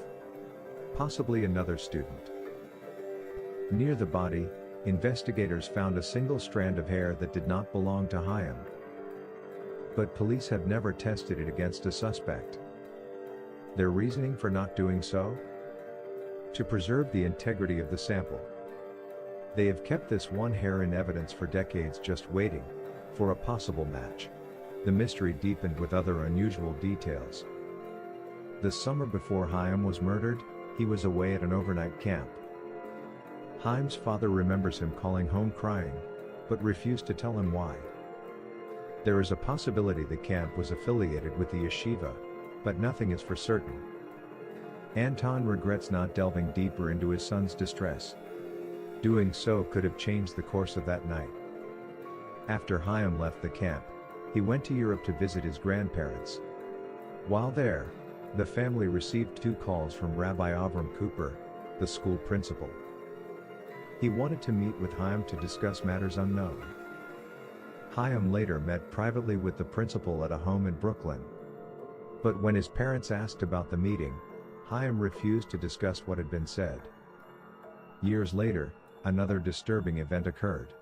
E: Possibly another student. Near the body, investigators found a single strand of hair that did not belong to Chaim. But police have never tested it against a suspect. Their reasoning for not doing so? To preserve the integrity of the sample. They have kept this one hair in evidence for decades, just waiting for a possible match. The mystery deepened with other unusual details. The summer before Chaim was murdered, he was away at an overnight camp. Chaim's father remembers him calling home crying, but refused to tell him why. There is a possibility the camp was affiliated with the yeshiva, but nothing is for certain. Anton regrets not delving deeper into his son's distress. Doing so could have changed the course of that night. After Chaim left the camp, he went to Europe to visit his grandparents. While there, the family received 2 calls from Rabbi Avram Cooper, the school principal. He wanted to meet with Chaim to discuss matters unknown. Chaim later met privately with the principal at a home in Brooklyn. But when his parents asked about the meeting, Chaim refused to discuss what had been said. Years later, another disturbing event occurred.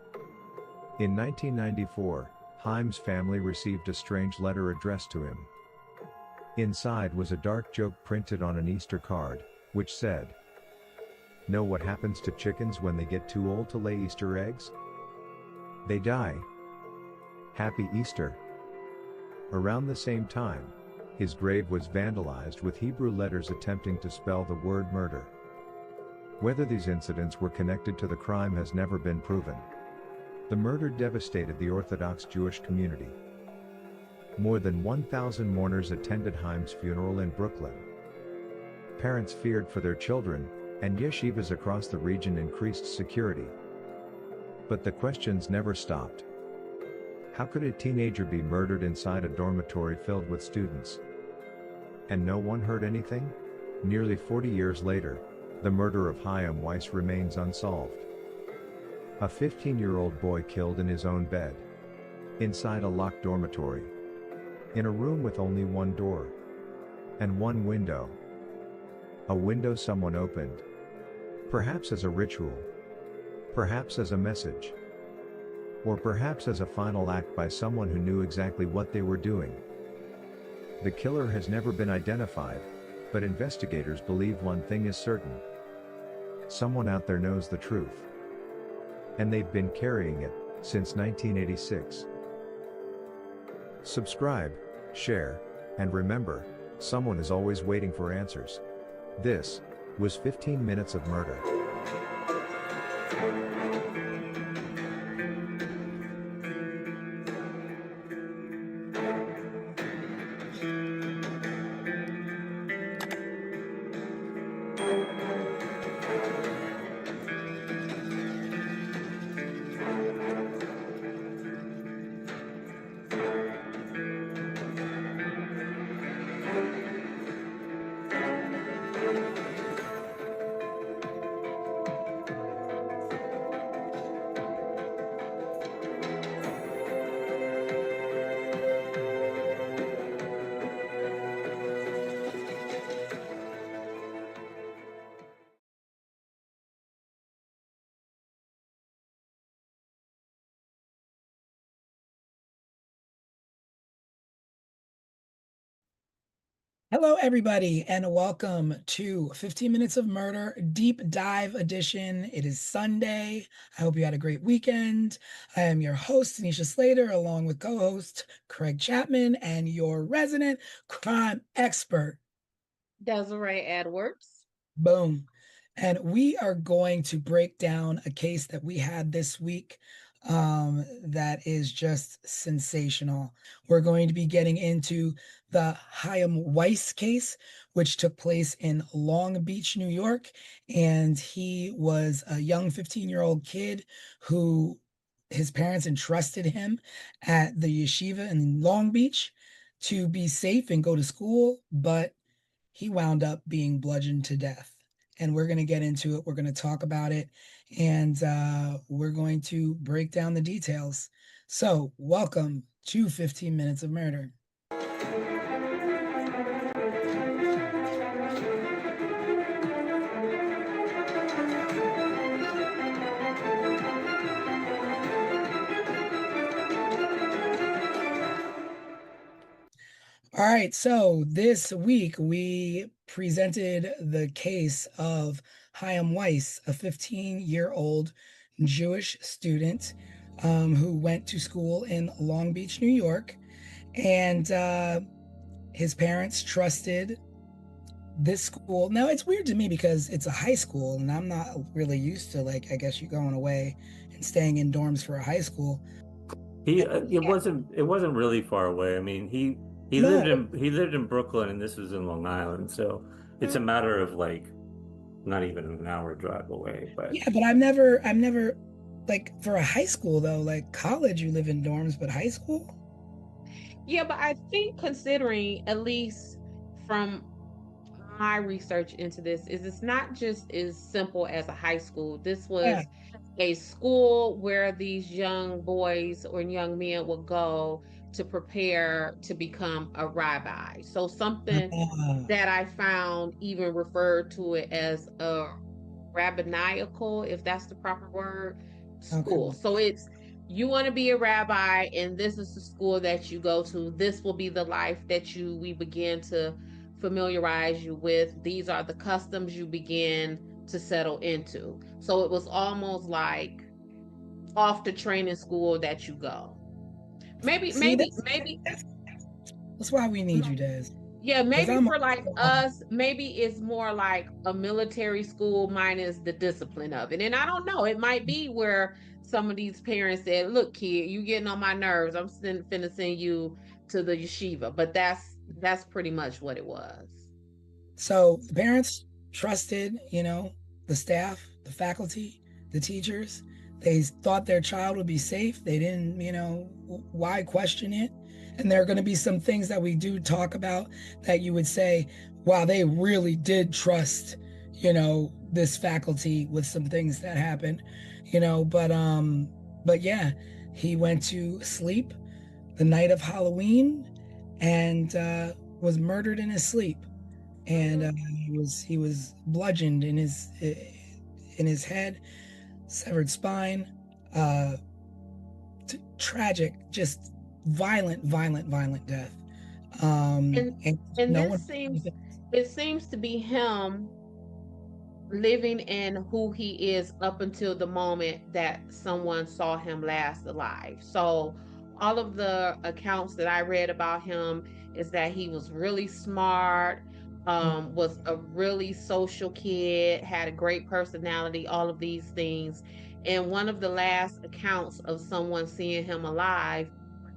E: In 1994, Chaim's family received a strange letter addressed to him. Inside was a dark joke printed on an Easter card, which said, "Know what happens to chickens when they get too old to lay Easter eggs? They die. Happy Easter." Around the same time, his grave was vandalized with Hebrew letters attempting to spell the word murder. Whether these incidents were connected to the crime has never been proven. The murder devastated the Orthodox Jewish community. More than 1,000 mourners attended Chaim's funeral in Brooklyn. Parents feared for their children, and yeshivas across the region increased security. But the questions never stopped. How could a teenager be murdered inside a dormitory filled with students? And no one heard anything? Nearly 40 years later, the murder of Chaim Weiss remains unsolved. A 15-year-old boy killed in his own bed. Inside a locked dormitory. In a room with only one door. And one window. A window someone opened. Perhaps as a ritual. Perhaps as a message. Or perhaps as a final act by someone who knew exactly what they were doing. The killer has never been identified, but investigators believe one thing is certain. Someone out there knows the truth. And they've been carrying it since 1986. Subscribe, share, and remember, someone is always waiting for answers. This was 15 Minutes of Murder.
B: Hello, everybody, and welcome to 15 Minutes of Murder Deep Dive Edition. It is Sunday. I hope you had a great weekend. I am your host, Tanisha Slater, along with co-host Craig Chapman and your resident crime expert,
C: Desiree Edwards.
B: Boom. And we are going to break down a case that we had this week that is just sensational. We're going to be getting into the Chaim Weiss case, which took place in Long Beach, New York. And he was a young 15-year-old kid who his parents entrusted him at the yeshiva in Long Beach to be safe and go to school, but he wound up being bludgeoned to death. And we're going to get into it. We're going to talk about it, and we're going to break down the details. So, welcome to 15 Minutes of Murder. All right, so this week we presented the case of Chaim Weiss, a 15-year-old Jewish student who went to school in Long Beach, New York, and his parents trusted this school. Now, it's weird to me because it's a high school, and I'm not really used to, like, I guess you going away and staying in dorms for a high school.
D: It wasn't really far away. I mean, he lived in Brooklyn, and this was in Long Island, so it's a matter of like not even an hour drive away. But
B: yeah, but I've never like for a high school though, like college you live in dorms, but high school?
C: Yeah, but I think considering, at least from my research into this, is it's not just as simple as a high school. This was a school where these young boys or young men would go to prepare to become a rabbi. So something that I found even referred to it as a rabbinical, if that's the proper word, school. Okay. So it's, you want to be a rabbi, and this is the school that you go to. This will be the life that we begin to familiarize you with. These are the customs you begin to settle into. So it was almost like off the training school that you go. Maybe
B: that's why we need you, Des.
C: Yeah, maybe for like us, maybe it's more like a military school minus the discipline of it. And I don't know, it might be where some of these parents said, look, kid, you getting on my nerves. I'm finna send you to the yeshiva. But that's pretty much what it was.
B: So the parents trusted, the staff, the faculty, the teachers. They thought their child would be safe. They didn't, why question it? And there are going to be some things that we do talk about that you would say, wow, they really did trust, this faculty with some things that happened, but yeah, he went to sleep the night of Halloween and was murdered in his sleep. And he was bludgeoned in his head, severed spine, tragic, just violent death.
C: It seems to be him living in who he is up until the moment that someone saw him last alive. So all of the accounts that I read about him is that he was really smart, was a really social kid, had a great personality, all of these things. And one of the last accounts of someone seeing him alive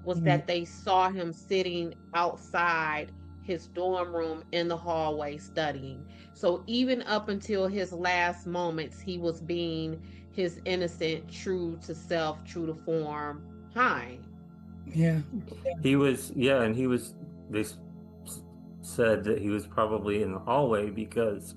C: was that they saw him sitting outside his dorm room in the hallway studying. So even up until his last moments, he was being his innocent, true to self, true to form Chaim.
B: Yeah.
D: He was, and they said that he was probably in the hallway because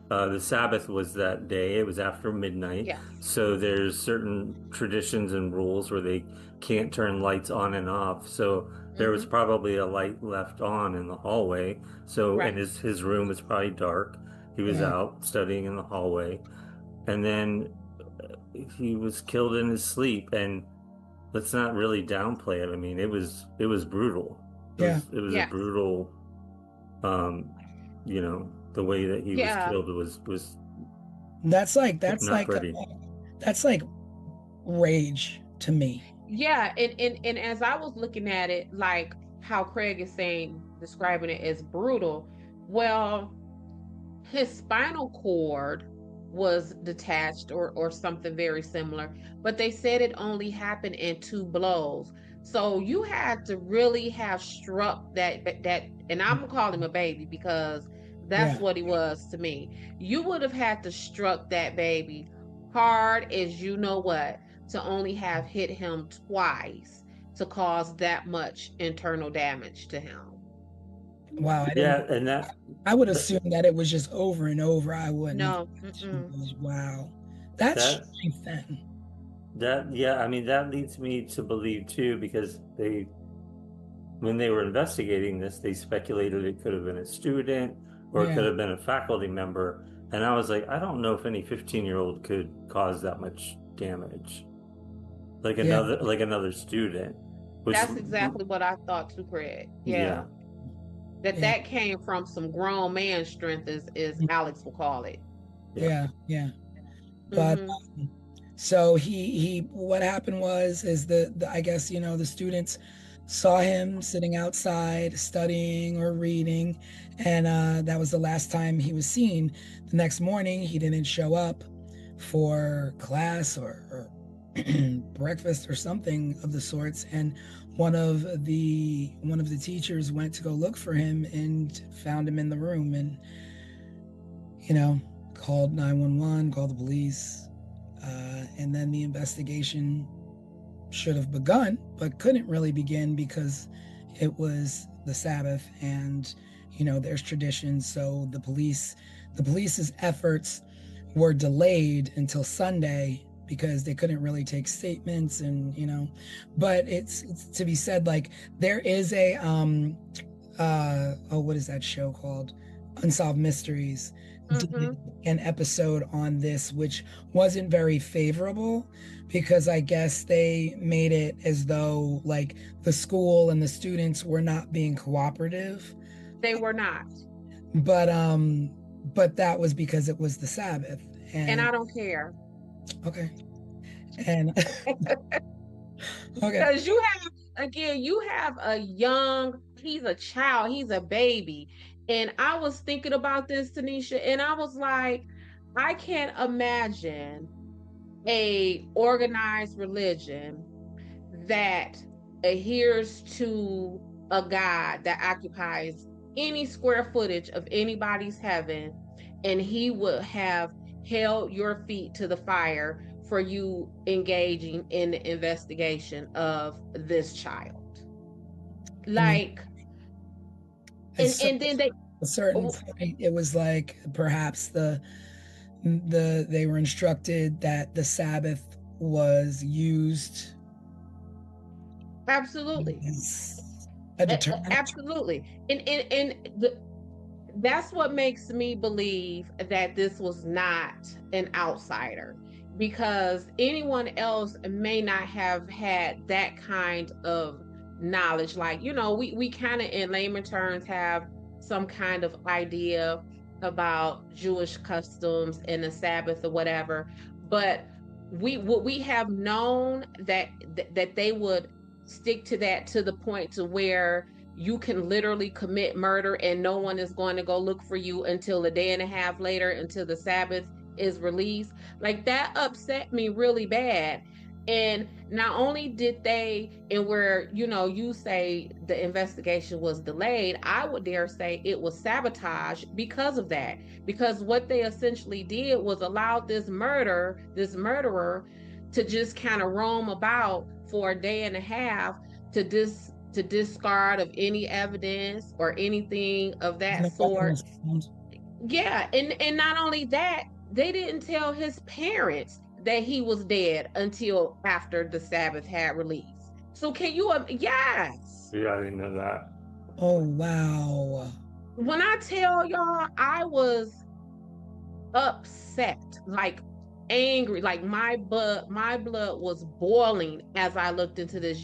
D: the Sabbath was that day. It was after midnight.
C: Yes.
D: So there's certain traditions and rules where they can't turn lights on and off. So there was probably a light left on in the hallway. So, and his room was probably dark. He was out studying in the hallway. And then he was killed in his sleep. And let's not really downplay it. I mean, it was brutal. It was a brutal, the way that he was killed was
B: that's like rage to me.
C: Yeah, and as I was looking at it, like how Craig is describing it as brutal, well, his spinal cord was detached or something very similar, but they said it only happened in 2 blows. So you had to really have struck that, and I'm gonna call him a baby because that's what he was to me. You would have had to struck that baby hard as you know what. to only have hit him twice to cause that much internal damage to him.
B: Wow, I
D: Yeah,
B: didn't.
D: and that
B: I would assume that it was just over and over. I wouldn't have.
C: No, mm-mm.
B: Wow, that's
D: that
B: strange then.
D: yeah, I mean that leads me to believe too, because when they were investigating this, they speculated it could have been a student or it
B: Yeah.
D: could have been a faculty member. And I was like, I don't know if any 15-year-old could cause that much damage. Like
B: Yeah.
D: another student. Which,
C: That's exactly what I thought too, Craig.
D: yeah.
C: That came from some grown man strength, as Alex will call it.
B: Yeah. But
C: Mhm.
B: so he what happened is the I guess the students saw him sitting outside studying or reading, and that was the last time he was seen. The next morning he didn't show up for class or breakfast or something of the sorts, and one of the teachers went to go look for him and found him in the room, and called 911, called the police, and then the investigation should have begun but couldn't really begin because it was the Sabbath, and there's tradition, so the police's efforts were delayed until Sunday because they couldn't really take statements, and but it's to be said, like, there is a what is that show called, Unsolved Mysteries, did an episode on this, which wasn't very favorable because I guess they made it as though like the school and the students were not being cooperative.
C: They were not.
B: But that was because it was the Sabbath,
C: And I don't care.
B: Okay. And okay.
C: Because you have a young, he's a child, he's a baby. And I was thinking about this, Tanisha, and I was like, I can't imagine a organized religion that adheres to a God that occupies any square footage of anybody's heaven, and he would have held your feet to the fire for you engaging in the investigation of this child. Like, and then they,
B: a certain point, it was like perhaps they were instructed that the Sabbath was used.
C: Absolutely. Absolutely. And that's what makes me believe that this was not an outsider, because anyone else may not have had that kind of knowledge. Like, we kind of in layman terms have some kind of idea about Jewish customs and the Sabbath or whatever, but we have known that they would stick to that to the point to where you can literally commit murder and no one is going to go look for you until a day and a half later, until the Sabbath is released. Like, that upset me really bad. And not only did they, and where, you say the investigation was delayed, I would dare say it was sabotage because of that. Because what they essentially did was allow this murderer to just kind of roam about for a day and a half to discard of any evidence or anything of that sort. Yeah, and not only that, they didn't tell his parents that he was dead until after the Sabbath had released. So can you? Yes.
D: Yeah, I didn't know that.
B: Oh wow.
C: When I tell y'all, I was upset, like angry, like my blood was boiling as I looked into this.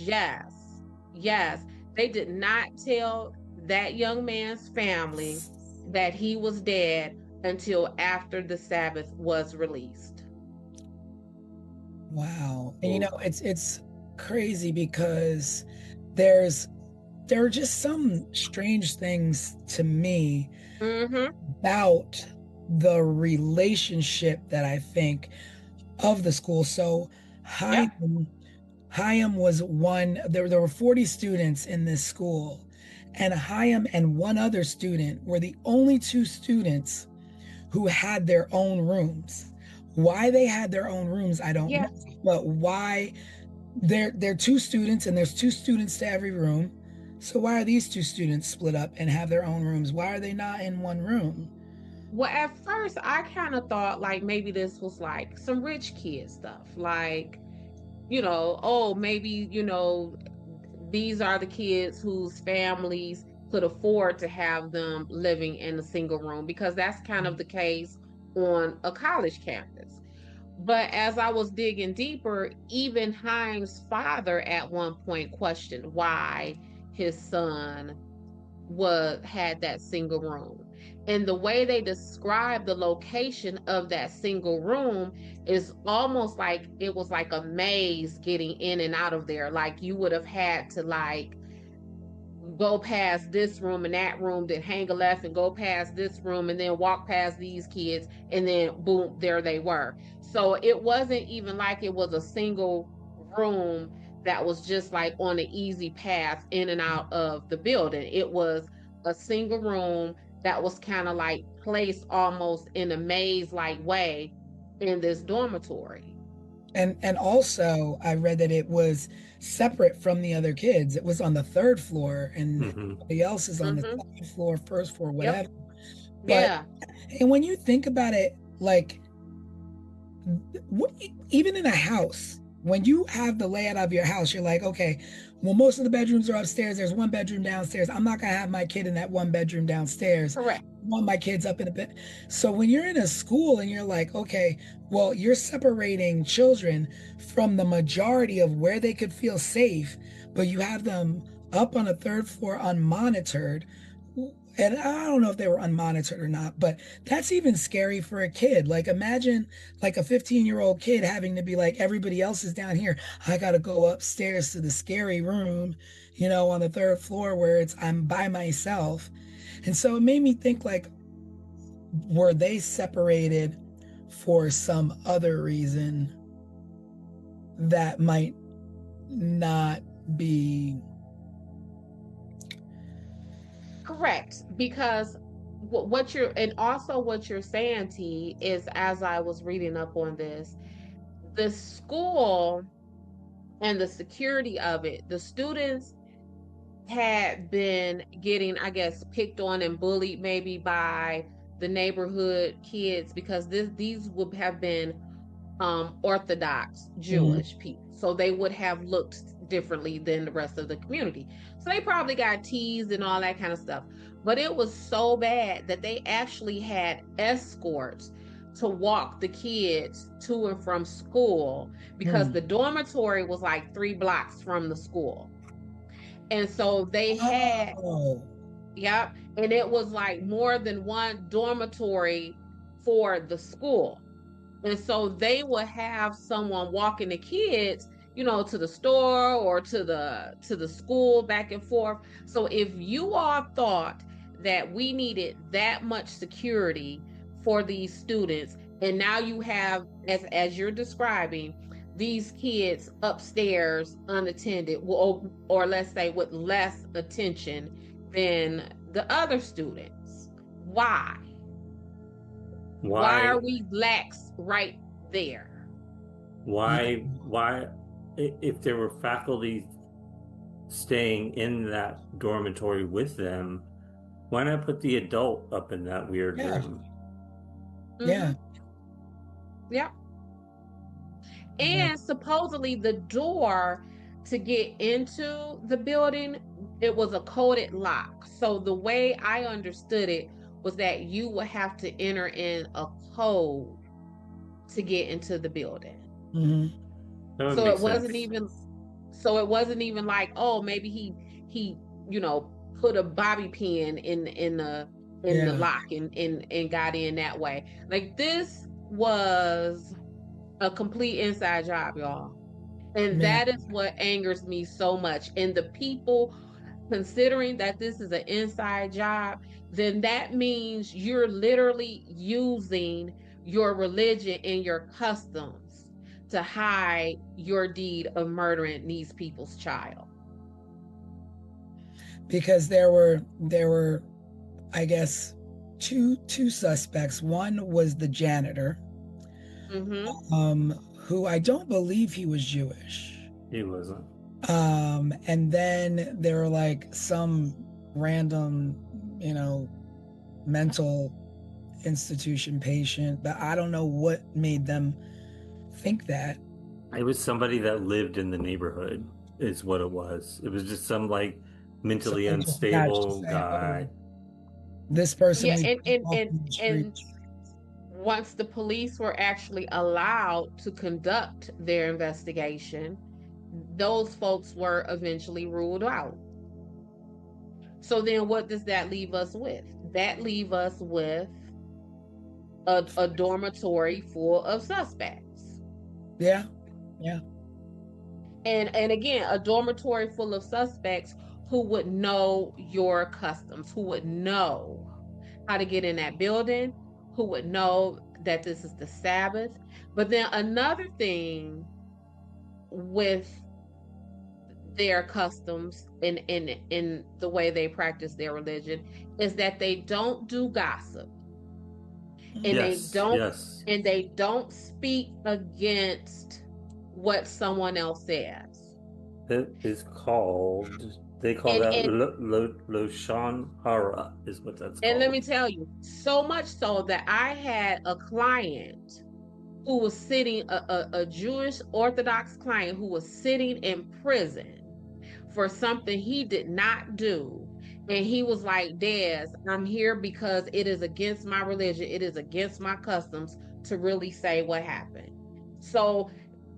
C: Yes, they did not tell that young man's family that he was dead until after the Sabbath was released.
B: Wow. And it's crazy because there are just some strange things to me about the relationship that I think of the school. So Chaim was one. There were 40 students in this school, and Chaim and one other student were the only two students who had their own rooms. Why they had their own rooms, I don't know. But why they're two students and there's two students to every room. So why are these two students split up and have their own rooms? Why are they not in one room?
C: Well, at first I kind of thought like maybe this was like some rich kid stuff. Like, oh, maybe, these are the kids whose families could afford to have them living in a single room, because that's kind of the case on a college campus. But as I was digging deeper, even Haim's father at one point questioned why his son had that single room. And the way they describe the location of that single room is almost like it was like a maze getting in and out of there. Like you would have had to like go past this room and that room, then hang a left and go past this room and then walk past these kids, and then boom, there they were. So it wasn't even like it was a single room that was just like on an easy path in and out of the building. It was a single room that was kind of like placed almost in a maze like way in this dormitory.
B: And also I read that it was separate from the other kids. It was on the third floor and everybody else is on the second floor, first floor, whatever. But and when you think about it, like even in a house, when you have the layout of your house, you're like, okay, well, most of the bedrooms are upstairs. There's one bedroom downstairs. I'm not gonna have my kid in that one bedroom downstairs.
C: Correct.
B: I want my kids up in a bed. So when you're in a school and you're like, okay, well, you're separating children from the majority of where they could feel safe, but you have them up on a third floor unmonitored. And I don't know if they were unmonitored or not, but that's even scary for a kid. Like imagine like a 15-year-old kid having to be like, everybody else is down here. I got to go upstairs to the scary room, on the third floor where I'm by myself. And so it made me think like, were they separated for some other reason that might not be
C: correct? Because what you're saying, T, is, as I was reading up on this, the school and the security of it, the students had been getting, I guess, picked on and bullied maybe by the neighborhood kids, because these would have been Orthodox Jewish people. So they would have looked differently than the rest of the community. So they probably got teased and all that kind of stuff. But it was so bad that they actually had escorts to walk the kids to and from school, because the dormitory was like 3 blocks from the school. And so they had, yep, and it was like more than one dormitory for the school. And so they would have someone walking the kids, to the store or to the school back and forth. So if you all thought that we needed that much security for these students, and now you have, as you're describing, these kids upstairs unattended, or let's say with less attention than the other students, why are we lax right there?
D: Why if there were faculty staying in that dormitory with them, why not put the adult up in that weird room?
B: Yeah.
C: And supposedly the door to get into the building, it was a coded lock. So the way I understood it was that you would have to enter in a code to get into the building. So it wasn't even like, oh, maybe he put a bobby pin in the lock and got in that way. Like, this was a complete inside job, y'all. And that is what angers me so much. And the people, considering that this is an inside job, then that means you're literally using your religion and your customs to hide your deed of murdering these people's child.
B: Because there were, I guess, two suspects. One was the janitor, who I don't believe he was Jewish.
D: He wasn't.
B: And then there were like some random, mental institution patient, but I don't know what made them think that.
D: It was somebody that lived in the neighborhood, is what it was. It was just some like mentally
B: Someone just
D: unstable
B: say,
D: guy.
B: This person
C: Yeah,
B: we
C: and
B: off
C: and
B: the
C: and
B: street.
C: once the police were actually allowed to conduct their investigation, those folks were eventually ruled out. So then what does that leave us with? That leave us with a dormitory full of suspects.
B: Yeah.
C: And again, a dormitory full of suspects who would know your customs, who would know how to get in that building, who would know that this is the Sabbath. But then another thing with their customs in the way they practice their religion is that they don't do gossip. And
D: Yes.
C: they don't speak against what someone else says.
D: It is called, they call
C: And
D: that
C: and
D: Loshan Hara is what that's
C: and let
D: called.
C: me tell you, so much so that I had a client who was sitting, a Jewish Orthodox client who was sitting in prison for something he did not do. And he was like, Des, I'm here because it is against my religion, it is against my customs to really say what happened. So,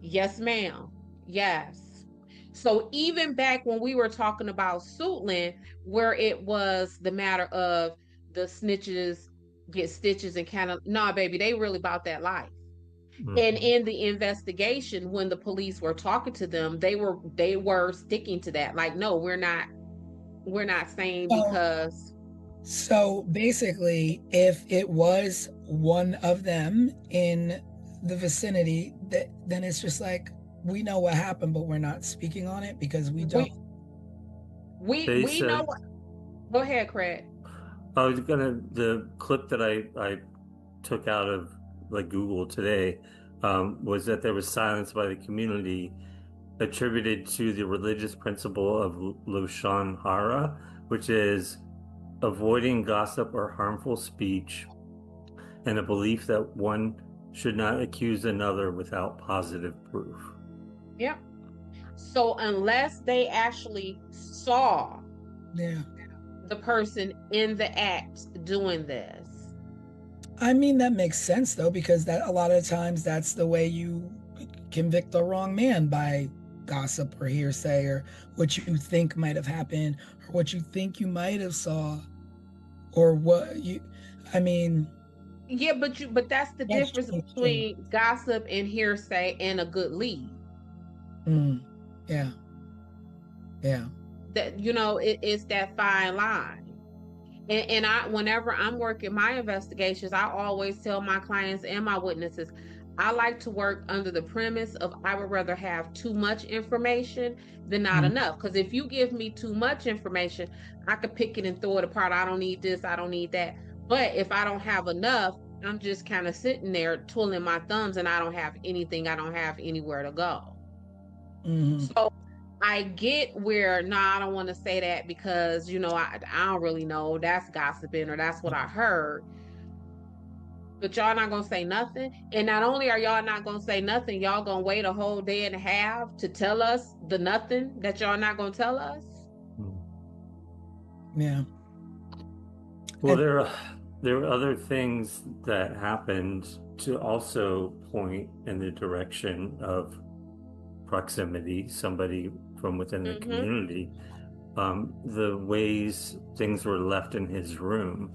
C: yes, ma'am. Yes. So, even back when we were talking about Suitland, where it was the matter of the snitches get stitches and kind of, nah, baby, they really about that life. And in the investigation, when the police were talking to them, they were sticking to that. Like, no, we're not saying because.
B: So basically, if it was one of them in the vicinity, then it's just like, we know what happened, but we're not speaking on it because we don't.
C: We know. Go ahead, Craig.
D: I was the clip that I took out of like Google today was that there was silence by the community attributed to the religious principle of Loshan Hara, which is avoiding gossip or harmful speech, and a belief that one should not accuse another without positive proof.
C: Yep. So unless they actually saw the person in the act doing this.
B: I mean, that makes sense though, because that a lot of times that's the way you convict the wrong man, by gossip or hearsay or what you think might have happened or what you think you might have saw or what you, I mean.
C: Yeah, but that's the difference between gossip and hearsay and a good lead.
B: Yeah.
C: That, it's that fine line. And whenever I'm working my investigations, I always tell my clients and my witnesses, I like to work under the premise of I would rather have too much information than not enough. Because if you give me too much information, I could pick it and throw it apart. I don't need this, I don't need that. But if I don't have enough, I'm just kind of sitting there twiddling my thumbs and I don't have anything, I don't have anywhere to go. So I get where, I don't want to say that because, I don't really know. That's gossiping or that's what I heard. But y'all not going to say nothing. And not only are y'all not going to say nothing, y'all going to wait a whole day and a half to tell us the nothing that y'all not going to tell us.
B: Yeah.
D: Well, there are other things that happened to also point in the direction of proximity, somebody from within the community. The ways things were left in his room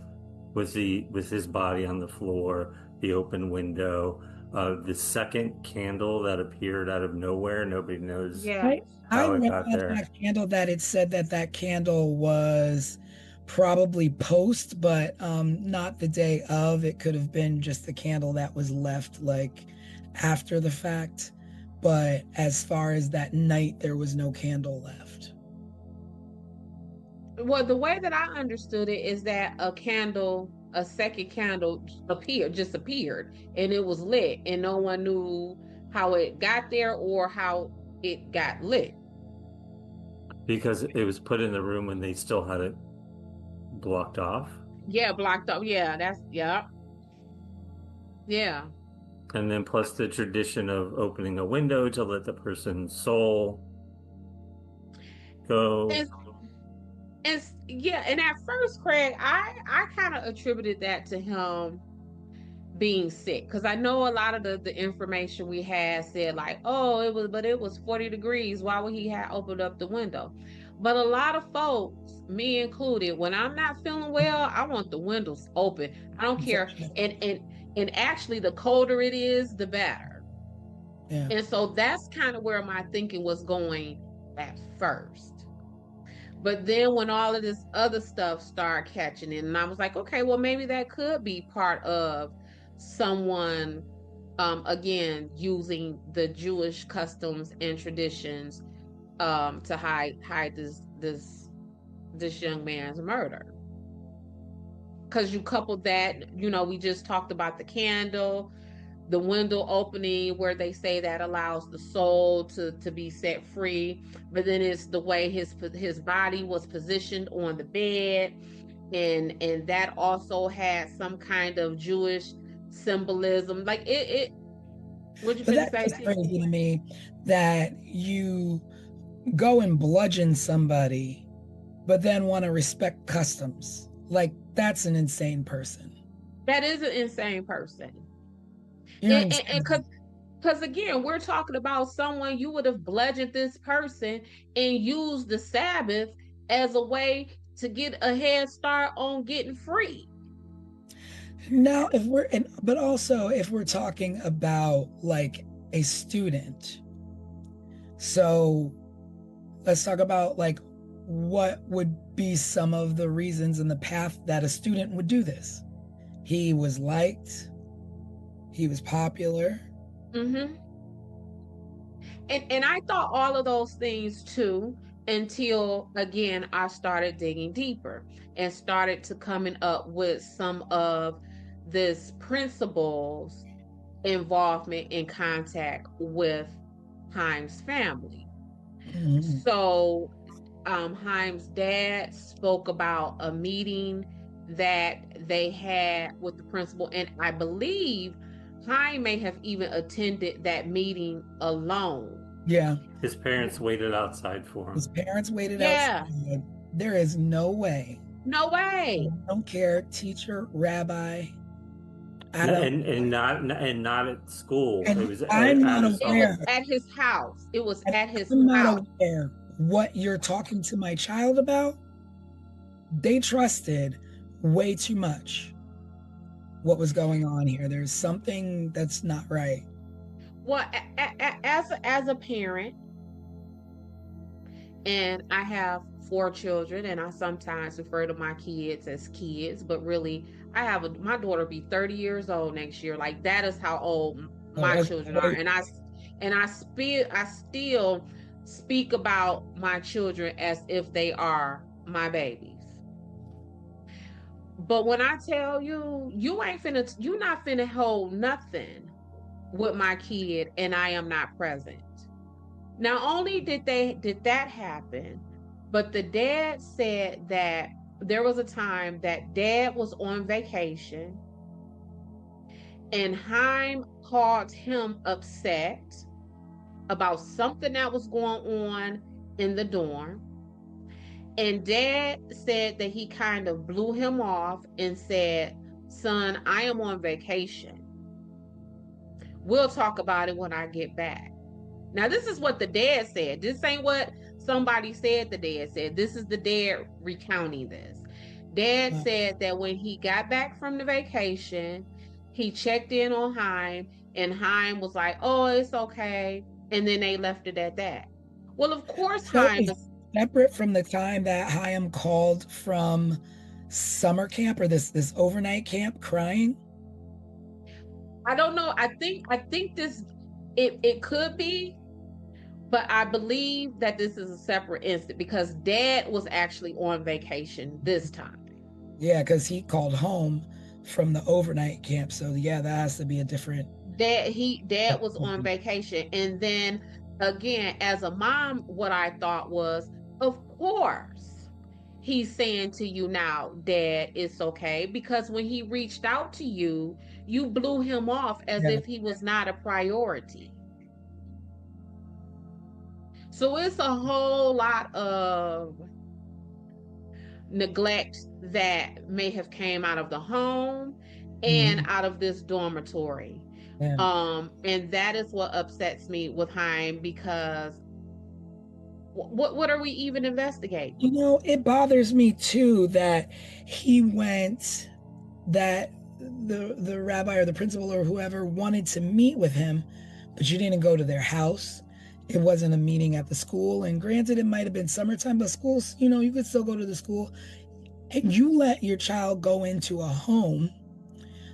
D: with his body on the floor, the open window, the second candle that appeared out of nowhere. Nobody knows how it got there.
B: That candle, that it said that candle was probably post, but not the day of. It could have been just the candle that was left like after the fact. But as far as that night, there was no candle left.
C: Well, the way that I understood it is that a candle a second candle just appeared, and it was lit, and no one knew how it got there or how it got lit.
D: Because it was put in the room when they still had it blocked off.
C: Yeah, blocked off. Yeah, yeah.
D: And then plus the tradition of opening a window to let the person's soul go.
C: And at first, Craig, I kind of attributed that to him being sick, because I know a lot of the information we had said like, oh, it was 40 degrees, why would he have opened up the window? But a lot of folks, me included, when I'm not feeling well, I want the windows open. I don't care. And actually, the colder it is, the better.
B: Yeah.
C: And so that's kind of where my thinking was going at first. But then when all of this other stuff started catching in, and I was like, okay, well, maybe that could be part of someone, again, using the Jewish customs and traditions to hide this young man's murder. Because you couple that, we just talked about the candle, the window opening where they say that allows the soul to be set free, but then it's the way his body was positioned on the bed, and that also had some kind of Jewish symbolism. Like it what you
B: But
C: finna
B: that's
C: say?
B: crazy to me, that you go and bludgeon somebody, but then want to respect customs. Like, that's an insane person.
C: That is an insane person.
B: You know,
C: And because again, we're talking about someone, you would have bludgeoned this person and used the Sabbath as a way to get a head start on getting free.
B: now but also if we're talking about like a student, so let's talk about like what would be some of the reasons in the path that a student would do this. He was liked, he was popular.
C: Mm-hmm. And I thought all of those things too, until again I started digging deeper and started to coming up with some of this principles involvement in contact with Haim's family.
B: Mm-hmm.
C: So Haim's dad spoke about a meeting that they had with the principal, and I believe Haim may have even attended that meeting alone.
B: Yeah.
D: His parents waited outside for him.
B: His parents waited
C: Yeah.
B: outside. There is no way.
C: No way.
B: I don't care, teacher, rabbi.
D: And not at school.
B: And
D: it was
B: I'm not
C: It
B: aware.
C: was at his house. It was at his
B: I'm not
C: house.
B: aware what you're talking to my child about. They trusted way too much what was going on here. There's something that's not right.
C: Well, as a parent, and I have 4 children, and I sometimes refer to my kids as kids, but really I have my daughter be 30 years old next year. Like, that is how old my children are. And I still speak about my children as if they are my babies. But when I tell you, you're not finna hold nothing with my kid and I am not present. Not only did that happen, but the dad said that there was a time that dad was on vacation and Haim called him upset about something that was going on in the dorm. And dad said that he kind of blew him off and said, "Son, I am on vacation. We'll talk about it when I get back." Now, this is what the dad said. This ain't what somebody said the dad said. This is the dad recounting this. Dad said that when he got back from the vacation, he checked in on Haim, and Haim was like, "Oh, it's okay." And then they left it at that. Well, of course, Haim is
B: separate from the time that Haim called from summer camp or this overnight camp crying.
C: I don't know. I think this it could be, but I believe that this is a separate incident because dad was actually on vacation this time.
B: Yeah, because he called home from the overnight camp. So yeah, that has to be a different.
C: Dad was on vacation. And then again, as a mom, what I thought was, of course, he's saying to you now, Dad, it's okay. Because when he reached out to you, you blew him off as
B: Yeah.
C: if he was not a priority. So it's a whole lot of neglect that may have came out of the home and out of this dormitory.
B: Yeah.
C: And that is what upsets me with Haim, because what are we even investigating?
B: You know, it bothers me too that he went, that the rabbi or the principal or whoever wanted to meet with him, but you didn't go to their house. It wasn't a meeting at the school. And granted, it might have been summertime, but schools, you know, you could still go to the school. And you let your child go into a home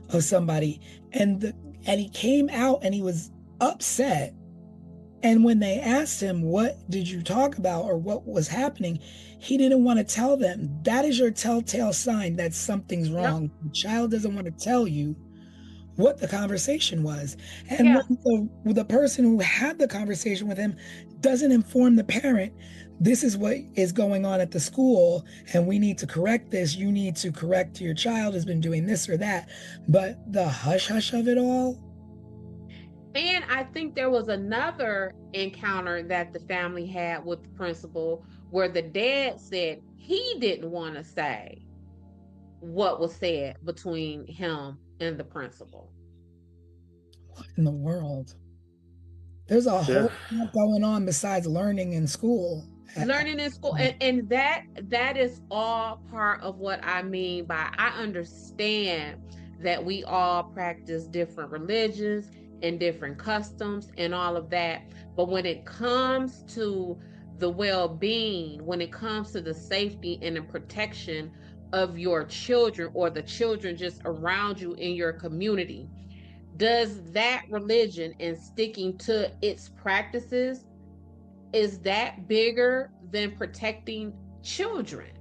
B: of somebody, and he came out and he was upset. And when they asked him, what did you talk about or what was happening, he didn't want to tell them. That is your telltale sign that something's wrong. Yep. The child doesn't want to tell you what the conversation was. And when the person who had the conversation with him doesn't inform the parent, this is what is going on at the school, and we need to correct this. You need to correct your child has been doing this or that. But the hush-hush of it all.
C: And I think there was another encounter that the family had with the principal where the dad said he didn't want to say what was said between him and the principal.
B: What in the world? There's a whole lot going on besides learning in school.
C: Learning in school. And that is all part of what I mean by, I understand that we all practice different religions and different customs and all of that. But when it comes to the well-being, when it comes to the safety and the protection of your children or the children just around you in your community, does that religion and sticking to its practices, is that bigger than protecting children?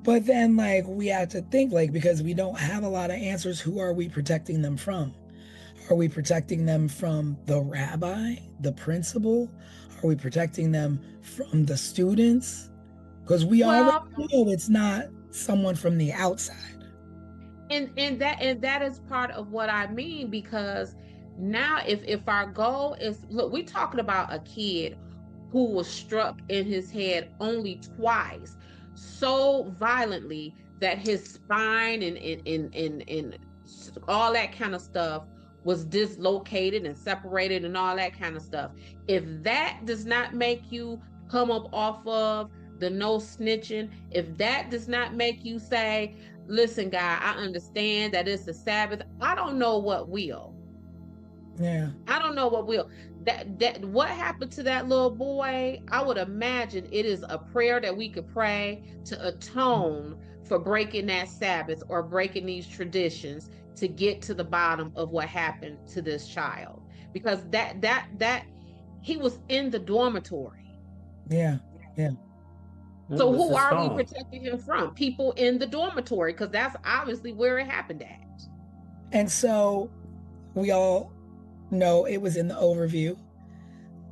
B: But then, like, we have to think, like, because we don't have a lot of answers, who are we protecting them from? Are we protecting them from the rabbi, the principal? Are we protecting them from the students? Because we already know it's not someone from the outside.
C: And that is part of what I mean, because now if our goal is, look, we're talking about a kid who was struck in his head only twice, so violently that his spine and all that kind of stuff was dislocated and separated and all that kind of stuff. If that does not make you come up off of the no snitching, if that does not make you say, listen, guy, I understand that it's the Sabbath, I don't know what will.
B: Yeah.
C: I don't know what will. That what happened to that little boy, I would imagine it is a prayer that we could pray to atone for breaking that Sabbath or breaking these traditions, to get to the bottom of what happened to this child. Because that he was in the dormitory.
B: Yeah. Yeah.
C: So who are we protecting him from? People in the dormitory, because that's obviously where it happened at.
B: And so we all know it was in the overview.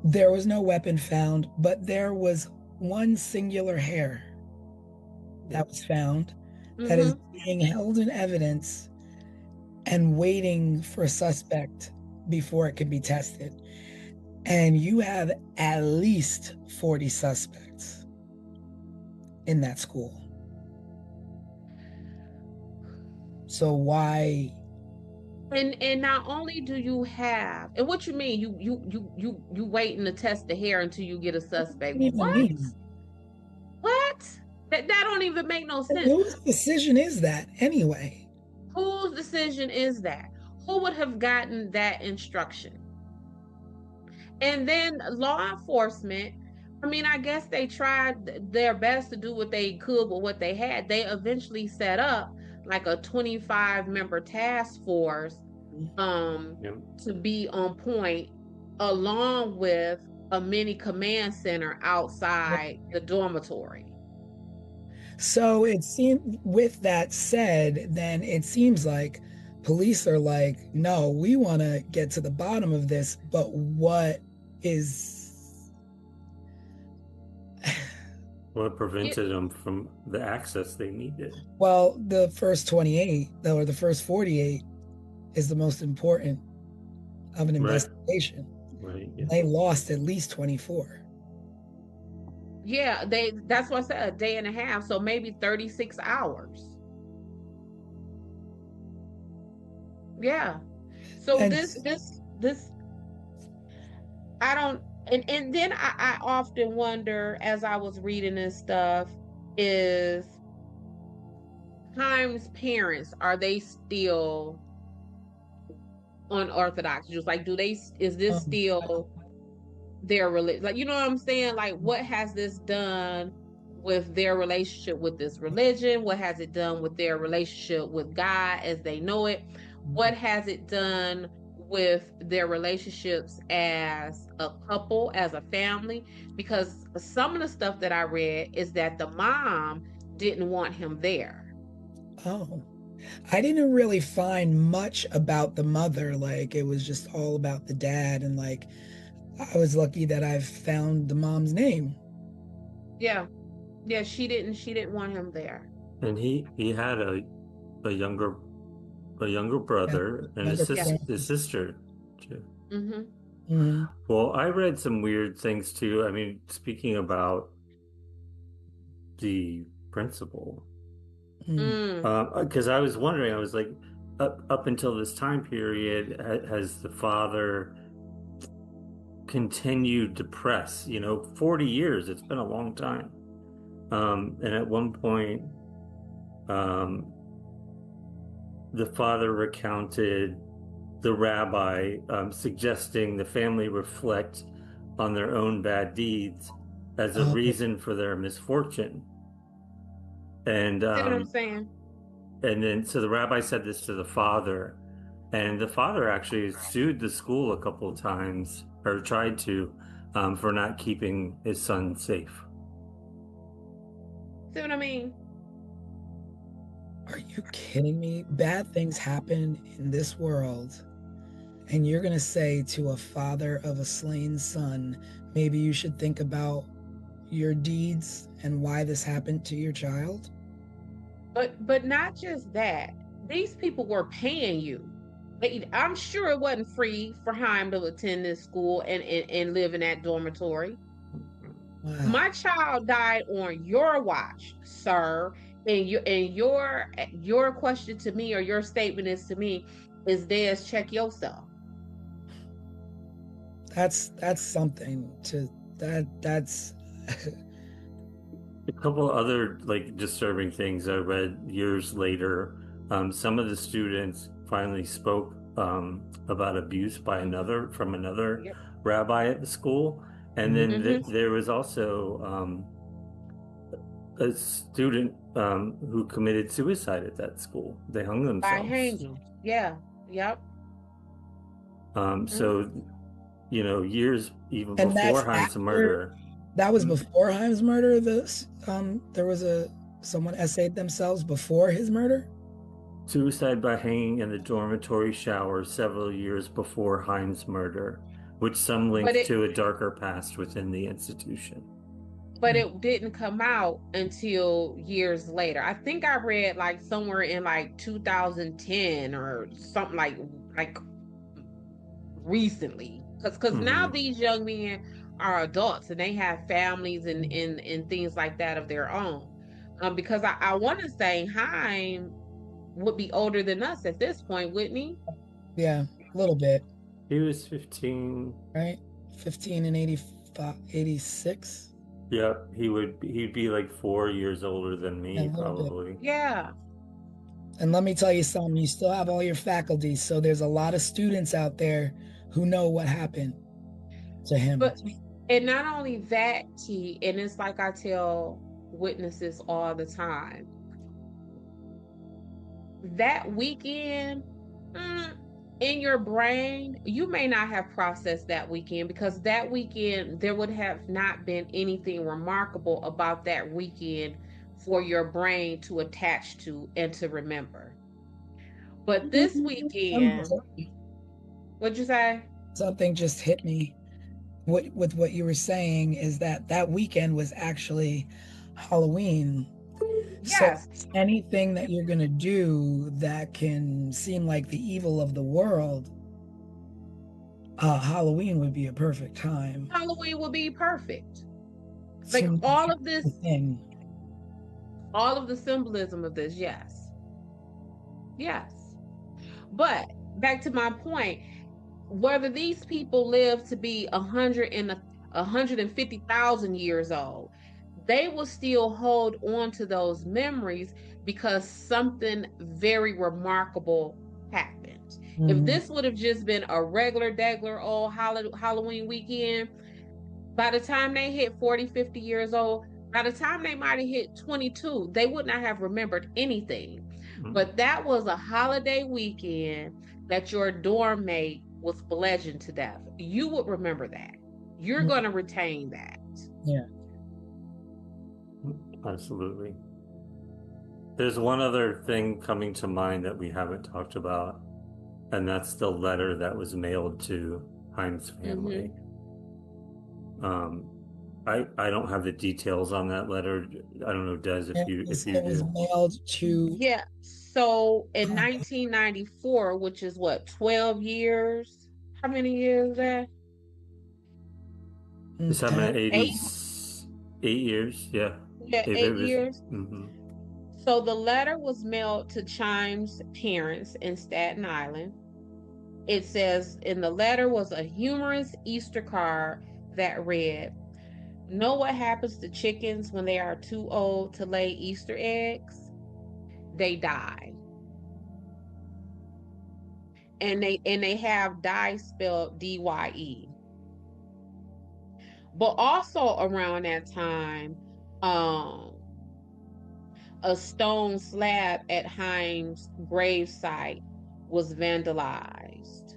B: There was no weapon found, but there was one singular hair that was found that is being held in evidence and waiting for a suspect before it can be tested. And you have at least 40 suspects in that school. So why?
C: And not only do you have, and what you mean, you waiting to test the hair until you get a suspect? What? What? That don't even make no sense.
B: Whose decision is that anyway?
C: Whose decision is that? Who would have gotten that instruction? And then law enforcement, I mean, I guess they tried their best to do what they could with what they had. They eventually set up like a 25-member task force to be on point, along with a mini command center outside the dormitory.
B: So it seems, with that said, then it seems like police are like, no, we want to get to the bottom of this, but what is
D: What prevented them from the access they needed?
B: well, the first 28 or the first 48 is the most important of an investigation.
D: Right. Yeah.
B: They lost at least 24.
C: Yeah, that's what I said, a day and a half, so maybe 36 hours. Yeah. So
B: And
C: this I don't, and then I often wonder as I was reading this stuff, is Haim's parents, are they still unorthodox Jews? Like, is this still their religion? Like, you know what I'm saying? Like, what has this done with their relationship with this religion? What has it done with their relationship with God as they know it? What has it done with their relationships as a couple, as a family? Because some of the stuff that I read is that the mom didn't want him there.
B: oh, I didn't really find much about the mother. Like, it was just all about the dad, and like, I was lucky that I found the mom's name.
C: Yeah. Yeah, she didn't want him there.
D: And he had a younger brother and his sister too.
C: Mm-hmm.
B: Mm-hmm.
D: Well, I read some weird things too. I mean, speaking about the principal, because I was wondering, I was like, up until this time period, has the father continued to press? 40 years, it's been a long time. And at one point, the father recounted the rabbi suggesting the family reflect on their own bad deeds as a reason for their misfortune. And
C: See what I'm saying?
D: And then, so the rabbi said this to the father, and the father actually sued the school a couple of times, or tried to, for not keeping his son safe.
C: See what I mean?
B: Are you kidding me? Bad things happen in this world, and you're going to say to a father of a slain son, maybe you should think about your deeds and why this happened to your child?
C: But not just that. These people were paying you. I'm sure it wasn't free for Haim to attend this school and live in that dormitory.
B: Wow.
C: My child died on your watch, sir. And your question to me, or your statement is to me, is Des, check yourself.
B: That's something to that's
D: A couple other like disturbing things I read years later. Some of the students finally spoke about abuse by another rabbi at the school, and then there was also a student who committed suicide at that school. They hung themselves.
C: By hanging. Yeah. Yep.
D: So years even before Haim's murder.
B: That was before Haim's murder. There was someone essayed themselves before his murder.
D: Suicide by hanging in the dormitory shower several years before Haim's murder, which some linked to a darker past within the institution.
C: But it didn't come out until years later. I think I read like somewhere in like 2010 or something like recently. Because now these young men are adults and they have families and things like that of their own. Because I want to say Haim would be older than us at this point, wouldn't he?
B: Yeah, a little bit.
D: He was 15.
B: Right? 15 and 86.
D: Yep, he'd be like 4 years older than me, probably.
C: Yeah.
B: And let me tell you something, you still have all your faculty, so there's a lot of students out there who know what happened to him.
C: And not only that, T, and it's like I tell witnesses all the time, that weekend, in your brain, you may not have processed that weekend, because that weekend, there would have not been anything remarkable about that weekend for your brain to attach to and to remember. But this weekend, what'd you say?
B: Something just hit me. With what you were saying is that weekend was actually Halloween.
C: Yes.
B: So anything that you're going to do that can seem like the evil of the world, Halloween would be a perfect time.
C: Halloween would be perfect. Like
B: Seems
C: all of this,
B: thing.
C: all of the symbolism of this, yes. Yes. But back to my point, whether these people live to be 150,000 years old, they will still hold on to those memories because something very remarkable happened. If this would have just been a regular old Halloween weekend, by the time they hit 40, 50 years old, by the time they might have hit 22, they would not have remembered anything. But that was a holiday weekend that your dorm mate was bludgeoned to death. You would remember that. You're going to retain that.
B: Yeah.
D: Absolutely. There's one other thing coming to mind that we haven't talked about, and that's the letter that was mailed to Himes' family. I don't have the details on that letter. I don't know, Des, if you
B: was
D: do.
B: mailed to.
C: Yeah. So in 1994, which is what, 12 years? How many years is that?
D: Is that 8 years? Yeah.
C: Yeah, 8 years.
D: Mm-hmm.
C: So the letter was mailed to Chimes' parents in Staten Island. It says in the letter was a humorous Easter card that read, "Know what happens to chickens when they are too old to lay Easter eggs? They die." And they have die spelled DYE. But also around that time, a stone slab at Himes' gravesite was vandalized.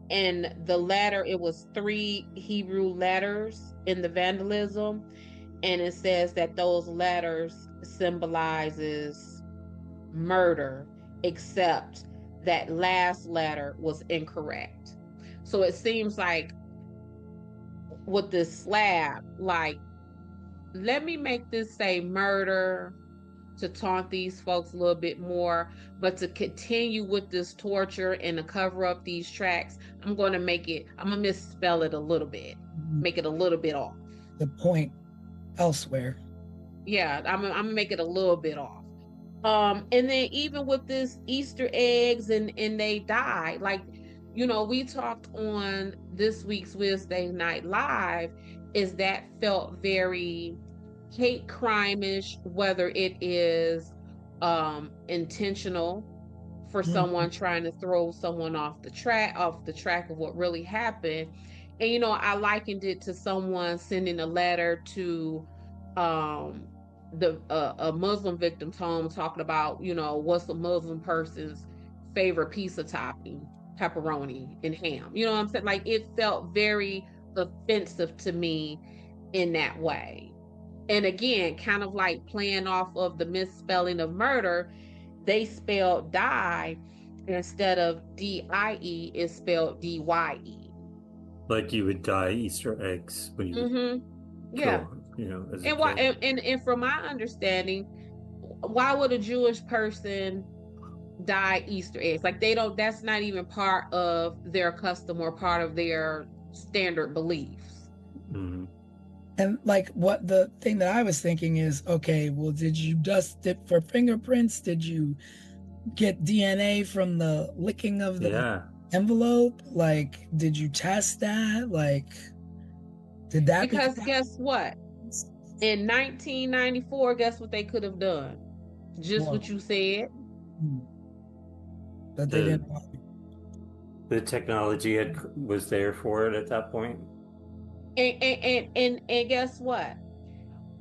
C: And the letter, it was 3 Hebrew letters in the vandalism, and it says that those letters symbolizes murder, except that last letter was incorrect. So it seems like with this slab, like, let me make this say murder to taunt these folks a little bit more, but to continue with this torture and to cover up these tracks, I'm going to misspell it a little bit, make it a little bit off.
B: The point elsewhere.
C: Yeah, I'm gonna make it a little bit off. And then even with this Easter eggs and they die, like, you know, we talked on this week's Wednesday Night Live, is that felt very hate crime-ish, whether it is intentional for someone trying to throw someone off the track of what really happened. And you know, I likened it to someone sending a letter to a Muslim victim's home talking about, you know, what's a Muslim person's favorite pizza topping, pepperoni and ham. You know what I'm saying? Like, it felt very offensive to me in that way. And again, kind of like playing off of the misspelling of murder, they spelled die instead of DIE, it's spelled DYE.
D: Like you would dye Easter eggs when you
C: yeah.
D: You know, as
C: and why and from my understanding, why would a Jewish person dye Easter eggs? Like, they don't, that's not even part of their custom or part of their standard beliefs.
B: And like, what the thing that I was thinking is, okay, well, did you dust it for fingerprints? Did you get DNA from the licking of the envelope? Like, did you test that? Like, did that?
C: Because guess what? In 1994, guess what they could have done? Just what you said.
B: But they didn't.
D: The technology was there for it at that point.
C: And guess what?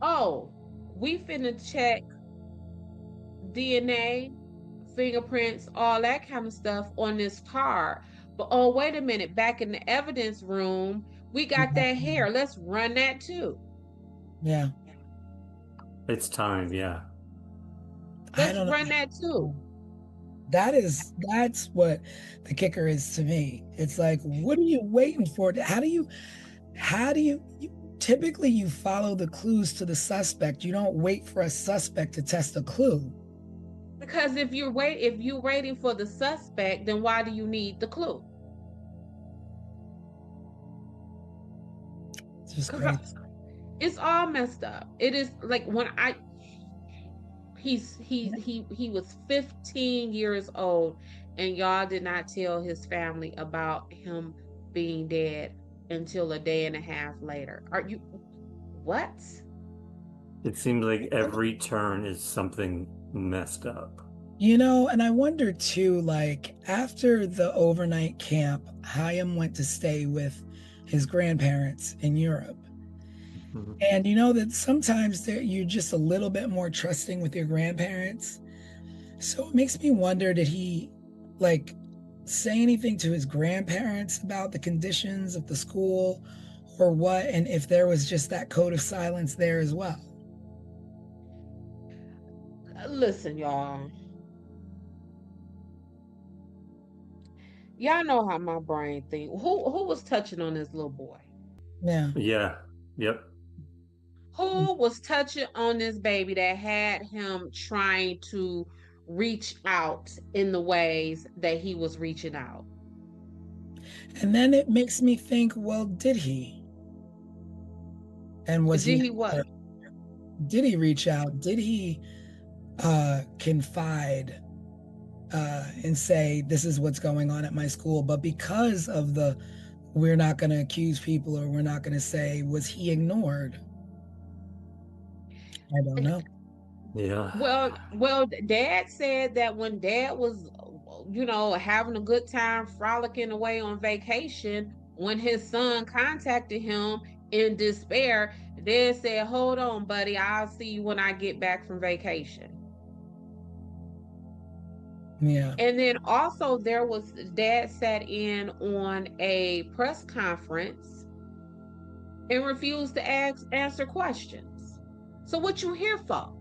C: Oh, we finna check DNA, fingerprints, all that kind of stuff on this card. But oh, wait a minute, back in the evidence room, we got that hair. Let's run that too.
B: Yeah.
D: It's time, yeah.
B: I
C: Let's
B: don't know.
C: run that too.
B: That's what the kicker is to me. It's like, what are you waiting for? Typically you follow the clues to the suspect. You don't wait for a suspect to test a clue.
C: Because if you're waiting for the suspect, then why do you need the clue?
B: It's just
C: Because
B: crazy.
C: it's all messed up. It is like he was 15 years old, and y'all did not tell his family about him being dead until a day and a half later. Are you what?
D: It seems like every turn is something messed up.
B: And I wonder too, like after the overnight camp, Chaim went to stay with his grandparents in Europe.
D: Mhm.
B: And that sometimes you're just a little bit more trusting with your grandparents. So it makes me wonder, did he like say anything to his grandparents about the conditions of the school or what? And if there was just that code of silence there as well.
C: Listen, y'all. Y'all know how my brain think. Who was touching on this little boy?
B: Yeah.
D: Yeah. Yep.
C: Who was touching on this baby that had him trying to reach out in the ways that he was reaching out?
B: And then it makes me think, well, did he? And was
C: Did
B: he
C: he what?
B: did he reach out? Did he confide and say, this is what's going on at my school? But because of we're not going to accuse people, or we're not going to say, was he ignored? I don't know.
D: Yeah.
C: Well, Dad said that when Dad was, having a good time frolicking away on vacation, when his son contacted him in despair, Dad said, "Hold on, buddy, I'll see you when I get back from vacation."
B: Yeah.
C: And then also Dad sat in on a press conference and refused to answer questions. So what you here for?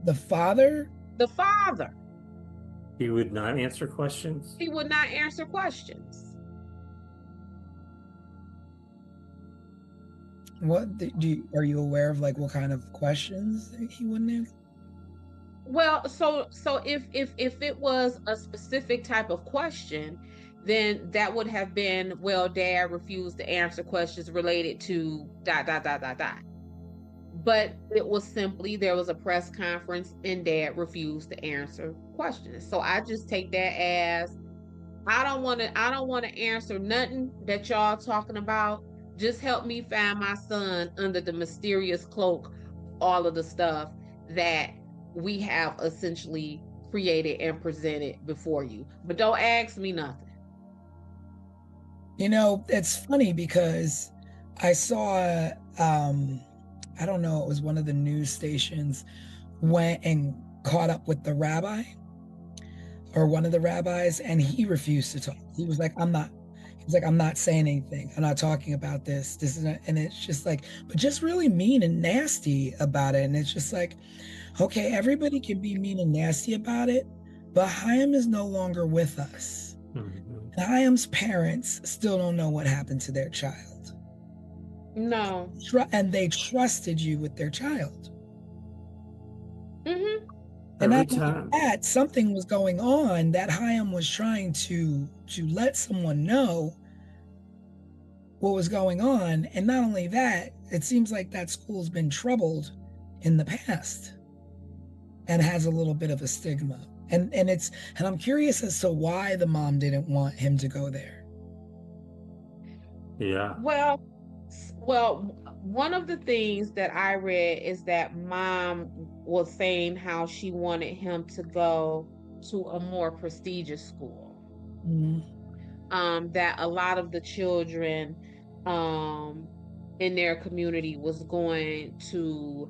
B: The father?
C: The father.
D: He would not answer questions.
C: He would not answer questions.
B: What are you aware of, like what kind of questions he wouldn't answer?
C: Well, so if it was a specific type of question, then that would have been, well, Dad refused to answer questions related to dot dot dot dot dot. But it was simply there was a press conference and Dad refused to answer questions. So I just take that as I don't want to answer nothing that y'all talking about. Just help me find my son under the mysterious cloak, all of the stuff that we have essentially created and presented before you. But don't ask me nothing.
B: It's funny because I saw I don't know, it was one of the news stations went and caught up with the rabbi, or one of the rabbis, and he refused to talk. He was like, I'm not saying anything. I'm not talking about this. This is not, and it's just like, but just really mean and nasty about it. And it's just like, okay, everybody can be mean and nasty about it, but Chaim is no longer with us.
D: Mhm.
B: And Chaim's parents still don't know what happened to their child.
C: No.
B: And they trusted you with their child.
C: Mm-hmm.
B: And
D: Every
B: not only
D: time.
B: that, something was going on that Chaim was trying to let someone know what was going on. And not only that, it seems like that school's been troubled in the past and has a little bit of a stigma. And I'm curious as to why the mom didn't want him to go there.
D: Yeah.
C: Well, one of the things that I read is that Mom was saying how she wanted him to go to a more prestigious school. That a lot of the children in their community was going to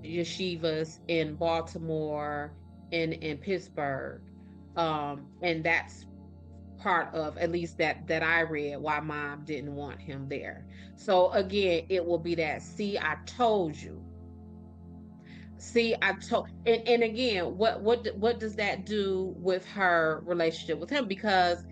C: yeshivas in Baltimore and in Pittsburgh. And that's part of, at least that I read, why Mom didn't want him there. So again, it will be that, see, I told you. See, I told, and again, what does that do with her relationship with him? Because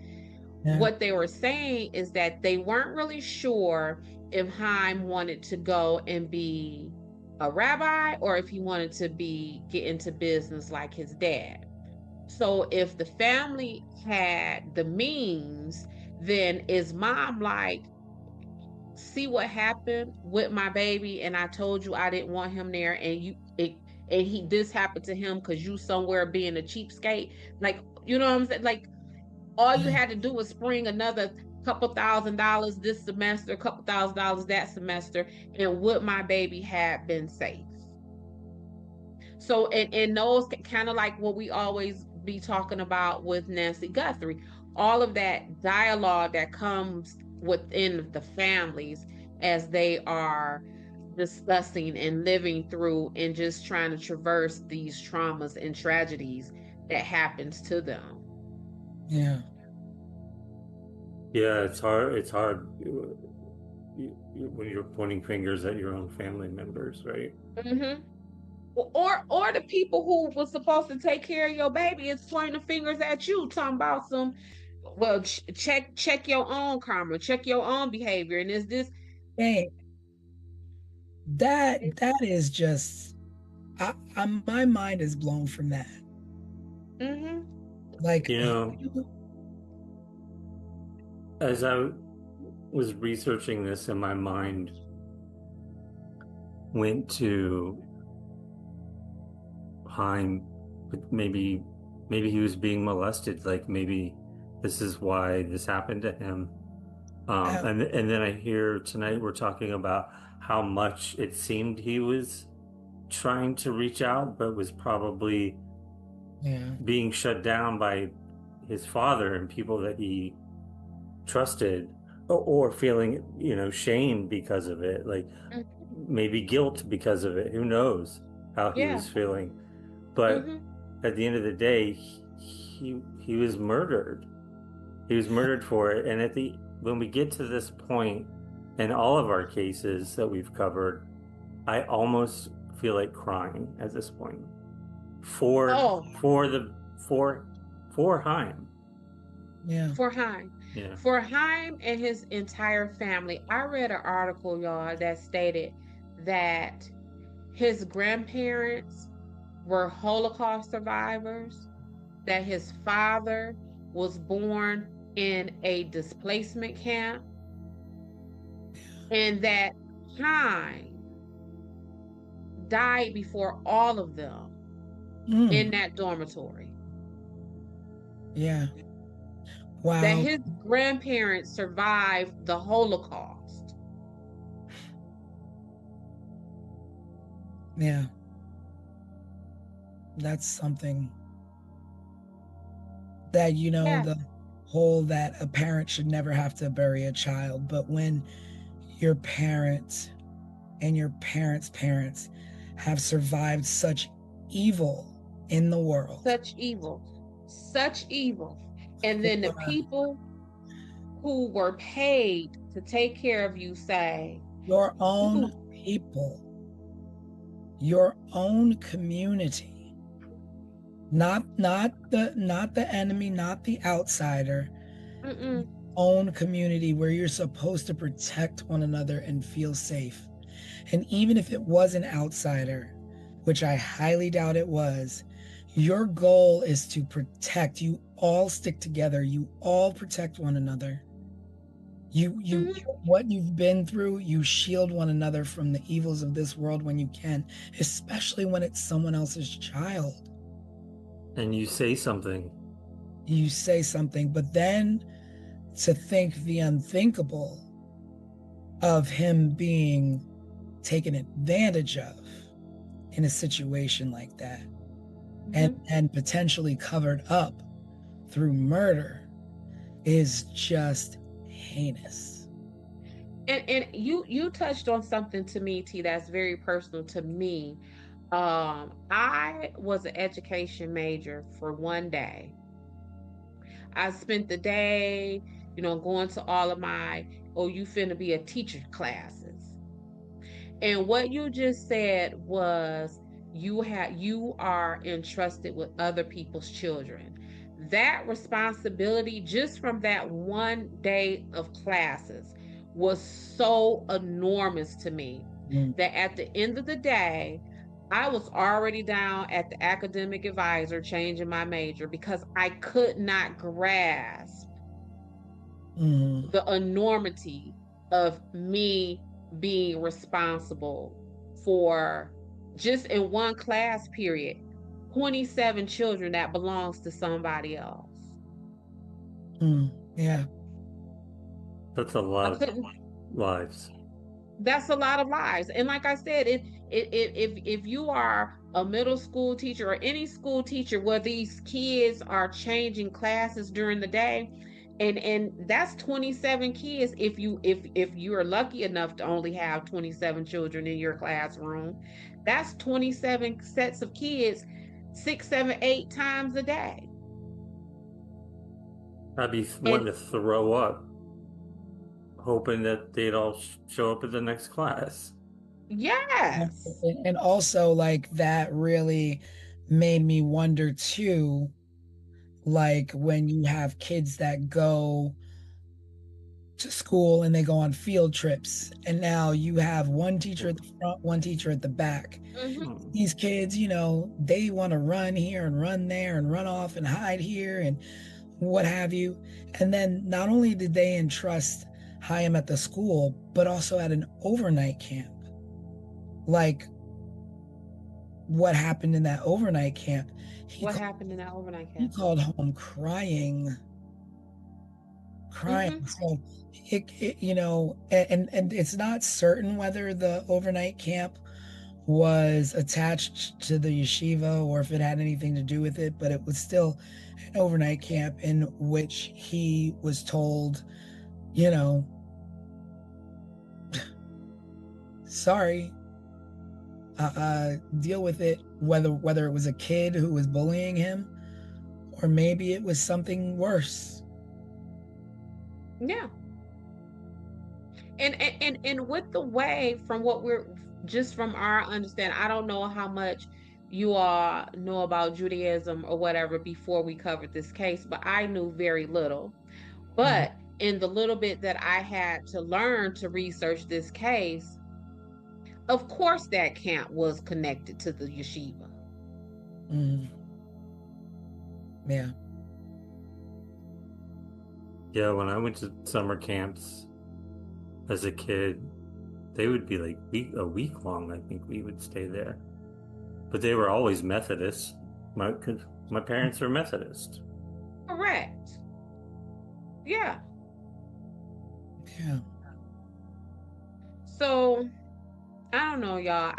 B: Yeah.
C: what they were saying is that they weren't really sure if Haim wanted to go and be a rabbi or if he wanted to get into business like his dad. So if the family had the means, then is mom like, see what happened with my baby, and I told you I didn't want him there, and this happened to him because you somewhere being a cheapskate. Like, you know what I'm saying? Like, all you
B: Yeah.
C: had to do was spring another couple $1,000 this semester, couple $1,000 that semester, and would my baby have been safe? So, and those kind of like what we always be talking about with Nancy Guthrie, all of that dialogue that comes within the families as they are discussing and living through and just trying to traverse these traumas and tragedies that happens to them.
B: Yeah.
D: Yeah, it's hard. It's hard when you're pointing fingers at your own family members, right?
C: Mm-hmm. Or the people who was supposed to take care of your baby is pointing the fingers at you, talking about some, well, check your own karma, check your own behavior, and is this?
B: Hey, that is just, my mind is blown from that.
C: Mm-hmm.
B: Like,
D: You know, as I was researching this, and my mind went to Haim, but maybe he was being molested. Like maybe this is why this happened to him. And then I hear tonight we're talking about how much it seemed he was trying to reach out, but was probably
B: yeah,
D: being shut down by his father and people that he trusted, or feeling, shame because of it, like maybe guilt because of it. Who knows how he
C: Yeah.
D: was feeling? But at the end of the day, he was murdered. He was murdered for it. And when we get to this point in all of our cases that we've covered, I almost feel like crying at this point for Haim.
B: yeah,
C: For Haim.
D: Yeah.
C: For Haim and his entire family. I read an article, y'all, that stated that his grandparents were Holocaust survivors, that his father was born in a displacement camp, and that Haim died before all of them in that dormitory.
B: Yeah. Wow.
C: That his grandparents survived the Holocaust.
B: Yeah. That's something that, the whole that a parent should never have to bury a child. But when your parents and your parents' parents have survived such evil in the world.
C: Such evil. And then the people who were paid to take care of you say,
B: your own people, your own community, not the enemy, not the outsider, own community where you're supposed to protect one another and feel safe. And even if it was an outsider, which I highly doubt it was, your goal is to protect. You all stick together. You all protect one another. What you've been through, you shield one another from the evils of this world when you can, especially when it's someone else's child.
D: And you say something.
B: But then to think the unthinkable of him being taken advantage of in a situation like that, and potentially covered up through murder is just heinous.
C: And you touched on something to me, T, that's very personal to me. I was an education major for one day. I spent the day, going to all of my, oh, you finna be a teacher classes. And what you just said was you are entrusted with other people's children. That responsibility, just from that one day of classes, was so enormous to me
B: Mm.
C: that at the end of the day, I was already down at the academic advisor changing my major because I could not grasp
B: Mm.
C: the enormity of me being responsible for, just in one class period, 27 children that belongs to somebody else.
B: Mm. Yeah.
D: That's a
C: I
D: lot of
C: couldn't.
D: lives.
C: That's a lot of lives. And like I said, if you are a middle school teacher or any school teacher where these kids are changing classes during the day, and that's 27 kids. If you're lucky enough to only have 27 children in your classroom, that's 27 sets of kids, 6, 7, 8 times a day.
D: I'd be
C: And
D: wanting to throw up, hoping that they'd all show up at the next class.
C: yes.
B: And also, like, that really made me wonder too, like when you have kids that go to school and they go on field trips, and now you have one teacher at the front, one teacher at the back.
C: Mhm.
B: These kids, they want to run here and run there and run off and hide here and what have you. And then not only did they entrust Chaim at the school, but also at an overnight camp. Like, what happened in that overnight camp?
C: What happened in that overnight
B: He
C: camp?
B: called home crying.
C: Mhm.
B: So and it's not certain whether the overnight camp was attached to the yeshiva or if it had anything to do with it, but it was still an overnight camp in which he was told, you know, sorry, deal with it, whether it was a kid who was bullying him or maybe it was something worse.
C: Yeah. And with the way, from what we're, just from our understanding, I don't know how much you all know about Judaism or whatever before we covered this case, but I knew very little.
B: Mhm.
C: But in the little bit that I had to learn to research this case, of course that camp was connected to the yeshiva.
B: Mhm. Yeah.
D: Yeah, when I went to summer camps as a kid, they would be like a week long. I think we would stay there, but they were always Methodist. My parents were Methodist.
C: Correct. Yeah.
B: Yeah.
C: So I don't know, y'all.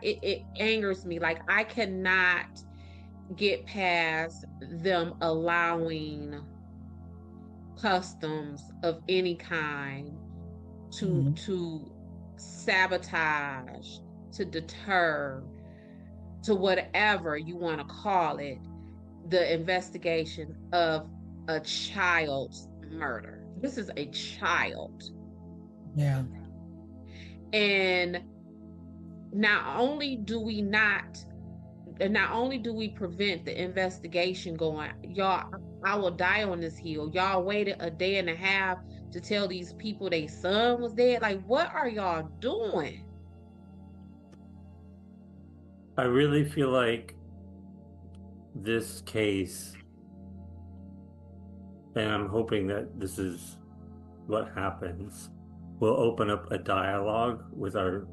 C: It angers me. Like, I cannot get past them allowing customs of any kind to
B: Mhm.
C: sabotage, to deter, to whatever you want to call it, the investigation of a child's murder. This is a child.
B: Yeah.
C: And not only do we prevent the investigation going, y'all, I will die on this hill. Y'all waited a day and a half to tell these people their son was dead. Like, what are y'all doing?
D: I really feel like this case, and I'm hoping that this is what happens, will open up a dialogue with our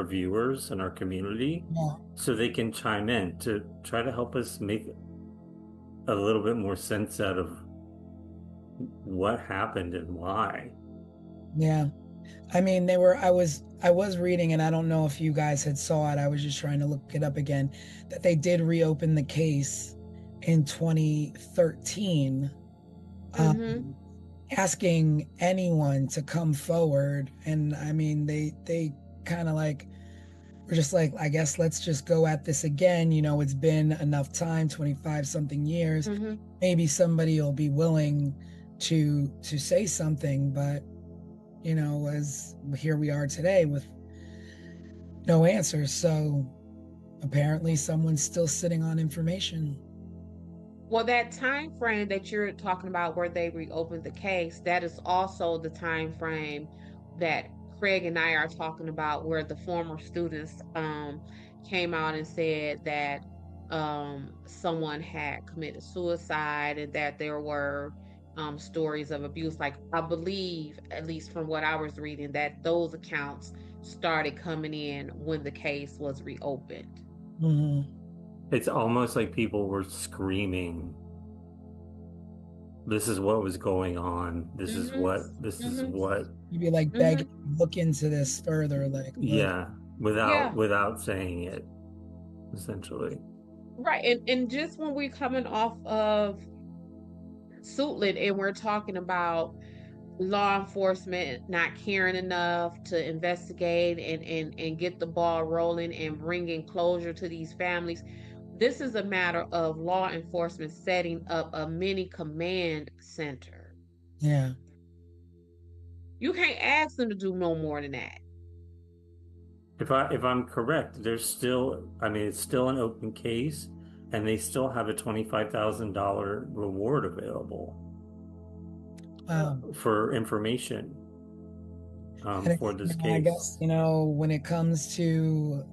D: viewers and our community,
B: Yeah.
D: so they can chime in to try to help us make a little bit more sense out of what happened and why.
B: Yeah. I mean, I was reading, and I don't know if you guys had saw it. I was just trying to look it up again, that they did reopen the case in 2013,
C: Mm-hmm.
B: asking anyone to come forward. And I mean, they kind of like were just like, I guess let's just go at this again. It's been enough time, 25 something years.
C: Mm-hmm.
B: Maybe somebody will be willing to say something, but as here we are today with no answers. So apparently someone's still sitting on information.
C: Well, that time frame that you're talking about where they reopened the case, that is also the time frame that Craig and I are talking about where the former students came out and said that someone had committed suicide and that there were stories of abuse. Like, I believe, at least from what I was reading, that those accounts started coming in when the case was reopened.
B: Mhm.
D: It's almost like people were screaming, this is what was going on. This is what
B: You'd be like begging, look into this further, like look.
D: Yeah, without saying it, essentially.
C: Right. And just when we're coming off of Suitland and we're talking about law enforcement not caring enough to investigate and get the ball rolling and bringing closure to these families, this is a matter of law enforcement setting up a mini command center.
B: Yeah.
C: You can't ask them to do no more than that.
D: If I'm correct, there's still, I mean, it's still an open case, and they still have a $25,000 reward available for information for this case.
B: I guess, when it comes to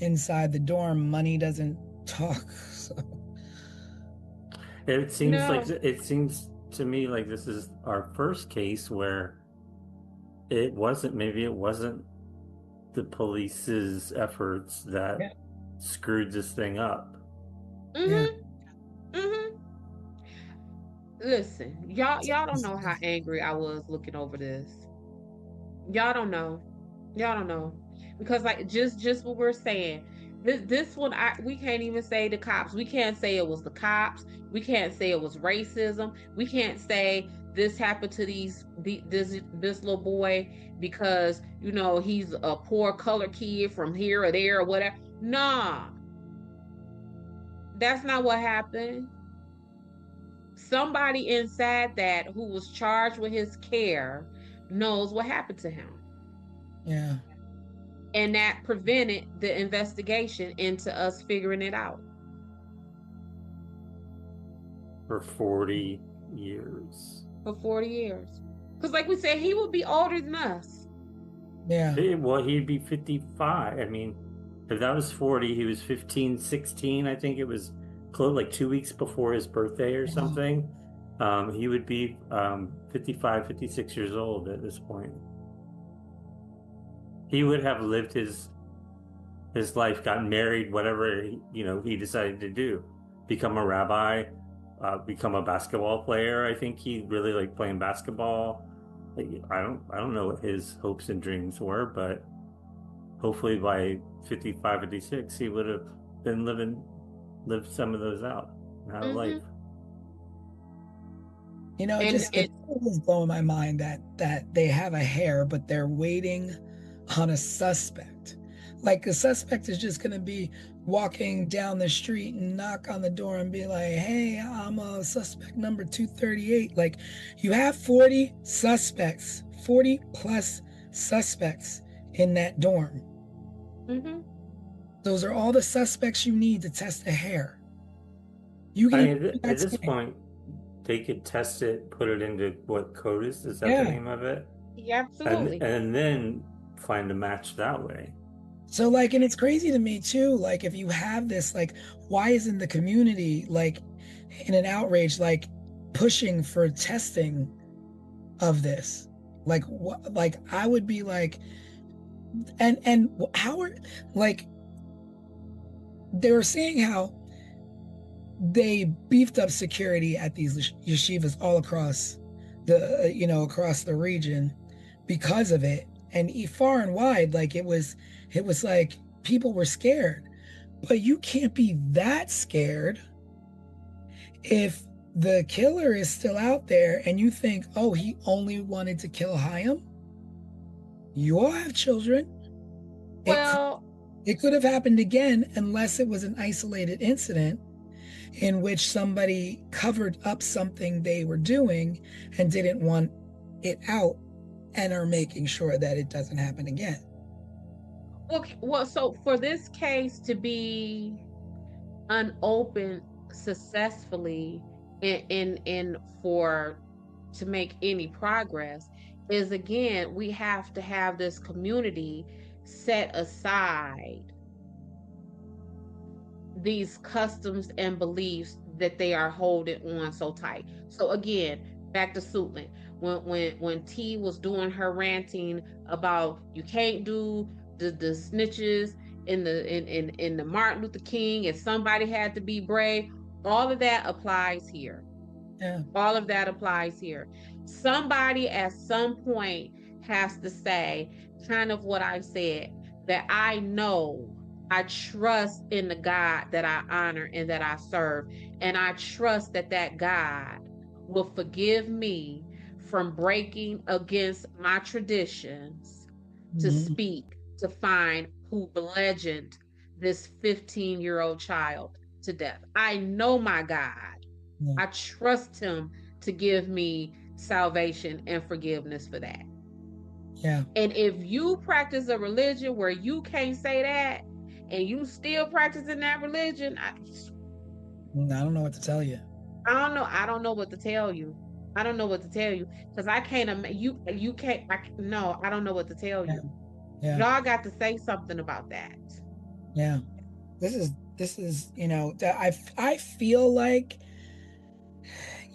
B: inside the dorm, money doesn't talk. So.
D: It seems to me like this is our first case where maybe it wasn't the police's efforts that screwed this thing up.
C: Listen, y'all don't know how angry I was looking over this. Y'all don't know. Because like just what we're saying, this one we can't even say the cops. We can't say it was the cops. We can't say it was racism. We can't say this happened to this little boy because he's a poor colored kid from here or there or whatever. Nah, that's not what happened. Somebody inside that who was charged with his care knows what happened to him.
B: Yeah.
C: And that prevented the investigation into us figuring it out.
D: For 40 years.
C: Because like we said, he would be older than us.
B: Yeah.
D: Well, he'd be 55. I mean, if that was 40, he was 15, 16. I think it was close, like 2 weeks before his birthday or something. He would be 55, 56 years old at this point. He would have lived his life, gotten married, whatever he decided to do, become a rabbi, become a basketball player. I think he really liked playing basketball. I don't know what his hopes and dreams were, but hopefully by 55, 56, he would have been lived some of those out life.
B: It was blowing my mind that they have a hair, but they're waiting on a suspect. Like the suspect is just going to be walking down the street and knock on the door and be like, hey, I'm a suspect number 238. Like, you have 40 plus suspects in that dorm. Those are all the suspects you need to test the hair.
D: At this point, they could test it, put it into what CODIS is that the name of it?
C: Yeah, absolutely.
D: And then find a match that way.
B: So and it's crazy to me too, like if you have this, like why isn't the community in an outrage, pushing for testing of this? I would be like, and how are, they were saying how they beefed up security at these yeshivas all across across the region because of it. And far and wide, it was like people were scared. But you can't be that scared if the killer is still out there and you think, oh, he only wanted to kill Chaim. You all have children.
C: Well,
B: it could have happened again unless it was an isolated incident in which somebody covered up something they were doing and didn't want it out and are making sure that it doesn't happen again.
C: Well, so for this case to be unopened successfully in for to make any progress is, again, we have to have this community set aside these customs and beliefs that they are holding on so tight. So again, back to Suitland. When T was doing her ranting about you can't do the snitches in the Martin Luther King, if somebody had to be brave, all of that applies here.
B: Yeah.
C: All of that applies here. Somebody at some point has to say, kind of what I said, that I know, I trust in the God that I honor and that I serve. And I trust that that God will forgive me from breaking against my traditions to
B: Mhm.
C: speak, to find who bludgeoned this 15-year-old child to death. I know my God.
B: Yeah.
C: I trust him to give me salvation and forgiveness for that.
B: Yeah.
C: And if you practice a religion where you can't say that and you still practicing that religion,
B: I don't know what to tell you.
C: I don't know. I don't know what to tell you. I don't know what to tell you because I can't. You can't. No, I don't know what to tell
B: Yeah.
C: you.
B: Yeah.
C: Y'all got to say something about that.
B: Yeah. This is that I feel like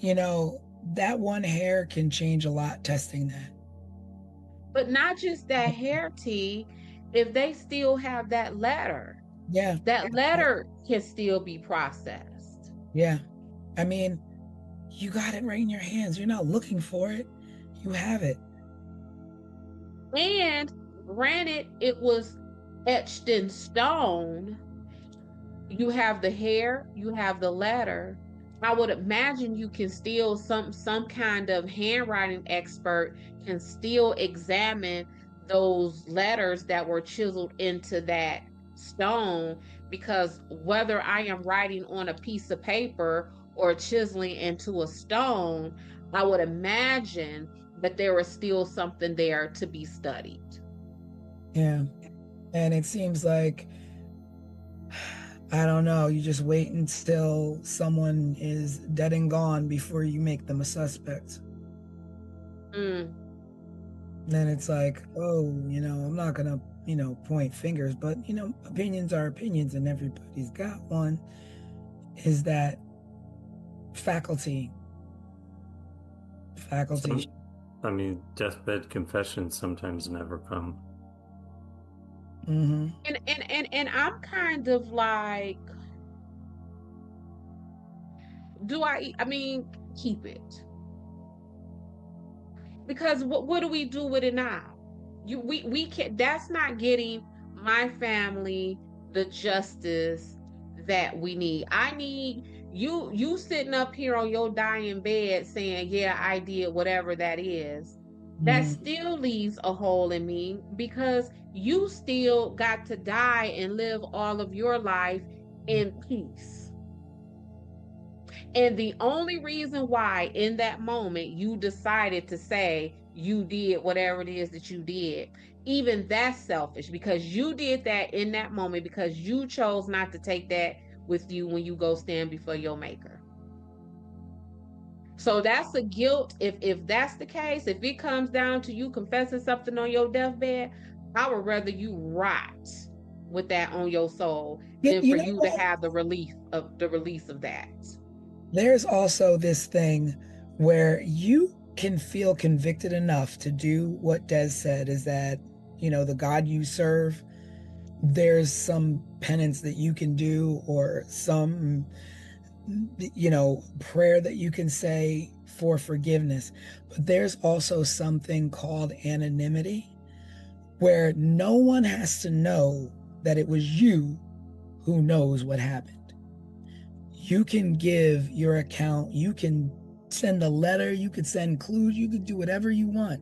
B: that one hair can change a lot testing that.
C: But not just that hair tea. If they still have that letter,
B: Yeah.
C: that letter can still be processed.
B: Yeah. I mean, you got it right in your hands. You're not looking for it. You have it.
C: And granted, it was etched in stone. You have the hair, you have the letter. I would imagine you can still some kind of handwriting expert can still examine those letters that were chiseled into that stone, because whether I am writing on a piece of paper or chiseling into a stone, I would imagine that there is still something there to be studied.
B: Yeah. And it seems like, I don't know, you just wait until someone is dead and gone before you make them a suspect.
C: Mm.
B: Then it's like, oh, I'm not gonna, point fingers, but opinions are opinions and everybody's got one. Is that faculty?
D: I mean, deathbed confessions sometimes never come.
B: Mm-hmm.
C: And I'm kind of like, I mean, keep it. Because what do we do with it now? We can't, that's not getting my family the justice that we need. I need you sitting up here on your dying bed saying, yeah, I did whatever that is. That
B: Mm-hmm.
C: still leaves a hole in me, because you still got to die and live all of your life in peace. And the only reason why in that moment you decided to say you did whatever it is that you did, even that's selfish, because you did that in that moment because you chose not to take that with you when you go stand before your maker. So that's a guilt. If that's the case, if it comes down to you confessing something on your deathbed, I would rather you rot with that on your soul than for you to have the release of that.
B: There's also this thing where you can feel convicted enough to do what Des said, is that, the God you serve, there's some penance that you can do, or some, prayer that you can say for forgiveness. But there's also something called anonymity, where no one has to know that it was you who knows what happened. You can give your account, you can send a letter, you could send clues, you could do whatever you want,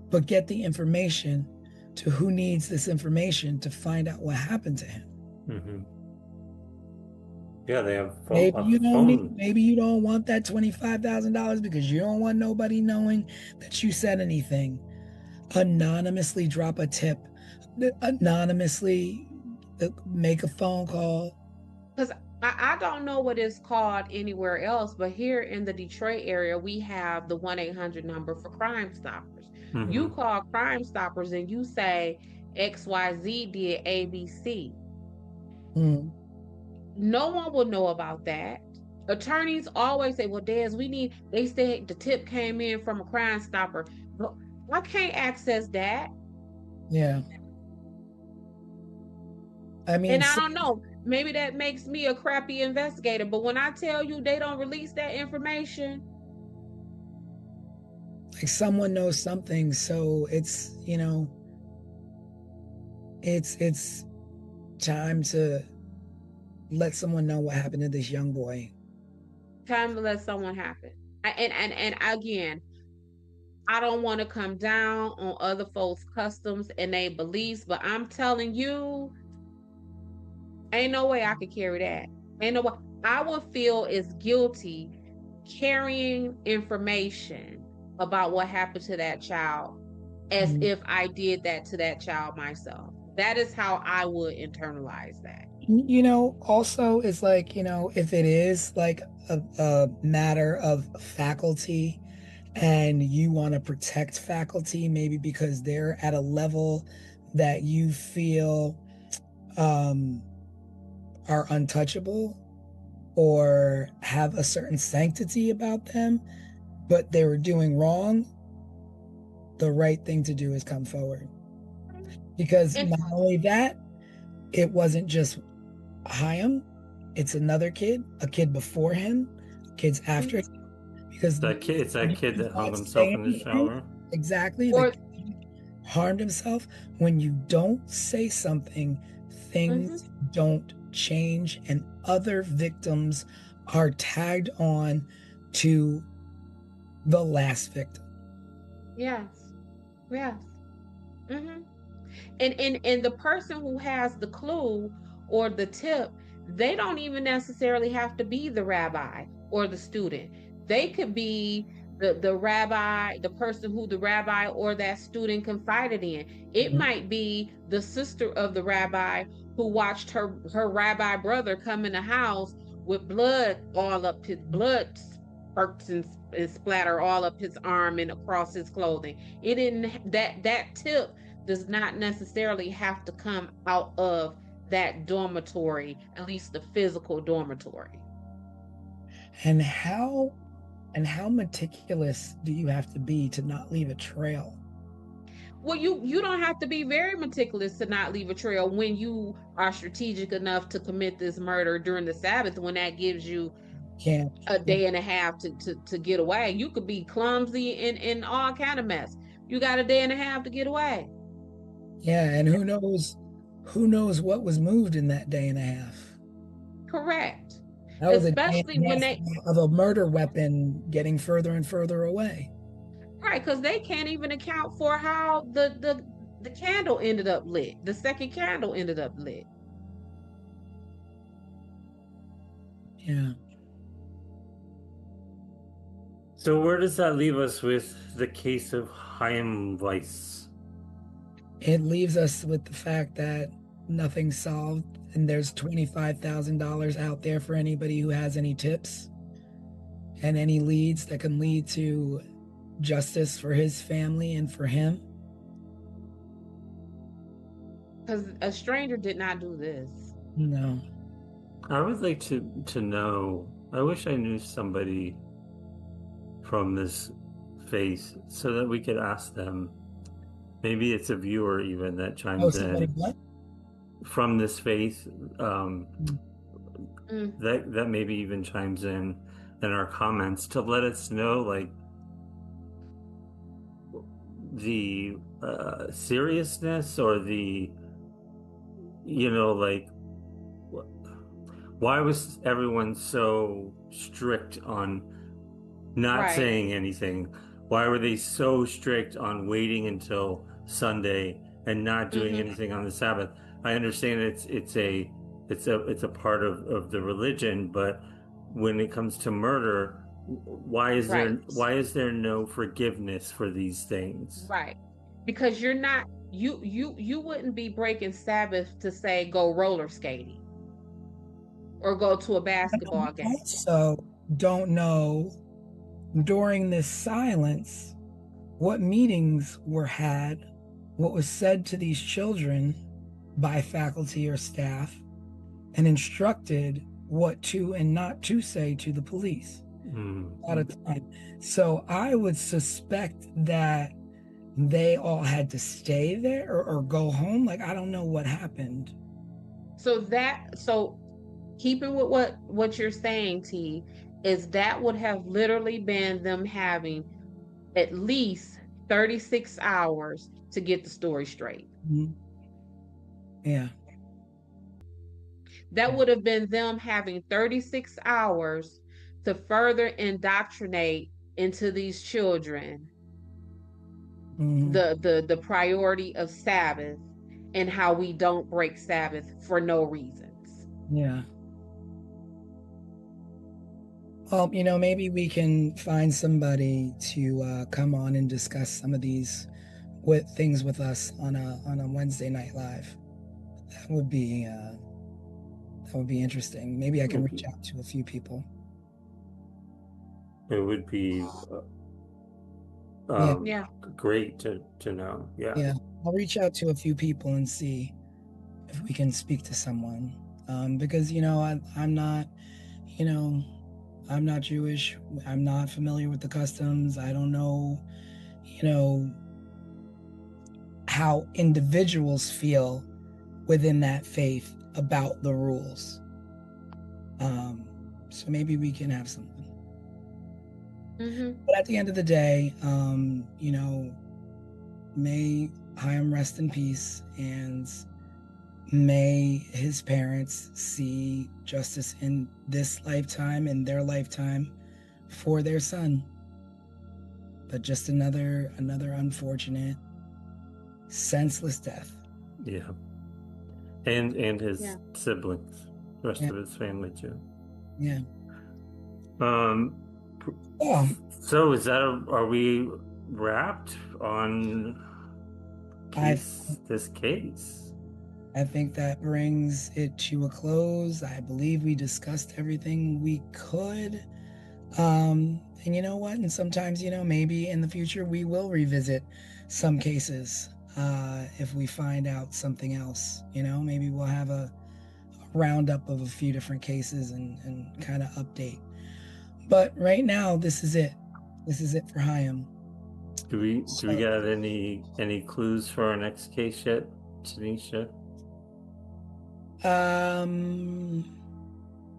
B: but get the information to who needs this information to find out what happened to him.
D: Mm-hmm. Yeah, they have
B: Maybe you don't want that $25,000 because you don't want nobody knowing that you said anything. Anonymously drop a tip. anonymously make a phone call.
C: Because I don't know what it's called anywhere else, but here in the Detroit area, we have the 1-800 number for Crime Stoppers. You call Crime Stoppers and you say XYZ did ABC.
B: Mm.
C: No one will know about that. Attorneys always say, well, Des, they said the tip came in from a Crime Stopper. But I can't access that.
B: Yeah. I mean,
C: And I don't know, maybe that makes me a crappy investigator, but when I tell you they don't release that information,
B: like someone knows something, so it's, it's time to let someone know what happened to this young boy.
C: time to let someone happen. And again, I don't want to come down on other folks' customs and their beliefs, but I'm telling you, ain't no way I could carry that. Ain't no way. I would feel as guilty carrying information about what happened to that child as if I did that to that child myself. That is how I would internalize that.
B: Also it's like, if it is like a matter of faculty and you want to protect faculty, maybe because they're at a level that you feel are untouchable or have a certain sanctity about them, but they were doing wrong, the right thing to do is come forward. Because not only that, it wasn't just Chaim, it's another kid, a kid before him, kids after him. Because
D: it's that kid that hung himself in the shower.
B: Exactly. Or harmed himself. When you don't say something, things don't change, and other victims are tagged on to the last victim.
C: Yes. And the person who has the clue or the tip, they don't even necessarily have to be the rabbi or the student. They could be the rabbi, the person who the rabbi or that student confided in. It might be the sister of the rabbi who watched her rabbi brother come in the house with blood all up his blood spurts and splatter all up his arm and across his clothing. It didn't that tip does not necessarily have to come out of that dormitory, at least the physical dormitory.
B: And how meticulous do you have to be to not leave a trail?
C: Well, you don't have to be very meticulous to not leave a trail when you are strategic enough to commit this murder during the Sabbath, when that gives you a day and a half to get away. You could be clumsy in all kind of mess. You got a day and a half to get away.
B: Yeah, and who knows what was moved in that day and a half.
C: Correct.
B: That was
C: especially when they
B: of a murder weapon getting further and further away.
C: Right, because they can't even account for how the candle ended up lit. The second candle ended up lit.
B: Yeah.
D: So where does that leave us with the case of Chaim Weiss?
B: It leaves us with the fact that nothing's solved, and there's $25,000 out there for anybody who has any tips and any leads that can lead to justice for his family and for him.
C: Because a stranger did not do this.
B: No.
D: I would like to know, I wish I knew somebody from this faith so that we could ask them. Maybe it's a viewer even that chimes in.
B: What?
D: From this faith, that maybe even chimes in our comments to let us know, like, the seriousness or the, like, why was everyone so strict on not saying anything? Why were they so strict on waiting until Sunday and not doing anything on the Sabbath? I understand it's a part of the religion, but when it comes to murder, why is there no forgiveness for these things?
C: Right. Because you're not you wouldn't be breaking Sabbath to say go roller skating or go to a basketball game.
B: Also, don't know during this silence what meetings were had, what was said to these children by faculty or staff, and instructed what to and not to say to the police. A lot of time. So I would suspect that they all had to stay there or go home. Like, I don't know what happened.
C: So keeping with what you're saying, T, is that would have literally been them having at least 36 hours to get the story straight.
B: Mhm. Yeah.
C: That would have been them having 36 hours to further indoctrinate into these children
B: Mhm.
C: the priority of Sabbath and how we don't break Sabbath for no reasons.
B: Yeah. Well, maybe we can find somebody to come on and discuss some of these things with us on a Wednesday night live. That would be interesting. Maybe I can reach out to a few people.
D: It would be
C: Yeah.
D: great to know.
B: Yeah, I'll reach out to a few people and see if we can speak to someone. Because I'm not, I'm not Jewish. I'm not familiar with the customs. I don't know, how individuals feel within that faith about the rules. So maybe we can have someone. But at the end of the day, may Chaim rest in peace, and may his parents see justice in this lifetime, in their lifetime, for their son. But just another unfortunate, senseless death.
D: Yeah. And his siblings, the rest of his family too.
B: Yeah.
D: So are we wrapped on this case?
B: I think that brings it to a close. I believe we discussed everything we could. And you know what? And sometimes, maybe in the future we will revisit some cases if we find out something else. Maybe we'll have a roundup of a few different cases and kind of update. But right now, this is it. This is it for Chaim.
D: Do we get any clues for our next case yet, Tanisha?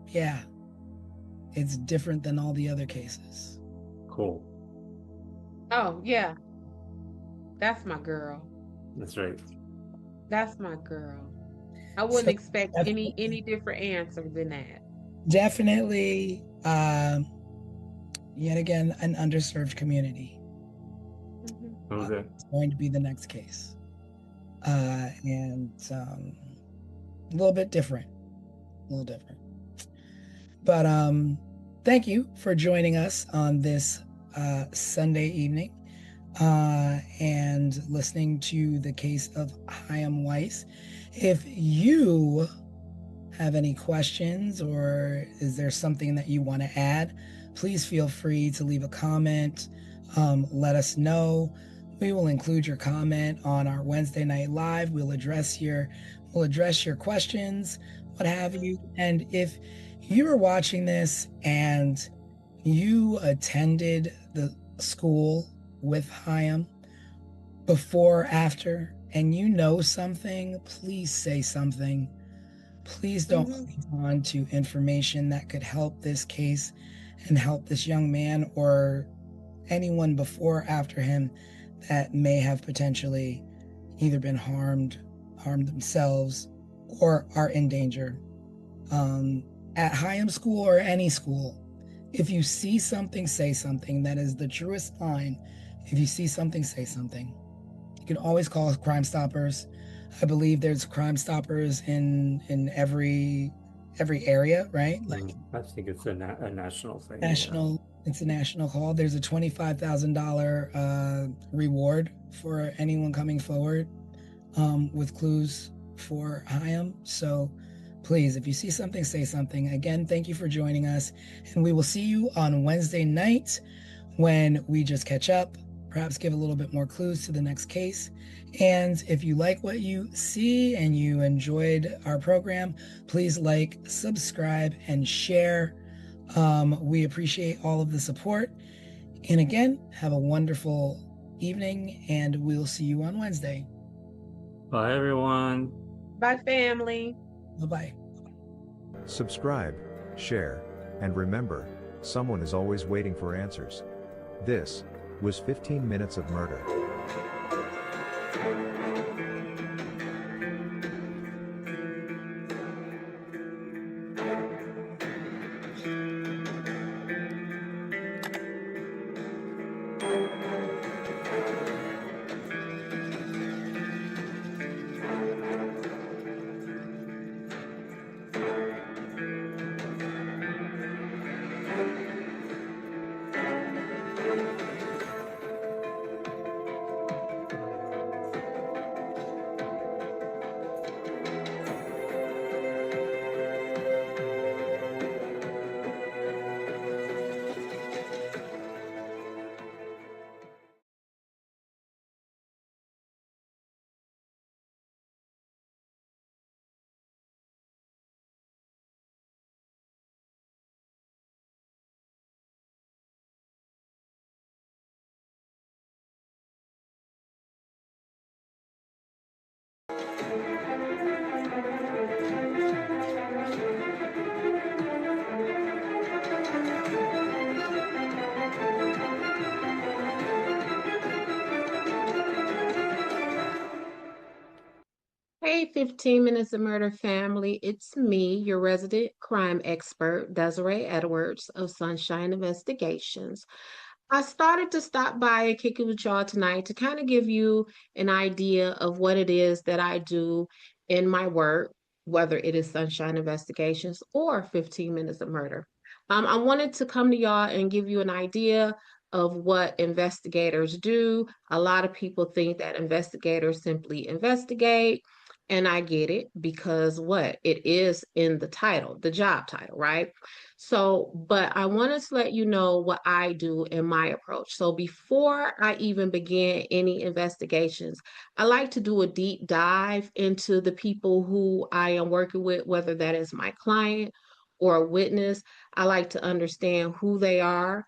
B: Yeah. It's different than all the other cases.
D: Cool.
C: Oh, yeah. That's my girl.
D: That's right.
C: That's my girl. I wouldn't expect any different answer than that.
B: Definitely, yet again, an underserved community.
D: Okay.
B: It's going to be the next case. And a little bit different. But thank you for joining us on this Sunday evening and listening to the case of Chaim Weiss. If you have any questions or is there something that you want to add, please feel free to leave a comment. Let us know. We will include your comment on our Wednesday night live. We'll address your questions, what have you. And if you are watching this and you attended the school with Chaim before or after, and you know something, please say something. Please don't hold on to information that could help this case and help this young man or anyone before or after him that may have potentially either been harmed themselves, or are in danger. At Chaim school or any school, if you see something, say something. That is the truest line. If you see something, say something. You can always call Crime Stoppers. I believe there's Crime Stoppers in every area, right? Like,
D: I think it's a national thing.
B: It's a national call. There's a $25,000 reward for anyone coming forward. with clues for Hyam. So please, if you see something, say something. Again, thank you for joining us. And we will see you on Wednesday night when we just catch up, perhaps give a little bit more clues to the next case. And if you like what you see and you enjoyed our program, please like, subscribe, and share. We appreciate all of the support. And again, have a wonderful evening, and we'll see you on Wednesday.
D: Bye, everyone.
C: Bye, family.
B: Bye-bye.
E: Subscribe, share, and remember, someone is always waiting for answers. This was 15 Minutes of Murder.
C: Hey, 15 Minutes of Murder family. It's me, your resident crime expert, Desiree Edwards of Sunshine Investigations. I started to stop by and kick it with y'all tonight to kind of give you an idea of what it is that I do in my work, whether it is Sunshine Investigations or 15 Minutes of Murder. I wanted to come to y'all and give you an idea of what investigators do. A lot of people think that investigators simply investigate, and I get it because what? It is in the title, the job title, right? So, but I wanted to let you know what I do in my approach. So, before I even begin any investigations, I like to do a deep dive into the people who I am working with, whether that is my client or a witness. I like to understand who they are.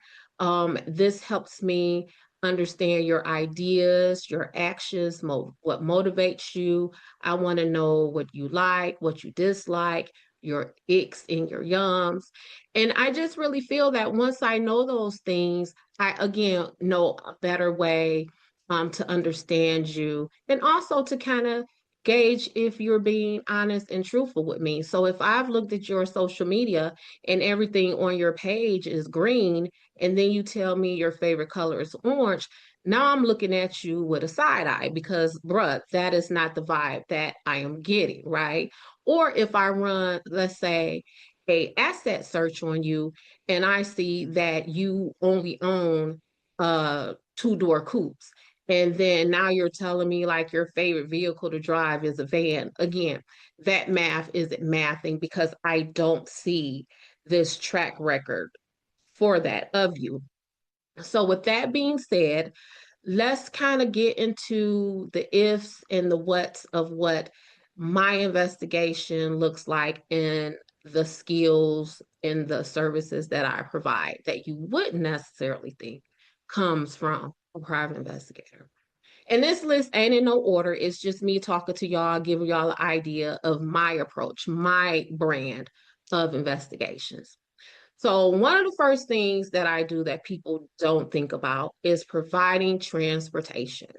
C: This helps me understand your ideas, your actions, what motivates you. I want to know what you like, what you dislike, your icks and your yums. And I just really feel that once I know those things, I again know a better way to understand you and also to kind of gauge if you're being honest and truthful with me. So if I've looked at your social media and everything on your page is green, and then you tell me your favorite color is orange, now I'm looking at you with a side eye because, bruh, that is not the vibe that I am getting, right? Or if I run, let's say, a asset search on you and I see that you only own two-door coupes, and then now you're telling me like your favorite vehicle to drive is a van. Again, that math isn't mathing because I don't see this track record for that of you. So, with that being said, let's kind of get into the ifs and the whats of what my investigation looks like and the skills and the services that I provide that you wouldn't necessarily think comes from a private investigator. And this list ain't in no order. It's just me talking to y'all, giving y'all an idea of my approach, my brand of investigations. So, one of the first things that I do that people don't think about is providing transportation.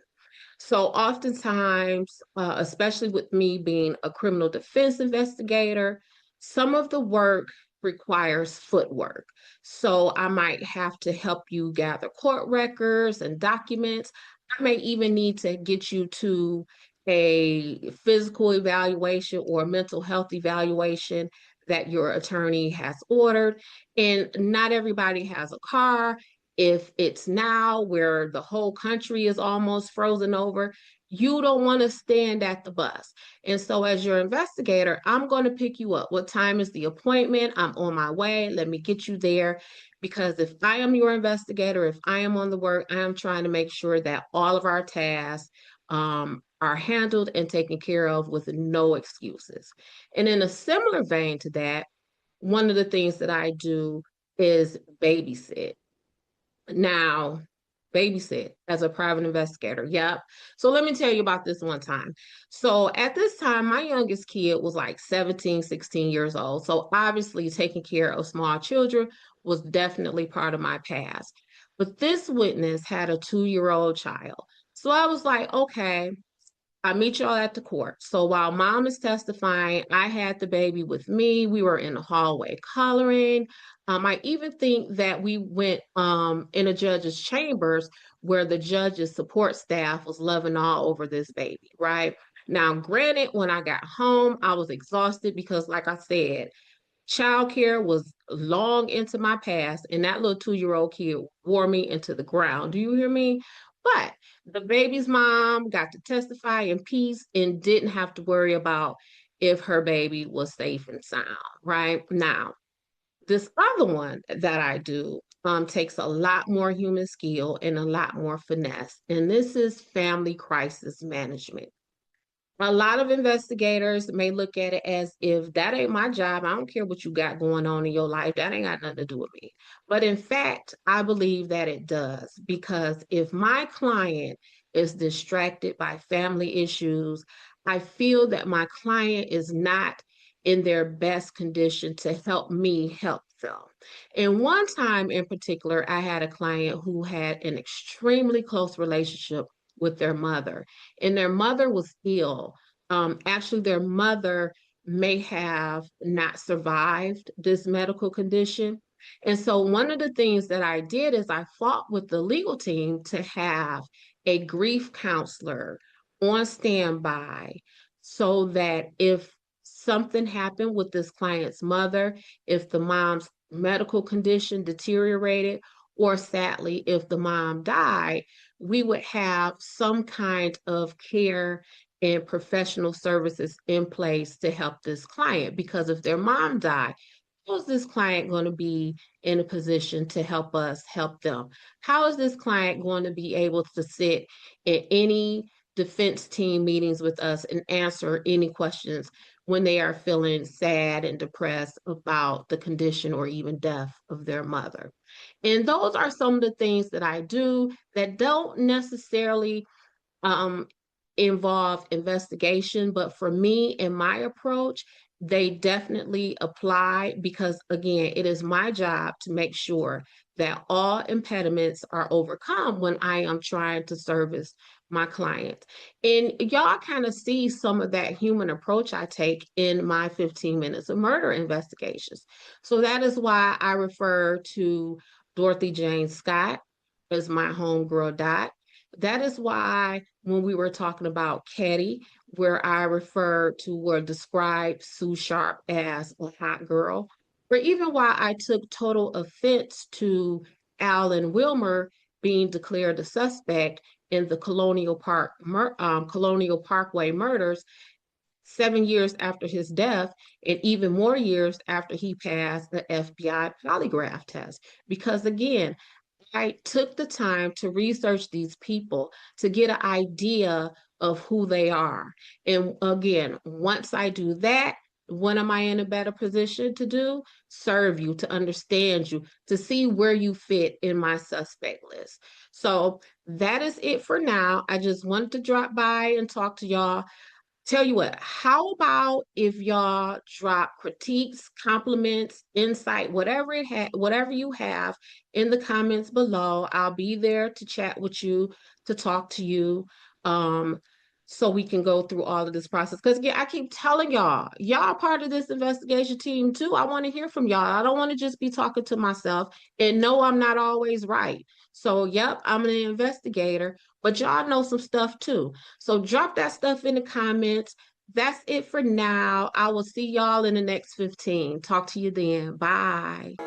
C: So, oftentimes, especially with me being a criminal defense investigator, some of the work requires footwork. So, I might have to help you gather court records and documents. I may even need to get you to a physical evaluation or a mental health evaluation that your attorney has ordered. And not everybody has a car. If it's now where the whole country is almost frozen over, You don't want to stand at the bus. And so as your investigator, I'm going to pick you up. What time is the appointment? I'm on my way. Let me get you there. Because if I am your investigator, if I am on the work, I am trying to make sure that all of our tasks are handled and taken care of with no excuses. And in a similar vein to that, one of the things that I do is babysit. Now, babysit as a private investigator. Yep. So let me tell you about this one time. So at this time, my youngest kid was like 17, 16 years old. So obviously taking care of small children was definitely part of my past. But this witness had a 2-year-old child. So I was like, okay, I meet y'all at the court. So while mom is testifying, I had the baby with me. We were in the hallway coloring. I even think that we went in a judge's chambers where the judge's support staff was loving all over this baby, right? Now, granted, when I got home, I was exhausted because, like I said, childcare was long into my past, and that little 2-year-old kid wore me into the ground. Do you hear me? But the baby's mom got to testify in peace and didn't have to worry about if her baby was safe and sound, right? Now, this other one that I do takes a lot more human skill and a lot more finesse, and this is family crisis management. A lot of investigators may look at it as if that ain't my job. I don't care what you got going on in your life. That ain't got nothing to do with me. But in fact, I believe that it does, because if my client is distracted by family issues, I feel that my client is not in their best condition to help me help them. And one time in particular, I had a client who had an extremely close relationship with their mother, and their mother was ill. Actually, their mother may have not survived this medical condition. And so, one of the things that I did is I fought with the legal team to have a grief counselor on standby so that if something happened with this client's mother, if the mom's medical condition deteriorated, or sadly, if the mom died, we would have some kind of care and professional services in place to help this client. Because if their mom died, how is this client going to be in a position to help us help them? How is this client going to be able to sit in any defense team meetings with us and answer any questions when they are feeling sad and depressed about the condition or even death of their mother? And those are some of the things that I do that don't necessarily um, involve investigation, but for me and my approach, they definitely apply, because again, it is my job to make sure that all impediments are overcome when I am trying to service my clients. And y'all kind of see some of that human approach I take in my 15 minutes of murder investigations. So that is why I refer to Dorothy Jane Scott as my homegirl Dot. That is why when we were talking about Caddy, where I referred to or described Sue Sharp as a hot girl, or even why I took total offense to Alan Wilmer being declared a suspect in the Colonial Parkway murders 7 years after his death, and even more years after he passed the FBI polygraph test. Because again, I took the time to research these people to get an idea of who they are. And again, once I do that, what am I in a better position to do? Serve you, to understand you, to see where you fit in my suspect list. So that is it for now. I just wanted to drop by and talk to y'all. Tell you what, how about if y'all drop critiques, compliments, insight, whatever you have in the comments below. I'll be there to chat with you, to talk to you, so we can go through all of this process. Because yeah, I keep telling y'all part of this investigation team too. I want to hear from y'all. I don't want to just be talking to myself, and no, I'm not always right. So yep, I'm an investigator, but y'all know some stuff too. So drop that stuff in the comments. That's it for now. I will see y'all in the next 15. Talk to you then. Bye.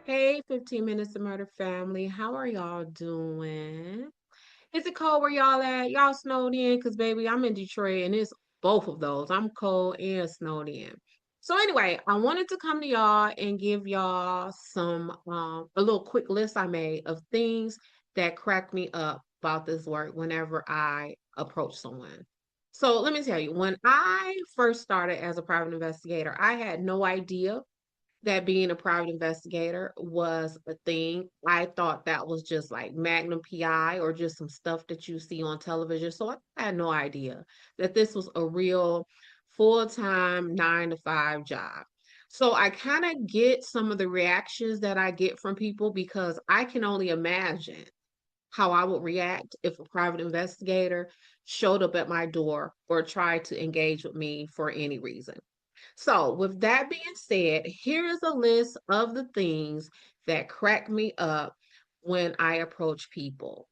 C: Hey, 15 Minutes to Murder family. How are y'all doing? Is it cold where y'all at? Y'all snowed in? Because, baby, I'm in Detroit and it's both of those. I'm cold and snowed in. So, anyway, I wanted to come to y'all and give y'all a little quick list I made of things that crack me up about this work whenever I approach someone. So, let me tell you, when I first started as a private investigator, I had no idea that being a private investigator was a thing. I thought that was just like Magnum PI or just some stuff that you see on television. So I had no idea that this was a real full-time 9 to 5 job. So I kind of get some of the reactions that I get from people because I can only imagine how I would react if a private investigator showed up at my door or tried to engage with me for any reason. So, with that being said, here is a list of the things that crack me up when I approach people.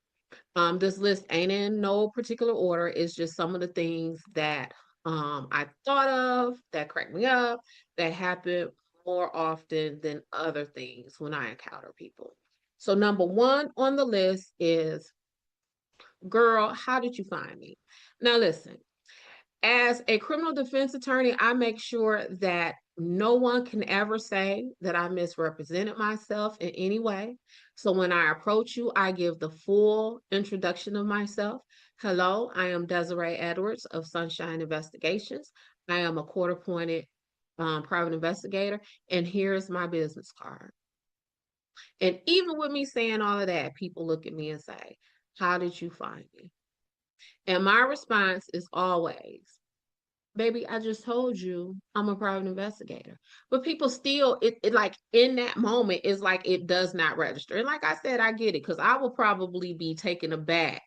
C: This list ain't in no particular order. It's just some of the things that I thought of that crack me up, that happen more often than other things when I encounter people. So, number one on the list is, girl, how did you find me? Now, listen, as a criminal defense attorney, I make sure that no one can ever say that I misrepresented myself in any way. So when I approach you, I give the full introduction of myself. Hello, I am Desiree Edwards of Sunshine Investigations. I am a court appointed private investigator, and here's my business card. And even with me saying all of that, people look at me and say, how did you find me? And my response is always, baby, I just told you I'm a private investigator. But people still, it like in that moment, it's like it does not register. And like I said, I get it because I will probably be taken aback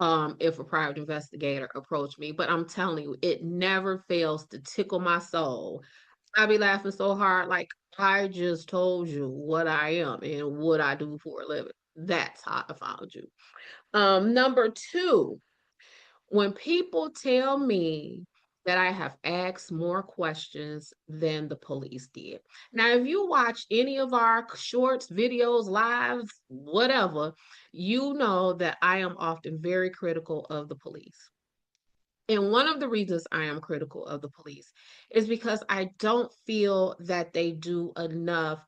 C: if a private investigator approached me. But I'm telling you, it never fails to tickle my soul. I be laughing so hard, like I just told you what I am and what I do for a living. That's how I found you. Number two, when people tell me that I have asked more questions than the police did. Now, if you watch any of our shorts, videos, lives, whatever, you know that I am often very critical of the police. And one of the reasons I am critical of the police is because I don't feel that they do enough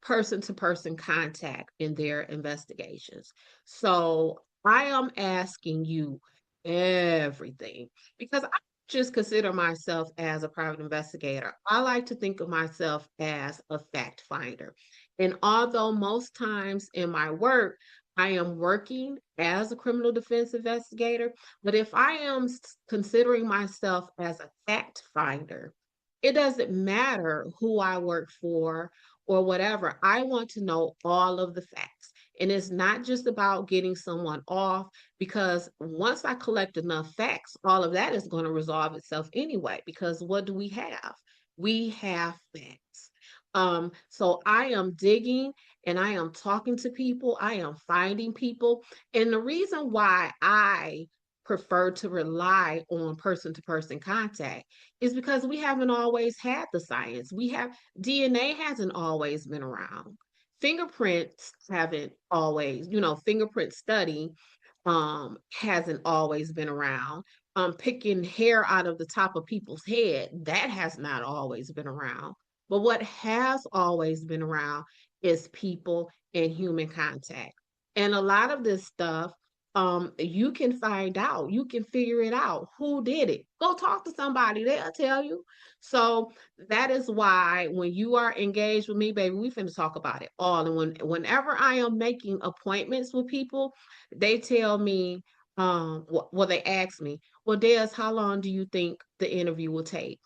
C: person to person contact in their investigations. So I am asking you everything because I just consider myself as a private investigator. I like to think of myself as a fact finder. And although most times in my work, I am working as a criminal defense investigator, but if I am considering myself as a fact finder, it doesn't matter who I work for or whatever. I want to know all of the facts. And it's not just about getting someone off, because once I collect enough facts, all of that is going to resolve itself anyway. Because what do we have? We have facts. So I am digging and I am talking to people, I am finding people. And the reason why I prefer to rely on person to person contact is because we haven't always had the science. We have DNA hasn't always been around. Fingerprints haven't always, fingerprint study hasn't always been around. Picking hair out of the top of people's head, that has not always been around. But what has always been around is people and human contact. And a lot of this stuff, you can find out, you can figure it out. Who did it? Go talk to somebody, they'll tell you. So that is why when you are engaged with me, baby, we finna talk about it all. And whenever I am making appointments with people, they tell me, well, they ask me, well, Des, how long do you think the interview will take?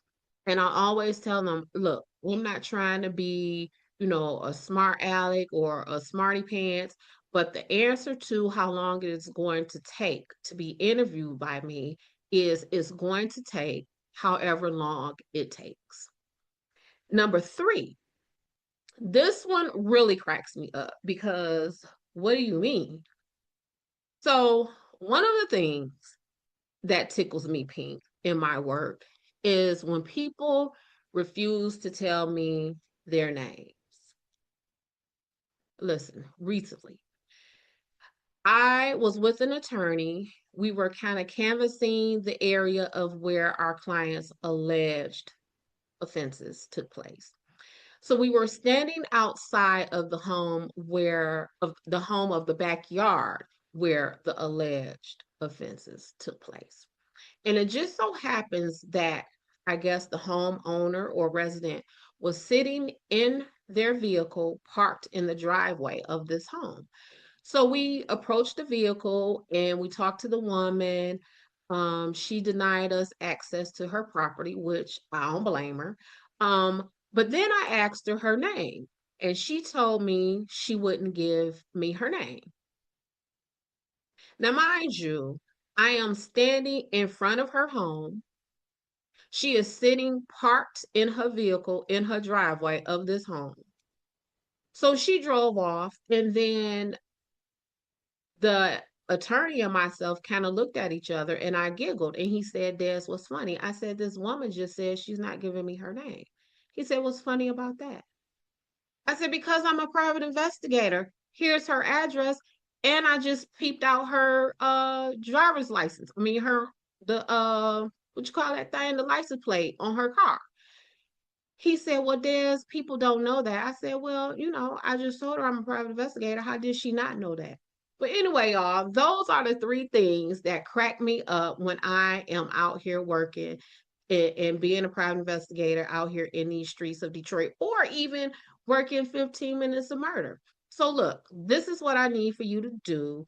C: And I always tell them, look, I'm not trying to be, a smart aleck or a smarty pants, but the answer to how long it is going to take to be interviewed by me is it's going to take however long it takes. Number three, this one really cracks me up because what do you mean? So, one of the things that tickles me pink in my work is when people refuse to tell me their names. listen, recently, I was with an attorney. We were kind of canvassing the area of where our client's alleged offenses took place. So we were standing outside of the home of the backyard where the alleged offenses took place. And it just so happens that I guess the homeowner or resident was sitting in their vehicle parked in the driveway of this home. So we approached the vehicle and we talked to the woman. She denied us access to her property, which I don't blame her. But then I asked her her name, and she told me she wouldn't give me her name. Now, mind you, I am standing in front of her home. She is sitting parked in her vehicle in her driveway of this home. So she drove off, and then the attorney and myself kind of looked at each other and I giggled. And he said, Des, what's funny? I said, this woman just said she's not giving me her name. He said, what's funny about that? I said, because I'm a private investigator. Here's her address. And I just peeped out her driver's license. I mean, what you call that thing? The license plate on her car. He said, well, Des, people don't know that. I said, well, I just told her I'm a private investigator. How did she not know that? But anyway, y'all, those are the three things that crack me up when I am out here working and being a private investigator out here in these streets of Detroit, or even working 15 minutes of murder. So look, this is what I need for you to do.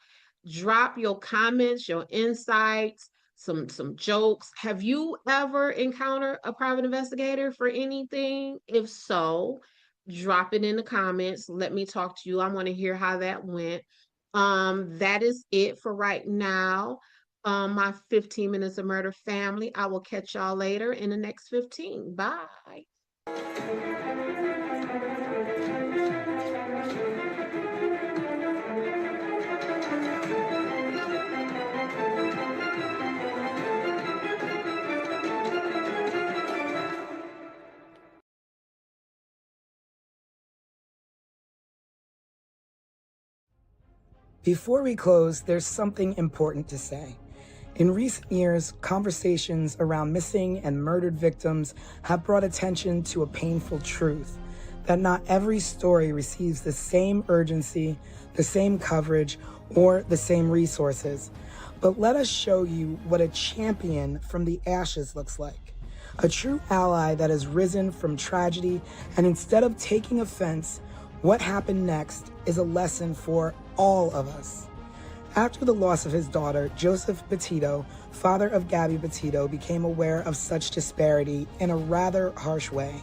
C: Drop your comments, your insights, some jokes. Have you ever encountered a private investigator for anything? If so, drop it in the comments. Let me talk to you. I want to hear how that went. That is it for right now. My 15 minutes of murder family. I will catch y'all later in the next 15. Bye.
B: 'Before we close, there's something important to say. In recent years, conversations around missing and murdered victims have brought attention to a painful truth: that not every story receives the same urgency, the same coverage, or the same resources. But let us show you what a champion from the ashes looks like. A true ally that has risen from tragedy, and instead of taking offense, what happened next is a lesson for all of us. After the loss of his daughter, Joseph Petito, father of Gabby Petito, became aware of such disparity in a rather harsh way.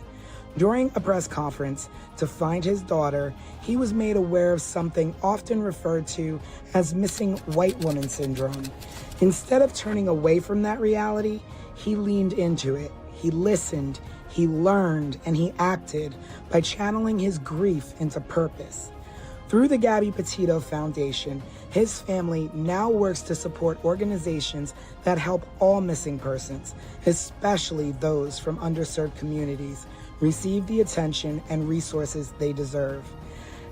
B: During a press conference to find his daughter, he was made aware of something often referred to as missing white woman syndrome. Instead of turning away from that reality, he leaned into it. He listened, he learned, and he acted by channeling his grief into purpose. Through the Gabby Petito Foundation, his family now works to support organizations that help all missing persons, especially those from underserved communities, receive the attention and resources they deserve.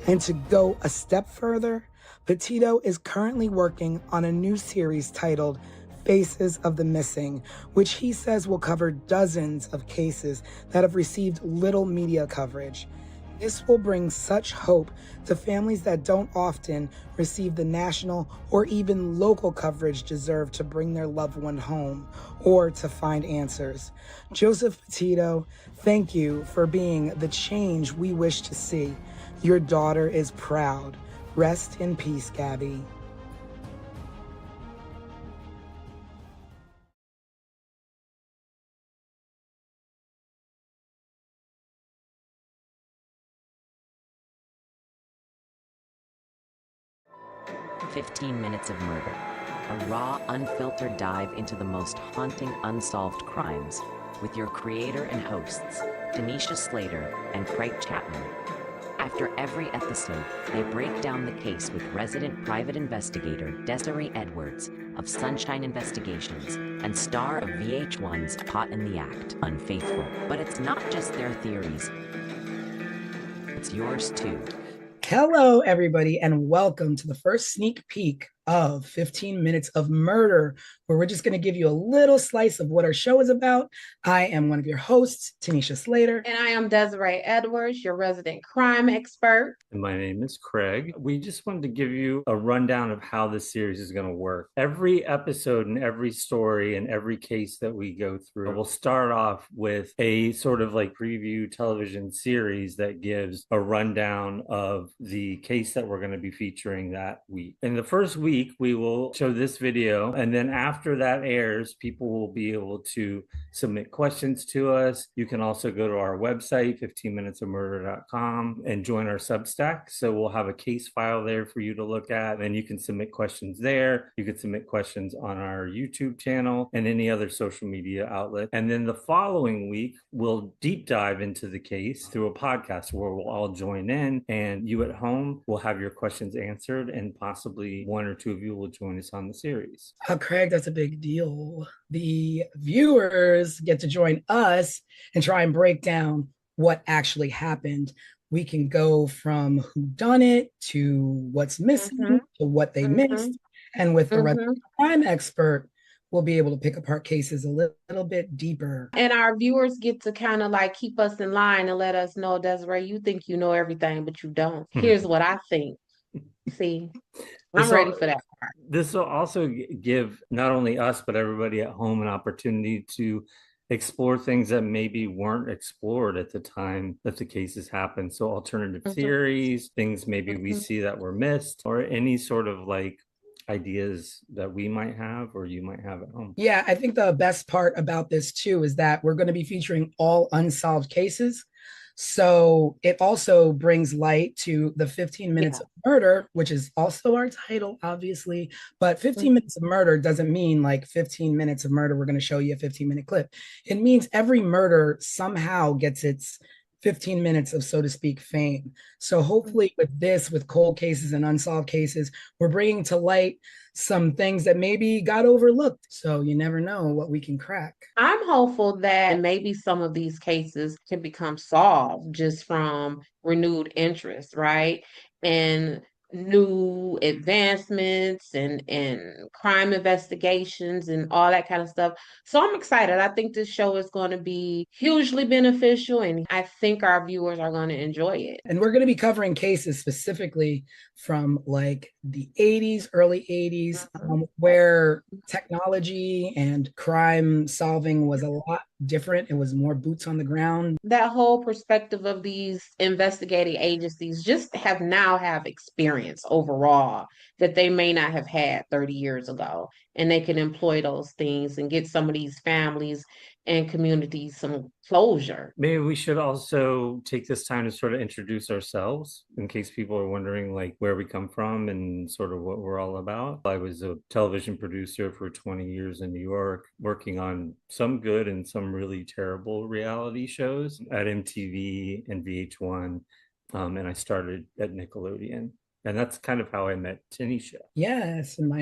B: And to go a step further, Petito is currently working on a new series titled Faces of the Missing, which he says will cover dozens of cases that have received little media coverage. This will bring such hope to families that don't often receive the national or even local coverage deserved to bring their loved one home or to find answers. Joseph Petito, thank you for being the change we wish to see. Your daughter is proud. Rest in peace, Gabby.
A: "15 Minutes of Murder," a raw, unfiltered dive into the most haunting unsolved crimes, with your creator and hosts, Tanisha Slater and Craig Chapman. After every episode, they break down the case with resident private investigator Desiree Edwards of Sunshine Investigations and star of VH1's Caught in the Act, Unfaithful. But it's not just their theories, it's yours too.
B: Hello, everybody, and welcome to the first sneak peek of 15 Minutes of Murder, where we're just going to give you a little slice of what our show is about. I am one of your hosts, Tanisha Slater.
C: And I am Desiree Edwards, your resident crime expert.
D: And my name is Craig. We just wanted to give you a rundown of how this series is going to work. Every episode and every story and every case that we go through will start off with a sort of like preview television series that gives a rundown of the case that we're going to be featuring that week. In the first week, we will show this video, and then after that airs, people will be able to submit questions to us. You can also go to our website, 15minutesofmurder.com, and join our Substack. So we'll have a case file there for you to look at, and you can submit questions there. You can submit questions on our YouTube channel and any other social media outlet. And then the following week, we'll deep dive into the case through a podcast where we'll all join in, and you at home will have your questions answered, and possibly one or two of you will join us on the series.
B: Craig, that's a big deal. The viewers get to join us and try and break down what actually happened. We can go from who done it to what's missing to what they missed. And with a resident crime expert, we'll be able to pick apart cases a little bit deeper.
C: And our viewers get to kind of like keep us in line and let us know, Desiree, you think you know everything, but you don't. Here's what I think. See, I'm ready for that part.
D: This will also give not only us, but everybody at home an opportunity to explore things that maybe weren't explored at the time that the cases happened. So alternative theories, things maybe we see that were missed, or any sort of like ideas that we might have or you might have at home.
B: Yeah, I think the best part about this too is that we're going to be featuring all unsolved cases. So it also brings light to the 15 Minutes of Murder, which is also our title, obviously. But 15 Minutes of Murder doesn't mean like 15 minutes of murder. We're going to show you a 15-minute clip. It means every murder somehow gets its 15 minutes of, so to speak, fame. So hopefully with this, with cold cases and unsolved cases, we're bringing to light some things that maybe got overlooked. So you never know what we can crack.
C: I'm hopeful that maybe some of these cases can become solved just from renewed interest, right? And new advancements and crime investigations and all that kind of stuff. So I'm excited. I think this show is going to be hugely beneficial, and I think our viewers are going to enjoy it.
B: And we're going to be covering cases specifically from like the 80s, early 80s, where technology and crime solving was a lot different. It was more boots on the ground.
C: That whole perspective of these investigating agencies just have experience overall that they may not have had 30 years ago. And they can employ those things and get some of these families and communities some closure.
D: Maybe we should also take this time to sort of introduce ourselves in case people are wondering like where we come from and sort of what we're all about. I was a television producer for 20 years in New York, working on some good and some really terrible reality shows at MTV and VH1. And I started at Nickelodeon. And that's kind of how I met Tanisha.
B: Yes, and my